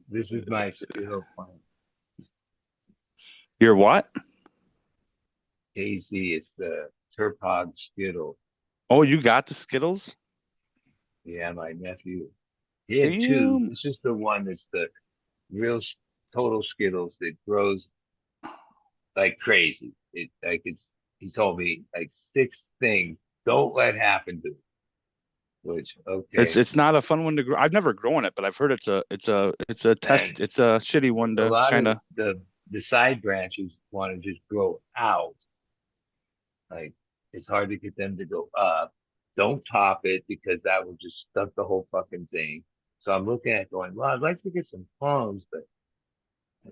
This is my Skittle plant. Your what? KZ, it's the Turpog Skittle. Oh, you got the Skittles? Yeah, my nephew. He had two. Damn. This is the one that's the real total Skittles that grows like crazy. He told me like 6 things don't let happen to it. Which okay. It's not a fun one to grow. I've never grown it, but I've heard it's a test. And It's a shitty one a to lot kind of of. the side branches want to just grow out. Like it's hard to get them to go up. Don't top it because that will just stuck the whole fucking thing. So I'm looking at going, well, I'd like to get some clones, but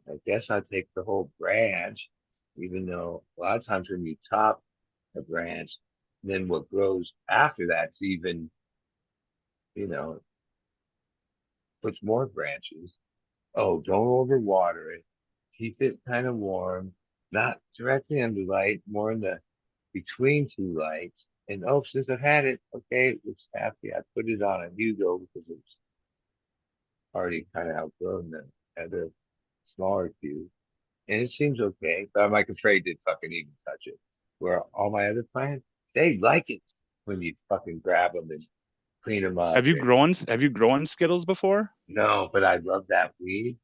I guess I'll take the whole branch, even though a lot of times when you top a branch, then what grows after that's even, puts more branches. Oh, don't overwater it. Keep it kind of warm, not directly under light, more in the between 2 lights. And oh, since I've had it, okay, it's happy. I put it on a Hugo because it's already kind of outgrown the other smaller cube. And it seems okay, but I'm like afraid to fucking even touch it. Where all my other plants, they like it when you fucking grab them and clean them up. Have you grown Skittles before? No, but I love that weed.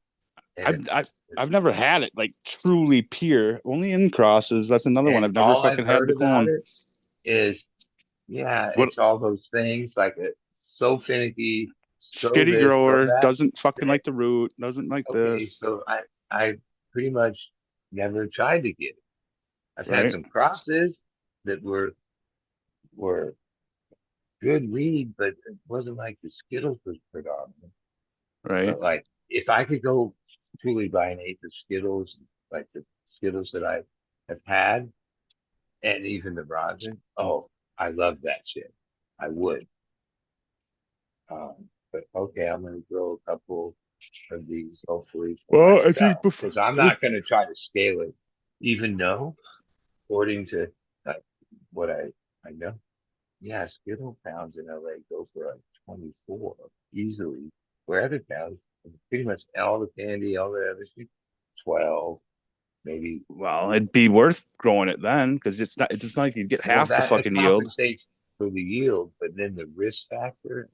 I've never had it like truly pure. Only in crosses. That's another one I've never fucking had the clone. Is it's all those things like it's so finicky, so shitty this, grower, so that, doesn't fucking like the root, doesn't like this. So I pretty much never tried to get it. I've had Right. some crosses that were good weed, but it wasn't like the Skittles was predominant. Right. But like if I could go truly buy an eighth of Skittles, like the Skittles that I have had, and even the rosin, oh, I love that shit. I would. But okay, I'm gonna grow a couple of these hopefully for myself, because I'm not gonna try to scale it, even though, according to what I know, yeah, Skittle pounds in LA go for like 24 easily, where other towns, pretty much all the candy, all the other shit, 12, maybe. Well, it'd be worth growing it then, because it's not like you'd get half the fucking yield. For the yield, but then the risk factor,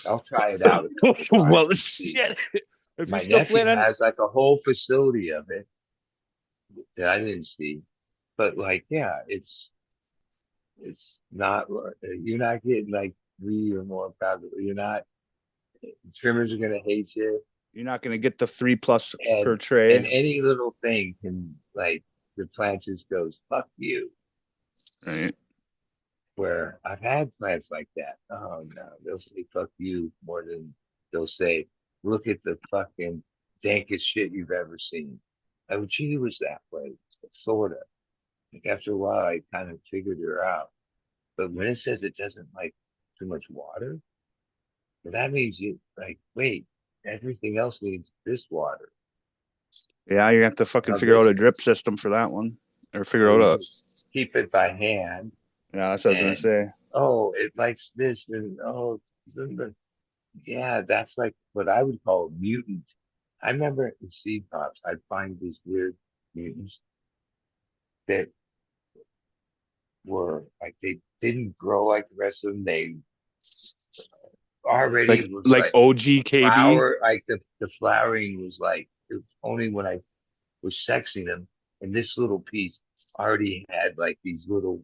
I'll try it out. Well, shit. If My you still nephew plan on has like a whole facility of it that I didn't see, but like, yeah, it's not, you're not getting like 3 or more probably. You're not, trimmers are gonna hate you. You're not gonna get the 3+ per tray. And any little thing can, like, the plant just goes, fuck you. Right. Where I've had plants like that. Oh no, they'll say fuck you more than they'll say, look at the fucking dankest shit you've ever seen. Oh, she was that way, sort of. Like after a while, I kind of figured her out. But when it says it doesn't like too much water, well, that means you like, wait, everything else needs this water. Yeah, you have to fucking figure out a drip system for that one, or figure out a. Keep it by hand. Yeah, that's what I was gonna say. Oh, it likes this, and yeah, that's like what I would call a mutant. I remember in seed pots, I'd find these weird mutants that were like they didn't grow like the rest of them. They already was like OG KB. Flower, like the flowering was like, it was only when I was sexing them, and this little piece already had like these little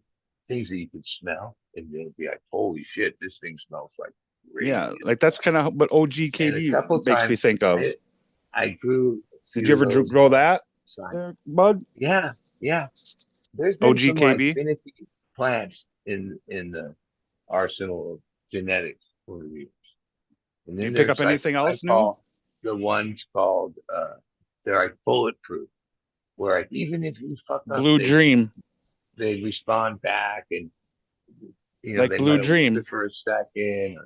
things that you could smell, and they'd be like, holy shit, this thing smells like crazy. Yeah, like that's kind of what OG KB makes me think of. I grew. Did you ever grow that, bud? Yeah. There's been OG some KB? like finicky plants in the arsenal of genetics over the years. And then you pick up anything else new? The ones called they're like bulletproof, where like, even if you fuck up, Blue Dream, they respond back, and like they Blue Dream for a second.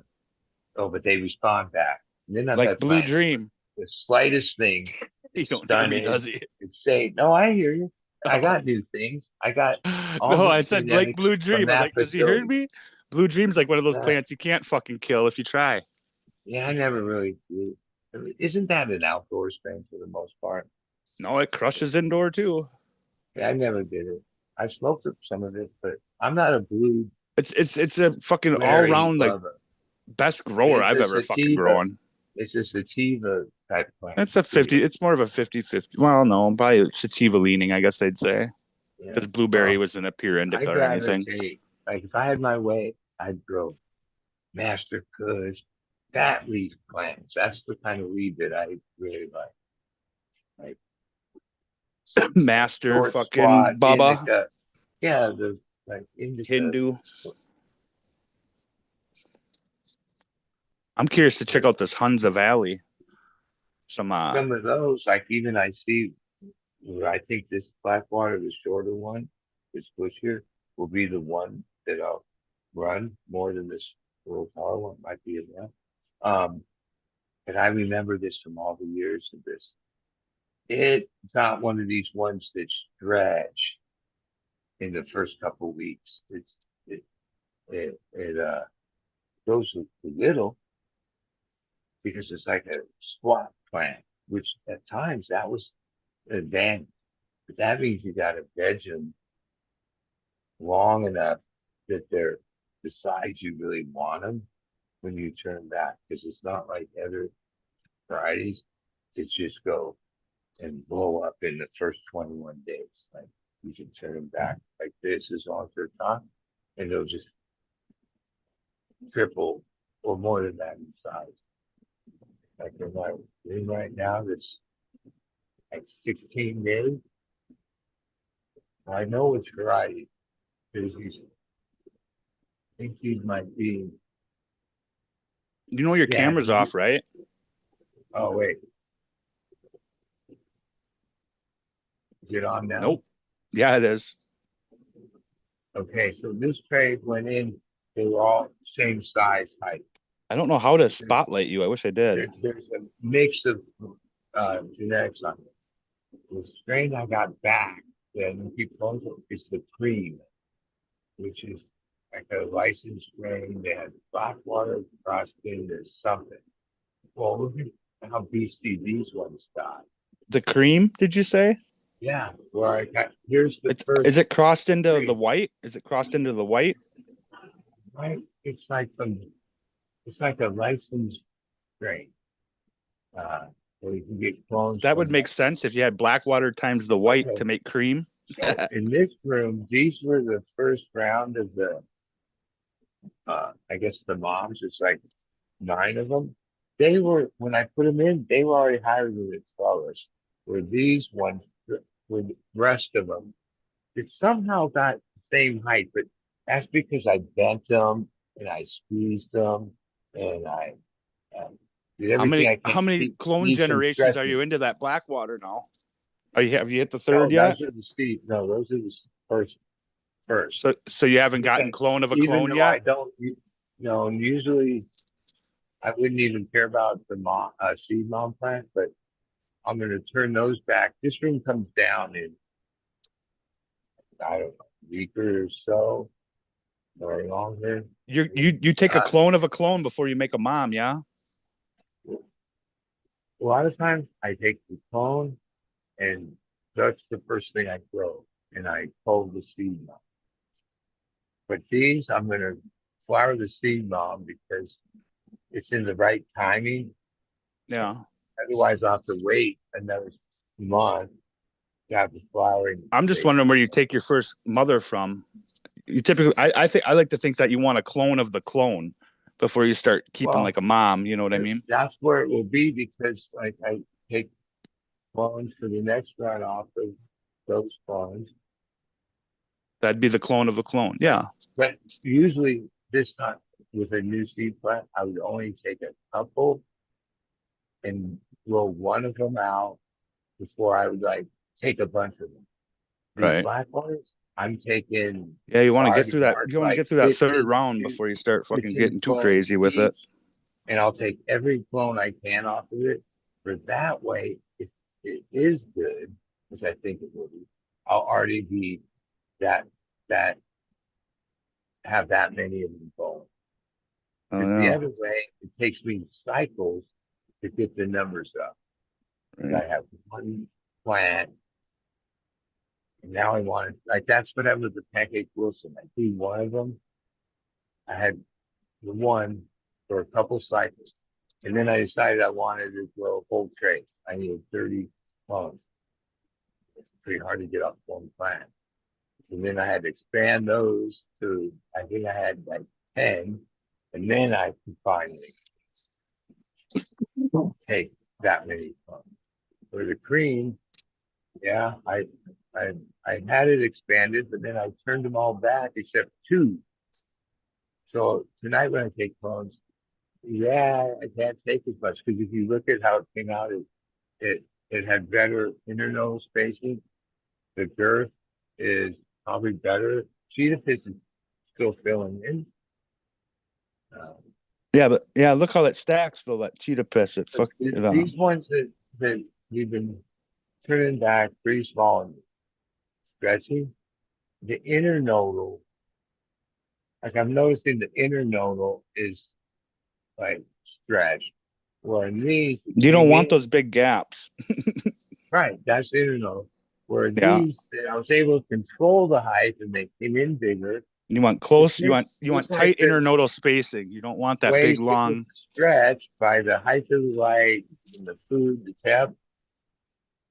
But they respond back. And then I've like Blue Dream. The slightest thing. He don't hear me, does he? Say, no, I hear you. I got new things. I got. No, I said like Blue Dream. I'm like, does he hear me? Blue Dream's like one of those plants you can't fucking kill if you try. Yeah, I never really grew. Isn't that an outdoor strain for the most part? No, it crushes indoor too. Yeah, I never did it. I smoked some of it, but I'm not a blue It's a fucking all berry round like lover. best grower It's I've a ever fucking sativa. grown. It's a sativa type plant. It's a 50. It's more of a 50-50. Well, no, probably sativa leaning, I guess I'd say. Yeah. Because blueberry wasn't a pure I indica or anything. gravitate. Like if I had my way, I'd grow Master Kush, that leaf plants. That's the kind of weed that I really like. Like Master short, fucking squat, Baba indica. Yeah, the like indica. Hindu. I'm curious to check out this Hunza Valley. Some Some of those, like even I see, I think this Blackwater, the shorter one, this bushier, will be the one that I'll run more than this little taller one. Might be enough. But I remember this from all the years of this. It's not one of these ones that stretch in the first couple weeks. It goes a little because it's like a squat plant, which at times that was an advantage. But that means you got to veg them long enough that they're the size you really want them when you turn back, because it's not like other varieties that just go and blow up in the first 21 days. Like you can turn them back like this as long as they're top, and they'll just triple or more than that in size. Like in my room right now, that's like 16 days. I know it's variety. There's these, I think these might be. You know your Yeah, camera's off, right? Oh wait. Is it on now? Nope. Yeah, it is. Okay, so this trade went in, they were all same size height. I don't know how to spotlight you. I wish I did. There's a mix of genetics on it. The strain I got back, then people is the cream, which is like a licensed strain. They had Blackwater crossed into something. Well, look at how beastly these ones got. The cream, did you say? Yeah, where I got here's the first. Is it crossed into cream. the white? Is it crossed into the white? Right, it's like a licensed strain. Where you can get clones. That would make sense if you had Blackwater times the white to make cream. So in this room, these were the first round of the, I guess the moms. It's like 9 of them. They were when I put them in, they were already higher than the 12ers. Where these ones, with the rest of them, it somehow got the same height, but that's because I bent them and I squeezed them and I did everything I can. How many clone generations are you into that Blackwater now? Have you hit the third yet? Those are the Steve. No, those are the first. So you haven't gotten clone of a clone yet? I don't, usually I wouldn't even care about the seed mom plant, but I'm going to turn those back. This room comes down in, I don't know, a week or so or longer. You take a clone of a clone before you make a mom, yeah? A lot of times I take the clone and that's the first thing I grow and I pull the seed mom. But these, I'm going to flower the seed mom because it's in the right timing. Yeah. Otherwise, I'll have to wait another month to have the flowering. I'm just wondering where you take your first mother from. You typically, I like to think that you want a clone of the clone before you start keeping like a mom. You know what I mean? That's where it will be because like I take clones for the next run off of those clones. That'd be the clone of the clone. Yeah. But usually this time with a new seed plant, I would only take a couple and roll one of them out before I would like take a bunch of them. These right. Blackwaters, I'm taking. Yeah, you want to get through that. You want to get through that third round before you start fucking getting too crazy with it. And I'll take every clone I can off of it. For that way, if it is good, which I think it will be, I'll already be that have that many of them going. Oh, Because the yeah. other way, it takes me cycles to get the numbers up. Right. I have one plant, and now I want it. Like that's what happened with the Pancake Wilson. I do one of them. I had the one for a couple cycles, and then I decided I wanted to grow whole trays. I needed 30 clones. It's pretty hard to get off one plant. And then I had to expand those to, I think I had like 10, and then I could finally take that many clones. For the cream, yeah, I I had it expanded, but then I turned them all back except two. So tonight when I take clones, yeah, I can't take as much because if you look at how it came out, it had better internodal spacing. The girth is probably better. Cheetah fish is still filling in. Yeah, but yeah, look how that stacks though. That cheetah piss. It fuck. These ones that we've been turning back pretty small and stretchy. The internodal, like I'm noticing the internodal is like stretched. Where in these, You don't want those big gaps. right? That's internodal. Where in Yeah. these, I was able to control the height and they came in bigger. You want close. You want Looks tight like there's internodal spacing. You don't want that ways big to get long. the stretch by the height of the light and the food, the temp.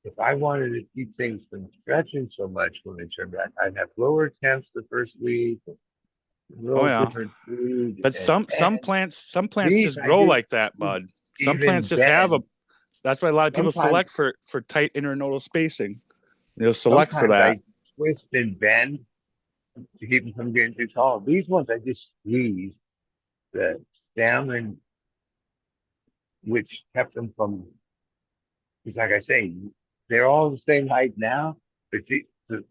If I wanted to keep things from stretching so much when they turn back, I'd have lower temps the first week, a Oh little yeah. different food. But some plants These just I grow do like that, bud. Some plants even just have a. bend. That's why a lot of people Sometimes, select for tight internodal spacing. They'll select for sometimes that. I twist and bend to keep them from getting too tall. These ones I just squeeze the stem and which kept them from. Because like I say, they're all the same height now, but the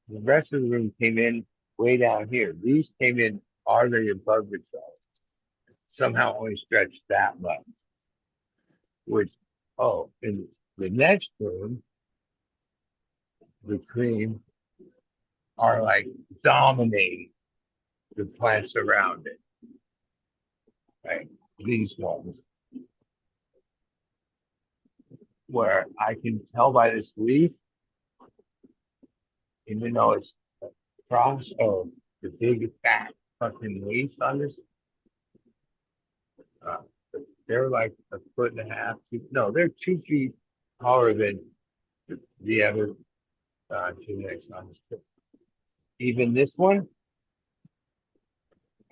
rest of the room came in way down here. These came in already above the trellis. Somehow only stretched that much. Which, oh, in the next room, the cream are like dominating the plants around it. Right? These ones. Where I can tell by this leaf, even though it's across the big fat fucking leaves on this. Uh, they're like a foot and a half. No, they're 2 feet taller than the other two next on this. Even this one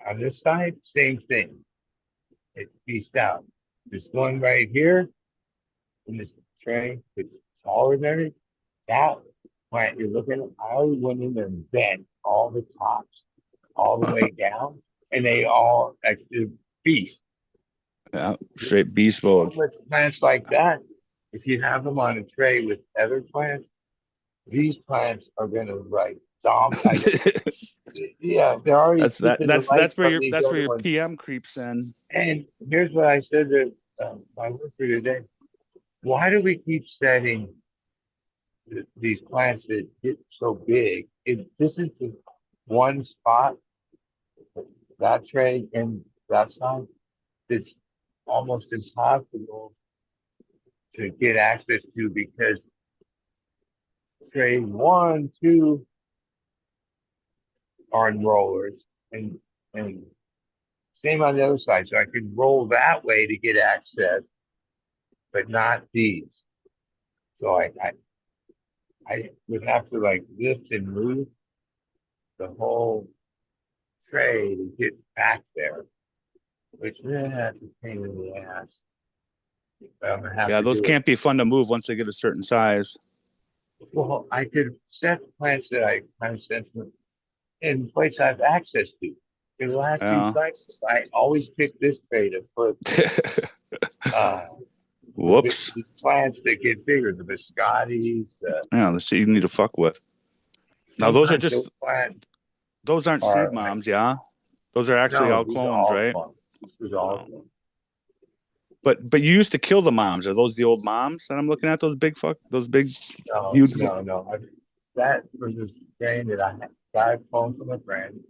on this side, same thing. It pieced out. This one right here in this tray, it's taller than it. That plant you're looking at, I always went in there and bent all the tops all the way down, and they all like the beast. Yeah, straight beast mode. With plants like that, if you have them on a tray with other plants, these plants are going to like dominate. Yeah, they're already keeping the light That's where from these other your ones. PM creeps in. And here's what I said to my worker today: why do we keep setting these plants that get so big? If this is the one spot, that tray and that side, it's almost impossible to get access to because tray 1, 2 are in rollers and same on the other side. So I could roll that way to get access, but not these. So I would have to like lift and move the whole tray to get back there, which then that's a pain in the ass. But I'm gonna have Yeah, to those do can't be fun to move once they get a certain size. Well, I could set plants that I kind of sense in place I have access to. In the last few cycles, I always pick this tray to put Whoops. the plants that get bigger, the biscottis. Yeah, the shit you need to fuck with. Now those are just plants. Those aren't seed moms, yeah. Those are actually all clones, right? This is all clones. But you used to kill the moms. Are those the old moms that I'm looking at? Those big huge. No. That was a strain that I got a phone from a friend.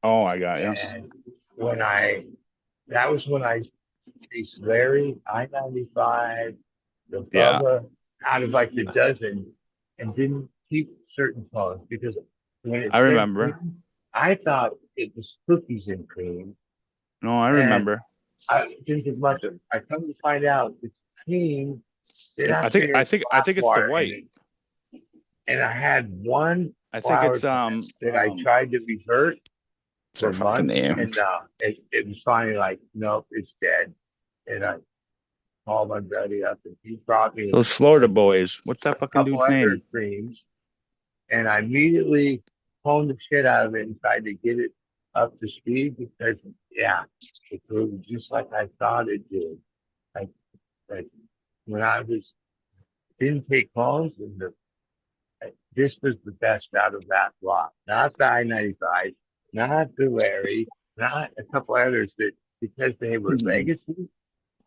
Oh, I got you. And that was when I chased Larry, I-95, the Yeah. Bubba, out of like the dozen, and didn't keep certain phones because when it I said remember. cream, I thought it was cookies and cream, No, I and remember. I didn't think much of it. I come to find out it's cream. Then I I think figured I think it's the water in white. it, and I had one I think flower it's that I tried to revert what's for that fucking months, name? and it was finally like, nope, it's dead. And I called my buddy up, and he brought me Those Florida boys. What's that a fucking couple dude's other name? creams, and I immediately honed the shit out of it and tried to get it up to speed because, yeah, it grew just like I thought it did. Like when I didn't take phones, and this was the best out of that lot. Not the I-95, not the Larry, not a couple others that because they were legacy,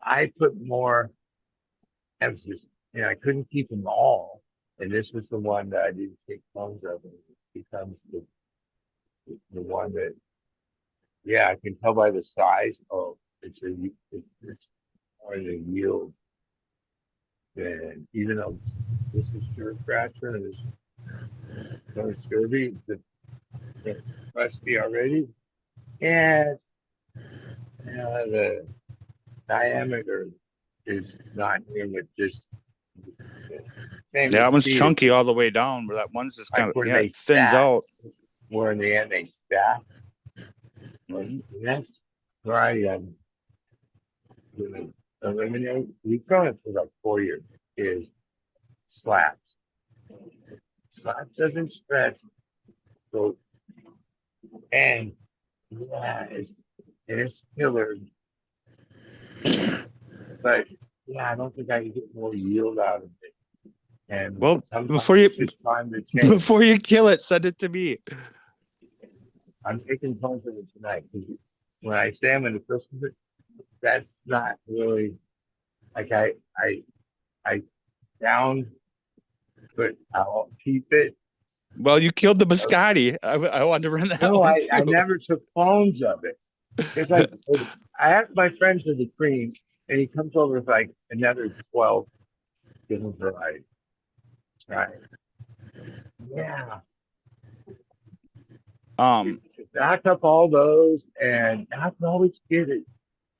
I put more emphasis. I couldn't keep them all, and this was the one that I didn't take phones of, and it becomes the one that, yeah, I can tell by the size. Oh, it's more the yield than, even though this is Sure Scratcher and this no Scurvy, it's rusty already. Yes, the diameter is not near with this. Same Yeah, that with one's speed. chunky all the way down, where that one's just kind Like of where they it thins stack, out. where in the end they stack. The next variety I'm gonna eliminate, we've done it for like 4 years, is slabs. Slabs doesn't stretch, so, and yeah, it's killer. But yeah, I don't think I can get more yield out of it. And Well, sometimes it's just time to change. before you kill it, send it to me. I'm taking phones of it tonight because when I say I'm in the first of it, that's not really like I down, but I'll keep it. Well, you killed the biscotti. I wanted to run that No, one I too. never took phones of it. It's like I asked my friend for the cream, and he comes over with like another 12 different varieties. Right? Yeah. To back up all those, and I can always get it.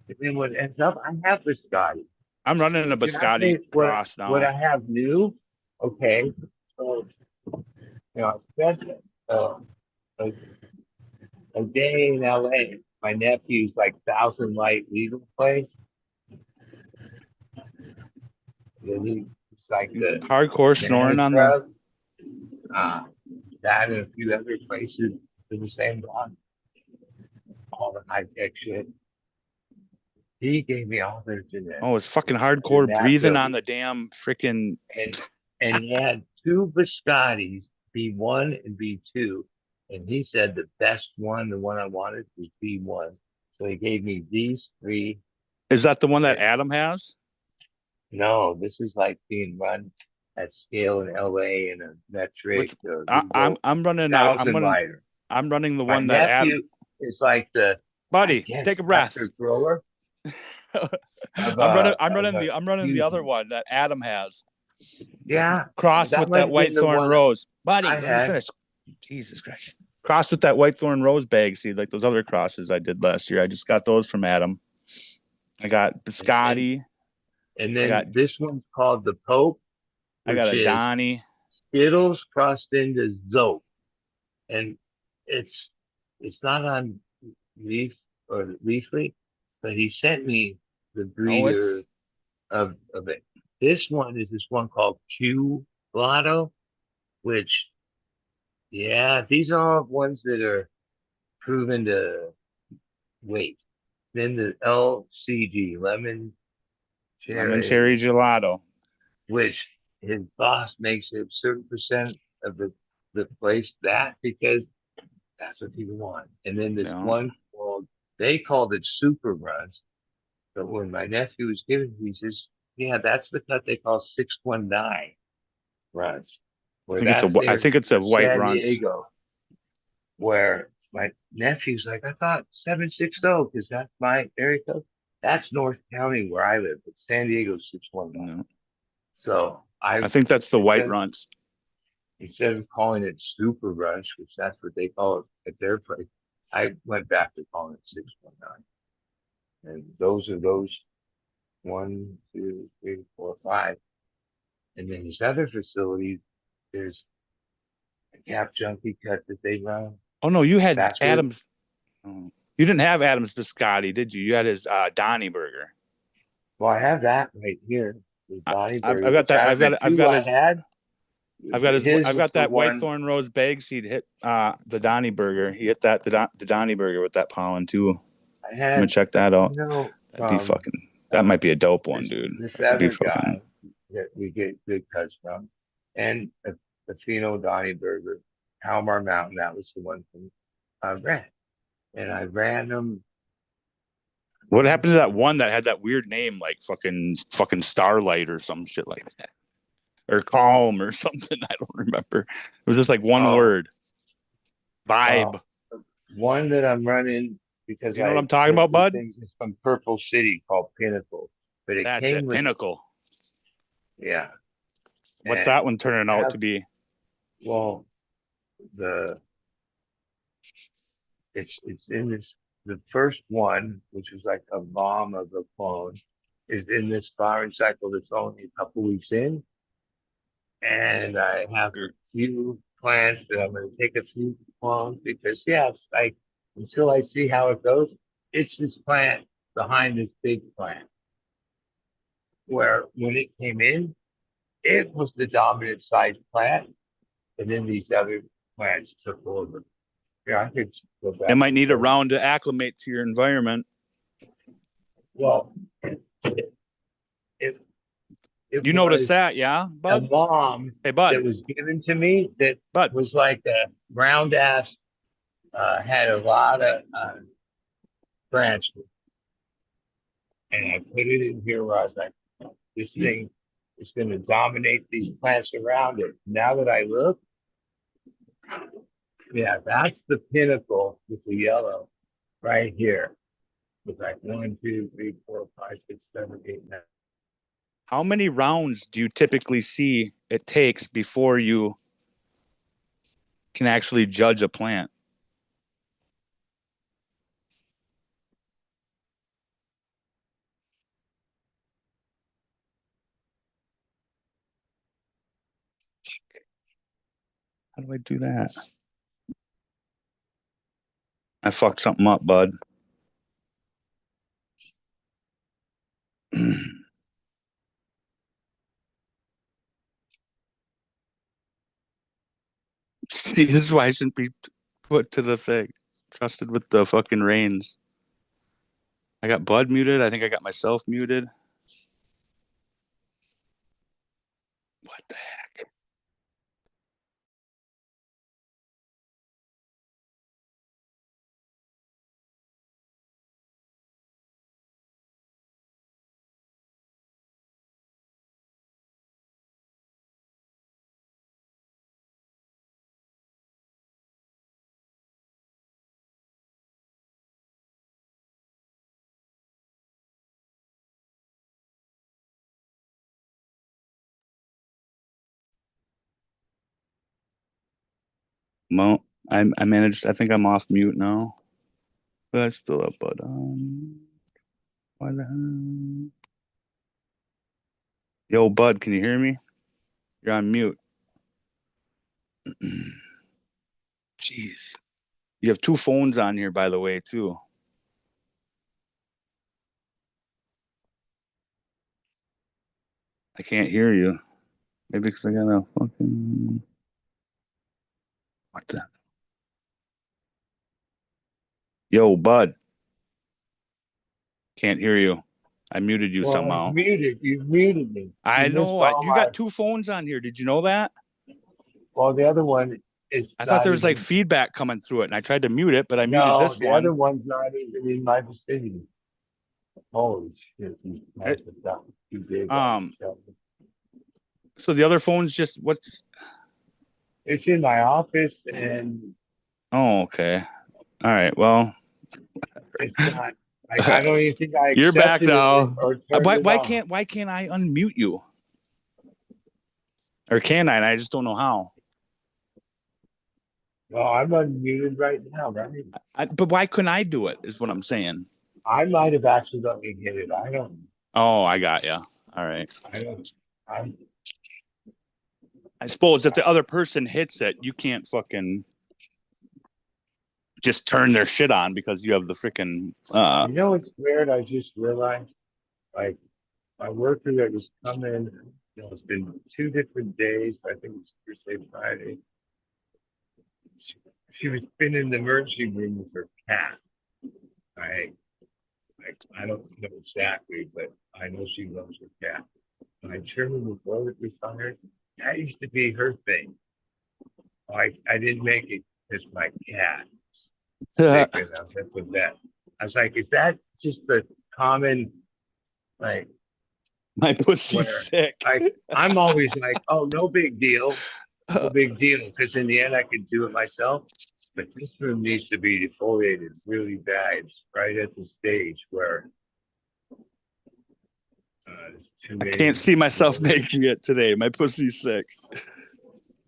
And then what ends up, I have biscotti. I'm running a biscotti cross now. What I have new, okay. So, I spent a day in LA. My nephew's like Thousand Light legal place. And he's like the hardcore snoring on the. That and a few other places in the same block. All the high tech shit. He gave me all the internet. Oh, it's fucking hardcore breathing on the damn freaking. And he had 2 biscottis, B1 and B2. And he said the best one, the one I wanted, was B1. So he gave me these 3. Is that the one that Adam has? No, this is like being run at scale in LA in a metric. I'm running. I'm running the one that Adam. Is like the buddy. Take a breath. Grower. I'm running the other one that Adam has. Yeah, crossed with that white thorn rose, buddy. Let me finish. Jesus Christ. Crossed with that white thorn rose bag seed, like those other crosses I did last year. I just got those from Adam. I got biscotti. And then this one's called the Pope. I got a Donnie. Skittles crossed into Zope. And it's not on leaf or leafly, but he sent me the breeder of it. This one is this one called Q Blotto, which, yeah, these are all ones that are proven to wait. Then the LCG, lemon cherry gelato, which his boss makes a certain percent of the place that because that's what people want. And then this one they called it Super Runs. But when my nephew was giving me, he says, yeah, that's the cut they call 619 runs. I think it's a white runs. Where my nephew's like, I thought 760 because that's my area code. That's North County where I live, but San Diego's 619. No. So I think that's the white runs. Instead of calling it Super Rush, which that's what they call it at their place, I went back to calling it 619. And those are those 1, 2, 3, 4, 5. And then these other facilities, there's a Cap Junkie cut that they run. Oh no, you had That's Adams. Oh, you didn't have Adams Biscotti, did you? You had his Donnie Burger. Well, I have that right here. The Donnie I've Burger. got that. I've got his. I've got that one. Whitethorn Rose bag seed hit the Donnie Burger. He hit that the Donnie Burger with that pollen too. I had. I'm gonna check that out. You know, that'd be fucking. That might be a dope one, dude. This That'd other be fucking... guy that we get good cuts from, and a Fino Donnie Burger, Palomar Mountain. That was the one from I ran, and I ran them. What happened to that one that had that weird name, like fucking Starlight or some shit like that, or Calm or something? I don't remember. It was just like one word. Vibe. One that I'm running because you know what I'm talking about, bud? It's from Purple City called Pinnacle, but That's it. Pinnacle. Yeah. What's that one turning out to be? Well, it's in this. The first one, which is like a bomb of a clone, is in this flowering cycle that's only a couple weeks in. And I have a few plants that I'm going to take a few clones because, yeah, it's like until I see how it goes, it's this plant behind this big plant. Where when it came in, it was the dominant size plant, and then these other plants took over. Yeah, I could go back. It might need a round to acclimate to your environment. Well, you noticed that, yeah, bud? A bomb hey, bud. that was given to me that was like a round ass, had a lot of branches. And I put it in here where I was like, this thing is going to dominate these plants around it. Now that I look, yeah, that's the Pinnacle with the yellow right here. With like 1, 2, 3, 4, 5, 6, 7, 8, 9. How many rounds do you typically see it takes before you can actually judge a plant? How do I do that? I fucked something up, bud. See, this is why I shouldn't be put to the thing. Trusted with the fucking reins. I got Bud muted. I think I got myself muted. What the heck? Well, I managed. I think I'm off mute now, but I still up. But why the hell? Yo, Bud, can you hear me? You're on mute. Jeez, you have 2 phones on here, by the way, too. I can't hear you. Maybe because I got a fucking. What the? Yo, Bud. Can't hear you. I muted you somehow. You muted me. I know. You got 2 phones on here. Did you know that? Well, the other one is. I thought there was like feedback coming through it, and I tried to mute it, but I muted this the one. The other one's not even in my vicinity. Holy shit! These plants have gotten too big. So the other phone's just what's? It's in my office and. Oh, okay. All right. Well, It's not. I don't even think I you're back accepted it now. or turned Why it why on. can't I unmute you? Or can I? And I just don't know how. No, I'm unmuted right now, right? But why couldn't I do it? Is what I'm saying. I might have accidentally hit it. I don't. Oh, I got you. All right. I don't. I suppose if the other person hits it, you can't fucking just turn their shit on because you have the freaking. You know what's weird? I just realized, like, my worker that was coming. You know, it's been 2 different days. I think it's Thursday, Friday. She was been in the emergency room with her cat. Right. Like, I don't know exactly, but I know she loves her cat. And I turned before that we fired. That used to be her thing. I didn't make it because my cat sick and I was at the vet. I was like, is that just a common, like, my pussy's sick? Like, I'm always like, oh, no big deal. No big deal. Because in the end, I could do it myself. But this room needs to be defoliated really bad. It's right at the stage where there's too I many. can't see myself making it today. My pussy's sick.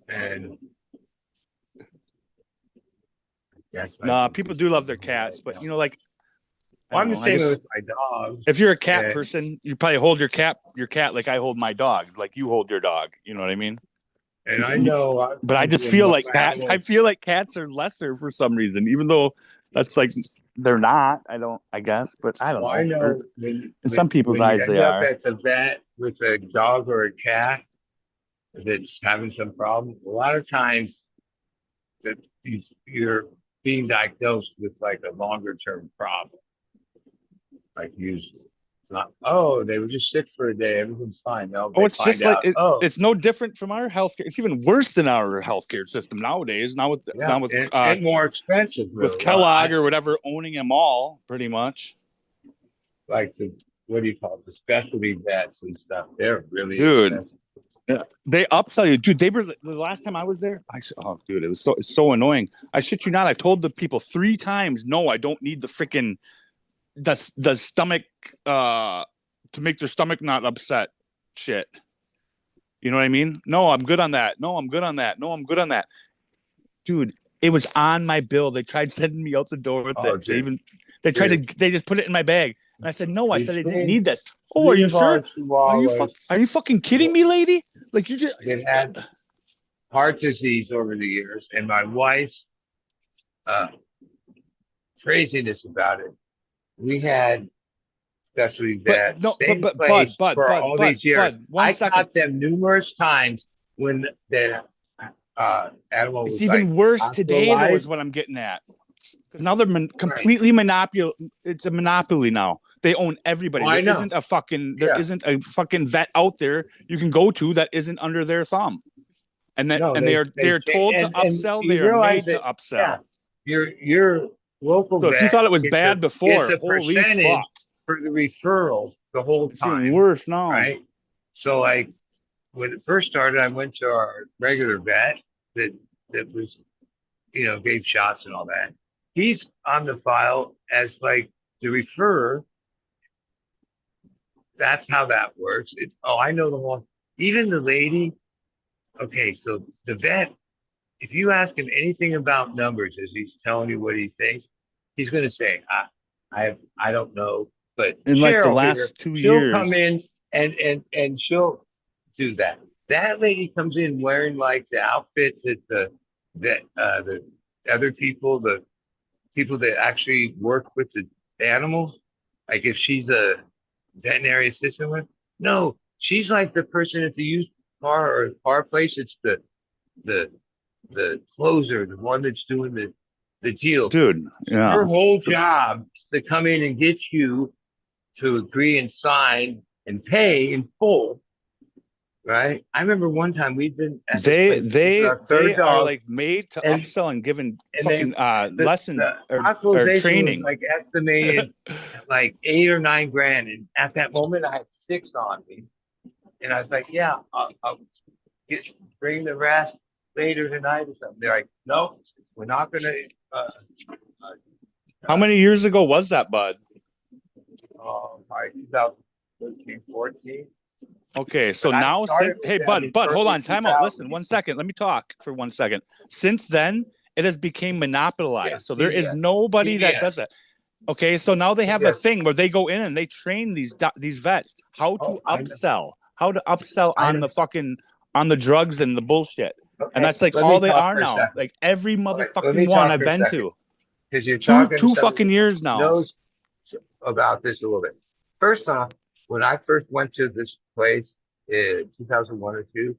And nah, people do love their cats, but you know, like, I'm the same with my dog. If you're a cat person, you probably hold your cat like I hold my dog, like you hold your dog. You know what I mean? And I know, but I just feel like cats. I feel like cats are lesser for some reason, even though that's like they're not. I guess, but I don't know. I know in some people's eyes they are. At the vet with a dog or a cat that's having some problem, a lot of times that you're being diagnosed with like a longer term problem. Like usually. Not, oh, they were just sick for a day. Everything's fine. No, it's just like it's no different from our healthcare. It's even worse than our healthcare system nowadays. Now with and more expensive with Kellogg or whatever owning them all, pretty much. Like what do you call it? The specialty vets and stuff. They're really expensive. Yeah, they upsell you, dude. They were the last time I was there. Dude, it was so annoying. I shit you not. I told the people 3 times, no, I don't need the freaking. The stomach to make their stomach not upset shit. You know what I mean? No, I'm good on that. No, I'm good on that. No, I'm good on that. Dude, it was on my bill. They tried sending me out the door with it. They just put it in my bag. And I said, no, I said I didn't need this. Oh, are you sure? Are you fucking kidding me, lady? Like you just they've had heart disease over the years, and my wife's craziness about it. We had specialty vets, for all these years. I caught them numerous times when the animal was. It's even worse today, though, is what I'm getting at. Because now they're completely monopoly. It's a monopoly now. They own everybody. There isn't a fucking vet out there you can go to that isn't under their thumb. And that they're told to upsell. They are made to upsell. Your local so if you thought it was bad before, holy fuck. For the referrals the whole time. It's even worse now. Right? So like when it first started, I went to our regular vet that was, gave shots and all that. He's on the file as like the referrer. That's how that works. I know the whole, even the lady. Okay, so the vet, if you ask him anything about numbers as he's telling you what he thinks, he's going to say, I don't know. But in like the last 2 years, she'll come in and she'll do that. That lady comes in wearing like the outfit that the other people, the people that actually work with the animals, like if she's a veterinary assistant with, no, she's like the person at the used car or car place. It's the closer, the one that's doing the deal. Dude, yeah. Her whole job is to come in and get you to agree and sign and pay in full, right? I remember one time we'd been they are like made to upsell and given fucking lessons or training. Like estimated like $8 or $9 grand, and at that moment I had 6 on me, and I was like, yeah, I'll bring the rest later tonight or something. They're like, no, we're not gonna How many years ago was that, bud? Probably 2013, 14. Okay, so But I now started since, hey, with them in bud, hold early on, time out. Listen, 2000. 1 second. Let me talk for 1 second. Since then, it has become monopolized. Yeah, So there is CBS. nobody that does CBS. that. Okay, so now they have a CBS. thing where they go in and they train these vets how to Oh, I know. upsell I on know. the fucking on the drugs and the bullshit. And Okay, that's like let all me they talk are for a now. second. Like every All right, let motherfucking me one talk I've for a been second to. because you're Two talking to two somebody fucking that years now. knows about this a little bit. First off, when I first went to this place in 2001 or two,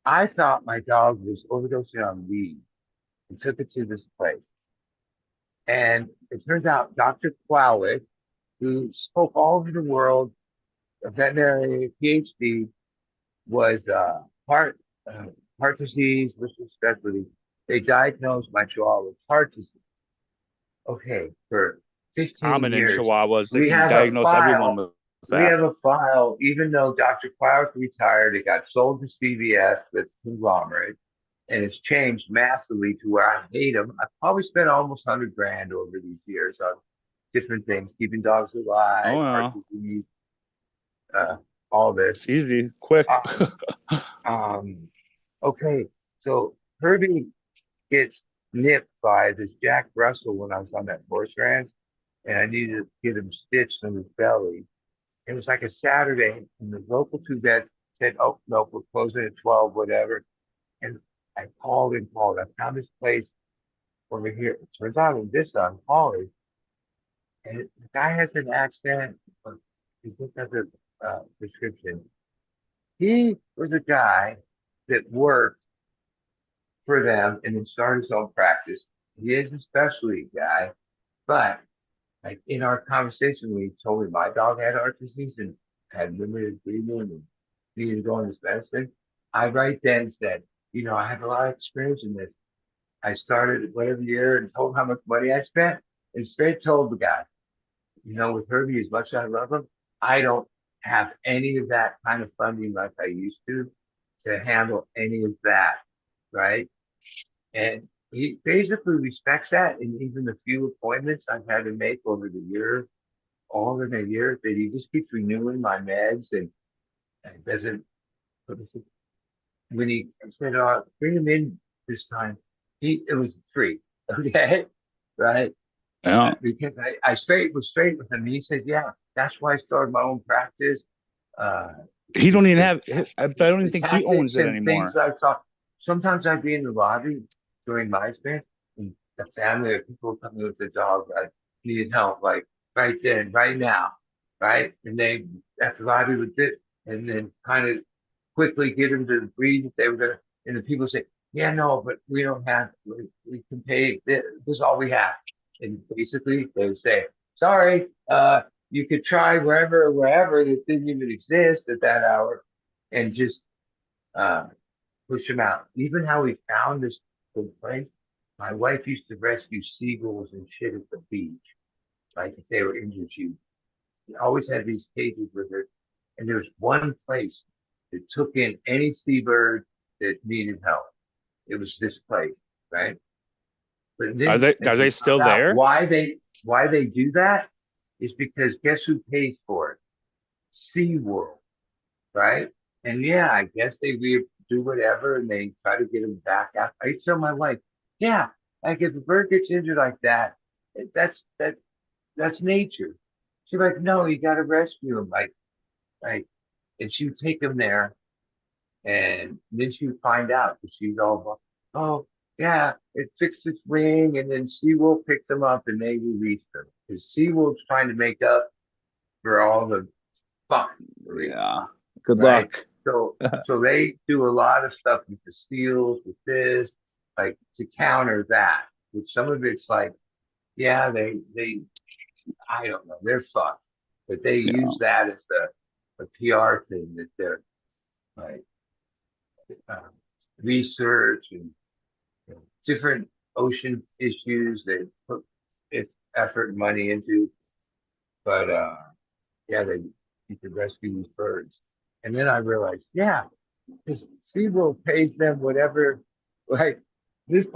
I thought my dog was overdosing on weed and took it to this place. And it turns out Dr. Flowett, who spoke all over the world, a veterinary PhD, was uh, heart disease, which was specialty. They diagnosed my chihuahua with heart disease. Okay, for 15 Common in years, Chihuahuas. They we can have a diagnose everyone file. with We that. have a file, even though Dr. Flowers retired, it got sold to CVS, the conglomerate, and it's changed massively to where I hate them. I've probably spent almost 100 grand over these years on different things, keeping dogs alive, Oh heart yeah. disease, uh, all this. It's easy, quick. Um, okay, so Herbie gets nipped by this Jack Russell when I was on that horse ranch, and I needed to get him stitched on his belly. It was like a Saturday, and the local two vets said, "Oh no, we're closing at 12, whatever." And I called and called. I found this place over here. It turns out in this on Holly, and the guy has an accent. But he looked at the description. He was a guy that worked for them and then started his own practice. He is a specialty guy, but like in our conversation, when he told me my dog had heart disease and had limited breathing and needed to go on this medicine, I right then said, I have a lot of experience in this. I started whatever year and told how much money I spent and straight told the guy, with Herbie, as much as I love him, I don't have any of that kind of funding like I used to handle any of that, right? And he basically respects that. And even the few appointments I've had to make over the year, all in a year, that he just keeps renewing my meds and doesn't. When he said, bring him in this time, it was free. Okay. Right. Yeah. Because I was straight with him. He said, yeah, that's why I started my own practice. He don't even have. I don't even The think he owns tactics it and things anymore. I taught. Sometimes I'd be in the lobby during my experience, and the family or people coming with the dog, I needed help, like right then, right now, right? And they at the lobby would do, and then kind of quickly get them to breathe if they were gonna. And the people say, "Yeah, no, but we don't have. We can pay. This is all we have." And basically, they would say, "Sorry, you could try wherever that didn't even exist at that hour, and just uh, push him out." Even how we found this good place. My wife used to rescue seagulls and shit at the beach, like if they were injured. She always had these cages with her, and there was one place that took in any seabird that needed help. It was this place, right? But Are then, they as are we they found still out there? why they do that is because guess who pays for it? SeaWorld, right? And yeah, I guess they do whatever and they try to get him back out. I tell my wife, yeah, like if a bird gets injured like that, that's nature. She's like, no, you got to rescue him, like, and she would take him there, and then she would find out that she's all, oh yeah, it fixed its wing, and then SeaWorld picked him up and they released him because SeaWorld's trying to make up for all the fun, Yeah. Good right? luck. So they do a lot of stuff with the seals, with this, like to counter that. With some of it's like, yeah, they I don't know, they're fucked, but they Yeah. use that as the PR thing that they're like uh, research and different ocean issues they put its effort and money into. But yeah, they you could rescue these birds. And then I realized, yeah, because SeaWorld pays them whatever, like these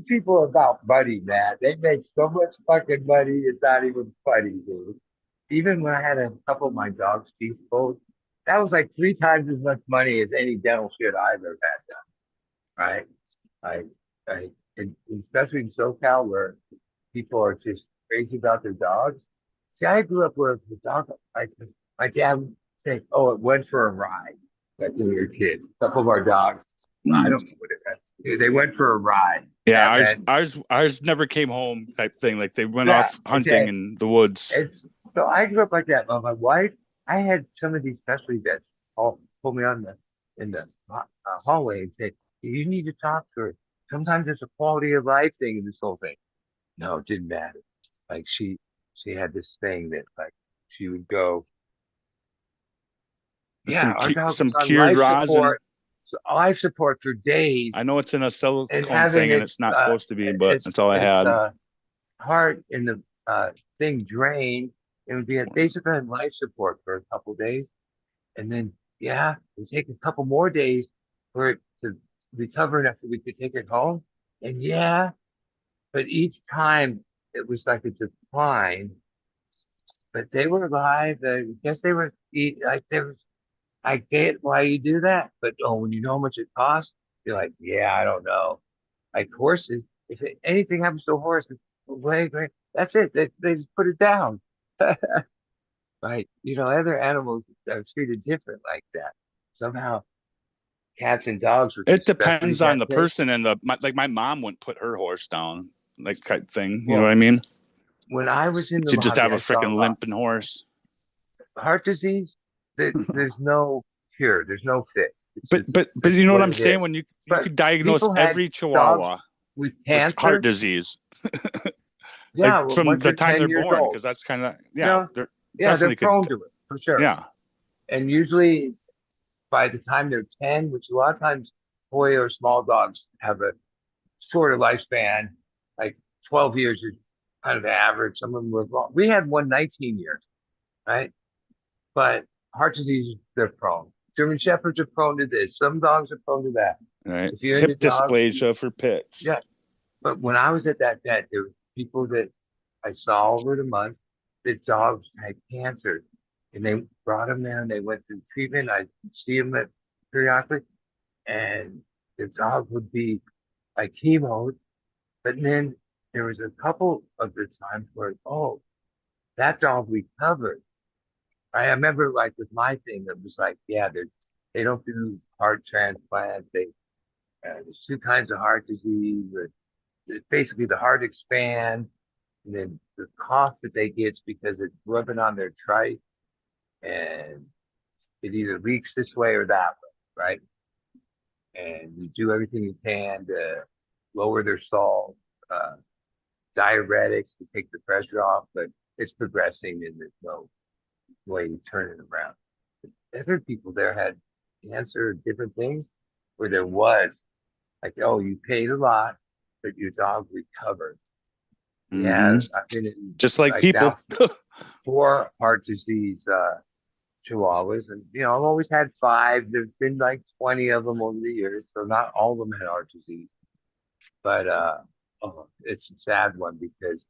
people are about money, man. They make so much fucking money, it's not even funny, dude. Even when I had a couple of my dogs' teeth pulled, that was like 3 times as much money as any dental shit I've ever had done, right? I, and especially in SoCal where people are just crazy about their dogs. See, I grew up where the dog, like my dad would say, "Oh, it went for a ride." Like when we were kids, a couple of our dogs, I don't know what it meant. They went for a ride. Yeah, That meant, ours never came home type thing. Like they went yeah, off hunting okay. in the woods. It's so I grew up like that. But my wife, I had some of these specialty vets all pull me on the in the hallway and say, "You need to talk to her. Sometimes it's a quality of life thing in this whole thing." No, it didn't matter. Like she had this thing that like she would go, yeah, our dog Some was on cured rosin. life support for days, I know it's in a and silicone having thing and it's not supposed to be, but that's all I its had. heart in the thing drained. It would be basically on life support for a couple days, and then yeah, it would take a couple more days for it to recover enough that we could take it home. And yeah, but each time it was like a decline. But they were alive. I guess they were like there was. I get why you do that, but oh, when you know how much it costs, you're like, yeah, I don't know. Like horses, if anything happens to a horse, it's leg, right? That's it. They just put it down. Right? You know, other animals are treated different like that. Somehow, cats and dogs, which It is especially depends on that the thing. person and like my mom wouldn't put her horse down, like type thing. You know Well, what I mean? when I was in the She'd just Mojave, have a I saw a freaking lot. limping horse. Heart disease, there's no cure, there's no fix. But It's you know what what I'm it saying? is. When you But could diagnose people had every dogs Chihuahua with with heart cancer. disease, like Yeah, well, from once the they're time 10 they're years born, old. because that's kind of No, they're yeah, they're definitely prone could. to it for sure. Yeah. And usually by the time they're 10, which a lot of times toy or small dogs have a sort of lifespan, like 12 years is kind of average. Some of them live long. We had one 19 years, right? But heart disease, they're prone. German Shepherds are prone to this. Some dogs are prone to that. Right. If you're into Hip dogs, dysplasia for pits. yeah. But when I was at that vet, there were people that I saw over the months that dogs had cancer, and they brought them there and they went through treatment. I see them periodically, and the dog would be like chemoed, but then there was a couple of the times where oh, that dog recovered. I remember like with my thing, it was like yeah, they don't do heart transplants. There's two kinds of heart disease. Basically, the heart expands and then the cough that they get is because it's rubbing on their trach and it either leaks this way or that way, right? And you do everything you can to lower their salt, uh, diuretics to take the pressure off, but it's progressing and there's no way to turn it around. Other people there had cancer, different things, where there was like, oh, you paid a lot, but your dog recovered. Yeah, I've been in Just like like now people. 4 heart disease chihuahuas, and you know I've always had 5. There's been like 20 of them over the years, so not all of them had heart disease. But oh, it's a sad one because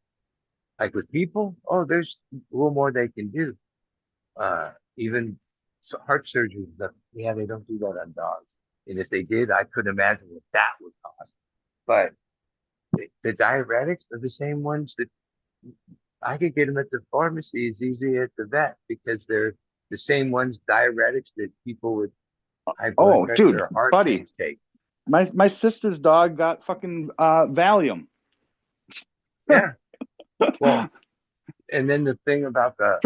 like with people, oh, there's a little more they can do. Even so heart surgery, yeah, they don't do that on dogs, and if they did, I couldn't imagine what that would cost. But the diuretics are the same ones that I could get them at the pharmacy as easy as the vet because they're the same ones diuretics that people with high blood Oh, pressure dude, or heart buddy, things take. my sister's dog got fucking Valium. Yeah. Well, and then the thing about a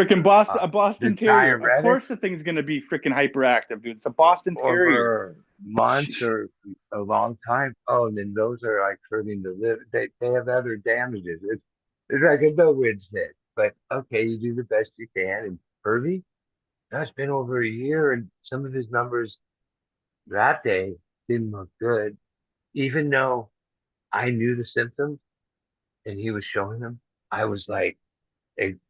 Boston the Terrier. Of diuretics course, the thing's gonna be freaking hyperactive, dude. It's a Boston Terrier. over months or a long time. Oh, and then those are like hurting the liver. They have other damages. It's like a no-win hit. But okay, you do the best you can. And Herbie, that's been over a year, and some of his numbers that day didn't look good, even though I knew the symptoms and he was showing them. I was like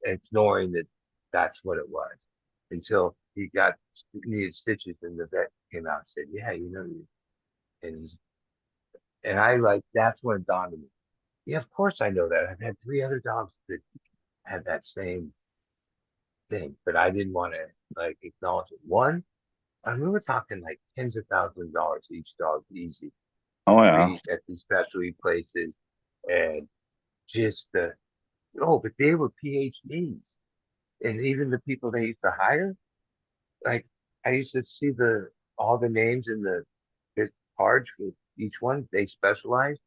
ignoring that that's what it was until he needed stitches and the vet came out and said, yeah, you know, and And I like, that's when it dawned on me. Yeah, of course I know that. I've had 3 other dogs that had that same thing, but I didn't want to like acknowledge it. One, and we were talking like tens of thousands of dollars each dog, easy to Oh yeah. treat at these specialty places, and just but they were PhDs, and even the people they used to hire, like I used to see all the names in the cards with each one. They specialized.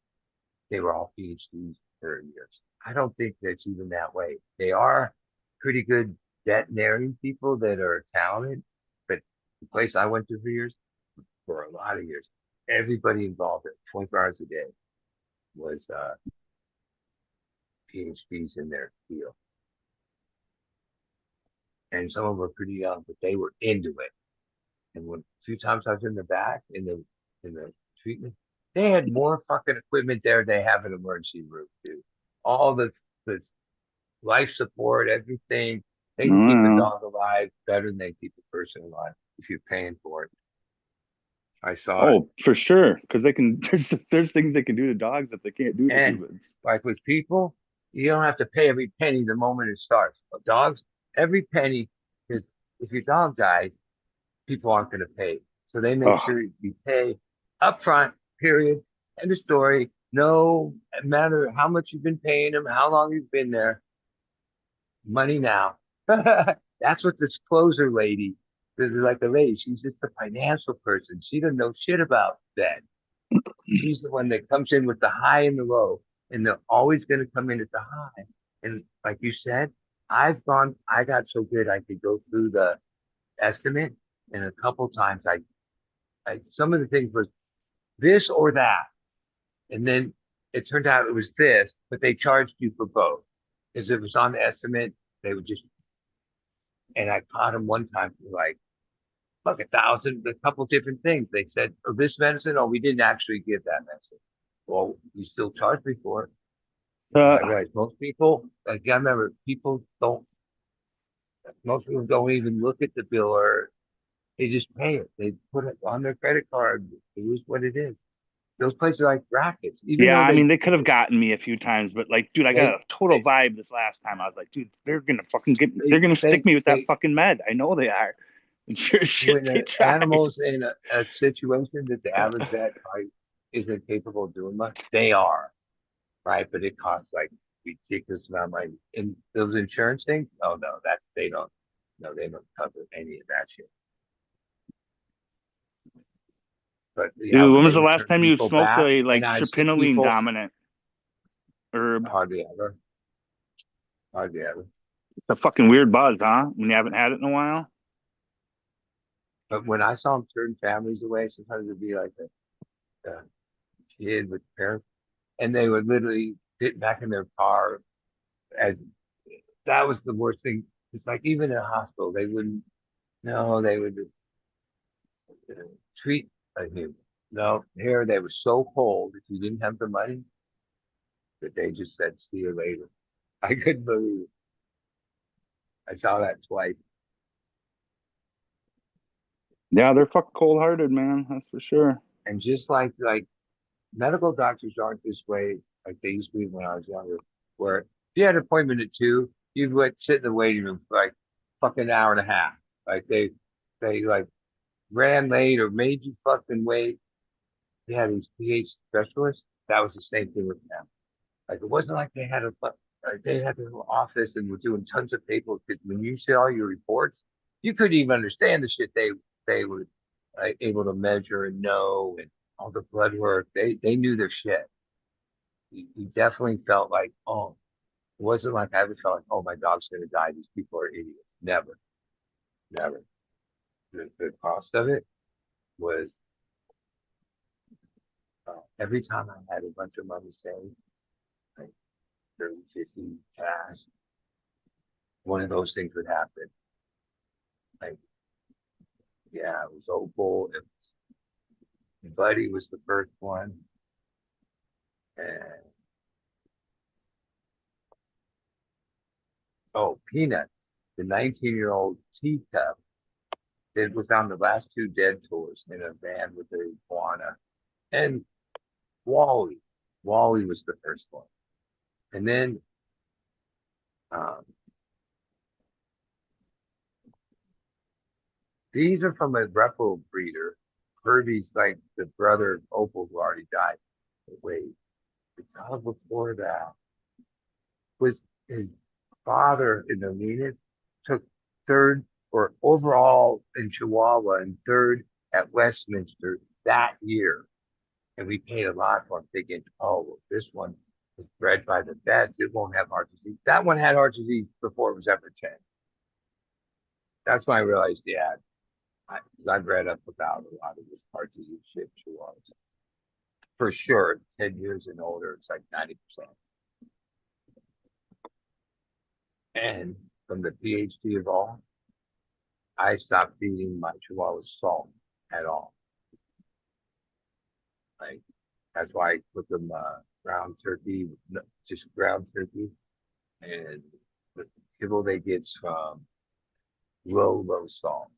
They were all PhDs for years. I don't think that's even that way. They are pretty good veterinary people that are talented, but the place I went to for a lot of years, everybody involved in 24 hours a day was PhDs in their field. And some of them were pretty young, but they were into it. And when a few times I was in the back in the treatment, they had more fucking equipment there than they have in emergency room, dude. All the life support, everything. They can keep a Yeah. dog alive better than they keep a person alive if you're paying for it. I saw it. Oh, for sure. Because they can. There's things they can do to dogs that they can't do to And humans. like with people, you don't have to pay every penny the moment it starts. But dogs, every penny, because if your dog dies, people aren't going to pay. So they make Oh, sure you pay upfront, period. End of story. No matter how much you've been paying them, how long you've been there, money now. That's what this closer lady, this is like a lady, she's just a financial person. She doesn't know shit about that. She's the one that comes in with the high and the low, and they're always going to come in at the high. And like you said, I got so good I could go through the estimate, and a couple times some of the things was this or that, and then it turned out it was this, but they charged you for both because it was on the estimate. They would just, and I caught them one time for like, look, a couple different things. They said, oh, this medicine, oh, we didn't actually give that medicine. Well, you still charged me for it. I realized most people, like I remember, most people don't even look at the bill or they just pay it. They put it on their credit card. It is what it is. Those places are like rackets, even yeah. though I mean, they could have gotten me a few times, but like, dude, I got a total vibe this last time. I was like, dude, they're gonna fucking get. They're gonna stick me with that fucking med. I know they are. And sure shit, when they an tried. animal's in a situation that the average vet probably isn't capable of doing much, they are, right? But it costs like ridiculous amount of money. And those insurance things, oh no, they don't, no, they don't cover any of that shit. But yeah, Dude, when when was they the last return time you people smoked back, a and like I see tropinoline people dominant herb? hardly ever. It's a fucking weird buzz, huh? When you haven't had it in a while. But when I saw them turn families away, sometimes it'd be like a kid with parents, and they would literally get back in their car as that was the worst thing. It's like even in a hospital, they wouldn't. No, they would treat a human. No, here they were so cold. If you didn't have the money, that they just said, "See you later." I couldn't believe it. I saw that twice. Yeah, they're fucking cold hearted, man. That's for sure. And just like medical doctors aren't this way like they used to be when I was younger, where if you had an appointment at 2, you'd wait sit in the waiting room for like fucking hour and a half. Like they like ran late or made you fucking wait. They had these PH specialists. That was the same thing with them. Like it wasn't like they had their little office and were doing tons of paperwork. Because when you see all your reports, you couldn't even understand the shit they were able to measure and know and all the blood work. They knew their shit. You definitely felt like, oh, it wasn't like I ever felt like, oh, my dog's gonna die. These people are idiots. Never, never. The cost of it was every time I had a bunch of money saved, like 30, 50 cash, one of those things would happen. Like, yeah, it was Opal. Buddy was the first one. And Peanut, the 19-year-old teacup that was on the last 2 dead tours in a van with the iguana. And Wally. Wally was the first one. And then um, these are from a Repo breeder. Herbie's like the brother of Opal who already died. Wait, the dog before that was his father in the Minas, took third or overall in Chihuahua and third at Westminster that year. And we paid a lot for him, thinking, oh, well, this one is bred by the best. It won't have heart disease. That one had heart disease before it was ever 10. That's when I realized, yeah, I've read up about a lot of this heart disease shit, Chihuahuas. For sure, 10 years and older, it's like 90%. And from the PhD of all, I stopped feeding my Chihuahuas salt at all. Like, that's why I put them ground turkey, just ground turkey. And the kibble they get from low salt.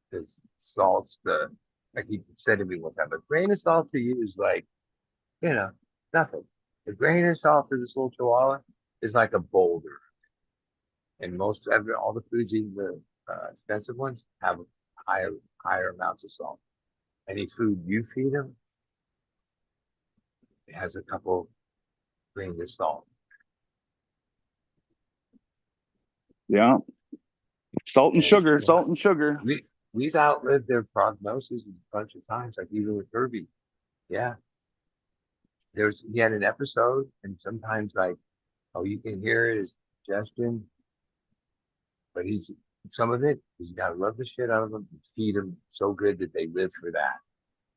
Because salt's like he said to me one time, a grain of salt to you is like, nothing. A grain of salt to this little Chihuahua is like a boulder. And all the foods, even the expensive ones, have higher amounts of salt. Any food you feed them, it has a couple grains of salt. Yeah. Salt and And sugar, salt and sugar. We've outlived their prognosis a bunch of times, like even with Herbie. Yeah. He had an episode, and sometimes like, oh, you can hear his digestion, but some of it, he's got to love the shit out of them and feed them so good that they live for that.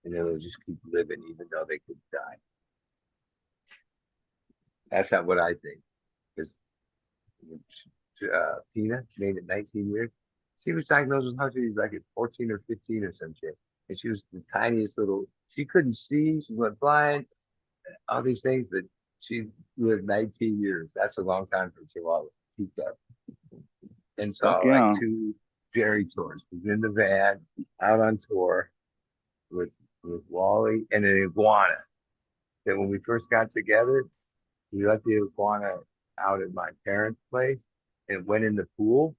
And they'll just keep living even though they could die. That's not what I think. Because Tina made it 19 years. She was diagnosed with heart disease like at 14 or 15 or some shit. And she was the tiniest little, she couldn't see, she went blind, all these things, but she lived 19 years. That's a long time for Chihuahua. Keep that. And saw like 2 Jerry tours. Was in the van, out on tour with Wally and an iguana. That when we first got together, we let the iguana out at my parents' place and went in the pool.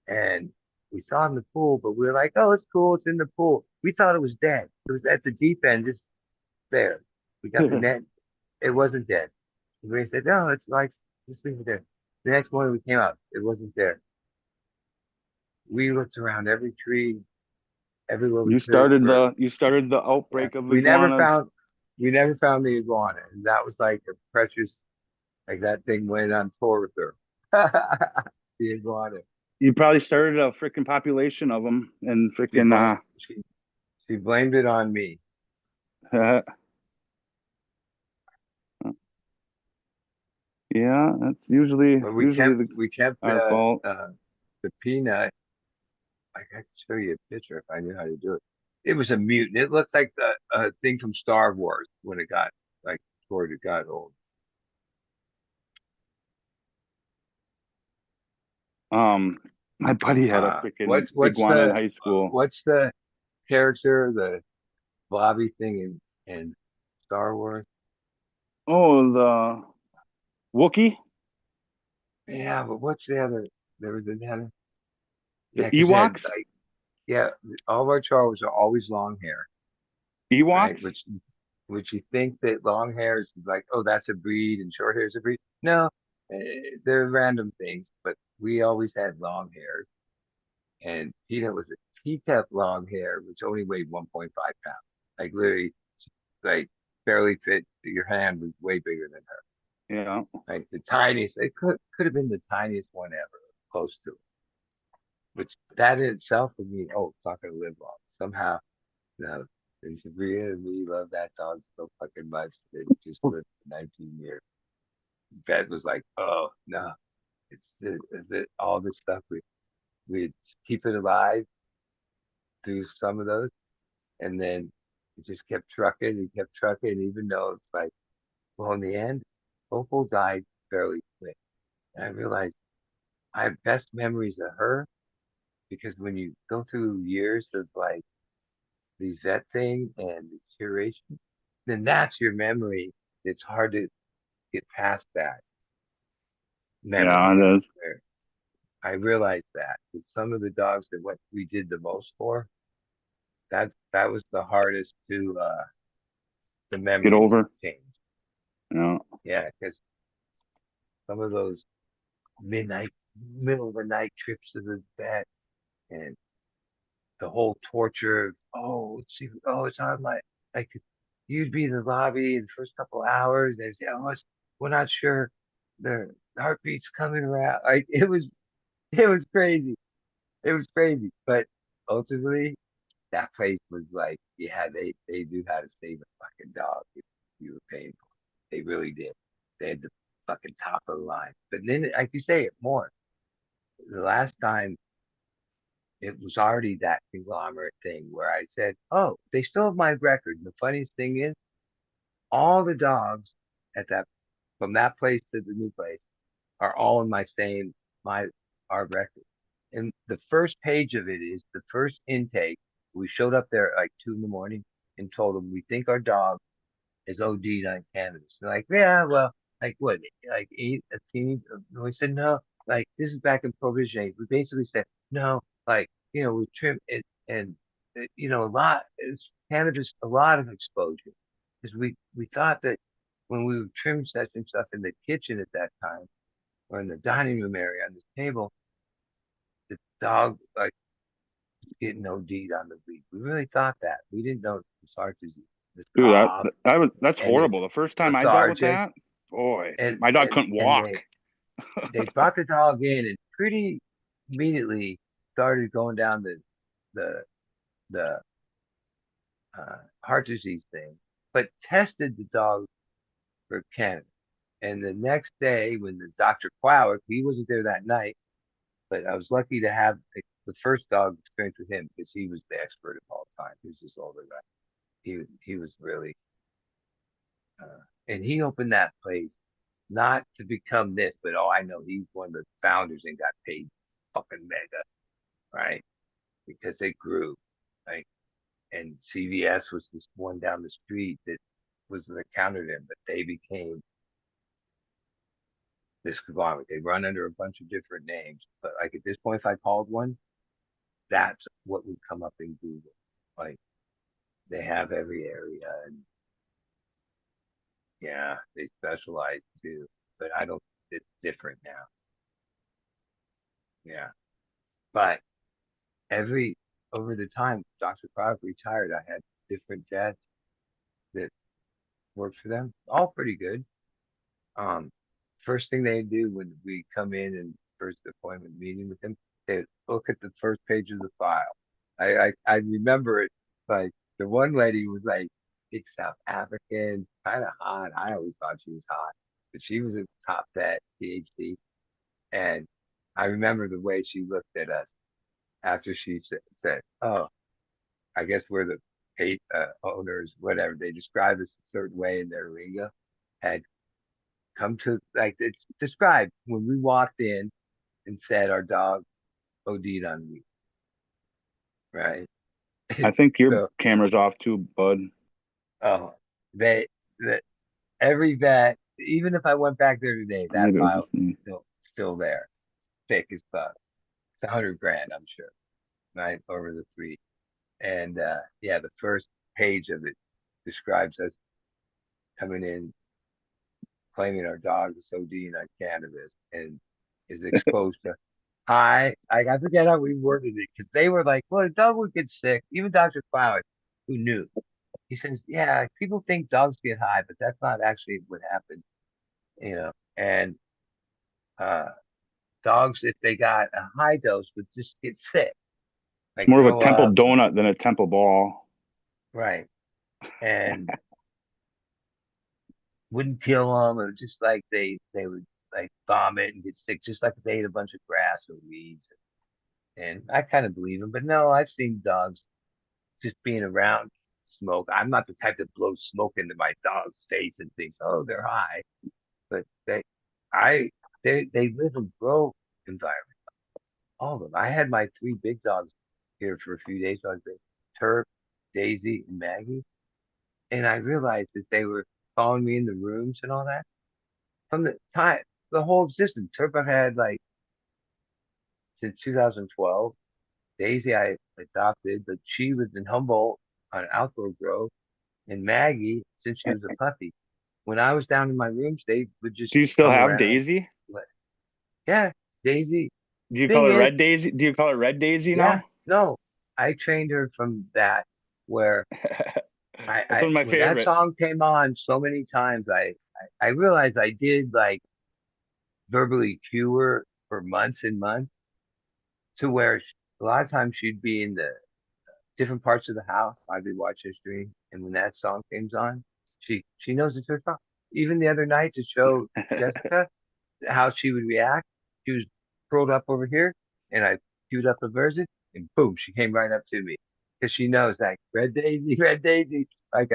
And we saw it in the pool, but we were like, oh, it's cool. It's in the pool. We thought it was dead. It was at the deep end, just there. We got the net. It wasn't dead. And we said, no, it's like, just leave it there. The next morning we came out. It wasn't there. We looked around every tree, everywhere we You started the outbreak of iguanas. We never found the iguana. And that was like a precious, like that thing went on tour with her. The iguana. You probably started a freaking population of them and freaking. She blamed it on me. Yeah, that's usually we kept our fault. The peanut. I could show you a picture if I knew how to do it. It was a mutant. It looked like the thing from Star Wars when it got toward it got old. My buddy had a freaking iguana in high school. What's the character, the Bobby thing in Star Wars? Oh, the Wookiee? Yeah, but what's the other? There was another. The Ewoks? All of our Chihuahuas are always long hair. Ewoks? Right? Which you think that long hair is like, oh, that's a breed and short hair is a breed. No, they're random things, but we always had long hairs. And Peanut was a teacup long hair, which only weighed 1.5 pounds. Like literally, like barely fit. Your hand was way bigger than her. Yeah. Like the tiniest, it could have been the tiniest one ever, close to it. Which that in itself would mean, oh, it's not going to live long. Somehow, no. And Sabrina and me love that dog so fucking much that it just lived for 19 years. Bet was like, oh, no. It's all this stuff. We'd keep it alive through some of those. And then it just kept trucking and kept trucking, even though it's like, well, in the end, Opal died fairly quick. And I realized I have best memories of her because when you go through years of like these vet thing and deterioration, then that's your memory. It's hard to get past that memory. Yeah, it is. I realized that with some of the dogs that what we did the most for, that was the hardest to the Get memories over. change. Yeah. Yeah, because some of those middle of the night trips to the vet and the whole torture of, oh, see, oh, it's on my, like, you'd be in the lobby in the first couple hours. They say, oh, we're not sure the heartbeat's coming around. Like, it was crazy. It was crazy. But ultimately, that place was like, yeah, they knew how to save a fucking dog if you were paying for it. They really did. They had the fucking top of the line. But then, like you say, it more. The last time it was already that conglomerate thing where I said, oh, they still have my record. And the funniest thing is, all the dogs at that from that place to the new place are all in my our record. And the first page of it is the first intake. We showed up there at like 2 in the morning and told them we think our dog is OD'd on cannabis. They're like, yeah, well, like what, like a teeny? And we said no. Like this is back in prohibition age. We basically said no. Like we trim it and a lot is cannabis, a lot of exposure because we thought that when we would trim such and stuff in the kitchen at that time or in the dining room area on this table, the dog like was getting OD'd on the weed. We really thought that. We didn't know this heart disease, this Dude, cough, that's and this horrible. The first time I dealt with lethargic. that, boy, and my dog and couldn't and walk. they brought the dog in and pretty immediately started going down the the heart disease thing, but tested the dog for cannabis. And the next day, when the Dr. Quowick, he wasn't there that night, but I was lucky to have the first dog experience with him because he was the expert of all time. He was this older guy. He was really, and he opened that place not to become this, but oh, I know he's one of the founders and got paid fucking mega, right? Because they grew, right? And CVS was this one down the street that was the counter to them, but they became this conglomerate. They run under a bunch of different names, but like at this point, if I called one, that's what would come up in Google. Like they have every area, and yeah, they specialize too. But I don't. It's different now. Yeah, but every over the time Dr. Crowd retired, I had different vets that worked for them, all pretty good. Um, First thing they do when we come in and first appointment meeting with them, they look at the first page of the file. I remember it like the one lady was like big South African, kind of hot. I always thought she was hot, but she was a top vet, PhD, and I remember the way she looked at us after she said, "Oh, I guess we're the owners, whatever." They described us a certain way in their lingo. Had come to like it's described when we walked in and said our dog OD'd on me, right? I think your So, camera's off too, bud. oh, they that every vet, even if I went back there today, that Maybe it was file just me. still there, thick as fuck. It's 100 grand, I'm sure, right over the three. And yeah, the first page of it describes us coming in claiming our dog is ODing on cannabis and is exposed to I forget how we worded it because they were like, well, a dog would get sick. Even Dr. Cloud, who knew, he says, yeah, people think dogs get high, but that's not actually what happens, And uh, dogs, if they got a high dose, would just get sick, like More of a throw temple up, donut than a temple ball. right? And wouldn't kill them, or just like they would like vomit and get sick, just like if they ate a bunch of grass or weeds. And I kind of believe him, but no, I've seen dogs just being around smoke. I'm not the type that blows smoke into my dog's face and thinks, oh, they're high. But I, they live in grow environment. All of them. I had my three big dogs here for a few days. So I was Turk, Daisy, and Maggie. and I realized that they were following me in the rooms and all that from the whole system. Turbo had like since 2012. Daisy I adopted, but she was in Humboldt on Outdoor Grove, and Maggie since she was a puppy. When I was down in my rooms, they would just Do you still come have around. Daisy? Yeah, Daisy. Do you call Thing her is, Red Daisy? Do you call her Red Daisy yeah, now? no, I trained her from that where That's one of my when that favorites. song came on so many times, I realized I did like verbally cue her for months and months to where a lot of times she'd be in the different parts of the house. I'd be watching a stream, and when that song comes on, she knows it's her song. Even the other night to show Jessica how she would react, she was curled up over here, and I queued up a version, and boom, she came right up to me because she knows that Red Daisy, Red Daisy, like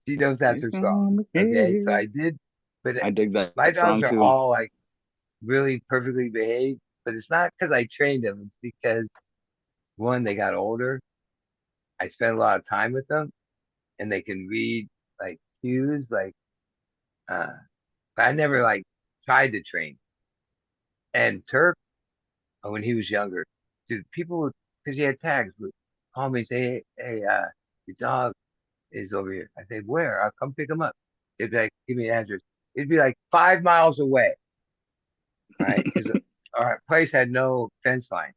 she knows that's her song. Okay, so I did, but I dig that my dogs song are too. all like really perfectly behaved, but it's not because I trained them. It's because one, they got older. I spent a lot of time with them, and they can read like cues. Like, uh, but I never like tried to train. And Turk, when he was younger, dude, people would because he had tags would call me and say, "Hey, your dog is over here." I say, "Where? I'll come pick him up." They'd be like, "Give me an address." It'd be like 5 miles away, right? Because our place had no fence line,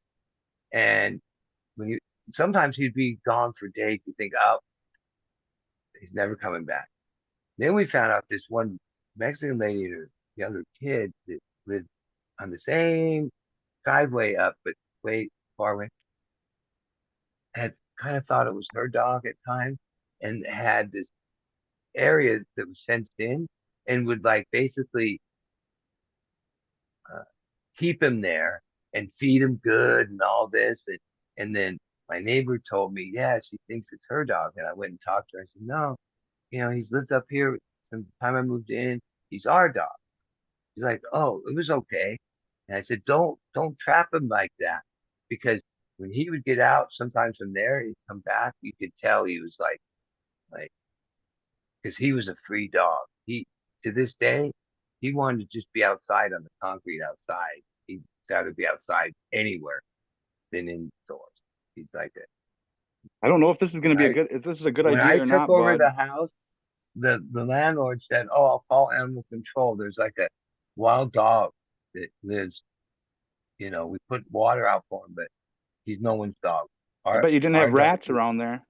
and when you sometimes he'd be gone for days. You think, "Oh, he's never coming back." Then we found out this one Mexican lady and her younger kid that lived on the same driveway up, but way far away, had kind of thought it was her dog at times and had this area that was fenced in and would like basically uh, keep him there and feed him good and all this. And then my neighbor told me, yeah, she thinks it's her dog. And I went and talked to her. I said, no, he's lived up here since the time I moved in. He's our dog. She's like, oh, it was okay. And I said, don't trap him like that. Because when he would get out sometimes from there, he'd come back, you could tell he was like, because he was a free dog. To this day, he wanted to just be outside on the concrete outside. He'd rather be outside anywhere than indoors. He's like that. I don't know if this is going to When be a I good if this is a good when I idea or took not, over bud. the house, the landlord said, "Oh, I'll call animal control. There's like a wild dog that lives. We put water out for him, but he's no one's dog. I Our bet you didn't our have dog, rats around there.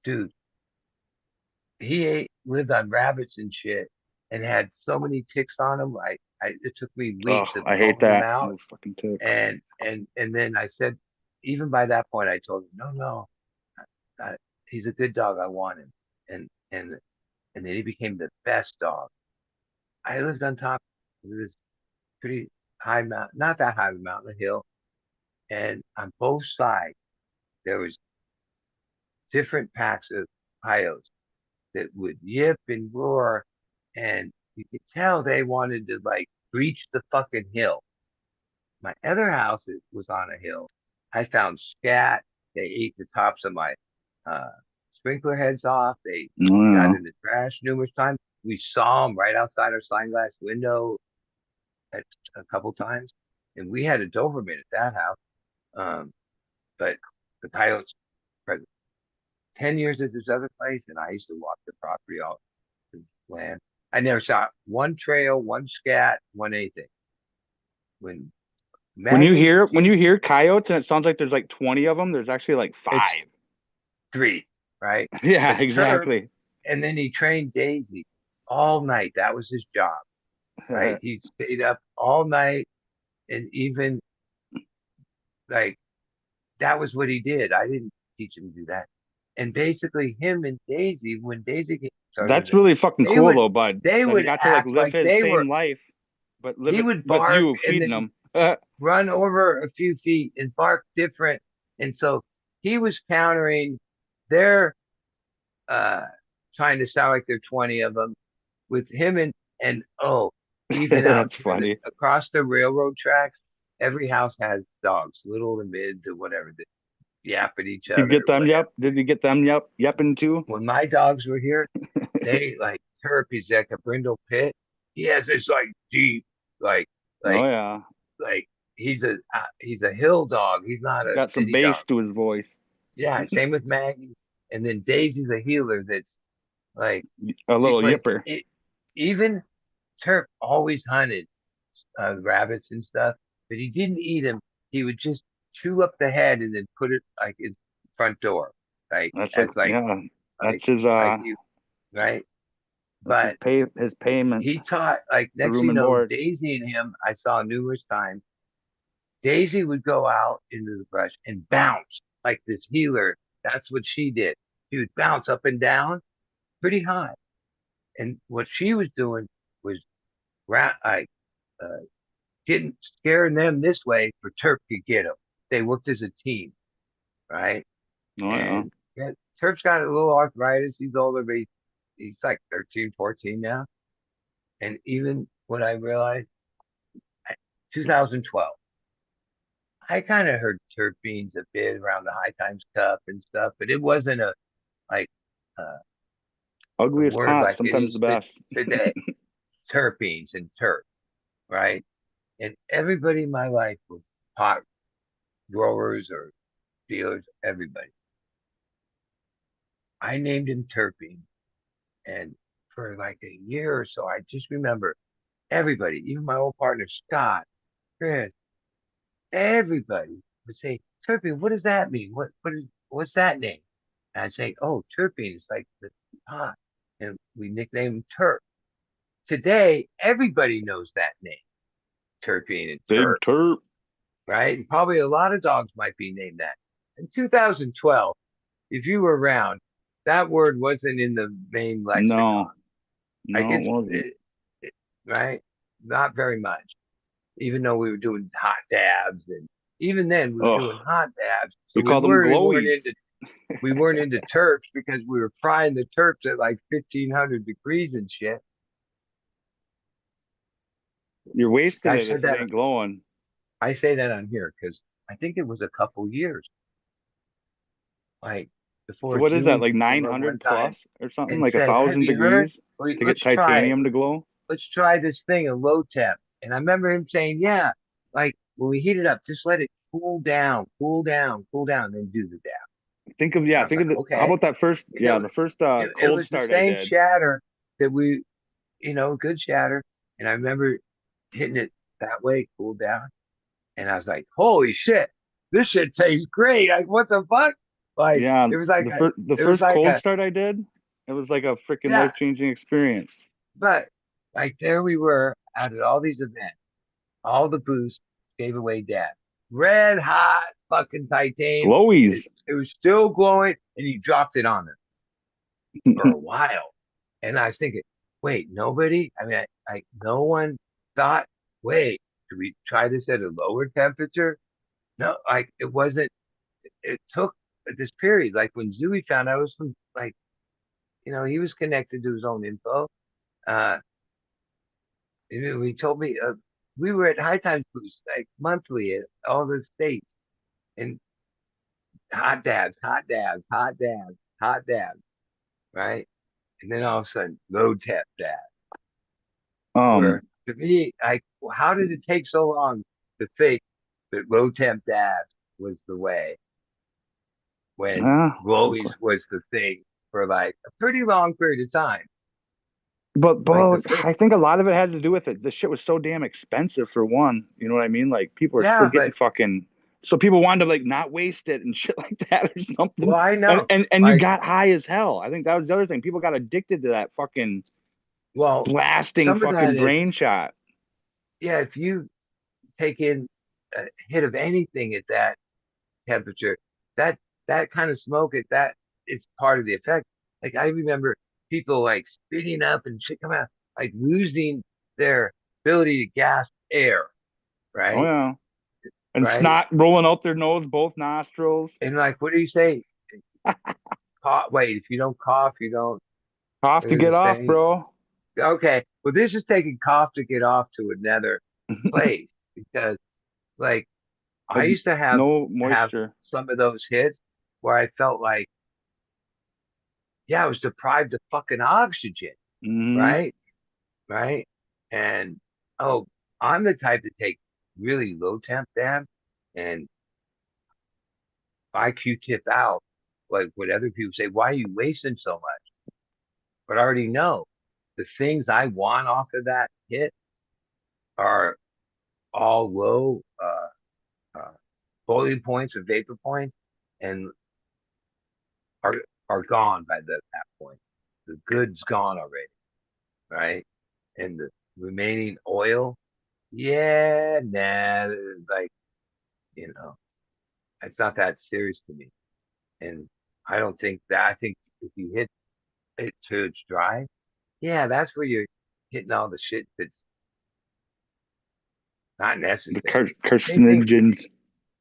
dude. He lived on rabbits and shit, and had so many ticks on him. It took me Oh, weeks of I hate combing him that. out, Those fucking ticks. and then I said, even by that point, I told him, no, I, he's a good dog. I want him, and and and then he became the best dog. I lived on top of this pretty high mountain, not that high of a mountain, a hill, and on both sides there was different packs of coyotes that would yip and roar, and you could tell they wanted to like breach the fucking hill. My other house was on a hill. I found scat. They ate the tops of my uh, sprinkler heads off. They got Oh, in the trash numerous times. We saw them right outside our sliding glass window at, a couple times, and we had a Doberman at that house. Um, but the coyotes present 10 years at this other place, and I used to walk the property all the land. I never saw one trail, one scat, one anything. When Maggie, when you hear coyotes and it sounds like there's like 20 of them, there's actually like it's 5. 3, right? Yeah, But Turk, exactly. and then he trained Daisy all night. That was his job, right? He stayed up all night, and even like that was what he did. I didn't teach him to do that. And basically, him and Daisy, when Daisy started That's it, really fucking they cool would though, bud. they That he would got to like act live like his they were. same life, but live He it would with bark you and feeding then them. run over a few feet and bark different. And so he was countering their uh trying to sound like there's 20 of them with him and even out That's here funny. across the railroad tracks, every house has dogs, little to mid to whatever. yap at each Did you other. get them? Whatever. Yep. Did you get them? Yep. Yapping too? When my dogs were here, they like Terp. He's like a brindle pit. He has this like deep, like Oh yeah. like he's a hill dog. He's not a Got some city dog. bass to his voice. Yeah, same with Maggie. And then Daisy's a healer that's like A she little plays yipper. it. Even Turk always hunted rabbits and stuff, but he didn't eat them. He would just chew up the head and then put it like in front door, like That's as like yeah. like That's his you right. that's his But payment he taught like for next thing room you and know, board. Daisy and him I saw numerous times. Daisy would go out into the brush and bounce like this healer. That's what she did. She would bounce up and down pretty high. And what she was doing was like uh, getting scaring them this way for Turk to get them. They worked as a team, right? Oh yeah. And yeah, Turk's got a little arthritis. He's older, but he's like 13, 14 now. And even when I realized 2012, I kind of heard terpenes a bit around the High Times Cup and stuff, but it wasn't like uh, a Ugliest word pot, like it sometimes is the best. today. Terpenes and terp, right? And everybody in my life was pot growers or dealers, everybody. I named him Terpene. And for like a year or so, I just remember everybody, even my old partner, Scott, Chris, everybody would say, Terpene, what does that mean? What's that name? And I'd say, oh, Terpene is like the pot. And we nicknamed him Terp. Today, everybody knows that name, Terpene and Big Terp, terp. right? And probably a lot of dogs might be named that. In 2012, if you were around, that word wasn't in the main lexicon. No, Like it wasn't. right, not very much. Even though we were doing hot dabs, and even then we were doing Oh, hot dabs, so we call them we weren't glowies. into terps because we were frying the terps at like 1500 degrees and shit. You're wasting I it said if it that ain't glowing. I say that on here because I think it was a couple years, like So before what is that, Zooey like came up one 900 time plus or something? and Like a said, "Have thousand you heard? degrees to get Let's try it. titanium to glow? Let's try this thing in low temp." And I remember him saying, yeah, like when we heat it up, just let it cool down, cool down, cool down, and then do the dab. Think of And I was like, how okay. about that first And the first it cold was the start I same did. shatter that we, good shatter. And I remember hitting it that way, cool down. And I was like, holy shit, this shit tastes great. Like, what the fuck? Like, Yeah, it was like the it was first like cold start I did, it was like a freaking yeah, life-changing experience. but like there we were out at all these events. All the booths gave away dab. Red hot fucking titanium. Glowies. It was still glowing, and he dropped it on them for a while. And I was thinking, wait, nobody? I mean, no one thought, wait, should we try this at a lower temperature? No, like it wasn't. It took this period. Like when Zooey found out, I was from like, he was connected to his own info. Uh, he told me we were at High Times booths like monthly at all the states and hot dabs, hot dabs, hot dabs, hot dabs, right? And then all of a sudden, low temp dab. Where to me, like, how did it take so long to think that low temp dabs was the way when glowies was the thing for like a pretty long period of time? But Like the I first, think a lot of it had to do with it. The shit was so damn expensive for one. You know what I mean? Like people are still yeah, getting but fucking. So people wanted to like not waste it and shit like that or something. well, I know, And you like, got high as hell. I think that was the other thing. People got addicted to that fucking well, blasting some of that fucking is, brain shot. yeah, if you take in a hit of anything at that temperature, that that kind of smoke at that is part of the effect. Like I remember people like spitting up and shit come out, like losing their ability to gasp air, Oh right? yeah. And Right? snot rolling out their nose, both nostrils. And like, what do you say? Cough. Wait, if you don't cough, you don't. Cough to There's a get off, saying. bro. Okay, well, this is taking cough to get off to another place because, like, I used to no have moisture. some of those hits where I felt like, yeah, I was deprived of fucking oxygen, Hmm. right? Right? And oh, I'm the type to take really low temp dabs, and I Q-tip out like what other people say, why are you wasting so much? But I already know the things I want off of that hit are all low boiling points or vapor points, and are are gone by that point. The good's gone already, right? And the remaining oil, yeah, nah, like, you know, it's not that serious to me. And I don't think that, I think if you hit it till it's dry, yeah, that's where you're hitting all the shit that's not The necessary. Same thing, carcinogens.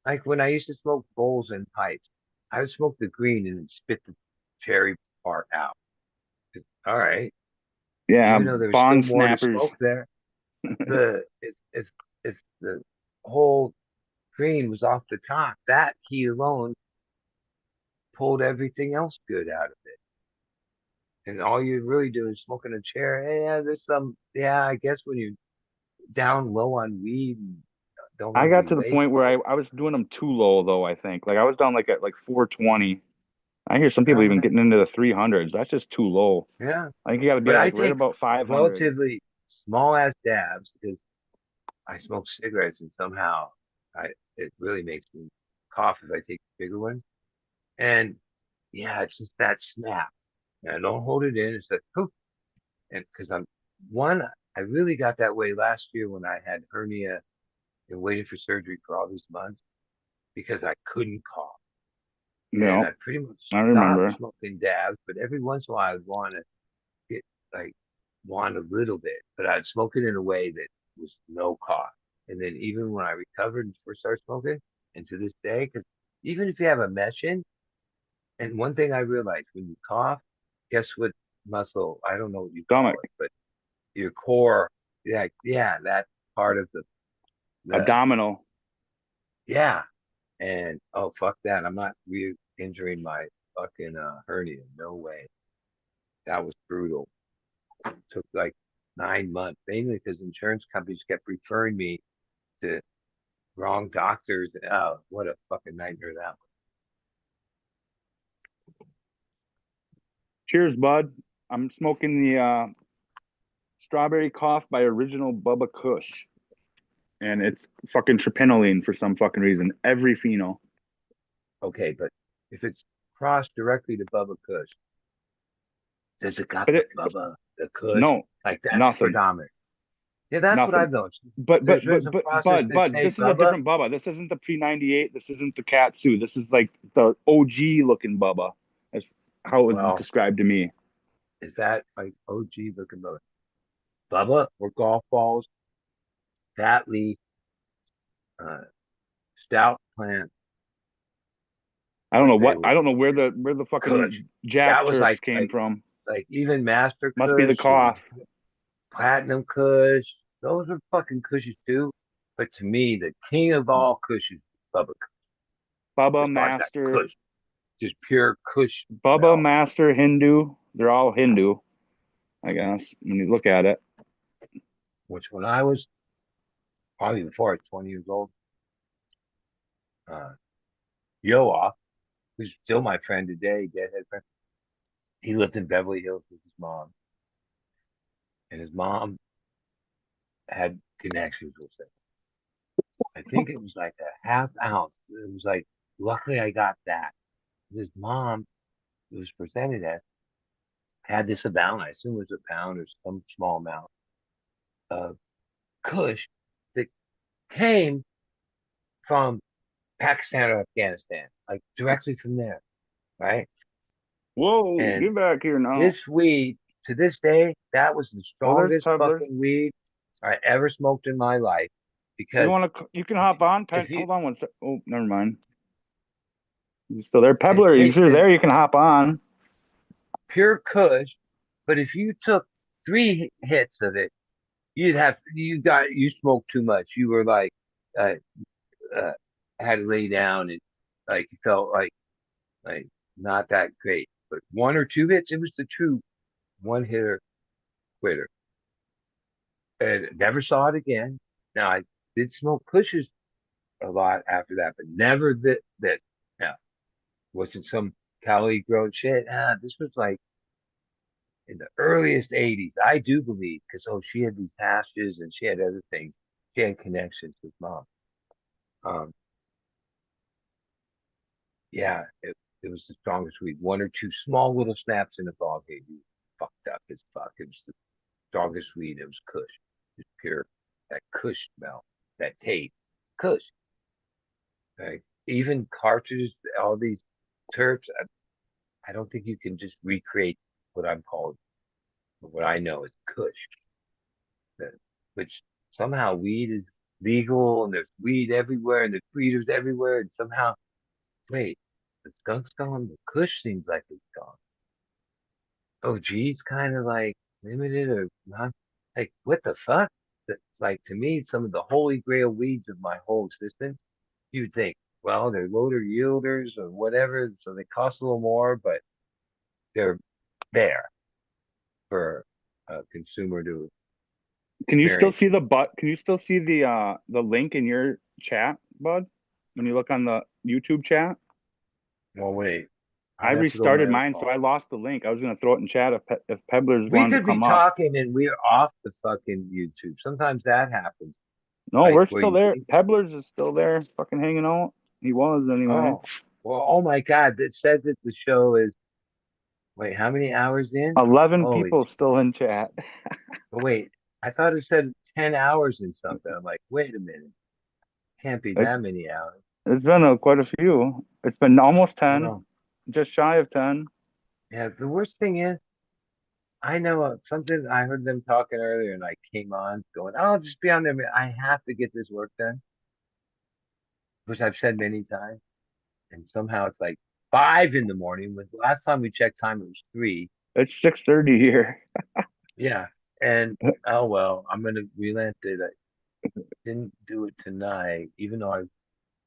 like when I used to smoke bowls and pipes, I would smoke the green and then spit the cherry part out. All right, Yeah, even though there was still bong more to snappers. smoke there, the if the whole green was off the top, that heat alone pulled everything else good out of it. And all you're really doing is smoking a chair. Hey, yeah, there's some, yeah, I guess when you're down low on weed and don't I want to got be to the point where wasteful. I was doing them too low though, I think. Like I was down like at like 420. I hear some people even That's, getting into the 300s. That's just too low. yeah. I think you got to be But I like right take about 500. relatively small ass dabs because I smoke cigarettes and somehow it really makes me cough if I take bigger ones. And yeah, it's just that snap. And I don't hold it in. It's like poof. And because one, I really got that way last year when I had hernia and waited for surgery for all these months because I couldn't cough. And No, I pretty much I stopped remember. smoking dabs, but every once in a while I'd want to get like want a little bit, but I'd smoke it in a way that was no cough. And then even when I recovered and first started smoking, and to this day, because even if you have a mesh in, and one thing I realized when you cough, guess what muscle? I don't know what you call Stomach, it, but your core, yeah, that part of the abdominal. yeah. And oh fuck that. I'm not re-injuring my fucking hernia. No way. That was brutal. Took like 9 months, mainly because insurance companies kept referring me to wrong doctors. Oh, what a fucking nightmare that was. Cheers, bud. I'm smoking the Strawberry Cough by Original Bubba Kush. And it's fucking tropinoline for some fucking reason. Every pheno. Okay, but if it's crossed directly to Bubba Kush, does it got But the it, Bubba, the Kush? no, Like that's nothing. predominant. Yeah, that's what Nothing. I've noticed. But There's but been but some but process Bud, that Bud, say this is a Bubba. different Bubba. This isn't the P98. This isn't the Katsu. This is like the OG looking Bubba. That's how it was Well, described to me. is that like OG looking Bubba? Bubba or golf balls, fat leaf, uh, stout plant. I don't But know they what were I don't know where the Kush. fucking Jack That was Turks came from. like even Master Must be the Kush and cough. Platinum Kush. Those are fucking Kushes too. But to me, the king of all Kushes, Bubba Kush. Bubba As far as that Master, Kush, just pure Kush Bubba smell. Master Hindu. They're all Hindu, I guess, when you look at it. Which when I was probably before I was 20 years old, uh, Yoa, who's still my friend today, deadhead friend, he lived in Beverly Hills with his mom, and his mom had connections with him. I think it was like a half ounce. It was like, luckily I got that. His mom, it was presented as, had this amount, I assume it was a pound or some small amount of Kush that came from Pakistan or Afghanistan, like directly from there, right? Whoa, And get back here now. this weed, to this day, that was the Oh, there's strongest peddlers. fucking weed I ever smoked in my life. You Because want to? You can hop on. if you, Hold on one sec. Oh, never mind. You still there, it Pebbler? You sure tasted there? You can hop on. pure Kush, but if you took three hits of it, you smoked too much. You were like, uh, uh, had to lay down and like he felt like not that great. But one or two hits, it was the true one hitter quitter. And never saw it again. Now I did smoke pushes a lot after that, but never this. Now, wasn't some Cali grown shit. This was like in the earliest 80s, I do believe, because she had these hashes and she had other things. She had connections with mom. Um, yeah, it was the strongest weed. One or two small little snaps in the ball game. You fucked up as fuck. It was the strongest weed. It was Kush. Just pure that Kush smell, that taste. Kush. Right? Even cartridges, all these terps. I don't think you can just recreate what I'm called, what I know is Kush. That, which somehow weed is legal and there's weed everywhere and there's breeders everywhere and somehow wait, the skunk's gone, the Kush seems like it's gone. Oh geez, kind of like limited or not like what the fuck? That's like to me some of the holy grail weeds of my whole existence. You'd think, well, they're loader yielders or whatever, so they cost a little more, but they're there for a consumer to Can you still experience. see can you still see the link in your chat, bud? When you look on the YouTube chat? Well, wait, I I'd have to go restarted my mine, so I lost the link. I was gonna throw it in chat if Pebblers We wanted to could be come up. talking and we're off the fucking YouTube. Sometimes that happens. No, Like we're where still you there. think, Pebblers is still there, fucking hanging out. He was anyway. oh, well, oh my God, it says that the show is, wait, how many hours in? 11 Holy, people still in chat. wait, I thought it said 10 hours and something. I'm like, wait a minute, can't be It's that many hours. it's been quite a few. It's been almost Hold 10, on. just shy of 10. Yeah, the worst thing is, I know something, I heard them talking earlier and I came on going, oh, I'll just be on there. I have to get this work done, which I've said many times. And somehow it's like 5 in the morning. When last time we checked time, it was 3. It's 6:30 here. Yeah. And oh well, I'm gonna relent it. I didn't do it tonight, even though I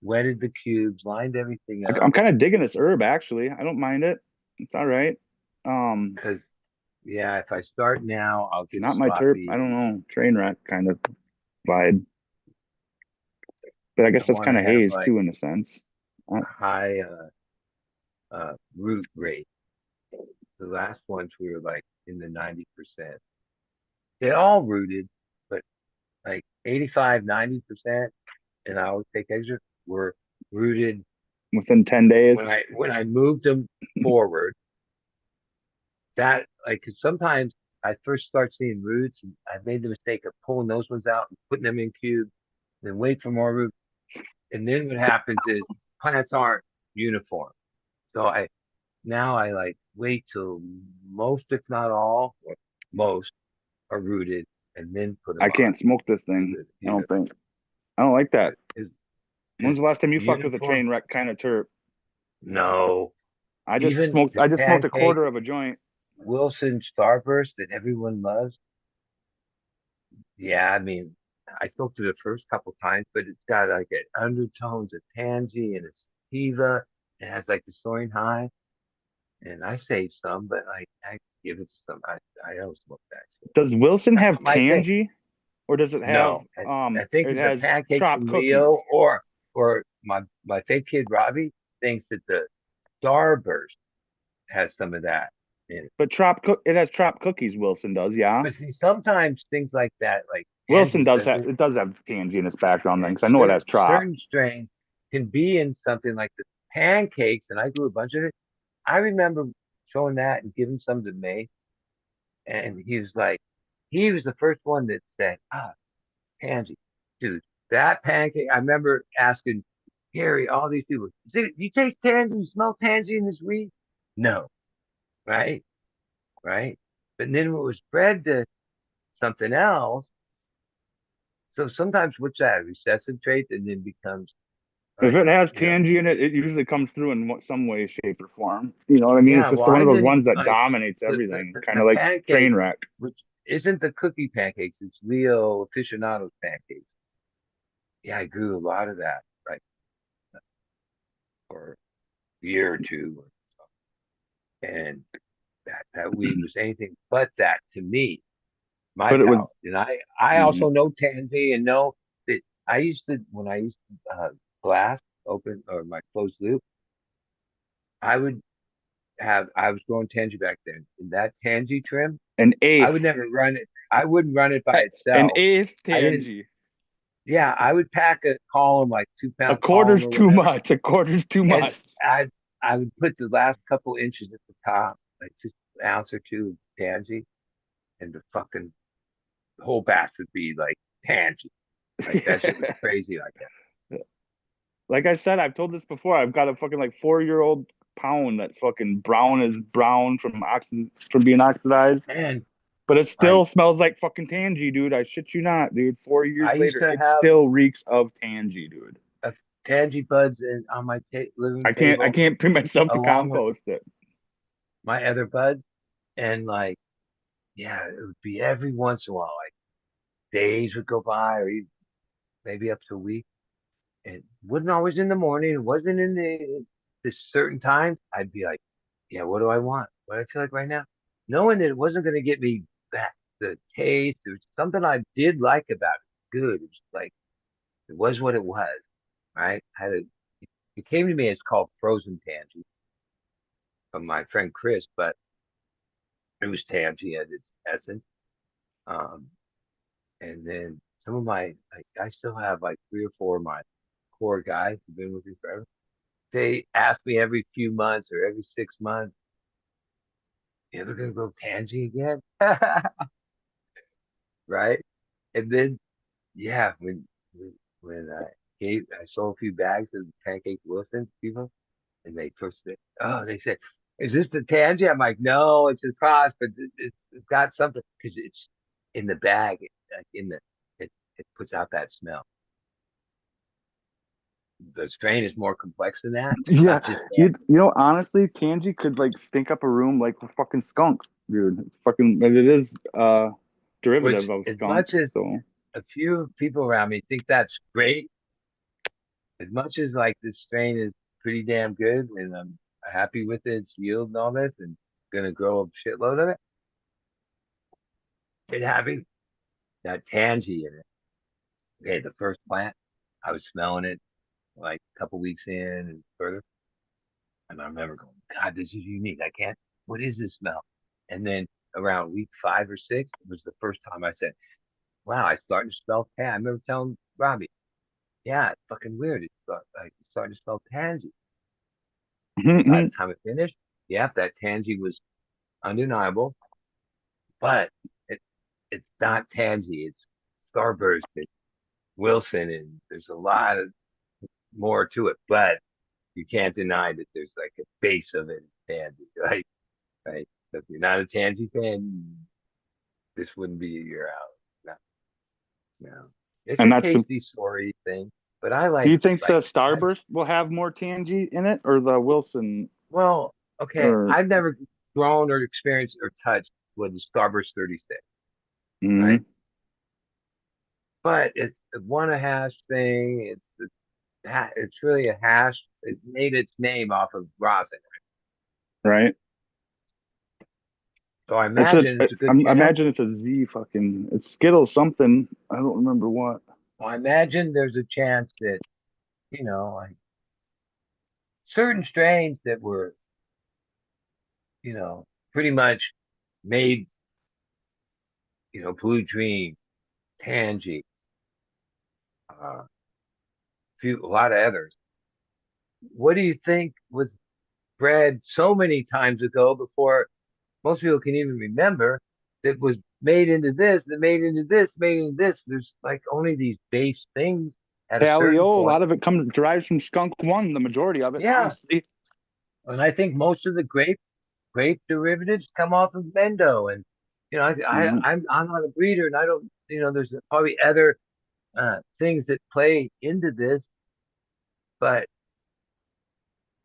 wetted the cubes, lined everything up. I'm kind of digging this herb actually. I don't mind it. It's all right. Cause yeah, if I start now, I'll get Not my terp. I sloppy. don't know. Train wreck kind of vibe. But I I guess that's want kind to of have haze like too in a sense. high root rate. The last ones we were like in the 90%. They all rooted, but like 85, 90%, and I always take extra, were rooted Within 10 days. when I moved them forward. That like 'cause sometimes I first start seeing roots and I made the mistake of pulling those ones out and putting them in cubes, then wait for more roots. And then what happens is plants aren't uniform. So I like wait till most, if not all, or most are rooted and then put I them on. can't smoke this Is thing. it I don't either think. I don't like that. is When's is the last time you fucked with a uniform? train wreck kind of terp? No. I just Even smoked. the I just smoked a pancake quarter of a joint. Wilson Starburst that everyone loves. Yeah, I mean, I smoked it the first couple times, but it's got like an undertones of tangy and a sativa. It has like the soaring high, and I saved some, but like I give it some. I don't smoke that shit. Does Wilson That's have not my thing. tangy, or does it have No, I think It that the has pancakes chopped from cookies? Leo or my fake kid Robbie thinks that the Starburst has some of that in it. But it has chopped cookies. Wilson does, yeah. But see, sometimes things like that, like Wilson Angie's does does have it, it does have tangy in its background then, and because I know it has chop. certain strains can be in something like the pancakes, and I grew a bunch of it. I remember showing that and giving some to May, and he was the first one that said, Angie, dude, that pancake. I remember asking Gary, all these people, you taste tansy, you smell tansy in this weed? No, right? Right? But then when it was bred to something else, so sometimes what's that recessive trait and then becomes If like, it has tangy in it, it usually comes through in some way, shape, or form. You know what I mean? It's yeah, just well, one I of those didn't ones that like dominates the, everything, kind the of like train pancakes, wreck. which isn't the cookie pancakes, it's Leo aficionado's pancakes. Yeah, I grew a lot of that. Right. or a year or two, and that weed was anything but that to me, my But it was palate. And I also know Tansy and know that I used to when I used to glass open or my closed loop, I would I was growing Tansy back then. And that Tansy trim, an I eighth, would never run it. I wouldn't run it by an itself. eighth I didn't. Tangy. Yeah, I would pack a column like A 2 pound column quarter's or too whatever, much. A quarter's too and much. I would put the last couple inches at the top, like just an ounce or two of Tansy, and the fucking whole batch would be like Tansy. Like that shit was crazy like that. Like I said, I've told this before. I've got a fucking like 4-year-old pound that's fucking brown as brown from being oxidized. And But it like still smells like fucking Tangy, dude. I shit you not, dude. 4 years I used later, to it have still reeks of Tangy, dude. a Tansy buds on my living I table can't bring myself to along with compost it. my other buds, and like yeah, it would be every once in a while, like days would go by or even maybe up to a week. It wasn't always in the morning. It wasn't in the certain times. I'd be like, yeah, what do I want? What do I feel like right now? Knowing that it wasn't going to get me back the taste or something I did like about it. Good. It was like, it was what it was. Right. It came to me, it's called frozen tansy from my friend Chris, but it was tansy at its essence. Um, and then some of like, I still have like 3 or 4 of my core guys who've been with me forever. They ask me every few months or every 6 months, you ever gonna go Tangy again? Right? And then, yeah, when I sold a few bags of Pancake Wilson to people, and they first said, oh, they said, is this the Tangy? I'm like, no, it's a cross, but it's got something because it's in the bag, like it puts out that smell. The strain is more complex than that. It's Yeah, not just you know, honestly, Tangy could like stink up a room like a fucking skunk, dude. It's fucking, but it is which, derivative of as skunk. much as So a few people around me think that's great, as much as like this strain is pretty damn good and I'm happy with its yield and all this and gonna grow a shitload of it, it having that tangy in it. Okay, the first plant, I was smelling it like a couple weeks in and further, and I remember going, God, this is unique. I can't. What is this smell? And then around week 5 or 6, it was the first time I said, "Wow, I'm starting to smell tan." I remember telling Robbie, "Yeah, it's fucking weird. It's starting to smell tangy." And by the time it finished, yeah, that tangy was undeniable, but it it's not tangy. It's Starburst, it's Wilson, and there's a lot of more to it. But you can't deny that there's like a base of it is tangy, right? Right. So if you're not a tangy fan, this wouldn't be your out. No, no. It's and a that's the. tasty, sorry thing, but I Do you like think the I Starburst will have more Tangy in it, or the Wilson? well, okay. Or I've never grown or experienced or touched with the Starburst 36, right? Mhm. But it's one a hash thing. It's really a hash. It made its name off of rosin, Right? so I It's a. imagine it's a good I can. imagine it's a Z fucking. It's Skittles something. I don't remember what. So I imagine there's a chance that like certain strains that were pretty much made Blue Dream, Tangy, a lot of others. What do you think was bred so many times ago before most people can even remember that was made into this, that made into this, made into this? There's like only these base things at a certain Paleo. A lot point. of it derives from Skunk One. The majority of it, Yeah. honestly. And I think most of the grape derivatives come off of Mendo. And I'm not a breeder and I don't there's probably other things that play into this, but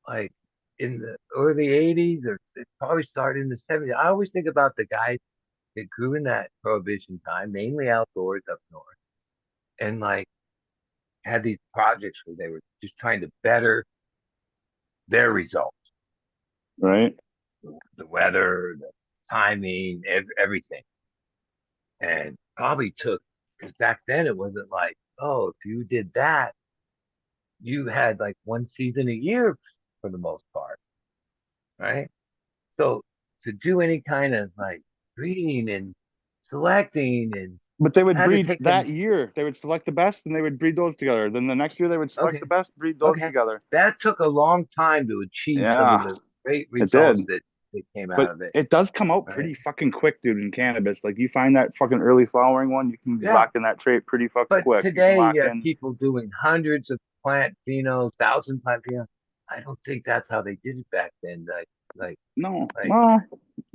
like in the early 80s or it probably started in the 70s. I always think about the guys that grew in that prohibition time, mainly outdoors up north, and like had these projects where they were just trying to better their results, Right. the weather, the timing, everything. And probably took, because back then it wasn't like, oh, if you did that, you had like one season a year for the most part, right? So to do any kind of like breeding and selecting and But they would had to breed take that them. year. They would select the best and they would breed those together. Then the next year they would select Okay, the best, breed those okay. together. That took a long time to achieve some of Yeah, the great it results did. that came out But of it, it does come out right? pretty fucking quick, dude, in cannabis. Like you find that fucking early flowering one, you can be Yeah. locking that trait pretty fucking But quick. You can today lock you have in. people doing hundreds of plant phenos, thousand plant phenos. I don't think that's how they did it back then. Like, No, like, well,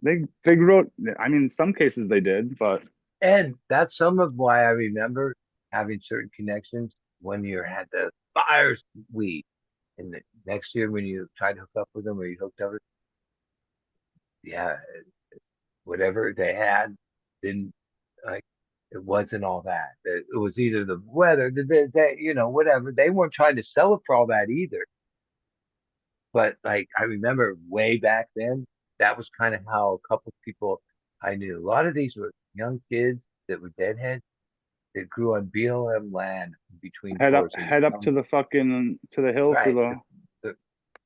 they grew it. I mean, in some cases they did, but and that's some of why I remember having certain connections when you had the fires weed, and the next year when you tried to hook up with them or you hooked up with, yeah, whatever they had didn't like. It wasn't all that. It was either the weather, whatever. They weren't trying to sell it for all that either. But like I remember way back then, that was kind of how a couple people I knew. A lot of these were young kids that were deadheads that grew on BLM land between tours and head up to the fucking to the hill for right. the. The,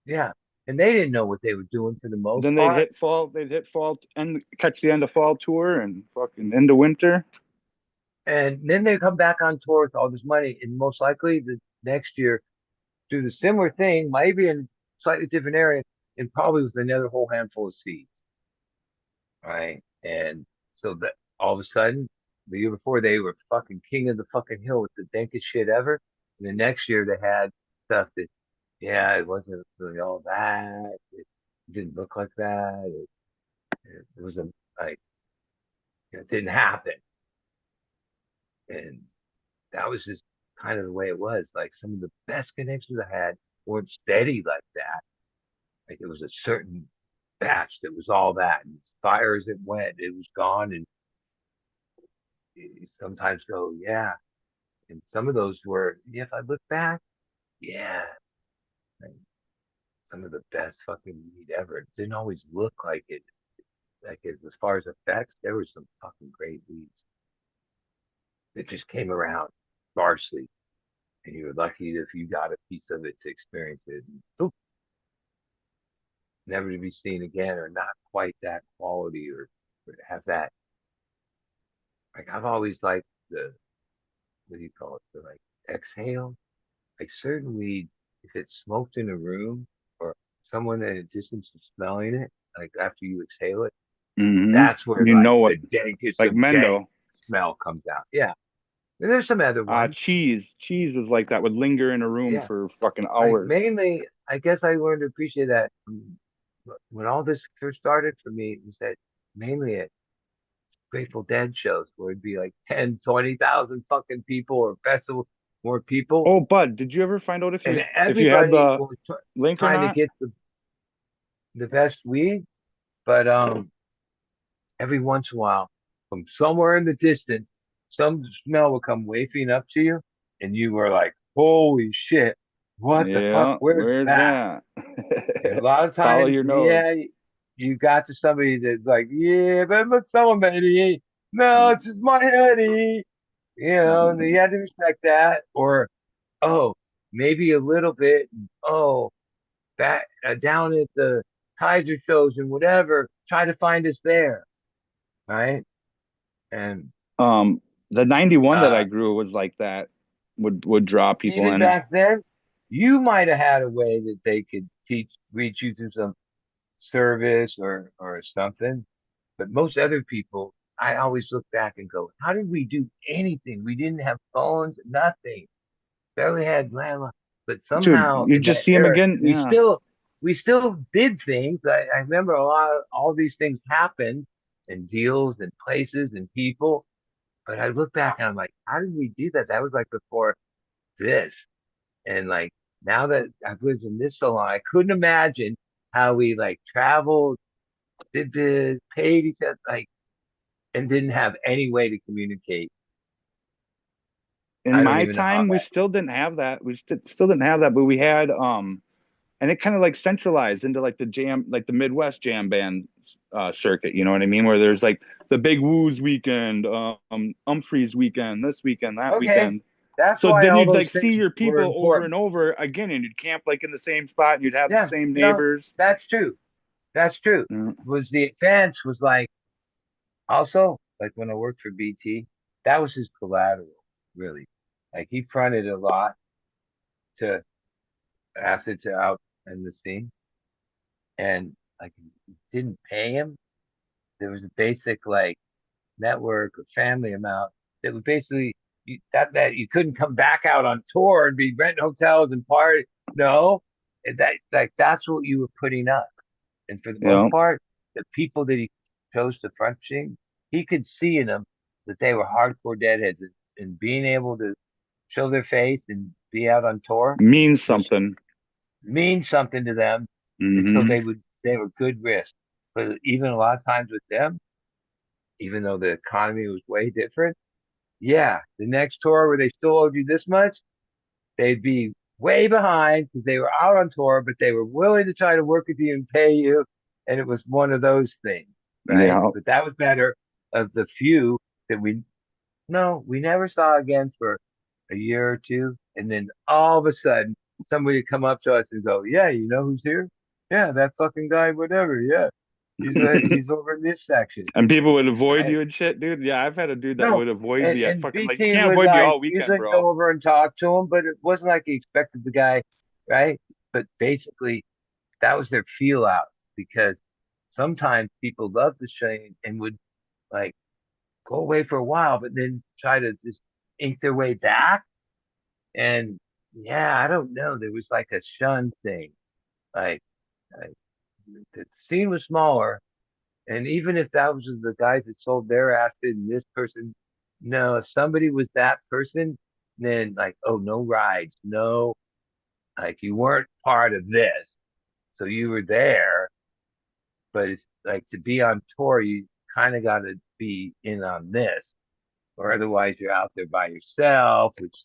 yeah. And they didn't know what they were doing for the most Then they'd part. hit fall. They'd hit fall and catch the end of fall tour and fucking into winter. And then they come back on tour with all this money, and most likely the next year do the similar thing, maybe in slightly different area, and probably with another whole handful of seeds. Right? And so that all of a sudden, the year before they were fucking king of the fucking hill with the dankest shit ever. And the next year they had stuff that, yeah, it wasn't really all that. It didn't look like that. It was like, it didn't happen. And that was just kind of the way it was. Like some of the best connections I had weren't steady like that. Like it was a certain batch that was all that. And as fire as it went, it was gone. And you sometimes go, yeah. And some of those were, yeah, if I look back, yeah, like some of the best fucking weed ever. It didn't always look like it. Like as far as effects, there was some fucking great weeds that just came around sparsely, and you were lucky if you got a piece of it to experience it. And, oop, never to be seen again, or not quite that quality, or have that. Like I've always liked the what do you call it? The like exhale. Like certain weeds, if it's smoked in a room or someone at a distance is smelling it, like after you exhale it, that's where You like know the what? dankest Like of dank Mendo. smell comes out. Yeah. And there's some other ones. Cheese was like that. Would linger in a room Yeah. for fucking Like hours. mainly, I guess I learned to appreciate that when all this first started for me, was that mainly at Grateful Dead shows where it'd be like 10, 20,000 fucking people or festival, more people. Oh, Bud, did you ever find out And if you had everybody the was link or trying to not? get the best weed, but every once in a while, from somewhere in the distance, some smell would come wafting up to you, and you were like, "Holy shit, what the fuck? Yeah, Where's where's that?" that? And a lot of Follow times, your nose. yeah, you got to somebody that's like, "Yeah, but I'm not selling any. No, it's just my honey." And you had to respect that, or oh, maybe a little bit. Oh, that down at the Kaiser shows and whatever, try to find us there, right? And The 91 that I uh, grew was like that. Would draw people even in it. back then, you might have had a way that they could reach you through some service or something. But most other people, I always look back and go, how did we do anything? We didn't have phones, nothing. Barely had landline. But Dude, somehow you in just that see him era, again. Yeah. we still did things. I remember all these things happened and deals and places and people. But I look back and I'm like, how did we do that? That was like before this. And like now that I've lived in this so long, I couldn't imagine how we like traveled, did this, paid each other, like, and didn't have any way to communicate. In I don't my even know how time, we that. still didn't have that. We still didn't have that, but we had and it kind of like centralized into like the Midwest jam band circuit. You know what I mean? Where there's like the Big Woos weekend, Humphreys weekend, this weekend, that Okay. weekend. That's So why then all you'd those like see things your were people over and important. over again, and you'd camp like in the same spot, and you'd have the Yeah, same no, neighbors. that's true. That's true. Yeah. Was the advance was like also like when I worked for BT, that was his collateral, really. Like he fronted a lot to assets out in the scene, and like you didn't pay him. There was a basic like network or family amount that would basically that you couldn't come back out on tour and be renting hotels and party. No, that like that's what you were putting up. And for the most Yeah. part, the people that he chose to front things, he could see in them that they were hardcore deadheads, and being able to show their face and be out on tour Means was something. means something to them, and so Hmm. they were good risk. But even a lot of times with them, even though the economy was way different, yeah, the next tour where they still owed you this much, they'd be way behind because they were out on tour, but they were willing to try to work with you and pay you. And it was one of those things, right? Yeah. But that was better of the few that we never saw again for a year or two. And then all of a sudden, somebody would come up to us and go, yeah, you know who's here? Yeah, that fucking guy, whatever. Yeah. He's over in this section. And people would avoid Right? you and shit, dude. Yeah, I've had a dude that No, would avoid me at and fucking like, you BT can't would avoid me like all weekend, usually bro. go over and talk to him, but it wasn't like he expected the guy, right? But basically, that was their feel out because sometimes people love the Shane and would like go away for a while, but then try to just ink their way back. And yeah, I don't know. There was like a shun thing. Like, like the scene was smaller, and even if that was the guys that sold their acid and this person, no, if somebody was that person, then like, oh, no rides, no, like you weren't part of this. So you were there, but it's like to be on tour, you kind of got to be in on this, or otherwise you're out there by yourself, which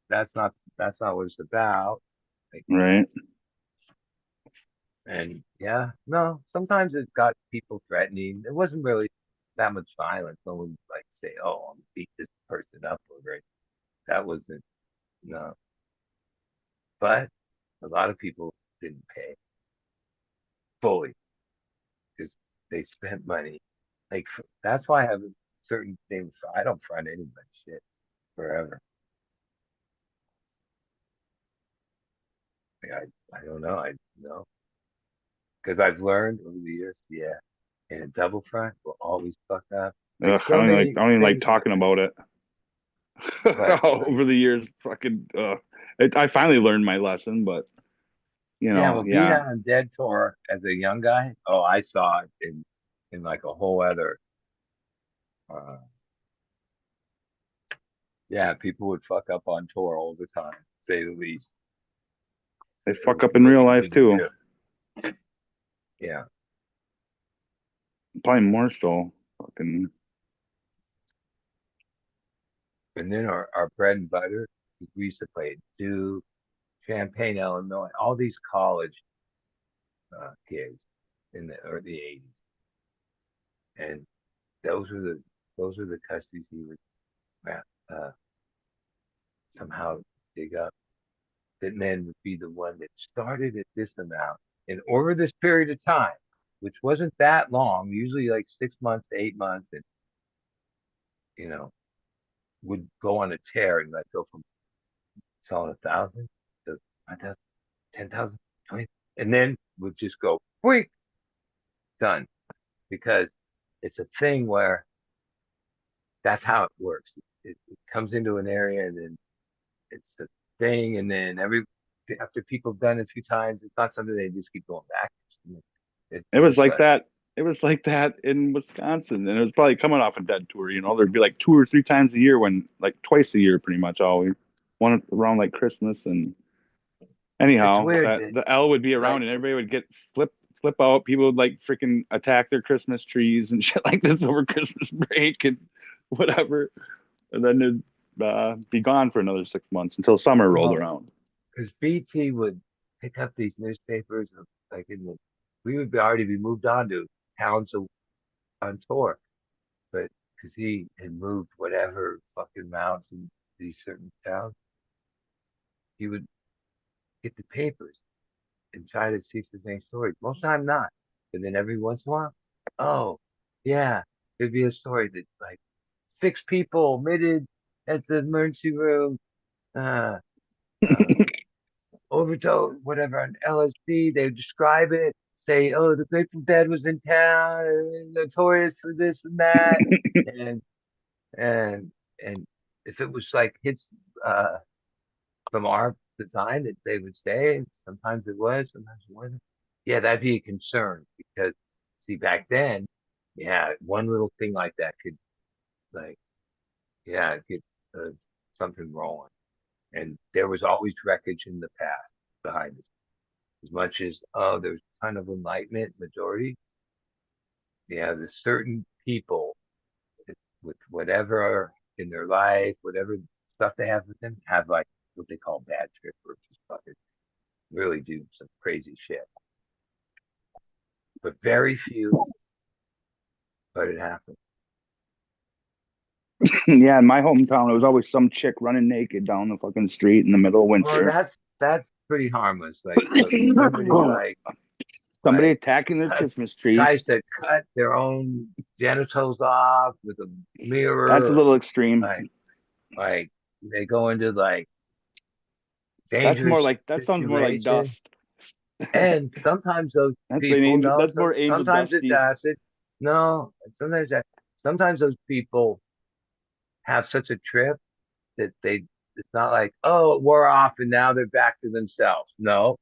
that's not what it's about. Like, Right. and yeah, no, sometimes it got people threatening. It wasn't really that much violence. No one would like say, "Oh, I'm gonna beat this person up," over it. That wasn't no. But a lot of people didn't pay fully because they spent money. Like that's why I have certain things. I don't front anybody shit forever. Like, I don't know. I know because I've learned over the years. Yeah, and a double front will always fuck up. Like Ugh, so many I don't even like things, talking about it. but like Over the years, fucking, I finally learned my lesson, but yeah, well, being yeah, out on Dead Tour as a young guy, oh, I saw it in like a whole other. Uh, yeah, people would fuck up on tour all the time, to say the least. they It fuck was up in real real easy life to too. do. Yeah, Probably more so. Fucking, and then our bread and butter, we used to play at Duke, Champaign, Illinois, all these college gigs in the early '80s, and those were the custodies he would uh, somehow dig up. That man would be the one that started at this amount and over this period of time, which wasn't that long, usually like 6 months to 8 months, and you know, would go on a tear and like go from selling 1,000 to 5,000, 10,000, 20, and then would just go quick done because it's a thing where that's how it works. It comes into an area and then it's a thing, and then after people have done it a few times, it's not something they just keep going back. It's it was just like like that. It was like that in Wisconsin, and it was probably coming off a Dead Tour. There'd be like 2 or 3 times a year, when like twice a year, pretty much always. One around like Christmas, and it's anyhow, weird that the L would be like around, and everybody would get flip out. People would like freaking attack their Christmas trees and shit like this over Christmas break and whatever, and then they'd be gone for another 6 months until summer rolled well around. because BT would pick up these newspapers like we would already be moved on to towns on tour, but because he had moved whatever fucking mountains in these certain towns, he would get the papers and try to see if there's any stories. Most of the time, not. But then every once in a while, oh, yeah, there'd be a story that like 6 people admitted at the emergency room, uh, uh, overdose, whatever, on LSD. They would describe it, say, oh, the Grateful Dead was in town, and notorious for this and that, and and and if it was like hits uh from our design that they would say, sometimes it was, sometimes it wasn't. Yeah, that'd be a concern because see back then, yeah, one little thing like that could like yeah get something rolling, and there was always wreckage in the past behind us. As much as oh, there's a ton of enlightenment majority, yeah, there's certain people with whatever in their life, whatever stuff they have with them, have like what they call bad trip or just fucking really do some crazy shit. But very few, but it happens. Yeah, in my hometown, there was always some chick running naked down the fucking street in the middle of Well, winter. that's pretty harmless. Like somebody Somebody like attacking their Christmas tree. tries to cut their own genitals off with a mirror. That's a little extreme. Like they go into like That's dangerous more like that sounds more like situations. dust. And sometimes those That's people an angel. know. That's more angel Sometimes it's dusty. acid. No, sometimes that. Sometimes those people have such a trip that they. It's not like oh it wore off and now they're back to themselves. No,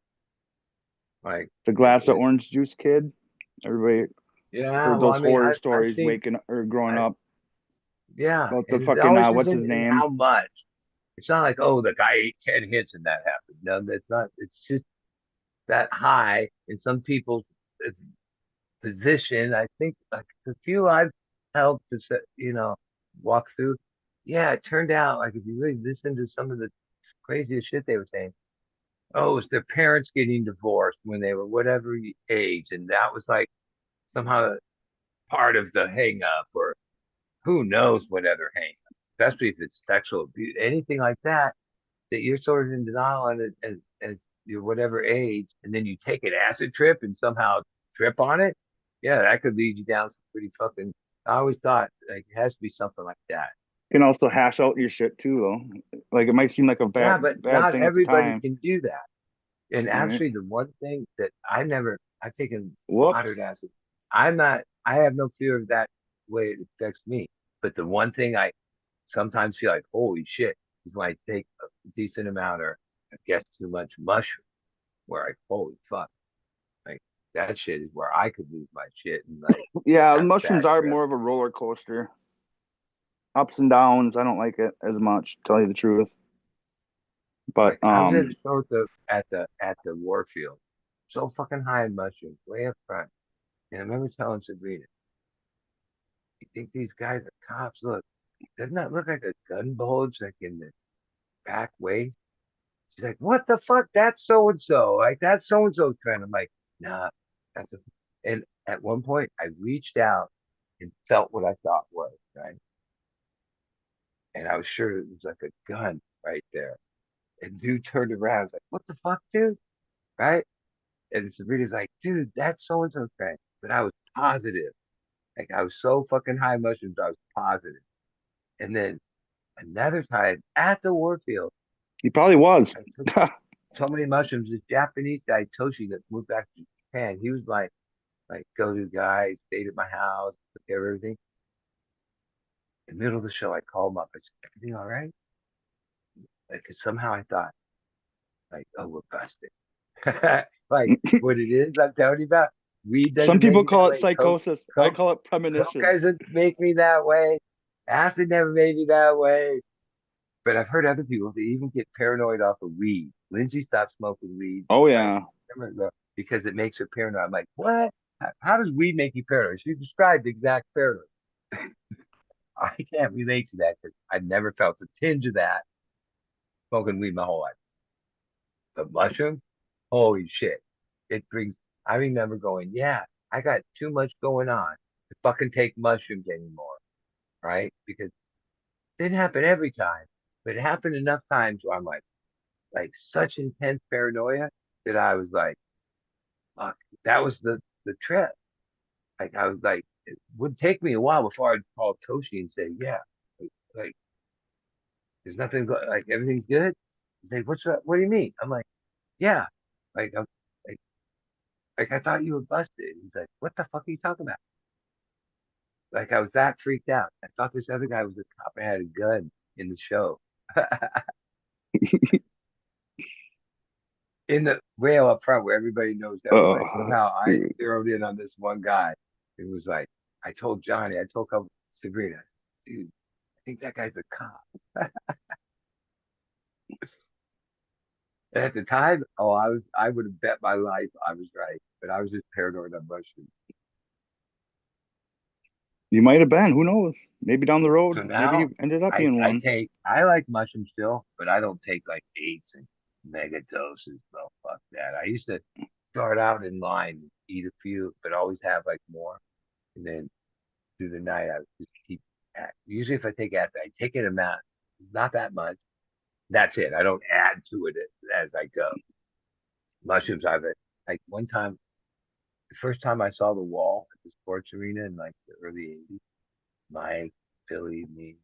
like The glass of orange juice kid. Everybody yeah. heard Well, those I mean, horror I've stories seen waking or growing up yeah, about the and it fucking always what's isn't his in name? how much. It's not like oh the guy ate 10 hits and that happened. No, that's not. It's just that high in some people's position. I think like the few I've helped to walk through. Yeah, it turned out like if you really listen to some of the craziest shit they were saying, oh, it's their parents getting divorced when they were whatever age, and that was like somehow part of the hang up, or who knows what other hang up, especially if it's sexual abuse, anything like that, that you're sort of in denial on it as your whatever age, and then you take an acid trip and somehow trip on it. Yeah, that could lead you down some pretty fucking. I always thought like it has to be something like that. You can also hash out your shit too, though. Like it might seem like a Yeah, bad but bad not thing at the everybody time. can do that. And Right? actually, the one thing that I've taken Whoops. moderate acid. I have no fear of that way it affects me. But the one thing I sometimes feel like, holy shit, is when I take a decent amount or I guess too much mushroom, where I, holy fuck, like that shit is where I could lose my shit and like Yeah, have a mushrooms bad are trip. more of a roller coaster. Ups and downs. I don't like it as much, to tell you the truth. But Like I was at a show at the Warfield, so fucking high in mushrooms, way up front. And I remember telling Sabrina, you think these guys are cops? Look, doesn't that look like a gun bulge like in the back waist? She's like, what the fuck? That's so and so. Like that's so and so's friend. I'm like, nah, that's a. And at one point, I reached out and felt what I thought was right, and I was sure it was like a gun right there. And dude turned around, was like, what the fuck, dude? Right? And Sabrina's like, dude, that's so and so's friend. But I was positive. Like I was so fucking high mushrooms, I was positive. And then another time at the Warfield, he probably was. I took so many mushrooms. This Japanese guy, Toshi, that moved back to Japan, he was like go-to guy, stayed at my house, took care of everything. In the middle of the show, I called him up. I said, everything all right? Like, 'cause somehow I thought, like, oh, we're busted. Like, what it is I'm telling you about. Weed Some doesn't make people me that call it way. psychosis. I call it Coke premonition. doesn't make me that way. Acid never made me that way. But I've heard other people they even get paranoid off of weed. Lindsay stopped smoking weed. Oh yeah. Because it makes her paranoid. I'm like, what? How does weed make you paranoid? She described the exact paranoid. I can't relate to that because I've never felt a tinge of that smoking weed my whole life. But mushroom, holy shit. It brings, I remember going, yeah, I got too much going on to fucking take mushrooms anymore, right? Because it didn't happen every time, but it happened enough times where I'm like such intense paranoia that I was like, fuck, that was the trip. Like I was like, it would take me a while before I'd call Toshi and say, yeah, like there's nothing like everything's good. He's like, what's up? What do you mean? I'm like, yeah, like I'm like, like I thought you were busted. He's like, what the fuck are you talking about? Like I was that freaked out. I thought this other guy was a cop and had a gun in the show. In the rail up front where everybody knows that way. Somehow I Dude. zeroed in on this one guy. It was like, I told Johnny, I told Sabrina, dude, I think that guy's a cop. And at the time, I would have bet my life I was right, but I was just paranoid on mushrooms. You might have been. Who knows? Maybe down the road, So maybe now you ended up being one. I like mushrooms still, but I don't take like eights and mega doses. No, fuck that. I used to start out in line, eat a few, but always have like more. And then through the night, I would just keep, usually if I take acid, I take an amount, not that much. That's it. I don't add to it as I go. Mushrooms, like one time, the first time I saw the wall at the sports arena in like the early 80s, Mike, Billy, me,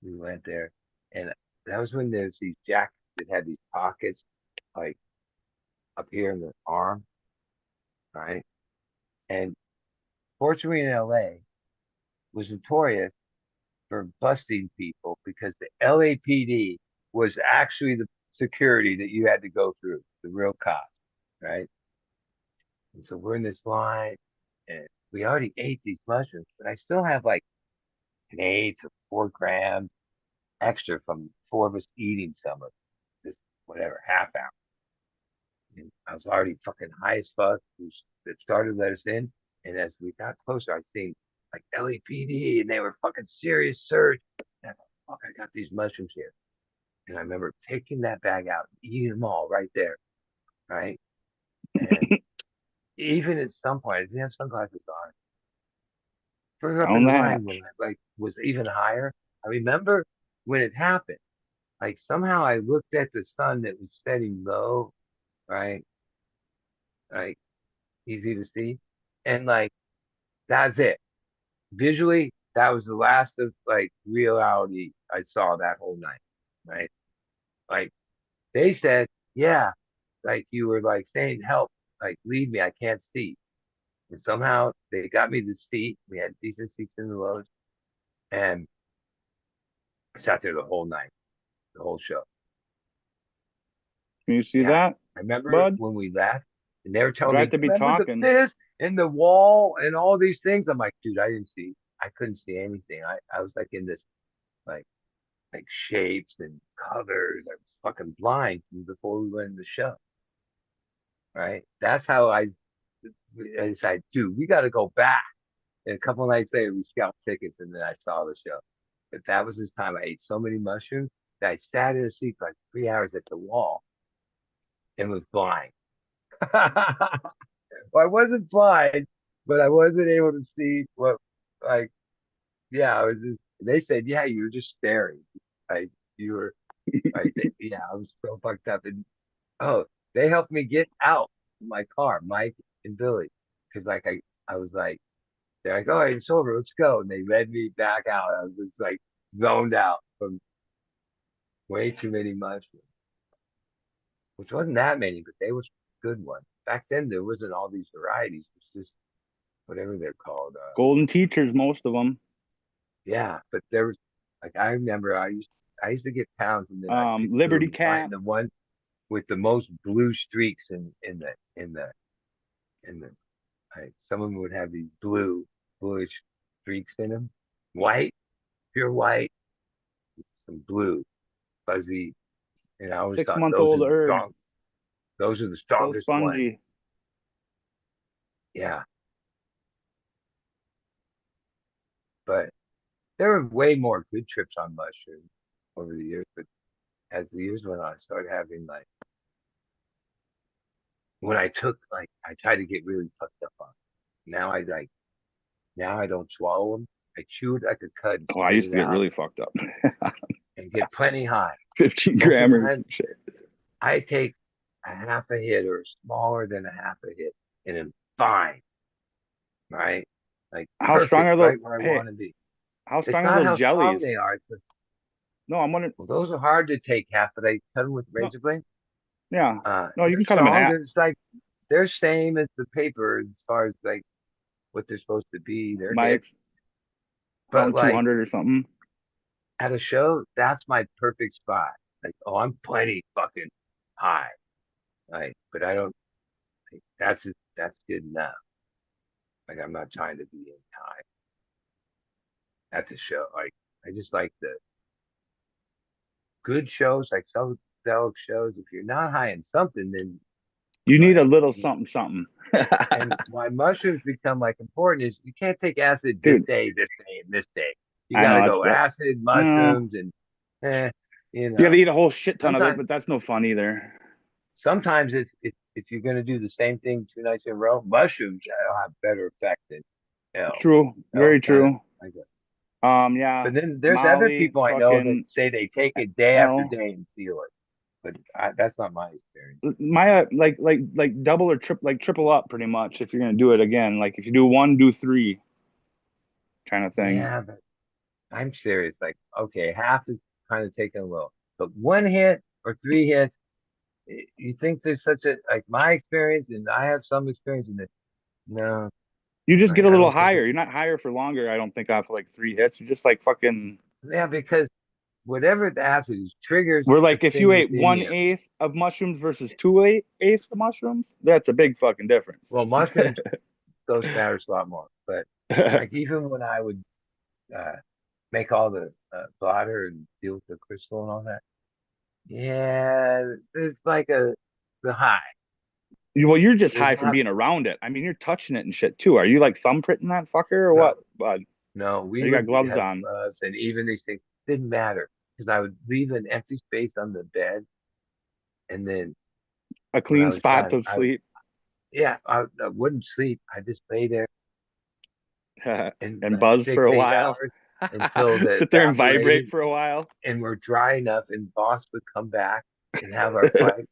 we went there. And that was when there's these jackets that had these pockets like up here in the arm, right? And sports arena in LA was notorious for busting people because the LAPD was actually the security that you had to go through, the real cops, right? And so we're in this line and we already ate these mushrooms, but I still have like an 8 to 4 grams extra from 4 of us eating some of this, whatever, half hour. And I was already fucking high as fuck. That started to let us in. And as we got closer, I seen like LAPD and they were fucking serious search. And I thought, fuck, I got these mushrooms here. And I remember taking that bag out and eating them all right there. Right. And even at some point, I didn't have sunglasses on. Further up in Down the the line hatch. when I like was even higher. I remember when it happened. Like somehow I looked at the sun that was setting low, right? Like easy to see. And like that's it. Visually, that was the last of like reality I saw that whole night. Right. Like they said, yeah, like you were like saying, help, like lead me, I can't see. And somehow they got me the seat. We had decent seats in the lows and I sat there the whole night, the whole show. Can you see Yeah. that, I remember bud? when we left and they were You telling got me, to be remember the talking. this and the wall and all these things. I'm like, dude, I didn't see, I couldn't see anything. I was like in this like shapes and colors. I was fucking blind before we went in the show. Right. That's how I decided, dude, we got to go back. And a couple of nights later, we scalped tickets and then I saw the show. But that was this time I ate so many mushrooms that I sat in a seat for like 3 hours at the wall and was blind. Well, I wasn't blind, but I wasn't able to see what, like, yeah, I was just, they said, yeah, you were just staring. Like, you were, like, yeah, I was so fucked up. And, oh, they helped me get out of my car, Mike and Billy. Cause, like, I was like, they're like, all right, it's over, let's go. And they led me back out. I was just like zoned out from way too many mushrooms, which wasn't that many, but they was good ones. Back then, there wasn't all these varieties. It was just whatever they're called. Golden teachers, most of them. Yeah, but there was like I remember I used to get pounds and then I'd pick through Liberty and find Cat. the one with the most blue streaks in the like some of them would have these bluish streaks in them. White, pure white, some blue, fuzzy. And I always thought 6-month-old herb. those are the So strongest ones. spongy. Yeah. But there were way more good trips on mushrooms over the years, but as the years went on, I started having like when I took I tried to get really fucked up on it. Now I don't swallow them. I chew it like a cud, Oh, I spit used it to get out, really fucked up. and get plenty high. 15 Most of the grammars. time, I take a half a hit or smaller than a half a hit, and I'm fine, right? Like How strong perfect, are those? right where I Hey, want to be. how It's strong are not those how strong jellies? they are. It's No, I'm wondering. well, those are hard to take half, but I cut them with No, razor blade. yeah. No, you They're can cut them in strong. half. It's like they're same as the paper as far as like what they're supposed to be. They're My hit, ex but around like 200 or something. at a show, that's my perfect spot. Like, oh, I'm plenty fucking high. Like, but I don't think that's good enough. Like, I'm not trying to be in high at the show. Like, I just like the good shows, like psychedelic shows. If you're not high in something, then You need a like, little something, something. and why mushrooms become like important is you can't take acid Dude, this day, and this day. You I got to know go that. acid, Well, mushrooms, and eh, you you gotta know. eat a whole shit ton of it, Sometimes but that's no fun either. sometimes it's if you're gonna do the same thing 2 nights in a row, mushrooms will have better effect than L. True, L's very kind of true. like a, Yeah, but then there's other Molly, people I know that fucking say they take it day after L. day and feel it, but that's not my experience. My like double or triple up pretty much if you're gonna do it again. Like if you do one, do three kind of thing. Yeah, but I'm serious. Like, okay, half is kind of taking a little, but one hit or three hits, you think there's such a like my experience, and I have some experience in it. No, You just get a I little don't think higher. You're not higher for longer, I don't think, after like three hits. You're just like fucking. yeah, because whatever the acid is triggers We're a like if thing you ate within one you. eighth of mushrooms versus eighths of mushrooms, that's a big fucking difference. Well, mushrooms, those matters a lot more. But like even when I would uh, make all the blotter and deal with the crystal and all that, yeah, there's like the high. Well, you're just There's high from not being around it. I mean, you're touching it and shit too. Are you like thumbprinting that fucker or no what, bud? no. Or We you got would gloves have on? gloves and even these things didn't matter because I would leave an empty space on the bed, and then A when I clean was spot done, to sleep I wouldn't sleep. I just lay there and and like buzz for a 6 8 hours while. until the Sit there and vibrate evaporated for a while. and we're dry enough, and boss would come back and have our fight,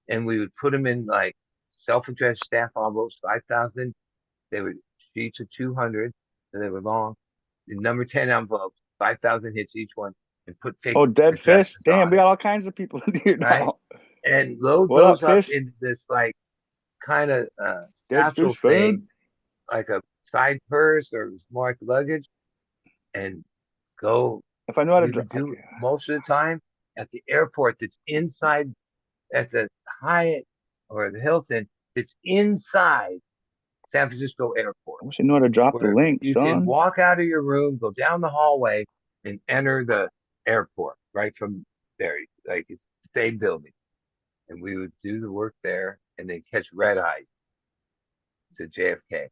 and we would put them in like self-addressed staff envelopes, 5,000. They were sheets of 200, so they were long. The number 10 envelopes, 5,000 hits each one, and put take Oh, dead fish. addresses Damn, on we it, got all kinds of people in here right? now. And load What up, those up fish? into this like kind of Dead satchel fish thing, fan. like a side purse or more like luggage, and go. If I know how to We drive. would do Okay. most of the time at the airport that's inside at the Hyatt or the Hilton that's inside San Francisco Airport, I wish I knew how to drop the where link, you can son. walk out of your room, go down the hallway, and enter the airport right from there. Like it's the same building. And we would do the work there and then catch red eyes to JFK,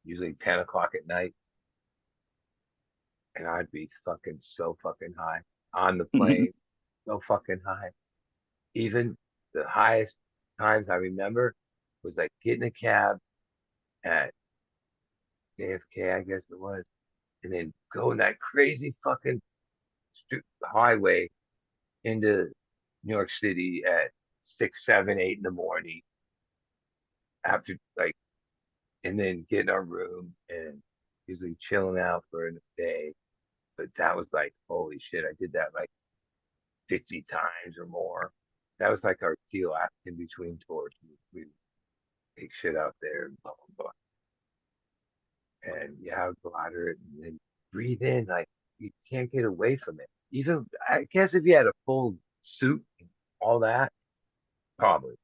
usually 10 o'clock at night. And I'd be fucking so fucking high on the plane, so fucking high. Even the highest times I remember was like getting a cab at JFK, I guess it was, and then going that crazy fucking highway into New York City at 6, 7, 8 in the morning after like, and then getting our room and usually chilling out for a day. But that was like, holy shit, I did that like 50 times or more. That was like our deal in between tours. We take shit out there and blah, blah, blah. And you have bladder it and then breathe in. Like you can't get away from it. Even, I guess if you had a full suit and all that, probably.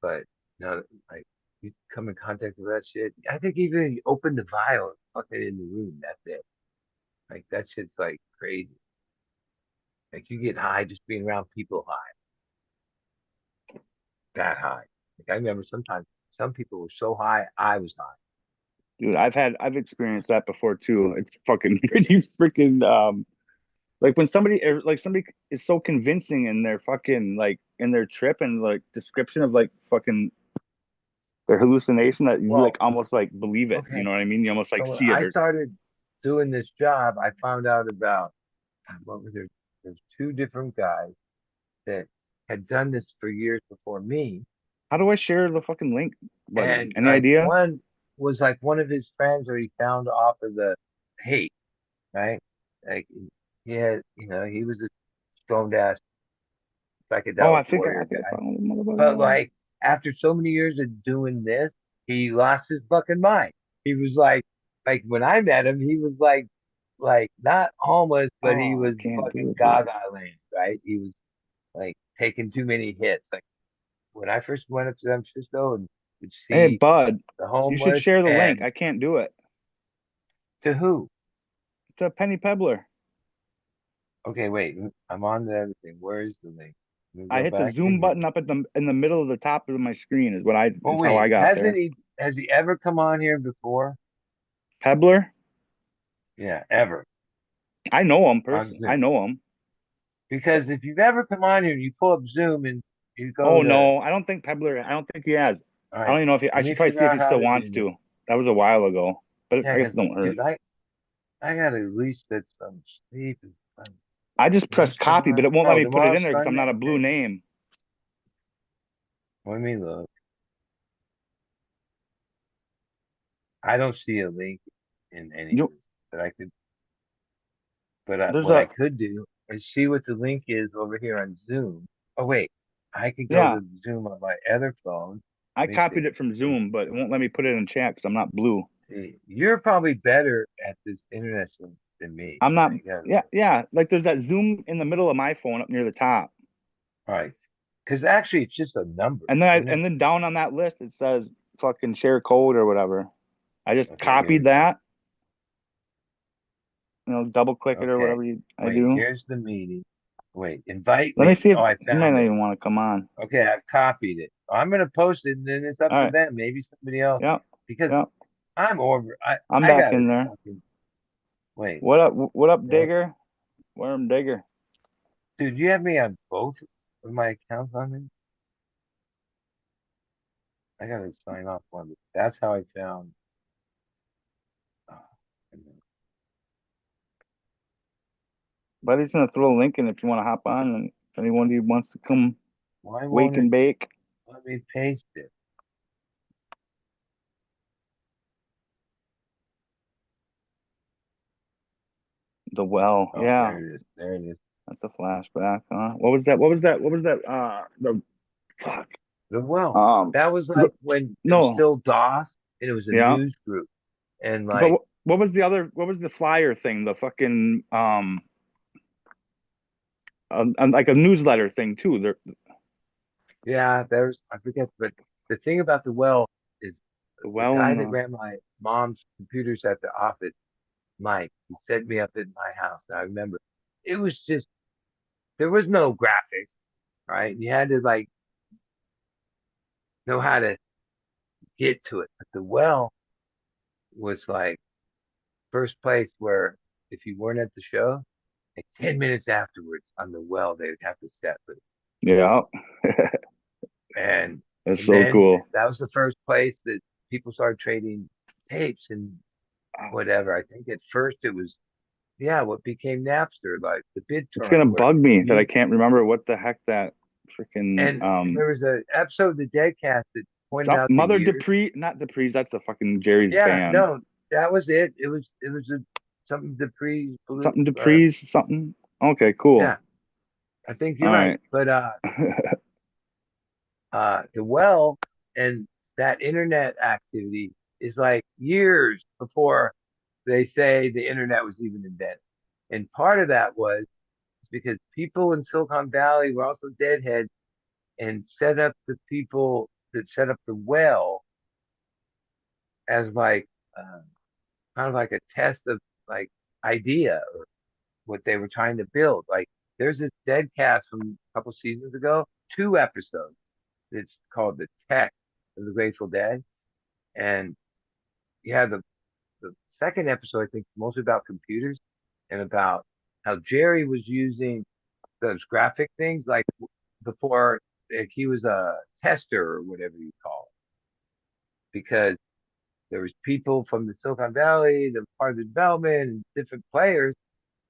But no, like you come in contact with that shit. I think even if you open the vial and fuck it in the room, that's it. Like that shit's like crazy. Like you get high just being around people high, that high. Like I remember sometimes some people were so high, I was high. Dude, I've experienced that before too. It's fucking pretty freaking like when somebody is so convincing in their fucking like in their trip and like description of like fucking Their hallucination that you Well, like almost like believe it. You okay. know what I mean? You almost like So when see it. I Or, started doing this job, I found out about what were there? There's two different guys that had done this for years before me, how do I share the fucking link button? and Any like idea? one was like one of his friends, or he found off of the hate, right? Like he had, he was a stoned ass Oh, psychedelic I warrior think I guy. found the motherfucker But now. like after so many years of doing this, he lost his fucking mind. He was like when I met him, he was like not homeless, but he Oh, was I can't do fucking it here. gaga land, right? He was like taking too many hits. Like when I first went up to San Francisco and would Hey, see bud, the you should homeless share the link. and I can't do it. to who? It's a Penny Pebbler. Okay, wait, I'm on the other thing. Where is the link? Let me I go hit the back zoom in here. button up at the in the middle of the top of my screen Oh is how I wait, got there. has he ever come on here before? Pebbler? Yeah, ever I know him on personally. I Zoom. know him. Because if you've ever come on here, you pull up Zoom and you go Oh to, no, I don't think Pebbler. I don't think he has. all I right, don't even know if he. I let me should probably figure see if out he how still to wants do this. to. That was a while ago, but Yeah, I guess because it don't hurt. dude, I gotta at least get some sleep. I just pressed When's copy, but tomorrow? it won't let Oh, me put it tomorrow's in there because I'm not Sunday. a blue name. Let me look. I don't see a link in any of You this that I could, but there's what I a could do is see what the link is over here on Zoom. Oh wait, I could go yeah. to Zoom on my other phone. I Let me see. copied it from Zoom, but it won't let me put it in chat because I'm not blue. See, you're probably better at this internet than me. I'm not. I gotta Yeah, look. yeah. Like there's that Zoom in the middle of my phone up near the top, All right. Because actually, it's just a number, and then isn't it? down on that list it says fucking share code or whatever. I just Okay, here we copied go. that. Double click it or Okay. whatever I Wait, do. here's the meeting. Wait, invite Let me me. see if Oh, I he might found not it. even want to come on. Okay, I've copied it. I'm gonna post it, and then it's up All to right. them. Maybe somebody else. Yep. Because Yep. I'm over. I'm I back gotta in there. fucking wait. What up? What up, What? Digger? Worm Digger. Dude, you have me on both of my accounts on this? I gotta sign off one. That's how I found. Oh, But he's gonna throw a link in if you want to hop on, and if anyone who wants to come why wake won't and it bake. let me paste it? The well, Oh, yeah, there it is. There it is. that's a flashback, huh? What was that? What was that? What was that? The fuck. Well, that was The, like when it was no, still DOS and it was a yeah. news group. And But like, what was the other? What was the flyer thing? The fucking like a newsletter thing too. There, yeah, I forget, but the thing about the well is the the well guy and that the ran my mom's computers at the office, Mike, he set me up at my house. And I remember it was just, there was no graphics, right? You had to like know how to get to it. But the well was like first place where if you weren't at the show, like 10 minutes afterwards on the well, they would have to set list. yeah. And That's and so then cool. that was the first place that people started trading tapes and whatever. I think at first it was what became Napster, like the It's BitTorrent, gonna where bug me that I you can't remember what the heck that freaking and there was an episode of the Deadcast that pointed some out the Mother years. Dupree, not Dupree's. That's the fucking Jerry's Yeah, band. no, that was it. It was something Dupree's blue. Something Dupree's something. Okay, cool. Yeah, I think All you're right. right. But the well and that internet activity is like years before they say the internet was even invented. And part of that was because people in Silicon Valley were also deadheads and set up the people that set up the well as like kind of like a test of like idea or what they were trying to build. Like there's this dead cast from a couple seasons ago, 2 episodes. It's called The Tech of the Grateful Dead. And yeah, the second episode, I think, mostly about computers and about how Jerry was using those graphic things like before, like he was a tester or whatever you call because there was people from the Silicon Valley, the part of the development, and different players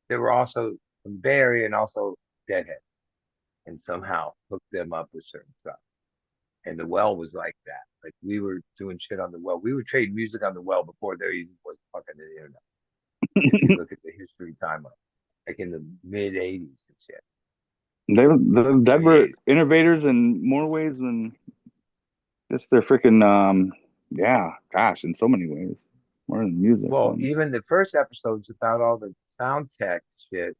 that were also from Bay Area and also Deadhead, and somehow hooked them up with certain stuff. And the well was like that. Like we were doing shit on the well. We would trade music on the well before there even was fucking the internet. If you look at the history timeline, like in the mid '80s and shit. They were innovators in more ways than just their freaking yeah, gosh, in so many ways. More than music. Well, even the first episodes about all the sound tech shit,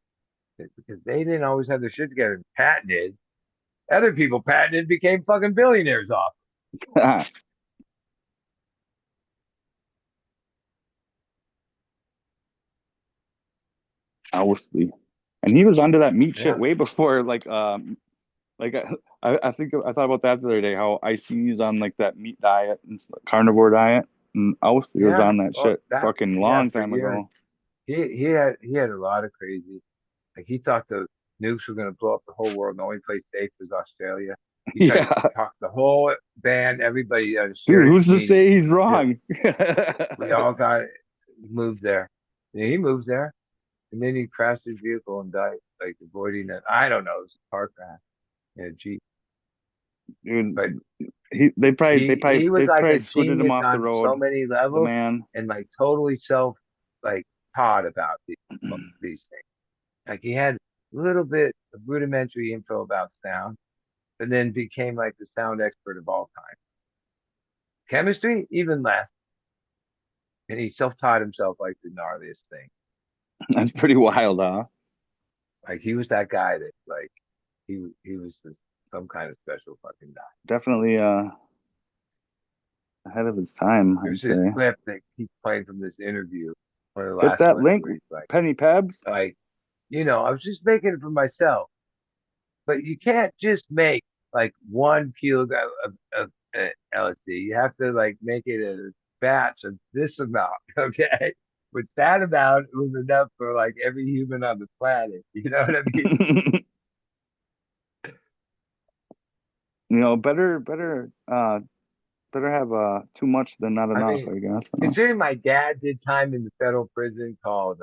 because they didn't always have their shit together and patented. Other people patented, became fucking billionaires off. Obviously. And he was onto that meat Yeah. shit way before I think I thought about that the other day, how IC's on like that meat diet and carnivore diet, and obviously was on that shit fucking long time ago. He had a lot of crazy. Like he thought the nukes were gonna blow up the whole world. And the only place safe was Australia. He tried to talk the whole band, everybody. Dude, who's to say he's wrong? We all got moved there. Yeah, he moved there, and then he crashed his vehicle and died, like avoiding it. I don't know. It was a car crash. Yeah, Jeep. Dude, but they probably scooted him off the on road. So many levels, man, and like totally taught about these things. Like he had a little bit of rudimentary info about sound, but then became like the sound expert of all time. Chemistry, even less. And he self-taught himself like the gnarliest thing. That's pretty wild, huh? Like he was that guy that like he was some kind of special fucking guy. Definitely ahead of his time. There's I'd this say. clip that keeps playing from this interview. One of the Get last that ones link, where he's like, Penny Pebs. Like, I was just making it for myself, but you can't just make like 1 kilogram of LSD. You have to like make it a batch of this amount, okay? Which that amount was enough for like every human on the planet. You know what I mean? Better have too much than not enough, I guess. Considering my dad did time in the federal prison called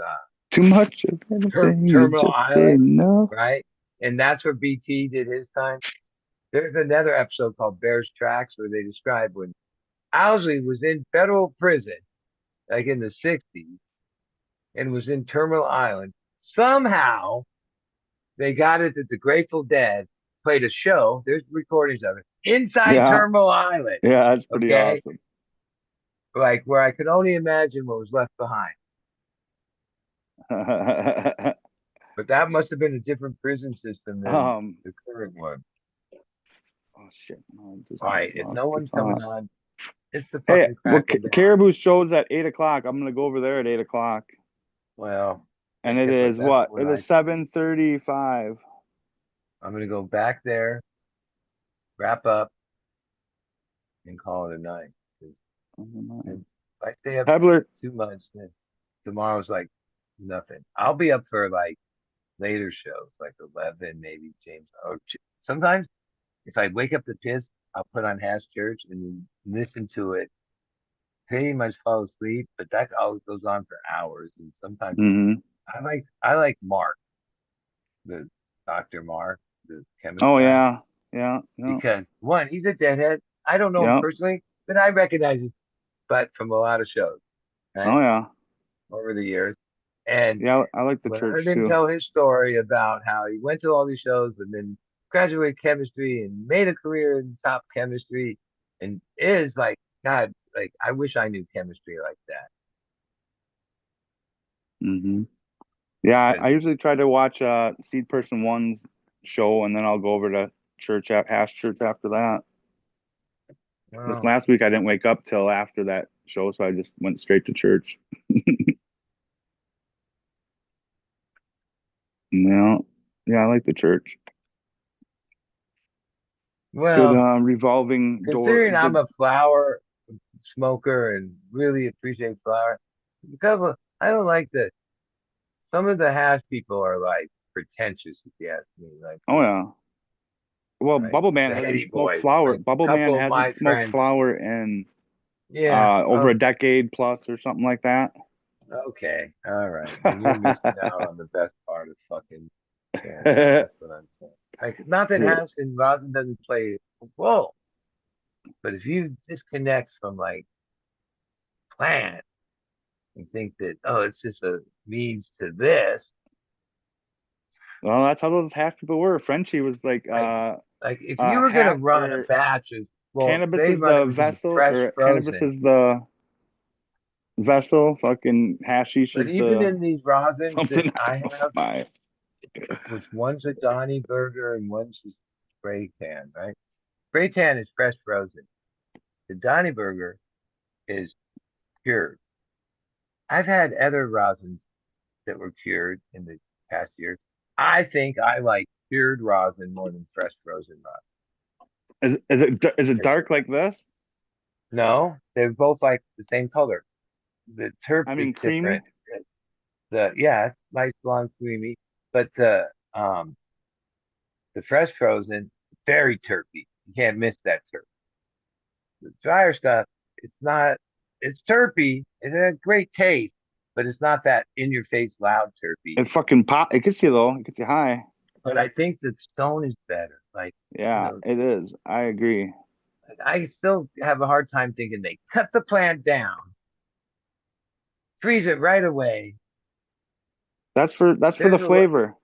too much of anything is Terminal just Island, enough. right? And that's where BT did his time. There's another episode called Bear's Tracks where they describe when Owsley was in federal prison, like in the 60s, and was in Terminal Island. Somehow they got it that the Grateful Dead played a show. There's recordings of it inside Terminal Island. Yeah, that's pretty awesome. Like where I could only imagine what was left behind. But that must have been a different prison system than the current one. Oh shit! All right, if no one's coming on, it's the fucking Caribou show's at 8 o'clock. I'm gonna go over there at 8 o'clock. Well, and it is what? It is 7:35. I'm gonna go back there, wrap up, and call it a night. If I stay up too much, then tomorrow's like nothing. I'll be up for like later shows, like 11, maybe James. Or sometimes if I wake up to piss, I'll put on Hash Church and listen to it. Pretty much fall asleep, but that always goes on for hours. And sometimes I like Mark, the Dr. Mark, the chemist. Oh yeah. Because one, he's a deadhead. I don't know him personally, but I recognize his butt from a lot of shows. Right? Oh yeah. Over the years. And yeah, I like the church too. I heard him too. tell his story about how he went to all these shows and then graduated chemistry and made a career in top chemistry, and is like, God, like I wish I knew chemistry like that. Yeah, I usually try to watch Seed Person 1's show, and then I'll go over to Hash Church after that. Wow. This last week I didn't wake up till after that show, so I just went straight to church. Yeah, I like the church. Well, good revolving door. Considering I'm a flower smoker and really appreciate flower, there's a couple. I don't like that. Some of the hash people are like pretentious, if you ask me. Like, oh yeah. Well, Bubble Man hasn't smoked flower. Bubble Man hasn't smoked flower in Yeah. over a decade plus or something like that. Okay. All right. Then you're missing out on the best part of fucking cannabis. That's what I'm saying. Like, not that Yeah. hash and rosin doesn't play a role, but if you disconnect from like plant and think that, oh, it's just a means to this, Well, that's how those hash people were. Frenchie was like if you were gonna run a batch of, well, cannabis they is run the everything vessel, fresh or cannabis frozen. is the vessel. Fucking hashish But is even the in these rosins that something. I have, My. which one's a Donny Burger and one's a spray tan, right? Spray tan is fresh frozen. The Donny Burger is cured. I've had other rosins that were cured in the past years. I think I like cured rosin more than fresh frozen rosin. Is it dark like this? No, they're both like the same color. The terp I is mean, creamy. different. Yeah, it's nice blonde creamy, but the fresh frozen very terpy. You can't miss that terp. The drier stuff, it's not. It's terpy. It's a great taste, but it's not that in your face loud terpy. It fucking pop. It gets you though. It gets you high. But I think the stone is better. Like, Yeah, it is. I agree. I still have a hard time thinking they cut the plant down, freeze it right away. That's for the flavor.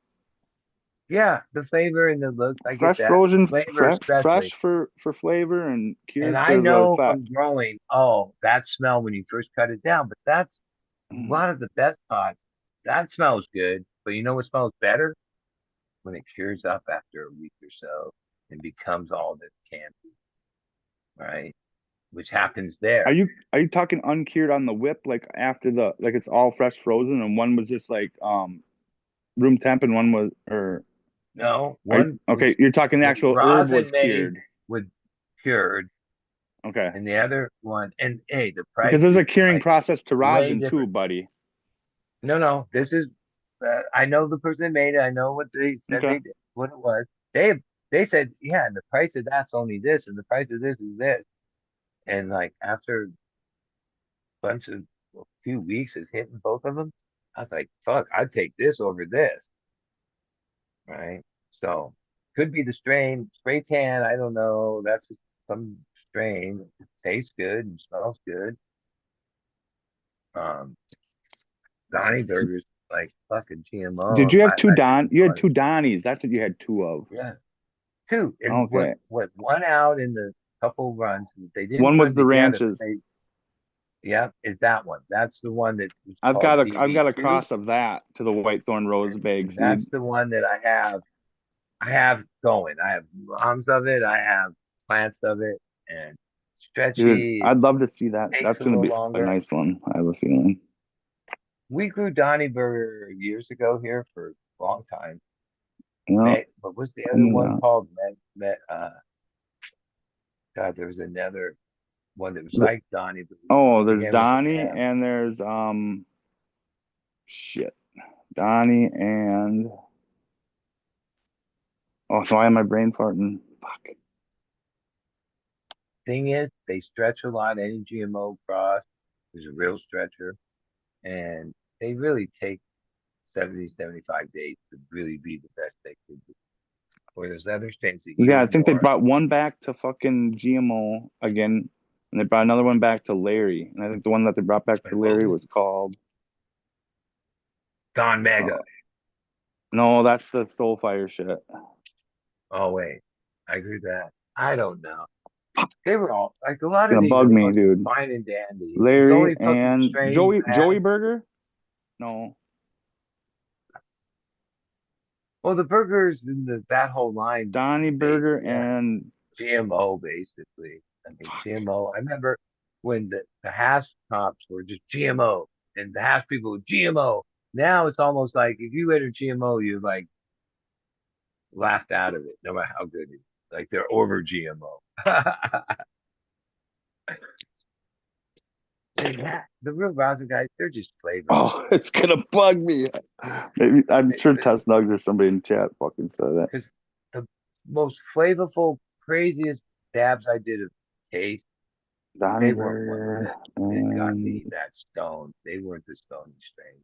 Yeah, the flavor and the looks, I get Fresh that. frozen, Flavor especially. fresh for flavor and cured And I for the know fat. from growing, oh, that smell when you first cut it down, but that's a lot of the best pots. That smells good, but you know what smells better? When it cures up after a week or so and becomes all that it can be, right? Which happens there. Are you talking uncured on the whip, like after like it's all fresh frozen, and one was just like room temp and one was, or No, one okay, you're talking the actual herb was rosin made cured. with cured, Okay. and the other one, and hey, the price Because there's a is curing like process to way rosin too, different. buddy. No, this is. I know the person that made it. I know what they said Okay. they did, what it was. They said, yeah, and the price of that's only this, and the price of this is this, and like after a few weeks of hitting both of them, I was like, fuck, I'd take this over this, right? So could be the strain, spray tan. I don't know. That's some strain. It tastes good and smells good. Um, Donny Burgers like fucking GMO. Did you have two I should Don? be You had going. two Donnies. That's what you had two of. Yeah, two. And Okay. what one out in the couple runs. They didn't One put was it the together, but ranches. yeah, is that one. That's the one that was I've called got a BB2, cross of that to the Whitethorn Rose bag and that's seed. the one that I have. I have going. I have moms of it. I have plants of it, and Dude, stretchy. I'd love to see that. Takes That's a gonna little be a longer. nice one. I have a feeling. We grew Donny Burger years ago here for a long time. Yeah, But what's the I other knew one that. called? God, there was another one that was like Donny. But Oh, there's began with Donnie an M. and there's shit. Donnie and oh, so why am I brain farting? Fuck. Thing is, they stretch a lot. Any GMO cross is a real stretcher, and they really take 70, 75 days to really be the best they could be. Whereas other strains a Yeah, year I think they more. brought one back to fucking GMO again, and they brought another one back to Larry. And I think the one that they brought back to Larry was called Gone Mega. No, that's the Soulfire shit. Oh wait, I agree with that. I don't know. They were all like a lot It's of gonna these bug are me, fucking dude. fine and dandy. It's Larry only fucking and strains Joey bad. Burger? No. Well, the burgers and that whole line. Donnie Burger and GMO basically. I mean GMO. I remember when the hash tops were just GMO and the hash people were GMO. Now it's almost like if you ate a GMO, you're like laughed out of it, no matter how good it is. Like they're over GMO. The real rosin guys, they're just flavor. Oh, it's gonna bug me. Maybe I'm sure Tess Nugs or somebody in chat fucking said that. Because the most flavorful, craziest dabs I did of taste They weren't what Denver that got me and that stone. They weren't the stone strain.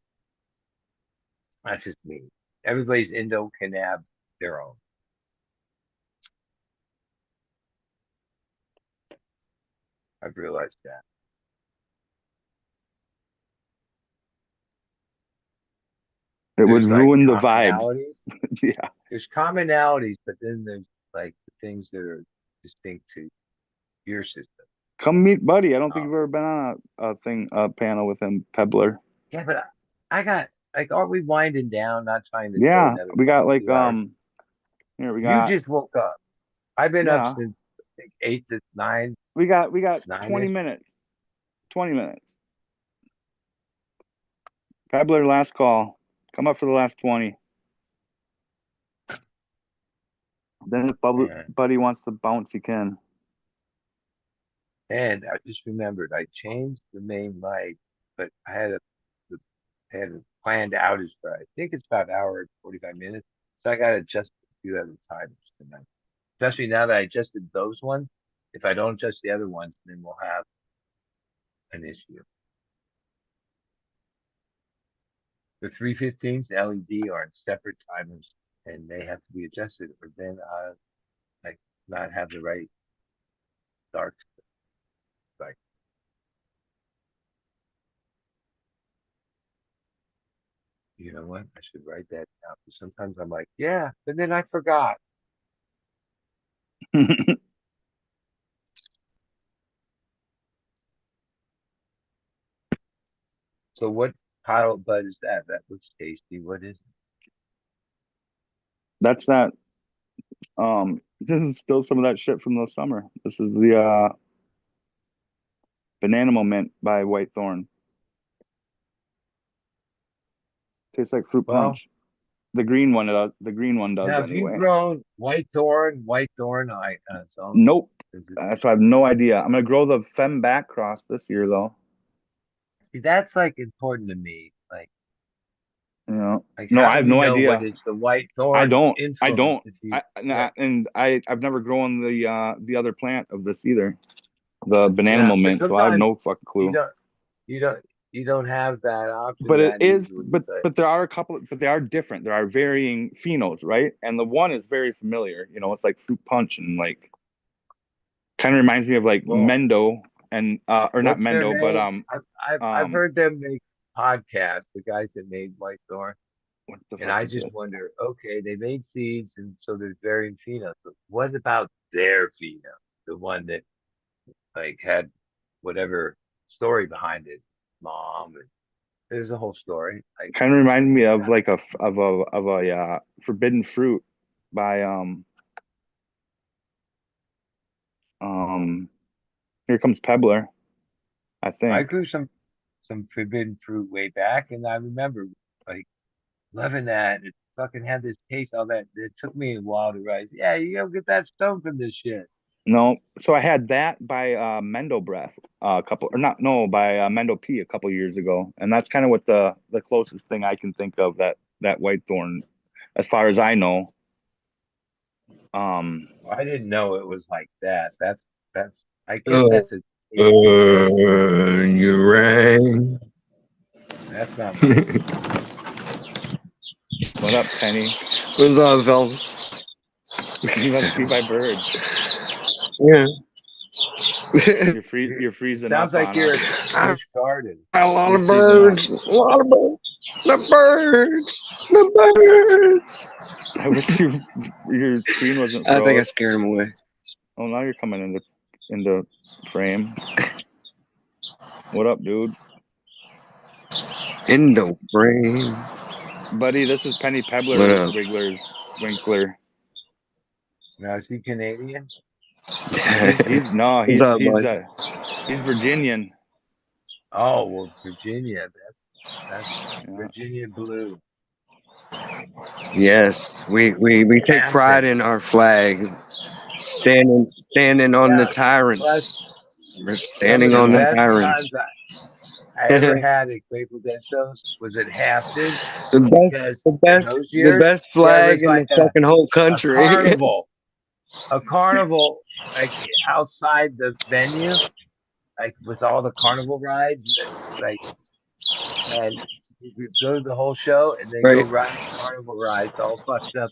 That's just me. Everybody's Indo cannab their own. I've realized that. It would There's like ruin the vibe. commonalities. Yeah. There's commonalities, but then there's like the things that are distinct to your system. come meet Buddy. I don't think Uh, you've ever been on a panel with him, Pebbler. yeah, but I got like, are we winding down? Not trying to go Yeah, another we got fucking like 2 hours. here we You got just woke up. I've been up yeah. since like 8 to 9, We got 20 9ish. minutes. 20 minutes. Pebbler, last call. Come up for the last 20. Then if Buddy wants to bounce, he can. And I just remembered I changed the main light, but I had a planned outage for I think it's about an hour and 45 minutes. So I got to adjust a few other timers tonight. Especially now that I adjusted those ones. If I don't adjust the other ones, then we'll have an issue. The 315s LED are in separate timers and they have to be adjusted, or then I like not have the right dark. Like, you know what? I should write that down. Because sometimes I'm like, yeah, but then I forgot. So what pile of bud is that? That looks tasty. What is it? That's that. This is still some of that shit from the summer. This is the Banana Moment by White Thorn. Tastes like fruit Well, punch. The green one does. The green one does now if you've anyway. grown white thorn, its own. Nope. So I have no idea. I'm gonna grow the Fem back cross this year though. See, that's like important to me. Like, Like how no, I do have you no know idea. what is the white thorn I don't. influence? If you, I've never grown the other plant of this either. The Banana yeah, but Moment, so I have no fucking you clue. don't, you don't, you don't have that option. But it that is, easily, but there are a couple, but they are different. There are varying phenos, right? And the one is very familiar. It's like fruit punch and like kind of reminds me of like Mendo and or not what's their Mendo, but name? I've heard them make podcasts. The guys that made White Thorn. What the And fuck I is just it? wonder, okay, they made seeds, and so there's varying phenos. But what about their pheno? The one that like had whatever story behind it, mom, and there's a whole story. Like, Kind of reminded me of like a forbidden fruit by Here Comes Pebbler, I I think. grew some forbidden fruit way back, and I remember like loving that. It fucking had this taste. All that. It took me a while to realize. Yeah, you don't get that stone from this shit. No, so I had that by Mendo Breath a couple, or not, no, by Mendo P a couple years ago, and that's kind of what the closest thing I can think of that White Thorn, as far as I know. I didn't know it was like that. That's. I guess Oh, that's a. you rang. That's not me. What up, Penny? What's up, fellas? You must be by birds. Yeah. You're freezing Sounds up like on you're us. at Busch Garden. A lot You're of sitting on. birds. A lot of birds. The birds. The birds. I wish your screen wasn't I think I froze. scared him away. Oh, now you're coming into frame. What up, dude? Indo brain. Buddy, this is Penny Pebbler, What up? Winkler. Now is he Canadian? He's up, bud? He's Virginian. Oh well, Virginia. That's Virginia blue. Yes, we take pride in our flag, standing on the tyrants. We're standing on the tyrants. I ever had at Grateful Dead shows was at Hampton. The best flag in the fucking whole country. A carnival like outside the venue, like with all the carnival rides, like, and you go to the whole show and then go Right. ride the carnival rides all fucked up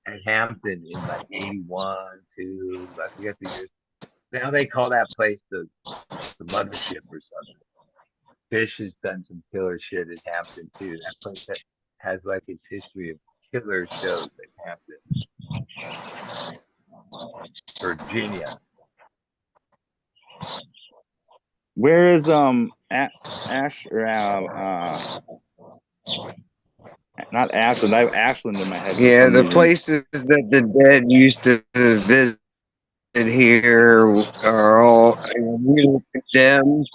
at Hampton in like 81, 2, I forget the years. Now they call that place the mothership or something. Fish has done some killer shit at Hampton too. That place that has like its history of killer shows at Hampton, Virginia. Where is Ash or not Ashland? I have Ashland in my head for Yeah, some the reason. places that the dead used to visit here are all either condemned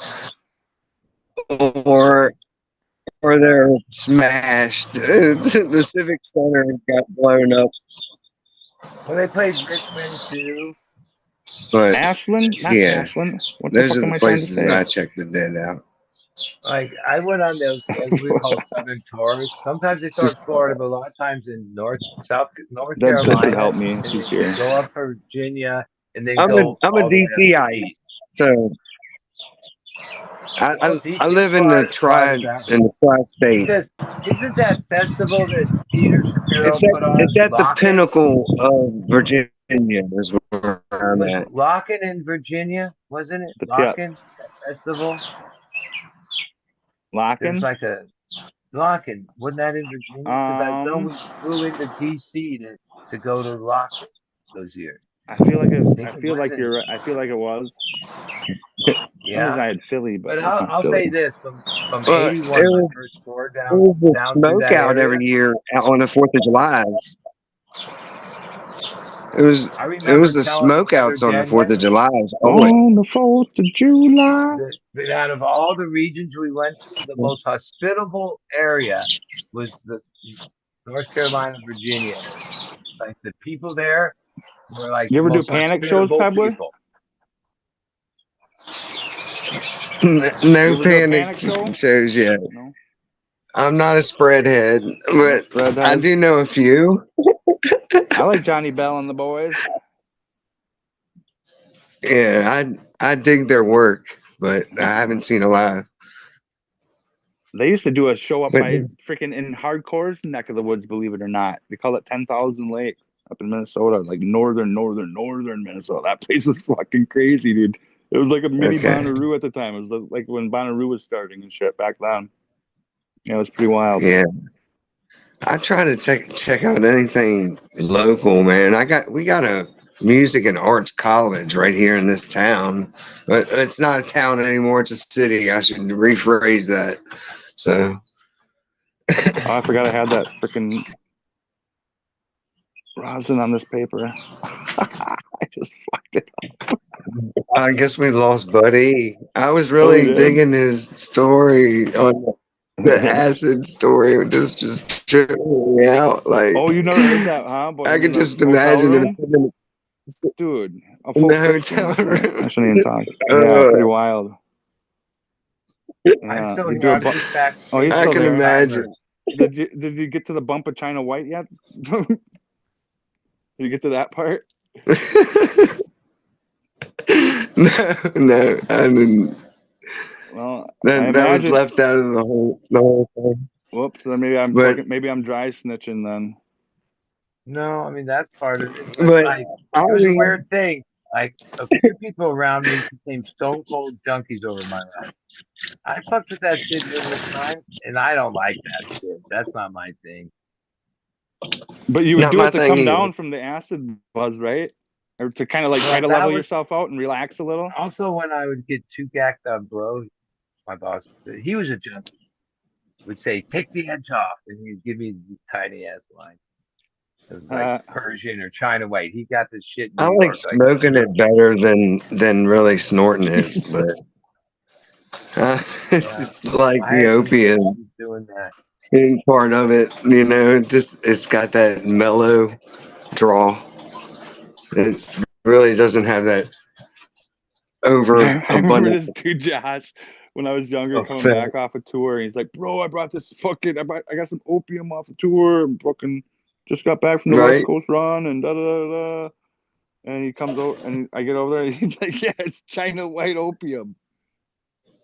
or they're smashed. The Civic Center got blown up, Well, they played Richmond too. but Ashland, not yeah, Ashland. What the those fuck are am the I trying to places say? I check the dead out. Like I went on those as we call Southern tours. Sometimes they start Just in Florida, but a lot of times in North That should Carolina, help me if and he's then here. go up Virginia, and then I'm a go I'm a all the way up to the DCite, east. so Well, I DC live in the far south. tri-state. Because isn't that festival that Peter Shapiro put It's on at the Lockin'? pinnacle of Virginia is where It I'm was at. Lockin' in Virginia, wasn't it? The tip. Lockin', that festival. There was Locking. like a Lockin', wasn't that in Virginia? Because I know Um, we flew into DC to go to Lockin' those years. I feel like it. I I think it feel was like in, you're right. I feel like it was. For some reason yeah. I had Philly, but But it's I'll not I'll Philly. say this from It '81, my was first tour it was the down through smoke that out every area. year out on the 4th of July. I It was remember the telling my smoke brother outs on the 4th Daniel of July. Always. On the 4th of July. that out of all the regions we went to, the most hospitable area was the North Carolina, Virginia area. Like the people there were like You the ever do most panic shows, hospitable Pebbler? people. You No ever do a panic panic show? shows yet. No. I'm not a spreadhead, No but spread I heads. do know a few. I like Johnny Bell and the boys. Yeah, I dig their work, but I haven't seen a live. They used to do a show up But by freaking in Hardcore's neck of the woods, believe it or not. They call it 10,000 Lakes up in Minnesota, like northern Minnesota. That place was fucking crazy, dude. It was like a mini okay, Bonnaroo at the time. It was like when Bonnaroo was starting and shit back then. Yeah, it was pretty wild. yeah. I try to check out anything local, man. We got a music and arts college right here in this town, but it's not a town anymore. It's a city. I should rephrase that. So Oh, I forgot I had that freaking rosin on this paper. I just fucked it up. I guess we lost Buddy. I was Oh, we really did? digging his story on the acid story. Just tripping me out. Like Oh, you never heard that, huh? About I him in could the just hotel imagine him room? sitting Dude, a in full the Christian hotel and shit. I room. shouldn't even talk. Yeah, pretty Uh, wild. I Yeah, still he'd do a have bu- his Oh, he's backstage I still can one there. time. imagine. Did you get to the bump of China White yet? Did you get to that part? No, I didn't. Well, I That was imagine. left out of the whole thing. Whoops, then maybe I'm But fucking. Maybe I'm dry snitching then. No, I mean that's part of it. But but like I it was a mean, weird thing. Like a few people around me became stone cold junkies over my life. I fucked with that shit numerous times, and I don't like that shit. That's not my thing. But you would not do my it to thing come either. down from the acid buzz, right? Or to kind of like try Well, to that level was yourself out and relax a little. also when I would get too gacked on blow. My boss, he was a junkie, would say, "Take the edge off," and he'd give me the tiny ass line. It was like Uh, Persian or China White. He got this shit in I New like York. Like smoking it better than really snorting it, but Jesus. it's yeah, just like I the had some good opium buddies doing that. being part of it. It's got that mellow draw. It really doesn't have that I remember overabundant this dude Josh when I was younger coming effect, back off a tour. He's like, "Bro, I brought this fucking. I got some opium off a tour. I'm fucking just got back from the West right? Coast run and da da da da." And he comes over and I get over there. And he's like, "Yeah, it's China White opium."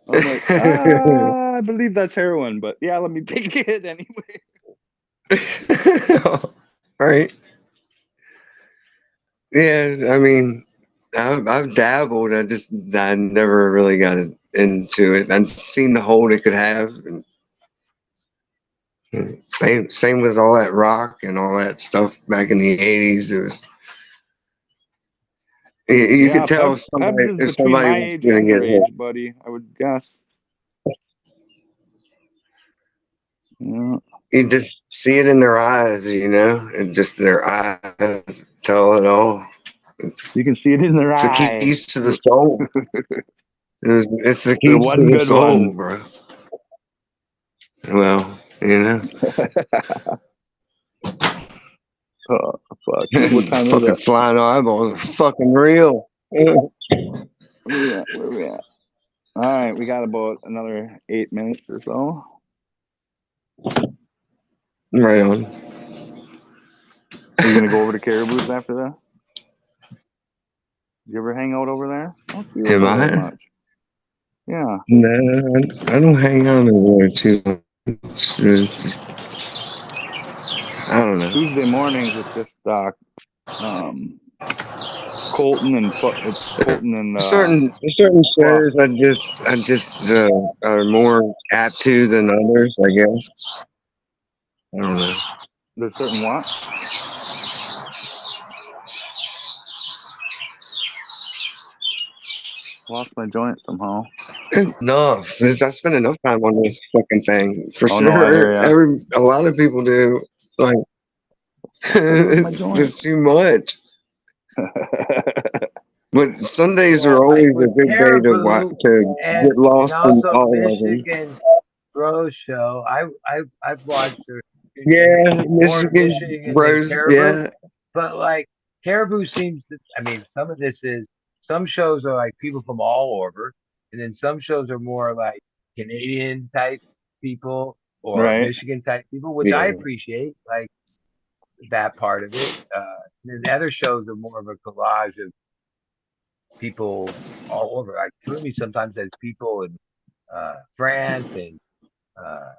I'm like, I believe that's heroin, but yeah, let me take it anyway. All right. Yeah, I mean, I've dabbled. I never really got into it. I've seen the hold it could have. And same with all that rock and all that stuff back in the 80s. It was you Yeah, could tell Pebs is if between somebody my was age going and to your get age, hit. buddy. I would guess. Yeah. You just see it in their eyes, and just their eyes tell it all. You can see it in their It's the eye. keys to the soul. It's the The keys to one the good one. soul, bro. Well, Oh, fuck. What time is fucking it? flying eyeballs are fucking real. Where we at? All right, we got about another 8 minutes or so. Right on. Are you gonna go over to Caribou's after that? You ever hang out over there? I don't see you over Am there that I? much. Yeah. No, I don't hang out over there too much. It's just, I don't know. Tuesday mornings it's just Colton and Certain shows I just are more apt to than others, I guess. I don't know. there's certain what? Lost my joint somehow. Enough. I spend enough time on this fucking thing for Oh no, I sure. hear ya. A lot of people do. Like, My it's joint. just too much. But Sundays are Well, like always a with good day Caribou to get and lost in also all of them. Michigan Bro Show, I've watched her Yeah, more Michigan Michigan than Bros. Caribou, Yeah, but like Caribou seems to. I mean, some of this is some shows are like people from all over, and then some shows are more like Canadian type people or Right. Michigan type people, which I yeah, appreciate. Like that part of it. And the other shows are more of a collage of people all over. Like Toomey sometimes has people in France and uh,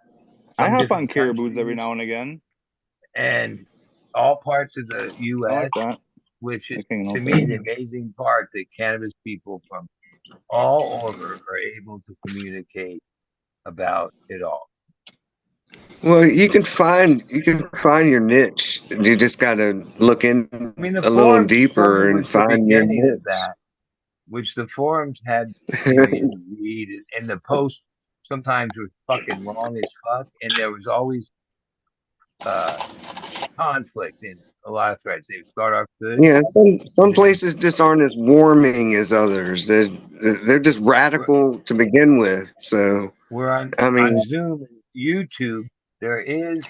I some hop on different Caribou's every countries now and again. and all parts of the I like U.S., that. which is Like hanging to out me there. the amazing part that cannabis people from all over are able to communicate about it all. well, you can find your niche. You just got to look in I mean, the a little forums for me deeper and was the find your beginning of niche. that, which the forums had, you would read and the posts sometimes were fucking long as fuck, and there was always uh, conflict in a lot of threads. They would start off good, Yeah, some and then places just aren't as warming as others. They're just we're, radical to begin with. So we're I on mean, Zoom and YouTube. There is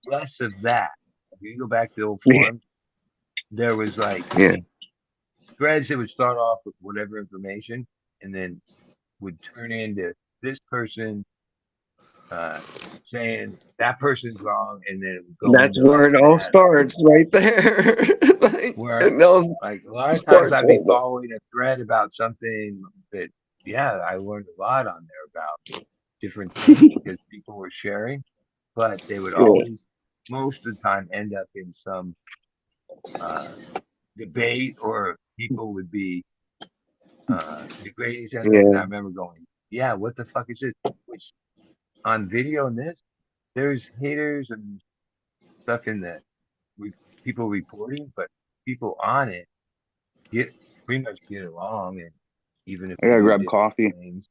less of that. If you go back to the old yeah, forums, there was like yeah, threads that would start off with whatever information, and then would turn into this person uh, saying that person's wrong, and then it would go that's into where like it all that. starts, right there. Like Where it all like a lot of times starts I'd be right there. following a thread about something that I learned a lot on there about different things because people were sharing, but they would Yeah, always most of the time end up in some uh, debate or people would be degrading each other. And yeah, I remember going, yeah, what the fuck is this? Which on video in this, there's haters and stuff in that people reporting, but people on it get pretty much get along. And even if I they gotta do grab different coffee. things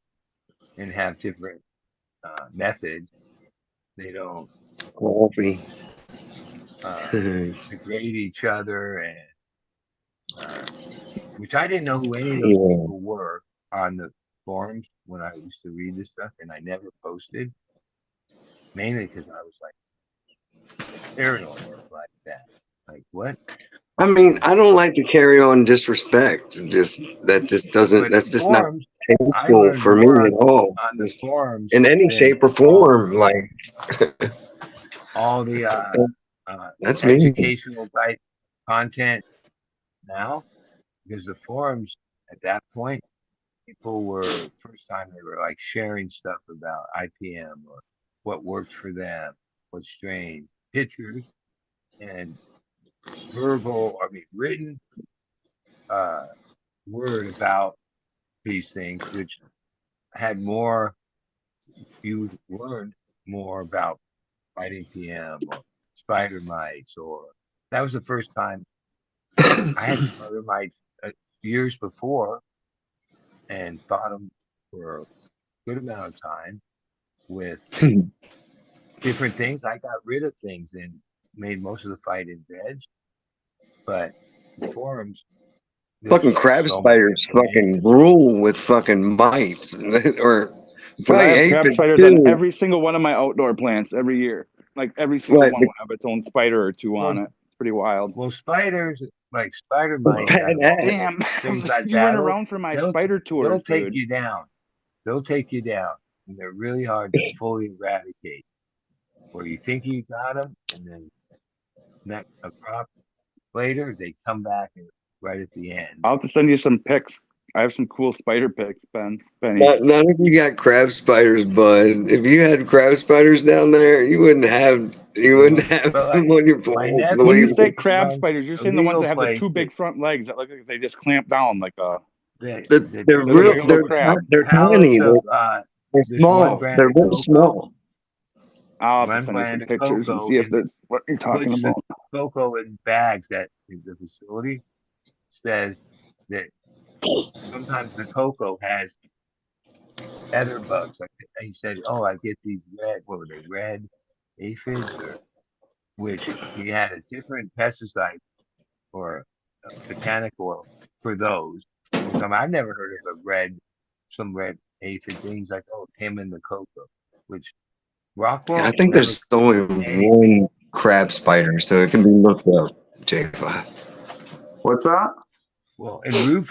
and have different methods, they don't coffee. uh, degrade each other and which I didn't know who any of those Yeah, people were on the forums when I used to read this stuff, and I never posted mainly because I was like paranoid like that. Like what? I mean, I don't like to carry on disrespect. Just doesn't. But That's just not forums, I tasteful learned for more me at all. on the Just forums in any than shape or form. Like all the that's me. educational type content now because the forums at that point people were first time they were like sharing stuff about IPM or what worked for them, what strains, pictures and verbal, I mean written uh word about these things, which had more you learned more about fighting PM or spider mites or that was the first time I had spider mites years before and fought them for a good amount of time with different things. I got rid of things and made most of the fight in veg, but the forums, there's Fucking crab so much spiders fucking information. rule with fucking mites or Dude, I probably have crab aphids spiders on too. every single one of my outdoor plants every year. Like every single Like one the will have its own spider or two on Well, it. It's pretty wild. well, spiders like spider mites out of all badass. the Damn, things I you run battled, around for my they'll spider they'll tours, take dude. you down. They'll take you down, and they're really hard to fully eradicate. Where you think you got them, and then next a crop later they come back and right at the end. I'll have to send you some pics. I have some cool spider pics, Benny. Not if you got crab spiders, bud. If you had crab spiders down there, you wouldn't have But them like on your my plants. When you Believe nephew, say me. he crab runs spiders, you're a saying the ones legal that have the place two big front legs that look like they just clamp down like a that They're they look real. like a little deals with crab. They're pallets tiny. of They're this one small. brand They're of very cocoa. small. I'll have to One send you some brand of pictures and cocoa, see if and that's what you're talking puts the about. cocoa in bags at the facility. Says that sometimes the cocoa has other bugs. Like he said, oh, I get these red. What were they? Red aphids, or which he had a different pesticide or botanic oil for those. I'm talking, I've never heard of some red aphid things like, oh, it came in the cocoa, which I Rockwell think never there's only anything. one crab spider, so it can be looked up. J5. What's that? Well, and roof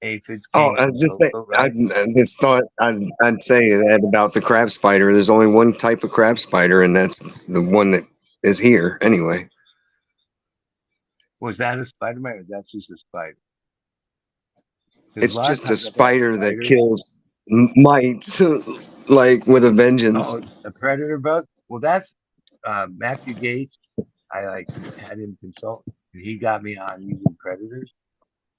aphids Oh, came I from was just saying. cocoa, I, right? I just thought I'd say that about the crab spider. There's only one type of crab spider, and that's the one that is here anyway. Was that a spider man or that's just a spider? Because a It's lot of just a times I've had spider that spiders. kills mites like with a vengeance. Oh, a predator bug? Well, that's Matthew Gates. I like had him consult, and he got me on using predators,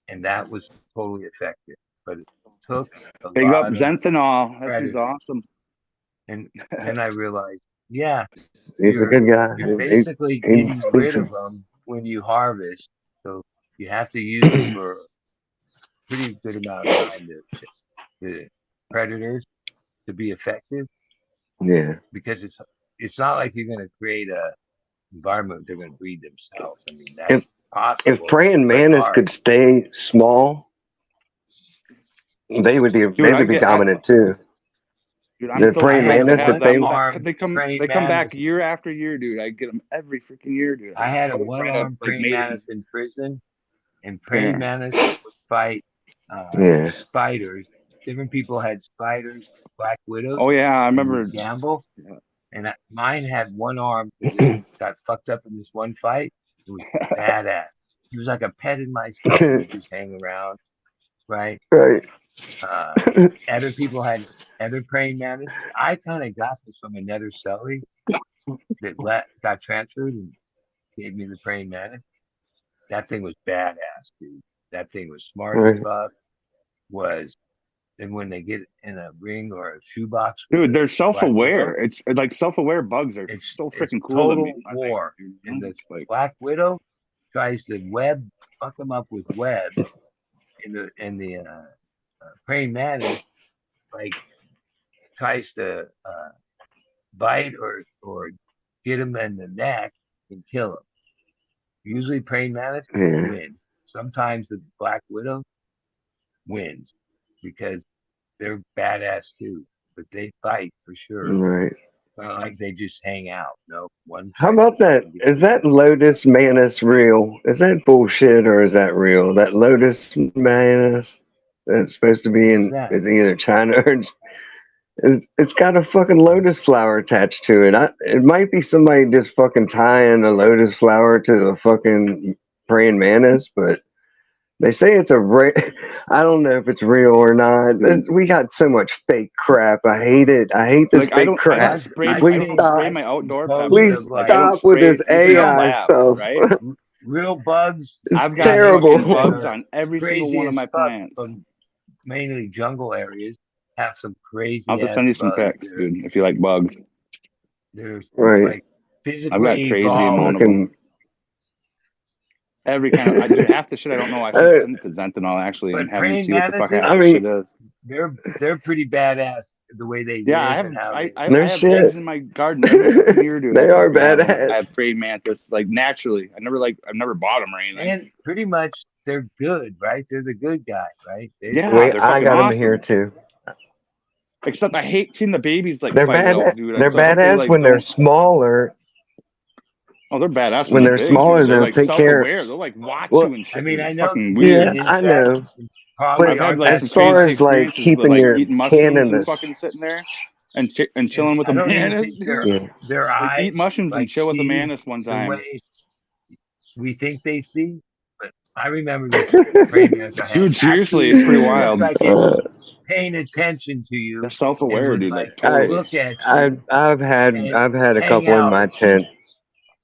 and that was totally effective. But it took a Big up lot of Zenthanol. That thing's predators, awesome. and then I realized, yeah, He's a good guy. you're basically He's getting rid of them when you harvest, so you have to use them for a pretty good amount of time the predators to be effective yeah. because it's not like you're going to create a environment they're going to breed themselves. I mean, that's If possible, praying but mantis hard. could stay small, they Dude, would be dominant too. dude, I'm The so I praying had stoked a to mantis, have if they them back. one-armed They praying come back mantis. year after year, dude. I get them every freaking year, dude. I had a Always trying to one-armed like praying mate them. mantis in prison, and praying Yeah. mantis would fight yeah. spiders. Different people had spiders, black widows, Oh yeah, I and remember. would gamble. Yeah. And mine had one arm because it got fucked up in this one fight. It was badass. He was like a pet in my stuff. He would just hang around, right? Right. Uh, other people had other praying mantises. I kind of got this from another celly that got transferred and gave me the praying mantis. That thing was badass, dude. That thing was smart as Right. fuck. Was and when they get in a ring or a shoebox with Dude, a they're black self-aware. widow, It's like self-aware bugs are so it's freaking cool to me. total I think. war. You And know? the It's like, black widow tries to fuck them up with webs, and the praying mantis like tries to bite or get him in the neck and kill him. Usually, praying mantis Yeah. wins. Sometimes the black widow wins because they're badass too, but they fight for sure. Right. It's not like they just hang out. No, one How tries to about that? fucking get Is the that other. Lotus Manus real? Is that bullshit or is that real? That Lotus Manus that's supposed to be What's in that? is either China or it's got a fucking lotus flower attached to it. It might be somebody just fucking tying a lotus flower to a fucking praying mantis, but They say it's I don't know if it's real or not. We got so much fake crap. I hate it. I hate this Like fake I crap. don't spray. I Please don't spray stop. my outdoor Please pepper. Like I don't stop with spray this it even in the AI lab, stuff. right? Real bugs. It's I've got terrible. fucking bugs on every single one of Craziest my fuck plants. from mainly jungle areas have some crazy I'll just ass send you some bugs. pics, dude, if you like bugs. They're Right. like I've got physically crazy evolved. amount of them. Every kind of dude, half the shit I don't know. I should send it to Zentinel actually But and have him praying see what the fuck mantises, half the shit is. they're pretty badass the way they Yeah, live I have and how I No have shit. eggs in my garden every fucking year, dude. They I are fucking have 'em. badass. I have praying mantis like naturally. I've never bought them or anything. and pretty much they're good, right? They're the good guy, right? Yeah, Wait, they're I fucking got them awesome. here too. Except I hate seeing the babies like They're fight it out, badass. dude. They're So I hope they, badass like, when they're don't. smaller. Oh, they're badass When they're big, smaller, dude. They're they'll like take care. self-aware. They'll like watch Well, you and shit. I mean, It's I know fucking they're weird. yeah, I insects, know. probably But I've had aren't like that as some far crazy as like experiences with keeping like your eating mushrooms and cannabis, fucking sitting there and and chilling with I a don't even mantis, think dude. yeah. their Like eat eyes mushrooms and like chill with a see mantis one the time. way we think they see. But I remember this praying mantis I had. Dude, seriously, Actually, it's pretty it looks wild. like it's paying attention to They're you and self-aware, would dude. like Like totally. look at you I've had and a hang couple in out my with you. tent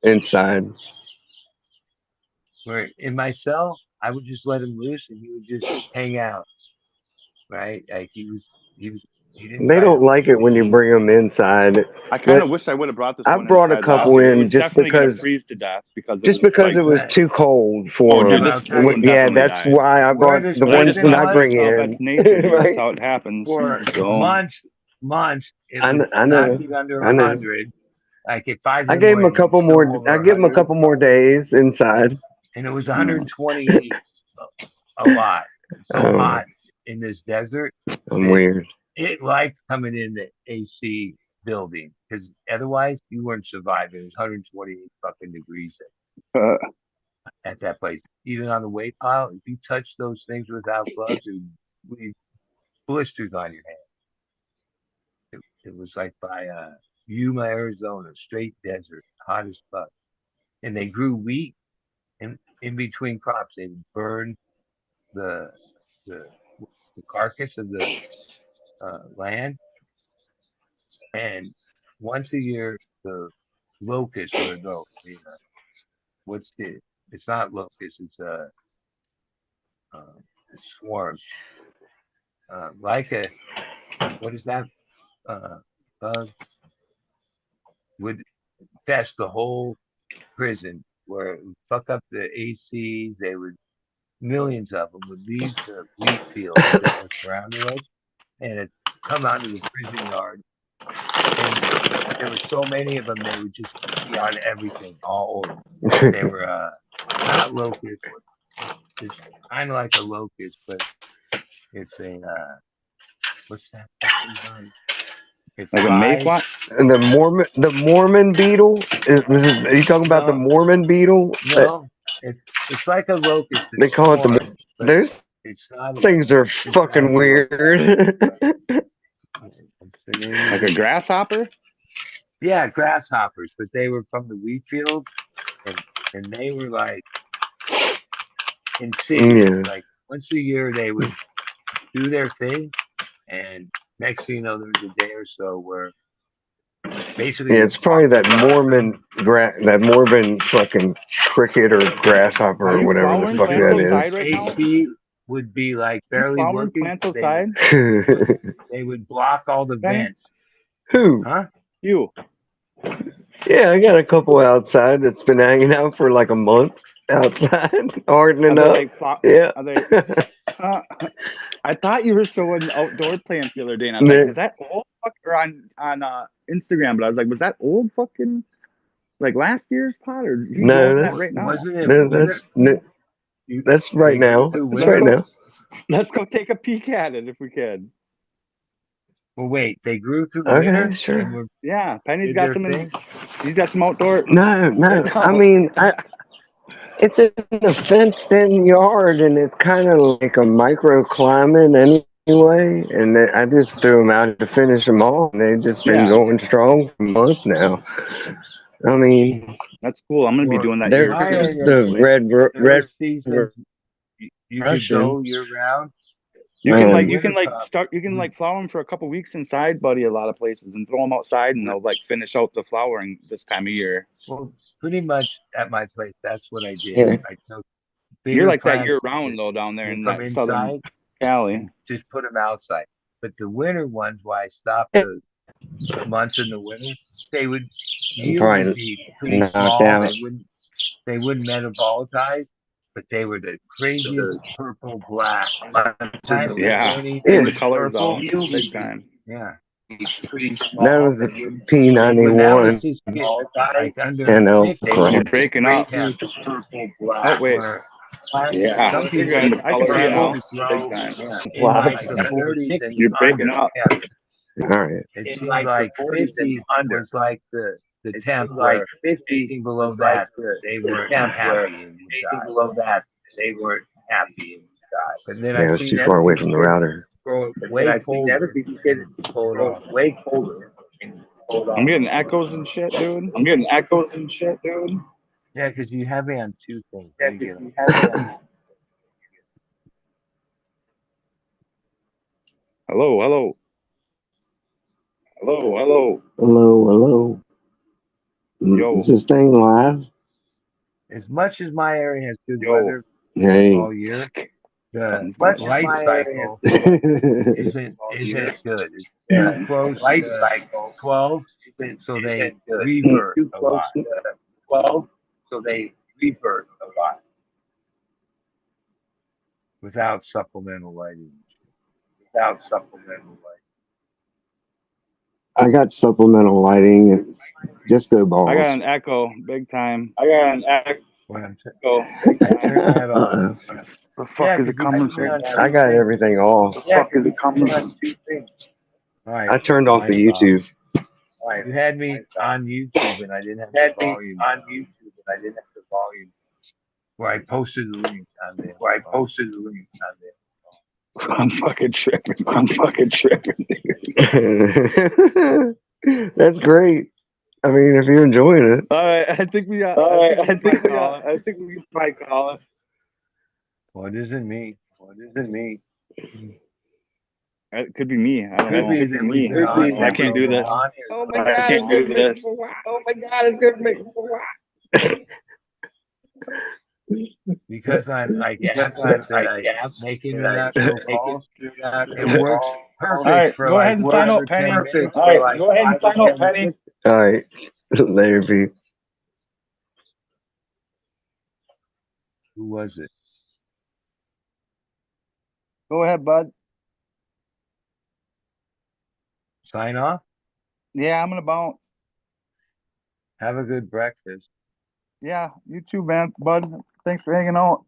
inside. Where in my cell, I would just let him loose and he would just hang out, right? Like he didn't They try to don't like it when you eat. bring them inside. I kind But of wish I would have brought this I one brought a inside couple though. It in was definitely gonna freeze to death because it just was because like. it was Right. too cold Oh, for dude, Yeah, them. but I'll this tell one you, Yeah, definitely that's died. why I where brought this the But I ones just person that knocked I it was bring myself. That's in. nature, dude. That's Right? how it happens. for So months, it I would know. I not know. get under I know. 100. Like at 5 in I the gave them a morning, it'd couple show more. I over give them a 100, couple more days inside. and it was 128 a lot. So Oh, hot in this desert I'm that weird. it liked coming in the AC building because otherwise you weren't surviving. It was 128 fucking degrees at that place. Even on the weight pile, if you touch those things without gloves, it would leave blisters on your hand. It was like by Yuma, Arizona, straight desert, hot as fuck. And they grew wheat in between crops. They would burn the the the carcass of the land, and once a year the locust or what's the it's not locust, it's swarm, like a what is that bug would test the whole prison where it would fuck up the ACs. They would millions of them would leave the wheat fields that were surrounding us and it come onto the prison yard. And there were so many of them, they would just be on everything all over. They were not locusts. It's kind of like a locust, but it's a what's that fucking bug? It like a flies. mayfly. And the Mormon beetle. Are you talking about the No, Mormon beetle? no, it's like a locust. It They call it the. swarms, but Those it's not. things are It's not fucking a locust. weird. What's the name Like of a it? grasshopper. Yeah, grasshoppers, but they were from the wheat field, and they were like insidious. Yeah. Like once a year, they would do their thing, and next thing you know, there was a day or so where basically Yeah, you it's probably walk that across them. Mormon fucking cricket or grasshopper Are or you whatever the flowering fuck plants that outside is. right now? AC would be like You barely flowering working. plants outside? They would block all the Penny? vents. Who? Huh? You? Yeah, I got a couple outside that's been hanging out for like a month outside, hardening Are they up. like? Yeah. Are they? I thought you were showing outdoor plants the other day, and I was like, "Is that old?" Or on Instagram, but I was like, "Was that old fucking like last year's pot, or you No, growing that that's right now?" Wasn't it no, winter? that's right They grew now. through That's Let's right winter. go. now. Let's go take a peek at it if we can. Well, wait, they grew through Okay, winter sure. and were Yeah, Penny's did got their some. thing. He's got some outdoor No, right I now. mean, it's in a fenced-in yard, and it's kind of like a microclimate anyway. And I just threw them out to finish them all, and they've just been Yeah, going strong for a month now. I mean, that's cool. I'm gonna be Or doing that they're here why too, are just the eventually. there were red. seasons you That's could true. go year round. You but can in like the you can like wintertime- start you can like flower them for a couple weeks inside, buddy. A lot of places and throw them outside, and they'll like finish out the flowering this time of year. Well, pretty much at my place, that's what I did. Yeah. I took You're bigger like that plants year round though down there that in come that southern inside Cali. and just put them outside. But the winter ones, why I stopped the months in the winter, they would yield would Probably be pretty knocked small. out. They wouldn't metabolitize, but they were the craziest purple black. By the time it was Yeah, turning bring the Yeah. colors purple, out big time. yeah. That was the When that was P91 just like under NL 50 You're crop. breaking up. yeah, Oh wait, where yeah, some you're people good. I can see you purple now. to Big grow time. in like Plots. the 40s and You're breaking under. up. All right. It seemed like 50 was like the temp where anything below that they weren't happy and would die. But then Yeah, I've it was seen too far other away people from the get router. grow way colder and pull it off. I'm getting echoes and shit, dude. Yeah, because you have me on two things. Let me get 'em. Hello, hello. Hello, hello. Yo. Is this thing live? As much as my area has good Yo. weather Hey. all year, the Much as light cycle isn't good. It's too close to 12, so they revert a lot. Without supplemental lighting. I got supplemental lighting and disco I got balls. an echo, big time. When I turn that off. The fuck Yeah, is 'cause it you coming put me from? on I two got things. everything off. All right, I turned off the mine's off. YouTube. You had me on YouTube and I didn't have the volume. Where I posted the link on there. I'm fucking tripping. That's great. I mean, if you're enjoying it. All right, I think we got. I think we might call it. Well, it isn't me. It could be me. I don't know. Could be that we've been on here I can't so do this. long. Oh my I God, can't do this. Because I'm like absent that I make international calls. It works All perfect right, for go like ahead and sign 5 up, or Penny. 10 minutes. All right, go ahead and sign up, Penny. All right. Later, Pete. Who was it? Go ahead, bud. Sign off? Yeah, I'm gonna bounce. Have a good breakfast. Yeah, you too, man, bud. Thanks for hanging out.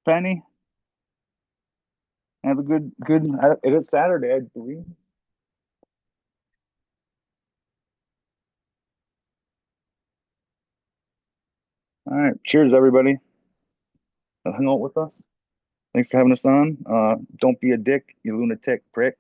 Penny. Have a good. It is Saturday, I believe. All right. Cheers, everybody. Hang out with us. Thanks for having us on. Don't be a dick, you lunatic prick.